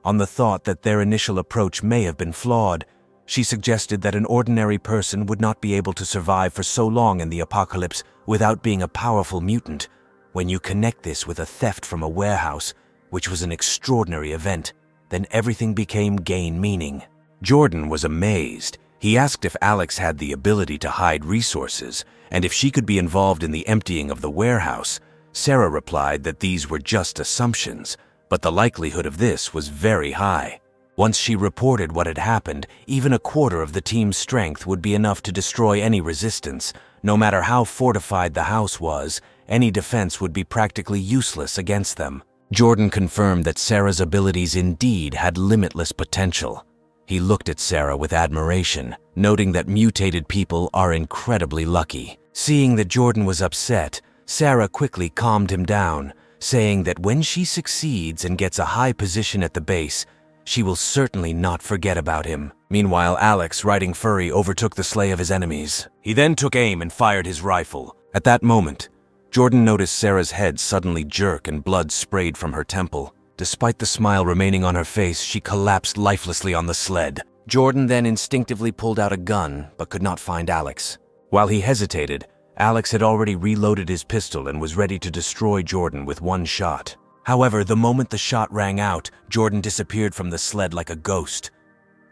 On the thought that their initial approach may have been flawed, she suggested that an ordinary person would not be able to survive for so long in the apocalypse without being a powerful mutant. When you connect this with a theft from a warehouse, which was an extraordinary event, then everything became gain meaning. Jordan was amazed. He asked if Alex had the ability to hide resources, and if she could be involved in the emptying of the warehouse. Sarah replied that these were just assumptions, but the likelihood of this was very high. Once she reported what had happened, even a quarter of the team's strength would be enough to destroy any resistance. No matter how fortified the house was, any defense would be practically useless against them. Jordan confirmed that Sarah's abilities indeed had limitless potential. He looked at Sarah with admiration, noting that mutated people are incredibly lucky. Seeing that Jordan was upset, Sarah quickly calmed him down, saying that when she succeeds and gets a high position at the base, she will certainly not forget about him. Meanwhile, Alex, riding Furry, overtook the sleigh of his enemies. He then took aim and fired his rifle. At that moment, Jordan noticed Sarah's head suddenly jerk and blood sprayed from her temple. Despite the smile remaining on her face, she collapsed lifelessly on the sled. Jordan then instinctively pulled out a gun, but could not find Alex. While he hesitated, Alex had already reloaded his pistol and was ready to destroy Jordan with one shot. However, the moment the shot rang out, Jordan disappeared from the sled like a ghost.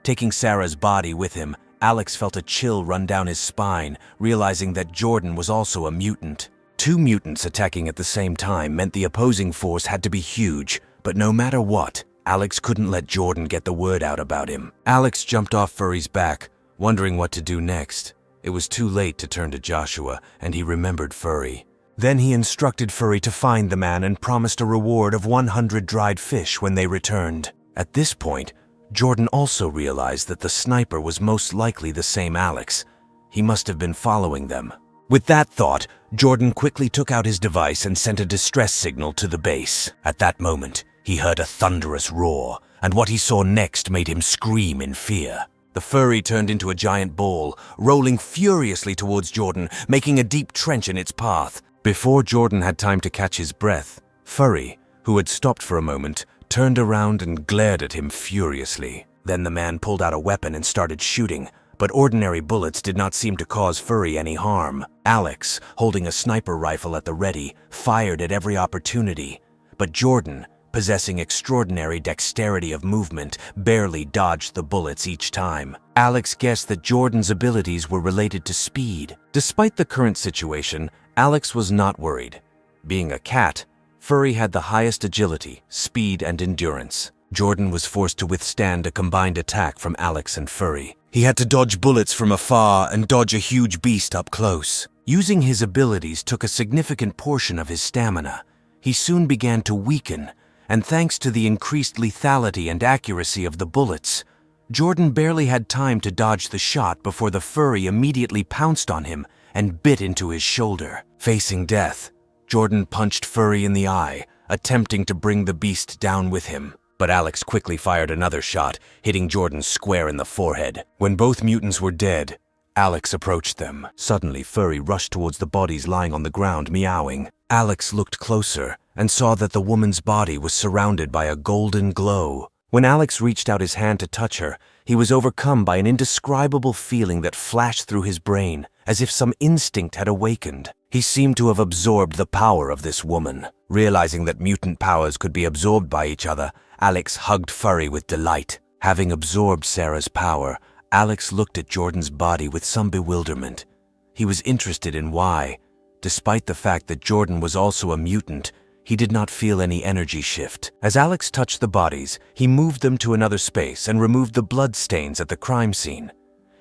Taking Sarah's body with him, Alex felt a chill run down his spine, realizing that Jordan was also a mutant. Two mutants attacking at the same time meant the opposing force had to be huge, but no matter what, Alex couldn't let Jordan get the word out about him. Alex jumped off Furry's back, wondering what to do next. It was too late to turn to Joshua, and he remembered Furry. Then he instructed Furry to find the man and promised a reward of 100 dried fish when they returned. At this point, Jordan also realized that the sniper was most likely the same Alex. He must have been following them. With that thought, Jordan quickly took out his device and sent a distress signal to the base. At that moment, he heard a thunderous roar, and what he saw next made him scream in fear. The Furry turned into a giant ball, rolling furiously towards Jordan, making a deep trench in its path. Before Jordan had time to catch his breath, Furry, who had stopped for a moment, turned around and glared at him furiously. Then the man pulled out a weapon and started shooting, but ordinary bullets did not seem to cause Furry any harm. Alex, holding a sniper rifle at the ready, fired at every opportunity. But Jordan, possessing extraordinary dexterity of movement, barely dodged the bullets each time. Alex guessed that Jordan's abilities were related to speed. Despite the current situation, Alex was not worried. Being a cat, Furry had the highest agility, speed, and endurance. Jordan was forced to withstand a combined attack from Alex and Furry. He had to dodge bullets from afar and dodge a huge beast up close. Using his abilities took a significant portion of his stamina. He soon began to weaken, and thanks to the increased lethality and accuracy of the bullets, Jordan barely had time to dodge the shot before the Furry immediately pounced on him and bit into his shoulder. Facing death, Jordan punched Furry in the eye, attempting to bring the beast down with him. But Alex quickly fired another shot, hitting Jordan square in the forehead. When both mutants were dead, Alex approached them. Suddenly, Furry rushed towards the bodies lying on the ground, meowing. Alex looked closer and saw that the woman's body was surrounded by a golden glow. When Alex reached out his hand to touch her, he was overcome by an indescribable feeling that flashed through his brain, as if some instinct had awakened. He seemed to have absorbed the power of this woman. Realizing that mutant powers could be absorbed by each other, Alex hugged Furry with delight. Having absorbed Sarah's power, Alex looked at Jordan's body with some bewilderment. He was interested in why, despite the fact that Jordan was also a mutant, he did not feel any energy shift. As Alex touched the bodies, he moved them to another space and removed the blood stains at the crime scene.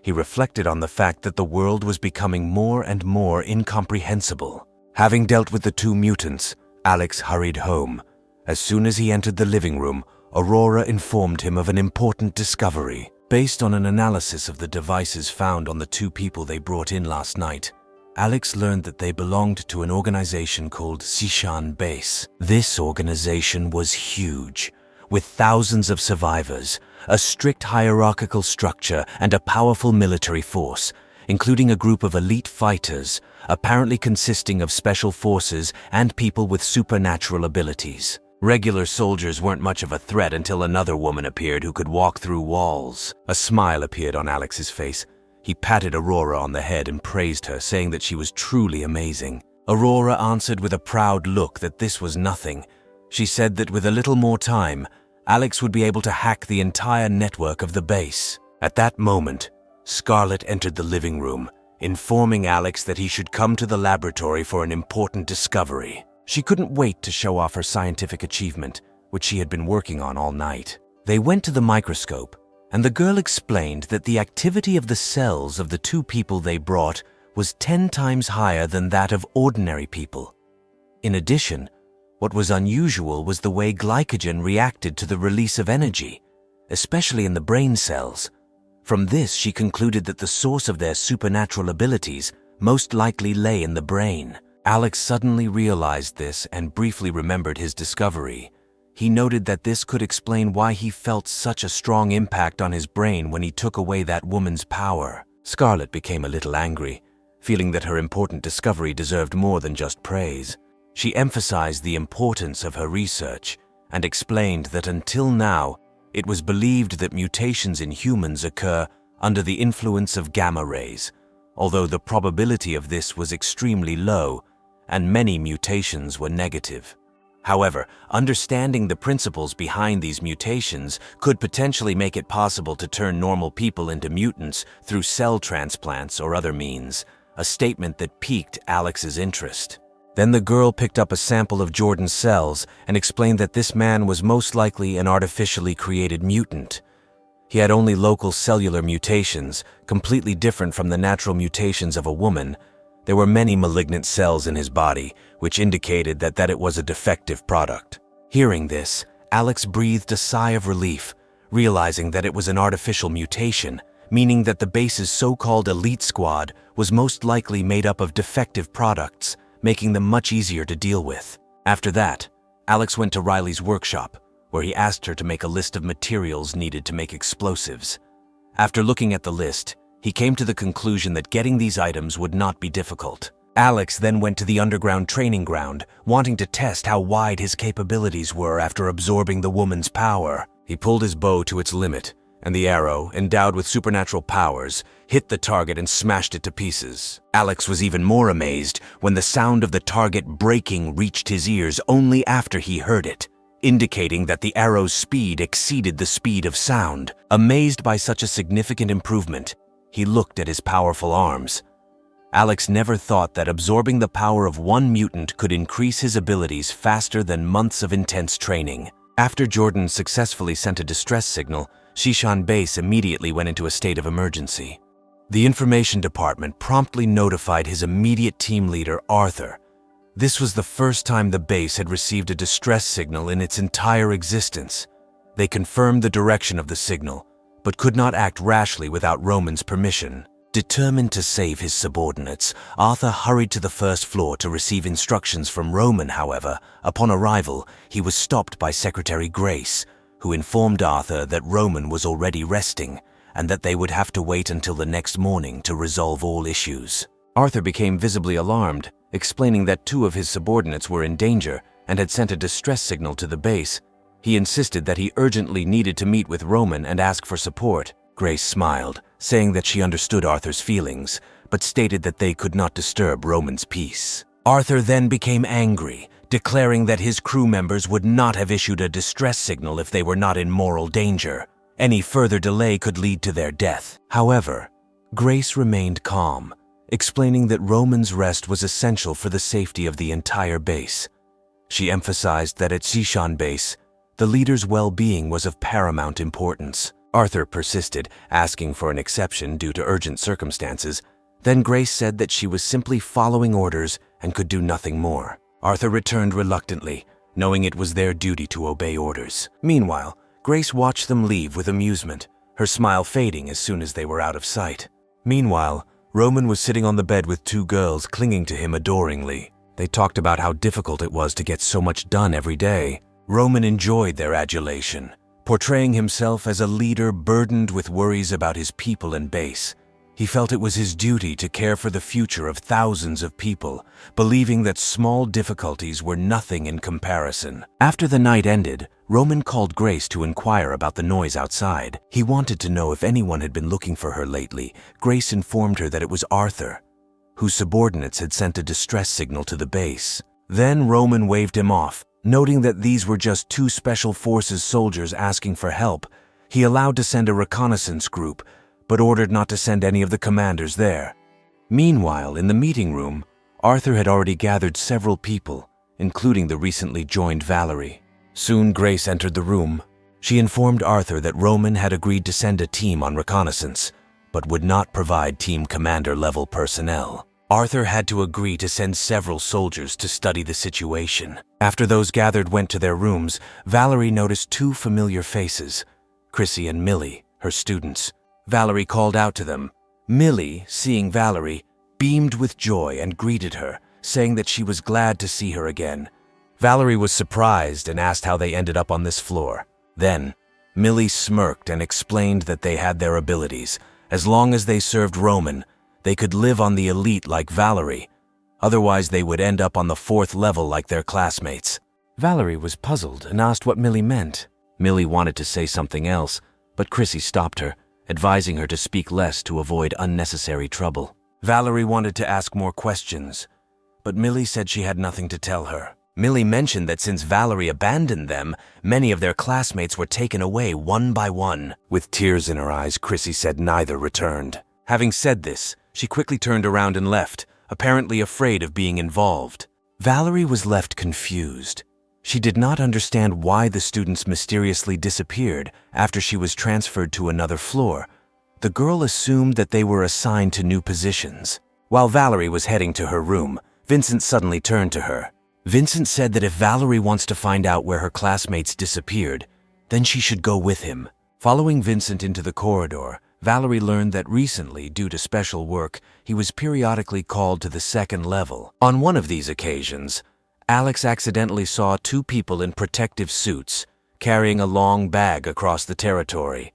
He reflected on the fact that the world was becoming more and more incomprehensible. Having dealt with the two mutants, Alex hurried home. As soon as he entered the living room, Aurora informed him of an important discovery. Based on an analysis of the devices found on the two people they brought in last night, Alex learned that they belonged to an organization called Sishan Base. This organization was huge, with thousands of survivors, a strict hierarchical structure, and a powerful military force, including a group of elite fighters, apparently consisting of special forces and people with supernatural abilities. Regular soldiers weren't much of a threat until another woman appeared who could walk through walls. A smile appeared on Alex's face. He patted Aurora on the head and praised her, saying that she was truly amazing. Aurora answered with a proud look that this was nothing. She said that with a little more time, Alex would be able to hack the entire network of the base. At that moment, Scarlet entered the living room, informing Alex that he should come to the laboratory for an important discovery. She couldn't wait to show off her scientific achievement, which she had been working on all night. They went to the microscope, and the girl explained that the activity of the cells of the two people they brought was 10 times higher than that of ordinary people. In addition, what was unusual was the way glycogen reacted to the release of energy, especially in the brain cells. From this, she concluded that the source of their supernatural abilities most likely lay in the brain. Alex suddenly realized this and briefly remembered his discovery. He noted that this could explain why he felt such a strong impact on his brain when he took away that woman's power. Scarlet became a little angry, feeling that her important discovery deserved more than just praise. She emphasized the importance of her research and explained that until now, it was believed that mutations in humans occur under the influence of gamma rays, although the probability of this was extremely low and many mutations were negative. However, understanding the principles behind these mutations could potentially make it possible to turn normal people into mutants through cell transplants or other means, a statement that piqued Alex's interest. Then the girl picked up a sample of Jordan's cells and explained that this man was most likely an artificially created mutant. He had only local cellular mutations, completely different from the natural mutations of a woman. There were many malignant cells in his body, which indicated that it was a defective product. Hearing this, Alex breathed a sigh of relief, realizing that it was an artificial mutation, meaning that the base's so-called elite squad was most likely made up of defective products, making them much easier to deal with. After that, Alex went to Riley's workshop, where he asked her to make a list of materials needed to make explosives. After looking at the list, he came to the conclusion that getting these items would not be difficult. Alex then went to the underground training ground, wanting to test how wide his capabilities were after absorbing the woman's power. He pulled his bow to its limit, and the arrow, endowed with supernatural powers, hit the target and smashed it to pieces. Alex was even more amazed when the sound of the target breaking reached his ears only after he heard it. indicating that the arrow's speed exceeded the speed of sound. Amazed by such a significant improvement, he looked at his powerful arms. Alex never thought that absorbing the power of one mutant could increase his abilities faster than months of intense training. After Jordan successfully sent a distress signal, Shishan Base immediately went into a state of emergency. The information department promptly notified his immediate team leader, Arthur. This was the first time the base had received a distress signal in its entire existence. They confirmed the direction of the signal, but could not act rashly without Roman's permission. Determined to save his subordinates, Arthur hurried to the first floor to receive instructions from Roman. However, upon arrival, he was stopped by Secretary Grace, who informed Arthur that Roman was already resting and that they would have to wait until the next morning to resolve all issues. Arthur became visibly alarmed, explaining that two of his subordinates were in danger and had sent a distress signal to the base. He insisted that he urgently needed to meet with Roman and ask for support. Grace smiled, saying that she understood Arthur's feelings, but stated that they could not disturb Roman's peace. Arthur then became angry, declaring that his crew members would not have issued a distress signal if they were not in mortal danger. Any further delay could lead to their death. However, Grace remained calm, explaining that Roman's rest was essential for the safety of the entire base. She emphasized that at Shishan Base, the leader's well-being was of paramount importance. Arthur persisted, asking for an exception due to urgent circumstances. Then Grace said that she was simply following orders and could do nothing more. Arthur returned reluctantly, knowing it was their duty to obey orders. Meanwhile, Grace watched them leave with amusement, her smile fading as soon as they were out of sight. Meanwhile, Roman was sitting on the bed with two girls clinging to him adoringly. They talked about how difficult it was to get so much done every day. Roman enjoyed their adulation, portraying himself as a leader burdened with worries about his people and base. He felt it was his duty to care for the future of thousands of people, believing that small difficulties were nothing in comparison. After the night ended, Roman called Grace to inquire about the noise outside. He wanted to know if anyone had been looking for her lately. Grace informed her that it was Arthur, whose subordinates had sent a distress signal to the base. Then Roman waved him off, noting that these were just two special forces soldiers asking for help. He allowed to send a reconnaissance group, but ordered not to send any of the commanders there. Meanwhile, in the meeting room, Arthur had already gathered several people, including the recently joined Valerie. Soon Grace entered the room. She informed Arthur that Roman had agreed to send a team on reconnaissance, but would not provide team commander-level personnel. Arthur had to agree to send several soldiers to study the situation. After those gathered went to their rooms, Valerie noticed two familiar faces, Chrissy and Millie, her students. Valerie called out to them. Millie, seeing Valerie, beamed with joy and greeted her, saying that she was glad to see her again. Valerie was surprised and asked how they ended up on this floor. Then, Millie smirked and explained that they had their abilities. As long as they served Roman, they could live on the elite like Valerie. Otherwise, they would end up on the 4th level like their classmates. Valerie was puzzled and asked what Millie meant. Millie wanted to say something else, but Chrissy stopped her, advising her to speak less to avoid unnecessary trouble. Valerie wanted to ask more questions, but Millie said she had nothing to tell her. Millie mentioned that since Valerie abandoned them, many of their classmates were taken away one by one. With tears in her eyes, Chrissy said neither returned. Having said this, she quickly turned around and left, apparently afraid of being involved. Valerie was left confused. She did not understand why the students mysteriously disappeared after she was transferred to another floor. The girl assumed that they were assigned to new positions. While Valerie was heading to her room, Vincent suddenly turned to her. Vincent said that if Valerie wants to find out where her classmates disappeared, then she should go with him. Following Vincent into the corridor, Valerie learned that recently, due to special work, he was periodically called to the 2nd level. On one of these occasions, Alex accidentally saw two people in protective suits carrying a long bag across the territory.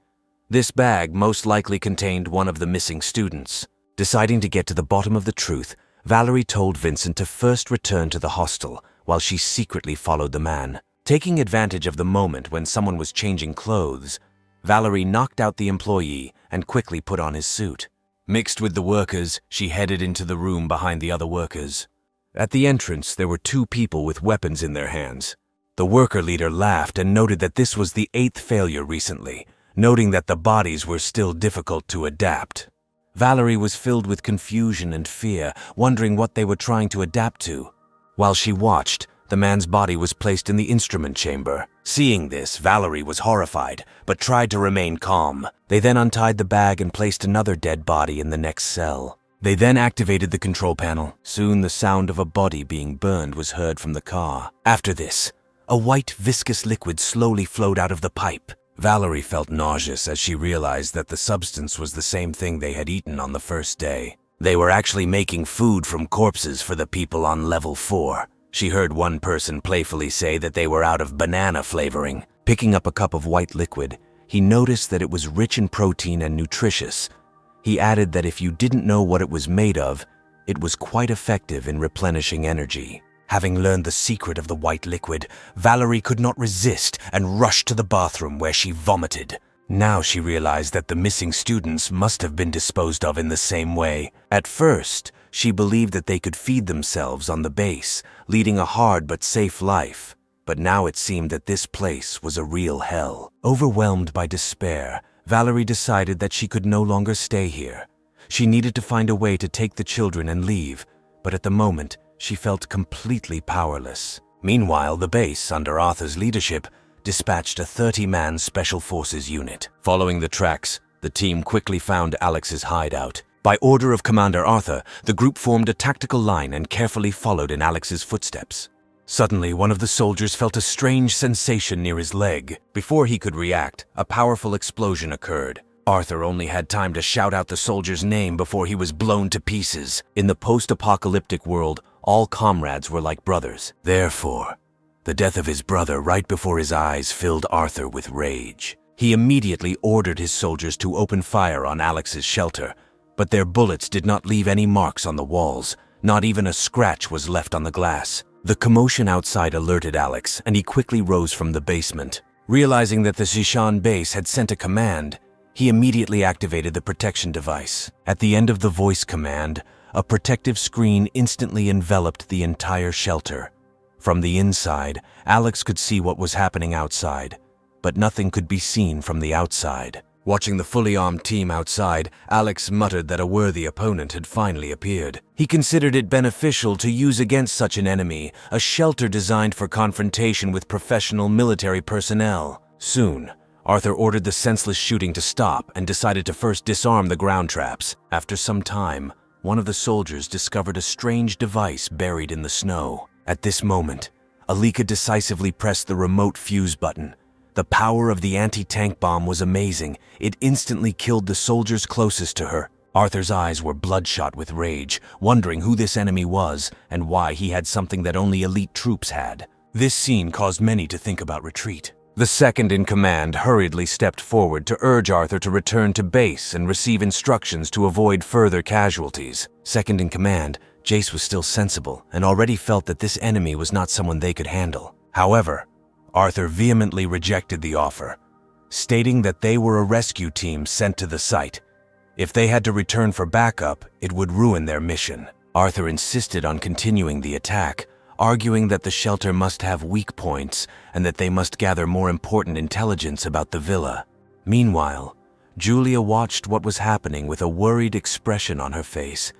This bag most likely contained one of the missing students. Deciding to get to the bottom of the truth, Valerie told Vincent to first return to the hostel while she secretly followed the man. Taking advantage of the moment when someone was changing clothes, Valerie knocked out the employee and quickly put on his suit. Mixed with the workers, she headed into the room behind the other workers. At the entrance, there were two people with weapons in their hands. The worker leader laughed and noted that this was the 8th failure recently, noting that the bodies were still difficult to adapt. Valerie was filled with confusion and fear, wondering what they were trying to adapt to. While she watched, the man's body was placed in the instrument chamber. Seeing this, Valerie was horrified, but tried to remain calm. They then untied the bag and placed another dead body in the next cell. They then activated the control panel. Soon the sound of a body being burned was heard from the car. After this, a white viscous liquid slowly flowed out of the pipe. Valerie felt nauseous as she realized that the substance was the same thing they had eaten on the first day. They were actually making food from corpses for the people on level 4. She heard one person playfully say that they were out of banana flavoring. Picking up a cup of white liquid, he noticed that it was rich in protein and nutritious. He added that if you didn't know what it was made of, it was quite effective in replenishing energy. Having learned the secret of the white liquid, Valerie could not resist and rushed to the bathroom where she vomited. Now she realized that the missing students must have been disposed of in the same way. At first, she believed that they could feed themselves on the base, leading a hard but safe life. But now it seemed that this place was a real hell. Overwhelmed by despair, Valerie decided that she could no longer stay here. She needed to find a way to take the children and leave, but at the moment, she felt completely powerless. Meanwhile, the base, under Arthur's leadership, dispatched a 30-man Special Forces unit. Following the tracks, the team quickly found Alex's hideout. By order of Commander Arthur, the group formed a tactical line and carefully followed in Alex's footsteps. Suddenly, one of the soldiers felt a strange sensation near his leg. Before he could react, a powerful explosion occurred. Arthur only had time to shout out the soldier's name before he was blown to pieces. In the post-apocalyptic world, all comrades were like brothers. Therefore, the death of his brother right before his eyes filled Arthur with rage. He immediately ordered his soldiers to open fire on Alex's shelter, but their bullets did not leave any marks on the walls. Not even a scratch was left on the glass. The commotion outside alerted Alex, and he quickly rose from the basement. Realizing that the Shishan base had sent a command, he immediately activated the protection device. At the end of the voice command, a protective screen instantly enveloped the entire shelter. From the inside, Alex could see what was happening outside, but nothing could be seen from the outside. Watching the fully armed team outside, Alex muttered that a worthy opponent had finally appeared. He considered it beneficial to use against such an enemy a shelter designed for confrontation with professional military personnel. Soon, Arthur ordered the senseless shooting to stop and decided to first disarm the ground traps. After some time, one of the soldiers discovered a strange device buried in the snow. At this moment, Alika decisively pressed the remote fuse button. The power of the anti-tank bomb was amazing. It instantly killed the soldiers closest to her. Arthur's eyes were bloodshot with rage, wondering who this enemy was and why he had something that only elite troops had. This scene caused many to think about retreat. The second in command hurriedly stepped forward to urge Arthur to return to base and receive instructions to avoid further casualties. Second in command, Jace was still sensible and already felt that this enemy was not someone they could handle. However, Arthur vehemently rejected the offer, stating that they were a rescue team sent to the site. If they had to return for backup, it would ruin their mission. Arthur insisted on continuing the attack, arguing that the shelter must have weak points and that they must gather more important intelligence about the villa. Meanwhile, Julia watched what was happening with a worried expression on her face.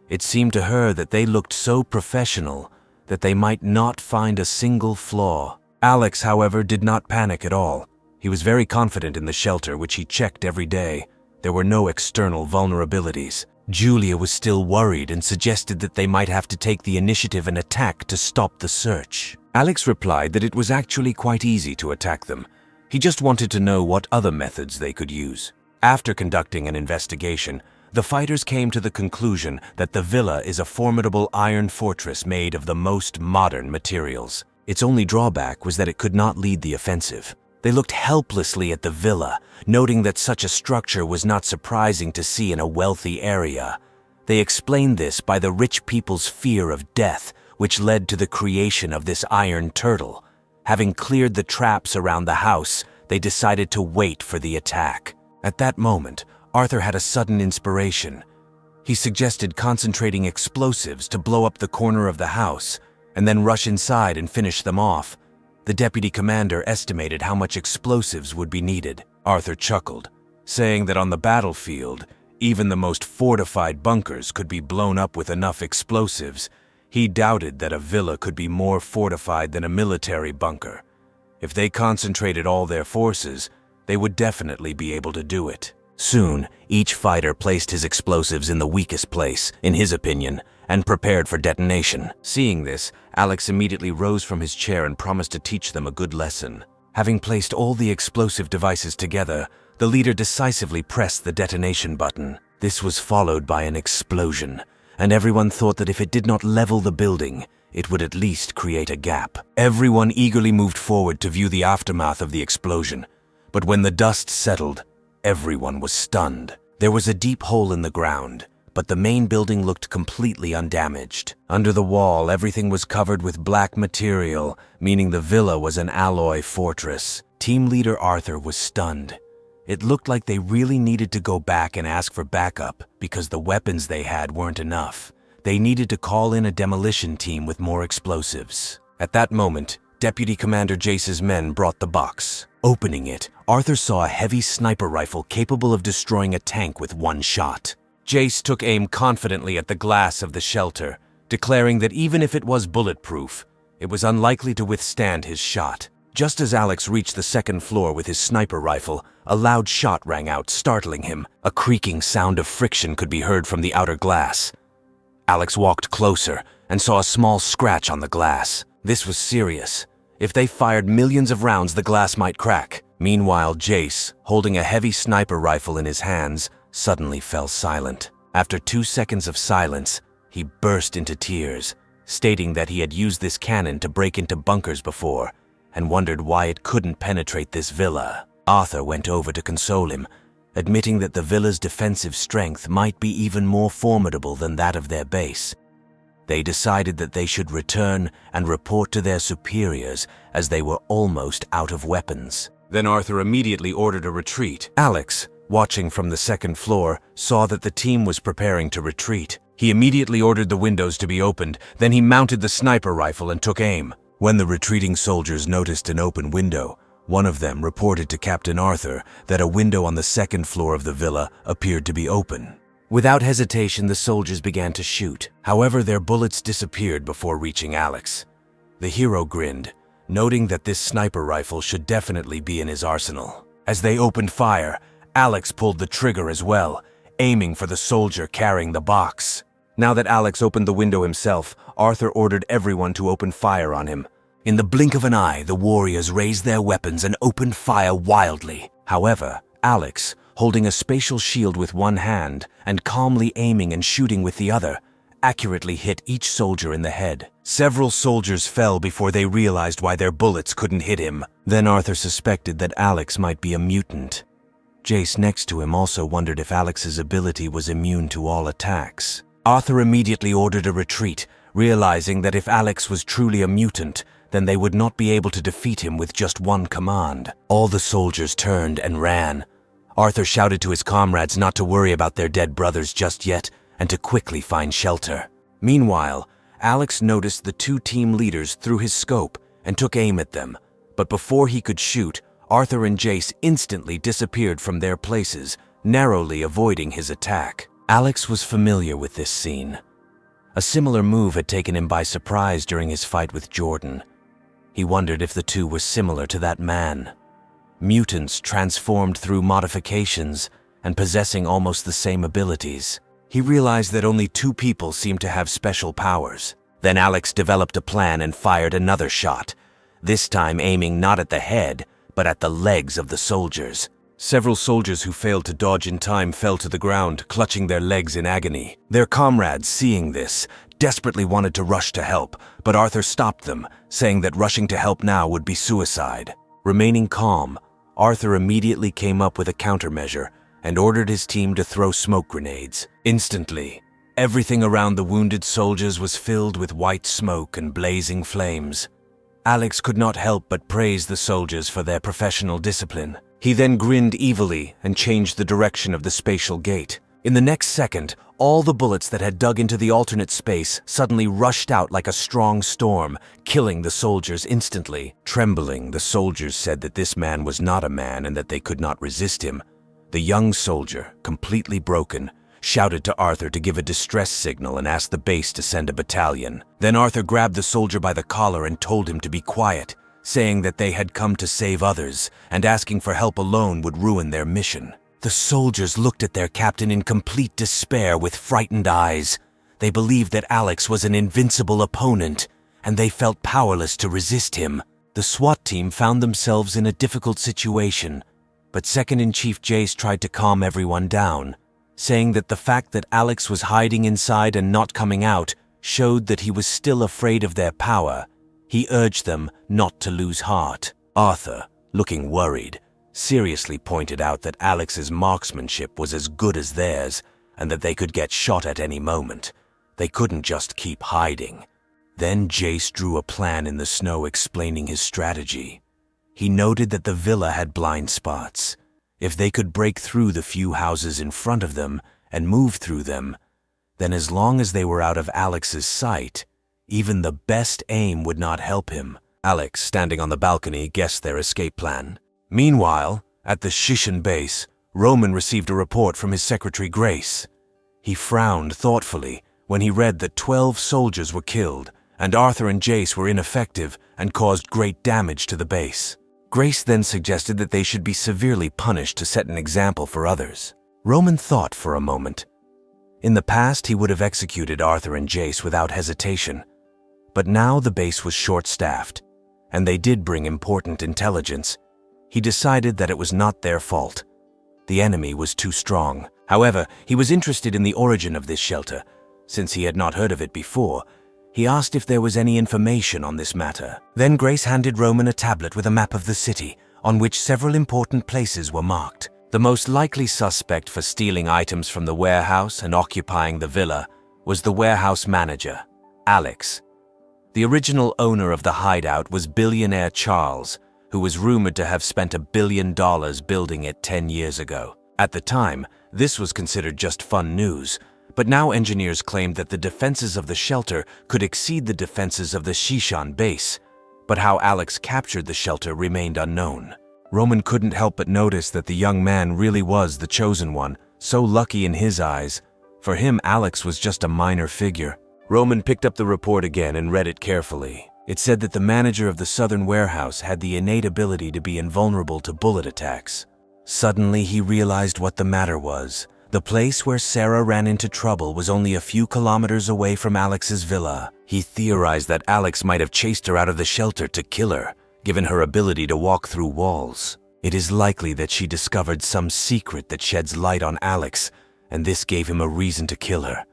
It seemed to her that they looked so professional that they might not find a single flaw. Alex, however, did not panic at all. He was very confident in the shelter, which he checked every day. There were no external vulnerabilities. Julia was still worried and suggested that they might have to take the initiative and attack to stop the search. Alex replied that it was actually quite easy to attack them. He just wanted to know what other methods they could use. After conducting an investigation, the fighters came to the conclusion that the villa is a formidable iron fortress made of the most modern materials. Its only drawback was that it could not lead the offensive. They looked helplessly at the villa, noting that such a structure was not surprising to see in a wealthy area. They explained this by the rich people's fear of death, which led to the creation of this iron turtle. Having cleared the traps around the house, they decided to wait for the attack. At that moment, Arthur had a sudden inspiration. He suggested concentrating explosives to blow up the corner of the house, and then rush inside and finish them off. The deputy commander estimated how much explosives would be needed. Arthur chuckled, saying that on the battlefield, even the most fortified bunkers could be blown up with enough explosives. He doubted that a villa could be more fortified than a military bunker. If they concentrated all their forces, they would definitely be able to do it. Soon, each fighter placed his explosives in the weakest place, in his opinion, and prepared for detonation. Seeing this, Alex immediately rose from his chair and promised to teach them a good lesson. Having placed all the explosive devices together, the leader decisively pressed the detonation button. This was followed by an explosion, and everyone thought that if it did not level the building, it would at least create a gap. Everyone eagerly moved forward to view the aftermath of the explosion, but when the dust settled, everyone was stunned. There was a deep hole in the ground, but the main building looked completely undamaged. Under the wall, everything was covered with black material, meaning the villa was an alloy fortress. Team leader Arthur was stunned. It looked like they really needed to go back and ask for backup because the weapons they had weren't enough. They needed to call in a demolition team with more explosives. At that moment, Deputy Commander Jace's men brought the box. Opening it, Arthur saw a heavy sniper rifle capable of destroying a tank with one shot. Jace took aim confidently at the glass of the shelter, declaring that even if it was bulletproof, it was unlikely to withstand his shot. Just as Alex reached the second floor with his sniper rifle, a loud shot rang out, startling him. A creaking sound of friction could be heard from the outer glass. Alex walked closer and saw a small scratch on the glass. This was serious. If they fired millions of rounds, the glass might crack. Meanwhile, Jace, holding a heavy sniper rifle in his hands, suddenly fell silent. After 2 seconds of silence, he burst into tears, stating that he had used this cannon to break into bunkers before and wondered why it couldn't penetrate this villa. Arthur went over to console him, admitting that the villa's defensive strength might be even more formidable than that of their base. They decided that they should return and report to their superiors as they were almost out of weapons. Then Arthur immediately ordered a retreat. Alex, watching from the second floor, saw that the team was preparing to retreat. He immediately ordered the windows to be opened, then he mounted the sniper rifle and took aim. When the retreating soldiers noticed an open window, one of them reported to Captain Arthur that a window on the second floor of the villa appeared to be open. Without hesitation, the soldiers began to shoot. However, their bullets disappeared before reaching Alex. The hero grinned, noting that this sniper rifle should definitely be in his arsenal. As they opened fire, Alex pulled the trigger as well, aiming for the soldier carrying the box. Now that Alex opened the window himself, Arthur ordered everyone to open fire on him. In the blink of an eye, the warriors raised their weapons and opened fire wildly. However, Alex, holding a spatial shield with one hand and calmly aiming and shooting with the other, accurately hit each soldier in the head. Several soldiers fell before they realized why their bullets couldn't hit him. Then Arthur suspected that Alex might be a mutant. Jace next to him also wondered if Alex's ability was immune to all attacks. Arthur immediately ordered a retreat, realizing that if Alex was truly a mutant, then they would not be able to defeat him with just one command. All the soldiers turned and ran. Arthur shouted to his comrades not to worry about their dead brothers just yet and to quickly find shelter. Meanwhile, Alex noticed the two team leaders through his scope and took aim at them, but before he could shoot, Arthur and Jace instantly disappeared from their places, narrowly avoiding his attack. Alex was familiar with this scene. A similar move had taken him by surprise during his fight with Jordan. He wondered if the two were similar to that man. Mutants transformed through modifications and possessing almost the same abilities. He realized that only two people seemed to have special powers. Then Alex developed a plan and fired another shot, this time aiming not at the head, but at the legs of the soldiers. Several soldiers who failed to dodge in time fell to the ground, clutching their legs in agony. Their comrades, seeing this, desperately wanted to rush to help, but Arthur stopped them, saying that rushing to help now would be suicide. Remaining calm, Arthur immediately came up with a countermeasure and ordered his team to throw smoke grenades. Instantly, everything around the wounded soldiers was filled with white smoke and blazing flames. Alex could not help but praise the soldiers for their professional discipline. He then grinned evilly and changed the direction of the spatial gate. In the next second, all the bullets that had dug into the alternate space suddenly rushed out like a strong storm, killing the soldiers instantly. Trembling, the soldiers said that this man was not a man and that they could not resist him. The young soldier, completely broken, shouted to Arthur to give a distress signal and asked the base to send a battalion. Then Arthur grabbed the soldier by the collar and told him to be quiet, saying that they had come to save others, and asking for help alone would ruin their mission. The soldiers looked at their captain in complete despair with frightened eyes. They believed that Alex was an invincible opponent, and they felt powerless to resist him. The SWAT team found themselves in a difficult situation, but Second-in-Chief Jace tried to calm everyone down, saying that the fact that Alex was hiding inside and not coming out showed that he was still afraid of their power. He urged them not to lose heart. Arthur, looking worried, seriously pointed out that Alex's marksmanship was as good as theirs and that they could get shot at any moment. They couldn't just keep hiding. Then Jace drew a plan in the snow explaining his strategy. He noted that the villa had blind spots. If they could break through the few houses in front of them and move through them, then as long as they were out of Alex's sight, even the best aim would not help him. Alex, standing on the balcony, guessed their escape plan. Meanwhile, at the Shishan base, Roman received a report from his secretary Grace. He frowned thoughtfully when he read that 12 soldiers were killed and Arthur and Jace were ineffective and caused great damage to the base. Grace then suggested that they should be severely punished to set an example for others. Roman thought for a moment. In the past, he would have executed Arthur and Jace without hesitation. But now the base was short-staffed, and they did bring important intelligence. He decided that it was not their fault. The enemy was too strong. However, he was interested in the origin of this shelter. Since he had not heard of it before, he asked if there was any information on this matter. Then Grace handed Roman a tablet with a map of the city, on which several important places were marked. The most likely suspect for stealing items from the warehouse and occupying the villa was the warehouse manager, Alex. The original owner of the hideout was billionaire Charles, who was rumored to have spent $1 billion building it 10 years ago. At the time, this was considered just fun news, but now engineers claimed that the defenses of the shelter could exceed the defenses of the Shishan base, but how Alex captured the shelter remained unknown. Roman couldn't help but notice that the young man really was the chosen one, so lucky in his eyes. For him, Alex was just a minor figure. Roman picked up the report again and read it carefully. It said that the manager of the southern warehouse had the innate ability to be invulnerable to bullet attacks. Suddenly, he realized what the matter was. The place where Sarah ran into trouble was only a few kilometers away from Alex's villa. He theorized that Alex might have chased her out of the shelter to kill her, given her ability to walk through walls. It is likely that she discovered some secret that sheds light on Alex, and this gave him a reason to kill her.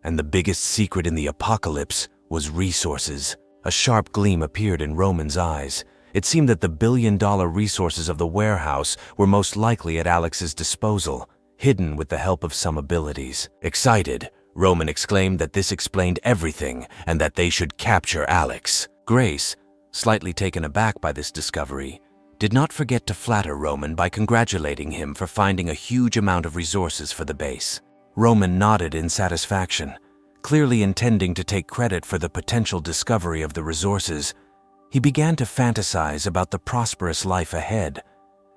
And the biggest secret in the apocalypse was resources. A sharp gleam appeared in Roman's eyes. It seemed that the billion-dollar resources of the warehouse were most likely at Alex's disposal, hidden with the help of some abilities. Excited, Roman exclaimed that this explained everything and that they should capture Alex. Grace, slightly taken aback by this discovery, did not forget to flatter Roman by congratulating him for finding a huge amount of resources for the base. Roman nodded in satisfaction, clearly intending to take credit for the potential discovery of the resources. He began to fantasize about the prosperous life ahead,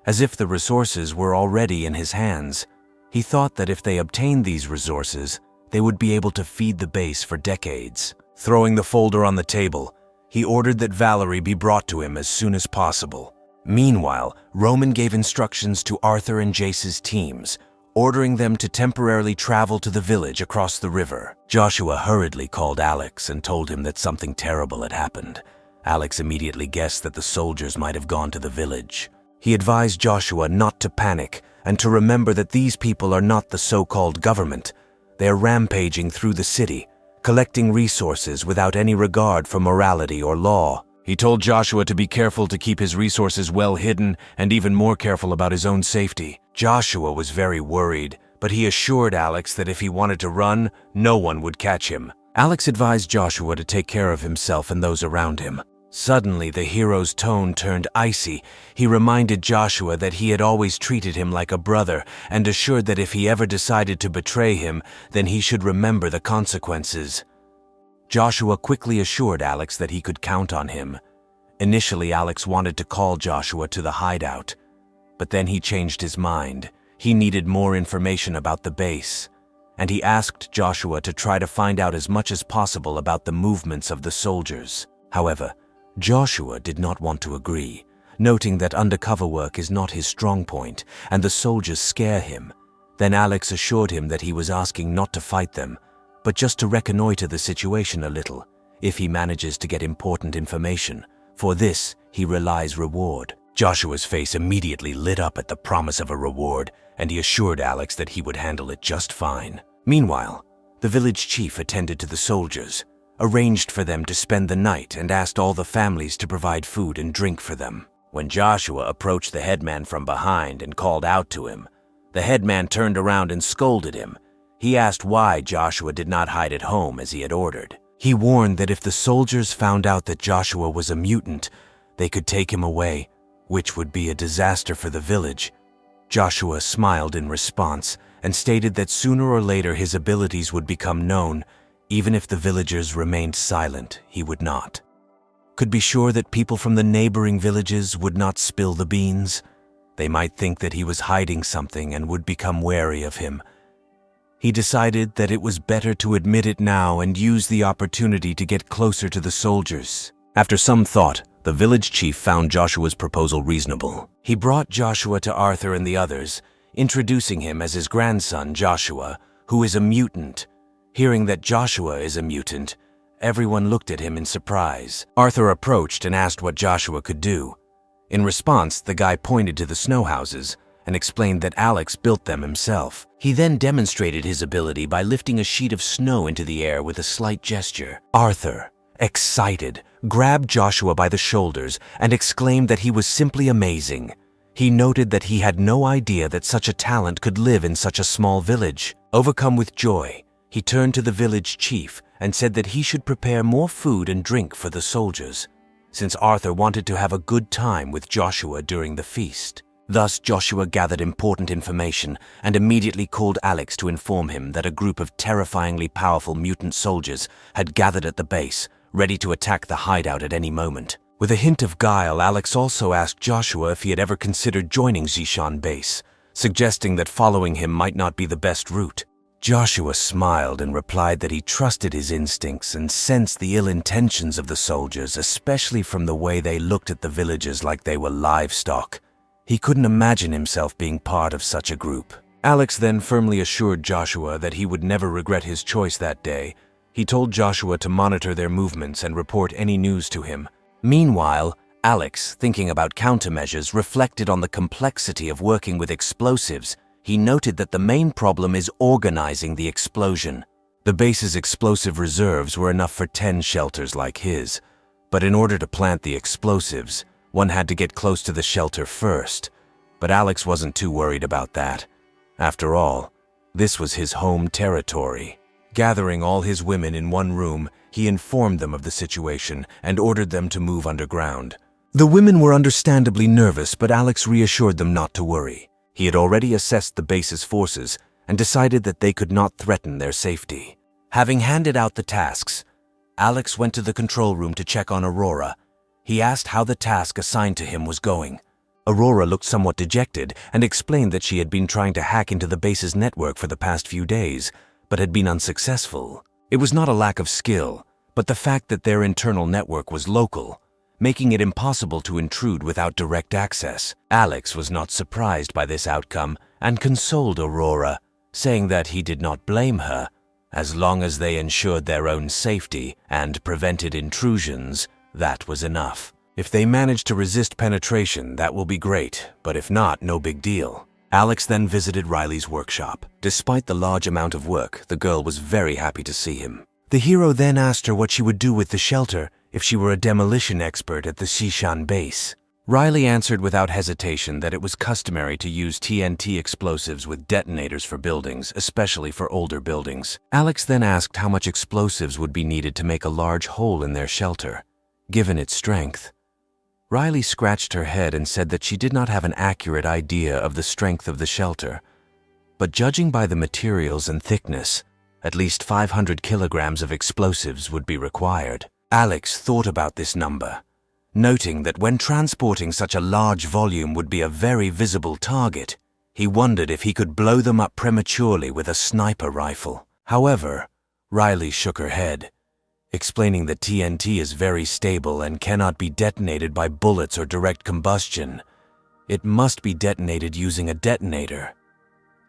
as if the resources were already in his hands. He thought that if they obtained these resources, they would be able to feed the base for decades. Throwing the folder on the table, he ordered that Valerie be brought to him as soon as possible. Meanwhile, Roman gave instructions to Arthur and Jace's teams, ordering them to temporarily travel to the village across the river. Joshua hurriedly called Alex and told him that something terrible had happened. Alex immediately guessed that the soldiers might have gone to the village. He advised Joshua not to panic and to remember that these people are not the so-called government. They are rampaging through the city, collecting resources without any regard for morality or law. He told Joshua to be careful to keep his resources well hidden and even more careful about his own safety. Joshua was very worried, but he assured Alex that if he wanted to run, no one would catch him. Alex advised Joshua to take care of himself and those around him. Suddenly, the hero's tone turned icy. He reminded Joshua that he had always treated him like a brother and assured that if he ever decided to betray him, then he should remember the consequences. Joshua quickly assured Alex that he could count on him. Initially, Alex wanted to call Joshua to the hideout, but then he changed his mind. He needed more information about the base, and he asked Joshua to try to find out as much as possible about the movements of the soldiers. However, Joshua did not want to agree, noting that undercover work is not his strong point and the soldiers scare him. Then Alex assured him that he was asking not to fight them, but just to reconnoiter the situation a little. If he manages to get important information, for this he realizes reward. Joshua's face immediately lit up at the promise of a reward, and he assured Alex that he would handle it just fine. Meanwhile, the village chief attended to the soldiers, arranged for them to spend the night, and asked all the families to provide food and drink for them. When Joshua approached the headman from behind and called out to him, the headman turned around and scolded him. He asked why Joshua did not hide at home as he had ordered. He warned that if the soldiers found out that Joshua was a mutant, they could take him away, which would be a disaster for the village. Joshua smiled in response and stated that sooner or later his abilities would become known. Even if the villagers remained silent, he would not. Could be sure that people from the neighboring villages would not spill the beans. They might think that he was hiding something and would become wary of him. He decided that it was better to admit it now and use the opportunity to get closer to the soldiers. After some thought, the village chief found Joshua's proposal reasonable. He brought Joshua to Arthur and the others, introducing him as his grandson Joshua, who is a mutant. Hearing that Joshua is a mutant, everyone looked at him in surprise. Arthur approached and asked what Joshua could do. In response, the guy pointed to the snow houses and explained that Alex built them himself. He then demonstrated his ability by lifting a sheet of snow into the air with a slight gesture. Arthur, excited, grabbed Joshua by the shoulders and exclaimed that he was simply amazing. He noted that he had no idea that such a talent could live in such a small village. Overcome with joy, he turned to the village chief and said that he should prepare more food and drink for the soldiers, since Arthur wanted to have a good time with Joshua during the feast. Thus, Joshua gathered important information and immediately called Alex to inform him that a group of terrifyingly powerful mutant soldiers had gathered at the base, ready to attack the hideout at any moment. With a hint of guile, Alex also asked Joshua if he had ever considered joining Zishan base, suggesting that following him might not be the best route. Joshua smiled and replied that he trusted his instincts and sensed the ill intentions of the soldiers, especially from the way they looked at the villagers like they were livestock. He couldn't imagine himself being part of such a group. Alex then firmly assured Joshua that he would never regret his choice that day. He told Joshua to monitor their movements and report any news to him. Meanwhile, Alex, thinking about countermeasures, reflected on the complexity of working with explosives. He noted that the main problem is organizing the explosion. The base's explosive reserves were enough for 10 shelters like his, but in order to plant the explosives, one had to get close to the shelter first. But Alex wasn't too worried about that. After all, this was his home territory. Gathering all his women in one room, he informed them of the situation and ordered them to move underground. The women were understandably nervous, but Alex reassured them not to worry. He had already assessed the base's forces and decided that they could not threaten their safety. Having handed out the tasks, Alex went to the control room to check on Aurora. He asked how the task assigned to him was going. Aurora looked somewhat dejected and explained that she had been trying to hack into the base's network for the past few days, but had been unsuccessful. It was not a lack of skill, but the fact that their internal network was local, making it impossible to intrude without direct access. Alex was not surprised by this outcome and consoled Aurora, saying that he did not blame her. As long as they ensured their own safety and prevented intrusions, that was enough. If they manage to resist penetration, that will be great, but if not, no big deal. Alex then visited Riley's workshop. Despite the large amount of work, the girl was very happy to see him. The hero then asked her what she would do with the shelter if she were a demolition expert at the Zishan base. Riley answered without hesitation that it was customary to use TNT explosives with detonators for buildings, especially for older buildings. Alex then asked how much explosives would be needed to make a large hole in their shelter. given its strength. Riley scratched her head and said that she did not have an accurate idea of the strength of the shelter, but judging by the materials and thickness, at least 500 kilograms of explosives would be required. Alex thought about this number, noting that when transporting such a large volume would be a very visible target. He wondered if he could blow them up prematurely with a sniper rifle. However, Riley shook her head, explaining that TNT is very stable and cannot be detonated by bullets or direct combustion. It must be detonated using a detonator.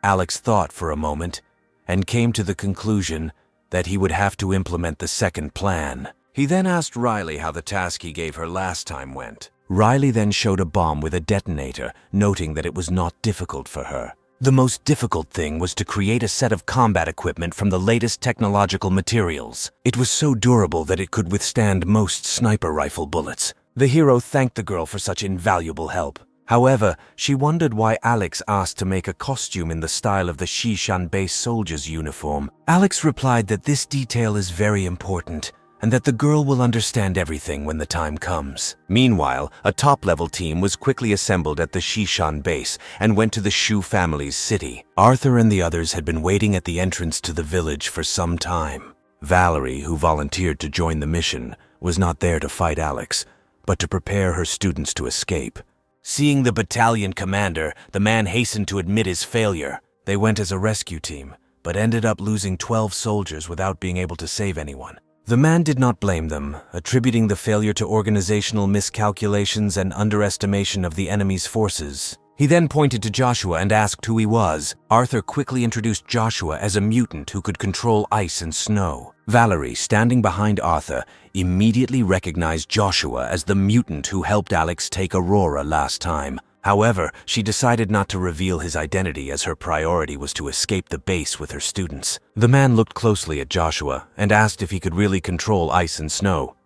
Alex thought for a moment and came to the conclusion that he would have to implement the second plan. He then asked Riley how the task he gave her last time went. Riley then showed a bomb with a detonator, noting that it was not difficult for her. The most difficult thing was to create a set of combat equipment from the latest technological materials. It was so durable that it could withstand most sniper rifle bullets. The hero thanked the girl for such invaluable help. However, she wondered why Alex asked to make a costume in the style of the Shishan base soldier's uniform. Alex replied that this detail is very important, and that the girl will understand everything when the time comes. Meanwhile, a top-level team was quickly assembled at the Shishan base and went to the Shu family's city. Arthur and the others had been waiting at the entrance to the village for some time. Valerie, who volunteered to join the mission, was not there to fight Alex, but to prepare her students to escape. Seeing the battalion commander, the man hastened to admit his failure. They went as a rescue team, but ended up losing 12 soldiers without being able to save anyone. The man did not blame them, attributing the failure to organizational miscalculations and underestimation of the enemy's forces. He then pointed to Joshua and asked who he was. Arthur quickly introduced Joshua as a mutant who could control ice and snow. Valerie, standing behind Arthur, immediately recognized Joshua as the mutant who helped Alex take Aurora last time. However, she decided not to reveal his identity as her priority was to escape the base with her students. The man looked closely at Joshua and asked if he could really control ice and snow.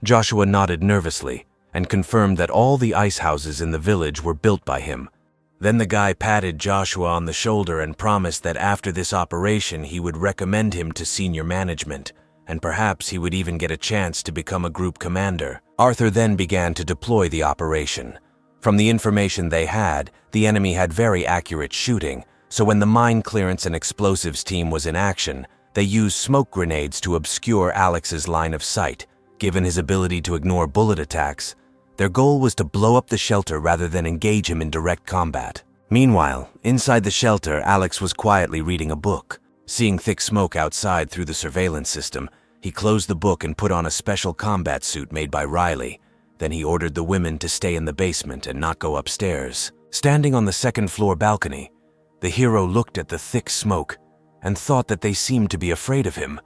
Joshua nodded nervously and confirmed that all the ice houses in the village were built by him. Then the guy patted Joshua on the shoulder and promised that after this operation he would recommend him to senior management, and perhaps he would even get a chance to become a group commander. Arthur then began to deploy the operation. From the information they had, the enemy had very accurate shooting, so when the mine clearance and explosives team was in action, they used smoke grenades to obscure Alex's line of sight. Given his ability to ignore bullet attacks, their goal was to blow up the shelter rather than engage him in direct combat. Meanwhile, inside the shelter, Alex was quietly reading a book. Seeing thick smoke outside through the surveillance system, he closed the book and put on a special combat suit made by Riley. Then he ordered the women to stay in the basement and not go upstairs. Standing on the second-floor balcony, the hero looked at the thick smoke and thought that they seemed to be afraid of him.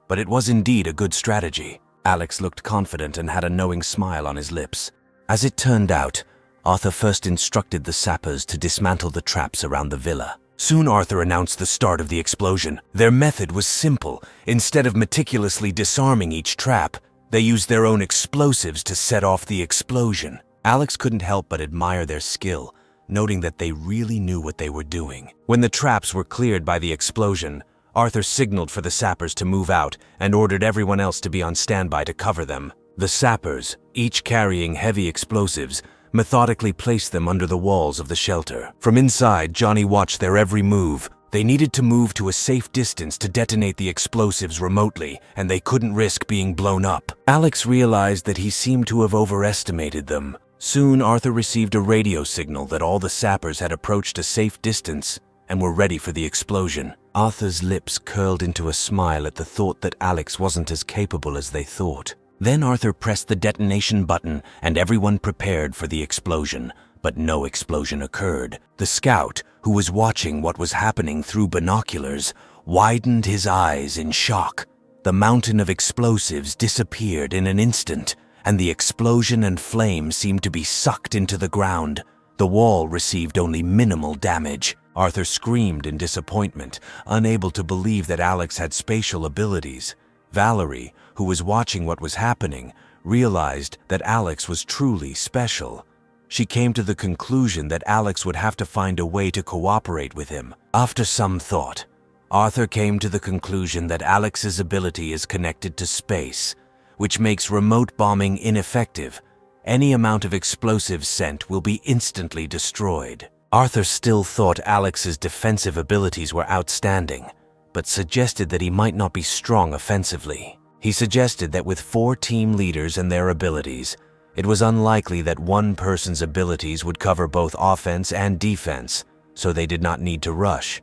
But it was indeed a good strategy. Alex looked confident and had a knowing smile on his lips. As it turned out, Arthur first instructed the sappers to dismantle the traps around the villa. Soon Arthur announced the start of the explosion. Their method was simple. Instead of meticulously disarming each trap, they used their own explosives to set off the explosion. Alex couldn't help but admire their skill, noting that they really knew what they were doing. When the traps were cleared by the explosion, Arthur signaled for the sappers to move out and ordered everyone else to be on standby to cover them. The sappers, each carrying heavy explosives, methodically placed them under the walls of the shelter. From inside, Johnny watched their every move. They needed to move to a safe distance to detonate the explosives remotely, and they couldn't risk being blown up. Alex realized that he seemed to have overestimated them. Soon, Arthur received a radio signal that all the sappers had approached a safe distance and were ready for the explosion. Arthur's lips curled into a smile at the thought that Alex wasn't as capable as they thought. Then Arthur pressed the detonation button and everyone prepared for the explosion, but no explosion occurred. The scout, who was watching what was happening through binoculars, widened his eyes in shock. The mountain of explosives disappeared in an instant, and the explosion and flame seemed to be sucked into the ground. The wall received only minimal damage. Arthur screamed in disappointment, unable to believe that Alex had spatial abilities. Valerie, who was watching what was happening, realized that Alex was truly special. She came to the conclusion that Alex would have to find a way to cooperate with him. After some thought, Arthur came to the conclusion that Alex's ability is connected to space, which makes remote bombing ineffective. Any amount of explosives sent will be instantly destroyed. Arthur still thought Alex's defensive abilities were outstanding, but suggested that he might not be strong offensively. He suggested that with 4 team leaders and their abilities, it was unlikely that one person's abilities would cover both offense and defense, so they did not need to rush.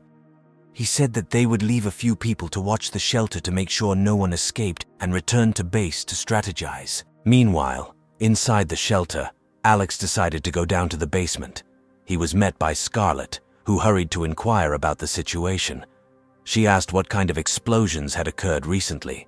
He said that they would leave a few people to watch the shelter to make sure no one escaped and return to base to strategize. Meanwhile, inside the shelter, Alex decided to go down to the basement. He was met by Scarlet, who hurried to inquire about the situation. She asked what kind of explosions had occurred recently.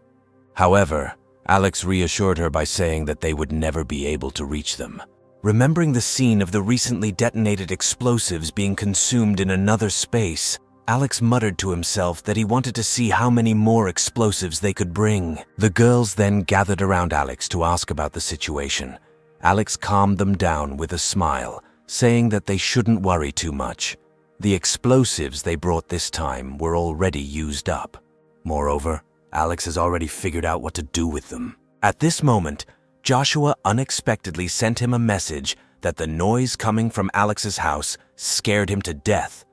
However, Alex reassured her by saying that they would never be able to reach them. Remembering the scene of the recently detonated explosives being consumed in another space, Alex muttered to himself that he wanted to see how many more explosives they could bring. The girls then gathered around Alex to ask about the situation. Alex calmed them down with a smile, saying that they shouldn't worry too much. The explosives they brought this time were already used up. Moreover, Alex has already figured out what to do with them. At this moment, Joshua unexpectedly sent him a message that the noise coming from Alex's house scared him to death.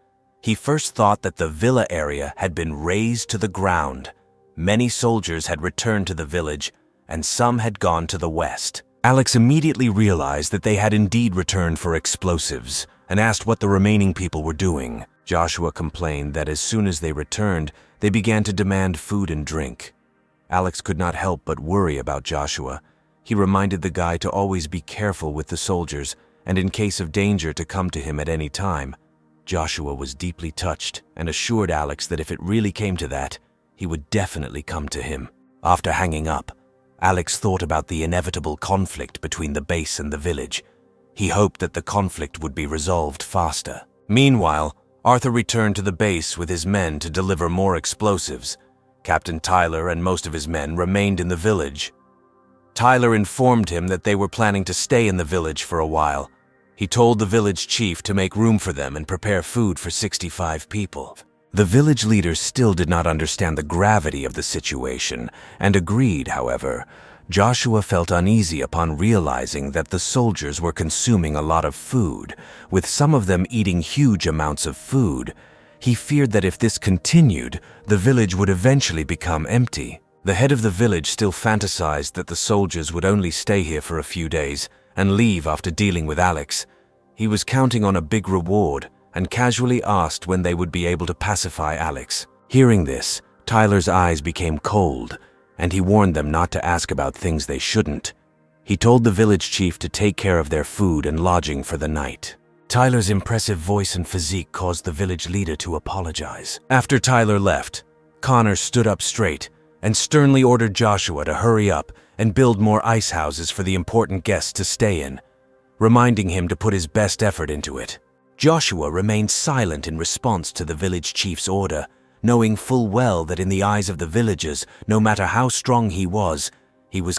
He first thought that the villa area had been razed to the ground. Many soldiers had returned to the village, and some had gone to the west. Alex immediately realized that they had indeed returned for explosives and asked what the remaining people were doing. Joshua complained that as soon as they returned, they began to demand food and drink. Alex could not help but worry about Joshua. He reminded the guy to always be careful with the soldiers and in case of danger to come to him at any time. Joshua was deeply touched and assured Alex that if it really came to that, he would definitely come to him. After hanging up, Alex thought about the inevitable conflict between the base and the village. He hoped that the conflict would be resolved faster. Meanwhile, Arthur returned to the base with his men to deliver more explosives. Captain Tyler and most of his men remained in the village. Tyler informed him that they were planning to stay in the village for a while. He told the village chief to make room for them and prepare food for 65 people. The village leaders still did not understand the gravity of the situation and agreed, however. Joshua felt uneasy upon realizing that the soldiers were consuming a lot of food, with some of them eating huge amounts of food. He feared that if this continued, the village would eventually become empty. The head of the village still fantasized that the soldiers would only stay here for a few days and leave after dealing with Alex. He was counting on a big reward and casually asked when they would be able to pacify Alex. Hearing this, Tyler's eyes became cold, and he warned them not to ask about things they shouldn't. He told the village chief to take care of their food and lodging for the night. Tyler's impressive voice and physique caused the village leader to apologize. After Tyler left, Connor stood up straight and sternly ordered Joshua to hurry up and build more ice houses for the important guests to stay in, reminding him to put his best effort into it. Joshua remained silent in response to the village chief's order, knowing full well that in the eyes of the villagers, no matter how strong he was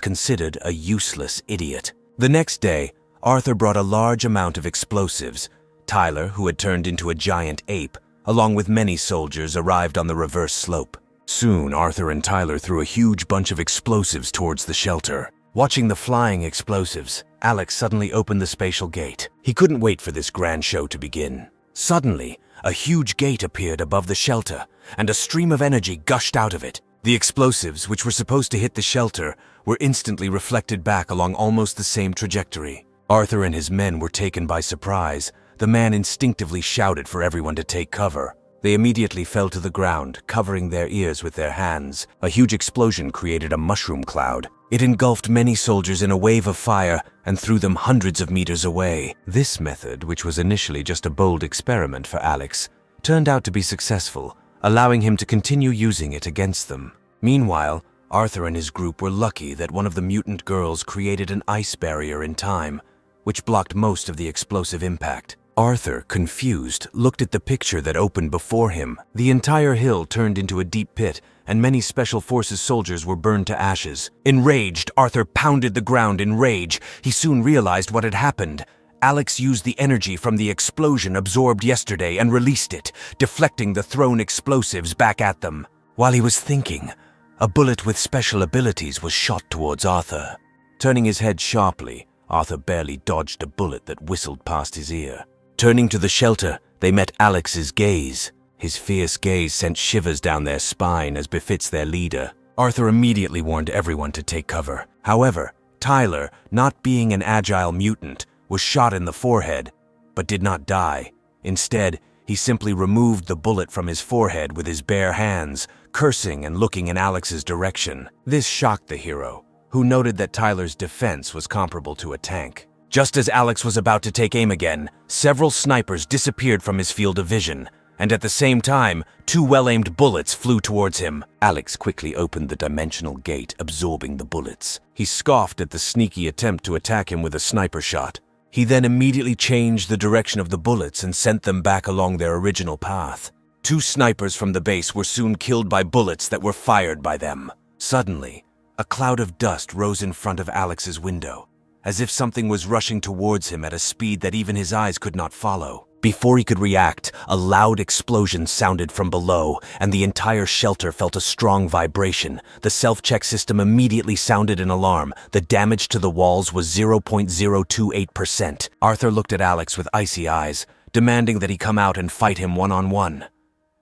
considered a useless idiot. The next day, Arthur brought a large amount of explosives. Tyler, who had turned into a giant ape, along with many soldiers, arrived on the reverse slope. Soon, Arthur and Tyler threw a huge bunch of explosives towards the shelter. Watching the flying explosives, Alex suddenly opened the spatial gate. He couldn't wait for this grand show to begin. Suddenly, a huge gate appeared above the shelter, and a stream of energy gushed out of it. The explosives, which were supposed to hit the shelter, were instantly reflected back along almost the same trajectory. Arthur and his men were taken by surprise. The man instinctively shouted for everyone to take cover. They immediately fell to the ground, covering their ears with their hands. A huge explosion created a mushroom cloud. It engulfed many soldiers in a wave of fire and threw them hundreds of meters away. This method, which was initially just a bold experiment for Alex, turned out to be successful, allowing him to continue using it against them. Meanwhile, Arthur and his group were lucky that one of the mutant girls created an ice barrier in time, which blocked most of the explosive impact. Arthur, confused, looked at the picture that opened before him. The entire hill turned into a deep pit, and many Special Forces soldiers were burned to ashes. Enraged, Arthur pounded the ground in rage. He soon realized what had happened. Alex used the energy from the explosion absorbed yesterday and released it, deflecting the thrown explosives back at them. While he was thinking, A bullet with special abilities was shot towards Arthur. Turning his head sharply, Arthur barely dodged a bullet that whistled past his ear. Turning to the shelter, they met Alex's gaze. His fierce gaze sent shivers down their spine as befits their leader. Arthur immediately warned everyone to take cover. However, Tyler, not being an agile mutant, was shot in the forehead, but did not die. Instead, he simply removed the bullet from his forehead with his bare hands, cursing and looking in Alex's direction. This shocked the hero, who noted that Tyler's defense was comparable to a tank. Just as Alex was about to take aim again, several snipers disappeared from his field of vision, and at the same time, 2 well-aimed bullets flew towards him. Alex quickly opened the dimensional gate, absorbing the bullets. He scoffed at the sneaky attempt to attack him with a sniper shot. He then immediately changed the direction of the bullets and sent them back along their original path. 2 snipers from the base were soon killed by bullets that were fired by them. Suddenly, a cloud of dust rose in front of Alex's window, as if something was rushing towards him at a speed that even his eyes could not follow. Before he could react, a loud explosion sounded from below, and the entire shelter felt a strong vibration. The self-check system immediately sounded an alarm. The damage to the walls was 0.028%. Arthur looked at Alex with icy eyes, demanding that he come out and fight him one-on-one.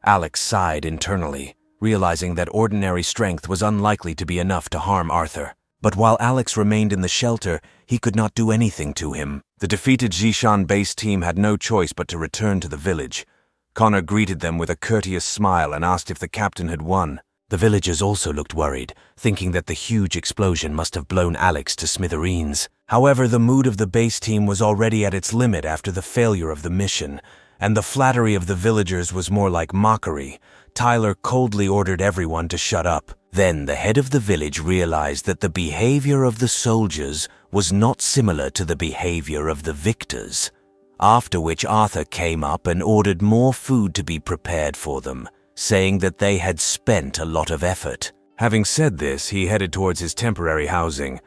Alex sighed internally, realizing that ordinary strength was unlikely to be enough to harm Arthur. But while Alex remained in the shelter, he could not do anything to him. The defeated Zishan base team had no choice but to return to the village. Connor greeted them with a courteous smile and asked if the captain had won. The villagers also looked worried, thinking that the huge explosion must have blown Alex to smithereens. However, the mood of the base team was already at its limit after the failure of the mission, and the flattery of the villagers was more like mockery. Tyler coldly ordered everyone to shut up. Then the head of the village realized that the behavior of the soldiers was not similar to the behavior of the victors, after which Arthur came up and ordered more food to be prepared for them, saying that they had spent a lot of effort. Having said this, he headed towards his temporary housing.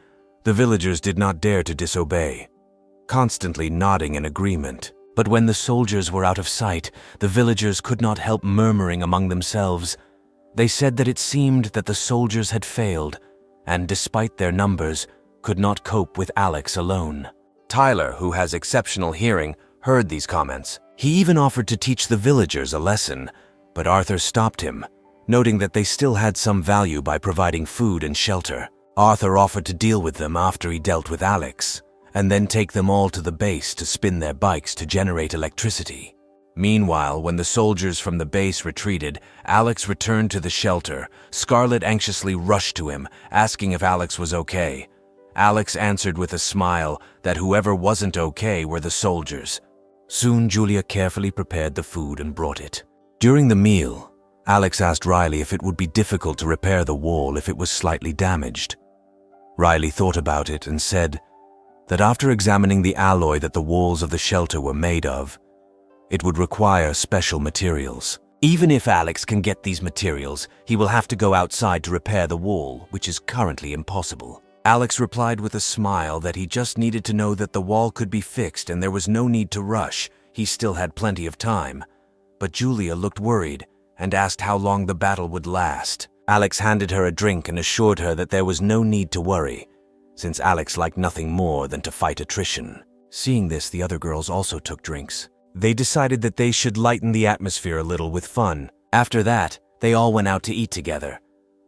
The villagers did not dare to disobey, constantly nodding in agreement. But when the soldiers were out of sight, the villagers could not help murmuring among themselves. They said that it seemed that the soldiers had failed, and despite their numbers, could not cope with Alex alone. Tyler, who has exceptional hearing, heard these comments. He even offered to teach the villagers a lesson, but Arthur stopped him, noting that they still had some value by providing food and shelter. Arthur offered to deal with them after he dealt with Alex, and then take them all to the base to spin their bikes to generate electricity. Meanwhile, when the soldiers from the base retreated, Alex returned to the shelter. Scarlet anxiously rushed to him, asking if Alex was okay. Alex answered with a smile that whoever wasn't okay were the soldiers. Soon, Julia carefully prepared the food and brought it. During the meal, Alex asked Riley if it would be difficult to repair the wall if it was slightly damaged. Riley thought about it and said that after examining the alloy that the walls of the shelter were made of, it would require special materials. Even if Alex can get these materials, he will have to go outside to repair the wall, which is currently impossible. Alex replied with a smile that he just needed to know that the wall could be fixed and there was no need to rush. He still had plenty of time. But Julia looked worried and asked how long the battle would last. Alex handed her a drink and assured her that there was no need to worry, since Alex liked nothing more than to fight attrition. Seeing this, the other girls also took drinks. They decided that they should lighten the atmosphere a little with fun. After that, they all went out to eat together.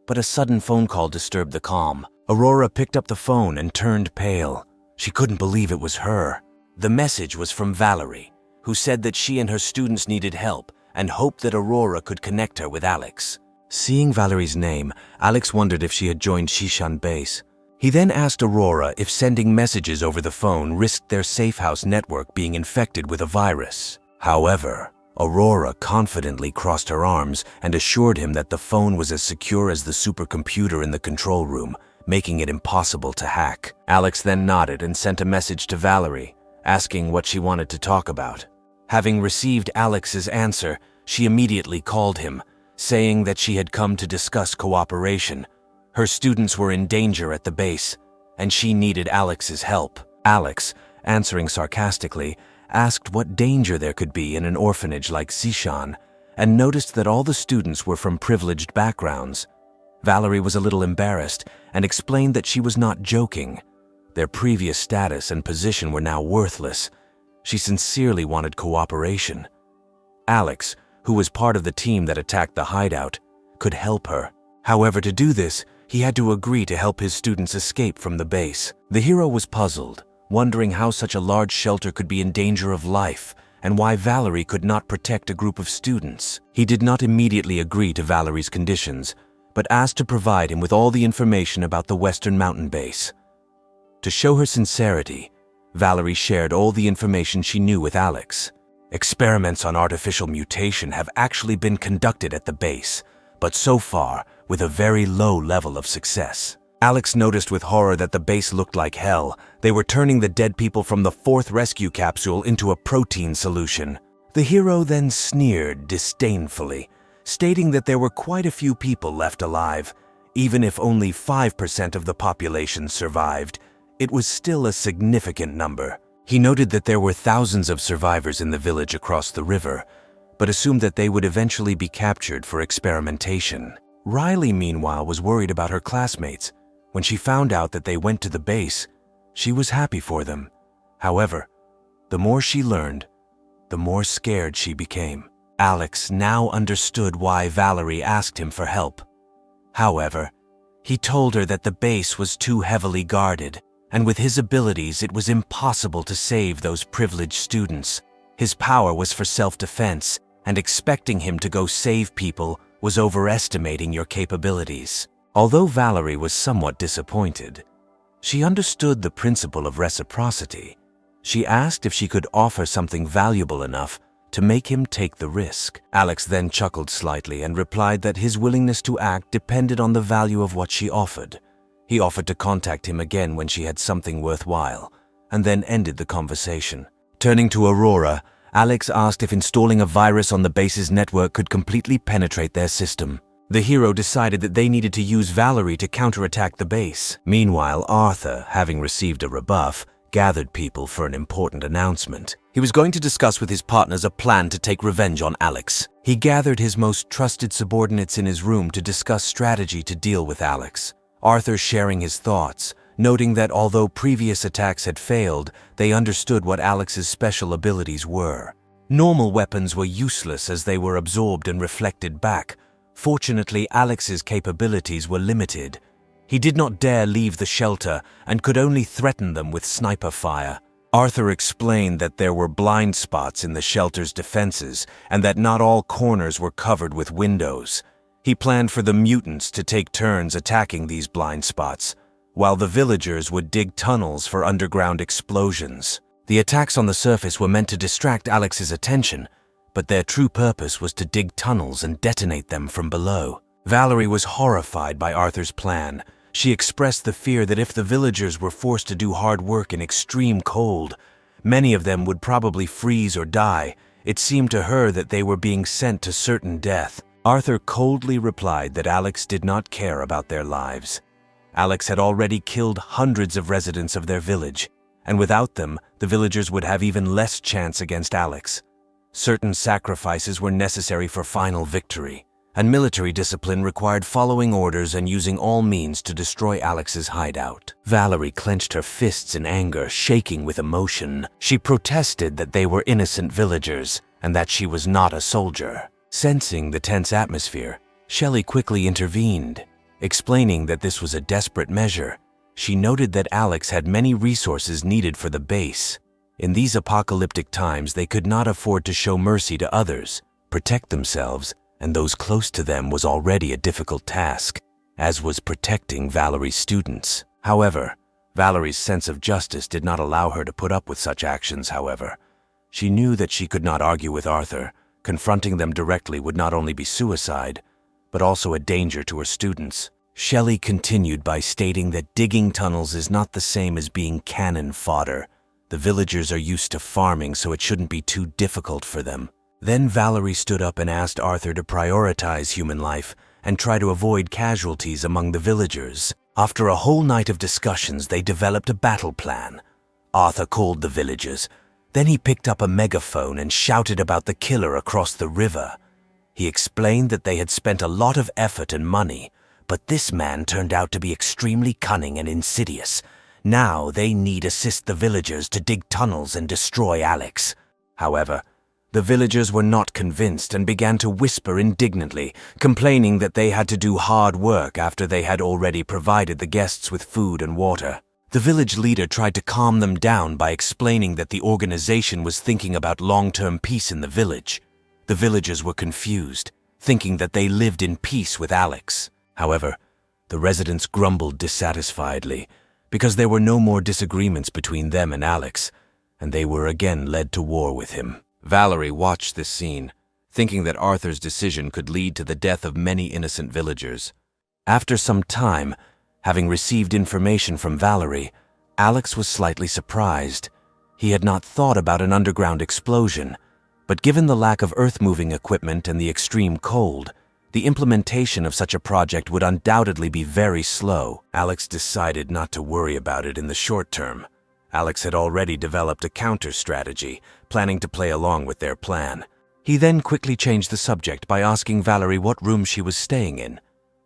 But a sudden phone call disturbed the calm. Aurora picked up the phone and turned pale. She couldn't believe it was her. The message was from Valerie, who said that she and her students needed help and hoped that Aurora could connect her with Alex. Seeing Valerie's name, Alex wondered if she had joined Shishan base. He then asked Aurora if sending messages over the phone risked their safe house network being infected with a virus. However, Aurora confidently crossed her arms and assured him that the phone was as secure as the supercomputer in the control room, making it impossible to hack. Alex then nodded and sent a message to Valerie, asking what she wanted to talk about. Having received Alex's answer, she immediately called him, saying that she had come to discuss cooperation. Her students were in danger at the base, and she needed Alex's help. Alex, answering sarcastically, asked what danger there could be in an orphanage like Zishan, and noticed that all the students were from privileged backgrounds. Valerie was a little embarrassed and explained that she was not joking. Their previous status and position were now worthless. She sincerely wanted cooperation. Alex, who was part of the team that attacked the hideout, could help her. However, to do this, he had to agree to help his students escape from the base. The hero was puzzled, wondering how such a large shelter could be in danger of life and why Valerie could not protect a group of students. He did not immediately agree to Valerie's conditions, but asked to provide him with all the information about the Western Mountain base. To show her sincerity, Valerie shared all the information she knew with Alex. Experiments on artificial mutation have actually been conducted at the base, but so far with a very low level of success. Alex noticed with horror that the base looked like hell. They were turning the dead people from the 4th rescue capsule into a protein solution. The hero then sneered disdainfully, stating that there were quite a few people left alive. Even if only 5% of the population survived, it was still a significant number. He noted that there were thousands of survivors in the village across the river, but assumed that they would eventually be captured for experimentation. Riley, meanwhile, was worried about her classmates. When she found out that they went to the base, she was happy for them. However, the more she learned, the more scared she became. Alex now understood why Valerie asked him for help. However, he told her that the base was too heavily guarded, and with his abilities it was impossible to save those privileged students. His power was for self-defense, and expecting him to go save people was overestimating your capabilities. Although Valerie was somewhat disappointed, she understood the principle of reciprocity. She asked if she could offer something valuable enough to make him take the risk. Alex then chuckled slightly and replied that his willingness to act depended on the value of what she offered. He offered to contact him again when she had something worthwhile, and then ended the conversation. Turning to Aurora, Alex asked if installing a virus on the base's network could completely penetrate their system. The hero decided that they needed to use Valerie to counterattack the base. Meanwhile, Arthur, having received a rebuff, gathered people for an important announcement. He was going to discuss with his partners a plan to take revenge on Alex. He gathered his most trusted subordinates in his room to discuss strategy to deal with Alex. Arthur sharing his thoughts, noting that although previous attacks had failed, they understood what Alex's special abilities were. Normal weapons were useless as they were absorbed and reflected back. Fortunately, Alex's capabilities were limited. He did not dare leave the shelter and could only threaten them with sniper fire. Arthur explained that there were blind spots in the shelter's defenses and that not all corners were covered with windows. He planned for the mutants to take turns attacking these blind spots, while the villagers would dig tunnels for underground explosions. The attacks on the surface were meant to distract Alex's attention, but their true purpose was to dig tunnels and detonate them from below. Valerie was horrified by Arthur's plan. She expressed the fear that if the villagers were forced to do hard work in extreme cold, many of them would probably freeze or die. It seemed to her that they were being sent to certain death. Arthur coldly replied that Alex did not care about their lives. Alex had already killed hundreds of residents of their village, and without them, the villagers would have even less chance against Alex. Certain sacrifices were necessary for final victory, and military discipline required following orders and using all means to destroy Alex's hideout. Valerie clenched her fists in anger, shaking with emotion. She protested that they were innocent villagers and that she was not a soldier. Sensing the tense atmosphere, Shelley quickly intervened, explaining that this was a desperate measure. She noted that Alex had many resources needed for the base. In these apocalyptic times, they could not afford to show mercy to others. Protect themselves and those close to them was already a difficult task, as was protecting Valerie's students. However, Valerie's sense of justice did not allow her to put up with such actions, however. She knew that she could not argue with Arthur. Confronting them directly would not only be suicide, but also a danger to her students. Shelley continued by stating that digging tunnels is not the same as being cannon fodder. The villagers are used to farming, so it shouldn't be too difficult for them. Then Valerie stood up and asked Arthur to prioritize human life and try to avoid casualties among the villagers. After a whole night of discussions, they developed a battle plan. Arthur called the villagers. Then he picked up a megaphone and shouted about the killer across the river. He explained that they had spent a lot of effort and money, But this man turned out to be extremely cunning and insidious. Now they need assist the villagers to dig tunnels and destroy Alex. However, the villagers were not convinced and began to whisper indignantly, complaining that they had to do hard work after they had already provided the guests with food and water. The village leader tried to calm them down by explaining that the organization was thinking about long-term peace in the village. The villagers were confused, thinking that they lived in peace with Alex. However, the residents grumbled dissatisfiedly because there were no more disagreements between them and Alex, and they were again led to war with him. Valerie watched this scene, thinking that Arthur's decision could lead to the death of many innocent villagers. After some time, having received information from Valerie, Alex was slightly surprised. He had not thought about an underground explosion, but given the lack of earth-moving equipment and the extreme cold, the implementation of such a project would undoubtedly be very slow. Alex decided not to worry about it in the short term. Alex had already developed a counter-strategy, planning to play along with their plan. He then quickly changed the subject by asking Valerie what room she was staying in.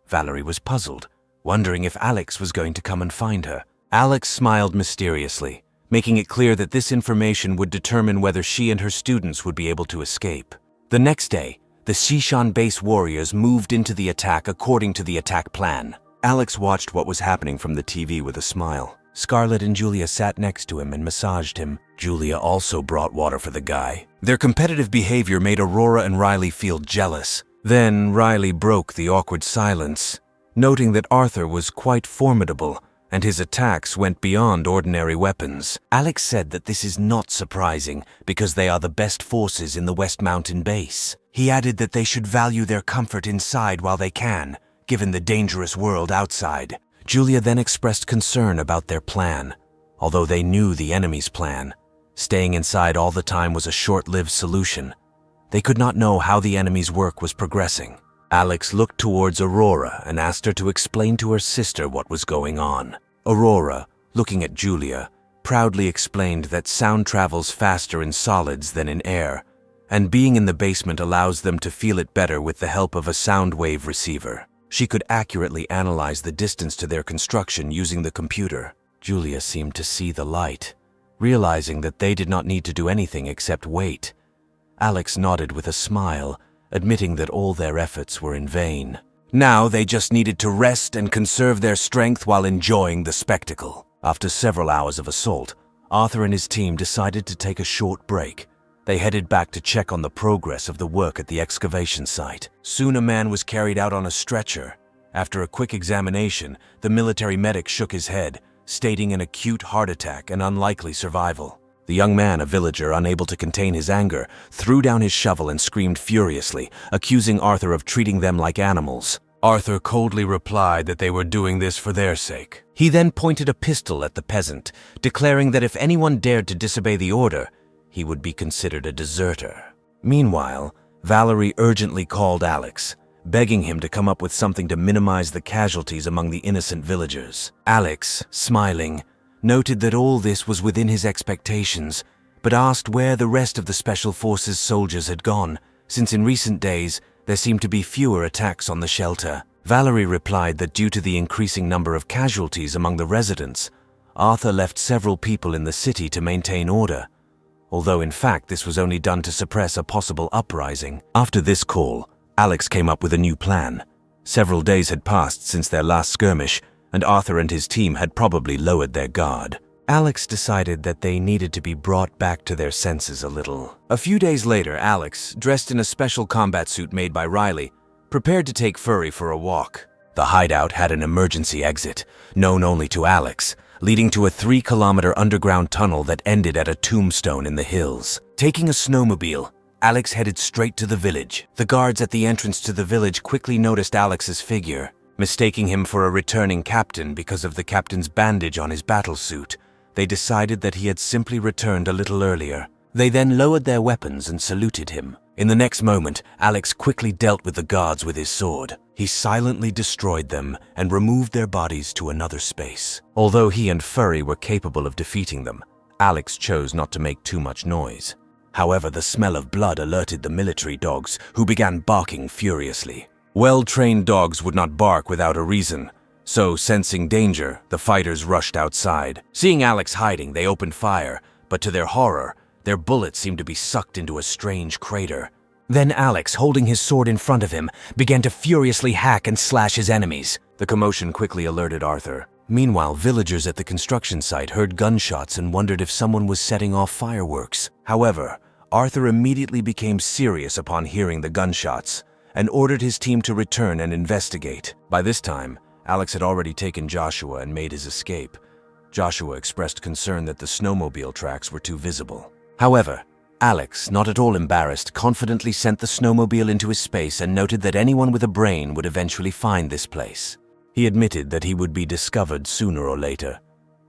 Valerie was puzzled, wondering if Alex was going to come and find her. Alex smiled mysteriously, making it clear that this information would determine whether she and her students would be able to escape. The next day, the Shishan base warriors moved into the attack according to the attack plan. Alex watched what was happening from the TV with a smile. Scarlett and Julia sat next to him and massaged him. Julia also brought water for the guy. Their competitive behavior made Aurora and Riley feel jealous. Then Riley broke the awkward silence, noting that Arthur was quite formidable and his attacks went beyond ordinary weapons. Alex said that this is not surprising because they are the best forces in the West Mountain base. He added that they should value their comfort inside while they can, given the dangerous world outside. Julia then expressed concern about their plan. Although they knew the enemy's plan, staying inside all the time was a short-lived solution. They could not know how the enemy's work was progressing. Alex looked towards Aurora and asked her to explain to her sister what was going on. Aurora, looking at Julia, proudly explained that sound travels faster in solids than in air, and being in the basement allows them to feel it better with the help of a sound wave receiver. She could accurately analyze the distance to their construction using the computer. Julia seemed to see the light, realizing that they did not need to do anything except wait. Alex nodded with a smile, admitting that all their efforts were in vain. Now they just needed to rest and conserve their strength while enjoying the spectacle. After several hours of assault, Arthur and his team decided to take a short break. They headed back to check on the progress of the work at the excavation site. Soon a man was carried out on a stretcher. After a quick examination, the military medic shook his head, stating an acute heart attack and unlikely survival. The young man, a villager unable to contain his anger, threw down his shovel and screamed furiously, accusing Arthur of treating them like animals. Arthur coldly replied that they were doing this for their sake. He then pointed a pistol at the peasant, declaring that if anyone dared to disobey the order, he would be considered a deserter. Meanwhile, Valerie urgently called Alex, begging him to come up with something to minimize the casualties among the innocent villagers. Alex, smiling, noted that all this was within his expectations, but asked where the rest of the Special Forces soldiers had gone, since in recent days there seemed to be fewer attacks on the shelter. Valerie replied that due to the increasing number of casualties among the residents, Arthur left several people in the city to maintain order, although in fact this was only done to suppress a possible uprising. After this call, Alex came up with a new plan. Several days had passed since their last skirmish, and Arthur and his team had probably lowered their guard. Alex decided that they needed to be brought back to their senses a little. A few days later, Alex, dressed in a special combat suit made by Riley, prepared to take Furry for a walk. The hideout had an emergency exit, known only to Alex, leading to a 3-kilometer underground tunnel that ended at a tombstone in the hills. Taking a snowmobile, Alex headed straight to the village. The guards at the entrance to the village quickly noticed Alex's figure, mistaking him for a returning captain because of the captain's bandage on his battlesuit. They decided that he had simply returned a little earlier. They then lowered their weapons and saluted him. In the next moment, Alex quickly dealt with the guards with his sword. He silently destroyed them and removed their bodies to another space. Although he and Furry were capable of defeating them, Alex chose not to make too much noise. However, the smell of blood alerted the military dogs, who began barking furiously. Well-trained dogs would not bark without a reason, so sensing danger, the fighters rushed outside. Seeing Alex hiding, they opened fire, but to their horror, their bullets seemed to be sucked into a strange crater. Then Alex, holding his sword in front of him, began to furiously hack and slash his enemies. The commotion quickly alerted Arthur. Meanwhile, villagers at the construction site heard gunshots and wondered if someone was setting off fireworks. However, Arthur immediately became serious upon hearing the gunshots and ordered his team to return and investigate. By this time, Alex had already taken Joshua and made his escape. Joshua expressed concern that the snowmobile tracks were too visible. However, Alex, not at all embarrassed, confidently sent the snowmobile into his space and noted that anyone with a brain would eventually find this place. He admitted that he would be discovered sooner or later,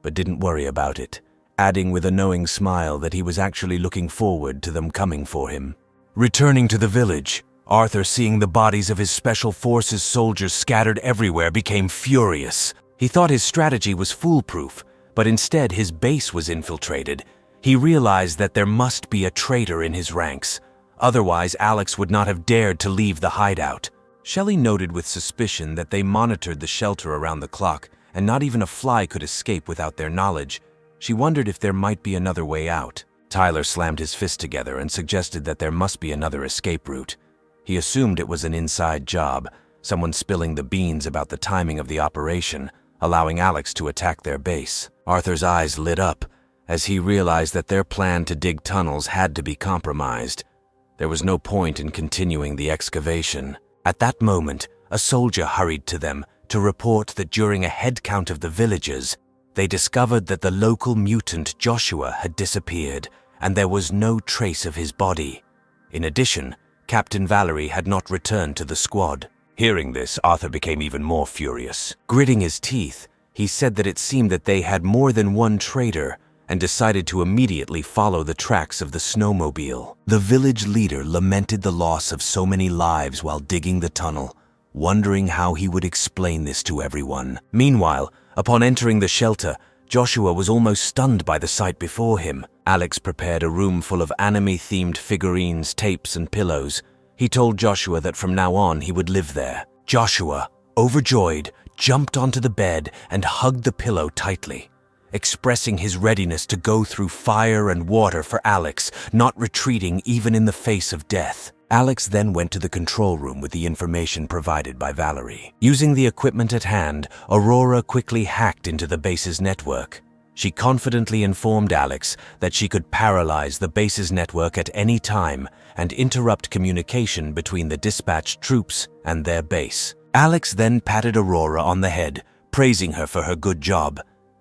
but didn't worry about it, adding with a knowing smile that he was actually looking forward to them coming for him. Returning to the village, Arthur, seeing the bodies of his Special Forces soldiers scattered everywhere, became furious. He thought his strategy was foolproof, but instead his base was infiltrated. He realized that there must be a traitor in his ranks. Otherwise, Alex would not have dared to leave the hideout. Shelley noted with suspicion that they monitored the shelter around the clock, and not even a fly could escape without their knowledge. She wondered if there might be another way out. Tyler slammed his fist together and suggested that there must be another escape route. He assumed it was an inside job, someone spilling the beans about the timing of the operation, allowing Alex to attack their base. Arthur's eyes lit up as he realized that their plan to dig tunnels had to be compromised. There was no point in continuing the excavation. At that moment, a soldier hurried to them to report that during a head count of the villagers, they discovered that the local mutant Joshua had disappeared, and there was no trace of his body. In addition, Captain Valerie had not returned to the squad. Hearing this, Arthur became even more furious. Gritting his teeth, he said that it seemed that they had more than one traitor, and decided to immediately follow the tracks of the snowmobile. The village leader lamented the loss of so many lives while digging the tunnel, wondering how he would explain this to everyone. Meanwhile, upon entering the shelter, Joshua was almost stunned by the sight before him. Alex prepared a room full of anime-themed figurines, tapes, and pillows. He told Joshua that from now on he would live there. Joshua, overjoyed, jumped onto the bed and hugged the pillow tightly, expressing his readiness to go through fire and water for Alex, not retreating even in the face of death. Alex then went to the control room with the information provided by Valerie. Using the equipment at hand, Aurora quickly hacked into the base's network. She confidently informed Alex that she could paralyze the base's network at any time and interrupt communication between the dispatched troops and their base. Alex then patted Aurora on the head, praising her for her good job.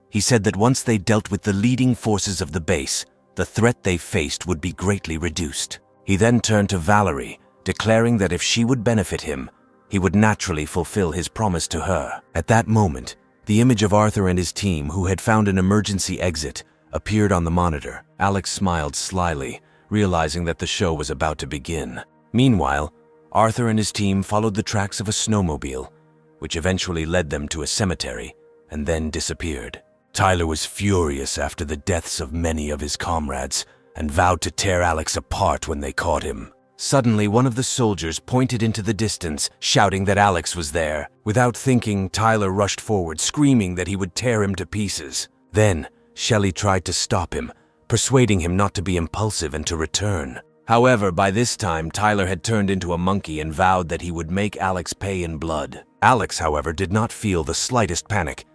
He said that once they dealt with the leading forces of the base, the threat they faced would be greatly reduced. He then turned to Valerie, declaring that if she would benefit him, he would naturally fulfill his promise to her. At that moment, the image of Arthur and his team, who had found an emergency exit, appeared on the monitor. Alex smiled slyly, realizing that the show was about to begin. Meanwhile, Arthur and his team followed the tracks of a snowmobile, which eventually led them to a cemetery and then disappeared. Tyler was furious after the deaths of many of his comrades and vowed to tear Alex apart when they caught him. Suddenly, one of the soldiers pointed into the distance, shouting that Alex was there. Without thinking, Tyler rushed forward, screaming that he would tear him to pieces. Then, Shelley tried to stop him, persuading him not to be impulsive and to return. However, by this time, Tyler had turned into a monkey and vowed that he would make Alex pay in blood. Alex, however, did not feel the slightest panic.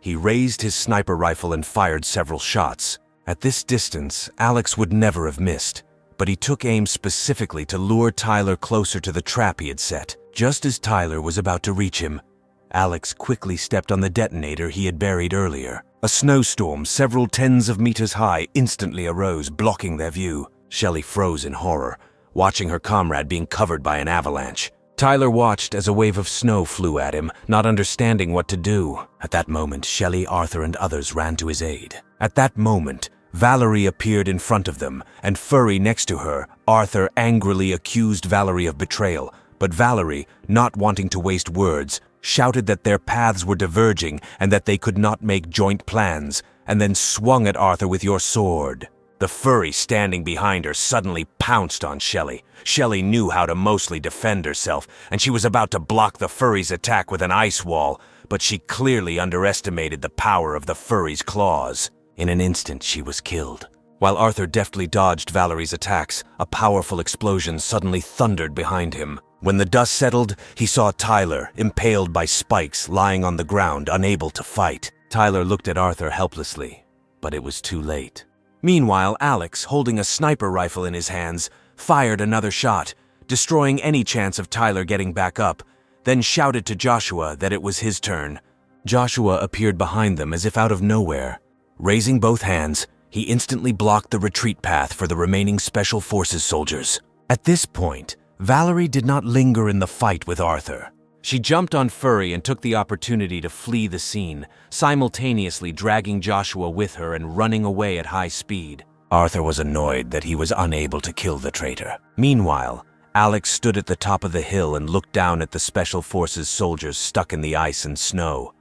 He raised his sniper rifle and fired several shots. At this distance, Alex would never have missed, but he took aim specifically to lure Tyler closer to the trap he had set. Just as Tyler was about to reach him, Alex quickly stepped on the detonator he had buried earlier. A snowstorm several tens of meters high instantly arose, blocking their view. Shelley froze in horror, watching her comrade being covered by an avalanche. Tyler watched as a wave of snow flew at him, not understanding what to do. At that moment, Shelley, Arthur, and others ran to his aid. At that moment, Valerie appeared in front of them, and furry next to her, Arthur angrily accused Valerie of betrayal, but Valerie, not wanting to waste words, shouted that their paths were diverging and that they could not make joint plans, and then swung at Arthur with your sword. The furry standing behind her suddenly pounced on Shelley. Shelley knew how to mostly defend herself, and she was about to block the furry's attack with an ice wall, but she clearly underestimated the power of the furry's claws. In an instant, she was killed. While Arthur deftly dodged Valerie's attacks, a powerful explosion suddenly thundered behind him. When the dust settled, he saw Tyler, impaled by spikes, lying on the ground, unable to fight. Tyler looked at Arthur helplessly, but it was too late. Meanwhile, Alex, holding a sniper rifle in his hands, fired another shot, destroying any chance of Tyler getting back up, then shouted to Joshua that it was his turn. Joshua appeared behind them as if out of nowhere. Raising both hands, he instantly blocked the retreat path for the remaining Special Forces soldiers. At this point, Valerie did not linger in the fight with Arthur. She jumped on Furry and took the opportunity to flee the scene, simultaneously dragging Joshua with her and running away at high speed. Arthur was annoyed that he was unable to kill the traitor. Meanwhile, Alex stood at the top of the hill and looked down at the Special Forces soldiers stuck in the ice and snow.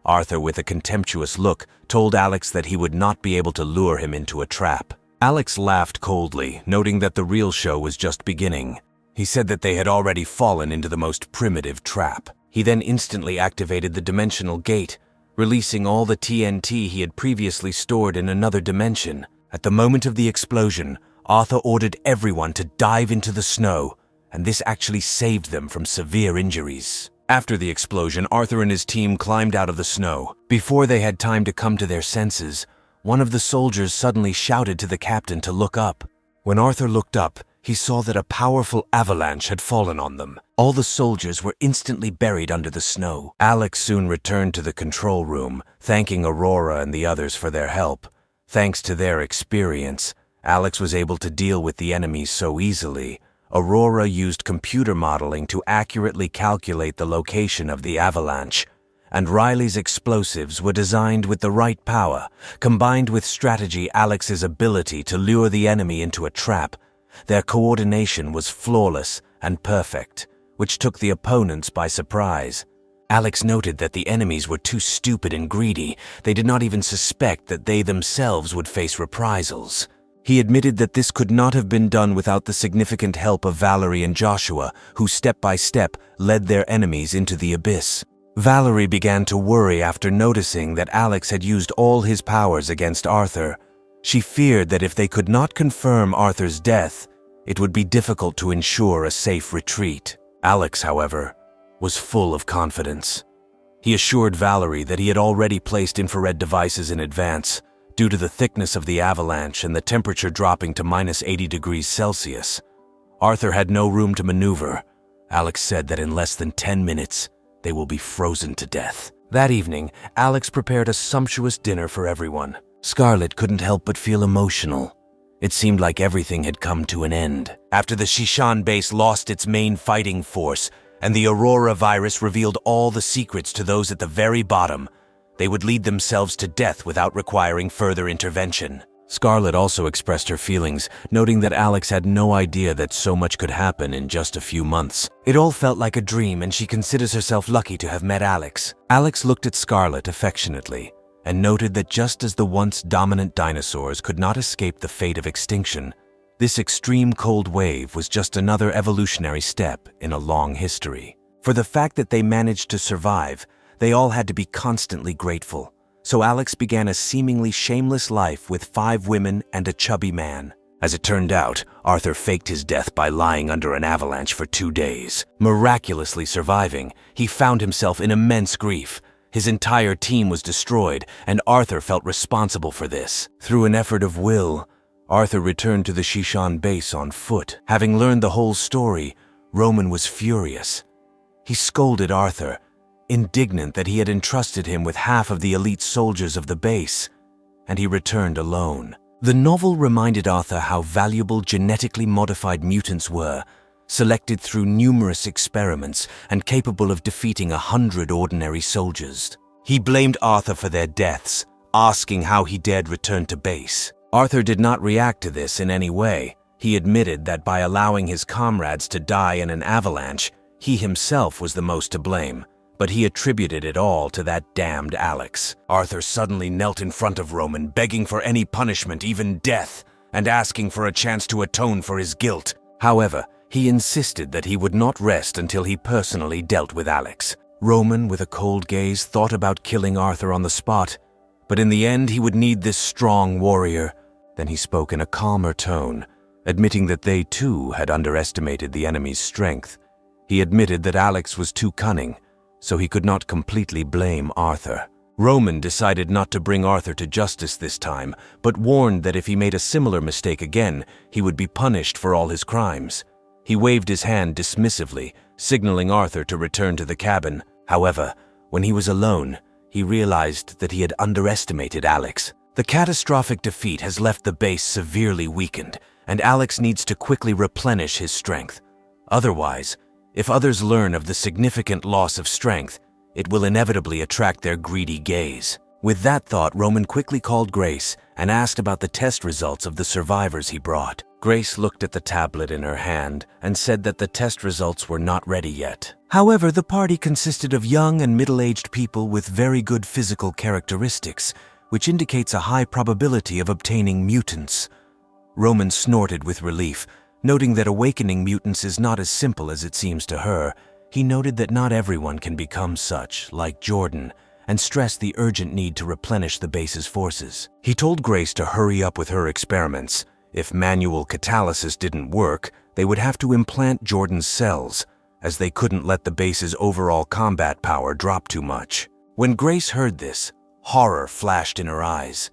Arthur, with a contemptuous look, told Alex that he would not be able to lure him into a trap. Alex laughed coldly, noting that the real show was just beginning. He said that they had already fallen into the most primitive trap. He then instantly activated the dimensional gate, releasing all the TNT he had previously stored in another dimension. At the moment of the explosion, Arthur ordered everyone to dive into the snow, and this actually saved them from severe injuries. After the explosion, Arthur and his team climbed out of the snow. Before they had time to come to their senses, one of the soldiers suddenly shouted to the captain to look up. When Arthur looked up, he saw that a powerful avalanche had fallen on them. All the soldiers were instantly buried under the snow. Alex soon returned to the control room, thanking Aurora and the others for their help. Thanks to their experience, Alex was able to deal with the enemies so easily. Aurora used computer modeling to accurately calculate the location of the avalanche, and Riley's explosives were designed with the right power, combined with strategy. Alex's ability to lure the enemy into a trap. Their coordination was flawless and perfect, which took the opponents by surprise. Alex noted that the enemies were too stupid and greedy. They did not even suspect that they themselves would face reprisals. He admitted that this could not have been done without the significant help of Valerie and Joshua, who step by step led their enemies into the abyss. Valerie began to worry after noticing that Alex had used all his powers against Arthur. She feared that if they could not confirm Arthur's death, it would be difficult to ensure a safe retreat. Alex, however, was full of confidence. He assured Valerie that he had already placed infrared devices in advance, due to the thickness of the avalanche and the temperature dropping to -80 degrees Celsius. Arthur had no room to maneuver. Alex said that in less than 10 minutes, they will be frozen to death. That evening, Alex prepared a sumptuous dinner for everyone. Scarlett couldn't help but feel emotional. It seemed like everything had come to an end. After the Shishan base lost its main fighting force, and the Aurora virus revealed all the secrets to those at the very bottom, they would lead themselves to death without requiring further intervention. Scarlett also expressed her feelings, noting that Alex had no idea that so much could happen in just a few months. It all felt like a dream, and she considers herself lucky to have met Alex. Alex looked at Scarlett affectionately, and noted that just as the once dominant dinosaurs could not escape the fate of extinction, this extreme cold wave was just another evolutionary step in a long history. For the fact that they managed to survive, they all had to be constantly grateful. So Alex began a seemingly shameless life with 5 women and a chubby man. As it turned out, Arthur faked his death by lying under an avalanche for 2 days. Miraculously surviving, he found himself in immense grief. His entire team was destroyed, and Arthur felt responsible for this. Through an effort of will, Arthur returned to the Shishan base on foot. Having learned the whole story, Roman was furious. He scolded Arthur, indignant that he had entrusted him with half of the elite soldiers of the base, and he returned alone. The novel reminded Arthur how valuable genetically modified mutants were, selected through numerous experiments and capable of defeating 100 ordinary soldiers. He blamed Arthur for their deaths, asking how he dared return to base. Arthur did not react to this in any way. He admitted that by allowing his comrades to die in an avalanche, he himself was the most to blame, but he attributed it all to that damned Alex. Arthur suddenly knelt in front of Roman, begging for any punishment, even death, and asking for a chance to atone for his guilt. However, he insisted that he would not rest until he personally dealt with Alex. Roman, with a cold gaze, thought about killing Arthur on the spot, but in the end he would need this strong warrior. Then he spoke in a calmer tone, admitting that they too had underestimated the enemy's strength. He admitted that Alex was too cunning, so he could not completely blame Arthur. Roman decided not to bring Arthur to justice this time, but warned that if he made a similar mistake again, he would be punished for all his crimes. He waved his hand dismissively, signaling Arthur to return to the cabin. However, when he was alone, he realized that he had underestimated Alex. The catastrophic defeat has left the base severely weakened, and Alex needs to quickly replenish his strength. Otherwise, if others learn of the significant loss of strength, it will inevitably attract their greedy gaze. With that thought, Roman quickly called Grace and asked about the test results of the survivors he brought. Grace looked at the tablet in her hand and said that the test results were not ready yet. However, the party consisted of young and middle-aged people with very good physical characteristics, which indicates a high probability of obtaining mutants. Roman snorted with relief, noting that awakening mutants is not as simple as it seems to her. He noted that not everyone can become such, like Jordan, and stressed the urgent need to replenish the base's forces. He told Grace to hurry up with her experiments. If manual catalysis didn't work, they would have to implant Jordan's cells, as they couldn't let the base's overall combat power drop too much. When Grace heard this, horror flashed in her eyes.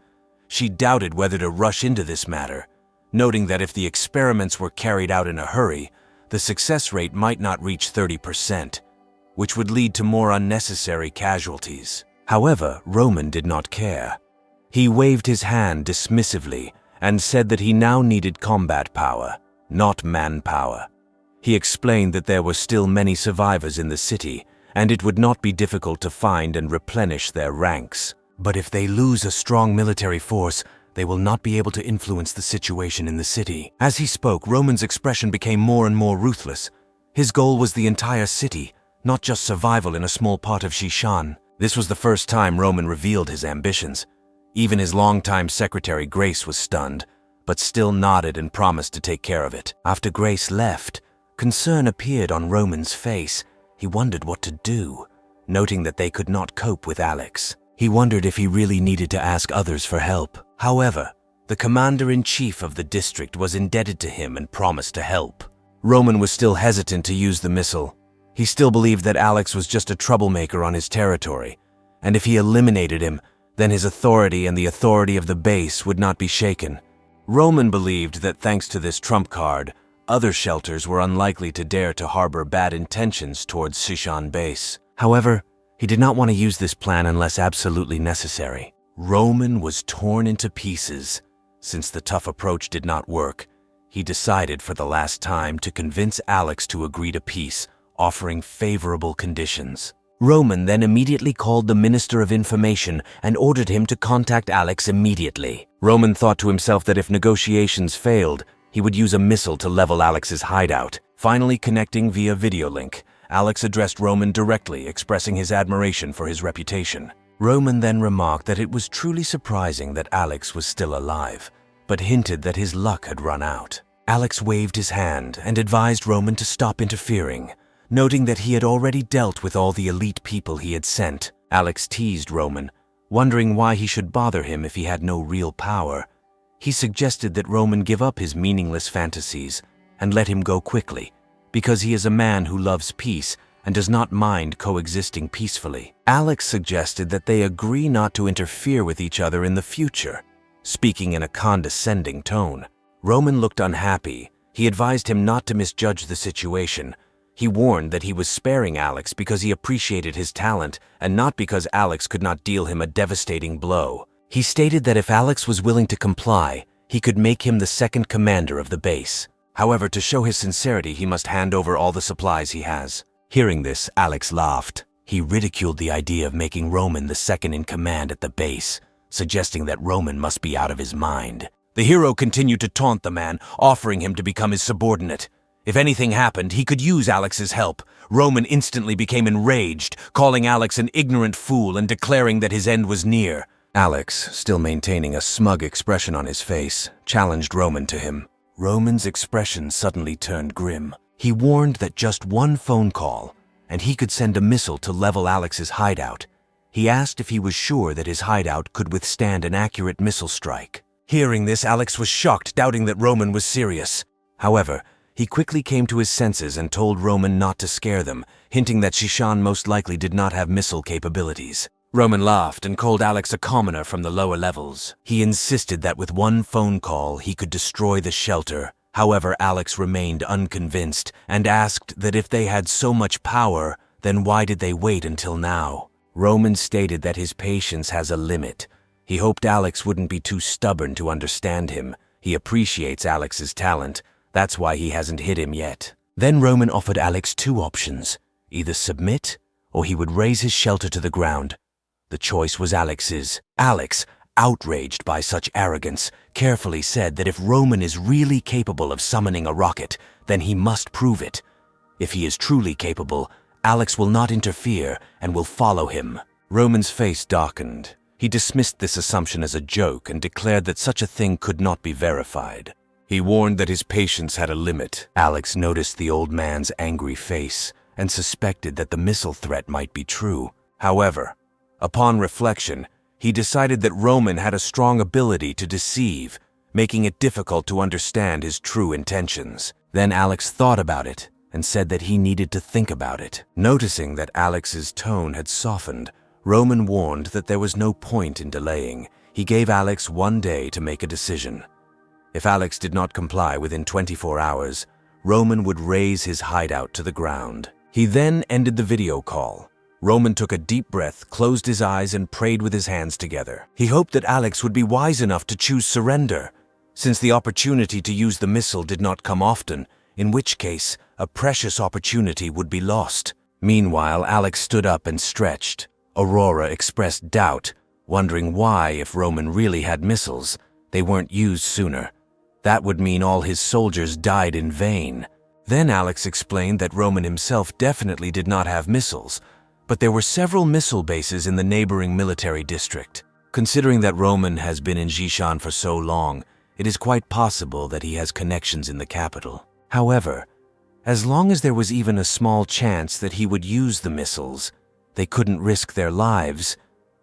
She doubted whether to rush into this matter, noting that if the experiments were carried out in a hurry, the success rate might not reach 30%, which would lead to more unnecessary casualties. However, Roman did not care. He waved his hand dismissively and said that he now needed combat power, not manpower. He explained that there were still many survivors in the city, and it would not be difficult to find and replenish their ranks. But if they lose a strong military force, they will not be able to influence the situation in the city. As he spoke, Roman's expression became more and more ruthless. His goal was the entire city, not just survival in a small part of Shishan. This was the first time Roman revealed his ambitions. Even his longtime secretary Grace was stunned, but still nodded and promised to take care of it. After Grace left, concern appeared on Roman's face. He wondered what to do, noting that they could not cope with Alex. He wondered if he really needed to ask others for help. However, the commander-in-chief of the district was indebted to him and promised to help. Roman was still hesitant to use the missile. He still believed that Alex was just a troublemaker on his territory, and if he eliminated him, then his authority and the authority of the base would not be shaken. Roman believed that thanks to this trump card, other shelters were unlikely to dare to harbor bad intentions towards Shishan base. However, he did not want to use this plan unless absolutely necessary. Roman was torn into pieces. Since the tough approach did not work, he decided for the last time to convince Alex to agree to peace, offering favorable conditions. Roman then immediately called the Minister of Information and ordered him to contact Alex immediately. Roman thought to himself that if negotiations failed, he would use a missile to level Alex's hideout. Finally connecting via video link, Alex addressed Roman directly, expressing his admiration for his reputation. Roman then remarked that it was truly surprising that Alex was still alive, but hinted that his luck had run out. Alex waved his hand and advised Roman to stop interfering, noting that he had already dealt with all the elite people he had sent. Alex teased Roman, wondering why he should bother him if he had no real power. He suggested that Roman give up his meaningless fantasies and let him go quickly, because he is a man who loves peace and does not mind coexisting peacefully. Alex suggested that they agree not to interfere with each other in the future, speaking in a condescending tone. Roman looked unhappy. He advised him not to misjudge the situation. He warned that he was sparing Alex because he appreciated his talent and not because Alex could not deal him a devastating blow. He stated that if Alex was willing to comply, he could make him the second commander of the base. However, to show his sincerity, he must hand over all the supplies he has. Hearing this, Alex laughed. He ridiculed the idea of making Roman the second in command at the base, suggesting that Roman must be out of his mind. The hero continued to taunt the man, offering him to become his subordinate. If anything happened, he could use Alex's help. Roman instantly became enraged, calling Alex an ignorant fool and declaring that his end was near. Alex, still maintaining a smug expression on his face, challenged Roman to him. Roman's expression suddenly turned grim. He warned that just one phone call, and he could send a missile to level Alex's hideout. He asked if he was sure that his hideout could withstand an accurate missile strike. Hearing this, Alex was shocked, doubting that Roman was serious. However, he quickly came to his senses and told Roman not to scare them, hinting that Shishan most likely did not have missile capabilities. Roman laughed and called Alex a commoner from the lower levels. He insisted that with one phone call he could destroy the shelter. However, Alex remained unconvinced and asked that if they had so much power, then why did they wait until now? Roman stated that his patience has a limit. He hoped Alex wouldn't be too stubborn to understand him. He appreciates Alex's talent. That's why he hasn't hit him yet. Then Roman offered Alex two options: either submit or he would raise his shelter to the ground. The choice was Alex's. Alex, outraged by such arrogance, carefully said that if Roman is really capable of summoning a rocket, then he must prove it. If he is truly capable, Alex will not interfere and will follow him. Roman's face darkened. He dismissed this assumption as a joke and declared that such a thing could not be verified. He warned that his patience had a limit. Alex noticed the old man's angry face and suspected that the missile threat might be true. However, upon reflection, he decided that Roman had a strong ability to deceive, making it difficult to understand his true intentions. Then Alex thought about it and said that he needed to think about it. Noticing that Alex's tone had softened, Roman warned that there was no point in delaying. He gave Alex 1 day to make a decision. If Alex did not comply within 24 hours, Roman would raise his hideout to the ground. He then ended the video call. Roman took a deep breath, closed his eyes, and prayed with his hands together. He hoped that Alex would be wise enough to choose surrender, since the opportunity to use the missile did not come often, in which case a precious opportunity would be lost. Meanwhile, Alex stood up and stretched. Aurora expressed doubt, wondering why, if Roman really had missiles, they weren't used sooner. That would mean all his soldiers died in vain. Then Alex explained that Roman himself definitely did not have missiles, but there were several missile bases in the neighboring military district. Considering that Roman has been in Jishan for so long, it is quite possible that he has connections in the capital. However, as long as there was even a small chance that he would use the missiles, they couldn't risk their lives.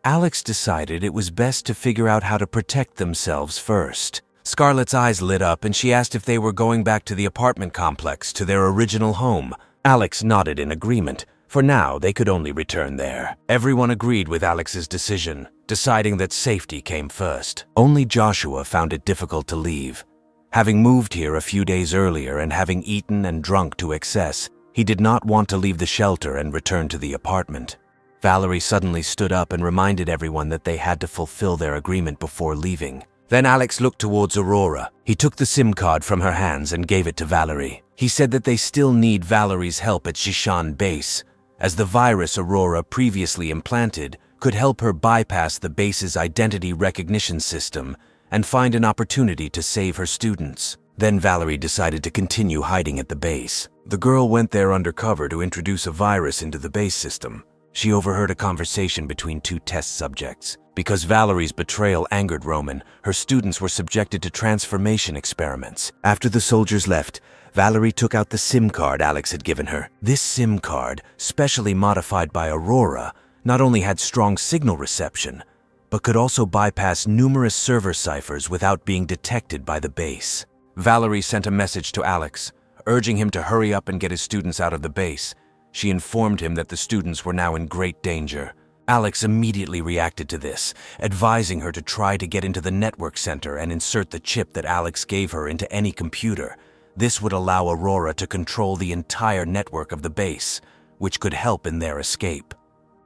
Alex decided it was best to figure out how to protect themselves first. Scarlett's eyes lit up and she asked if they were going back to the apartment complex, to their original home. Alex nodded in agreement. For now, they could only return there. Everyone agreed with Alex's decision, deciding that safety came first. Only Joshua found it difficult to leave. Having moved here a few days earlier and having eaten and drunk to excess, he did not want to leave the shelter and return to the apartment. Valerie suddenly stood up and reminded everyone that they had to fulfill their agreement before leaving. Then Alex looked towards Aurora. He took the SIM card from her hands and gave it to Valerie. He said that they still need Valerie's help at Shishan base, as the virus Aurora previously implanted could help her bypass the base's identity recognition system and find an opportunity to save her students. Then Valerie decided to continue hiding at the base. The girl went there undercover to introduce a virus into the base system. She overheard a conversation between two test subjects. Because Valerie's betrayal angered Roman, her students were subjected to transformation experiments. After the soldiers left, Valerie took out the SIM card Alex had given her. This SIM card, specially modified by Aurora, not only had strong signal reception, but could also bypass numerous server ciphers without being detected by the base. Valerie sent a message to Alex, urging him to hurry up and get his students out of the base. She informed him that the students were now in great danger. Alex immediately reacted to this, advising her to try to get into the network center and insert the chip that Alex gave her into any computer. This would allow Aurora to control the entire network of the base, which could help in their escape.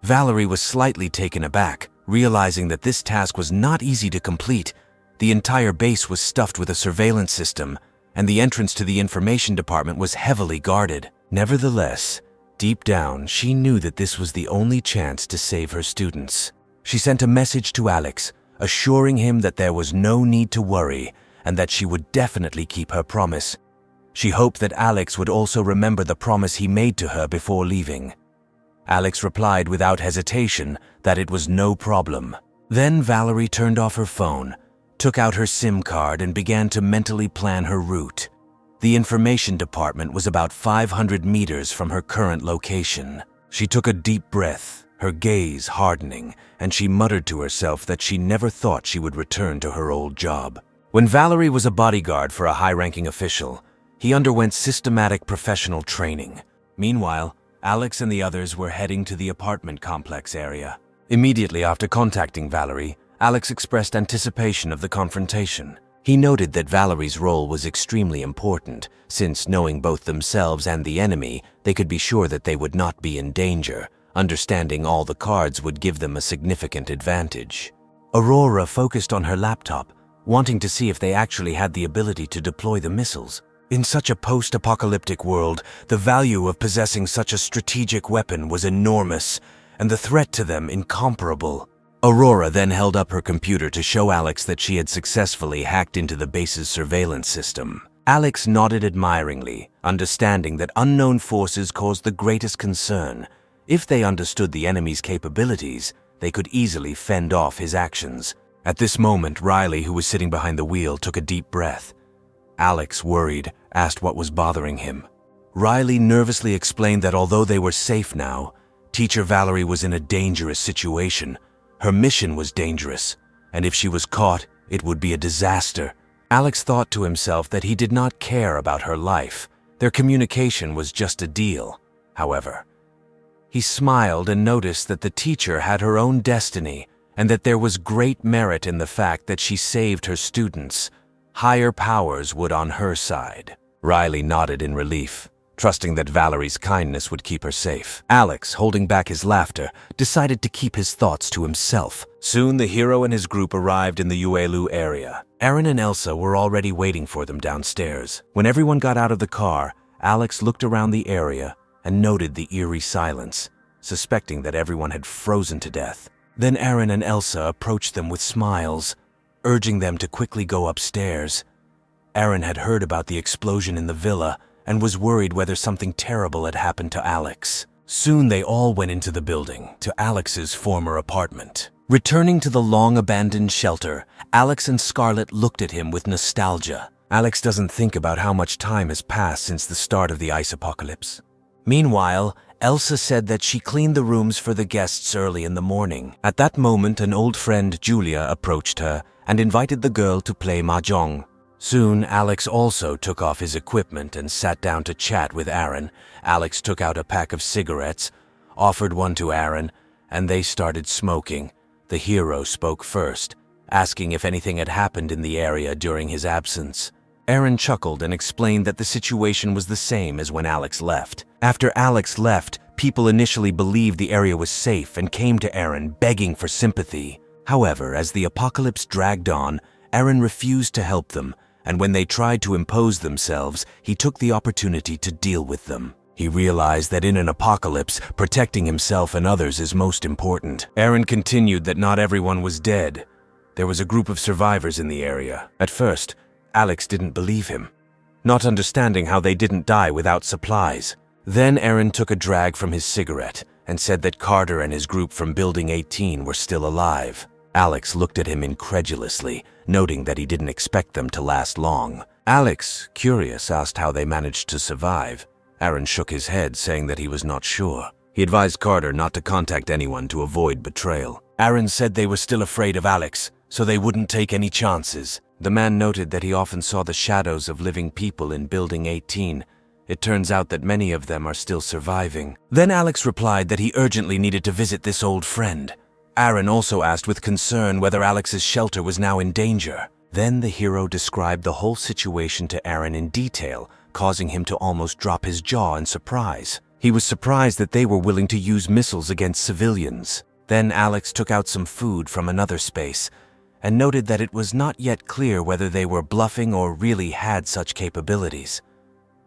Valerie was slightly taken aback, realizing that this task was not easy to complete. The entire base was stuffed with a surveillance system, and the entrance to the information department was heavily guarded. Nevertheless, deep down, she knew that this was the only chance to save her students. She sent a message to Alex, assuring him that there was no need to worry and that she would definitely keep her promise. She hoped that Alex would also remember the promise he made to her before leaving. Alex replied without hesitation that it was no problem. Then Valerie turned off her phone, took out her SIM card and began to mentally plan her route. The information department was about 500 meters from her current location. She took a deep breath, her gaze hardening, and she muttered to herself that she never thought she would return to her old job. When Valerie was a bodyguard for a high-ranking official, he underwent systematic professional training. Meanwhile, Alex and the others were heading to the apartment complex area. Immediately after contacting Valerie, Alex expressed anticipation of the confrontation. He noted that Valerie's role was extremely important, since knowing both themselves and the enemy, they could be sure that they would not be in danger. Understanding all the cards would give them a significant advantage. Aurora focused on her laptop, wanting to see if they actually had the ability to deploy the missiles. In such a post-apocalyptic world, the value of possessing such a strategic weapon was enormous, and the threat to them incomparable. Aurora then held up her computer to show Alex that she had successfully hacked into the base's surveillance system. Alex nodded admiringly, understanding that unknown forces caused the greatest concern. If they understood the enemy's capabilities, they could easily fend off his actions. At this moment, Riley, who was sitting behind the wheel, took a deep breath. Alex, worried, asked what was bothering him. Riley nervously explained that although they were safe now, Teacher Valerie was in a dangerous situation. Her mission was dangerous, and if she was caught, it would be a disaster. Alex thought to himself that he did not care about her life. Their communication was just a deal. However, he smiled and noticed that the teacher had her own destiny and that there was great merit in the fact that she saved her students. Higher powers would on her side. Riley nodded in relief, trusting that Valerie's kindness would keep her safe. Alex, holding back his laughter, decided to keep his thoughts to himself. Soon the hero and his group arrived in the Uelu area. Aaron and Elsa were already waiting for them downstairs. When everyone got out of the car, Alex looked around the area and noted the eerie silence, suspecting that everyone had frozen to death. Then Aaron and Elsa approached them with smiles, urging them to quickly go upstairs. Aaron had heard about the explosion in the villa and was worried whether something terrible had happened to Alex. Soon they all went into the building, to Alex's former apartment. Returning to the long-abandoned shelter, Alex and Scarlett looked at him with nostalgia. Alex doesn't think about how much time has passed since the start of the ice apocalypse. Meanwhile, Elsa said that she cleaned the rooms for the guests early in the morning. At that moment, an old friend, Julia, approached her and invited the girl to play mahjong. Soon, Alex also took off his equipment and sat down to chat with Aaron. Alex took out a pack of cigarettes, offered one to Aaron, and they started smoking. The hero spoke first, asking if anything had happened in the area during his absence. Aaron chuckled and explained that the situation was the same as when Alex left. After Alex left, people initially believed the area was safe and came to Aaron begging for sympathy. However, as the apocalypse dragged on, Aaron refused to help them, and when they tried to impose themselves, he took the opportunity to deal with them. He realized that in an apocalypse, protecting himself and others is most important. Aaron continued that not everyone was dead. There was a group of survivors in the area. At first, Alex didn't believe him, not understanding how they didn't die without supplies. Then Aaron took a drag from his cigarette and said that Carter and his group from Building 18 were still alive. Alex looked at him incredulously, noting that he didn't expect them to last long. Alex, curious, asked how they managed to survive. Aaron shook his head, saying that he was not sure. He advised Carter not to contact anyone to avoid betrayal. Aaron said they were still afraid of Alex, so they wouldn't take any chances. The man noted that he often saw the shadows of living people in Building 18. It turns out that many of them are still surviving. Then Alex replied that he urgently needed to visit this old friend. Aaron also asked with concern whether Alex's shelter was now in danger. Then the hero described the whole situation to Aaron in detail, causing him to almost drop his jaw in surprise. He was surprised that they were willing to use missiles against civilians. Then Alex took out some food from another space and noted that it was not yet clear whether they were bluffing or really had such capabilities.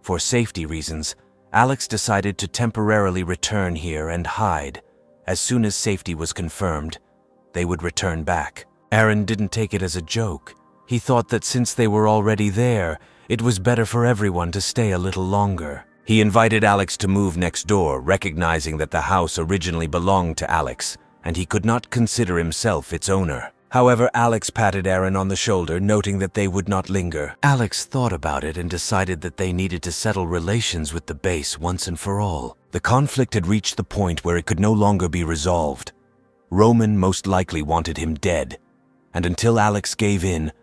For safety reasons, Alex decided to temporarily return here and hide. As soon as safety was confirmed, they would return back. Aaron didn't take it as a joke. He thought that since they were already there, it was better for everyone to stay a little longer. He invited Alex to move next door, recognizing that the house originally belonged to Alex, and he could not consider himself its owner. However, Alex patted Aaron on the shoulder, noting that they would not linger. Alex thought about it and decided that they needed to settle relations with the base once and for all. The conflict had reached the point where it could no longer be resolved. Roman most likely wanted him dead, and until Alex gave in,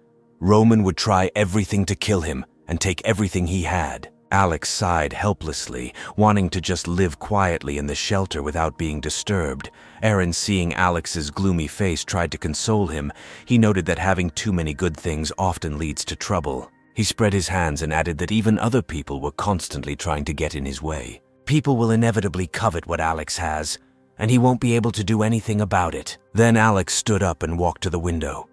Roman would try everything to kill him and take everything he had. Alex sighed helplessly, wanting to just live quietly in the shelter without being disturbed. Aaron, seeing Alex's gloomy face, tried to console him. He noted that having too many good things often leads to trouble. He spread his hands and added that even other people were constantly trying to get in his way. People will inevitably covet what Alex has, and he won't be able to do anything about it. Then Alex stood up and walked to the window,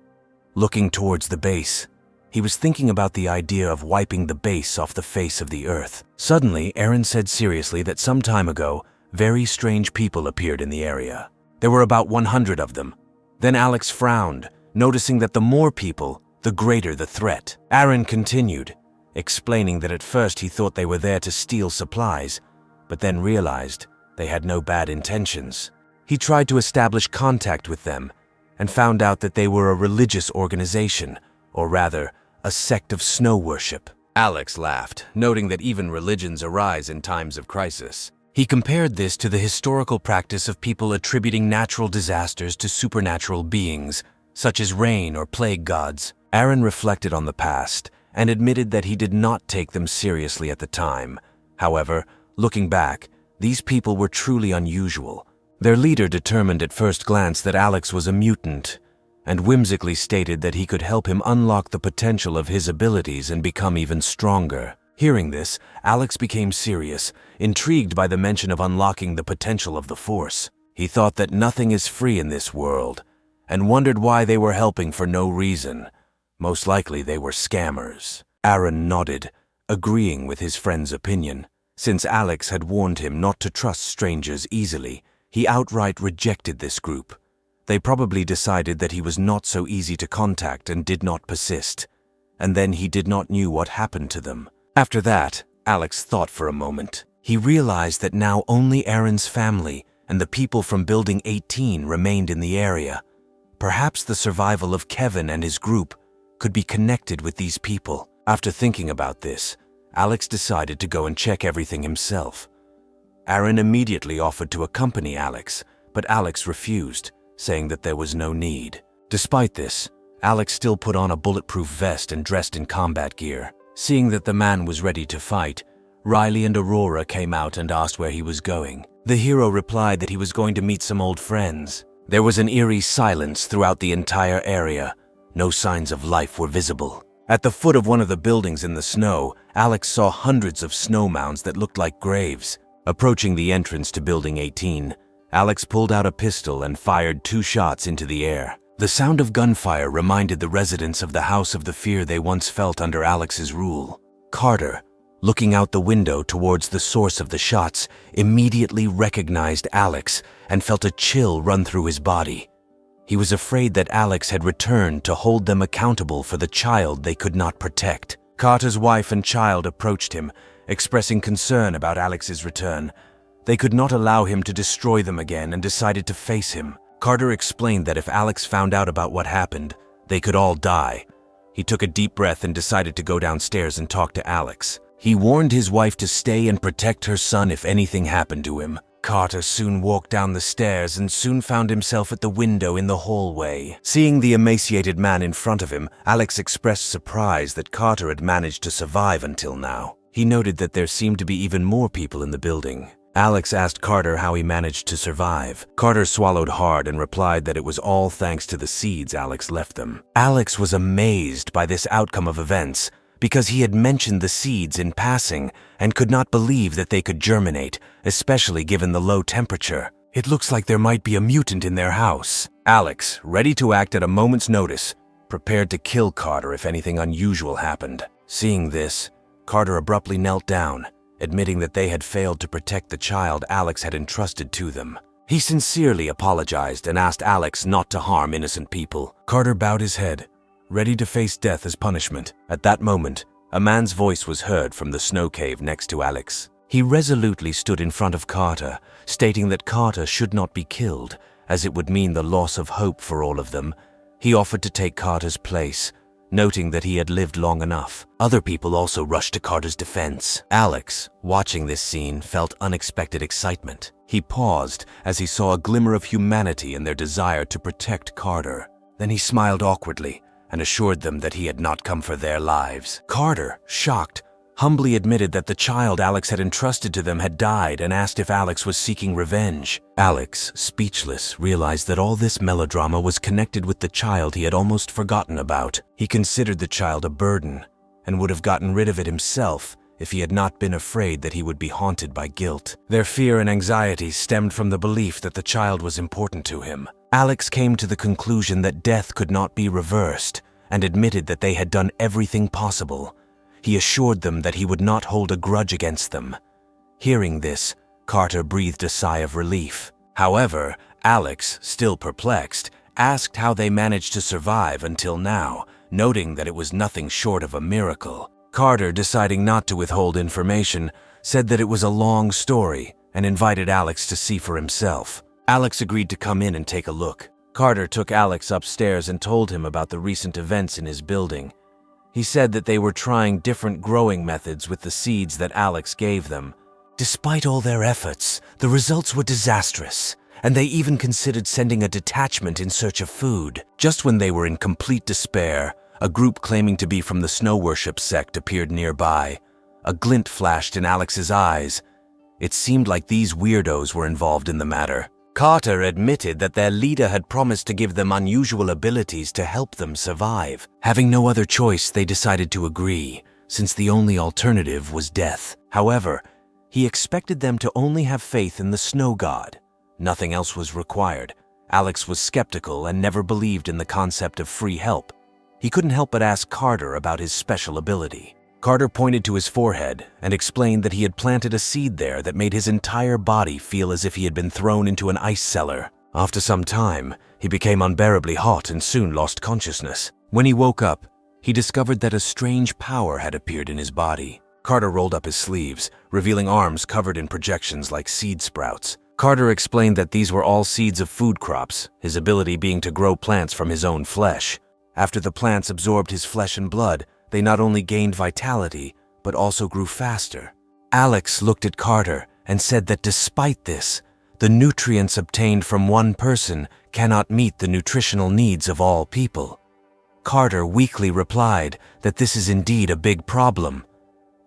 looking towards the base. He was thinking about the idea of wiping the base off the face of the earth. Suddenly, Aaron said seriously that some time ago, very strange people appeared in the area. There were about 100 of them. Then Alex frowned, noticing that the more people, the greater the threat. Aaron continued, explaining that at first he thought they were there to steal supplies, but then realized they had no bad intentions. He tried to establish contact with them and found out that they were a religious organization, or rather, a sect of snow worship. Alex laughed, noting that even religions arise in times of crisis. He compared this to the historical practice of people attributing natural disasters to supernatural beings, such as rain or plague gods. Aaron reflected on the past and admitted that he did not take them seriously at the time. However, looking back, these people were truly unusual. Their leader determined at first glance that Alex was a mutant, and whimsically stated that he could help him unlock the potential of his abilities and become even stronger. Hearing this, Alex became serious, intrigued by the mention of unlocking the potential of the Force. He thought that nothing is free in this world, and wondered why they were helping for no reason. Most likely they were scammers. Aaron nodded, agreeing with his friend's opinion. Since Alex had warned him not to trust strangers easily, he outright rejected this group. They probably decided that he was not so easy to contact and did not persist, and then he did not know what happened to them. After that, Alex thought for a moment. He realized that now only Aaron's family and the people from Building 18 remained in the area. Perhaps the survival of Kevin and his group could be connected with these people. After thinking about this, Alex decided to go and check everything himself. Aaron immediately offered to accompany Alex, but Alex refused, saying that there was no need. Despite this, Alex still put on a bulletproof vest and dressed in combat gear. Seeing that the man was ready to fight, Riley and Aurora came out and asked where he was going. The hero replied that he was going to meet some old friends. There was an eerie silence throughout the entire area. No signs of life were visible. At the foot of one of the buildings in the snow, Alex saw hundreds of snow mounds that looked like graves. Approaching the entrance to Building 18, Alex pulled out a pistol and fired 2 shots into the air. The sound of gunfire reminded the residents of the House of the Fear they once felt under Alex's rule. Carter, looking out the window towards the source of the shots, immediately recognized Alex and felt a chill run through his body. He was afraid that Alex had returned to hold them accountable for the child they could not protect. Carter's wife and child approached him, expressing concern about Alex's return. They could not allow him to destroy them again and decided to face him. Carter explained that if Alex found out about what happened, they could all die. He took a deep breath and decided to go downstairs and talk to Alex. He warned his wife to stay and protect her son if anything happened to him. Carter soon walked down the stairs and soon found himself at the window in the hallway. Seeing the emaciated man in front of him, Alex expressed surprise that Carter had managed to survive until now. He noted that there seemed to be even more people in the building. Alex asked Carter how he managed to survive. Carter swallowed hard and replied that it was all thanks to the seeds Alex left them. Alex was amazed by this outcome of events because he had mentioned the seeds in passing and could not believe that they could germinate, especially given the low temperature. It looks like there might be a mutant in their house. Alex, ready to act at a moment's notice, prepared to kill Carter if anything unusual happened. Seeing this, Carter abruptly knelt down, admitting that they had failed to protect the child Alex had entrusted to them. He sincerely apologized and asked Alex not to harm innocent people. Carter bowed his head, ready to face death as punishment. At that moment, a man's voice was heard from the snow cave next to Alex. He resolutely stood in front of Carter, stating that Carter should not be killed, as it would mean the loss of hope for all of them, he offered to take Carter's place, noting that he had lived long enough. Other people also rushed to Carter's defense. Alex, watching this scene, felt unexpected excitement. He paused as he saw a glimmer of humanity in their desire to protect Carter. Then he smiled awkwardly and assured them that he had not come for their lives. Carter, shocked, humbly admitted that the child Alex had entrusted to them had died and asked if Alex was seeking revenge. Alex, speechless, realized that all this melodrama was connected with the child he had almost forgotten about. He considered the child a burden and would have gotten rid of it himself if he had not been afraid that he would be haunted by guilt. Their fear and anxiety stemmed from the belief that the child was important to him. Alex came to the conclusion that death could not be reversed and admitted that they had done everything possible. He assured them that he would not hold a grudge against them. Hearing this, Carter breathed a sigh of relief. However, Alex, still perplexed, asked how they managed to survive until now, noting that it was nothing short of a miracle. Carter, deciding not to withhold information, said that it was a long story and invited Alex to see for himself. Alex agreed to come in and take a look. Carter took Alex upstairs and told him about the recent events in his building. He said that they were trying different growing methods with the seeds that Alex gave them. Despite all their efforts, the results were disastrous, and they even considered sending a detachment in search of food. Just when they were in complete despair, a group claiming to be from the snow worship sect appeared nearby. A glint flashed in Alex's eyes. It seemed like these weirdos were involved in the matter. Carter admitted that their leader had promised to give them unusual abilities to help them survive. Having no other choice, they decided to agree, since the only alternative was death. However, he expected them to only have faith in the snow god. Nothing else was required. Alex was skeptical and never believed in the concept of free help. He couldn't help but ask Carter about his special ability. Carter pointed to his forehead and explained that he had planted a seed there that made his entire body feel as if he had been thrown into an ice cellar. After some time, he became unbearably hot and soon lost consciousness. When he woke up, he discovered that a strange power had appeared in his body. Carter rolled up his sleeves, revealing arms covered in projections like seed sprouts. Carter explained that these were all seeds of food crops, his ability being to grow plants from his own flesh. After the plants absorbed his flesh and blood, they not only gained vitality, but also grew faster. Alex looked at Carter and said that despite this, the nutrients obtained from one person cannot meet the nutritional needs of all people. Carter weakly replied that this is indeed a big problem,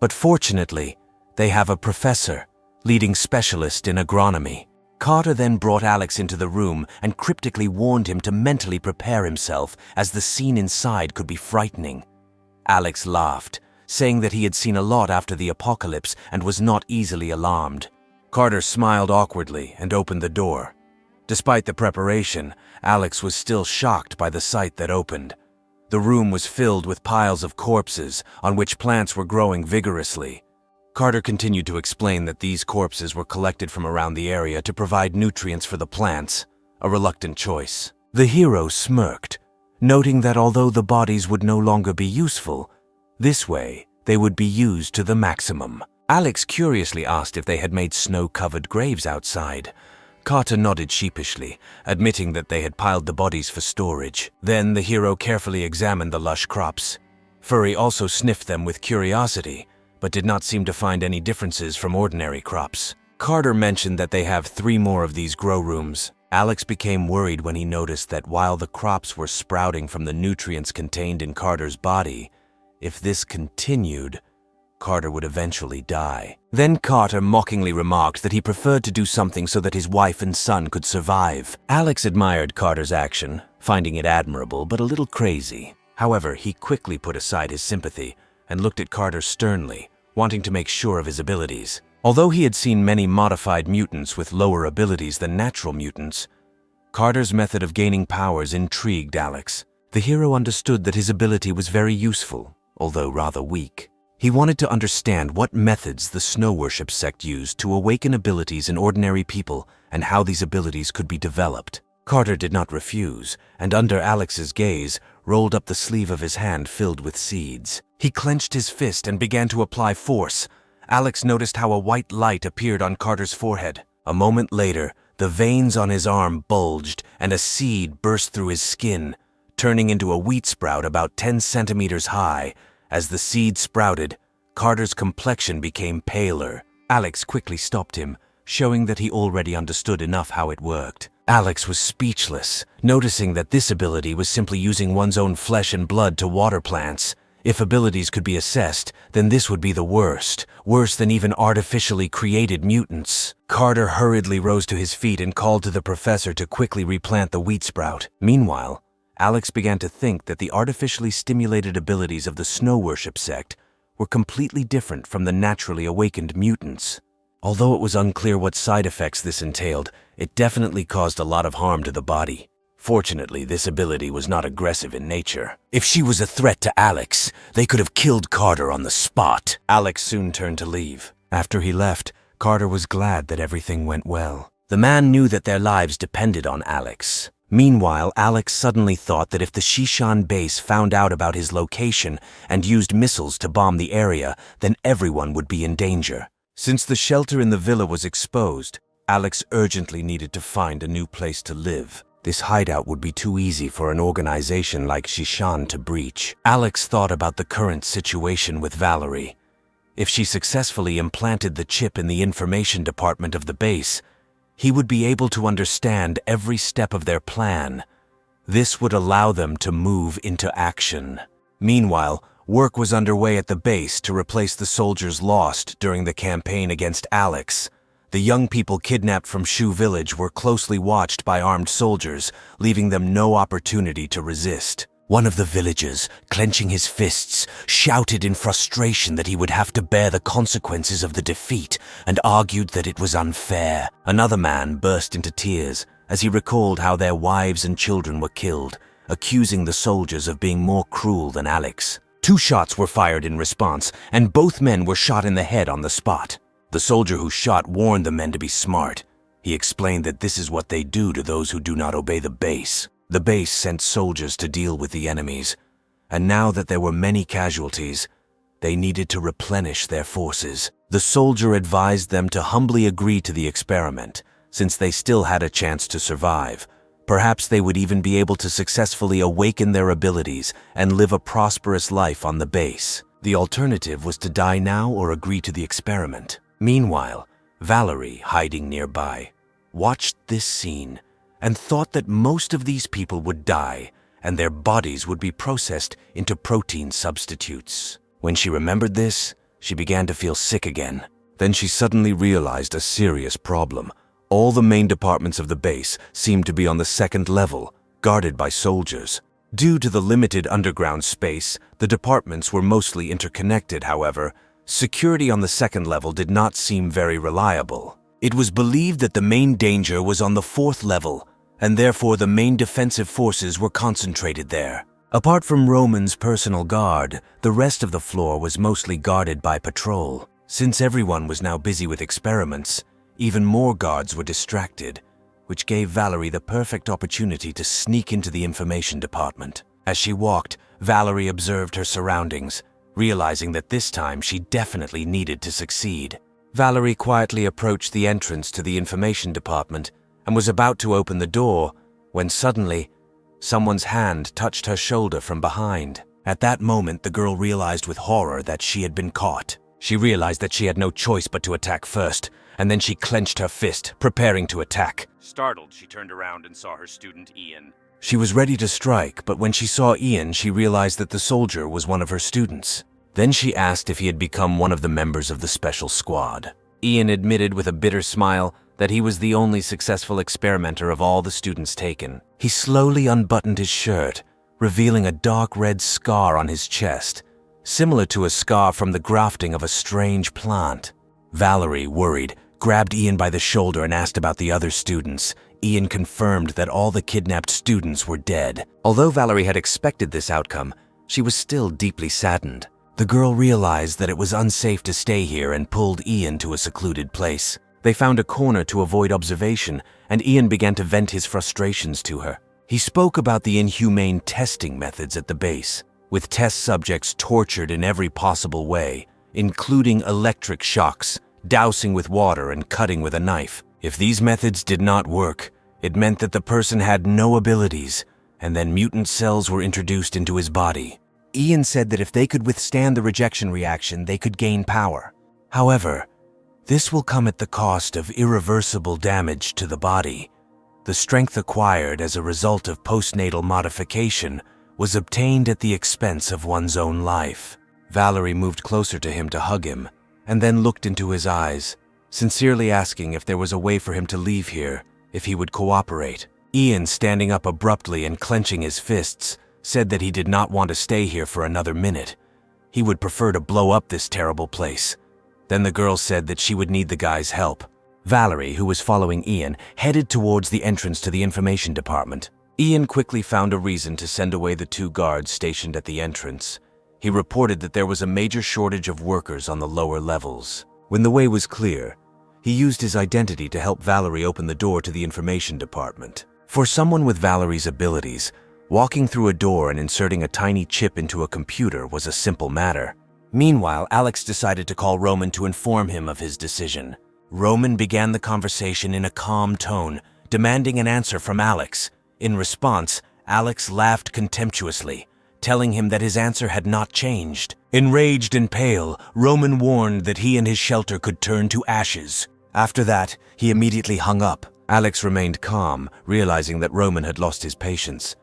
but fortunately, they have a professor, leading specialist in agronomy. Carter then brought Alex into the room and cryptically warned him to mentally prepare himself, as the scene inside could be frightening. Alex laughed, saying that he had seen a lot after the apocalypse and was not easily alarmed. Carter smiled awkwardly and opened the door. Despite the preparation, Alex was still shocked by the sight that opened. The room was filled with piles of corpses on which plants were growing vigorously. Carter continued to explain that these corpses were collected from around the area to provide nutrients for the plants, a reluctant choice. The hero smirked, noting that although the bodies would no longer be useful, this way they would be used to the maximum. Alex curiously asked if they had made snow-covered graves outside. Carter nodded sheepishly, admitting that they had piled the bodies for storage. Then the hero carefully examined the lush crops. Furry also sniffed them with curiosity, but did not seem to find any differences from ordinary crops. Carter mentioned that they have 3 more of these grow rooms. Alex became worried when he noticed that while the crops were sprouting from the nutrients contained in Carter's body, if this continued, Carter would eventually die. Then Carter mockingly remarked that he preferred to do something so that his wife and son could survive. Alex admired Carter's action, finding it admirable but a little crazy. However, he quickly put aside his sympathy and looked at Carter sternly, wanting to make sure of his abilities. Although he had seen many modified mutants with lower abilities than natural mutants, Carter's method of gaining powers intrigued Alex. The hero understood that his ability was very useful, although rather weak. He wanted to understand what methods the snow worship sect used to awaken abilities in ordinary people and how these abilities could be developed. Carter did not refuse, and under Alex's gaze, rolled up the sleeve of his hand filled with seeds. He clenched his fist and began to apply force. Alex noticed how a white light appeared on Carter's forehead. A moment later, The veins on his arm bulged, and a seed burst through his skin, turning into a wheat sprout about 10 centimeters high. As the seed sprouted, Carter's complexion became paler. Alex quickly stopped him, showing that he already understood enough how it worked. Alex was speechless, noticing that this ability was simply using one's own flesh and blood to water plants. If abilities could be assessed, then this would be the worst, worse than even artificially created mutants. Carter hurriedly rose to his feet and called to the professor to quickly replant the wheat sprout. Meanwhile, Alex began to think that the artificially stimulated abilities of the Snow Worship sect were completely different from the naturally awakened mutants. Although it was unclear what side effects this entailed, it definitely caused a lot of harm to the body. Fortunately, this ability was not aggressive in nature. If she was a threat to Alex, they could have killed Carter on the spot. Alex soon turned to leave. After he left, Carter was glad that everything went well. The man knew that their lives depended on Alex. Meanwhile, Alex suddenly thought that if the Shishan base found out about his location and used missiles to bomb the area, then everyone would be in danger. Since the shelter in the villa was exposed, Alex urgently needed to find a new place to live. This hideout would be too easy for an organization like Shishan to breach. Alex thought about the current situation with Valerie. If she successfully implanted the chip in the information department of the base, he would be able to understand every step of their plan. This would allow them to move into action. Meanwhile, work was underway at the base to replace the soldiers lost during the campaign against Alex. The young people kidnapped from Shu Village were closely watched by armed soldiers, leaving them no opportunity to resist. One of the villagers, clenching his fists, shouted in frustration that he would have to bear the consequences of the defeat and argued that it was unfair. Another man burst into tears as he recalled how their wives and children were killed, accusing the soldiers of being more cruel than Alex. 2 shots were fired in response, and both men were shot in the head on the spot. The soldier who shot warned the men to be smart. He explained that this is what they do to those who do not obey the base. The base sent soldiers to deal with the enemies, and now that there were many casualties, they needed to replenish their forces. The soldier advised them to humbly agree to the experiment, since they still had a chance to survive. Perhaps they would even be able to successfully awaken their abilities and live a prosperous life on the base. The alternative was to die now or agree to the experiment. Meanwhile, Valerie, hiding nearby, watched this scene and thought that most of these people would die and their bodies would be processed into protein substitutes. When she remembered this, she began to feel sick again. Then she suddenly realized a serious problem. All the main departments of the base seemed to be on the 2nd level, guarded by soldiers. Due to the limited underground space, the departments were mostly interconnected, however. Security on the 2nd level did not seem very reliable. It was believed that the main danger was on the 4th level, and therefore the main defensive forces were concentrated there. Apart from Roman's personal guard, the rest of the floor was mostly guarded by patrol. Since everyone was now busy with experiments, even more guards were distracted, which gave Valerie the perfect opportunity to sneak into the information department. As she walked, Valerie observed her surroundings, realizing that this time she definitely needed to succeed. Valerie quietly approached the entrance to the information department and was about to open the door when suddenly, someone's hand touched her shoulder from behind. At that moment, the girl realized with horror that she had been caught. She realized that she had no choice but to attack first, and then she clenched her fist, preparing to attack. Startled, she turned around and saw her student Ian. She was ready to strike, but when she saw Ian, she realized that the soldier was one of her students. Then she asked if he had become one of the members of the special squad. Ian admitted with a bitter smile that he was the only successful experimenter of all the students taken. He slowly unbuttoned his shirt, revealing a dark red scar on his chest, similar to a scar from the grafting of a strange plant. Valerie, worried, grabbed Ian by the shoulder and asked about the other students. Ian confirmed that all the kidnapped students were dead. Although Valerie had expected this outcome, she was still deeply saddened. The girl realized that it was unsafe to stay here and pulled Ian to a secluded place. They found a corner to avoid observation, and Ian began to vent his frustrations to her. He spoke about the inhumane testing methods at the base, with test subjects tortured in every possible way, including electric shocks, dousing with water, and cutting with a knife. If these methods did not work, it meant that the person had no abilities, and then mutant cells were introduced into his body. Ian said that if they could withstand the rejection reaction, they could gain power. However, this will come at the cost of irreversible damage to the body. The strength acquired as a result of postnatal modification was obtained at the expense of one's own life. Valerie moved closer to him to hug him, and then looked into his eyes, sincerely asking if there was a way for him to leave here, if he would cooperate. Ian, standing up abruptly and clenching his fists, said that he did not want to stay here for another minute. He would prefer to blow up this terrible place. Then the girl said that she would need the guy's help. Valerie, who was following Ian, headed towards the entrance to the information department. Ian quickly found a reason to send away the 2 guards stationed at the entrance. He reported that there was a major shortage of workers on the lower levels. When the way was clear, he used his identity to help Valerie open the door to the information department. For someone with Valerie's abilities, walking through a door and inserting a tiny chip into a computer was a simple matter. Meanwhile, Alex decided to call Roman to inform him of his decision. Roman began the conversation in a calm tone, demanding an answer from Alex. In response, Alex laughed contemptuously, telling him that his answer had not changed. Enraged and pale, Roman warned that he and his shelter could turn to ashes. After that, he immediately hung up. Alex remained calm, realizing that Roman had lost his patience.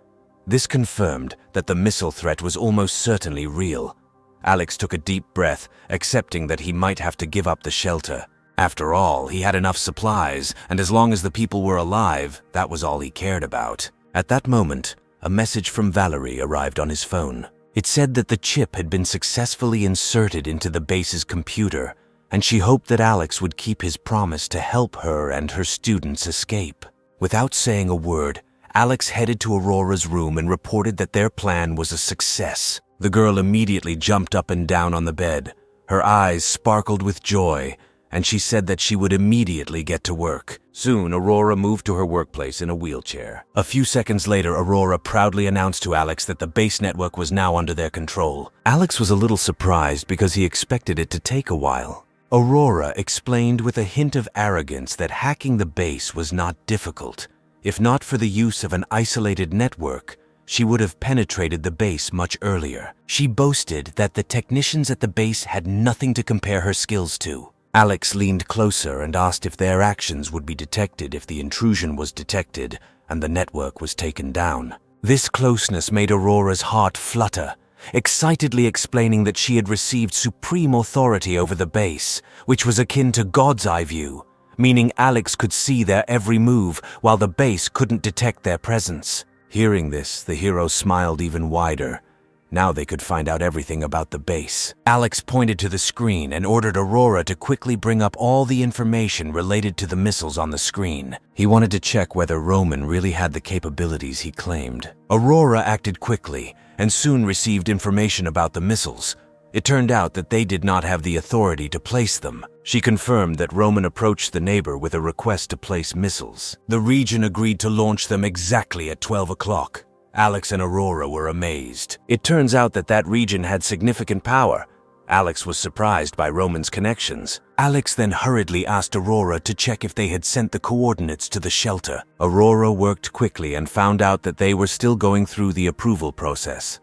This confirmed that the missile threat was almost certainly real. Alex took a deep breath, accepting that he might have to give up the shelter. After all, he had enough supplies, and as long as the people were alive, that was all he cared about. At that moment, a message from Valerie arrived on his phone. It said that the chip had been successfully inserted into the base's computer, and she hoped that Alex would keep his promise to help her and her students escape. Without saying a word, Alex headed to Aurora's room and reported that their plan was a success. The girl immediately jumped up and down on the bed. Her eyes sparkled with joy, and she said that she would immediately get to work. Soon, Aurora moved to her workplace in a wheelchair. A few seconds later, Aurora proudly announced to Alex that the base network was now under their control. Alex was a little surprised because he expected it to take a while. Aurora explained with a hint of arrogance that hacking the base was not difficult. If not for the use of an isolated network, she would have penetrated the base much earlier. She boasted that the technicians at the base had nothing to compare her skills to. Alex leaned closer and asked if their actions would be detected if the intrusion was detected and the network was taken down. This closeness made Aurora's heart flutter, excitedly explaining that she had received supreme authority over the base, which was akin to God's eye view, meaning Alex could see their every move while the base couldn't detect their presence. Hearing this, the hero smiled even wider. Now they could find out everything about the base. Alex pointed to the screen and ordered Aurora to quickly bring up all the information related to the missiles on the screen. He wanted to check whether Roman really had the capabilities he claimed. Aurora acted quickly and soon received information about the missiles. It turned out that they did not have the authority to place them. She confirmed that Roman approached the neighbor with a request to place missiles. The region agreed to launch them exactly at 12 o'clock. Alex and Aurora were amazed. It turns out that that region had significant power. Alex was surprised by Roman's connections. Alex then hurriedly asked Aurora to check if they had sent the coordinates to the shelter. Aurora worked quickly and found out that they were still going through the approval process.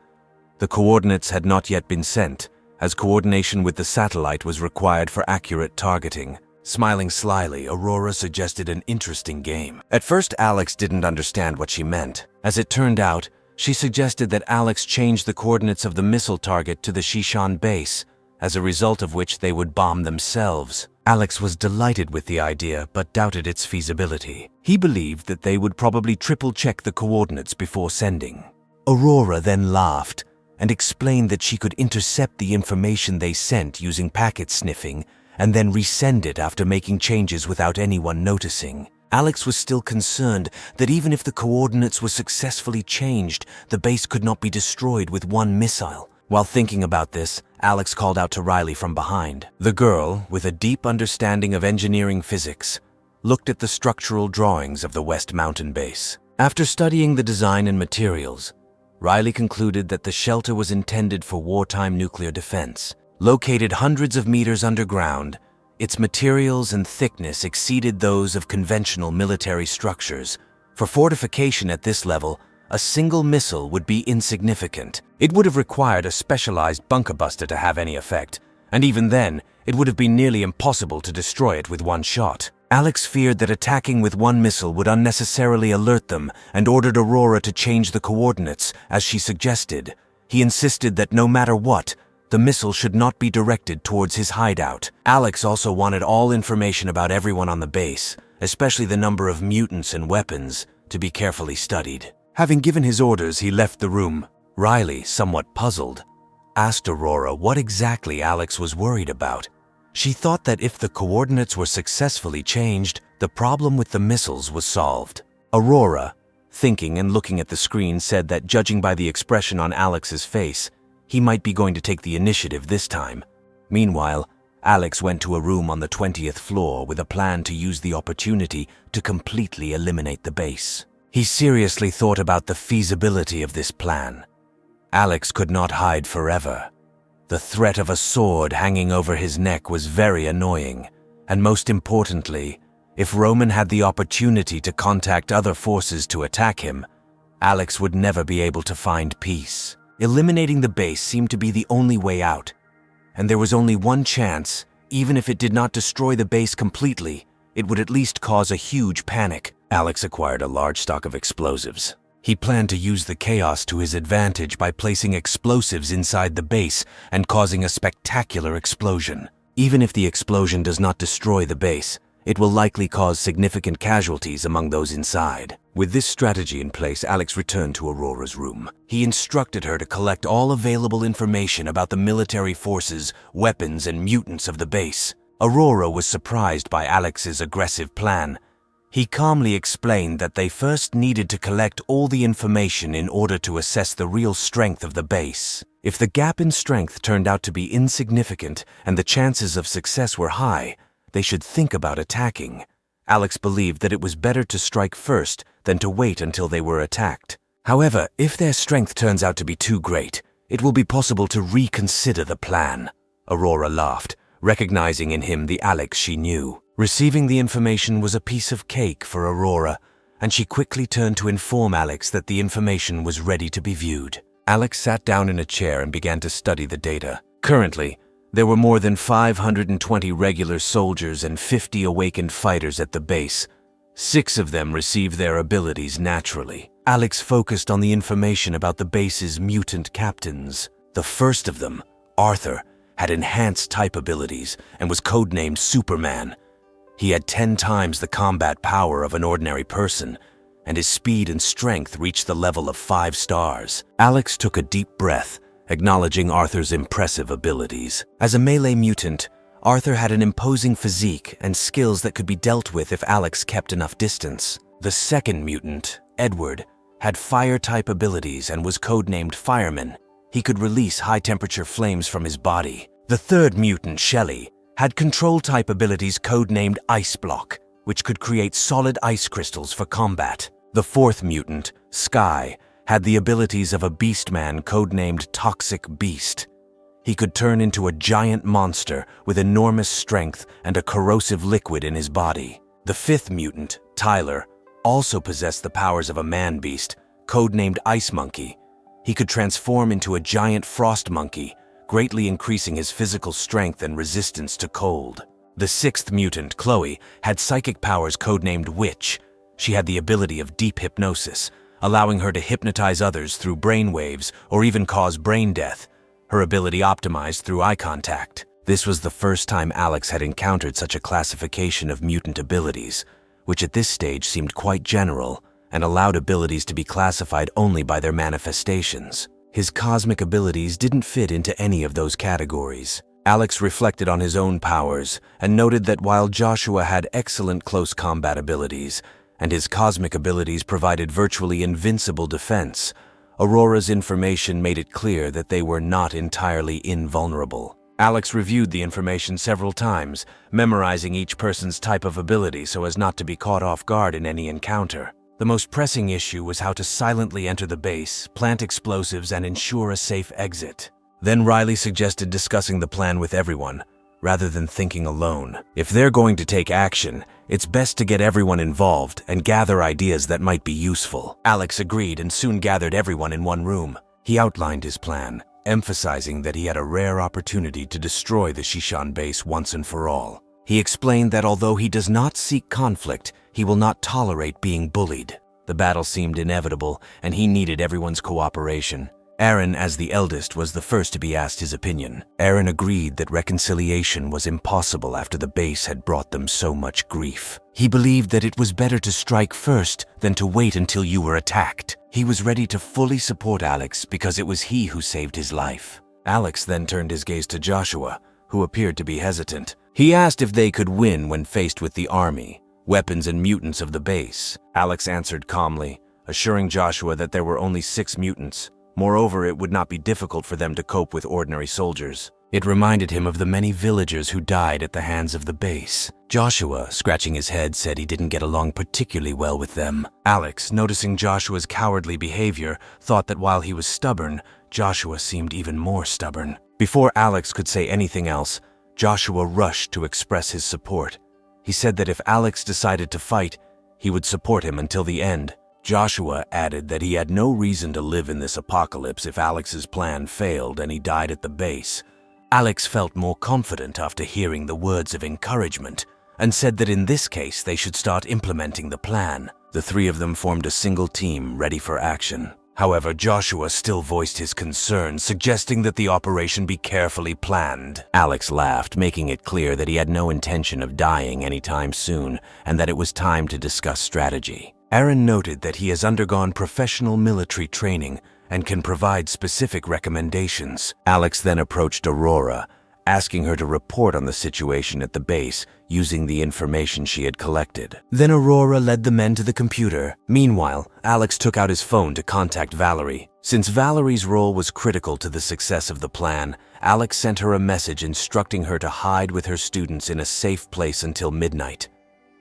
The coordinates had not yet been sent, as coordination with the satellite was required for accurate targeting. Smiling slyly, Aurora suggested an interesting game. At first, Alex didn't understand what she meant. As it turned out, she suggested that Alex change the coordinates of the missile target to the Shishan base, as a result of which they would bomb themselves. Alex was delighted with the idea, but doubted its feasibility. He believed that they would probably triple-check the coordinates before sending. Aurora then laughed and explained that she could intercept the information they sent using packet sniffing and then resend it after making changes without anyone noticing. Alex was still concerned that even if the coordinates were successfully changed, the base could not be destroyed with one missile. While thinking about this, Alex called out to Riley from behind. The girl, with a deep understanding of engineering physics, looked at the structural drawings of the West Mountain base. After studying the design and materials, Riley concluded that the shelter was intended for wartime nuclear defense. Located hundreds of meters underground, Its materials and thickness exceeded those of conventional military structures. For fortification at this level, a single missile would be insignificant. It would have required a specialized bunker buster to have any effect, and even then, it would have been nearly impossible to destroy it with one shot. Alex feared that attacking with one missile would unnecessarily alert them and ordered Aurora to change the coordinates, as she suggested. He insisted that no matter what, the missile should not be directed towards his hideout. Alex also wanted all information about everyone on the base, especially the number of mutants and weapons, to be carefully studied. Having given his orders, he left the room. Riley, somewhat puzzled, asked Aurora what exactly Alex was worried about. She thought that if the coordinates were successfully changed, the problem with the missiles was solved. Aurora, thinking and looking at the screen, said that judging by the expression on Alex's face, he might be going to take the initiative this time. Meanwhile, Alex went to a room on the 20th floor with a plan to use the opportunity to completely eliminate the base. He seriously thought about the feasibility of this plan. Alex could not hide forever. The threat of a sword hanging over his neck was very annoying, and most importantly, if Roman had the opportunity to contact other forces to attack him, Alex would never be able to find peace. Eliminating the base seemed to be the only way out, and there was only one chance. Even if it did not destroy the base completely, it would at least cause a huge panic. Alex acquired a large stock of explosives. He planned to use the chaos to his advantage by placing explosives inside the base and causing a spectacular explosion. Even if the explosion does not destroy the base, it will likely cause significant casualties among those inside. With this strategy in place, Alex returned to Aurora's room. He instructed her to collect all available information about the military forces, weapons, and mutants of the base. Aurora was surprised by Alex's aggressive plan. He calmly explained that they first needed to collect all the information in order to assess the real strength of the base. If the gap in strength turned out to be insignificant and the chances of success were high, they should think about attacking. Alex believed that it was better to strike first than to wait until they were attacked. However, if their strength turns out to be too great, it will be possible to reconsider the plan. Aurora laughed, recognizing in him the Alex she knew. Receiving the information was a piece of cake for Aurora, and she quickly turned to inform Alex that the information was ready to be viewed. Alex sat down in a chair and began to study the data. Currently, there were more than 520 regular soldiers and 50 awakened fighters at the base. 6 of them received their abilities naturally. Alex focused on the information about the base's mutant captains. The first of them, Arthur, had enhanced type abilities and was codenamed Superman. He had 10 times the combat power of an ordinary person, and his speed and strength reached the level of 5 stars. Alex took a deep breath, acknowledging Arthur's impressive abilities. As a melee mutant, Arthur had an imposing physique and skills that could be dealt with if Alex kept enough distance. The second mutant, Edward, had fire-type abilities and was codenamed Fireman. He could release high-temperature flames from his body. The third mutant, Shelley, had control-type abilities codenamed Ice Block, which could create solid ice crystals for combat. The fourth mutant, Sky, had the abilities of a beastman codenamed Toxic Beast. He could turn into a giant monster with enormous strength and a corrosive liquid in his body. The fifth mutant, Tyler, also possessed the powers of a man-beast, codenamed Ice Monkey. He could transform into a giant frost monkey, greatly increasing his physical strength and resistance to cold. The sixth mutant, Chloe, had psychic powers codenamed Witch. She had the ability of deep hypnosis, allowing her to hypnotize others through brainwaves or even cause brain death. Her ability optimized through eye contact. This was the first time Alex had encountered such a classification of mutant abilities, which at this stage seemed quite general and allowed abilities to be classified only by their manifestations. His cosmic abilities didn't fit into any of those categories. Alex reflected on his own powers and noted that while Joshua had excellent close combat abilities, and his cosmic abilities provided virtually invincible defense, Aurora's information made it clear that they were not entirely invulnerable. Alex reviewed the information several times, memorizing each person's type of ability so as not to be caught off guard in any encounter. The most pressing issue was how to silently enter the base, plant explosives, and ensure a safe exit. Then Riley suggested discussing the plan with everyone, rather than thinking alone. If they're going to take action, it's best to get everyone involved and gather ideas that might be useful. Alex agreed and soon gathered everyone in one room. He outlined his plan, emphasizing that he had a rare opportunity to destroy the Shishan base once and for all. He explained that although he does not seek conflict, he will not tolerate being bullied. The battle seemed inevitable, and he needed everyone's cooperation. Aaron, as the eldest, was the first to be asked his opinion. Aaron agreed that reconciliation was impossible after the base had brought them so much grief. He believed that it was better to strike first than to wait until you were attacked. He was ready to fully support Alex because it was he who saved his life. Alex then turned his gaze to Joshua, who appeared to be hesitant. He asked if they could win when faced with the army, weapons and mutants of the base. Alex answered calmly, assuring Joshua that there were only 6 mutants. Moreover, it would not be difficult for them to cope with ordinary soldiers. It reminded him of the many villagers who died at the hands of the base. Joshua, scratching his head, said he didn't get along particularly well with them. Alex, noticing Joshua's cowardly behavior, thought that while he was stubborn, Joshua seemed even more stubborn. Before Alex could say anything else, Joshua rushed to express his support. He said that if Alex decided to fight, he would support him until the end. Joshua added that he had no reason to live in this apocalypse if Alex's plan failed and he died at the base. Alex felt more confident after hearing the words of encouragement and said that in this case they should start implementing the plan. The 3 of them formed a single team ready for action. However, Joshua still voiced his concerns, suggesting that the operation be carefully planned. Alex laughed, making it clear that he had no intention of dying anytime soon and that it was time to discuss strategy. Aaron noted that he has undergone professional military training and can provide specific recommendations. Alex then approached Aurora, asking her to report on the situation at the base using the information she had collected. Then Aurora led the men to the computer. Meanwhile, Alex took out his phone to contact Valerie. Since Valerie's role was critical to the success of the plan, Alex sent her a message instructing her to hide with her students in a safe place until midnight.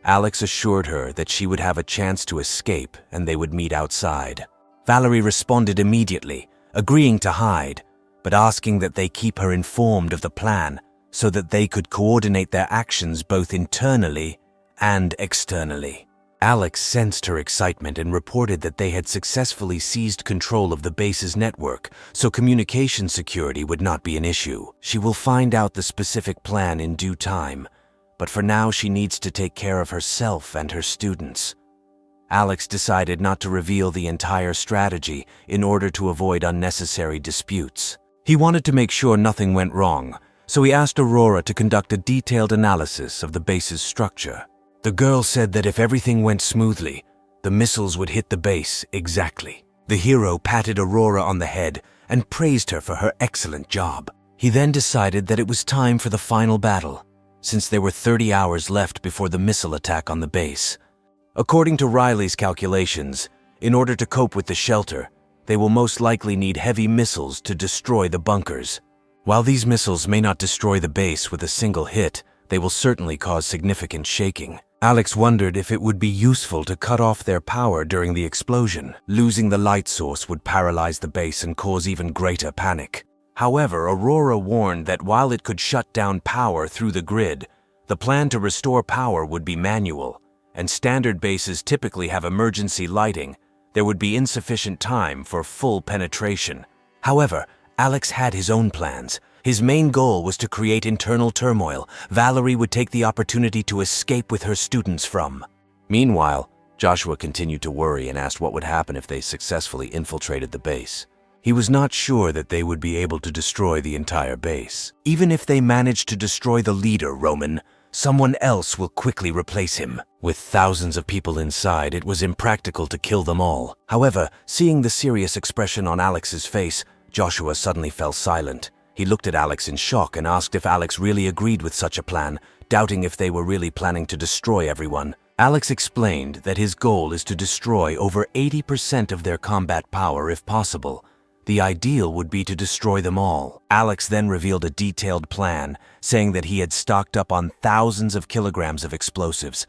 Alex assured her that she would have a chance to escape and they would meet outside. Valerie responded immediately, agreeing to hide, but asking that they keep her informed of the plan so that they could coordinate their actions both internally and externally. Alex sensed her excitement and reported that they had successfully seized control of the base's network, so communication security would not be an issue. She will find out the specific plan in due time, but for now she needs to take care of herself and her students. Alex decided not to reveal the entire strategy in order to avoid unnecessary disputes. He wanted to make sure nothing went wrong, so he asked Aurora to conduct a detailed analysis of the base's structure. The girl said that if everything went smoothly, the missiles would hit the base exactly. The hero patted Aurora on the head and praised her for her excellent job. He then decided that it was time for the final battle, since there were 30 hours left before the missile attack on the base. According to Riley's calculations, in order to cope with the shelter, they will most likely need heavy missiles to destroy the bunkers. While these missiles may not destroy the base with a single hit, they will certainly cause significant shaking. Alex wondered if it would be useful to cut off their power during the explosion. Losing the light source would paralyze the base and cause even greater panic. However, Aurora warned that while it could shut down power through the grid, the plan to restore power would be manual, and standard bases typically have emergency lighting. There would be insufficient time for full penetration. However, Alex had his own plans. His main goal was to create internal turmoil Valerie would take the opportunity to escape with her students from. Meanwhile, Joshua continued to worry and asked what would happen if they successfully infiltrated the base. He was not sure that they would be able to destroy the entire base. Even if they managed to destroy the leader, Roman, someone else will quickly replace him. With thousands of people inside, it was impractical to kill them all. However, seeing the serious expression on Alex's face, Joshua suddenly fell silent. He looked at Alex in shock and asked if Alex really agreed with such a plan, doubting if they were really planning to destroy everyone. Alex explained that his goal is to destroy over 80% of their combat power if possible. The ideal would be to destroy them all. Alex then revealed a detailed plan, saying that he had stocked up on thousands of kilograms of explosives.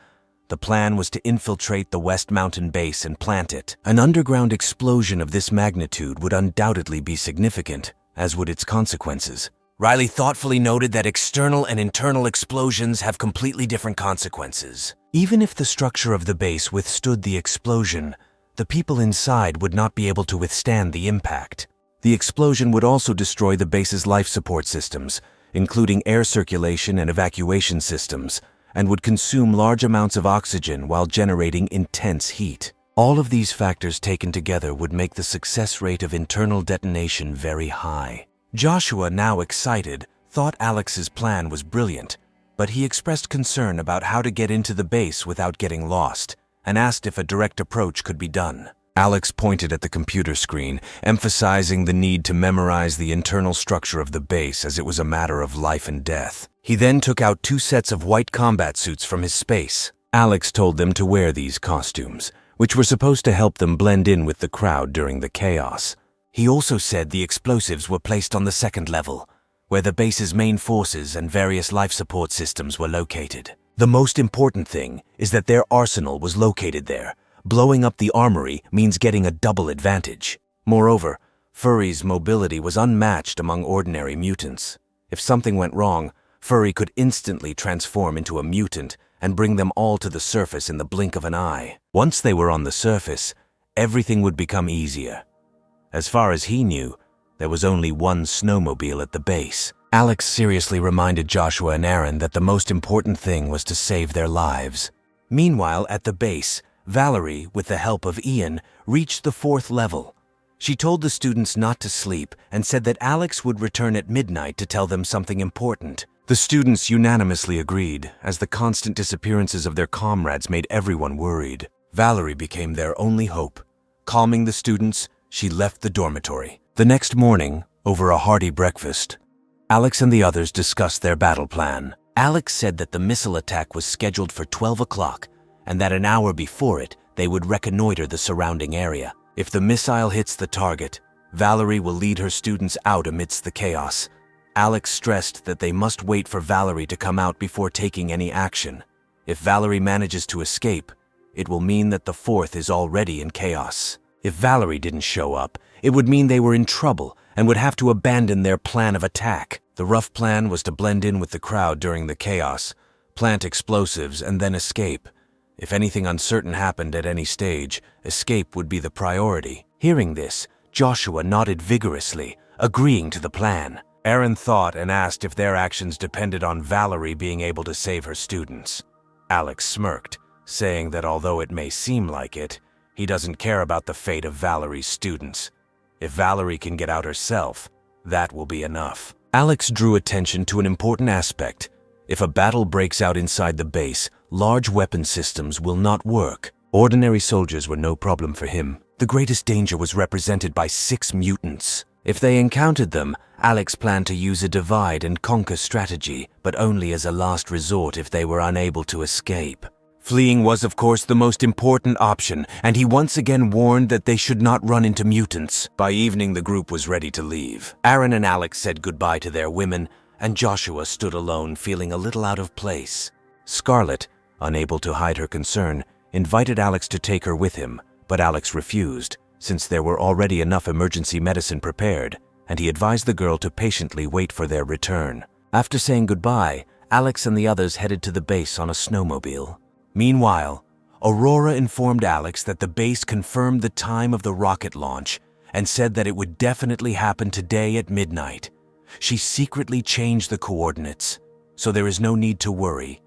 The plan was to infiltrate the West Mountain base and plant it. An underground explosion of this magnitude would undoubtedly be significant, as would its consequences. Riley thoughtfully noted that external and internal explosions have completely different consequences. Even if the structure of the base withstood the explosion, the people inside would not be able to withstand the impact. The explosion would also destroy the base's life support systems, including air circulation and evacuation systems, and would consume large amounts of oxygen while generating intense heat. All of these factors taken together would make the success rate of internal detonation very high. Joshua, now excited, thought Alex's plan was brilliant, but he expressed concern about how to get into the base without getting lost, and asked if a direct approach could be done. Alex pointed at the computer screen, emphasizing the need to memorize the internal structure of the base as it was a matter of life and death. He then took out 2 sets of white combat suits from his space. Alex told them to wear these costumes, which were supposed to help them blend in with the crowd during the chaos. He also said the explosives were placed on the 2nd level, where the base's main forces and various life support systems were located. The most important thing is that their arsenal was located there. Blowing up the armory means getting a double advantage. Moreover, Furry's mobility was unmatched among ordinary mutants. If something went wrong, Furry could instantly transform into a mutant and bring them all to the surface in the blink of an eye. Once they were on the surface, everything would become easier. As far as he knew, there was only one snowmobile at the base. Alex seriously reminded Joshua and Aaron that the most important thing was to save their lives. Meanwhile, at the base, Valerie, with the help of Ian, reached the 4th level. She told the students not to sleep and said that Alex would return at midnight to tell them something important. The students unanimously agreed, as the constant disappearances of their comrades made everyone worried. Valerie became their only hope. Calming the students, she left the dormitory. The next morning, over a hearty breakfast, Alex and the others discussed their battle plan. Alex said that the missile attack was scheduled for 12 o'clock, and that an hour before it, they would reconnoiter the surrounding area. If the missile hits the target, Valerie will lead her students out amidst the chaos. Alex stressed that they must wait for Valerie to come out before taking any action. If Valerie manages to escape, it will mean that the 4th is already in chaos. If Valerie didn't show up, it would mean they were in trouble and would have to abandon their plan of attack. The rough plan was to blend in with the crowd during the chaos, plant explosives, and then escape. If anything uncertain happened at any stage, escape would be the priority. Hearing this, Joshua nodded vigorously, agreeing to the plan. Aaron thought and asked if their actions depended on Valerie being able to save her students. Alex smirked, saying that although it may seem like it, he doesn't care about the fate of Valerie's students. If Valerie can get out herself, that will be enough. Alex drew attention to an important aspect. If a battle breaks out inside the base, large weapon systems will not work. Ordinary soldiers were no problem for him. The greatest danger was represented by 6 mutants. If they encountered them, Alex planned to use a divide and conquer strategy, but only as a last resort if they were unable to escape. Fleeing was, of course, the most important option, and he once again warned that they should not run into mutants. By evening, the group was ready to leave. Aaron and Alex said goodbye to their women, and Joshua stood alone, feeling a little out of place. Scarlett, unable to hide her concern, invited Alex to take her with him, but Alex refused, since there were already enough emergency medicine prepared, and he advised the girl to patiently wait for their return. After saying goodbye, Alex and the others headed to the base on a snowmobile. Meanwhile, Aurora informed Alex that the base confirmed the time of the rocket launch and said that it would definitely happen today at midnight. She secretly changed the coordinates, so there is no need to worry.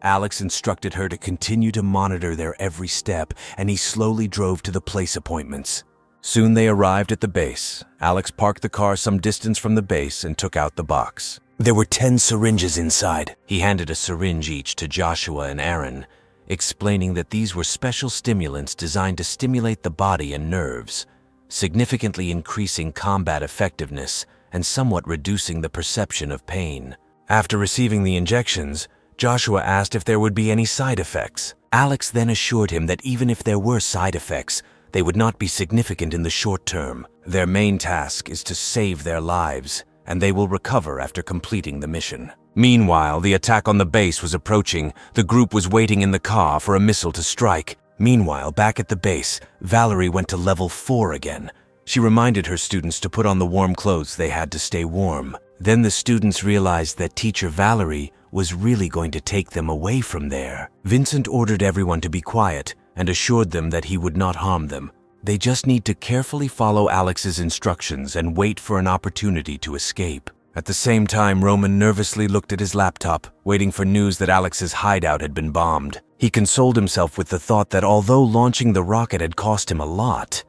Alex instructed her to continue to monitor their every step, and he slowly drove to the place appointments. Soon they arrived at the base. Alex parked the car some distance from the base and took out the box. There were 10 syringes inside. He handed a syringe each to Joshua and Aaron, explaining that these were special stimulants designed to stimulate the body and nerves, significantly increasing combat effectiveness and somewhat reducing the perception of pain. After receiving the injections, Joshua asked if there would be any side effects. Alex then assured him that even if there were side effects, they would not be significant in the short term. Their main task is to save their lives, and they will recover after completing the mission. Meanwhile, the attack on the base was approaching. The group was waiting in the car for a missile to strike. Meanwhile, back at the base, Valerie went to level 4 again. She reminded her students to put on the warm clothes they had to stay warm. Then the students realized that teacher Valerie was really going to take them away from there. Vincent ordered everyone to be quiet and assured them that he would not harm them. They just need to carefully follow Alex's instructions and wait for an opportunity to escape. At the same time, Roman nervously looked at his laptop, waiting for news that Alex's hideout had been bombed. He consoled himself with the thought that although launching the rocket had cost him a lot,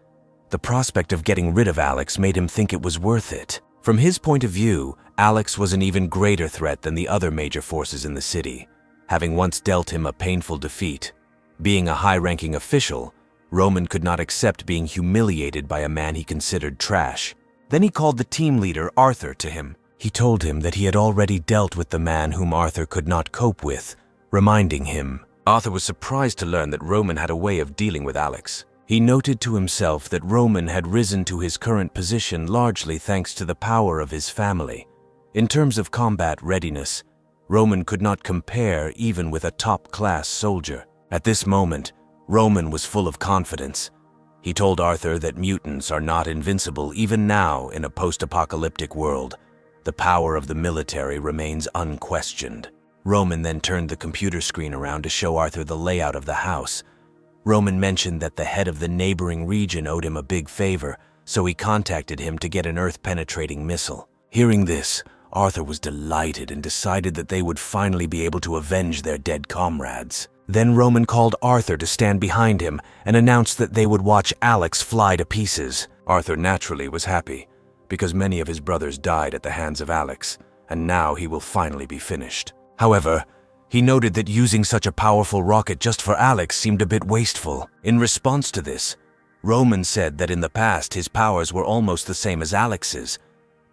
the prospect of getting rid of Alex made him think it was worth it. From his point of view, Alex was an even greater threat than the other major forces in the city, having once dealt him a painful defeat. Being a high-ranking official, Roman could not accept being humiliated by a man he considered trash. Then he called the team leader, Arthur, to him. He told him that he had already dealt with the man whom Arthur could not cope with, reminding him. Arthur was surprised to learn that Roman had a way of dealing with Alex. He noted to himself that Roman had risen to his current position largely thanks to the power of his family. In terms of combat readiness, Roman could not compare even with a top-class soldier. At this moment, Roman was full of confidence. He told Arthur that mutants are not invincible even now in a post-apocalyptic world. The power of the military remains unquestioned. Roman then turned the computer screen around to show Arthur the layout of the house. Roman mentioned that the head of the neighboring region owed him a big favor, so he contacted him to get an Earth-penetrating missile. Hearing this, Arthur was delighted and decided that they would finally be able to avenge their dead comrades. Then Roman called Arthur to stand behind him and announced that they would watch Alex fly to pieces. Arthur naturally was happy, because many of his brothers died at the hands of Alex, and now he will finally be finished. However, he noted that using such a powerful rocket just for Alex seemed a bit wasteful. In response to this, Roman said that in the past his powers were almost the same as Alex's,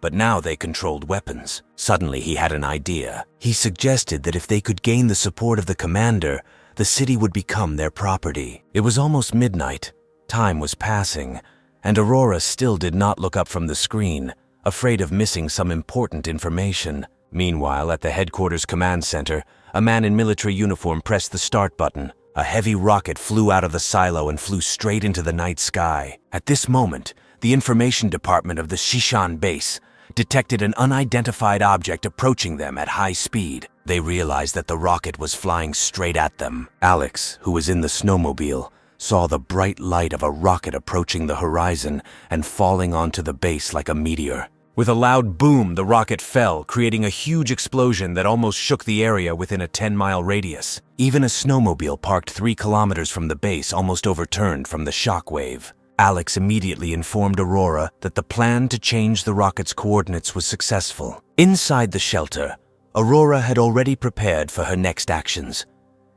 but now they controlled weapons. Suddenly he had an idea. He suggested that if they could gain the support of the commander, the city would become their property. It was almost midnight. Time was passing, and Aurora still did not look up from the screen, afraid of missing some important information. Meanwhile, at the headquarters command center, a man in military uniform pressed the start button. A heavy rocket flew out of the silo and flew straight into the night sky. At this moment, the information department of the Shishan base detected an unidentified object approaching them at high speed. They realized that the rocket was flying straight at them. Alex, who was in the snowmobile, saw the bright light of a rocket approaching the horizon and falling onto the base like a meteor. With a loud boom, the rocket fell, creating a huge explosion that almost shook the area within a 10-mile radius. Even a snowmobile parked 3 kilometers from the base almost overturned from the shockwave. Alex immediately informed Aurora that the plan to change the rocket's coordinates was successful. Inside the shelter, Aurora had already prepared for her next actions.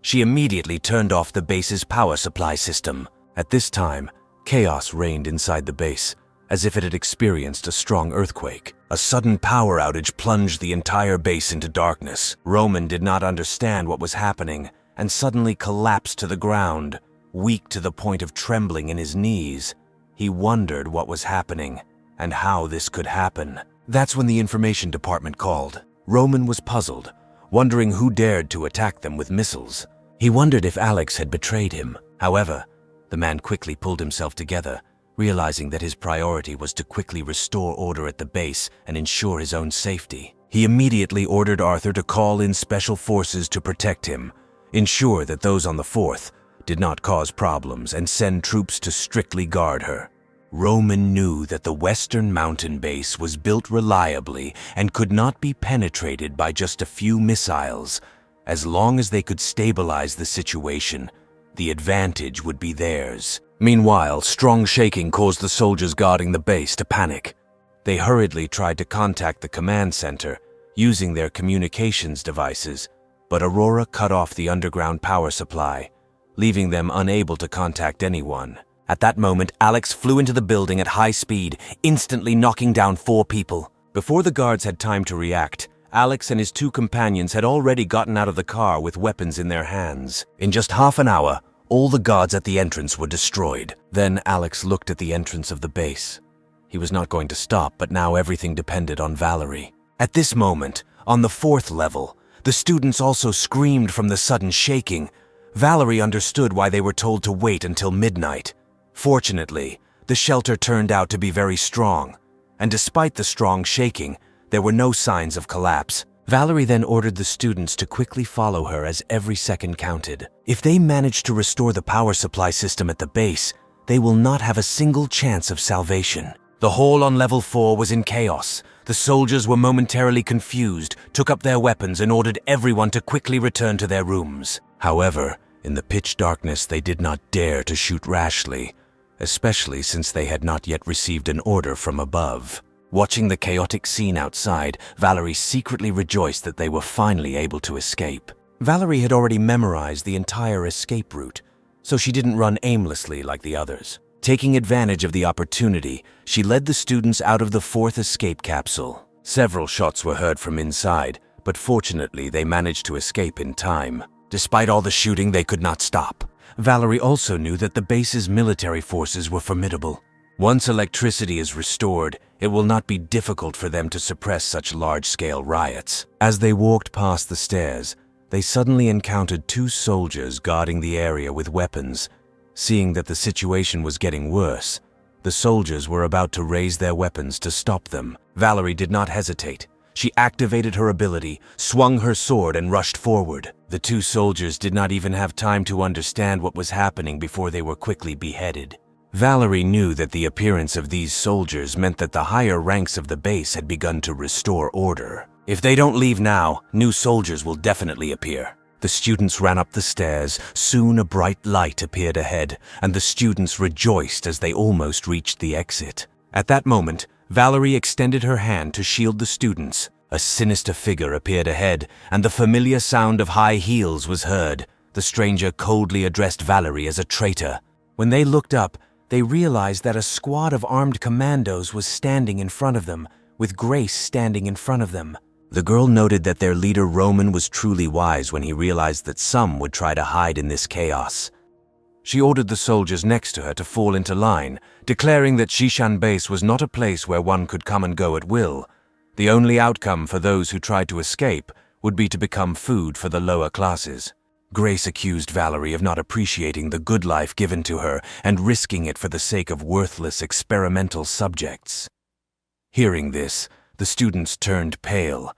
She immediately turned off the base's power supply system. At this time, chaos reigned inside the base, as if it had experienced a strong earthquake. A sudden power outage plunged the entire base into darkness. Roman did not understand what was happening and suddenly collapsed to the ground, weak to the point of trembling in his knees. He wondered what was happening and how this could happen. That's when the information department called. Roman was puzzled, wondering who dared to attack them with missiles. He wondered if Alex had betrayed him. However, the man quickly pulled himself together, realizing that his priority was to quickly restore order at the base and ensure his own safety. He immediately ordered Arthur to call in special forces to protect him, ensure that those on the 4th did not cause problems, and send troops to strictly guard her. Roman knew that the Western Mountain Base was built reliably and could not be penetrated by just a few missiles. As long as they could stabilize the situation, the advantage would be theirs. Meanwhile, strong shaking caused the soldiers guarding the base to panic. They hurriedly tried to contact the command center using their communications devices, but Aurora cut off the underground power supply, leaving them unable to contact anyone. At that moment, Alex flew into the building at high speed, instantly knocking down 4 people. Before the guards had time to react, Alex and his 2 companions had already gotten out of the car with weapons in their hands. In just half an hour, all the guards at the entrance were destroyed. Then Alex looked at the entrance of the base. He was not going to stop, but now everything depended on Valerie. At this moment, on the 4th level, the students also screamed from the sudden shaking. Valerie understood why they were told to wait until midnight. Fortunately, the shelter turned out to be very strong, and despite the strong shaking, There were no signs of collapse. Valerie then ordered the students to quickly follow her as every second counted. If they manage to restore the power supply system at the base, they will not have a single chance of salvation. The hall on level 4 was in chaos. The soldiers were momentarily confused, took up their weapons, and ordered everyone to quickly return to their rooms. However, in the pitch darkness, they did not dare to shoot rashly, especially since they had not yet received an order from above. Watching the chaotic scene outside, Valerie secretly rejoiced that they were finally able to escape. Valerie had already memorized the entire escape route, so she didn't run aimlessly like the others. Taking advantage of the opportunity, she led the students out of the 4th escape capsule. Several shots were heard from inside, but fortunately they managed to escape in time. Despite all the shooting, they could not stop. Valerie also knew that the base's military forces were formidable. Once electricity is restored, it will not be difficult for them to suppress such large-scale riots. As they walked past the stairs, they suddenly encountered 2 soldiers guarding the area with weapons. Seeing that the situation was getting worse, the soldiers were about to raise their weapons to stop them. Valerie did not hesitate. She activated her ability, swung her sword, and rushed forward. The 2 soldiers did not even have time to understand what was happening before they were quickly beheaded. Valerie knew that the appearance of these soldiers meant that the higher ranks of the base had begun to restore order. If they don't leave now, new soldiers will definitely appear. The students ran up the stairs. Soon a bright light appeared ahead, and the students rejoiced as they almost reached the exit. At that moment, Valerie extended her hand to shield the students. A sinister figure appeared ahead, and the familiar sound of high heels was heard. The stranger coldly addressed Valerie as a traitor. When they looked up, they realized that a squad of armed commandos was standing in front of them, with Grace standing in front of them. The girl noted that their leader Roman was truly wise when he realized that some would try to hide in this chaos. She ordered the soldiers next to her to fall into line, declaring that Shishan Base was not a place where one could come and go at will. The only outcome for those who tried to escape would be to become food for the lower classes. Grace accused Valerie of not appreciating the good life given to her and risking it for the sake of worthless experimental subjects. Hearing this, the students turned pale,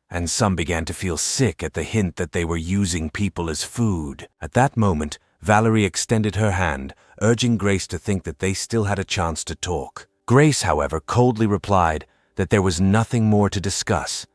and some began to feel sick at the hint that they were using people as food. At that moment, Valerie extended her hand, urging Grace to think that they still had a chance to talk. Grace, however, coldly replied that there was nothing more to discuss.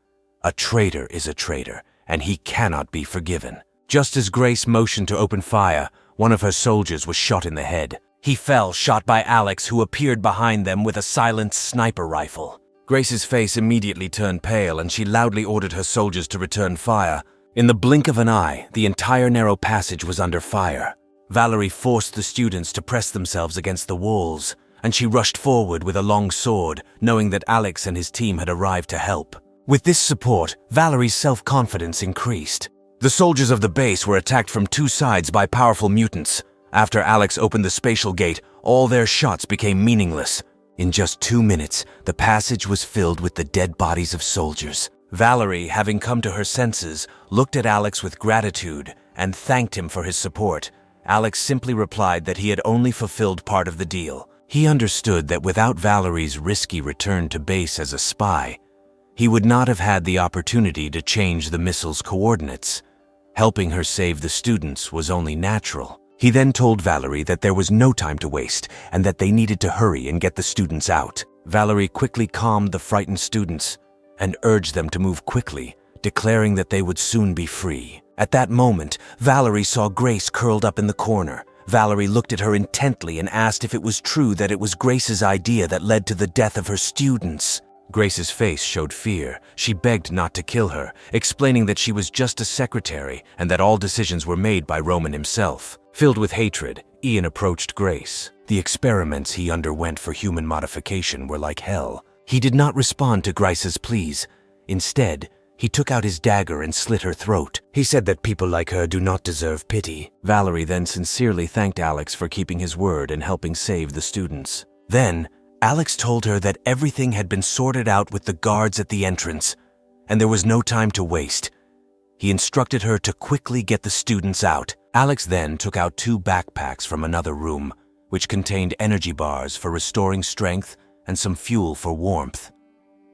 A traitor is a traitor, and he cannot be forgiven. Just as Grace motioned to open fire, one of her soldiers was shot in the head. He fell, shot by Alex, who appeared behind them with a silenced sniper rifle. Grace's face immediately turned pale, and she loudly ordered her soldiers to return fire. In the blink of an eye, the entire narrow passage was under fire. Valerie forced the students to press themselves against the walls, and she rushed forward with a long sword, knowing that Alex and his team had arrived to help. With this support, Valerie's self-confidence increased. The soldiers of the base were attacked from 2 sides by powerful mutants. After Alex opened the spatial gate, all their shots became meaningless. In just 2 minutes, the passage was filled with the dead bodies of soldiers. Valerie, having come to her senses, looked at Alex with gratitude and thanked him for his support. Alex simply replied that he had only fulfilled part of the deal. He understood that without Valerie's risky return to base as a spy, he would not have had the opportunity to change the missile's coordinates. Helping her save the students was only natural. He then told Valerie that there was no time to waste and that they needed to hurry and get the students out. Valerie quickly calmed the frightened students and urged them to move quickly, declaring that they would soon be free. At that moment, Valerie saw Grace curled up in the corner. Valerie looked at her intently and asked if it was true that it was Grace's idea that led to the death of her students. Grace's face showed fear. She begged not to kill her, explaining that she was just a secretary and that all decisions were made by Roman himself. Filled with hatred, Ian approached Grace. The experiments he underwent for human modification were like hell. He did not respond to Grace's pleas. Instead, he took out his dagger and slit her throat. He said that people like her do not deserve pity. Valerie then sincerely thanked Alex for keeping his word and helping save the students. Then, Alex told her that everything had been sorted out with the guards at the entrance, and there was no time to waste. He instructed her to quickly get the students out. Alex then took out 2 backpacks from another room, which contained energy bars for restoring strength and some fuel for warmth.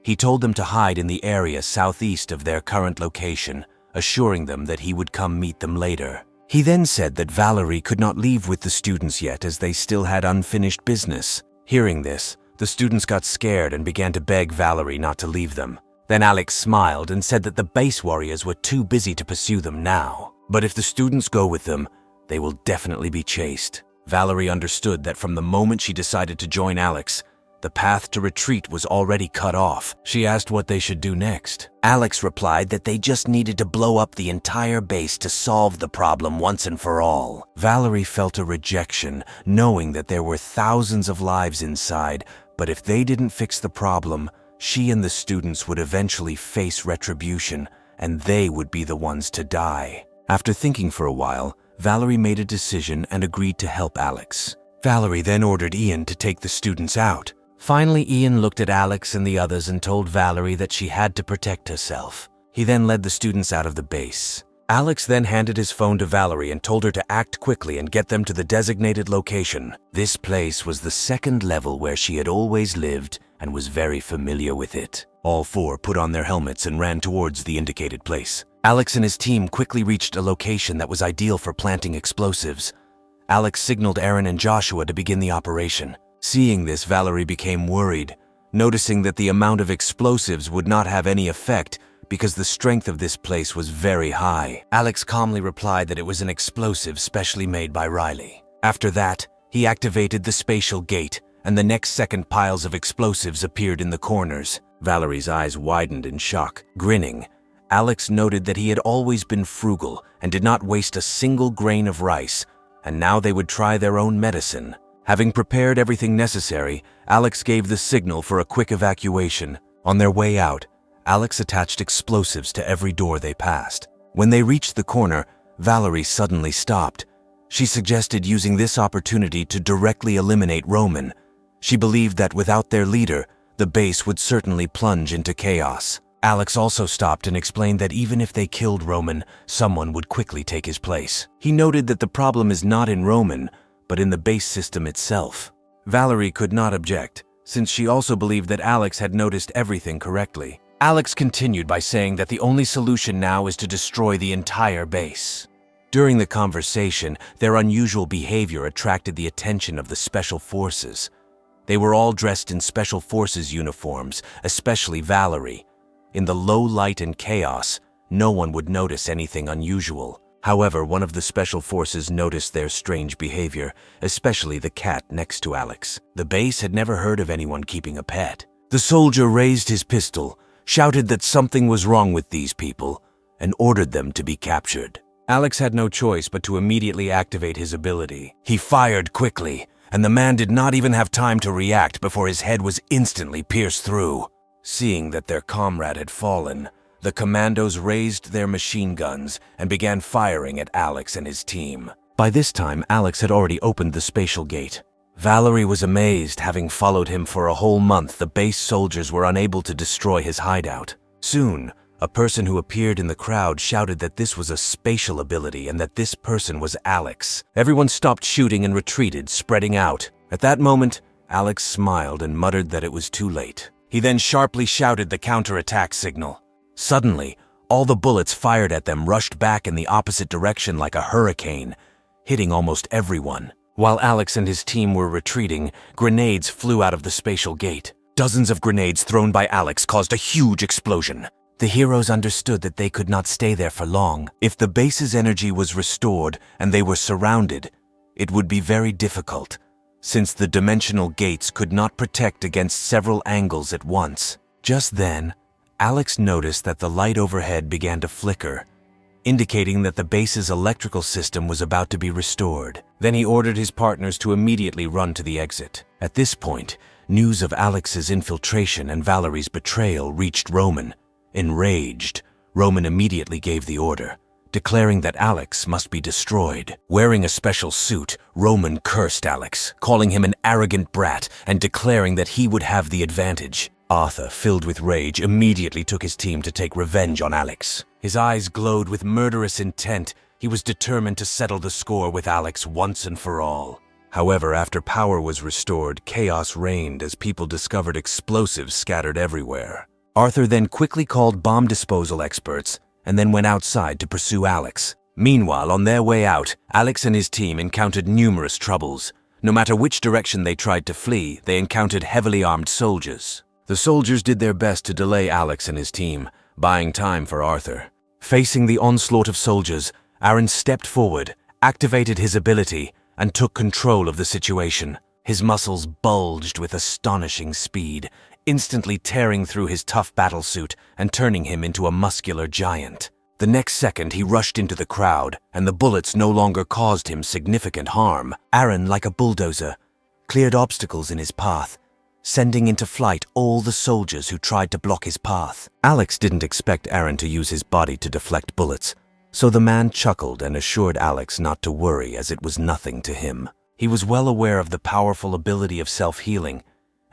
He told them to hide in the area southeast of their current location, assuring them that he would come meet them later. He then said that Valerie could not leave with the students yet as they still had unfinished business. Hearing this, the students got scared and began to beg Valerie not to leave them. Then Alex smiled and said that the base warriors were too busy to pursue them now. But if the students go with them, they will definitely be chased. Valerie understood that from the moment she decided to join Alex, the path to retreat was already cut off. She asked what they should do next. Alex replied that they just needed to blow up the entire base to solve the problem once and for all. Valerie felt a rejection, knowing that there were thousands of lives inside, but if they didn't fix the problem, she and the students would eventually face retribution, and they would be the ones to die. After thinking for a while, Valerie made a decision and agreed to help Alex. Valerie then ordered Ian to take the students out. Finally, Ian looked at Alex and the others and told Valerie that she had to protect herself. He then led the students out of the base. Alex then handed his phone to Valerie and told her to act quickly and get them to the designated location. This place was the second level where she had always lived and was very familiar with it. All four put on their helmets and ran towards the indicated place. Alex and his team quickly reached a location that was ideal for planting explosives. Alex signaled Aaron and Joshua to begin the operation. Seeing this, Valerie became worried, noticing that the amount of explosives would not have any effect because the strength of this place was very high. Alex calmly replied that it was an explosive specially made by Riley. After that, he activated the spatial gate, and the next second piles of explosives appeared in the corners. Valerie's eyes widened in shock. Grinning, Alex noted that he had always been frugal and did not waste a single grain of rice, and now they would try their own medicine. Having prepared everything necessary, Alex gave the signal for a quick evacuation. On their way out, Alex attached explosives to every door they passed. When they reached the corner, Valerie suddenly stopped. She suggested using this opportunity to directly eliminate Roman. She believed that without their leader, the base would certainly plunge into chaos. Alex also stopped and explained that even if they killed Roman, someone would quickly take his place. He noted that the problem is not in Roman, but in the base system itself. Valerie could not object, since she also believed that Alex had noticed everything correctly. Alex continued by saying that the only solution now is to destroy the entire base. During the conversation, their unusual behavior attracted the attention of the Special Forces. They were all dressed in Special Forces uniforms, especially Valerie. In the low light and chaos, no one would notice anything unusual. However, one of the Special Forces noticed their strange behavior, especially the cat next to Alex. The base had never heard of anyone keeping a pet. The soldier raised his pistol, shouted that something was wrong with these people, and ordered them to be captured. Alex had no choice but to immediately activate his ability. He fired quickly, and the man did not even have time to react before his head was instantly pierced through. Seeing that their comrade had fallen, the commandos raised their machine guns and began firing at Alex and his team. By this time, Alex had already opened the spatial gate. Valerie was amazed. Having followed him for a whole month, the base soldiers were unable to destroy his hideout. Soon, a person who appeared in the crowd shouted that this was a spatial ability and that this person was Alex. Everyone stopped shooting and retreated, spreading out. At that moment, Alex smiled and muttered that it was too late. He then sharply shouted the counterattack signal. Suddenly, all the bullets fired at them rushed back in the opposite direction like a hurricane, hitting almost everyone. While Alex and his team were retreating, grenades flew out of the spatial gate. Dozens of grenades thrown by Alex caused a huge explosion. The heroes understood that they could not stay there for long. If the base's energy was restored and they were surrounded, it would be very difficult, since the dimensional gates could not protect against several angles at once. Just then, Alex noticed that the light overhead began to flicker, indicating that the base's electrical system was about to be restored. Then he ordered his partners to immediately run to the exit. At this point, news of Alex's infiltration and Valerie's betrayal reached Roman. Enraged, Roman immediately gave the order, declaring that Alex must be destroyed. Wearing a special suit, Roman cursed Alex, calling him an arrogant brat and declaring that he would have the advantage. Arthur, filled with rage, immediately took his team to take revenge on Alex. His eyes glowed with murderous intent. He was determined to settle the score with Alex once and for all. However, after power was restored, chaos reigned as people discovered explosives scattered everywhere. Arthur then quickly called bomb disposal experts and then went outside to pursue Alex. Meanwhile, on their way out, Alex and his team encountered numerous troubles. No matter which direction they tried to flee, they encountered heavily armed soldiers. The soldiers did their best to delay Alex and his team, buying time for Arthur. Facing the onslaught of soldiers, Aaron stepped forward, activated his ability, and took control of the situation. His muscles bulged with astonishing speed, instantly tearing through his tough battlesuit and turning him into a muscular giant. The next second, he rushed into the crowd, and the bullets no longer caused him significant harm. Aaron, like a bulldozer, cleared obstacles in his path, sending into flight all the soldiers who tried to block his path. Alex didn't expect Aaron to use his body to deflect bullets, so the man chuckled and assured Alex not to worry, as it was nothing to him. He was well aware of the powerful ability of self-healing,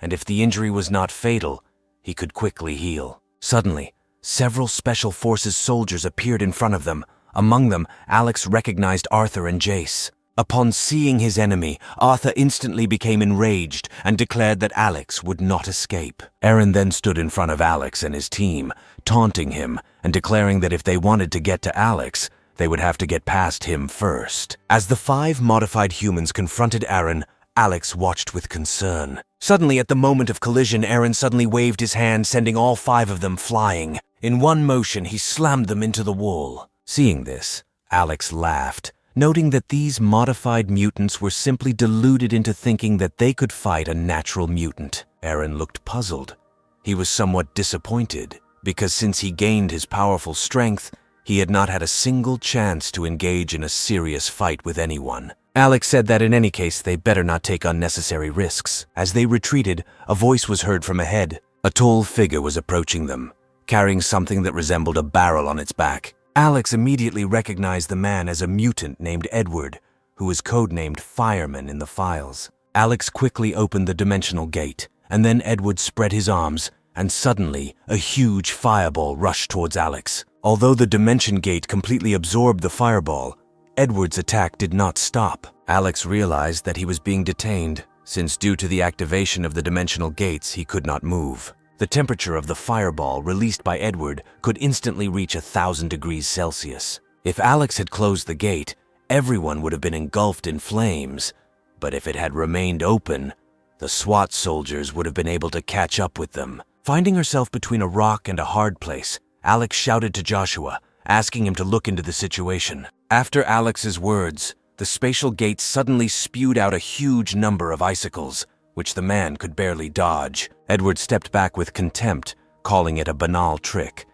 and if the injury was not fatal, he could quickly heal. Suddenly, several Special Forces soldiers appeared in front of them. Among them, Alex recognized Arthur and Jace. Upon seeing his enemy, Arthur instantly became enraged and declared that Alex would not escape. Aaron then stood in front of Alex and his team, taunting him and declaring that if they wanted to get to Alex, they would have to get past him first. As the 5 modified humans confronted Aaron, Alex watched with concern. Suddenly, at the moment of collision, Aaron suddenly waved his hand, sending all 5 of them flying. In one motion, he slammed them into the wall. Seeing this, Alex laughed, noting that these modified mutants were simply deluded into thinking that they could fight a natural mutant. Aaron looked puzzled. He was somewhat disappointed, because since he gained his powerful strength, he had not had a single chance to engage in a serious fight with anyone. Alex said that in any case, they better not take unnecessary risks. As they retreated, a voice was heard from ahead. A tall figure was approaching them, carrying something that resembled a barrel on its back. Alex immediately recognized the man as a mutant named Edward, who was codenamed Fireman in the files. Alex quickly opened the dimensional gate, and then Edward spread his arms, and suddenly a huge fireball rushed towards Alex. Although the dimension gate completely absorbed the fireball, Edward's attack did not stop. Alex realized that he was being detained, since due to the activation of the dimensional gates, he could not move. The temperature of the fireball released by Edward could instantly reach 1,000 degrees Celsius. If Alex had closed the gate, everyone would have been engulfed in flames, but if it had remained open, the SWAT soldiers would have been able to catch up with them. Finding herself between a rock and a hard place, Alex shouted to Joshua, asking him to look into the situation. After Alex's words, the spatial gate suddenly spewed out a huge number of icicles, which the man could barely dodge. Edward stepped back with contempt, calling it a banal trick.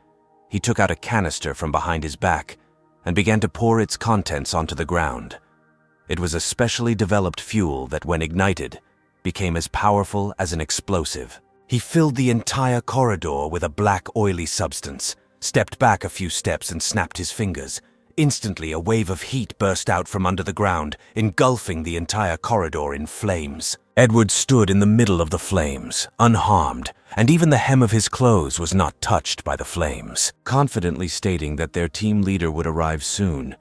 He took out a canister from behind his back and began to pour its contents onto the ground. It was a specially developed fuel that, when ignited, became as powerful as an explosive. He filled the entire corridor with a black, oily substance, stepped back a few steps and snapped his fingers. Instantly, a wave of heat burst out from under the ground, engulfing the entire corridor in flames. Edward stood in the middle of the flames, unharmed, and even the hem of his clothes was not touched by the flames. Confidently stating that their team leader would arrive soon,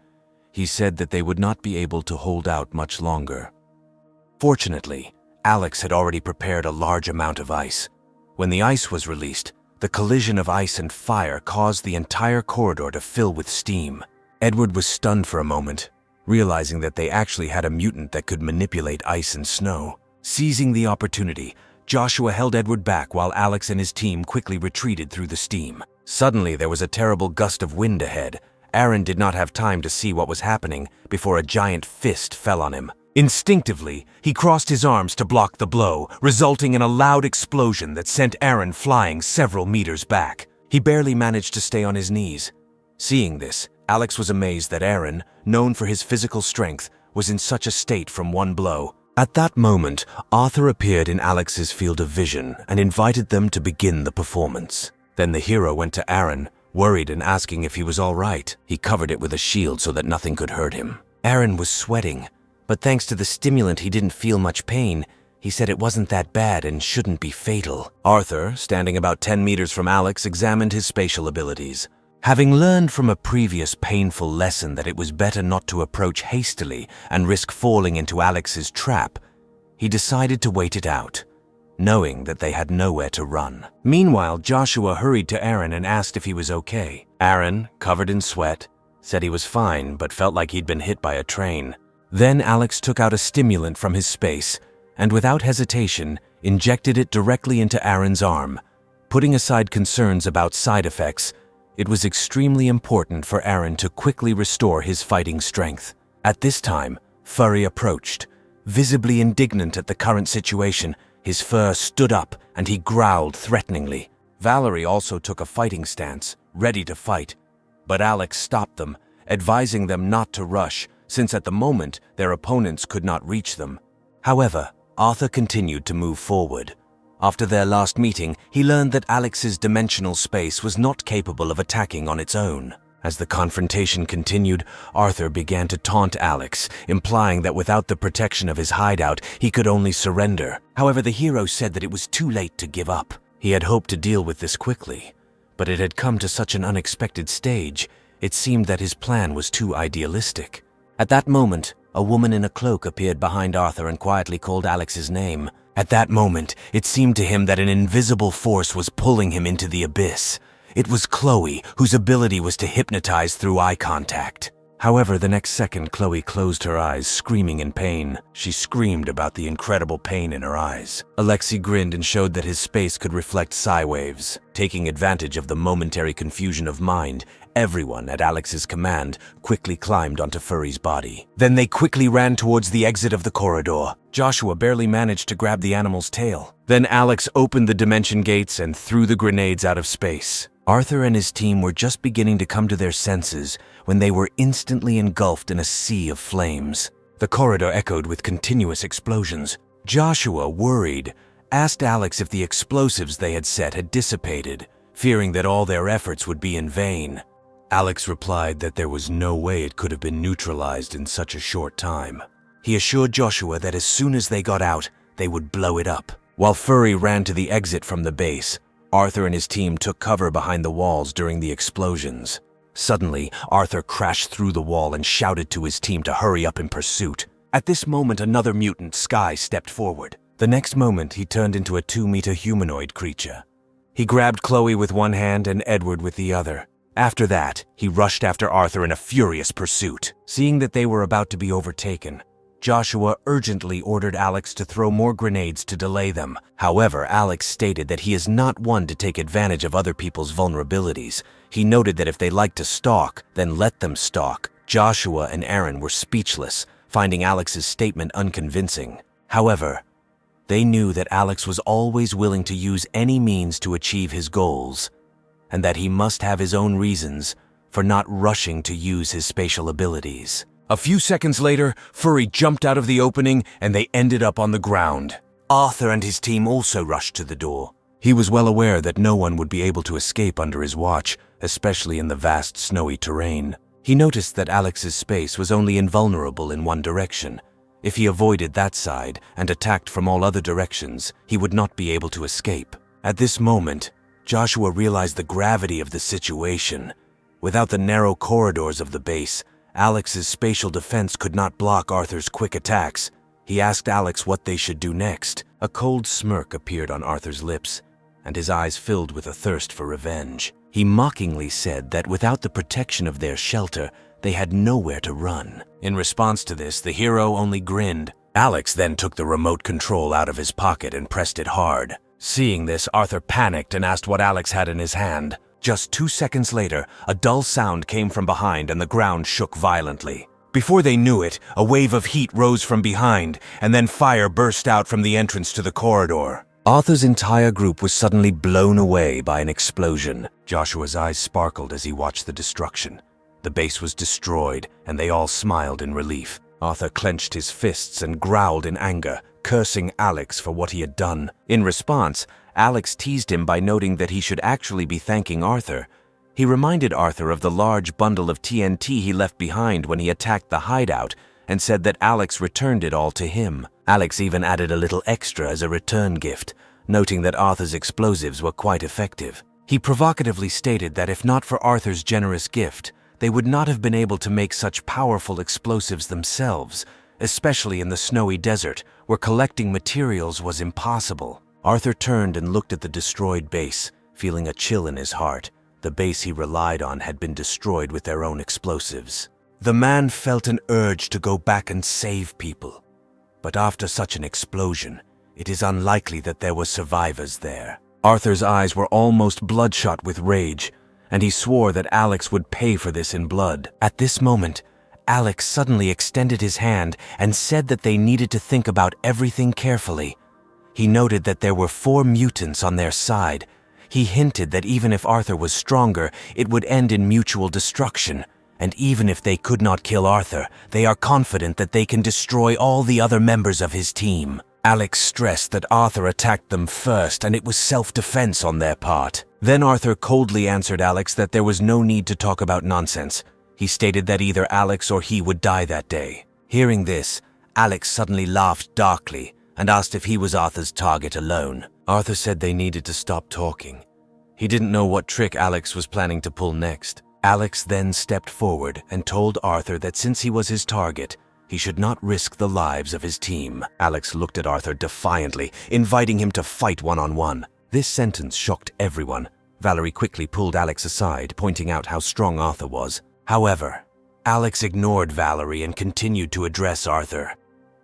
he said that they would not be able to hold out much longer. Fortunately, Alex had already prepared a large amount of ice. When the ice was released, the collision of ice and fire caused the entire corridor to fill with steam. Edward was stunned for a moment, realizing that they actually had a mutant that could manipulate ice and snow. Seizing the opportunity, Joshua held Edward back while Alex and his team quickly retreated through the steam. Suddenly, there was a terrible gust of wind ahead. Aaron did not have time to see what was happening before a giant fist fell on him. Instinctively, he crossed his arms to block the blow, resulting in a loud explosion that sent Aaron flying several meters back. He barely managed to stay on his knees. Seeing this, Alex was amazed that Aaron, known for his physical strength, was in such a state from one blow. At that moment, Arthur appeared in Alex's field of vision and invited them to begin the performance. Then the hero went to Aaron, worried and asking if he was all right. He covered it with a shield so that nothing could hurt him. Aaron was sweating, but thanks to the stimulant he didn't feel much pain. He said it wasn't that bad and shouldn't be fatal. Arthur, standing about 10 meters from Alex, examined his spatial abilities. Having learned from a previous painful lesson that it was better not to approach hastily and risk falling into Alex's trap, he decided to wait it out. knowing that they had nowhere to run. Meanwhile, Joshua hurried to Aaron and asked if he was okay. Aaron, covered in sweat, said he was fine but felt like he'd been hit by a train. Then Alex took out a stimulant from his space and without hesitation injected it directly into Aaron's arm. Putting aside concerns about side effects, it was extremely important for Aaron to quickly restore his fighting strength. At this time, Furry approached. Visibly indignant at the current situation, his fur stood up and he growled threateningly. Valerie also took a fighting stance, ready to fight. But Alex stopped them, advising them not to rush, since at the moment their opponents could not reach them. However, Arthur continued to move forward. After their last meeting, he learned that Alex's dimensional space was not capable of attacking on its own. As the confrontation continued, Arthur began to taunt Alex, implying that without the protection of his hideout, he could only surrender. However, the hero said that it was too late to give up. He had hoped to deal with this quickly, but it had come to such an unexpected stage, it seemed that his plan was too idealistic. At that moment, a woman in a cloak appeared behind Arthur and quietly called Alex's name. At that moment, it seemed to him that an invisible force was pulling him into the abyss. It was Chloe, whose ability was to hypnotize through eye contact. However, the next second, Chloe closed her eyes, screaming in pain. She screamed about the incredible pain in her eyes. Alexei grinned and showed that his space could reflect psi waves. Taking advantage of the momentary confusion of mind, everyone, at Alex's command, quickly climbed onto Furry's body. Then they quickly ran towards the exit of the corridor. Joshua barely managed to grab the animal's tail. Then Alex opened the dimension gates and threw the grenades out of space. Arthur and his team were just beginning to come to their senses when they were instantly engulfed in a sea of flames. The corridor echoed with continuous explosions. Joshua, worried, asked Alex if the explosives they had set had dissipated, fearing that all their efforts would be in vain. Alex replied that there was no way it could have been neutralized in such a short time. He assured Joshua that as soon as they got out, they would blow it up. While Furry ran to the exit from the base, Arthur and his team took cover behind the walls during the explosions. Suddenly, Arthur crashed through the wall and shouted to his team to hurry up in pursuit. At this moment, another mutant, Sky, stepped forward. The next moment, he turned into a 2-meter humanoid creature. He grabbed Chloe with one hand and Edward with the other. After that, he rushed after Arthur in a furious pursuit. Seeing that they were about to be overtaken, Joshua urgently ordered Alex to throw more grenades to delay them. However, Alex stated that he is not one to take advantage of other people's vulnerabilities. He noted that if they like to stalk, then let them stalk. Joshua and Aaron were speechless, finding Alex's statement unconvincing. However, they knew that Alex was always willing to use any means to achieve his goals, and that he must have his own reasons for not rushing to use his spatial abilities. A few seconds later, Furry jumped out of the opening and they ended up on the ground. Arthur and his team also rushed to the door. He was well aware that no one would be able to escape under his watch, especially in the vast snowy terrain. He noticed that Alex's space was only invulnerable in one direction. If he avoided that side and attacked from all other directions, he would not be able to escape. At this moment, Joshua realized the gravity of the situation. Without the narrow corridors of the base, Alex's spatial defense could not block Arthur's quick attacks. He asked Alex what they should do next. A cold smirk appeared on Arthur's lips, and his eyes filled with a thirst for revenge. He mockingly said that without the protection of their shelter, they had nowhere to run. In response to this, the hero only grinned. Alex then took the remote control out of his pocket and pressed it hard. Seeing this, Arthur panicked and asked what Alex had in his hand. Just 2 seconds later, a dull sound came from behind and the ground shook violently. Before they knew it, a wave of heat rose from behind, and then fire burst out from the entrance to the corridor. Arthur's entire group was suddenly blown away by an explosion. Joshua's eyes sparkled as he watched the destruction. The base was destroyed, and they all smiled in relief. Arthur clenched his fists and growled in anger, cursing Alex for what he had done. In response, Alex teased him by noting that he should actually be thanking Arthur. He reminded Arthur of the large bundle of TNT he left behind when he attacked the hideout and said that Alex returned it all to him. Alex even added a little extra as a return gift, noting that Arthur's explosives were quite effective. He provocatively stated that if not for Arthur's generous gift, they would not have been able to make such powerful explosives themselves, especially in the snowy desert, where collecting materials was impossible. Arthur turned and looked at the destroyed base, feeling a chill in his heart. The base he relied on had been destroyed with their own explosives. The man felt an urge to go back and save people. But after such an explosion, it is unlikely that there were survivors there. Arthur's eyes were almost bloodshot with rage, and he swore that Alex would pay for this in blood. At this moment, Alex suddenly extended his hand and said that they needed to think about everything carefully. He noted that there were 4 mutants on their side. He hinted that even if Arthur was stronger, it would end in mutual destruction. And even if they could not kill Arthur, they are confident that they can destroy all the other members of his team. Alex stressed that Arthur attacked them first and it was self-defense on their part. Then Arthur coldly answered Alex that there was no need to talk about nonsense. He stated that either Alex or he would die that day. Hearing this, Alex suddenly laughed darkly and asked if he was Arthur's target alone. Arthur said they needed to stop talking. He didn't know what trick Alex was planning to pull next. Alex then stepped forward and told Arthur that since he was his target, he should not risk the lives of his team. Alex looked at Arthur defiantly, inviting him to fight one-on-one. This sentence shocked everyone. Valerie quickly pulled Alex aside, pointing out how strong Arthur was. However, Alex ignored Valerie and continued to address Arthur,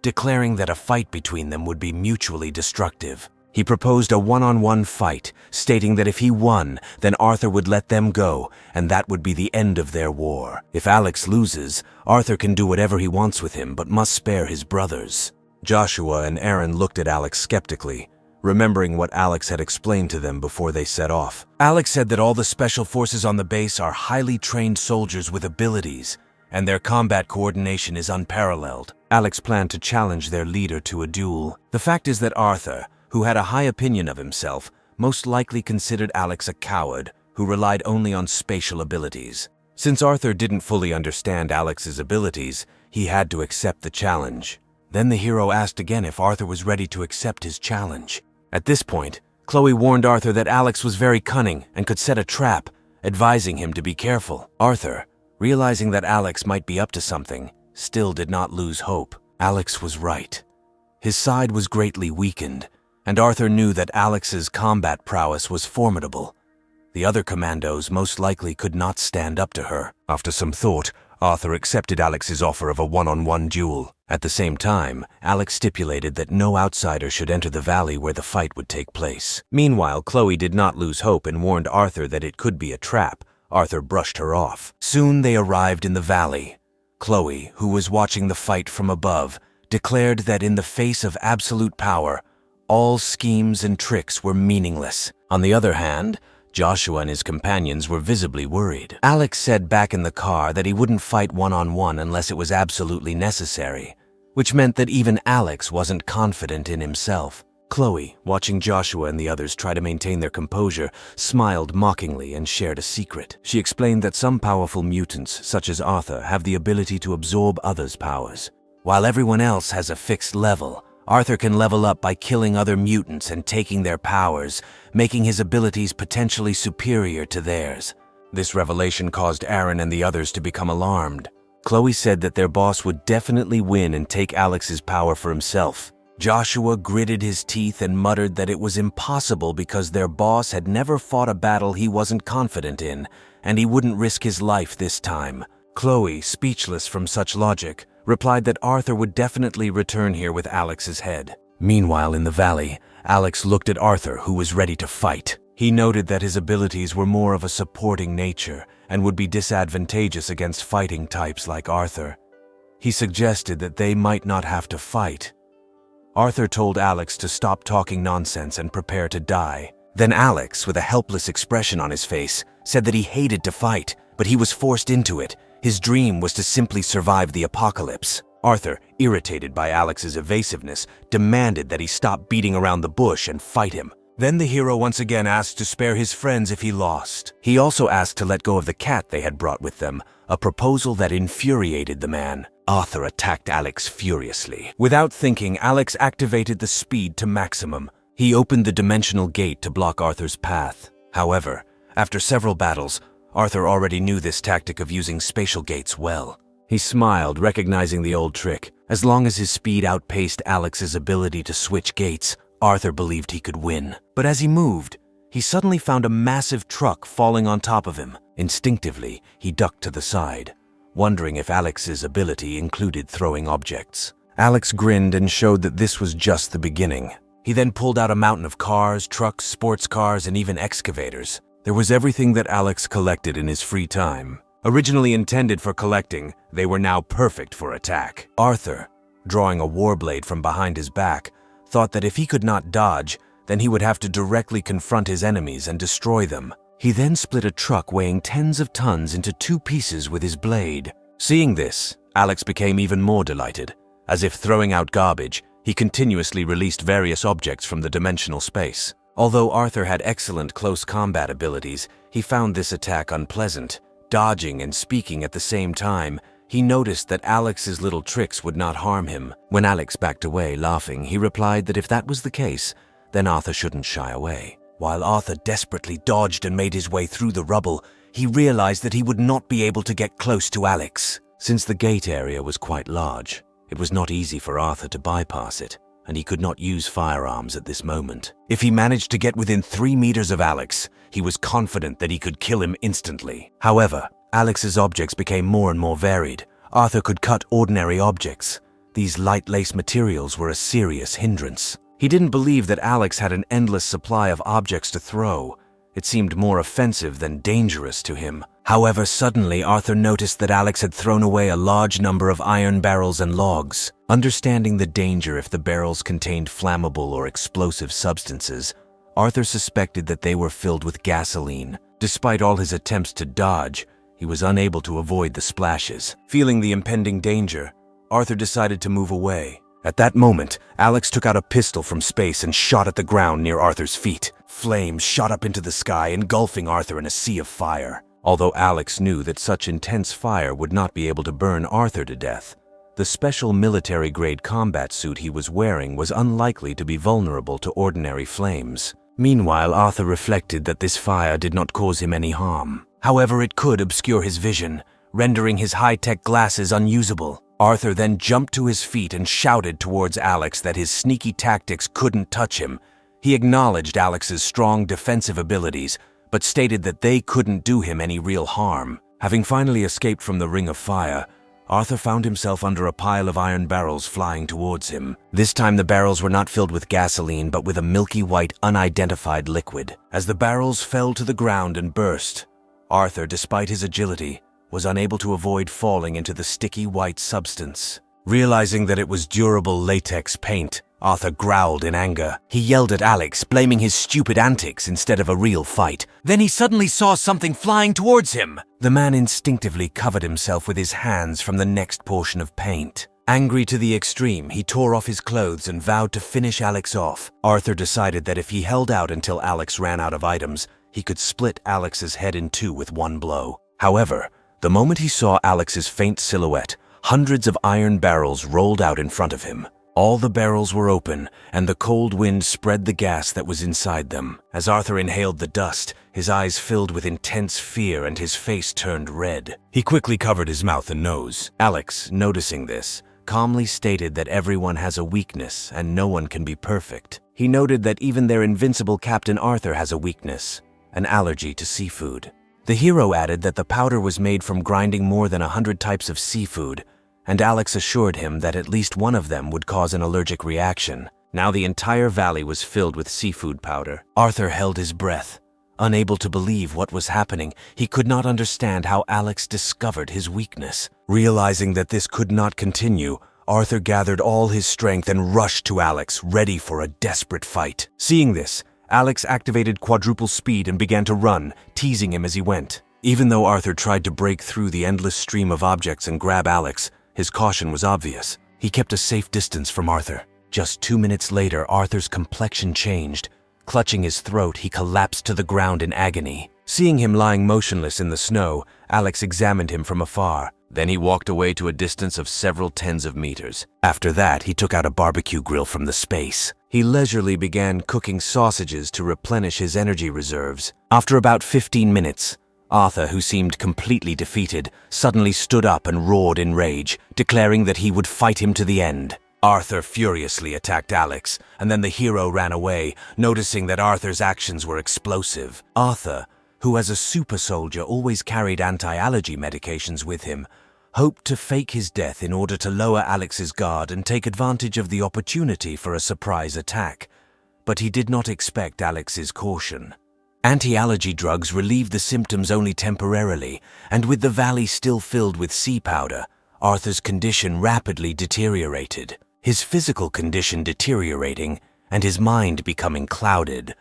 declaring that a fight between them would be mutually destructive. He proposed a one-on-one fight, stating that if he won, then Arthur would let them go, and that would be the end of their war. If Alex loses, Arthur can do whatever he wants with him, but must spare his brothers. Joshua and Aaron looked at Alex skeptically, remembering what Alex had explained to them before they set off. Alex said that all the special forces on the base are highly trained soldiers with abilities, and their combat coordination is unparalleled. Alex planned to challenge their leader to a duel. The fact is that Arthur, who had a high opinion of himself, most likely considered Alex a coward who relied only on spatial abilities. Since Arthur didn't fully understand Alex's abilities, he had to accept the challenge. Then the hero asked again if Arthur was ready to accept his challenge. At this point, Chloe warned Arthur that Alex was very cunning and could set a trap, advising him to be careful. Arthur, realizing that Alex might be up to something, still did not lose hope. Alex was right. His side was greatly weakened, and Arthur knew that Alex's combat prowess was formidable. The other commandos most likely could not stand up to her. After some thought, Arthur accepted Alex's offer of a one-on-one duel. At the same time, Alex stipulated that no outsider should enter the valley where the fight would take place. Meanwhile, Chloe did not lose hope and warned Arthur that it could be a trap. Arthur brushed her off. Soon they arrived in the valley. Chloe, who was watching the fight from above, declared that in the face of absolute power, all schemes and tricks were meaningless. On the other hand, Joshua and his companions were visibly worried. Alex said back in the car that he wouldn't fight one-on-one unless it was absolutely necessary, which meant that even Alex wasn't confident in himself. Chloe, watching Joshua and the others try to maintain their composure, smiled mockingly and shared a secret. She explained that some powerful mutants, such as Arthur, have the ability to absorb others' powers. While everyone else has a fixed level, Arthur can level up by killing other mutants and taking their powers, making his abilities potentially superior to theirs. This revelation caused Aaron and the others to become alarmed. Chloe said that their boss would definitely win and take Alex's power for himself. Joshua gritted his teeth and muttered that it was impossible because their boss had never fought a battle he wasn't confident in, and he wouldn't risk his life this time. Chloe, speechless from such logic, replied that Arthur would definitely return here with Alex's head. Meanwhile, in the valley, Alex looked at Arthur, who was ready to fight. He noted that his abilities were more of a supporting nature and would be disadvantageous against fighting types like Arthur. He suggested that they might not have to fight. Arthur told Alex to stop talking nonsense and prepare to die. Then Alex, with a helpless expression on his face, said that he hated to fight, but he was forced into it. His dream was to simply survive the apocalypse. Arthur, irritated by Alex's evasiveness, demanded that he stop beating around the bush and fight him. Then the hero once again asked to spare his friends if he lost. He also asked to let go of the cat they had brought with them, a proposal that infuriated the man. Arthur attacked Alex furiously. Without thinking, Alex activated the speed to maximum. He opened the dimensional gate to block Arthur's path. However, after several battles, Arthur already knew this tactic of using spatial gates well. He smiled, recognizing the old trick. As long as his speed outpaced Alex's ability to switch gates, Arthur believed he could win. But as he moved, he suddenly found a massive truck falling on top of him. Instinctively, he ducked to the side, wondering if Alex's ability included throwing objects. Alex grinned and showed that this was just the beginning. He then pulled out a mountain of cars, trucks, sports cars, and even excavators. There was everything that Alex collected in his free time. Originally intended for collecting, they were now perfect for attack. Arthur, drawing a warblade from behind his back, thought that if he could not dodge, then he would have to directly confront his enemies and destroy them. He then split a truck weighing tens of tons into two pieces with his blade. Seeing this, Alex became even more delighted. As if throwing out garbage, he continuously released various objects from the dimensional space. Although Arthur had excellent close combat abilities, he found this attack unpleasant. Dodging and speaking at the same time, he noticed that Alex's little tricks would not harm him. When Alex backed away, laughing, he replied that if that was the case, then Arthur shouldn't shy away. While Arthur desperately dodged and made his way through the rubble, he realized that he would not be able to get close to Alex. Since the gate area was quite large, it was not easy for Arthur to bypass it, and he could not use firearms at this moment. If he managed to get within 3 meters of Alex, he was confident that he could kill him instantly. However, Alex's objects became more and more varied. Arthur could cut ordinary objects. These light lace materials were a serious hindrance. He didn't believe that Alex had an endless supply of objects to throw. It seemed more offensive than dangerous to him. However, suddenly Arthur noticed that Alex had thrown away a large number of iron barrels and logs. Understanding the danger if the barrels contained flammable or explosive substances, Arthur suspected that they were filled with gasoline. Despite all his attempts to dodge, he was unable to avoid the splashes. Feeling the impending danger, Arthur decided to move away. At that moment, Alex took out a pistol from space and shot at the ground near Arthur's feet. Flames shot up into the sky, engulfing Arthur in a sea of fire. Although Alex knew that such intense fire would not be able to burn Arthur to death, the special military-grade combat suit he was wearing was unlikely to be vulnerable to ordinary flames. Meanwhile, Arthur reflected that this fire did not cause him any harm. However, it could obscure his vision, rendering his high-tech glasses unusable. Arthur then jumped to his feet and shouted towards Alex that his sneaky tactics couldn't touch him. He acknowledged Alex's strong defensive abilities, but stated that they couldn't do him any real harm. Having finally escaped from the ring of fire, Arthur found himself under a pile of iron barrels flying towards him. This time the barrels were not filled with gasoline, but with a milky white, unidentified liquid. As the barrels fell to the ground and burst, Arthur, despite his agility, was unable to avoid falling into the sticky white substance. Realizing that it was durable latex paint, Arthur growled in anger. He yelled at Alex, blaming his stupid antics instead of a real fight. Then he suddenly saw something flying towards him. The man instinctively covered himself with his hands from the next portion of paint. Angry to the extreme, he tore off his clothes and vowed to finish Alex off. Arthur decided that if he held out until Alex ran out of items, he could split Alex's head in two with one blow. However, the moment he saw Alex's faint silhouette, hundreds of iron barrels rolled out in front of him. All the barrels were open, and the cold wind spread the gas that was inside them. As Arthur inhaled the dust, his eyes filled with intense fear and his face turned red. He quickly covered his mouth and nose. Alex, noticing this, calmly stated that everyone has a weakness and no one can be perfect. He noted that even their invincible Captain Arthur has a weakness, an allergy to seafood. The hero added that the powder was made from grinding more than 100 types of seafood, and Alex assured him that at least one of them would cause an allergic reaction. Now the entire valley was filled with seafood powder. Arthur held his breath. Unable to believe what was happening, he could not understand how Alex discovered his weakness. Realizing that this could not continue, Arthur gathered all his strength and rushed to Alex, ready for a desperate fight. Seeing this, Alex activated quadruple speed and began to run, teasing him as he went. Even though Arthur tried to break through the endless stream of objects and grab Alex, his caution was obvious. He kept a safe distance from Arthur. Just 2 minutes later, Arthur's complexion changed. Clutching his throat, he collapsed to the ground in agony. Seeing him lying motionless in the snow, Alex examined him from afar. Then he walked away to a distance of several tens of meters. After that, he took out a barbecue grill from the space. He leisurely began cooking sausages to replenish his energy reserves. After about 15 minutes, Arthur, who seemed completely defeated, suddenly stood up and roared in rage, declaring that he would fight him to the end. Arthur furiously attacked Alex, and then the hero ran away, noticing that Arthur's actions were explosive. Arthur, who as a super soldier always carried anti-allergy medications with him, hoped to fake his death in order to lower Alex's guard and take advantage of the opportunity for a surprise attack. But he did not expect Alex's caution. Anti-allergy drugs relieved the symptoms only temporarily, and with the valley still filled with sea powder, Arthur's condition rapidly deteriorated. His physical condition deteriorating and his mind becoming clouded,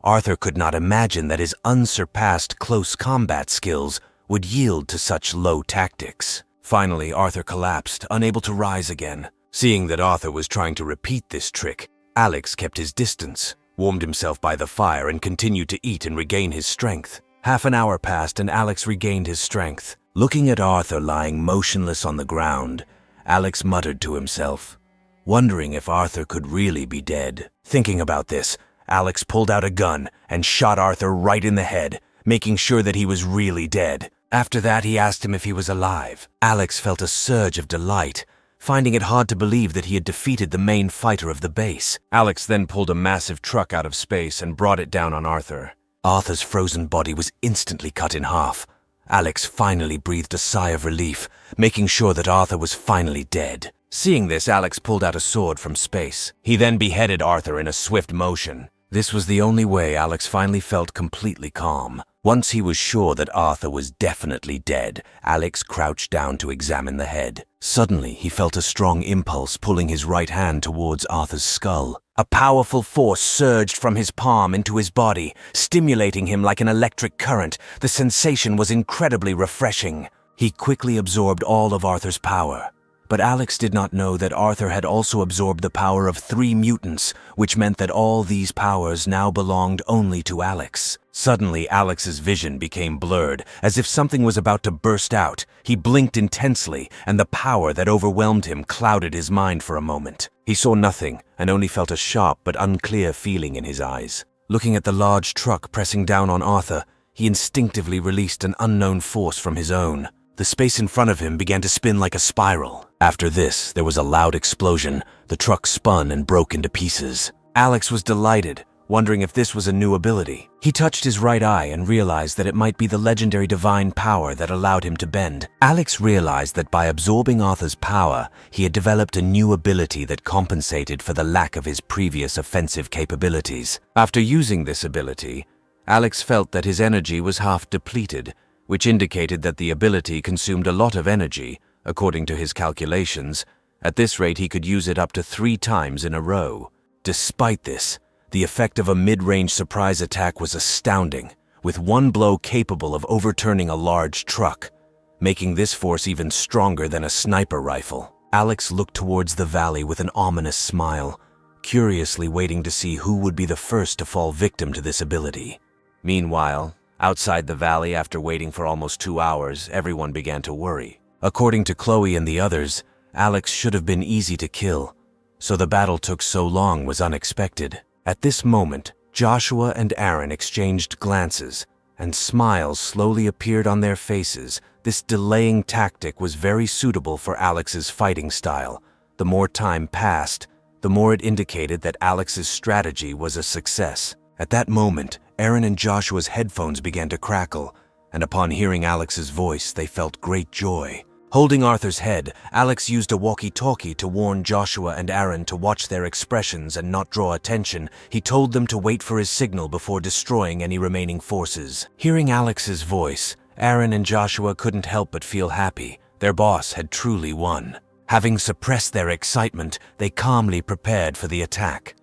Arthur could not imagine that his unsurpassed close combat skills would yield to such low tactics. Finally, Arthur collapsed, unable to rise again. Seeing that Arthur was trying to repeat this trick, Alex kept his distance, warmed himself by the fire, and continued to eat and regain his strength. Half an hour passed and Alex regained his strength. Looking at Arthur lying motionless on the ground, Alex muttered to himself, wondering if Arthur could really be dead. Thinking about this, Alex pulled out a gun and shot Arthur right in the head, making sure that he was really dead. After that, he asked him if he was alive. Alex felt a surge of delight, finding it hard to believe that he had defeated the main fighter of the base. Alex then pulled a massive truck out of space and brought it down on Arthur. Arthur's frozen body was instantly cut in half. Alex finally breathed a sigh of relief, making sure that Arthur was finally dead. Seeing this, Alex pulled out a sword from space. He then beheaded Arthur in a swift motion. This was the only way Alex finally felt completely calm. Once he was sure that Arthur was definitely dead, Alex crouched down to examine the head. Suddenly, he felt a strong impulse pulling his right hand towards Arthur's skull. A powerful force surged from his palm into his body, stimulating him like an electric current. The sensation was incredibly refreshing. He quickly absorbed all of Arthur's power. But Alex did not know that Arthur had also absorbed the power of 3 mutants, which meant that all these powers now belonged only to Alex. Suddenly, Alex's vision became blurred, as if something was about to burst out. He blinked intensely, and the power that overwhelmed him clouded his mind for a moment. He saw nothing, and only felt a sharp but unclear feeling in his eyes. Looking at the large truck pressing down on Arthur, he instinctively released an unknown force from his own. The space in front of him began to spin like a spiral. After this, there was a loud explosion. The truck spun and broke into pieces. Alex was delighted, wondering if this was a new ability. He touched his right eye and realized that it might be the legendary divine power that allowed him to bend. Alex realized that by absorbing Arthur's power, he had developed a new ability that compensated for the lack of his previous offensive capabilities. After using this ability, Alex felt that his energy was half depleted, which indicated that the ability consumed a lot of energy. According to his calculations, at this rate he could use it up to 3 times in a row. Despite this, the effect of a mid-range surprise attack was astounding, with one blow capable of overturning a large truck, making this force even stronger than a sniper rifle. Alex looked towards the valley with an ominous smile, curiously waiting to see who would be the first to fall victim to this ability. Meanwhile, outside the valley, after waiting for almost 2 hours, everyone began to worry. According to Chloe and the others, Alex should have been easy to kill, so the battle took so long was unexpected. At this moment, Joshua and Aaron exchanged glances, and smiles slowly appeared on their faces. This delaying tactic was very suitable for Alex's fighting style. The more time passed, the more it indicated that Alex's strategy was a success. At that moment, Aaron and Joshua's headphones began to crackle, and upon hearing Alex's voice, they felt great joy. Holding Arthur's head, Alex used a walkie-talkie to warn Joshua and Aaron to watch their expressions and not draw attention. He told them to wait for his signal before destroying any remaining forces. Hearing Alex's voice, Aaron and Joshua couldn't help but feel happy. Their boss had truly won. Having suppressed their excitement, they calmly prepared for the attack.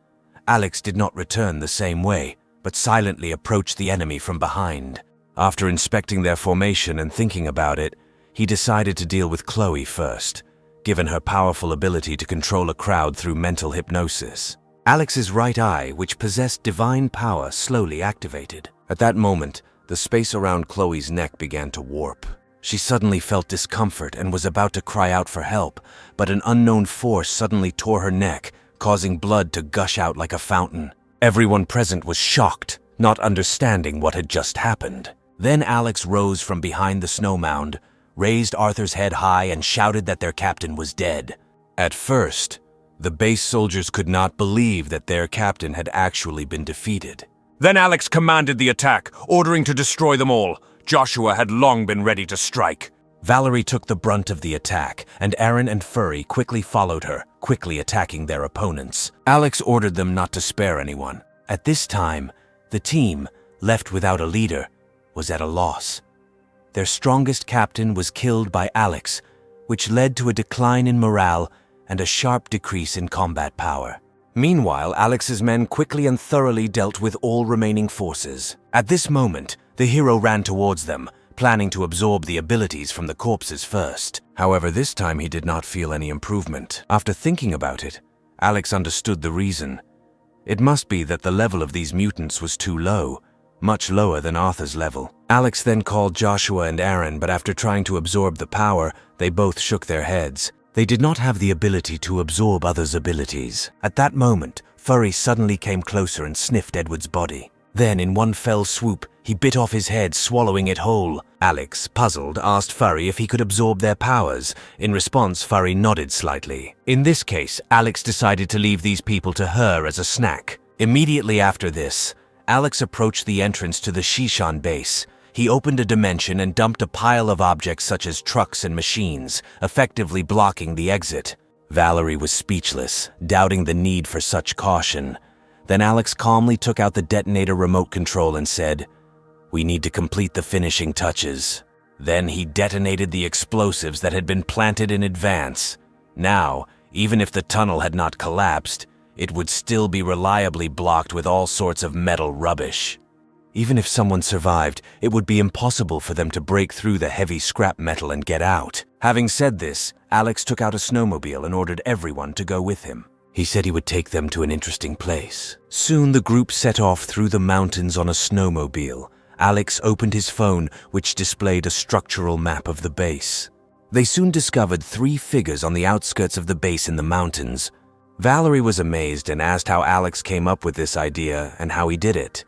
Alex did not return the same way, but silently approached the enemy from behind. After inspecting their formation and thinking about it, he decided to deal with Chloe first, given her powerful ability to control a crowd through mental hypnosis. Alex's right eye, which possessed divine power, slowly activated. At that moment, the space around Chloe's neck began to warp. She suddenly felt discomfort and was about to cry out for help, but an unknown force suddenly tore her neck, causing blood to gush out like a fountain. Everyone present was shocked, not understanding what had just happened. Then Alex rose from behind the snow mound, raised Arthur's head high, and shouted that their captain was dead. At first, The base soldiers could not believe that their captain had actually been defeated. Then Alex commanded the attack, ordering to destroy them all. Joshua had long been ready to strike. Valerie took the brunt of the attack, and Aaron and Furry quickly followed her, quickly attacking their opponents. Alex ordered them not to spare anyone. At this time, the team, left without a leader, was at a loss. Their strongest captain was killed by Alex, which led to a decline in morale and a sharp decrease in combat power. Meanwhile, Alex's men quickly and thoroughly dealt with all remaining forces. At this moment, the hero ran towards them, planning to absorb the abilities from the corpses first. However, this time he did not feel any improvement. After thinking about it, Alex understood the reason. It must be that the level of these mutants was too low, much lower than Arthur's level. Alex then called Joshua and Aaron, but after trying to absorb the power, they both shook their heads. They did not have the ability to absorb others' abilities. At that moment, Furry suddenly came closer and sniffed Edward's body. Then, in one fell swoop, he bit off his head, swallowing it whole. Alex, puzzled, asked Furry if he could absorb their powers. In response, Furry nodded slightly. In this case, Alex decided to leave these people to her as a snack. Immediately after this, Alex approached the entrance to the Shishan base. He opened a dimension and dumped a pile of objects such as trucks and machines, effectively blocking the exit. Valerie was speechless, doubting the need for such caution. Then Alex calmly took out the detonator remote control and said, "We need to complete the finishing touches." Then he detonated the explosives that had been planted in advance. Now, even if the tunnel had not collapsed, it would still be reliably blocked with all sorts of metal rubbish. Even if someone survived, it would be impossible for them to break through the heavy scrap metal and get out. Having said this, Alex took out a snowmobile and ordered everyone to go with him. He said he would take them to an interesting place. Soon the group set off through the mountains on a snowmobile. Alex opened his phone, which displayed a structural map of the base. They soon discovered 3 figures on the outskirts of the base in the mountains. Valerie was amazed and asked how Alex came up with this idea and how he did it.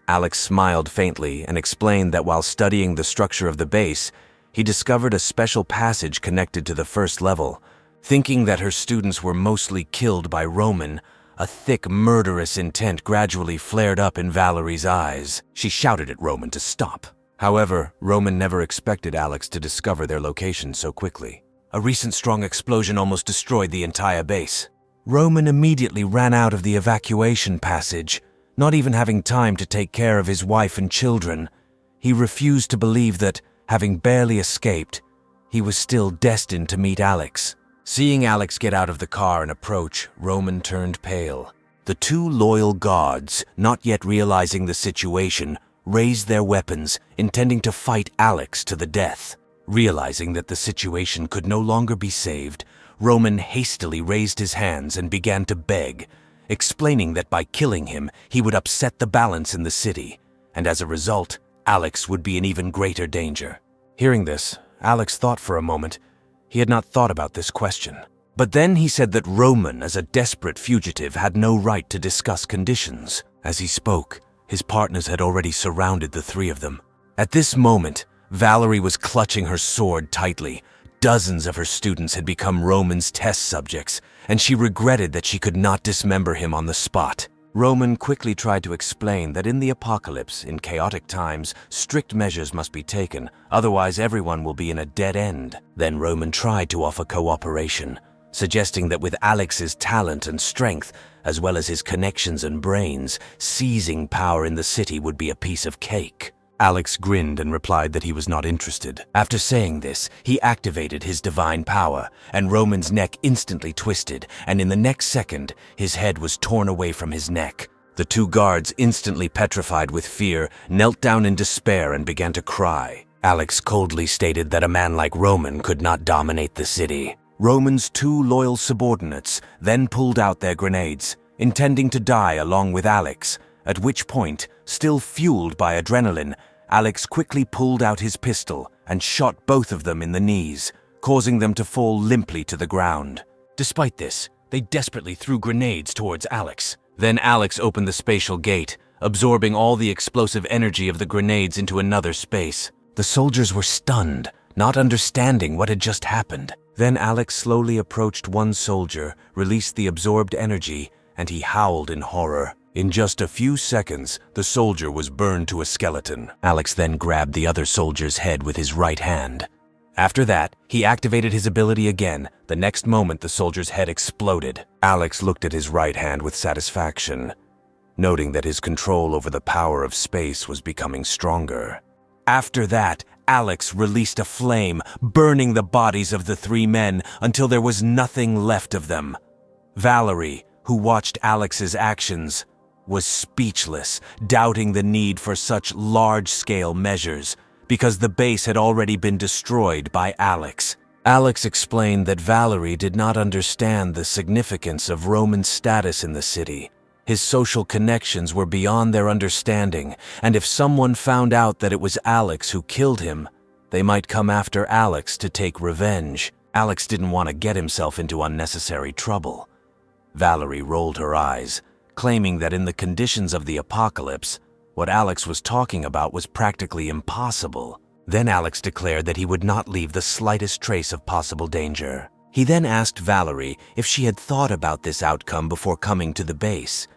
Alex smiled faintly and explained that while studying the structure of the base, he discovered a special passage connected to the first level. Thinking that her students were mostly killed by Roman, a thick, murderous intent gradually flared up in Valerie's eyes. She shouted at Roman to stop. However, Roman never expected Alex to discover their location so quickly. A recent strong explosion almost destroyed the entire base. Roman immediately ran out of the evacuation passage, not even having time to take care of his wife and children. He refused to believe that, having barely escaped, he was still destined to meet Alex. Seeing Alex get out of the car and approach, Roman turned pale. The 2 loyal guards, not yet realizing the situation, raised their weapons, intending to fight Alex to the death. Realizing that the situation could no longer be saved, Roman hastily raised his hands and began to beg, explaining that by killing him, he would upset the balance in the city, and as a result, Alex would be in even greater danger. Hearing this, Alex thought for a moment. He had not thought about this question. But then he said that Roman, as a desperate fugitive, had no right to discuss conditions. As he spoke, his partners had already surrounded the 3 of them. At this moment, Valerie was clutching her sword tightly. Dozens of her students had become Roman's test subjects, and she regretted that she could not dismember him on the spot. Roman quickly tried to explain that in the apocalypse, in chaotic times, strict measures must be taken, otherwise everyone will be in a dead end. Then Roman tried to offer cooperation, suggesting that with Alex's talent and strength, as well as his connections and brains, seizing power in the city would be a piece of cake. Alex grinned and replied that he was not interested. After saying this, he activated his divine power, and Roman's neck instantly twisted, and in the next second, his head was torn away from his neck. The 2 guards, instantly petrified with fear, knelt down in despair and began to cry. Alex coldly stated that a man like Roman could not dominate the city. Roman's 2 loyal subordinates then pulled out their grenades, intending to die along with Alex, at which point, still fueled by adrenaline, Alex quickly pulled out his pistol and shot both of them in the knees, causing them to fall limply to the ground. Despite this, they desperately threw grenades towards Alex. Then Alex opened the spatial gate, absorbing all the explosive energy of the grenades into another space. The soldiers were stunned, not understanding what had just happened. Then Alex slowly approached one soldier, released the absorbed energy, and he howled in horror. In just a few seconds, the soldier was burned to a skeleton. Alex then grabbed the other soldier's head with his right hand. After that, he activated his ability again. The next moment, the soldier's head exploded. Alex looked at his right hand with satisfaction, noting that his control over the power of space was becoming stronger. After that, Alex released a flame, burning the bodies of the three men until there was nothing left of them. Valerie, who watched Alex's actions, was speechless, doubting the need for such large-scale measures, because the base had already been destroyed by Alex. Alex explained that Valerie did not understand the significance of Roman's status in the city. His social connections were beyond their understanding, and if someone found out that it was Alex who killed him, they might come after Alex to take revenge. Alex didn't want to get himself into unnecessary trouble. Valerie rolled her eyes, claiming that in the conditions of the apocalypse, what Alex was talking about was practically impossible. Then Alex declared that he would not leave the slightest trace of possible danger. He then asked Valerie if she had thought about this outcome before coming to the base.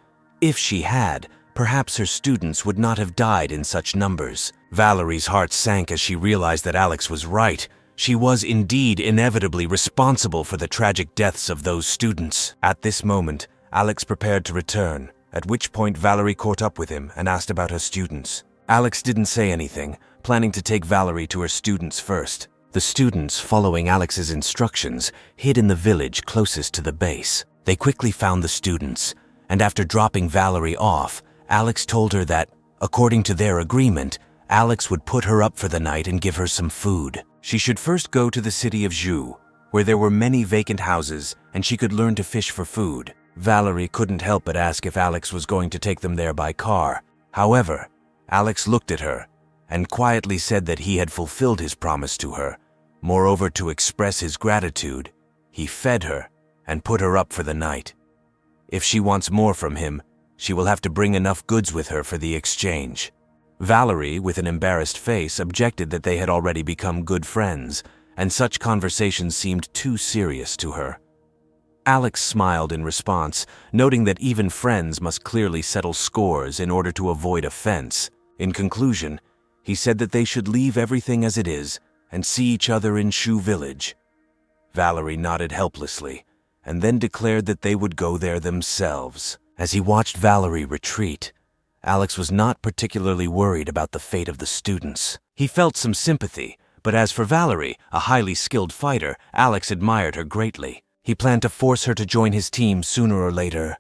If she had, perhaps her students would not have died in such numbers. Valerie's heart sank as she realized that Alex was right. She was indeed inevitably responsible for the tragic deaths of those students. At this moment, Alex prepared to return, at which point Valerie caught up with him and asked about her students. Alex didn't say anything, planning to take Valerie to her students first. The students, following Alex's instructions, hid in the village closest to the base. They quickly found the students, and after dropping Valerie off, Alex told her that, according to their agreement, Alex would put her up for the night and give her some food. She should first go to the city of Zhu, where there were many vacant houses, and she could learn to fish for food. Valerie couldn't help but ask if Alex was going to take them there by car. However, Alex looked at her and quietly said that he had fulfilled his promise to her. Moreover, to express his gratitude, he fed her and put her up for the night. If she wants more from him, she will have to bring enough goods with her for the exchange. Valerie, with an embarrassed face, objected that they had already become good friends, and such conversations seemed too serious to her. Alex smiled in response, noting that even friends must clearly settle scores in order to avoid offense. In conclusion, he said that they should leave everything as it is and see each other in Shu village. Valerie nodded helplessly, and then declared that they would go there themselves. As he watched Valerie retreat, Alex was not particularly worried about the fate of the students. He felt some sympathy, but as for Valerie, a highly skilled fighter, Alex admired her greatly. He planned to force her to join his team sooner or later.